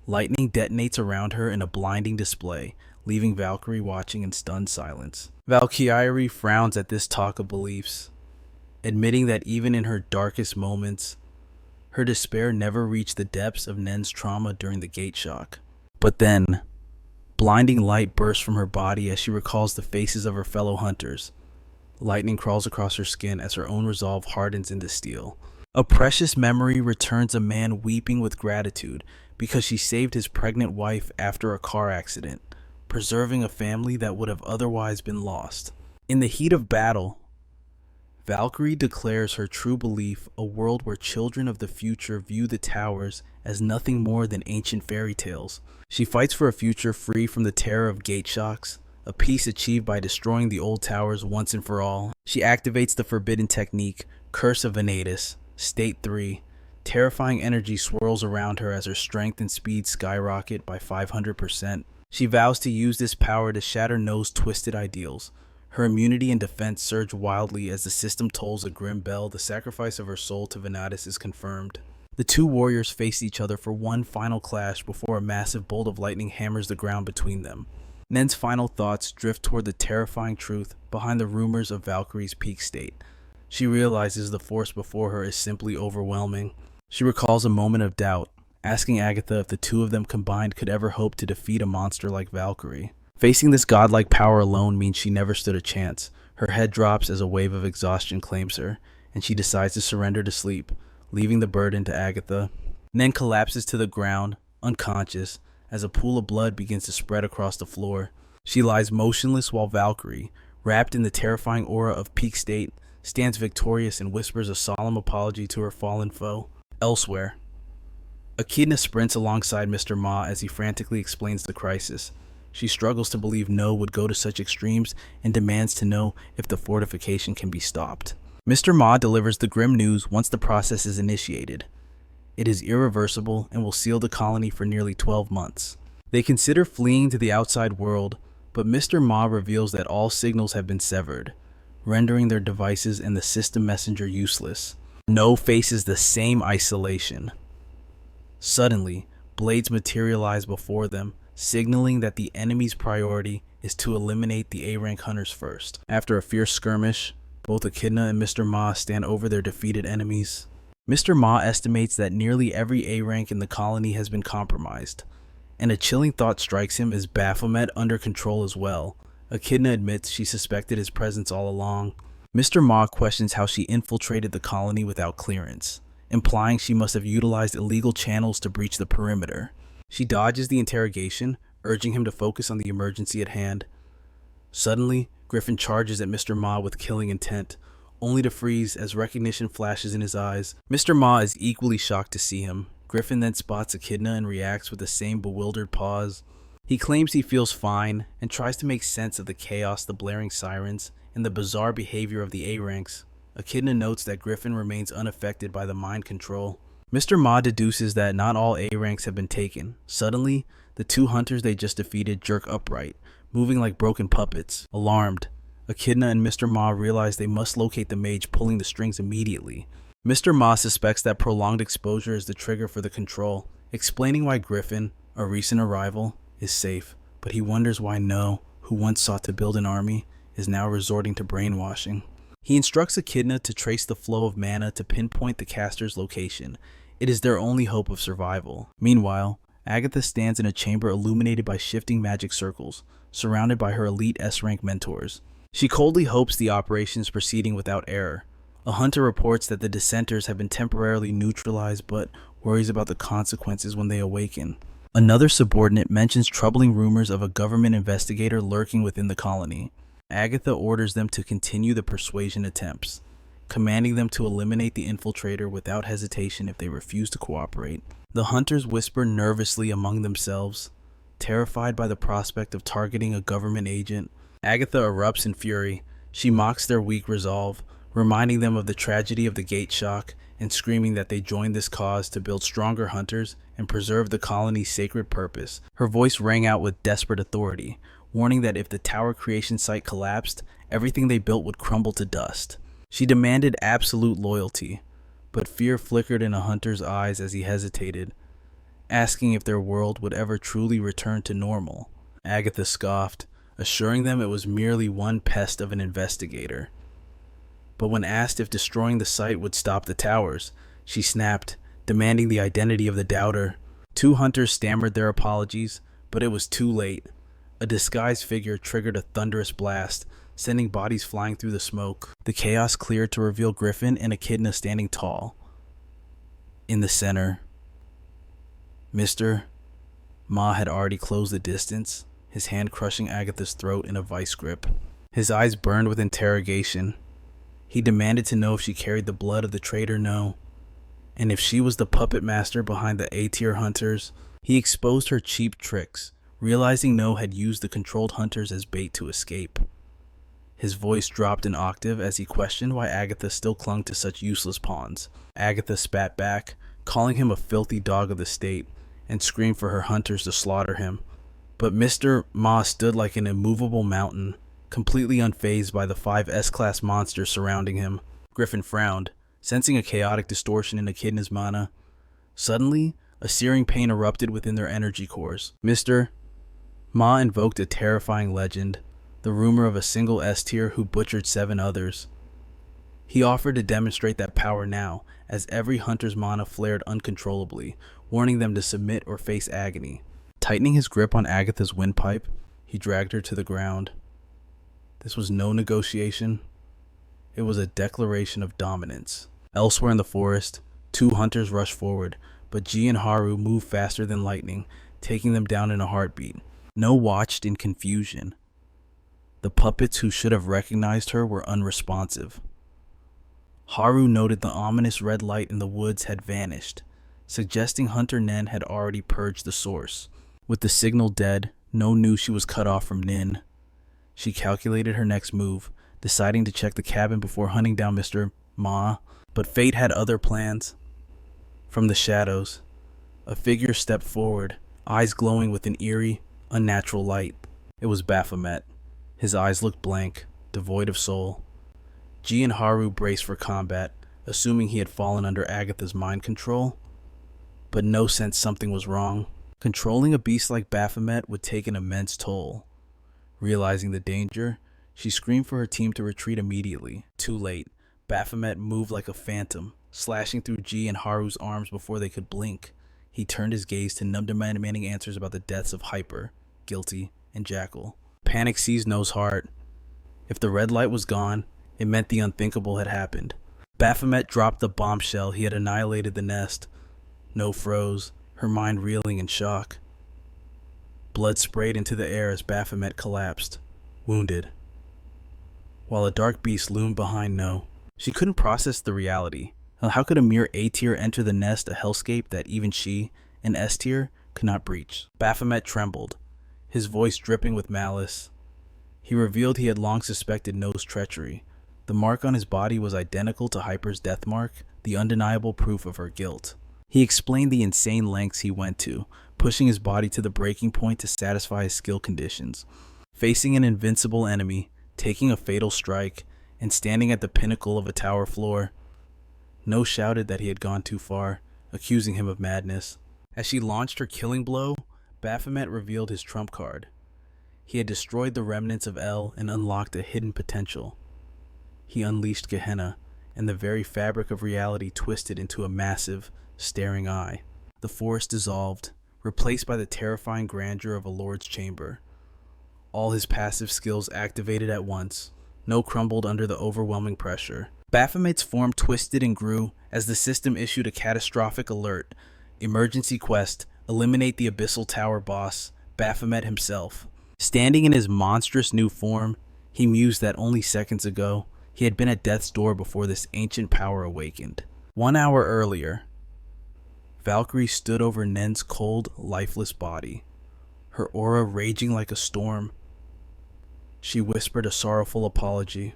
Lightning detonates around her in a blinding display, leaving Valkyrie watching in stunned silence. Valkyrie frowns at this talk of beliefs, admitting that even in her darkest moments, her despair never reached the depths of Nen's trauma during the gate shock. But then, blinding light bursts from her body as she recalls the faces of her fellow hunters. Lightning crawls across her skin as her own resolve hardens into steel. A precious memory returns, a man weeping with gratitude because she saved his pregnant wife after a car accident, preserving a family that would have otherwise been lost. In the heat of battle, Valkyrie declares her true belief, a world where children of the future view the towers as nothing more than ancient fairy tales. She fights for a future free from the terror of gate shocks, a peace achieved by destroying the old towers once and for all. She activates the forbidden technique, Curse of Venatus, State 3. Terrifying energy swirls around her as her strength and speed skyrocket by 500%. She vows to use this power to shatter No's twisted ideals. Her immunity and defense surge wildly as the system tolls a grim bell. The sacrifice of her soul to Venatus is confirmed. The two warriors face each other for one final clash before a massive bolt of lightning hammers the ground between them. Nen's final thoughts drift toward the terrifying truth behind the rumors of Valkyrie's peak state. She realizes the force before her is simply overwhelming. She recalls a moment of doubt, asking Agatha if the two of them combined could ever hope to defeat a monster like Valkyrie. Facing this godlike power alone means she never stood a chance. Her head drops as a wave of exhaustion claims her, and she decides to surrender to sleep, leaving the burden to Agatha. Nen collapses to the ground, unconscious, as a pool of blood begins to spread across the floor. She lies motionless while Valkyrie, wrapped in the terrifying aura of peak state, stands victorious and whispers a solemn apology to her fallen foe. Elsewhere, Echidna sprints alongside Mr. Ma as he frantically explains the crisis. She struggles to believe No would go to such extremes and demands to know if the fortification can be stopped. Mr. Ma delivers the grim news once the process is initiated. It is irreversible and will seal the colony for nearly 12 months. They consider fleeing to the outside world, but Mr. Ma reveals that all signals have been severed, rendering their devices and the system messenger useless. No faces the same isolation. Suddenly, blades materialize before them, signaling that the enemy's priority is to eliminate the A-rank hunters first. After a fierce skirmish, both Echidna and Mr. Ma stand over their defeated enemies. Mr. Ma estimates that nearly every A-rank in the colony has been compromised, and a chilling thought strikes him: is Baphomet under control as well? Echidna admits she suspected his presence all along. Mr. Ma questions how she infiltrated the colony without clearance, implying she must have utilized illegal channels to breach the perimeter. She dodges the interrogation, urging him to focus on the emergency at hand. Suddenly, Griffin charges at Mr. Ma with killing intent, only to freeze as recognition flashes in his eyes. Mr. Ma is equally shocked to see him. Griffin then spots Echidna and reacts with the same bewildered pause. He claims he feels fine and tries to make sense of the chaos, the blaring sirens, and the bizarre behavior of the A-ranks. Echidna notes that Griffin remains unaffected by the mind control. Mr. Ma deduces that not all A-ranks have been taken. Suddenly, the two hunters they just defeated jerk upright, moving like broken puppets. Alarmed, Echidna and Mr. Ma realize they must locate the mage pulling the strings immediately. Mr. Ma suspects that prolonged exposure is the trigger for the control, explaining why Griffin, a recent arrival, is safe, but he wonders why No, who once sought to build an army, is now resorting to brainwashing. He instructs Echidna to trace the flow of mana to pinpoint the caster's location. It is their only hope of survival. Meanwhile, Agatha stands in a chamber illuminated by shifting magic circles, surrounded by her elite S-rank mentors. She coldly hopes the operation is proceeding without error. A hunter reports that the dissenters have been temporarily neutralized, but worries about the consequences when they awaken. Another subordinate mentions troubling rumors of a government investigator lurking within the colony. Agatha orders them to continue the persuasion attempts, commanding them to eliminate the infiltrator without hesitation if they refuse to cooperate. The hunters whisper nervously among themselves, terrified by the prospect of targeting a government agent. Agatha erupts in fury. She mocks their weak resolve, reminding them of the tragedy of the gate shock and screaming that they joined this cause to build stronger hunters and preserve the colony's sacred purpose. Her voice rang out with desperate authority, warning that if the tower creation site collapsed, everything they built would crumble to dust. She demanded absolute loyalty, but fear flickered in a hunter's eyes as he hesitated, asking if their world would ever truly return to normal. Agatha scoffed, assuring them it was merely one pest of an investigator. But when asked if destroying the site would stop the towers, she snapped, demanding the identity of the doubter. Two hunters stammered their apologies, but it was too late. A disguised figure triggered a thunderous blast, sending bodies flying through the smoke. The chaos cleared to reveal Griffin and Echidna standing tall. In the center, Mr. Ma had already closed the distance, his hand crushing Agatha's throat in a vice grip. His eyes burned with interrogation. He demanded to know if she carried the blood of the traitor No, and if she was the puppet master behind the A-tier hunters. He exposed her cheap tricks, realizing No had used the controlled hunters as bait to escape. His voice dropped an octave as he questioned why Agatha still clung to such useless pawns. Agatha spat back, calling him a filthy dog of the state, and screamed for her hunters to slaughter him. But Mr. Ma stood like an immovable mountain, completely unfazed by the 5 S-class monsters surrounding him. Griffin frowned, sensing a chaotic distortion in Echidna's mana. Suddenly, a searing pain erupted within their energy cores. Mr. Ma invoked a terrifying legend, the rumor of a single S-tier who butchered 7 others. He offered to demonstrate that power now, as every hunter's mana flared uncontrollably, warning them to submit or face agony. Tightening his grip on Agatha's windpipe, he dragged her to the ground. This was no negotiation. It was a declaration of dominance. Elsewhere in the forest, 2 hunters rushed forward, but Ji and Haru moved faster than lightning, taking them down in a heartbeat. No watched in confusion. The puppets who should have recognized her were unresponsive. Haru noted the ominous red light in the woods had vanished, suggesting Hunter Nen had already purged the source. With the signal dead, No knew she was cut off from Nin. She calculated her next move, deciding to check the cabin before hunting down Mr. Ma, but fate had other plans. From the shadows, a figure stepped forward, eyes glowing with an eerie, unnatural light. It was Baphomet. His eyes looked blank, devoid of soul. Ji and Haru braced for combat, assuming he had fallen under Agatha's mind control, but No sensed something was wrong. Controlling a beast like Baphomet would take an immense toll. Realizing the danger, she screamed for her team to retreat immediately. Too late. Baphomet moved like a phantom, slashing through Ji and Haru's arms before they could blink. He turned his gaze to No, demanding answers about the deaths of Hyper, Guilty, and Jackal. Panic seized No's heart. If the red light was gone, it meant the unthinkable had happened. Baphomet dropped the bombshell he had annihilated the nest. No froze, her mind reeling in shock. Blood sprayed into the air as Baphomet collapsed, wounded, while a dark beast loomed behind No. She couldn't process the reality. How could a mere A-tier enter the nest, a hellscape that even she, an S-tier, could not breach? Baphomet trembled, his voice dripping with malice. He revealed he had long suspected No's treachery. The mark on his body was identical to Hyper's death mark, the undeniable proof of her guilt. He explained the insane lengths he went to, pushing his body to the breaking point to satisfy his skill conditions. Facing an invincible enemy, taking a fatal strike, and standing at the pinnacle of a tower floor. No shouted that he had gone too far, accusing him of madness. As she launched her killing blow, Baphomet revealed his trump card. He had destroyed the remnants of El and unlocked a hidden potential. He unleashed Gehenna, and the very fabric of reality twisted into a massive, staring eye. The forest dissolved, replaced by the terrifying grandeur of a lord's chamber. All his passive skills activated at once. No crumbled under the overwhelming pressure. Baphomet's form twisted and grew as the system issued a catastrophic alert. Emergency quest, eliminate the Abyssal Tower boss, Baphomet himself. Standing in his monstrous new form, he mused that only seconds ago, he had been at death's door before this ancient power awakened. 1 hour earlier, Valkyrie stood over Nen's cold, lifeless body, her aura raging like a storm. She whispered a sorrowful apology.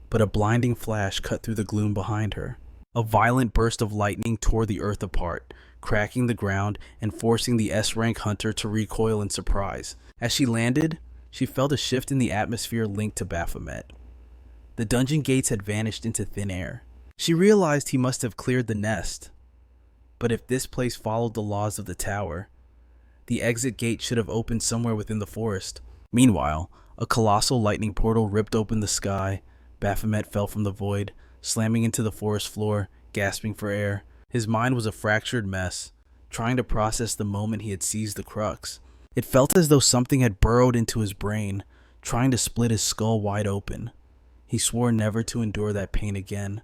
but a blinding flash cut through the gloom behind her. A violent burst of lightning tore the earth apart, cracking the ground and forcing the S-rank hunter to recoil in surprise. As she landed, she felt a shift in the atmosphere linked to Baphomet. The dungeon gates had vanished into thin air. She realized he must have cleared the nest. But if this place followed the laws of the tower, the exit gate should have opened somewhere within the forest. Meanwhile, a colossal lightning portal ripped open the sky. Baphomet fell from the void, slamming into the forest floor, gasping for air. His mind was a fractured mess, trying to process the moment he had seized the crux. It felt as though something had burrowed into his brain, trying to split his skull wide open. He swore never to endure that pain again,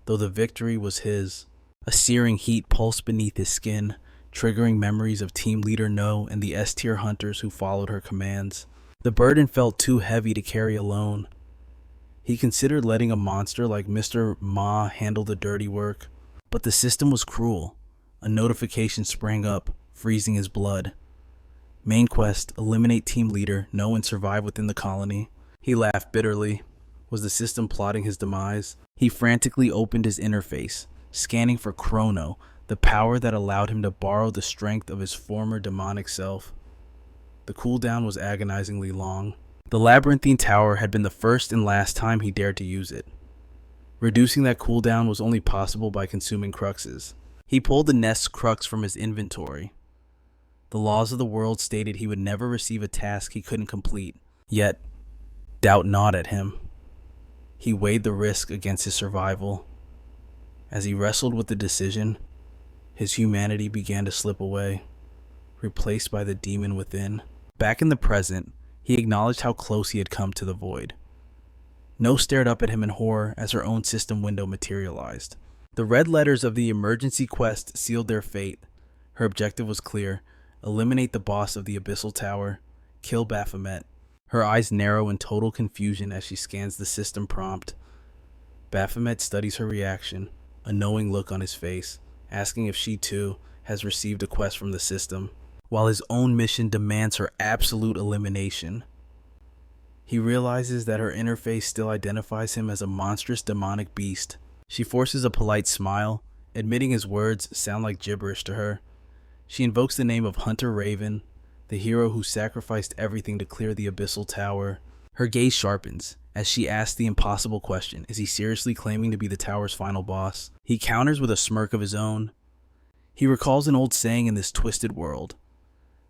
though the victory was his. A searing heat pulsed beneath his skin, triggering memories of Team Leader No and the S-tier hunters who followed her commands. The burden felt too heavy to carry alone. He considered letting a monster like Mr. Ma handle the dirty work, but the system was cruel. A notification sprang up, freezing his blood. Main quest, eliminate Team Leader No and survive within the colony. He laughed bitterly. Was the system plotting his demise? He frantically opened his interface, scanning for Chrono, the power that allowed him to borrow the strength of his former demonic self. The cooldown was agonizingly long. The labyrinthine tower had been the first and last time he dared to use it. Reducing that cooldown was only possible by consuming cruxes. He pulled the nest's crux from his inventory. The laws of the world stated he would never receive a task he couldn't complete. Yet, doubt gnawed at him. He weighed the risk against his survival. As he wrestled with the decision, his humanity began to slip away, replaced by the demon within. Back in the present, he acknowledged how close he had come to the void. No stared up at him in horror as her own system window materialized. The red letters of the emergency quest sealed their fate. Her objective was clear: eliminate the boss of the Abyssal Tower, kill Baphomet. Her eyes narrow in total confusion as she scans the system prompt. Baphomet studies her reaction, a knowing look on his face, asking if she too has received a quest from the system, while his own mission demands her absolute elimination. He realizes that her interface still identifies him as a monstrous demonic beast. She forces a polite smile, admitting his words sound like gibberish to her. She invokes the name of Hunter Raven, the hero who sacrificed everything to clear the Abyssal Tower. Her gaze sharpens as she asks the impossible question: is he seriously claiming to be the tower's final boss? He counters with a smirk of his own. He recalls an old saying in this twisted world: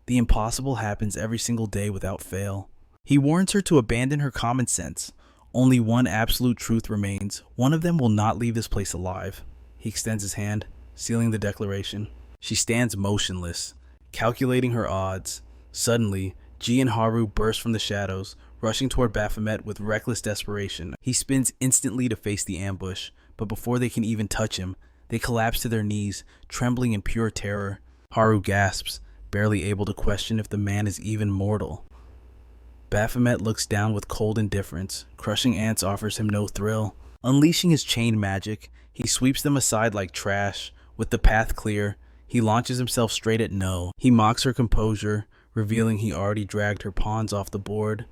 the impossible happens every single day without fail. He warns her to abandon her common sense. Only one absolute truth remains. One of them will not leave this place alive. He extends his hand, sealing the declaration. She stands motionless, calculating her odds. Suddenly, Ji and Haru burst from the shadows, rushing toward Baphomet with reckless desperation. He spins instantly to face the ambush, but before they can even touch him, they collapse to their knees, trembling in pure terror. Haru gasps, barely able to question if the man is even mortal. Baphomet looks down with cold indifference. Crushing ants offers him no thrill. Unleashing his chain magic, he sweeps them aside like trash. With the path clear, he launches himself straight at No. He mocks her composure, revealing he already dragged her pawns off the board.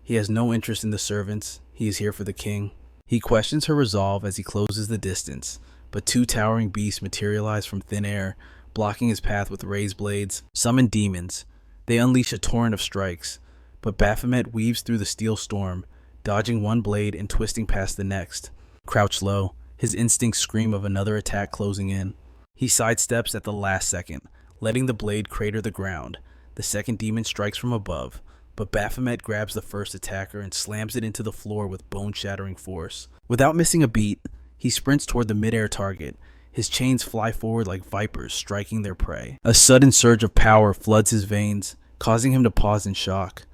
He has no interest in the servants. He is here for the king. He questions her resolve as he closes the distance, but two towering beasts materialize from thin air, blocking his path with raised blades. Summoned demons, they unleash a torrent of strikes, but Baphomet weaves through the steel storm, dodging one blade and twisting past the next. Crouched low, his instincts scream of another attack closing in. He sidesteps at the last second, letting the blade crater the ground. The second demon strikes from above, but Baphomet grabs the first attacker and slams it into the floor with bone-shattering force. Without missing a beat, he sprints toward the mid-air target. His chains fly forward like vipers, striking their prey. A sudden surge of power floods his veins, causing him to pause in shock.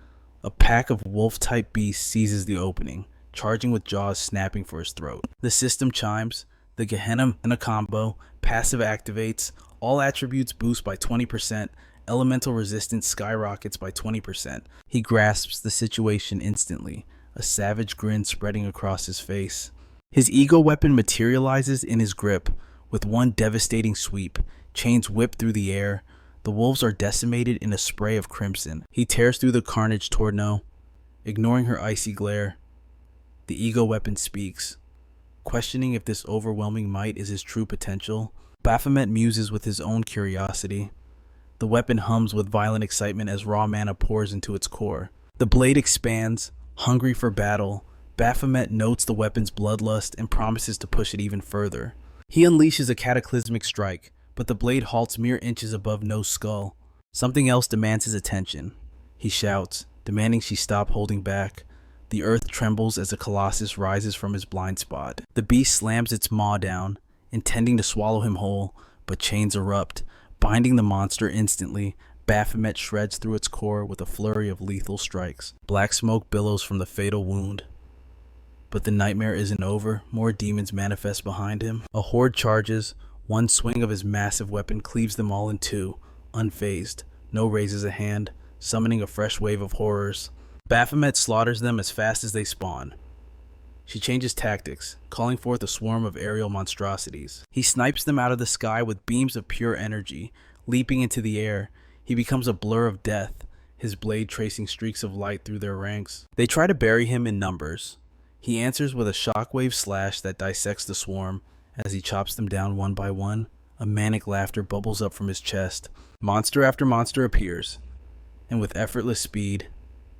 A pack of wolf-type beasts seizes the opening, charging with jaws snapping for his throat. The system chimes, the Gehenna in a combo, passive activates, all attributes boost by 20%, elemental resistance skyrockets by 20%. He grasps the situation instantly, a savage grin spreading across his face. His ego weapon materializes in his grip. With one devastating sweep, chains whip through the air. The wolves are decimated in a spray of crimson. He tears through the carnage toward No, ignoring her icy glare. The ego weapon speaks, questioning if this overwhelming might is his true potential. Baphomet muses with his own curiosity. The weapon hums with violent excitement as raw mana pours into its core. The blade expands, hungry for battle. Baphomet notes the weapon's bloodlust and promises to push it even further. He unleashes a cataclysmic strike, but the blade halts mere inches above No's skull. Something else demands his attention. He shouts, demanding she stop holding back. The earth trembles as the colossus rises from his blind spot. The beast slams its maw down, intending to swallow him whole, but chains erupt, binding the monster instantly. Baphomet shreds through its core with a flurry of lethal strikes. Black smoke billows from the fatal wound. But the nightmare isn't over. More demons manifest behind him. A horde charges. One swing of his massive weapon cleaves them all in two, unfazed. No raises a hand, summoning a fresh wave of horrors. Baphomet slaughters them as fast as they spawn. She changes tactics, calling forth a swarm of aerial monstrosities. He snipes them out of the sky with beams of pure energy. Leaping into the air, he becomes a blur of death, his blade tracing streaks of light through their ranks. They try to bury him in numbers. He answers with a shockwave slash that dissects the swarm. As he chops them down one by one, a manic laughter bubbles up from his chest. Monster after monster appears, and with effortless speed,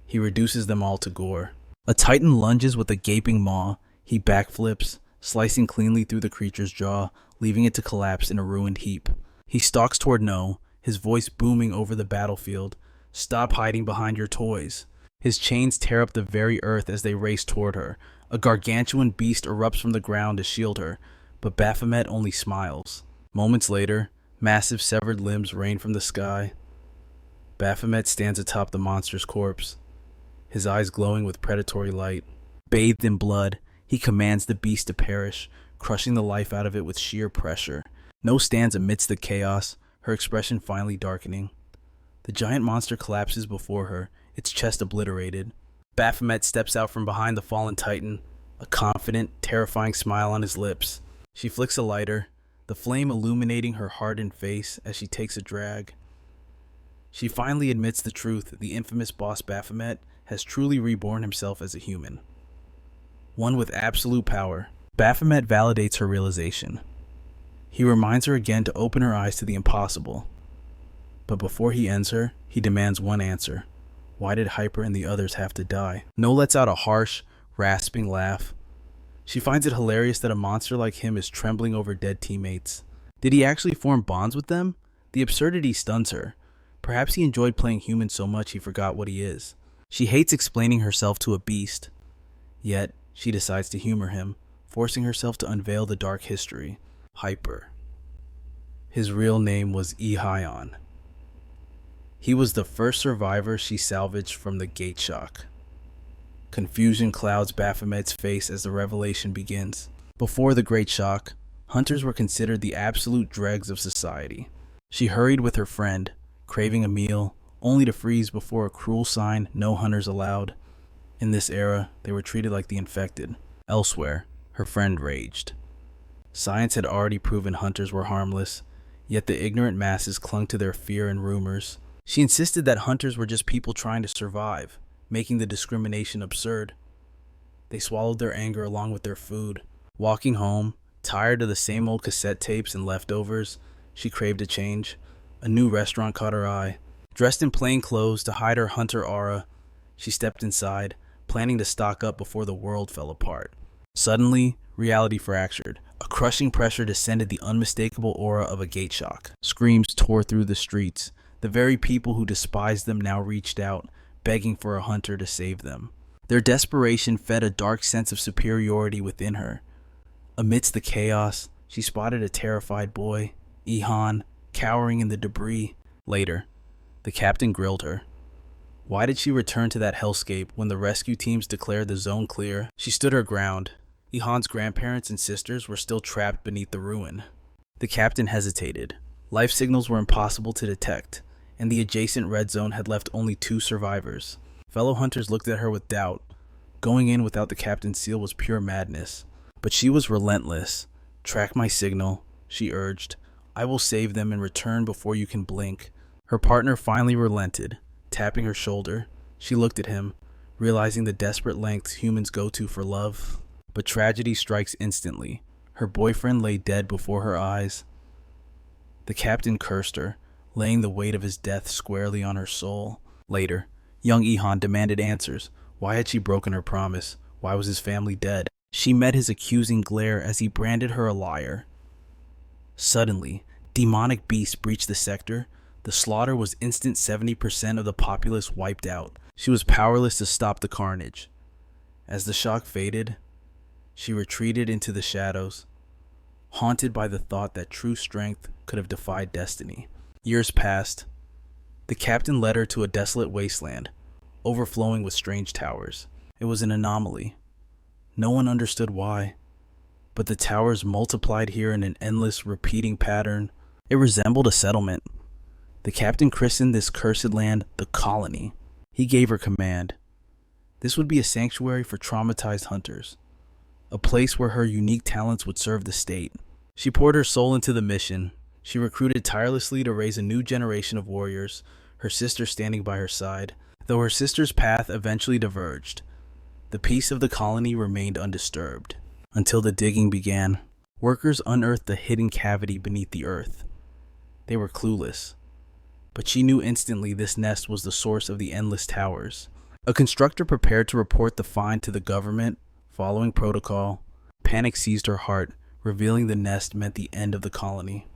he reduces them all to gore. A titan lunges with a gaping maw. He backflips, slicing cleanly through the creature's jaw, leaving it to collapse in a ruined heap. He stalks toward No, his voice booming over the battlefield. Stop hiding behind your toys. His chains tear up the very earth as they race toward her. A gargantuan beast erupts from the ground to shield her, but Baphomet only smiles. Moments later, massive severed limbs rain from the sky. Baphomet stands atop the monster's corpse, his eyes glowing with predatory light. Bathed in blood, he commands the beast to perish, crushing the life out of it with sheer pressure. No stands amidst the chaos, her expression finally darkening. The giant monster collapses before her, its chest obliterated. Baphomet steps out from behind the fallen titan, a confident, terrifying smile on his lips. She flicks a lighter, the flame illuminating her hardened face as she takes a drag. She finally admits the truth. The infamous boss Baphomet has truly reborn himself as a human, one with absolute power. Baphomet validates her realization. He reminds her again to open her eyes to the impossible. But before he ends her, he demands one answer. Why did Hyper and the others have to die? No lets out a harsh, rasping laugh. She finds it hilarious that a monster like him is trembling over dead teammates. Did he actually form bonds with them? The absurdity stuns her. Perhaps he enjoyed playing human so much he forgot what he is. She hates explaining herself to a beast. Yet, she decides to humor him, forcing herself to unveil the dark history. Hyper. His real name was Ehion. He was the first survivor she salvaged from the gate shock. Confusion clouds Baphomet's face as the revelation begins. Before the Great Shock, hunters were considered the absolute dregs of society. She hurried with her friend, craving a meal, only to freeze before a cruel sign, no hunters allowed. In this era, they were treated like the infected. Elsewhere, her friend raged. Science had already proven hunters were harmless, yet the ignorant masses clung to their fear and rumors. She insisted that hunters were just people trying to survive, making the discrimination absurd. They swallowed their anger along with their food. Walking home, tired of the same old cassette tapes and leftovers, she craved a change. A new restaurant caught her eye. Dressed in plain clothes to hide her hunter aura, she stepped inside, planning to stock up before the world fell apart. Suddenly, reality fractured. A crushing pressure descended the unmistakable aura of a gate shock. Screams tore through the streets. The very people who despised them now reached out, begging for a hunter to save them. Their desperation fed a dark sense of superiority within her. Amidst the chaos, she spotted a terrified boy, Ehion, cowering in the debris. Later, the captain grilled her. Why did she return to that hellscape when the rescue teams declared the zone clear? She stood her ground. Ehon's grandparents and sisters were still trapped beneath the ruin. The captain hesitated. Life signals were impossible to detect, and the adjacent red zone had left only 2 survivors. Fellow hunters looked at her with doubt. Going in without the captain's seal was pure madness. But she was relentless. Track my signal, she urged. I will save them and return before you can blink. Her partner finally relented, tapping her shoulder. She looked at him, realizing the desperate lengths humans go to for love. But tragedy strikes instantly. Her boyfriend lay dead before her eyes. The captain cursed her, laying the weight of his death squarely on her soul. Later, young Ihan demanded answers. Why had she broken her promise? Why was his family dead? She met his accusing glare as he branded her a liar. Suddenly, demonic beasts breached the sector. The slaughter was instant. 70% of the populace wiped out. She was powerless to stop the carnage. As the shock faded, she retreated into the shadows, haunted by the thought that true strength could have defied destiny. Years passed. The captain led her to a desolate wasteland, overflowing with strange towers. It was an anomaly. No one understood why, but the towers multiplied here in an endless, repeating pattern. It resembled a settlement. The captain christened this cursed land the Colony. He gave her command. This would be a sanctuary for traumatized hunters, a place where her unique talents would serve the state. She poured her soul into the mission. She recruited tirelessly to raise a new generation of warriors, her sister standing by her side. Though her sister's path eventually diverged, the peace of the colony remained undisturbed. Until the digging began, workers unearthed the hidden cavity beneath the earth. They were clueless, but she knew instantly this nest was the source of the endless towers. A constructor prepared to report the find to the government. Following protocol, panic seized her heart, revealing the nest meant the end of the colony.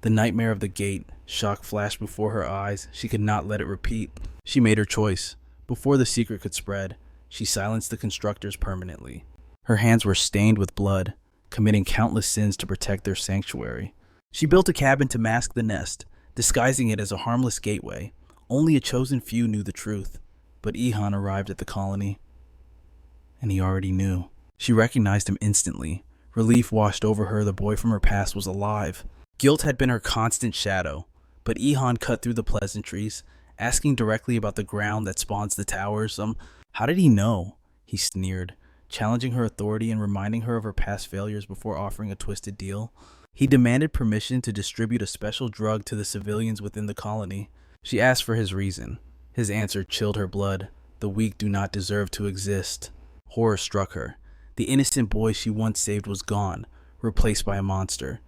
The nightmare of the gate, shock flashed before her eyes. She could not let it repeat. She made her choice. Before the secret could spread, she silenced the constructors permanently. Her hands were stained with blood, committing countless sins to protect their sanctuary. She built a cabin to mask the nest, disguising it as a harmless gateway. Only a chosen few knew the truth. But Ihan arrived at the colony, and he already knew. She recognized him instantly. Relief washed over her. The boy from her past was alive. Guilt had been her constant shadow, but Ihan cut through the pleasantries, asking directly about the ground that spawns the towers. How did he know? He sneered, challenging her authority and reminding her of her past failures before offering a twisted deal. He demanded permission to distribute a special drug to the civilians within the colony. She asked for his reason. His answer chilled her blood. The weak do not deserve to exist. Horror struck her. The innocent boy she once saved was gone, replaced by a monster.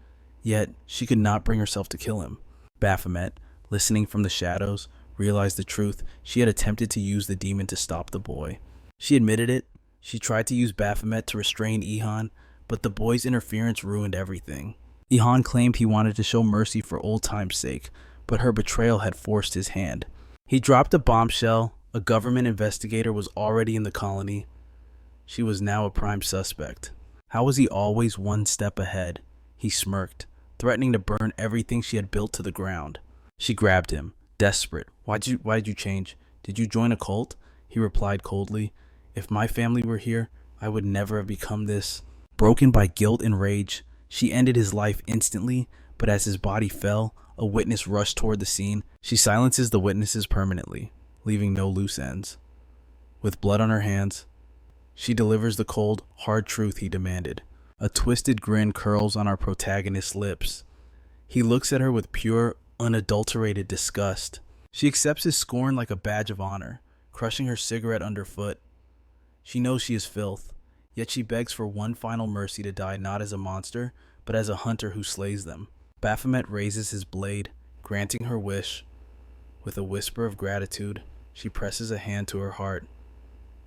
Yet, she could not bring herself to kill him. Baphomet, listening from the shadows, realized the truth. She had attempted to use the demon to stop the boy. She admitted it. She tried to use Baphomet to restrain Ihan, but the boy's interference ruined everything. Ihan claimed he wanted to show mercy for old time's sake, but her betrayal had forced his hand. He dropped a bombshell. A government investigator was already in the colony. She was now a prime suspect. How was he always one step ahead? He smirked, threatening to burn everything she had built to the ground. She grabbed him, desperate. Why did you change? Did you join a cult? He replied coldly. If my family were here, I would never have become this. Broken by guilt and rage, she ended his life instantly, but as his body fell, a witness rushed toward the scene. She silences the witnesses permanently, leaving no loose ends. With blood on her hands, she delivers the cold, hard truth he demanded. A twisted grin curls on our protagonist's lips. He looks at her with pure, unadulterated disgust. She accepts his scorn like a badge of honor, crushing her cigarette underfoot. She knows she is filth, yet she begs for one final mercy to die not as a monster, but as a hunter who slays them. Baphomet raises his blade, granting her wish. With a whisper of gratitude, she presses a hand to her heart,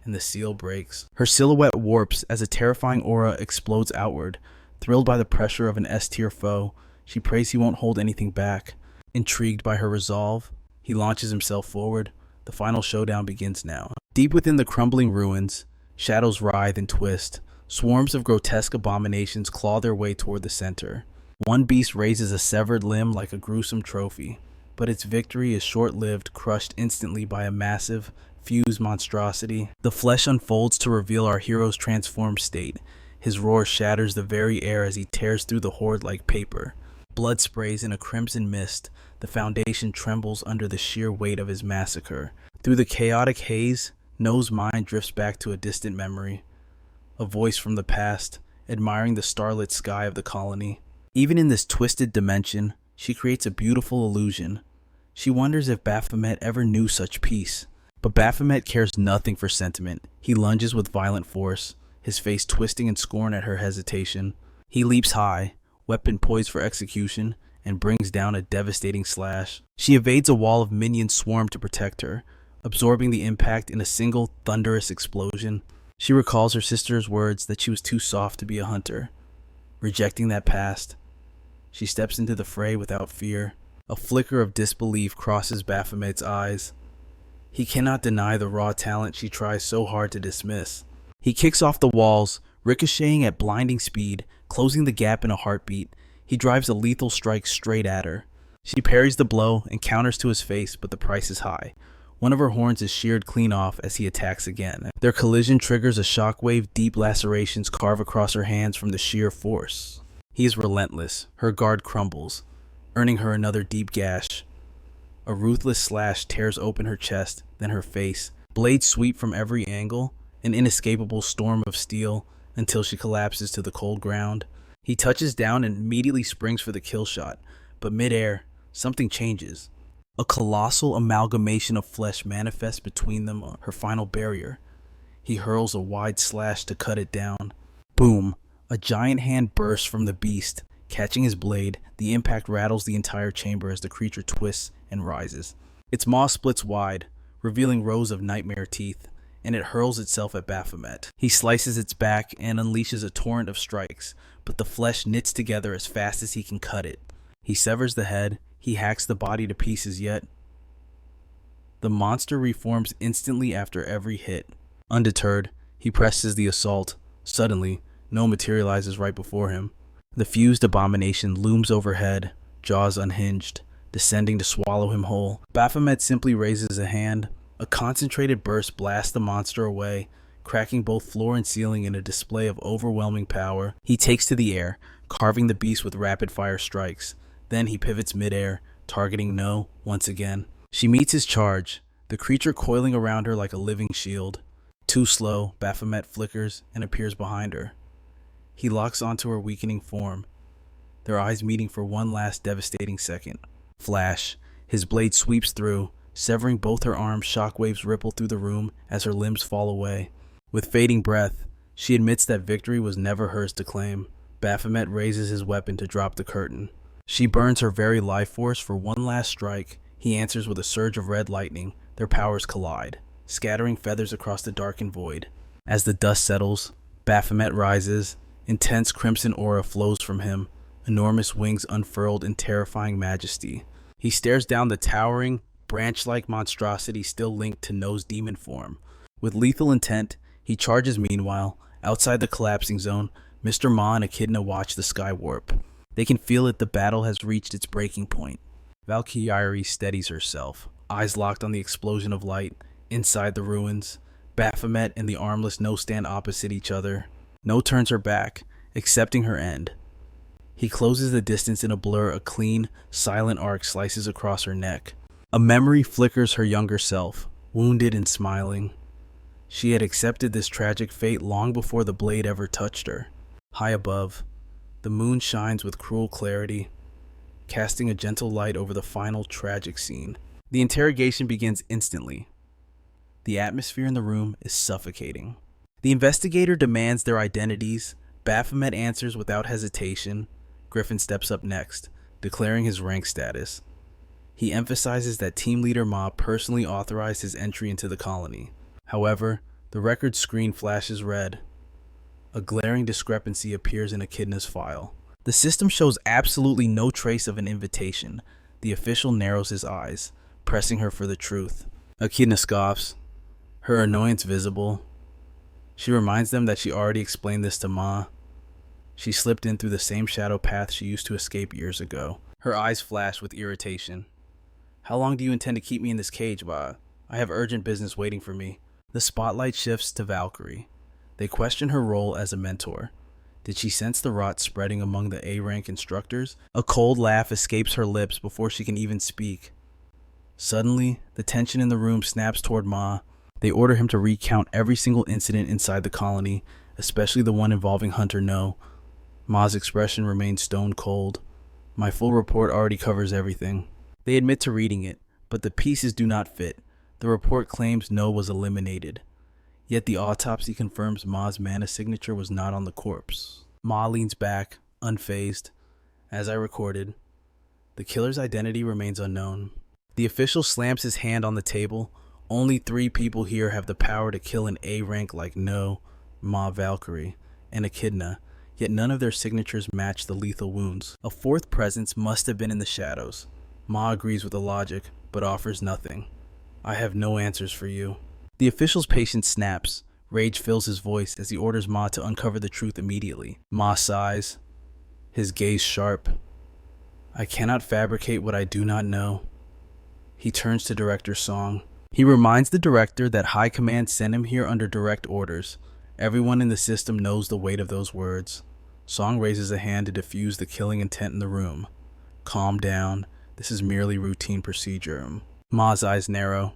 and the seal breaks. Her silhouette warps as a terrifying aura explodes outward. Thrilled by the pressure of an S-tier foe, she prays he won't hold anything back. Intrigued by her resolve, he launches himself forward. The final showdown begins now. Deep within the crumbling ruins, shadows writhe and twist. Swarms of grotesque abominations claw their way toward the center. One beast raises a severed limb like a gruesome trophy, but its victory is short-lived, crushed instantly by a massive, fused monstrosity. The flesh unfolds to reveal our hero's transformed state. His roar shatters the very air as he tears through the horde like paper. Blood sprays in a crimson mist. The foundation trembles under the sheer weight of his massacre. Through the chaotic haze, No's mind drifts back to a distant memory. A voice from the past, admiring the starlit sky of the colony. Even in this twisted dimension, she creates a beautiful illusion. She wonders if Baphomet ever knew such peace. But Baphomet cares nothing for sentiment. He lunges with violent force, his face twisting in scorn at her hesitation. He leaps high, weapon poised for execution, and brings down a devastating slash. She evades a wall of minions swarmed to protect her, absorbing the impact in a single thunderous explosion. She recalls her sister's words that she was too soft to be a hunter. Rejecting that past, she steps into the fray without fear. A flicker of disbelief crosses Baphomet's eyes. He cannot deny the raw talent she tries so hard to dismiss. He kicks off the walls, ricocheting at blinding speed, closing the gap in a heartbeat. He drives a lethal strike straight at her. She parries the blow and counters to his face, but the price is high. One of her horns is sheared clean off as he attacks again. Their collision triggers a shockwave. Deep lacerations carve across her hands from the sheer force. He is relentless. Her guard crumbles, earning her another deep gash. A ruthless slash tears open her chest, then her face. Blades sweep from every angle, an inescapable storm of steel, until she collapses to the cold ground. He touches down and immediately springs for the kill shot, but midair, something changes. A colossal amalgamation of flesh manifests between them, her final barrier. He hurls a wide slash to cut it down. Boom! A giant hand bursts from the beast. Catching his blade, the impact rattles the entire chamber as the creature twists and rises. Its maw splits wide, revealing rows of nightmare teeth, and it hurls itself at Baphomet. He slices its back and unleashes a torrent of strikes, but the flesh knits together as fast as he can cut it. He severs the head, he hacks the body to pieces, yet the monster reforms instantly after every hit. Undeterred, he presses the assault. Suddenly, no materializes right before him. The fused abomination looms overhead, jaws unhinged, descending to swallow him whole. Baphomet simply raises a hand. A concentrated burst blasts the monster away, cracking both floor and ceiling in a display of overwhelming power. He takes to the air, carving the beast with rapid-fire strikes. Then he pivots midair, targeting No once again. She meets his charge, the creature coiling around her like a living shield. Too slow, Baphomet flickers and appears behind her. He locks onto her weakening form, their eyes meeting for one last devastating second. Flash, his blade sweeps through, severing both her arms. Shockwaves ripple through the room as her limbs fall away. With fading breath, she admits that victory was never hers to claim. Baphomet raises his weapon to drop the curtain. She burns her very life force for one last strike. He answers with a surge of red lightning. Their powers collide, scattering feathers across the darkened void. As the dust settles, Baphomet rises. Intense crimson aura flows from him, enormous wings unfurled in terrifying majesty. He stares down the towering, branch-like monstrosity still linked to No's demon form. With lethal intent, he charges. Meanwhile, outside the collapsing zone, Mr. Ma and Echidna watch the sky warp. They can feel it. The battle has reached its breaking point. Valkyrie steadies herself, eyes locked on the explosion of light. Inside the ruins, Baphomet and the armless No stand opposite each other. No turns her back, accepting her end. He closes the distance in a blur. A clean, silent arc slices across her neck. A memory flickers her younger self, wounded and smiling. She had accepted this tragic fate long before the blade ever touched her. High above, the moon shines with cruel clarity, casting a gentle light over the final tragic scene. The interrogation begins instantly. The atmosphere in the room is suffocating. The investigator demands their identities. Baphomet answers without hesitation. Griffin steps up next, declaring his rank status. He emphasizes that team leader Ma personally authorized his entry into the colony. However, the record screen flashes red. A glaring discrepancy appears in Echidna's file. The system shows absolutely no trace of an invitation. The official narrows his eyes, pressing her for the truth. Echidna scoffs, her annoyance visible. She reminds them that she already explained this to Ma. She slipped in through the same shadow path she used to escape years ago. Her eyes flash with irritation. How long do you intend to keep me in this cage, Ma? I have urgent business waiting for me. The spotlight shifts to Valkyrie. They question her role as a mentor. Did she sense the rot spreading among the A-rank instructors? A cold laugh escapes her lips before she can even speak. Suddenly, the tension in the room snaps toward Ma. They order him to recount every single incident inside the colony, especially the one involving Hunter No. Ma's expression remains stone cold. My full report already covers everything. They admit to reading it, but the pieces do not fit. The report claims No was eliminated, yet the autopsy confirms Ma's mana signature was not on the corpse. Ma leans back, unfazed. As I recorded, the killer's identity remains unknown. The official slams his hand on the table. Only 3 people here have the power to kill an A rank like No, Ma Valkyrie, and Echidna, yet none of their signatures match the lethal wounds. A 4th presence must have been in the shadows. Ma agrees with the logic, but offers nothing. I have no answers for you. The official's patience snaps. Rage fills his voice as he orders Ma to uncover the truth immediately. Ma sighs, his gaze sharp. I cannot fabricate what I do not know. He turns to Director Song. He reminds the director that High Command sent him here under direct orders. Everyone in the system knows the weight of those words. Song raises a hand to diffuse the killing intent in the room. Calm down. This is merely routine procedure. Ma's eyes narrow.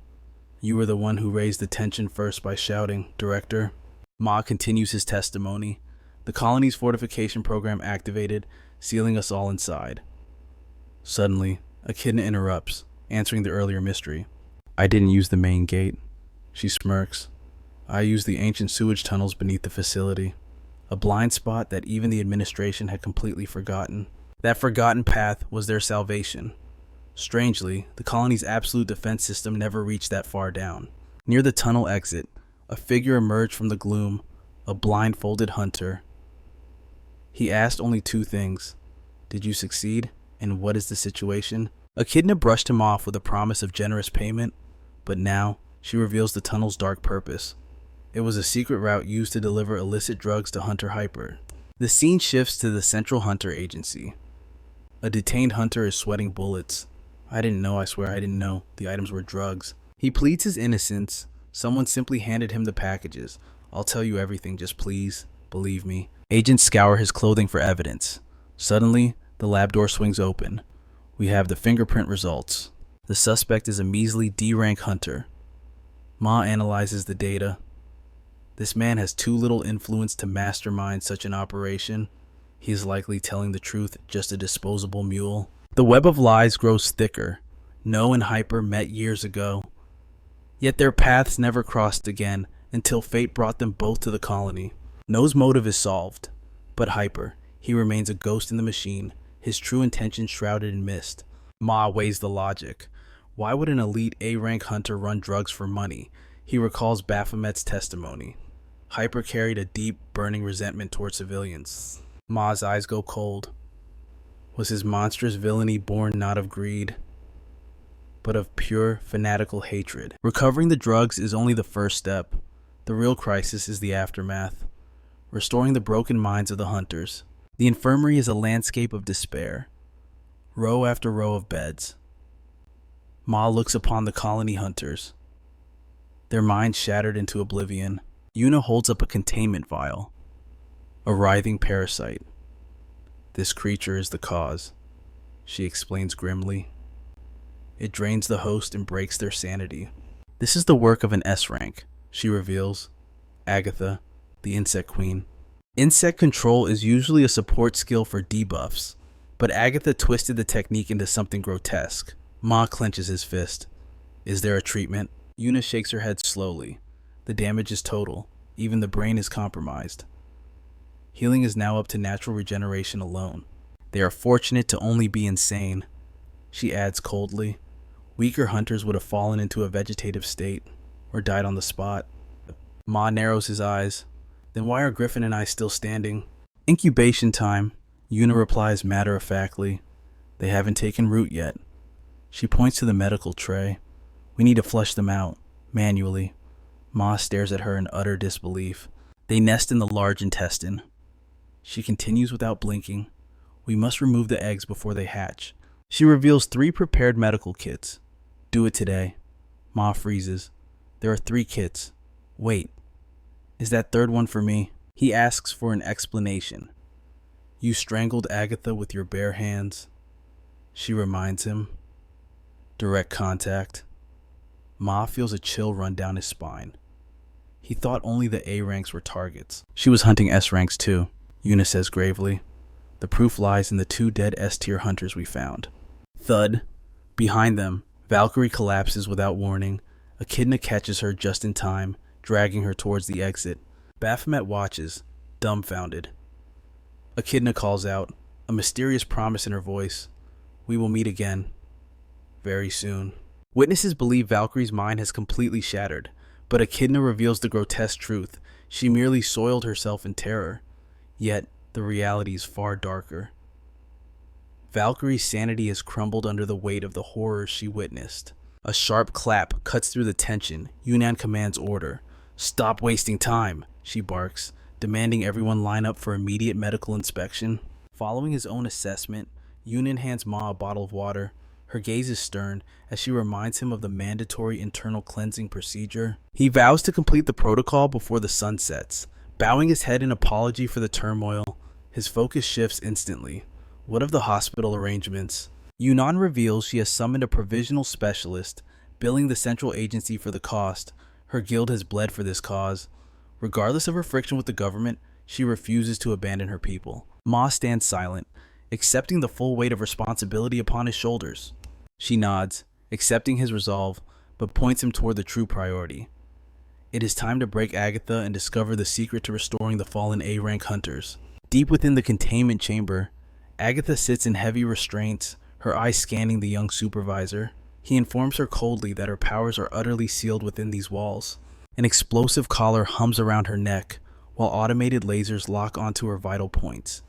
You were the one who raised the tension first by shouting, Director. Ma continues his testimony. The colony's fortification program activated, sealing us all inside. Suddenly, Echidna interrupts, answering the earlier mystery. I didn't use the main gate. She smirks. I used the ancient sewage tunnels beneath the facility. A blind spot that even the administration had completely forgotten. That forgotten path was their salvation. Strangely, the colony's absolute defense system never reached that far down. Near the tunnel exit, a figure emerged from the gloom, a blindfolded hunter. He asked only 2 things. Did you succeed? And what is the situation? Echidna brushed him off with a promise of generous payment, but now she reveals the tunnel's dark purpose. It was a secret route used to deliver illicit drugs to Hunter Hyper. The scene shifts to the Central Hunter Agency. A detained hunter is sweating bullets. I didn't know, I swear I didn't know. The items were drugs. He pleads his innocence. Someone simply handed him the packages. I'll tell you everything, just please, believe me. Agents scour his clothing for evidence. Suddenly, the lab door swings open. We have the fingerprint results. The suspect is a measly D-rank hunter. Ma analyzes the data. This man has too little influence to mastermind such an operation. He is likely telling the truth, just a disposable mule. The web of lies grows thicker. No and Hyper met years ago. Yet their paths never crossed again until fate brought them both to the colony. No's motive is solved. But Hyper, he remains a ghost in the machine, his true intention shrouded in mist. Ma weighs the logic. Why would an elite A-rank hunter run drugs for money? He recalls Baphomet's testimony. Hyper carried a deep, burning resentment toward civilians. Ma's eyes go cold. Was his monstrous villainy born not of greed, but of pure, fanatical hatred? Recovering the drugs is only the first step. The real crisis is the aftermath. Restoring the broken minds of the hunters. The infirmary is a landscape of despair. Row after row of beds. Ma looks upon the colony hunters. Their minds shattered into oblivion. Yuna holds up a containment vial. A writhing parasite. This creature is the cause, she explains grimly. It drains the host and breaks their sanity. This is the work of an S-rank, she reveals. Agatha, the insect queen. Insect control is usually a support skill for debuffs, but Agatha twisted the technique into something grotesque. Ma clenches his fist. Is there a treatment? Yuna shakes her head slowly. The damage is total. Even the brain is compromised. Healing is now up to natural regeneration alone. They are fortunate to only be insane, she adds coldly. Weaker hunters would have fallen into a vegetative state, or died on the spot. Ma narrows his eyes. Then why are Griffin and I still standing? Incubation time, Yuna replies matter-of-factly. They haven't taken root yet. She points to the medical tray. We need to flush them out, manually. Ma stares at her in utter disbelief. They nest in the large intestine. She continues without blinking. We must remove the eggs before they hatch. She reveals 3 prepared medical kits. Do it today. Ma freezes. There are 3 kits. Wait. Is that 3rd one for me? He asks for an explanation. You strangled Agatha with your bare hands. She reminds him. Direct contact. Ma feels a chill run down his spine. He thought only the A ranks were targets. She was hunting S ranks too, Yuna says gravely. The proof lies in the 2 dead S-tier hunters we found. Thud. Behind them, Valkyrie collapses without warning. Echidna catches her just in time, dragging her towards the exit. Baphomet watches, dumbfounded. Echidna calls out, a mysterious promise in her voice. We will meet again. Very soon. Witnesses believe Valkyrie's mind has completely shattered, but Echidna reveals the grotesque truth. She merely soiled herself in terror. Yet, the reality is far darker. Valkyrie's sanity has crumbled under the weight of the horrors she witnessed. A sharp clap cuts through the tension. Yunnan commands order. Stop wasting time, she barks, demanding everyone line up for immediate medical inspection. Following his own assessment, Yunnan hands Ma a bottle of water. Her gaze is stern as she reminds him of the mandatory internal cleansing procedure. He vows to complete the protocol before the sun sets. Bowing his head in apology for the turmoil, his focus shifts instantly. What of the hospital arrangements? Yunnan reveals she has summoned a provisional specialist, billing the central agency for the cost. Her guild has bled for this cause. Regardless of her friction with the government, she refuses to abandon her people. Ma stands silent, accepting the full weight of responsibility upon his shoulders. She nods, accepting his resolve, but points him toward the true priority. It is time to break Agatha and discover the secret to restoring the fallen A-rank hunters. Deep within the containment chamber, Agatha sits in heavy restraints, her eyes scanning the young supervisor. He informs her coldly that her powers are utterly sealed within these walls. An explosive collar hums around her neck, while automated lasers lock onto her vital points.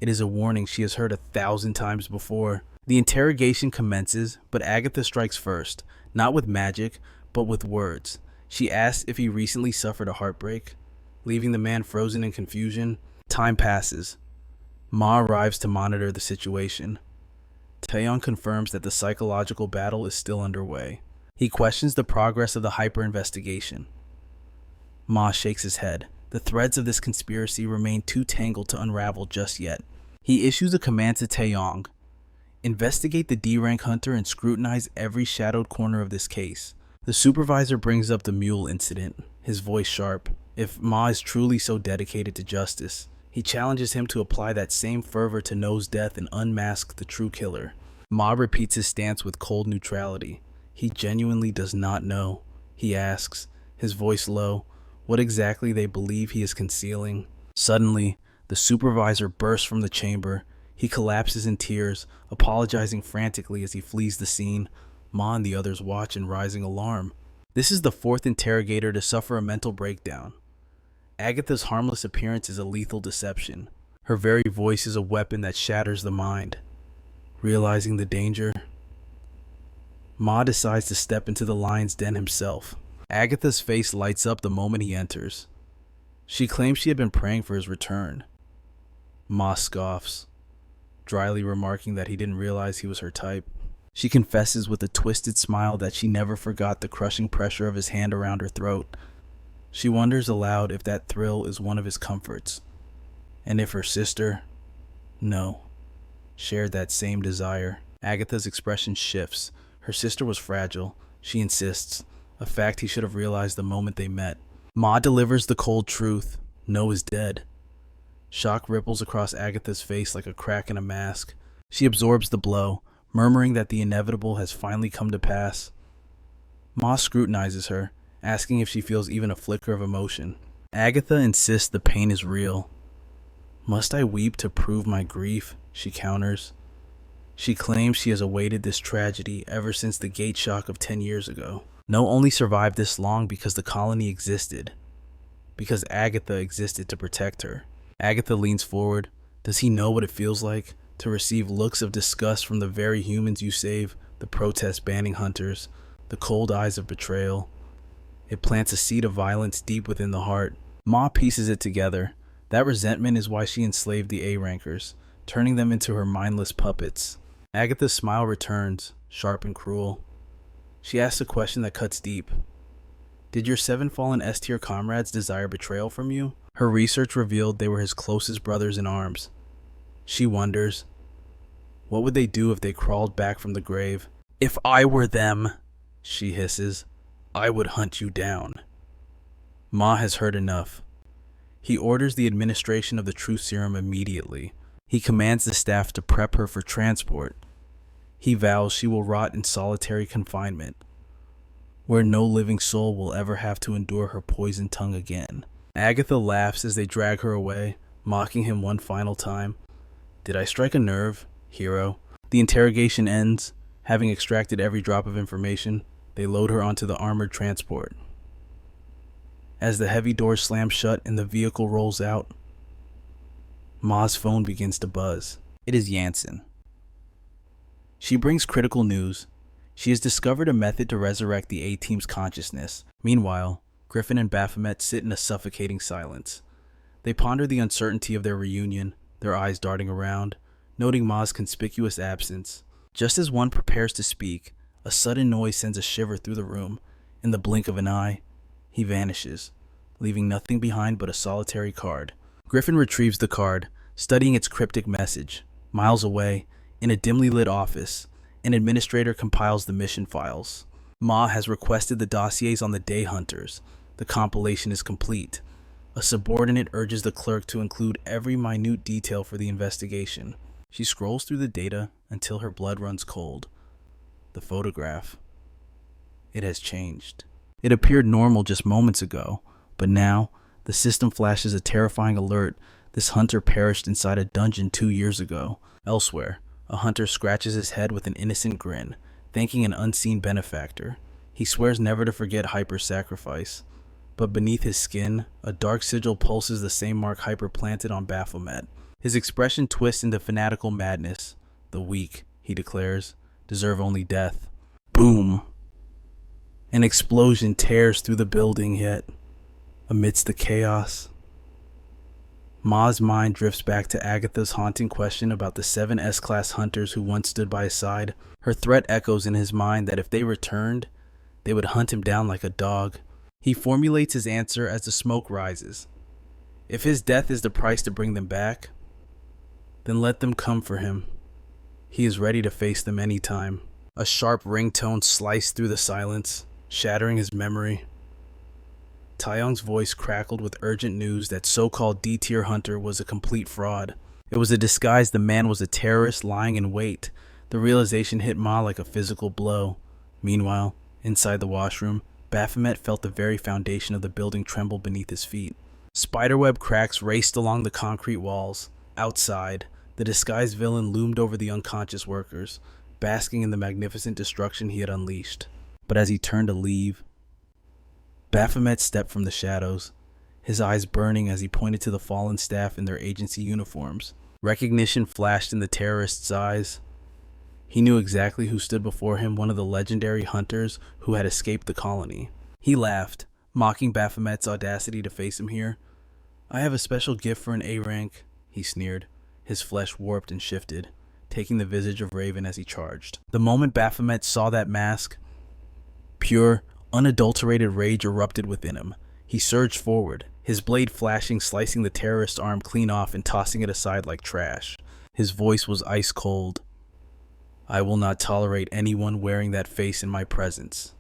It is a warning she has heard 1,000 times before. The interrogation commences, but Agatha strikes first, not with magic, but with words. She asks if he recently suffered a heartbreak, leaving the man frozen in confusion. Time passes. Ma arrives to monitor the situation. Taeyong confirms that the psychological battle is still underway. He questions the progress of the hyper-investigation. Ma shakes his head. The threads of this conspiracy remain too tangled to unravel just yet. He issues a command to Taeyong. Investigate the D-rank hunter and scrutinize every shadowed corner of this case. The supervisor brings up the mule incident, his voice sharp. If Ma is truly so dedicated to justice, he challenges him to apply that same fervor to No's death and unmask the true killer. Ma repeats his stance with cold neutrality. He genuinely does not know. He asks, his voice low, what exactly they believe he is concealing. Suddenly, the supervisor bursts from the chamber. He collapses in tears, apologizing frantically as he flees the scene. Ma and the others watch in rising alarm. This is the fourth interrogator to suffer a mental breakdown. Agatha's harmless appearance is a lethal deception. Her very voice is a weapon that shatters the mind. Realizing the danger, Ma decides to step into the lion's den himself. Agatha's face lights up the moment he enters. She claims she had been praying for his return. Ma scoffs, dryly remarking that he didn't realize he was her type. She confesses with a twisted smile that she never forgot the crushing pressure of his hand around her throat. She wonders aloud if that thrill is one of his comforts, and if her sister, no, shared that same desire. Agatha's expression shifts. Her sister was fragile, she insists, a fact he should have realized the moment they met. Ma delivers the cold truth. No is dead. Shock ripples across Agatha's face like a crack in a mask. She absorbs the blow, murmuring that the inevitable has finally come to pass. Ma scrutinizes her, asking if she feels even a flicker of emotion. Agatha insists the pain is real. Must I weep to prove my grief? She counters. She claims she has awaited this tragedy ever since the gate shock of 10 years ago. No only survived this long because the colony existed, because Agatha existed to protect her. Agatha leans forward. Does he know what it feels like to receive looks of disgust from the very humans you save, the protest banning hunters, the cold eyes of betrayal? It plants a seed of violence deep within the heart. Ma pieces it together. That resentment is why she enslaved the A-rankers, turning them into her mindless puppets. Agatha's smile returns, sharp and cruel. She asks a question that cuts deep. Did your 7 fallen S-tier comrades desire betrayal from you? Her research revealed they were his closest brothers in arms. She wonders, what would they do if they crawled back from the grave? If I were them, she hisses, I would hunt you down. Ma has heard enough. He orders the administration of the truth serum immediately. He commands the staff to prep her for transport. He vows she will rot in solitary confinement. where no living soul will ever have to endure her poisoned tongue again. Agatha laughs as they drag her away, mocking him one final time. Did I strike a nerve, hero? The interrogation ends. Having extracted every drop of information, they load her onto the armored transport. As the heavy doors slam shut and the vehicle rolls out, Ma's phone begins to buzz. It is Jansen. She brings critical news. She has discovered a method to resurrect the A-Team's consciousness. Meanwhile, Griffin and Baphomet sit in a suffocating silence. They ponder the uncertainty of their reunion, their eyes darting around, noting Ma's conspicuous absence. Just as one prepares to speak, a sudden noise sends a shiver through the room. In the blink of an eye, he vanishes, leaving nothing behind but a solitary card. Griffin retrieves the card, studying its cryptic message. Miles away, in a dimly lit office, an administrator compiles the mission files. Ma has requested the dossiers on the day hunters. The compilation is complete. A subordinate urges the clerk to include every minute detail for the investigation. She scrolls through the data until her blood runs cold. The photograph. It has changed. It appeared normal just moments ago, but now the system flashes a terrifying alert. This hunter perished inside a dungeon 2 years ago. Elsewhere, a hunter scratches his head with an innocent grin, thanking an unseen benefactor. He swears never to forget Hyper's sacrifice. But beneath his skin, a dark sigil pulses the same mark Hyper planted on Baphomet. His expression twists into fanatical madness. The weak, he declares, deserve only death. Boom! An explosion tears through the building, yet, amidst the chaos, Ma's mind drifts back to Agatha's haunting question about the 7 S-Class hunters who once stood by his side. Her threat echoes in his mind that if they returned, they would hunt him down like a dog. He formulates his answer as the smoke rises. If his death is the price to bring them back, then let them come for him. He is ready to face them anytime. A sharp ringtone sliced through the silence, shattering his memory. Taeyong's voice crackled with urgent news that so-called D-tier hunter was a complete fraud. It was a disguise. The man was a terrorist lying in wait. The realization hit Ma like a physical blow. Meanwhile, inside the washroom, Baphomet felt the very foundation of the building tremble beneath his feet. Spiderweb cracks raced along the concrete walls. Outside, the disguised villain loomed over the unconscious workers, basking in the magnificent destruction he had unleashed. But as he turned to leave, Baphomet stepped from the shadows, his eyes burning as he pointed to the fallen staff in their agency uniforms. Recognition flashed in the terrorist's eyes. He knew exactly who stood before him, one of the legendary hunters who had escaped the colony. He laughed, mocking Baphomet's audacity to face him here. I have a special gift for an A rank, he sneered. His flesh warped and shifted, taking the visage of Raven as he charged. The moment Baphomet saw that mask, pure, unadulterated rage erupted within him. He surged forward, his blade flashing, slicing the terrorist's arm clean off and tossing it aside like trash. His voice was ice cold. I will not tolerate anyone wearing that face in my presence.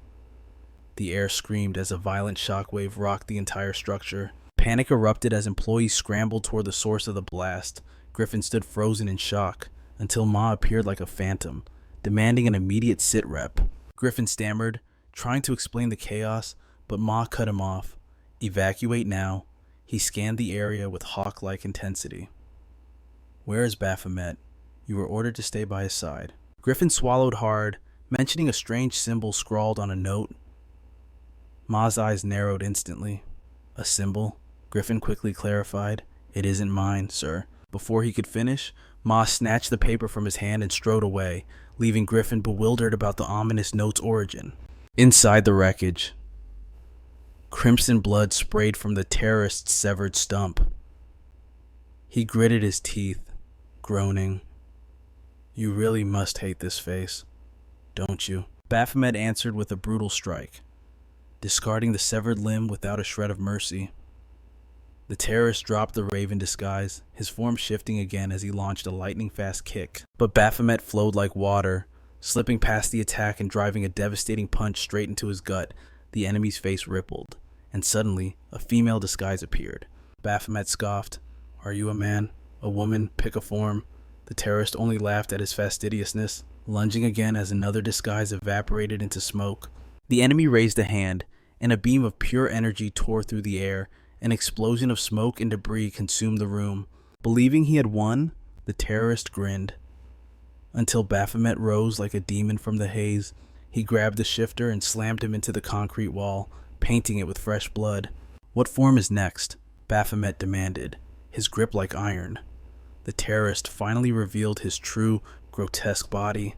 The air screamed as a violent shockwave rocked the entire structure. Panic erupted as employees scrambled toward the source of the blast. Griffin stood frozen in shock until Ma appeared like a phantom, demanding an immediate sit-rep. Griffin stammered, trying to explain the chaos, but Ma cut him off. Evacuate now. He scanned the area with hawk-like intensity. Where is Baphomet? You were ordered to stay by his side. Griffin swallowed hard, mentioning a strange symbol scrawled on a note. Ma's eyes narrowed instantly. A symbol? Griffin quickly clarified. It isn't mine, sir. Before he could finish, Ma snatched the paper from his hand and strode away, leaving Griffin bewildered about the ominous note's origin. Inside the wreckage, crimson blood sprayed from the terrorist's severed stump. He gritted his teeth, groaning. You really must hate this face, don't you? Baphomet answered with a brutal strike, discarding the severed limb without a shred of mercy. The terrorist dropped the raven disguise, his form shifting again as he launched a lightning-fast kick. But Baphomet flowed like water, slipping past the attack and driving a devastating punch straight into his gut. The enemy's face rippled, and suddenly, a female disguise appeared. Baphomet scoffed. Are you a man? A woman? Pick a form. The terrorist only laughed at his fastidiousness, lunging again as another disguise evaporated into smoke. The enemy raised a hand, and a beam of pure energy tore through the air. An explosion of smoke and debris consumed the room. Believing he had won, the terrorist grinned. Until Baphomet rose like a demon from the haze. He grabbed the shifter and slammed him into the concrete wall, painting it with fresh blood. "What form is next?" Baphomet demanded, his grip like iron. The terrorist finally revealed his true, grotesque body.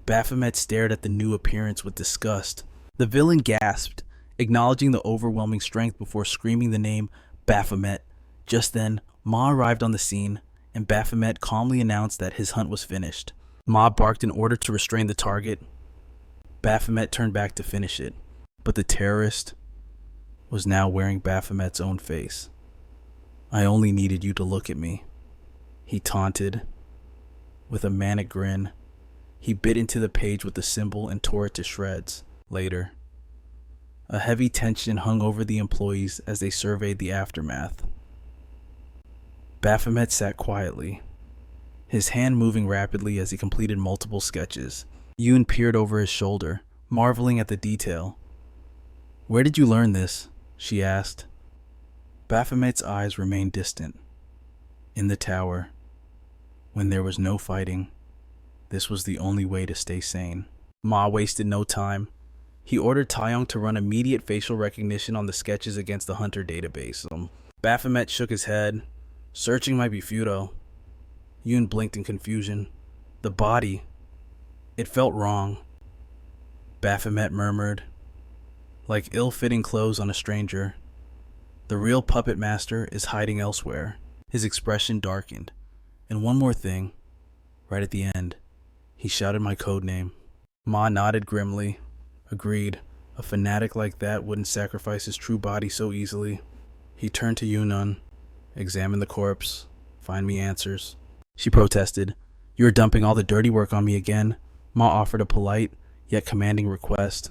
Baphomet stared at the new appearance with disgust. The villain gasped, acknowledging the overwhelming strength before screaming the name Baphomet. Just then, Ma arrived on the scene, and Baphomet calmly announced that his hunt was finished. Ma barked in order to restrain the target. Baphomet turned back to finish it, but the terrorist was now wearing Baphomet's own face. "I only needed you to look at me," he taunted. With a manic grin, he bit into the page with the symbol and tore it to shreds. Later, a heavy tension hung over the employees as they surveyed the aftermath. Baphomet sat quietly, his hand moving rapidly as he completed multiple sketches. Yoon peered over his shoulder, marveling at the detail. "Where did you learn this?" she asked. Baphomet's eyes remained distant. "In the tower. When there was no fighting, this was the only way to stay sane." Ma wasted no time. He ordered Taeyong to run immediate facial recognition on the sketches against the Hunter database. Baphomet shook his head. "Searching might be futile." Yoon blinked in confusion. "The body. It felt wrong." Baphomet murmured, "Like ill-fitting clothes on a stranger. The real puppet master is hiding elsewhere." His expression darkened. "And one more thing. Right at the end, he shouted my code name." Ma nodded grimly. "Agreed. A fanatic like that wouldn't sacrifice his true body so easily." He turned to Yunun. "Examine the corpse. Find me answers." She protested. "You're dumping all the dirty work on me again." Ma offered a polite, yet commanding request,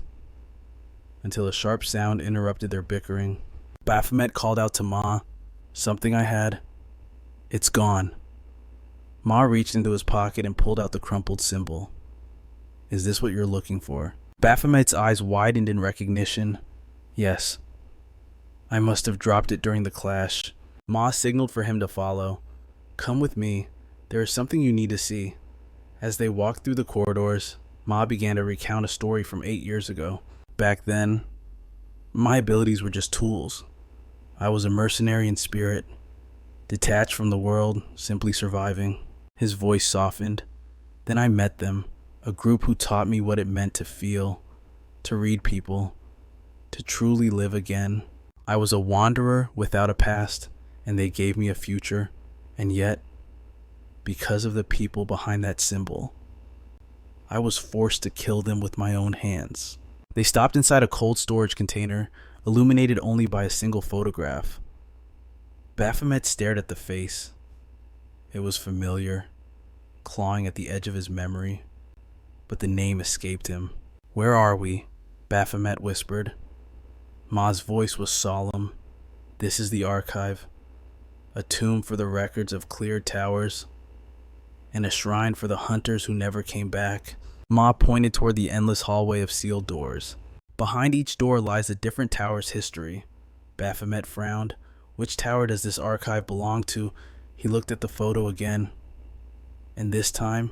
until a sharp sound interrupted their bickering. Baphomet called out to Ma, "Something I had. It's gone." Ma reached into his pocket and pulled out the crumpled symbol. "Is this what you're looking for?" Baphomet's eyes widened in recognition. "Yes. I must have dropped it during the clash." Ma signaled for him to follow. "Come with me. There is something you need to see." As they walked through the corridors, Ma began to recount a story from 8 years ago. "Back then, my abilities were just tools. I was a mercenary in spirit, detached from the world, simply surviving." His voice softened. "Then I met them, a group who taught me what it meant to feel, to read people, to truly live again. I was a wanderer without a past, and they gave me a future. And yet, because of the people behind that symbol, I was forced to kill them with my own hands." They stopped inside a cold storage container, illuminated only by a single photograph. Baphomet stared at the face. It was familiar, clawing at the edge of his memory, but the name escaped him. "Where are we?" Baphomet whispered. Ma's voice was solemn. "This is the archive, a tomb for the records of cleared towers, and a shrine for the hunters who never came back." Ma pointed toward the endless hallway of sealed doors. "Behind each door lies a different tower's history." Baphomet frowned. "Which tower does this archive belong to?" He looked at the photo again, and this time,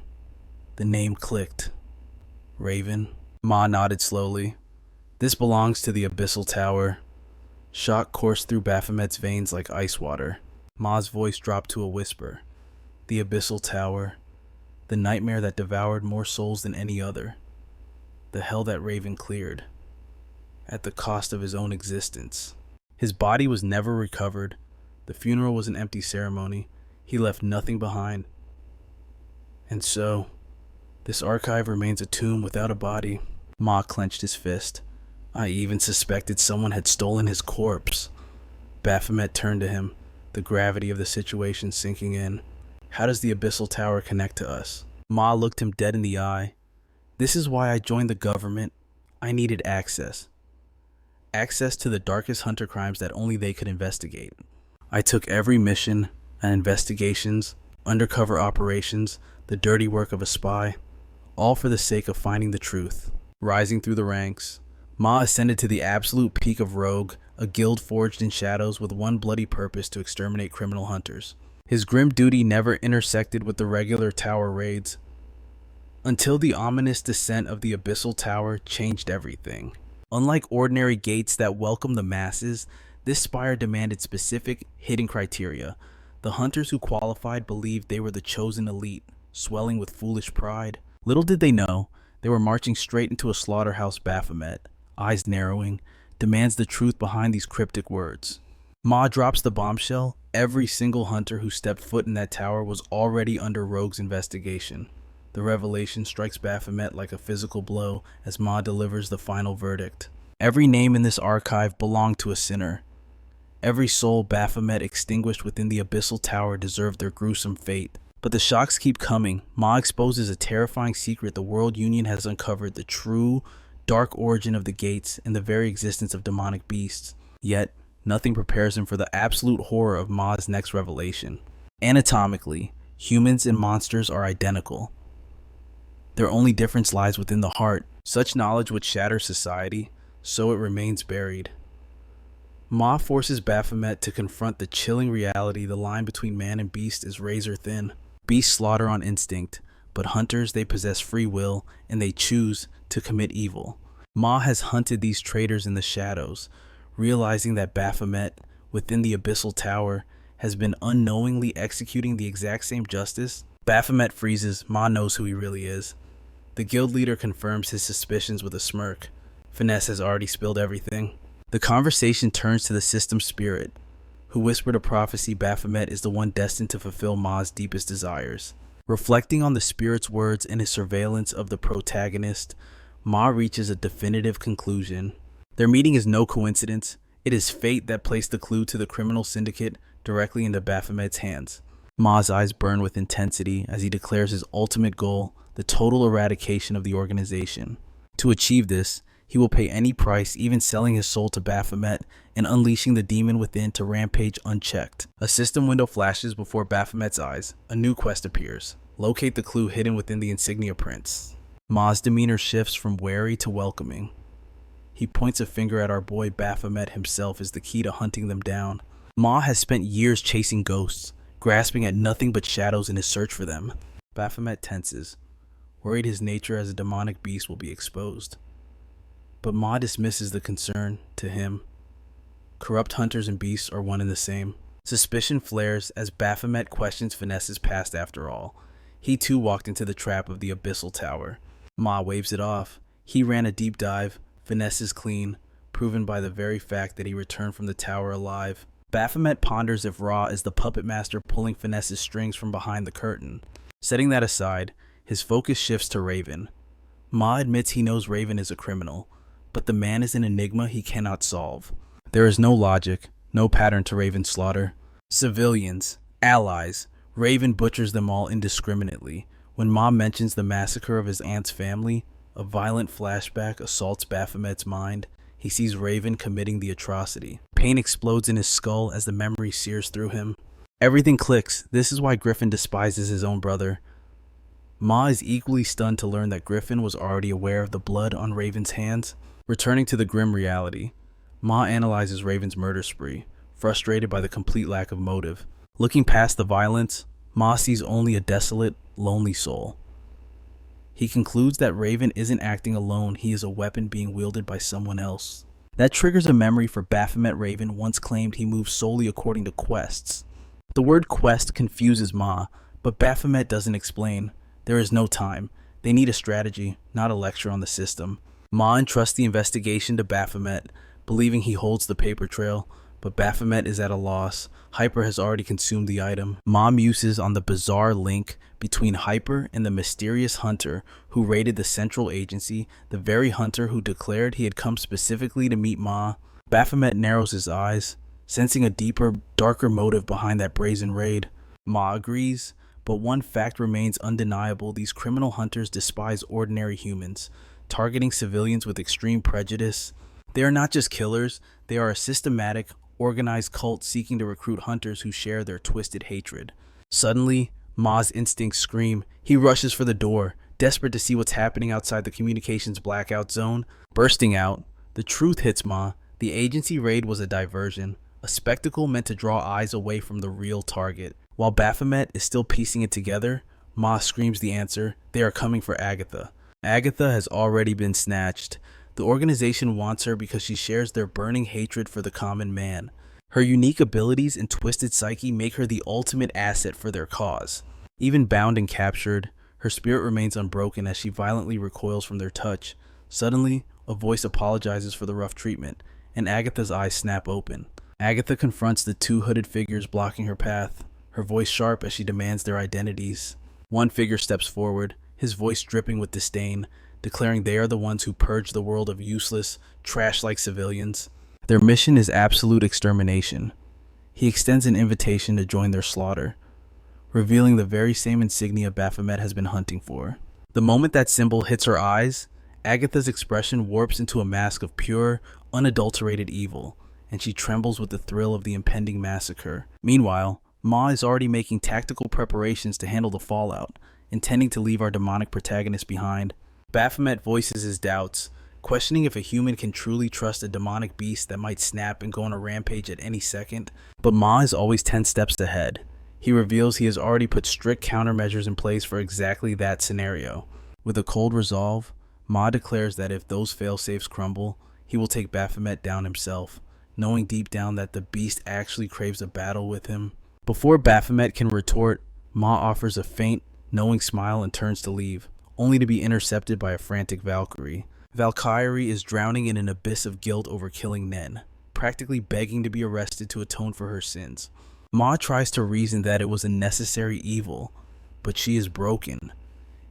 the name clicked. "Raven." Ma nodded slowly. "This belongs to the Abyssal Tower." Shock coursed through Baphomet's veins like ice water. Ma's voice dropped to a whisper. "The Abyssal Tower. The nightmare that devoured more souls than any other. The hell that Raven cleared, at the cost of his own existence." His body was never recovered. The funeral was an empty ceremony. He left nothing behind. And so, this archive remains a tomb without a body. Ma clenched his fist. "I even suspected someone had stolen his corpse." Baphomet turned to him, the gravity of the situation sinking in. "How does the Abyssal Tower connect to us?" Ma looked him dead in the eye. "This is why I joined the government. I needed access. Access to the darkest hunter crimes that only they could investigate. I took every mission and investigations, undercover operations, the dirty work of a spy, all for the sake of finding the truth." Rising through the ranks, Ma ascended to the absolute peak of rogue, a guild forged in shadows with one bloody purpose: to exterminate criminal hunters. His grim duty never intersected with the regular tower raids, until the ominous descent of the Abyssal Tower changed everything. Unlike ordinary gates that welcome the masses, this spire demanded specific, hidden criteria. The hunters who qualified believed they were the chosen elite, swelling with foolish pride. Little did they know, they were marching straight into a slaughterhouse. Baphomet, eyes narrowing, demands the truth behind these cryptic words. Ma drops the bombshell. Every single hunter who stepped foot in that tower was already under Rogue's investigation. The revelation strikes Baphomet like a physical blow as Ma delivers the final verdict. Every name in this archive belonged to a sinner. Every soul Baphomet extinguished within the Abyssal Tower deserved their gruesome fate. But the shocks keep coming. Ma exposes a terrifying secret. The World Union has uncovered the true, dark origin of the gates and the very existence of demonic beasts. Yet, nothing prepares him for the absolute horror of Ma's next revelation. Anatomically, humans and monsters are identical. Their only difference lies within the heart. Such knowledge would shatter society, so it remains buried. Ma forces Baphomet to confront the chilling reality. The line between man and beast is razor thin. Beasts slaughter on instinct, but hunters, they possess free will, and they choose to commit evil. Ma has hunted these traitors in the shadows, realizing that Baphomet, within the Abyssal Tower, has been unknowingly executing the exact same justice. Baphomet freezes. Ma knows who he really is. The guild leader confirms his suspicions with a smirk. Finesse has already spilled everything. The conversation turns to the system spirit, who whispered a prophecy. Baphomet is the one destined to fulfill Ma's deepest desires. Reflecting on the spirit's words and his surveillance of the protagonist, Ma reaches a definitive conclusion. Their meeting is no coincidence. It is fate that placed the clue to the criminal syndicate directly into Baphomet's hands. Ma's eyes burn with intensity as he declares his ultimate goal: the total eradication of the organization. To achieve this, he will pay any price, even selling his soul to Baphomet and unleashing the demon within to rampage unchecked. A system window flashes before Baphomet's eyes. A new quest appears. Locate the clue hidden within the insignia prints. Ma's demeanor shifts from wary to welcoming. He points a finger at our boy. Baphomet himself is the key to hunting them down. Ma has spent years chasing ghosts, grasping at nothing but shadows in his search for them. Baphomet tenses, worried his nature as a demonic beast will be exposed. But Ma dismisses the concern. To him, corrupt hunters and beasts are one and the same. Suspicion flares as Baphomet questions Finesse's past. After all, he too walked into the trap of the Abyssal Tower. Ma waves it off. He ran a deep dive. Finesse is clean, proven by the very fact that he returned from the tower alive. Baphomet ponders if Ra is the puppet master pulling Finesse's strings from behind the curtain. Setting that aside, his focus shifts to Raven. Ma admits he knows Raven is a criminal, but the man is an enigma he cannot solve. There is no logic, no pattern to Raven's slaughter. Civilians, allies, Raven butchers them all indiscriminately. When Ma mentions the massacre of his aunt's family, a violent flashback assaults Baphomet's mind. He sees Raven committing the atrocity. Pain explodes in his skull as the memory sears through him. Everything clicks. This is why Griffin despises his own brother. Ma is equally stunned to learn that Griffin was already aware of the blood on Raven's hands. Returning to the grim reality, Ma analyzes Raven's murder spree, frustrated by the complete lack of motive. Looking past the violence, Ma sees only a desolate, lonely soul. He concludes that Raven isn't acting alone. He is a weapon being wielded by someone else. That triggers a memory for Baphomet. Raven once claimed he moves solely according to quests. The word quest confuses Ma, but Baphomet doesn't explain. There is no time. They need a strategy, not a lecture on the system. Ma entrusts the investigation to Baphomet, believing he holds the paper trail, but Baphomet is at a loss. Hyper has already consumed the item. Ma muses on the bizarre link between Hyper and the mysterious hunter who raided the central agency, the very hunter who declared he had come specifically to meet Ma. Baphomet narrows his eyes, sensing a deeper, darker motive behind that brazen raid. Ma agrees, but one fact remains undeniable: these criminal hunters despise ordinary humans, targeting civilians with extreme prejudice. They are not just killers, they are a systematic, organized cult seeking to recruit hunters who share their twisted hatred. Suddenly, Ma's instincts scream. He rushes for the door, desperate to see what's happening outside the communications blackout zone. Bursting out, The truth hits Ma. The agency raid was a diversion, a spectacle meant to draw eyes away from the real target. While Baphomet is still piecing it together, Ma screams the answer: they are coming for Agatha. Agatha has already been snatched. The organization wants her because she shares their burning hatred for the common man. Her unique abilities and twisted psyche make her the ultimate asset for their cause. Even bound and captured, her spirit remains unbroken as she violently recoils from their touch. Suddenly, a voice apologizes for the rough treatment, and Agatha's eyes snap open. Agatha confronts the two hooded figures blocking her path, her voice sharp as she demands their identities. One figure steps forward, his voice dripping with disdain, declaring they are the ones who purge the world of useless, trash-like civilians. Their mission is absolute extermination. He extends an invitation to join their slaughter, revealing the very same insignia Baphomet has been hunting for. The moment that symbol hits her eyes, Agatha's expression warps into a mask of pure, unadulterated evil, and she trembles with the thrill of the impending massacre. Meanwhile, Ma is already making tactical preparations to handle the fallout, intending to leave our demonic protagonist behind. Baphomet voices his doubts, questioning if a human can truly trust a demonic beast that might snap and go on a rampage at any second. But Ma is always 10 steps ahead. He reveals he has already put strict countermeasures in place for exactly that scenario. With a cold resolve, Ma declares that if those fail-safes crumble, he will take Baphomet down himself, knowing deep down that the beast actually craves a battle with him. Before Baphomet can retort, Ma offers a faint, knowing smile and turns to leave, only to be intercepted by a frantic Valkyrie. Valkyrie is drowning in an abyss of guilt over killing Nen, practically begging to be arrested to atone for her sins. Ma tries to reason that it was a necessary evil, but she is broken,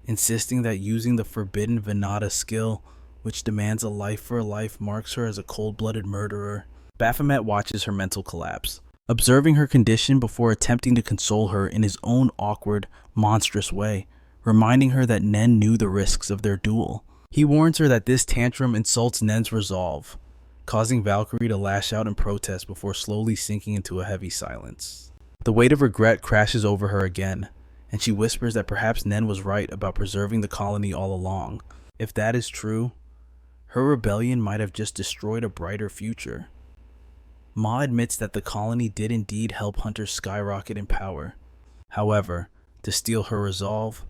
insisting that using the forbidden Venata skill, which demands a life for a life, marks her as a cold-blooded murderer. Baphomet watches her mental collapse, observing her condition before attempting to console her in his own awkward, monstrous way, reminding her that Nen knew the risks of their duel. He warns her that this tantrum insults Nen's resolve, causing Valkyrie to lash out in protest before slowly sinking into a heavy silence. The weight of regret crashes over her again, and she whispers that perhaps Nen was right about preserving the colony all along. If that is true, her rebellion might have just destroyed a brighter future. Ma admits that the colony did indeed help hunters skyrocket in power. However, to steel her resolve,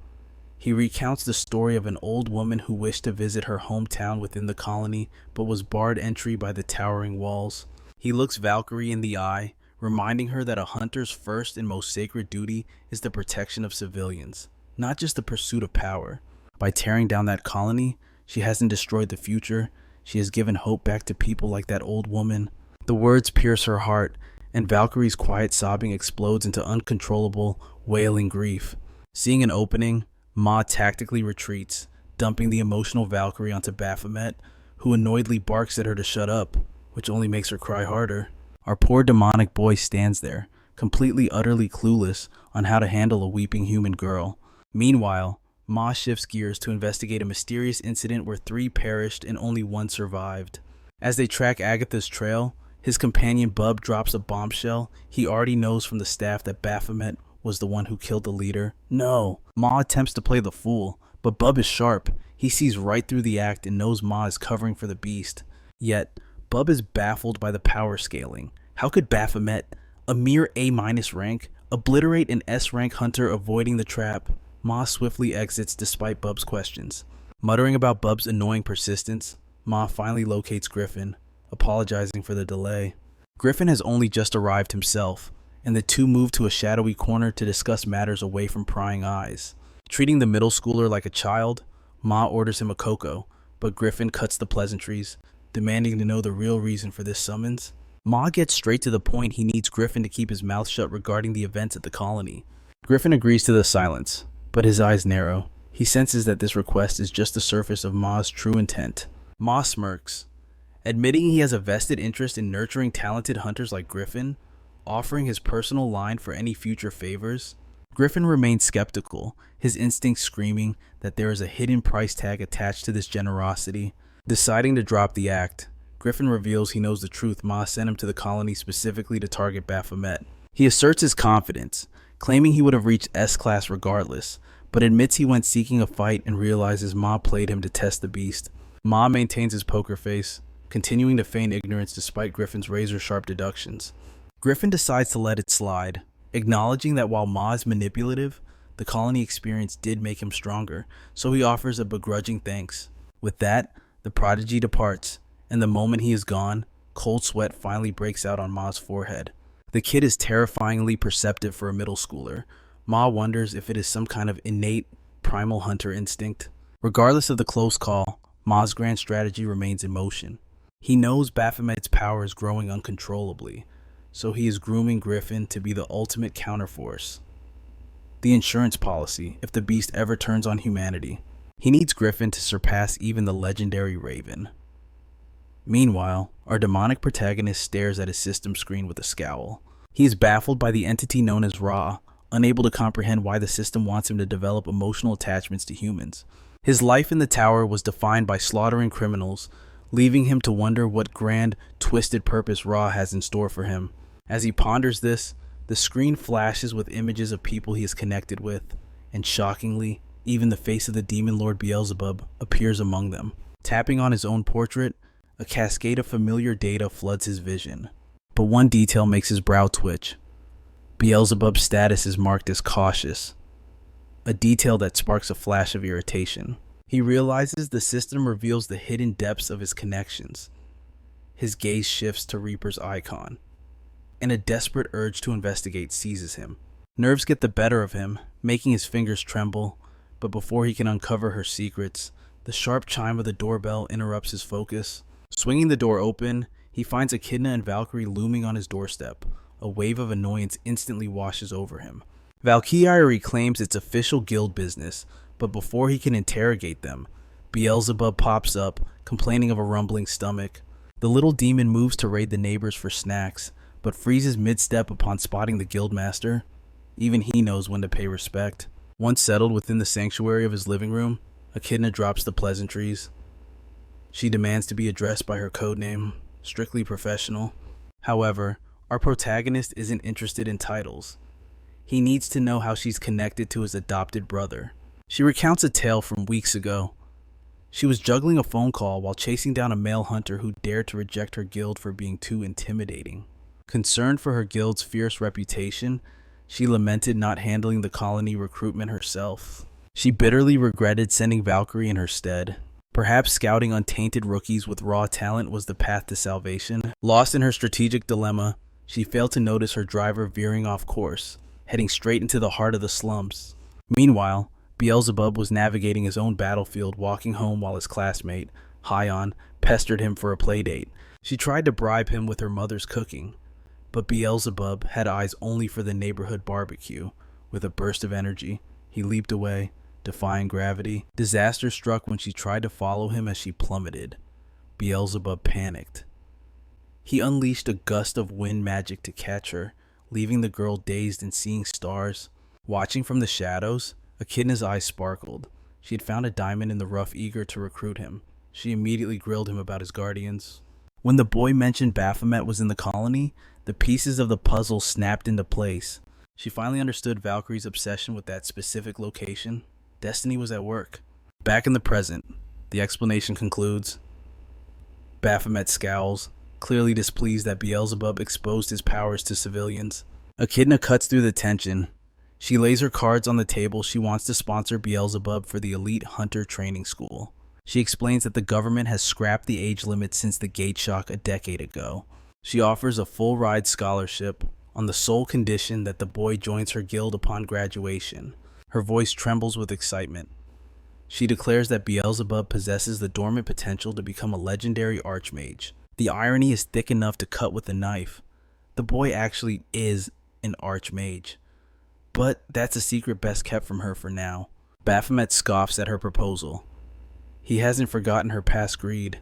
he recounts the story of an old woman who wished to visit her hometown within the colony but was barred entry by the towering walls. He looks Valkyrie in the eye, reminding her that a hunter's first and most sacred duty is the protection of civilians, not just the pursuit of power. By tearing down that colony, she hasn't destroyed the future, she has given hope back to people like that old woman. The words pierce her heart, and Valkyrie's quiet sobbing explodes into uncontrollable, wailing grief. Seeing an opening, Ma tactically retreats, dumping the emotional Valkyrie onto Baphomet, who annoyedly barks at her to shut up, which only makes her cry harder. Our poor demonic boy stands there, completely utterly clueless on how to handle a weeping human girl. Meanwhile, Ma shifts gears to investigate a mysterious incident where 3 perished and only 1 survived. As they track Agatha's trail, his companion Bub drops a bombshell. He already knows from the staff that Baphomet was the one who killed the leader. No, Ma attempts to play the fool, but Bub is sharp. He sees right through the act and knows Ma is covering for the beast. Yet, Bub is baffled by the power scaling. How could Baphomet, a mere A- rank, obliterate an S-rank hunter avoiding the trap? Ma swiftly exits despite Bub's questions. Muttering about Bub's annoying persistence, Ma finally locates Griffin, apologizing for the delay. Griffin has only just arrived himself, and the two move to a shadowy corner to discuss matters away from prying eyes. Treating the middle schooler like a child, Ma orders him a cocoa, but Griffin cuts the pleasantries, demanding to know the real reason for this summons. Ma gets straight to the point. He needs Griffin to keep his mouth shut regarding the events at the colony. Griffin agrees to the silence, but his eyes narrow. He senses that this request is just the surface of Ma's true intent. Ma smirks, admitting he has a vested interest in nurturing talented hunters like Griffin, offering his personal line for any future favors. Griffin remains skeptical, his instincts screaming that there is a hidden price tag attached to this generosity. Deciding to drop the act, Griffin reveals he knows the truth. Ma sent him to the colony specifically to target Baphomet. He asserts his confidence, claiming he would have reached S-class regardless, but admits he went seeking a fight and realizes Ma played him to test the beast. Ma maintains his poker face, continuing to feign ignorance despite Griffin's razor-sharp deductions. Griffin decides to let it slide, acknowledging that while Ma is manipulative, the colony experience did make him stronger, so he offers a begrudging thanks. With that, the prodigy departs, and the moment he is gone, cold sweat finally breaks out on Ma's forehead. The kid is terrifyingly perceptive for a middle schooler. Ma wonders if it is some kind of innate, primal hunter instinct. Regardless of the close call, Ma's grand strategy remains in motion. He knows Baphomet's power is growing uncontrollably, so he is grooming Griffin to be the ultimate counterforce. The insurance policy, if the beast ever turns on humanity. He needs Griffin to surpass even the legendary Raven. Meanwhile, our demonic protagonist stares at his system screen with a scowl. He is baffled by the entity known as Ra, unable to comprehend why the system wants him to develop emotional attachments to humans. His life in the tower was defined by slaughtering criminals, leaving him to wonder what grand, twisted purpose Ra has in store for him. As he ponders this, the screen flashes with images of people he is connected with, and shockingly, even the face of the demon lord Beelzebub appears among them. Tapping on his own portrait, a cascade of familiar data floods his vision. But one detail makes his brow twitch. Beelzebub's status is marked as cautious, a detail that sparks a flash of irritation. He realizes the system reveals the hidden depths of his connections. His gaze shifts to Reaper's icon, and a desperate urge to investigate seizes him. Nerves get the better of him, making his fingers tremble, but before he can uncover her secrets, the sharp chime of the doorbell interrupts his focus. Swinging the door open, he finds Echidna and Valkyrie looming on his doorstep. A wave of annoyance instantly washes over him. Valkyrie claims it's official guild business, but before he can interrogate them, Beelzebub pops up, complaining of a rumbling stomach. The little demon moves to raid the neighbors for snacks, but freezes mid-step upon spotting the guildmaster. Even he knows when to pay respect. Once settled within the sanctuary of his living room, Echidna drops the pleasantries. She demands to be addressed by her codename, strictly professional. However, our protagonist isn't interested in titles. He needs to know how she's connected to his adopted brother. She recounts a tale from weeks ago. She was juggling a phone call while chasing down a male hunter who dared to reject her guild for being too intimidating. Concerned for her guild's fierce reputation, she lamented not handling the colony recruitment herself. She bitterly regretted sending Valkyrie in her stead. Perhaps scouting untainted rookies with raw talent was the path to salvation. Lost in her strategic dilemma, she failed to notice her driver veering off course, heading straight into the heart of the slums. Meanwhile, Beelzebub was navigating his own battlefield, walking home while his classmate, Hyon, pestered him for a playdate. She tried to bribe him with her mother's cooking, but Beelzebub had eyes only for the neighborhood barbecue. With a burst of energy, he leaped away, defying gravity. Disaster struck when she tried to follow him as she plummeted. Beelzebub panicked. He unleashed a gust of wind magic to catch her, leaving the girl dazed and seeing stars. Watching from the shadows, Echidna's eyes sparkled. She had found a diamond in the rough, eager to recruit him. She immediately grilled him about his guardians. When the boy mentioned Baphomet was in the colony, the pieces of the puzzle snapped into place. She finally understood Valkyrie's obsession with that specific location. Destiny was at work. Back in the present, the explanation concludes. Baphomet scowls, clearly displeased that Beelzebub exposed his powers to civilians. Echidna cuts through the tension. She lays her cards on the table. She wants to sponsor Beelzebub for the elite hunter training school. She explains that the government has scrapped the age limit since the gate shock a decade ago. She offers a full-ride scholarship on the sole condition that the boy joins her guild upon graduation. Her voice trembles with excitement. She declares that Beelzebub possesses the dormant potential to become a legendary archmage. The irony is thick enough to cut with a knife. The boy actually is an archmage. But that's a secret best kept from her for now. Baphomet scoffs at her proposal. He hasn't forgotten her past greed,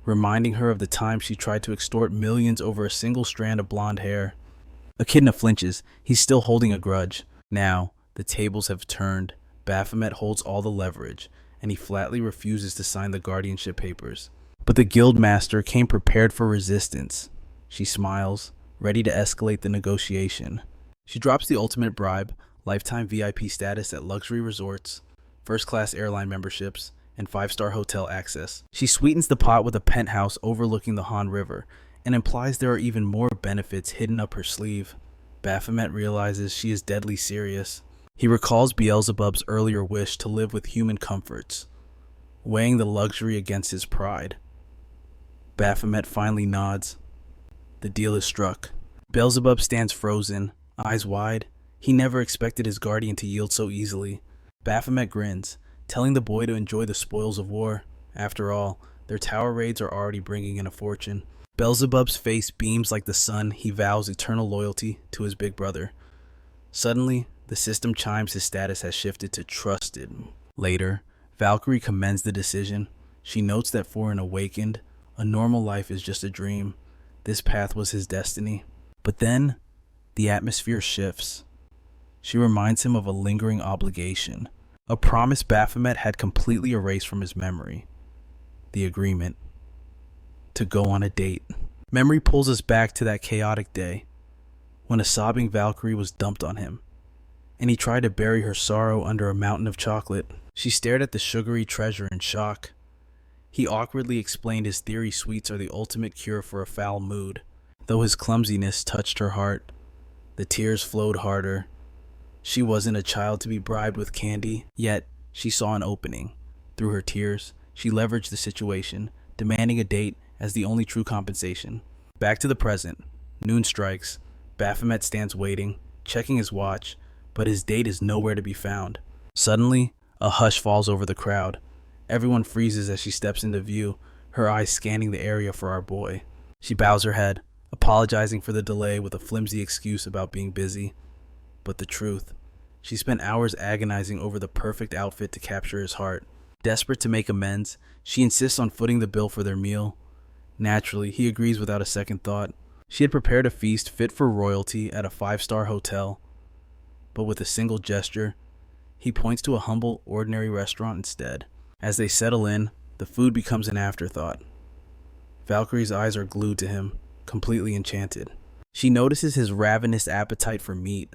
reminding her of the time she tried to extort millions over a single strand of blonde hair. Echidna flinches. He's still holding a grudge. Now, the tables have turned. Baphomet holds all the leverage, and he flatly refuses to sign the guardianship papers. But the guildmaster came prepared for resistance. She smiles, ready to escalate the negotiation. She drops the ultimate bribe, lifetime VIP status at luxury resorts, first-class airline memberships, and 5-star hotel access. She sweetens the pot with a penthouse overlooking the Han River and implies there are even more benefits hidden up her sleeve. Baphomet realizes she is deadly serious. He recalls Beelzebub's earlier wish to live with human comforts, weighing the luxury against his pride. Baphomet finally nods. The deal is struck. Beelzebub stands frozen, eyes wide. He never expected his guardian to yield so easily. Baphomet grins, telling the boy to enjoy the spoils of war. After all, their tower raids are already bringing in a fortune. Beelzebub's face beams like the sun. He vows eternal loyalty to his big brother. Suddenly, the system chimes his status has shifted to trusted. Later, Valkyrie commends the decision. She notes that for an awakened, a normal life is just a dream. This path was his destiny. But then, the atmosphere shifts. She reminds him of a lingering obligation, a promise Baphomet had completely erased from his memory. The agreement to go on a date. Memory pulls us back to that chaotic day, when a sobbing Valkyrie was dumped on him, and he tried to bury her sorrow under a mountain of chocolate. She stared at the sugary treasure in shock. He awkwardly explained his theory sweets are the ultimate cure for a foul mood. Though his clumsiness touched her heart, the tears flowed harder. She wasn't a child to be bribed with candy, yet she saw an opening. Through her tears, she leveraged the situation, demanding a date as the only true compensation. Back to the present. Noon strikes. Baphomet stands waiting, checking his watch, but his date is nowhere to be found. Suddenly, a hush falls over the crowd. Everyone freezes as she steps into view, her eyes scanning the area for our boy. She bows her head, apologizing for the delay with a flimsy excuse about being busy. But the truth, she spent hours agonizing over the perfect outfit to capture his heart. Desperate to make amends, she insists on footing the bill for their meal. Naturally, he agrees without a second thought. She had prepared a feast fit for royalty at a 5-star hotel. But with a single gesture, he points to a humble, ordinary restaurant instead. As they settle in, the food becomes an afterthought. Valkyrie's eyes are glued to him, completely enchanted. She notices his ravenous appetite for meat,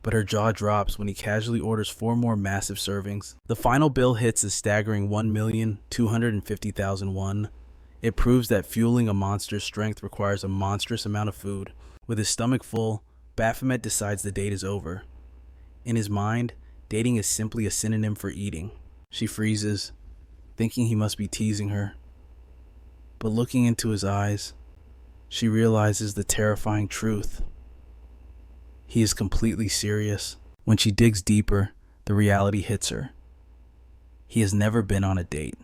but her jaw drops when he casually orders 4 more massive servings. The final bill hits a staggering 1,250,000 won. It proves that fueling a monster's strength requires a monstrous amount of food. With his stomach full, Baphomet decides the date is over. In his mind, dating is simply a synonym for eating. She freezes, thinking he must be teasing her. But looking into his eyes, she realizes the terrifying truth. He is completely serious. When she digs deeper, the reality hits her. He has never been on a date.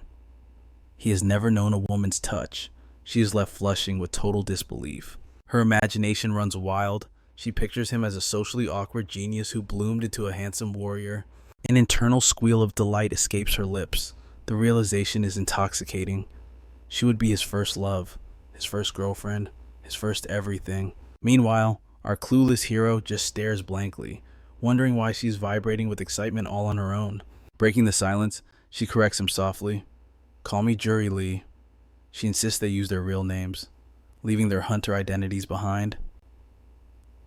He has never known a woman's touch. She is left flushing with total disbelief. Her imagination runs wild. She pictures him as a socially awkward genius who bloomed into a handsome warrior. An internal squeal of delight escapes her lips. The realization is intoxicating. She would be his first love, his first girlfriend, his first everything. Meanwhile, our clueless hero just stares blankly, wondering why she's vibrating with excitement all on her own. Breaking the silence, she corrects him softly. "Call me Jury Lee." She insists they use their real names, leaving their hunter identities behind.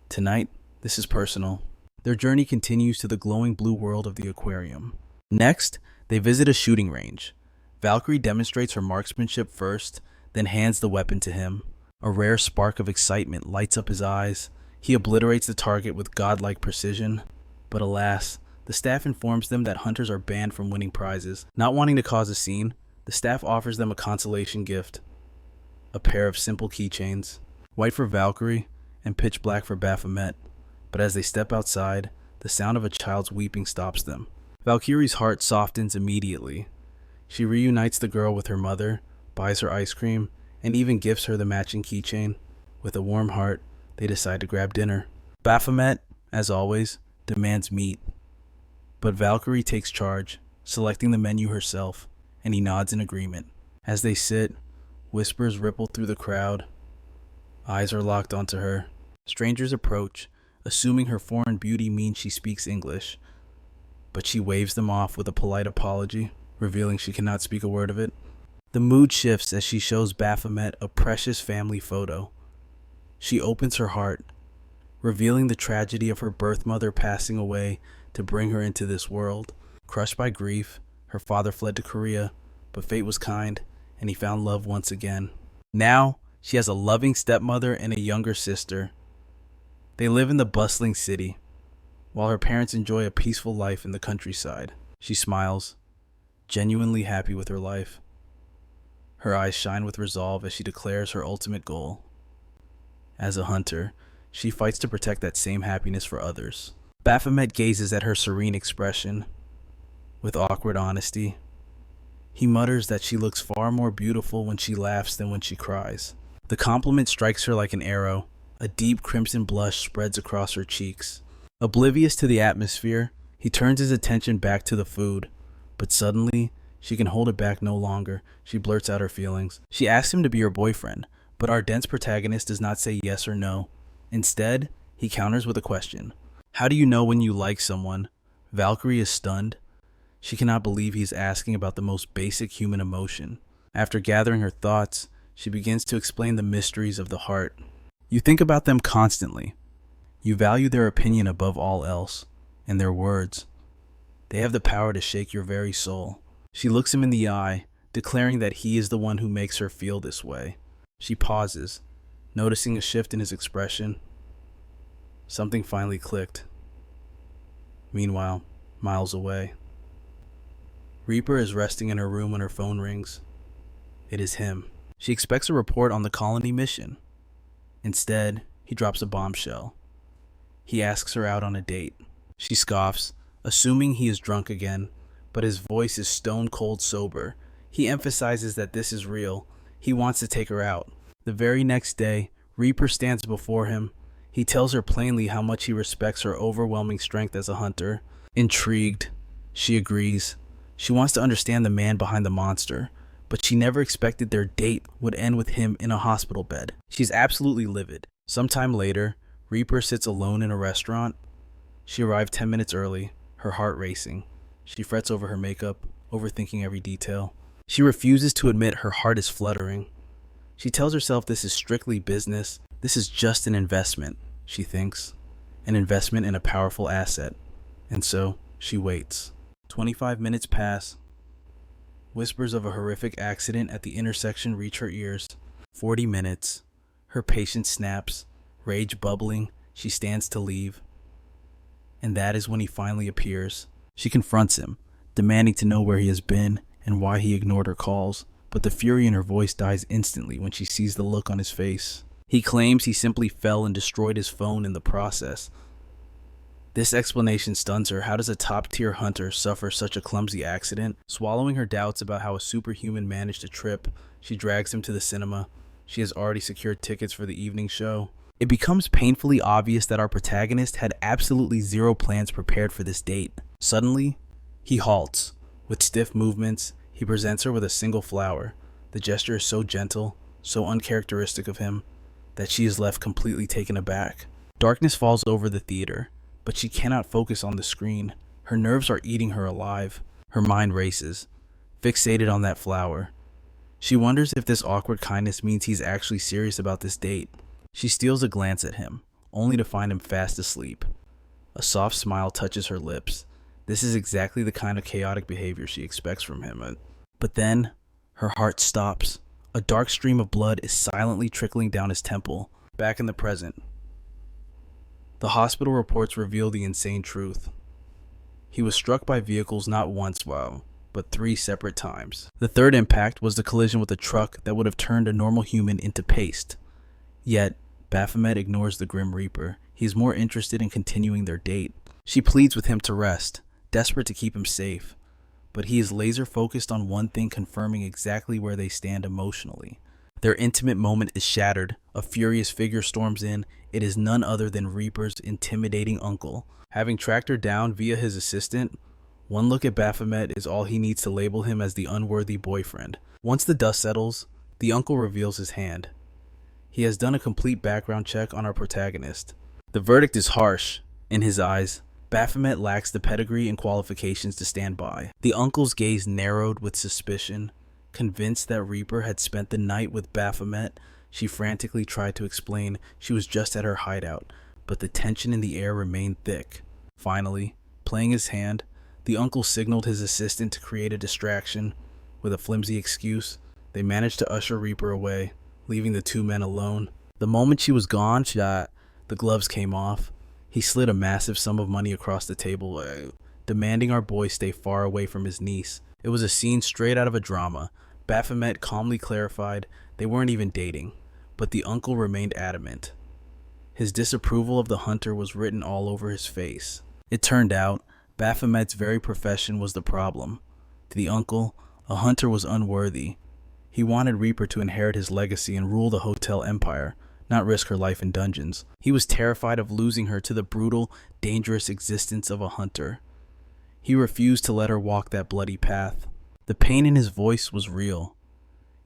Tonight, this is personal. Their journey continues to the glowing blue world of the aquarium. Next, they visit a shooting range. Valkyrie demonstrates her marksmanship first, then hands the weapon to him. A rare spark of excitement lights up his eyes. He obliterates the target with godlike precision. But alas, the staff informs them that hunters are banned from winning prizes. Not wanting to cause a scene, the staff offers them a consolation gift. A pair of simple keychains. White for Valkyrie and pitch black for Baphomet. But as they step outside, the sound of a child's weeping stops them. Valkyrie's heart softens immediately. She reunites the girl with her mother, buys her ice cream, and even gifts her the matching keychain. With a warm heart, they decide to grab dinner. Baphomet, as always, demands meat. But Valkyrie takes charge, selecting the menu herself, and he nods in agreement. As they sit, whispers ripple through the crowd. Eyes are locked onto her. Strangers approach, assuming her foreign beauty means she speaks English. But she waves them off with a polite apology, revealing she cannot speak a word of it. The mood shifts as she shows Baphomet a precious family photo. She opens her heart, revealing the tragedy of her birth mother passing away to bring her into this world. Crushed by grief, Her father fled to Korea, but fate was kind, and he found love once again. Now, she has a loving stepmother and a younger sister. They live in the bustling city, while her parents enjoy a peaceful life in the countryside. She smiles, genuinely happy with her life. Her eyes shine with resolve as she declares her ultimate goal. As a hunter, she fights to protect that same happiness for others. Baphomet gazes at her serene expression with awkward honesty. He mutters that she looks far more beautiful when she laughs than when she cries. The compliment strikes her like an arrow. A deep crimson blush spreads across her cheeks. Oblivious to the atmosphere, he turns his attention back to the food. But suddenly, she can hold it back no longer. She blurts out her feelings. She asks him to be her boyfriend, but our dense protagonist does not say yes or no. Instead, he counters with a question. How do you know when you like someone? Valkyrie is stunned. She cannot believe he's asking about the most basic human emotion. After gathering her thoughts, she begins to explain the mysteries of the heart. You think about them constantly. You value their opinion above all else, and their words. They have the power to shake your very soul. She looks him in the eye, declaring that he is the one who makes her feel this way. She pauses, noticing a shift in his expression. Something finally clicked. Meanwhile, miles away, Reaper is resting in her room when her phone rings. It is him. She expects a report on the colony mission. Instead, he drops a bombshell. He asks her out on a date. She scoffs, assuming he is drunk again, but his voice is stone cold sober. He emphasizes that this is real. He wants to take her out. The very next day, Reaper stands before him. He tells her plainly how much he respects her overwhelming strength as a hunter. Intrigued, she agrees. She wants to understand the man behind the monster, but she never expected their date would end with him in a hospital bed. She's absolutely livid. Sometime later, Reaper sits alone in a restaurant. She arrived 10 minutes early, her heart racing. She frets over her makeup, overthinking every detail. She refuses to admit her heart is fluttering. She tells herself this is strictly business. This is just an investment, she thinks. An investment in a powerful asset. And so, she waits. 25 minutes pass. Whispers of a horrific accident at the intersection reach her ears. 40 minutes. Her patience snaps, rage bubbling. She stands to leave. And that is when he finally appears. She confronts him, demanding to know where he has been and why he ignored her calls. But the fury in her voice dies instantly when she sees the look on his face. He claims he simply fell and destroyed his phone in the process. This explanation stuns her. How does a top-tier hunter suffer such a clumsy accident? Swallowing her doubts about how a superhuman managed a trip, she drags him to the cinema. She has already secured tickets for the evening show. It becomes painfully obvious that our protagonist had absolutely zero plans prepared for this date. Suddenly, he halts. With stiff movements, he presents her with a single flower. The gesture is so gentle, so uncharacteristic of him, that she is left completely taken aback. Darkness falls over the theater, but she cannot focus on the screen. Her nerves are eating her alive. Her mind races, fixated on that flower. She wonders if this awkward kindness means he's actually serious about this date. She steals a glance at him, only to find him fast asleep. A soft smile touches her lips. This is exactly the kind of chaotic behavior she expects from him. But then, her heart stops. A dark stream of blood is silently trickling down his temple. Back in the present, the hospital reports reveal the insane truth. He was struck by vehicles not once, but 3 separate times. The third impact was the collision with a truck that would have turned a normal human into paste. Yet, Baphomet ignores the Grim Reaper. He's more interested in continuing their date. She pleads with him to rest, desperate to keep him safe. But he is laser focused on one thing, confirming exactly where they stand emotionally. Their intimate moment is shattered. A furious figure storms in. It is none other than Reaper's intimidating uncle. Having tracked her down via his assistant, one look at Baphomet is all he needs to label him as the unworthy boyfriend. Once the dust settles, the uncle reveals his hand. He has done a complete background check on our protagonist. The verdict is harsh. In his eyes, Baphomet lacks the pedigree and qualifications to stand by. The uncle's gaze narrowed with suspicion. Convinced that Reaper had spent the night with Baphomet, she frantically tried to explain she was just at her hideout, but the tension in the air remained thick. Finally, playing his hand, The uncle signaled his assistant to create a distraction. With a flimsy excuse, they managed to usher Reaper away, leaving the two men alone. The moment she was gone, the gloves came off. He slid a massive sum of money across the table, demanding our boy stay far away from his niece. It was a scene straight out of a drama. Baphomet calmly clarified they weren't even dating, but the uncle remained adamant. His disapproval of the hunter was written all over his face. It turned out Baphomet's very profession was the problem. To the uncle, a hunter was unworthy. He wanted Reaper to inherit his legacy and rule the hotel empire, not risk her life in dungeons. He was terrified of losing her to the brutal, dangerous existence of a hunter. He refused to let her walk that bloody path. The pain in his voice was real.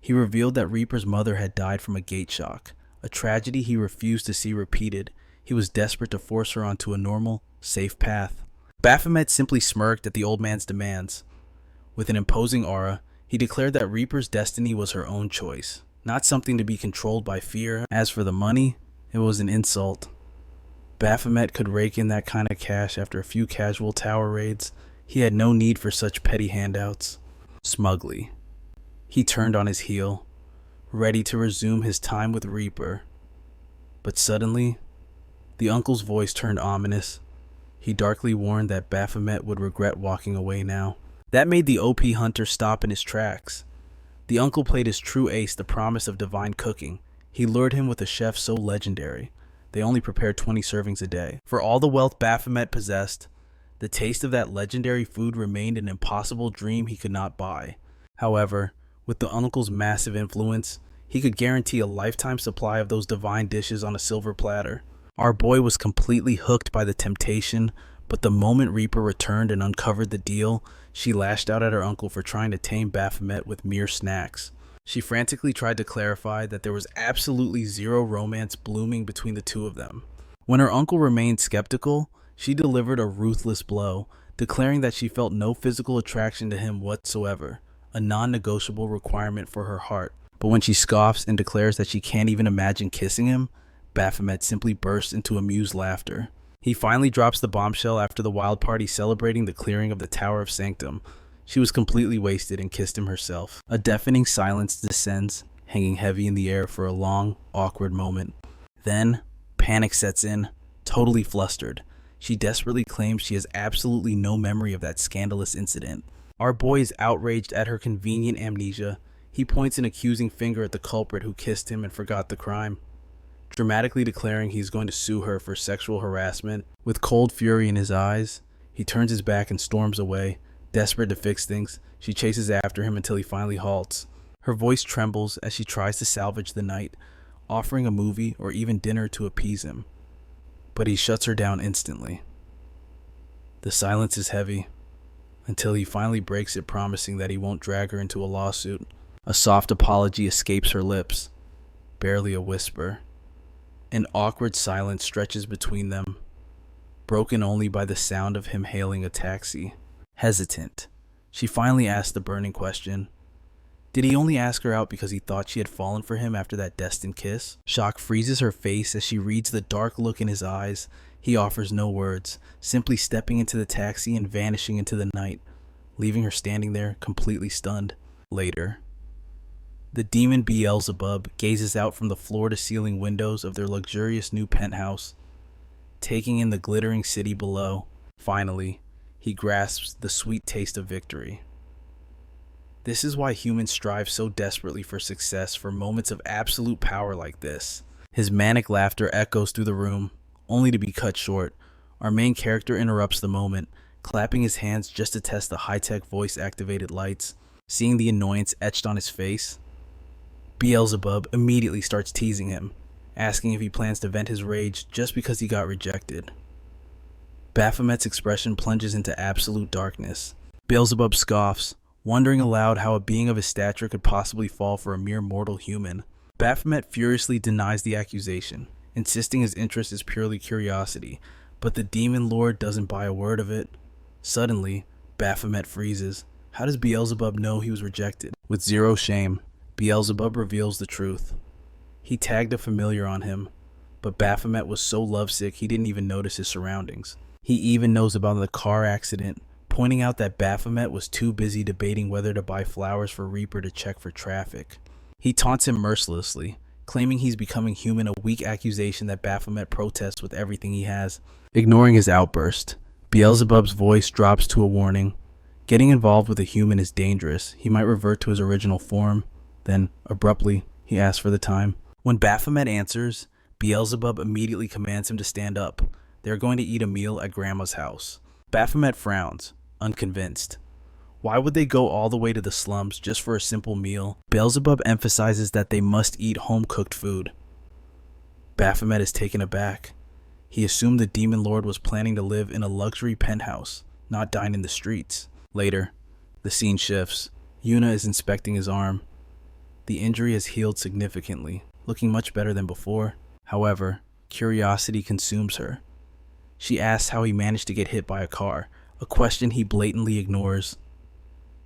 He revealed that Reaper's mother had died from a gate shock, a tragedy he refused to see repeated. He was desperate to force her onto a normal, safe path. Baphomet simply smirked at the old man's demands. With an imposing aura, he declared that Reaper's destiny was her own choice, not something to be controlled by fear. As for the money, it was an insult. Baphomet could rake in that kind of cash after a few casual tower raids. He had no need for such petty handouts. Smugly, he turned on his heel, ready to resume his time with Reaper. But suddenly, the uncle's voice turned ominous. He darkly warned that Baphomet would regret walking away now. That made the OP hunter stop in his tracks. The uncle played his true ace, the promise of divine cooking. He lured him with a chef so legendary. They only prepared 20 servings a day. For all the wealth Baphomet possessed, the taste of that legendary food remained an impossible dream he could not buy. However, with the uncle's massive influence, he could guarantee a lifetime supply of those divine dishes on a silver platter. Our boy was completely hooked by the temptation, but the moment Reaper returned and uncovered the deal, she lashed out at her uncle for trying to tame Baphomet with mere snacks. She frantically tried to clarify that there was absolutely zero romance blooming between the two of them. When her uncle remained skeptical, she delivered a ruthless blow, declaring that she felt no physical attraction to him whatsoever, a non-negotiable requirement for her heart. But when she scoffs and declares that she can't even imagine kissing him, Baphomet simply bursts into amused laughter. He finally drops the bombshell after the wild party celebrating the clearing of the Tower of Sanctum. She was completely wasted and kissed him herself. A deafening silence descends, hanging heavy in the air for a long, awkward moment. Then, panic sets in, totally flustered. She desperately claims she has absolutely no memory of that scandalous incident. Our boy is outraged at her convenient amnesia. He points an accusing finger at the culprit who kissed him and forgot the crime, dramatically declaring he's going to sue her for sexual harassment. With cold fury in his eyes, he turns his back and storms away. Desperate to fix things, she chases after him until he finally halts. Her voice trembles as she tries to salvage the night, offering a movie or even dinner to appease him. But he shuts her down instantly. The silence is heavy, until he finally breaks it, promising that he won't drag her into a lawsuit. A soft apology escapes her lips, barely a whisper. An awkward silence stretches between them, broken only by the sound of him hailing a taxi. Hesitant, she finally asks the burning question. Did he only ask her out because he thought she had fallen for him after that destined kiss? Shock freezes her face as she reads the dark look in his eyes. He offers no words, simply stepping into the taxi and vanishing into the night, leaving her standing there completely stunned. Later, the demon Beelzebub gazes out from the floor-to-ceiling windows of their luxurious new penthouse, taking in the glittering city below. Finally, he grasps the sweet taste of victory. This is why humans strive so desperately for success, for moments of absolute power like this. His manic laughter echoes through the room, only to be cut short. Our main character interrupts the moment, clapping his hands just to test the high-tech voice-activated lights. Seeing the annoyance etched on his face, Beelzebub immediately starts teasing him, asking if he plans to vent his rage just because he got rejected. Baphomet's expression plunges into absolute darkness. Beelzebub scoffs, wondering aloud how a being of his stature could possibly fall for a mere mortal human. Baphomet furiously denies the accusation, insisting his interest is purely curiosity, but the demon lord doesn't buy a word of it. Suddenly, Baphomet freezes. How does Beelzebub know he was rejected? With zero shame, Beelzebub reveals the truth. He tagged a familiar on him, but Baphomet was so lovesick he didn't even notice his surroundings. He even knows about the car accident pointing out that Baphomet was too busy debating whether to buy flowers for Reaper to check for traffic. He taunts him mercilessly, claiming he's becoming human, a weak accusation that Baphomet protests with everything he has. Ignoring his outburst, Beelzebub's voice drops to a warning. Getting involved with a human is dangerous. He might revert to his original form. Then, abruptly, he asks for the time. When Baphomet answers, Beelzebub immediately commands him to stand up. They are going to eat a meal at Grandma's house. Baphomet frowns, unconvinced. Why would they go all the way to the slums just for a simple meal? Beelzebub emphasizes that they must eat home-cooked food. Baphomet is taken aback. He assumed the Demon Lord was planning to live in a luxury penthouse, not dine in the streets. Later, the scene shifts. Yuna is inspecting his arm. The injury has healed significantly, looking much better than before. However, curiosity consumes her. She asks how he managed to get hit by a car, a question he blatantly ignores.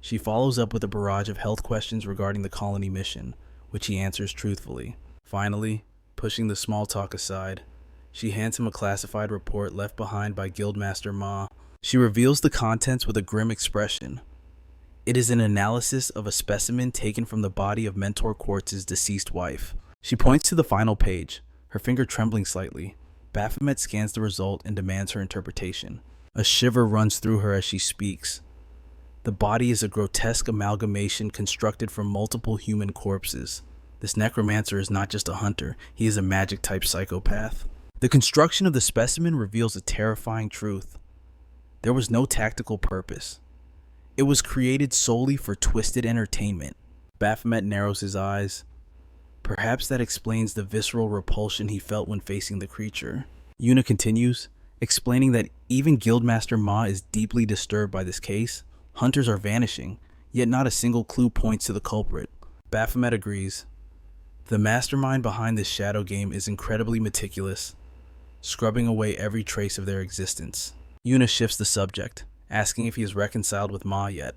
She follows up with a barrage of health questions regarding the colony mission, which he answers truthfully. Finally, pushing the small talk aside, she hands him a classified report left behind by Guildmaster Ma. She reveals the contents with a grim expression. It is an analysis of a specimen taken from the body of Mentor Quartz's deceased wife. She points to the final page, her finger trembling slightly. Baphomet scans the result and demands her interpretation. A shiver runs through her as she speaks. The body is a grotesque amalgamation constructed from multiple human corpses. This necromancer is not just a hunter, he is a magic-type psychopath. The construction of the specimen reveals a terrifying truth. There was no tactical purpose. It was created solely for twisted entertainment. Baphomet narrows his eyes. Perhaps that explains the visceral repulsion he felt when facing the creature. Yuna continues, explaining that even Guildmaster Ma is deeply disturbed by this case. Hunters are vanishing, yet not a single clue points to the culprit. Baphomet agrees. The mastermind behind this shadow game is incredibly meticulous, scrubbing away every trace of their existence. Yuna shifts the subject, asking if he is reconciled with Ma yet.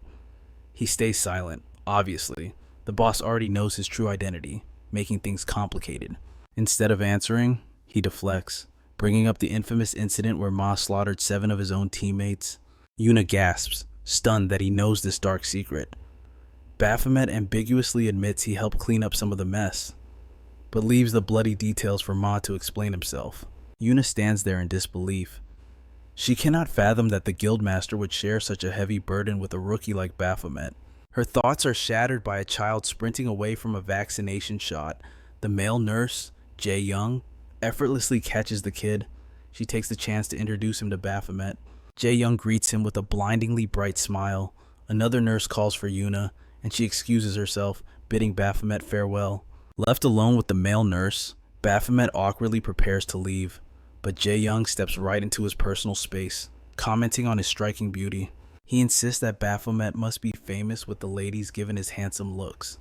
He stays silent, obviously. The boss already knows his true identity, making things complicated. Instead of answering, he deflects, bringing up the infamous incident where Ma slaughtered 7 of his own teammates. Yuna gasps, stunned that he knows this dark secret. Baphomet ambiguously admits he helped clean up some of the mess, but leaves the bloody details for Ma to explain himself. Yuna stands there in disbelief. She cannot fathom that the Guildmaster would share such a heavy burden with a rookie like Baphomet. Her thoughts are shattered by a child sprinting away from a vaccination shot. The male nurse, Jae Young, effortlessly catches the kid. She takes the chance to introduce him to Baphomet. Jae Young greets him with a blindingly bright smile. Another nurse calls for Yuna, and she excuses herself, bidding Baphomet farewell. Left alone with the male nurse, Baphomet awkwardly prepares to leave, but Jae Young steps right into his personal space, commenting on his striking beauty. He insists that Baphomet must be famous with the ladies given his handsome looks.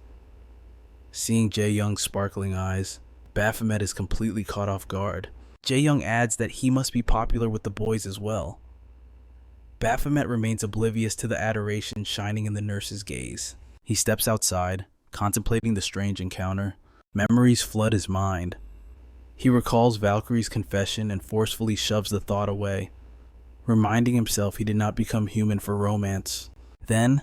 Seeing Jae Young's sparkling eyes, Baphomet is completely caught off guard. Jae Young adds that he must be popular with the boys as well. Baphomet remains oblivious to the adoration shining in the nurse's gaze. He steps outside, contemplating the strange encounter. Memories flood his mind. He recalls Valkyrie's confession and forcefully shoves the thought away, reminding himself he did not become human for romance. Then,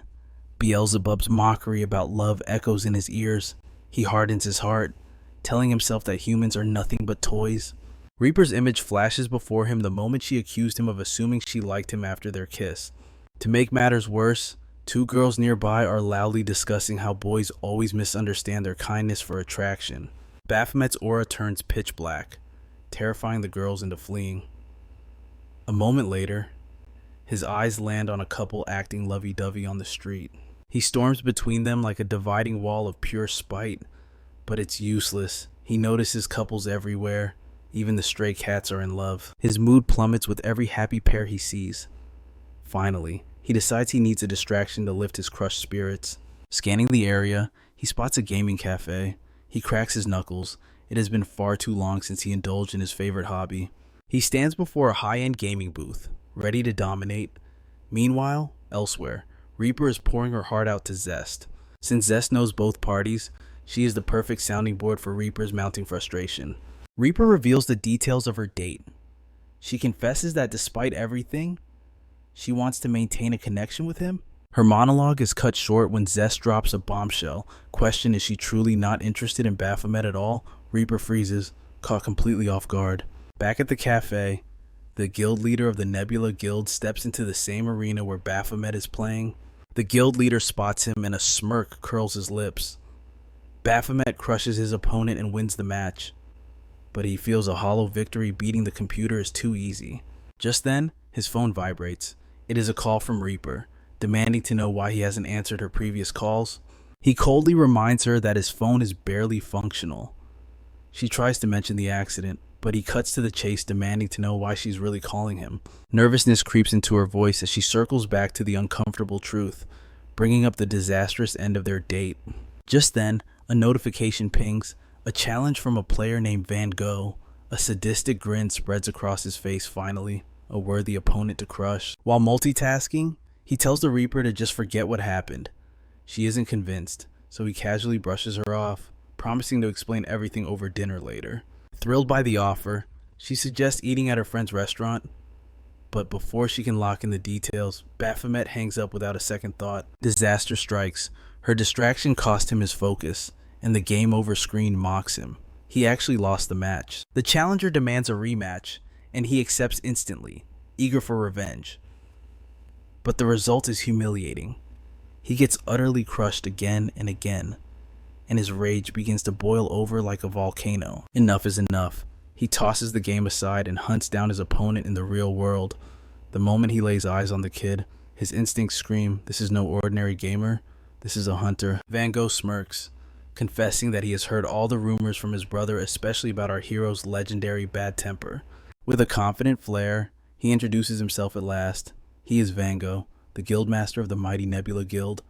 Beelzebub's mockery about love echoes in his ears. He hardens his heart, telling himself that humans are nothing but toys. Reaper's image flashes before him the moment she accused him of assuming she liked him after their kiss. To make matters worse, 2 girls nearby are loudly discussing how boys always misunderstand their kindness for attraction. Baphomet's aura turns pitch black, terrifying the girls into fleeing. A moment later, his eyes land on a couple acting lovey-dovey on the street. He storms between them like a dividing wall of pure spite, but it's useless. He notices couples everywhere. Even the stray cats are in love. His mood plummets with every happy pair he sees. Finally, he decides he needs a distraction to lift his crushed spirits. Scanning the area, he spots a gaming cafe. He cracks his knuckles. It has been far too long since he indulged in his favorite hobby. He stands before a high-end gaming booth, ready to dominate. Meanwhile, elsewhere, Reaper is pouring her heart out to Zest. Since Zest knows both parties, she is the perfect sounding board for Reaper's mounting frustration. Reaper reveals the details of her date. She confesses that despite everything, She wants to maintain a connection with him? Her monologue is cut short when Zest drops a bombshell. Question, is she truly not interested in Baphomet at all? Reaper freezes, caught completely off guard. Back at the cafe, the guild leader of the Nebula Guild steps into the same arena where Baphomet is playing. The guild leader spots him and a smirk curls his lips. Baphomet crushes his opponent and wins the match, but he feels a hollow victory. Beating the computer is too easy. Just then, his phone vibrates. It is a call from Reaper, demanding to know why he hasn't answered her previous calls. He coldly reminds her that his phone is barely functional. She tries to mention the accident, but he cuts to the chase, demanding to know why she's really calling him. Nervousness creeps into her voice as she circles back to the uncomfortable truth, bringing up the disastrous end of their date. Just then, a notification pings, a challenge from a player named Van Gogh. A sadistic grin spreads across his face. Finally, a worthy opponent to crush. While multitasking, he tells the Reaper to just forget what happened. She isn't convinced, so he casually brushes her off, promising to explain everything over dinner later. Thrilled by the offer, she suggests eating at her friend's restaurant, but before she can lock in the details, Baphomet hangs up without a second thought. Disaster strikes. Her distraction cost him his focus, and the game over screen mocks him. He actually lost the match. The challenger demands a rematch, and he accepts instantly, eager for revenge. But the result is humiliating. He gets utterly crushed again and again, and his rage begins to boil over like a volcano. Enough is enough. He tosses the game aside and hunts down his opponent in the real world. The moment he lays eyes on the kid, his instincts scream, this is no ordinary gamer, this is a hunter. Van Gogh smirks, confessing that he has heard all the rumors from his brother, especially about our hero's legendary bad temper. With a confident flair, he introduces himself at last. He is Van Gogh, the guildmaster of the mighty Nebula Guild.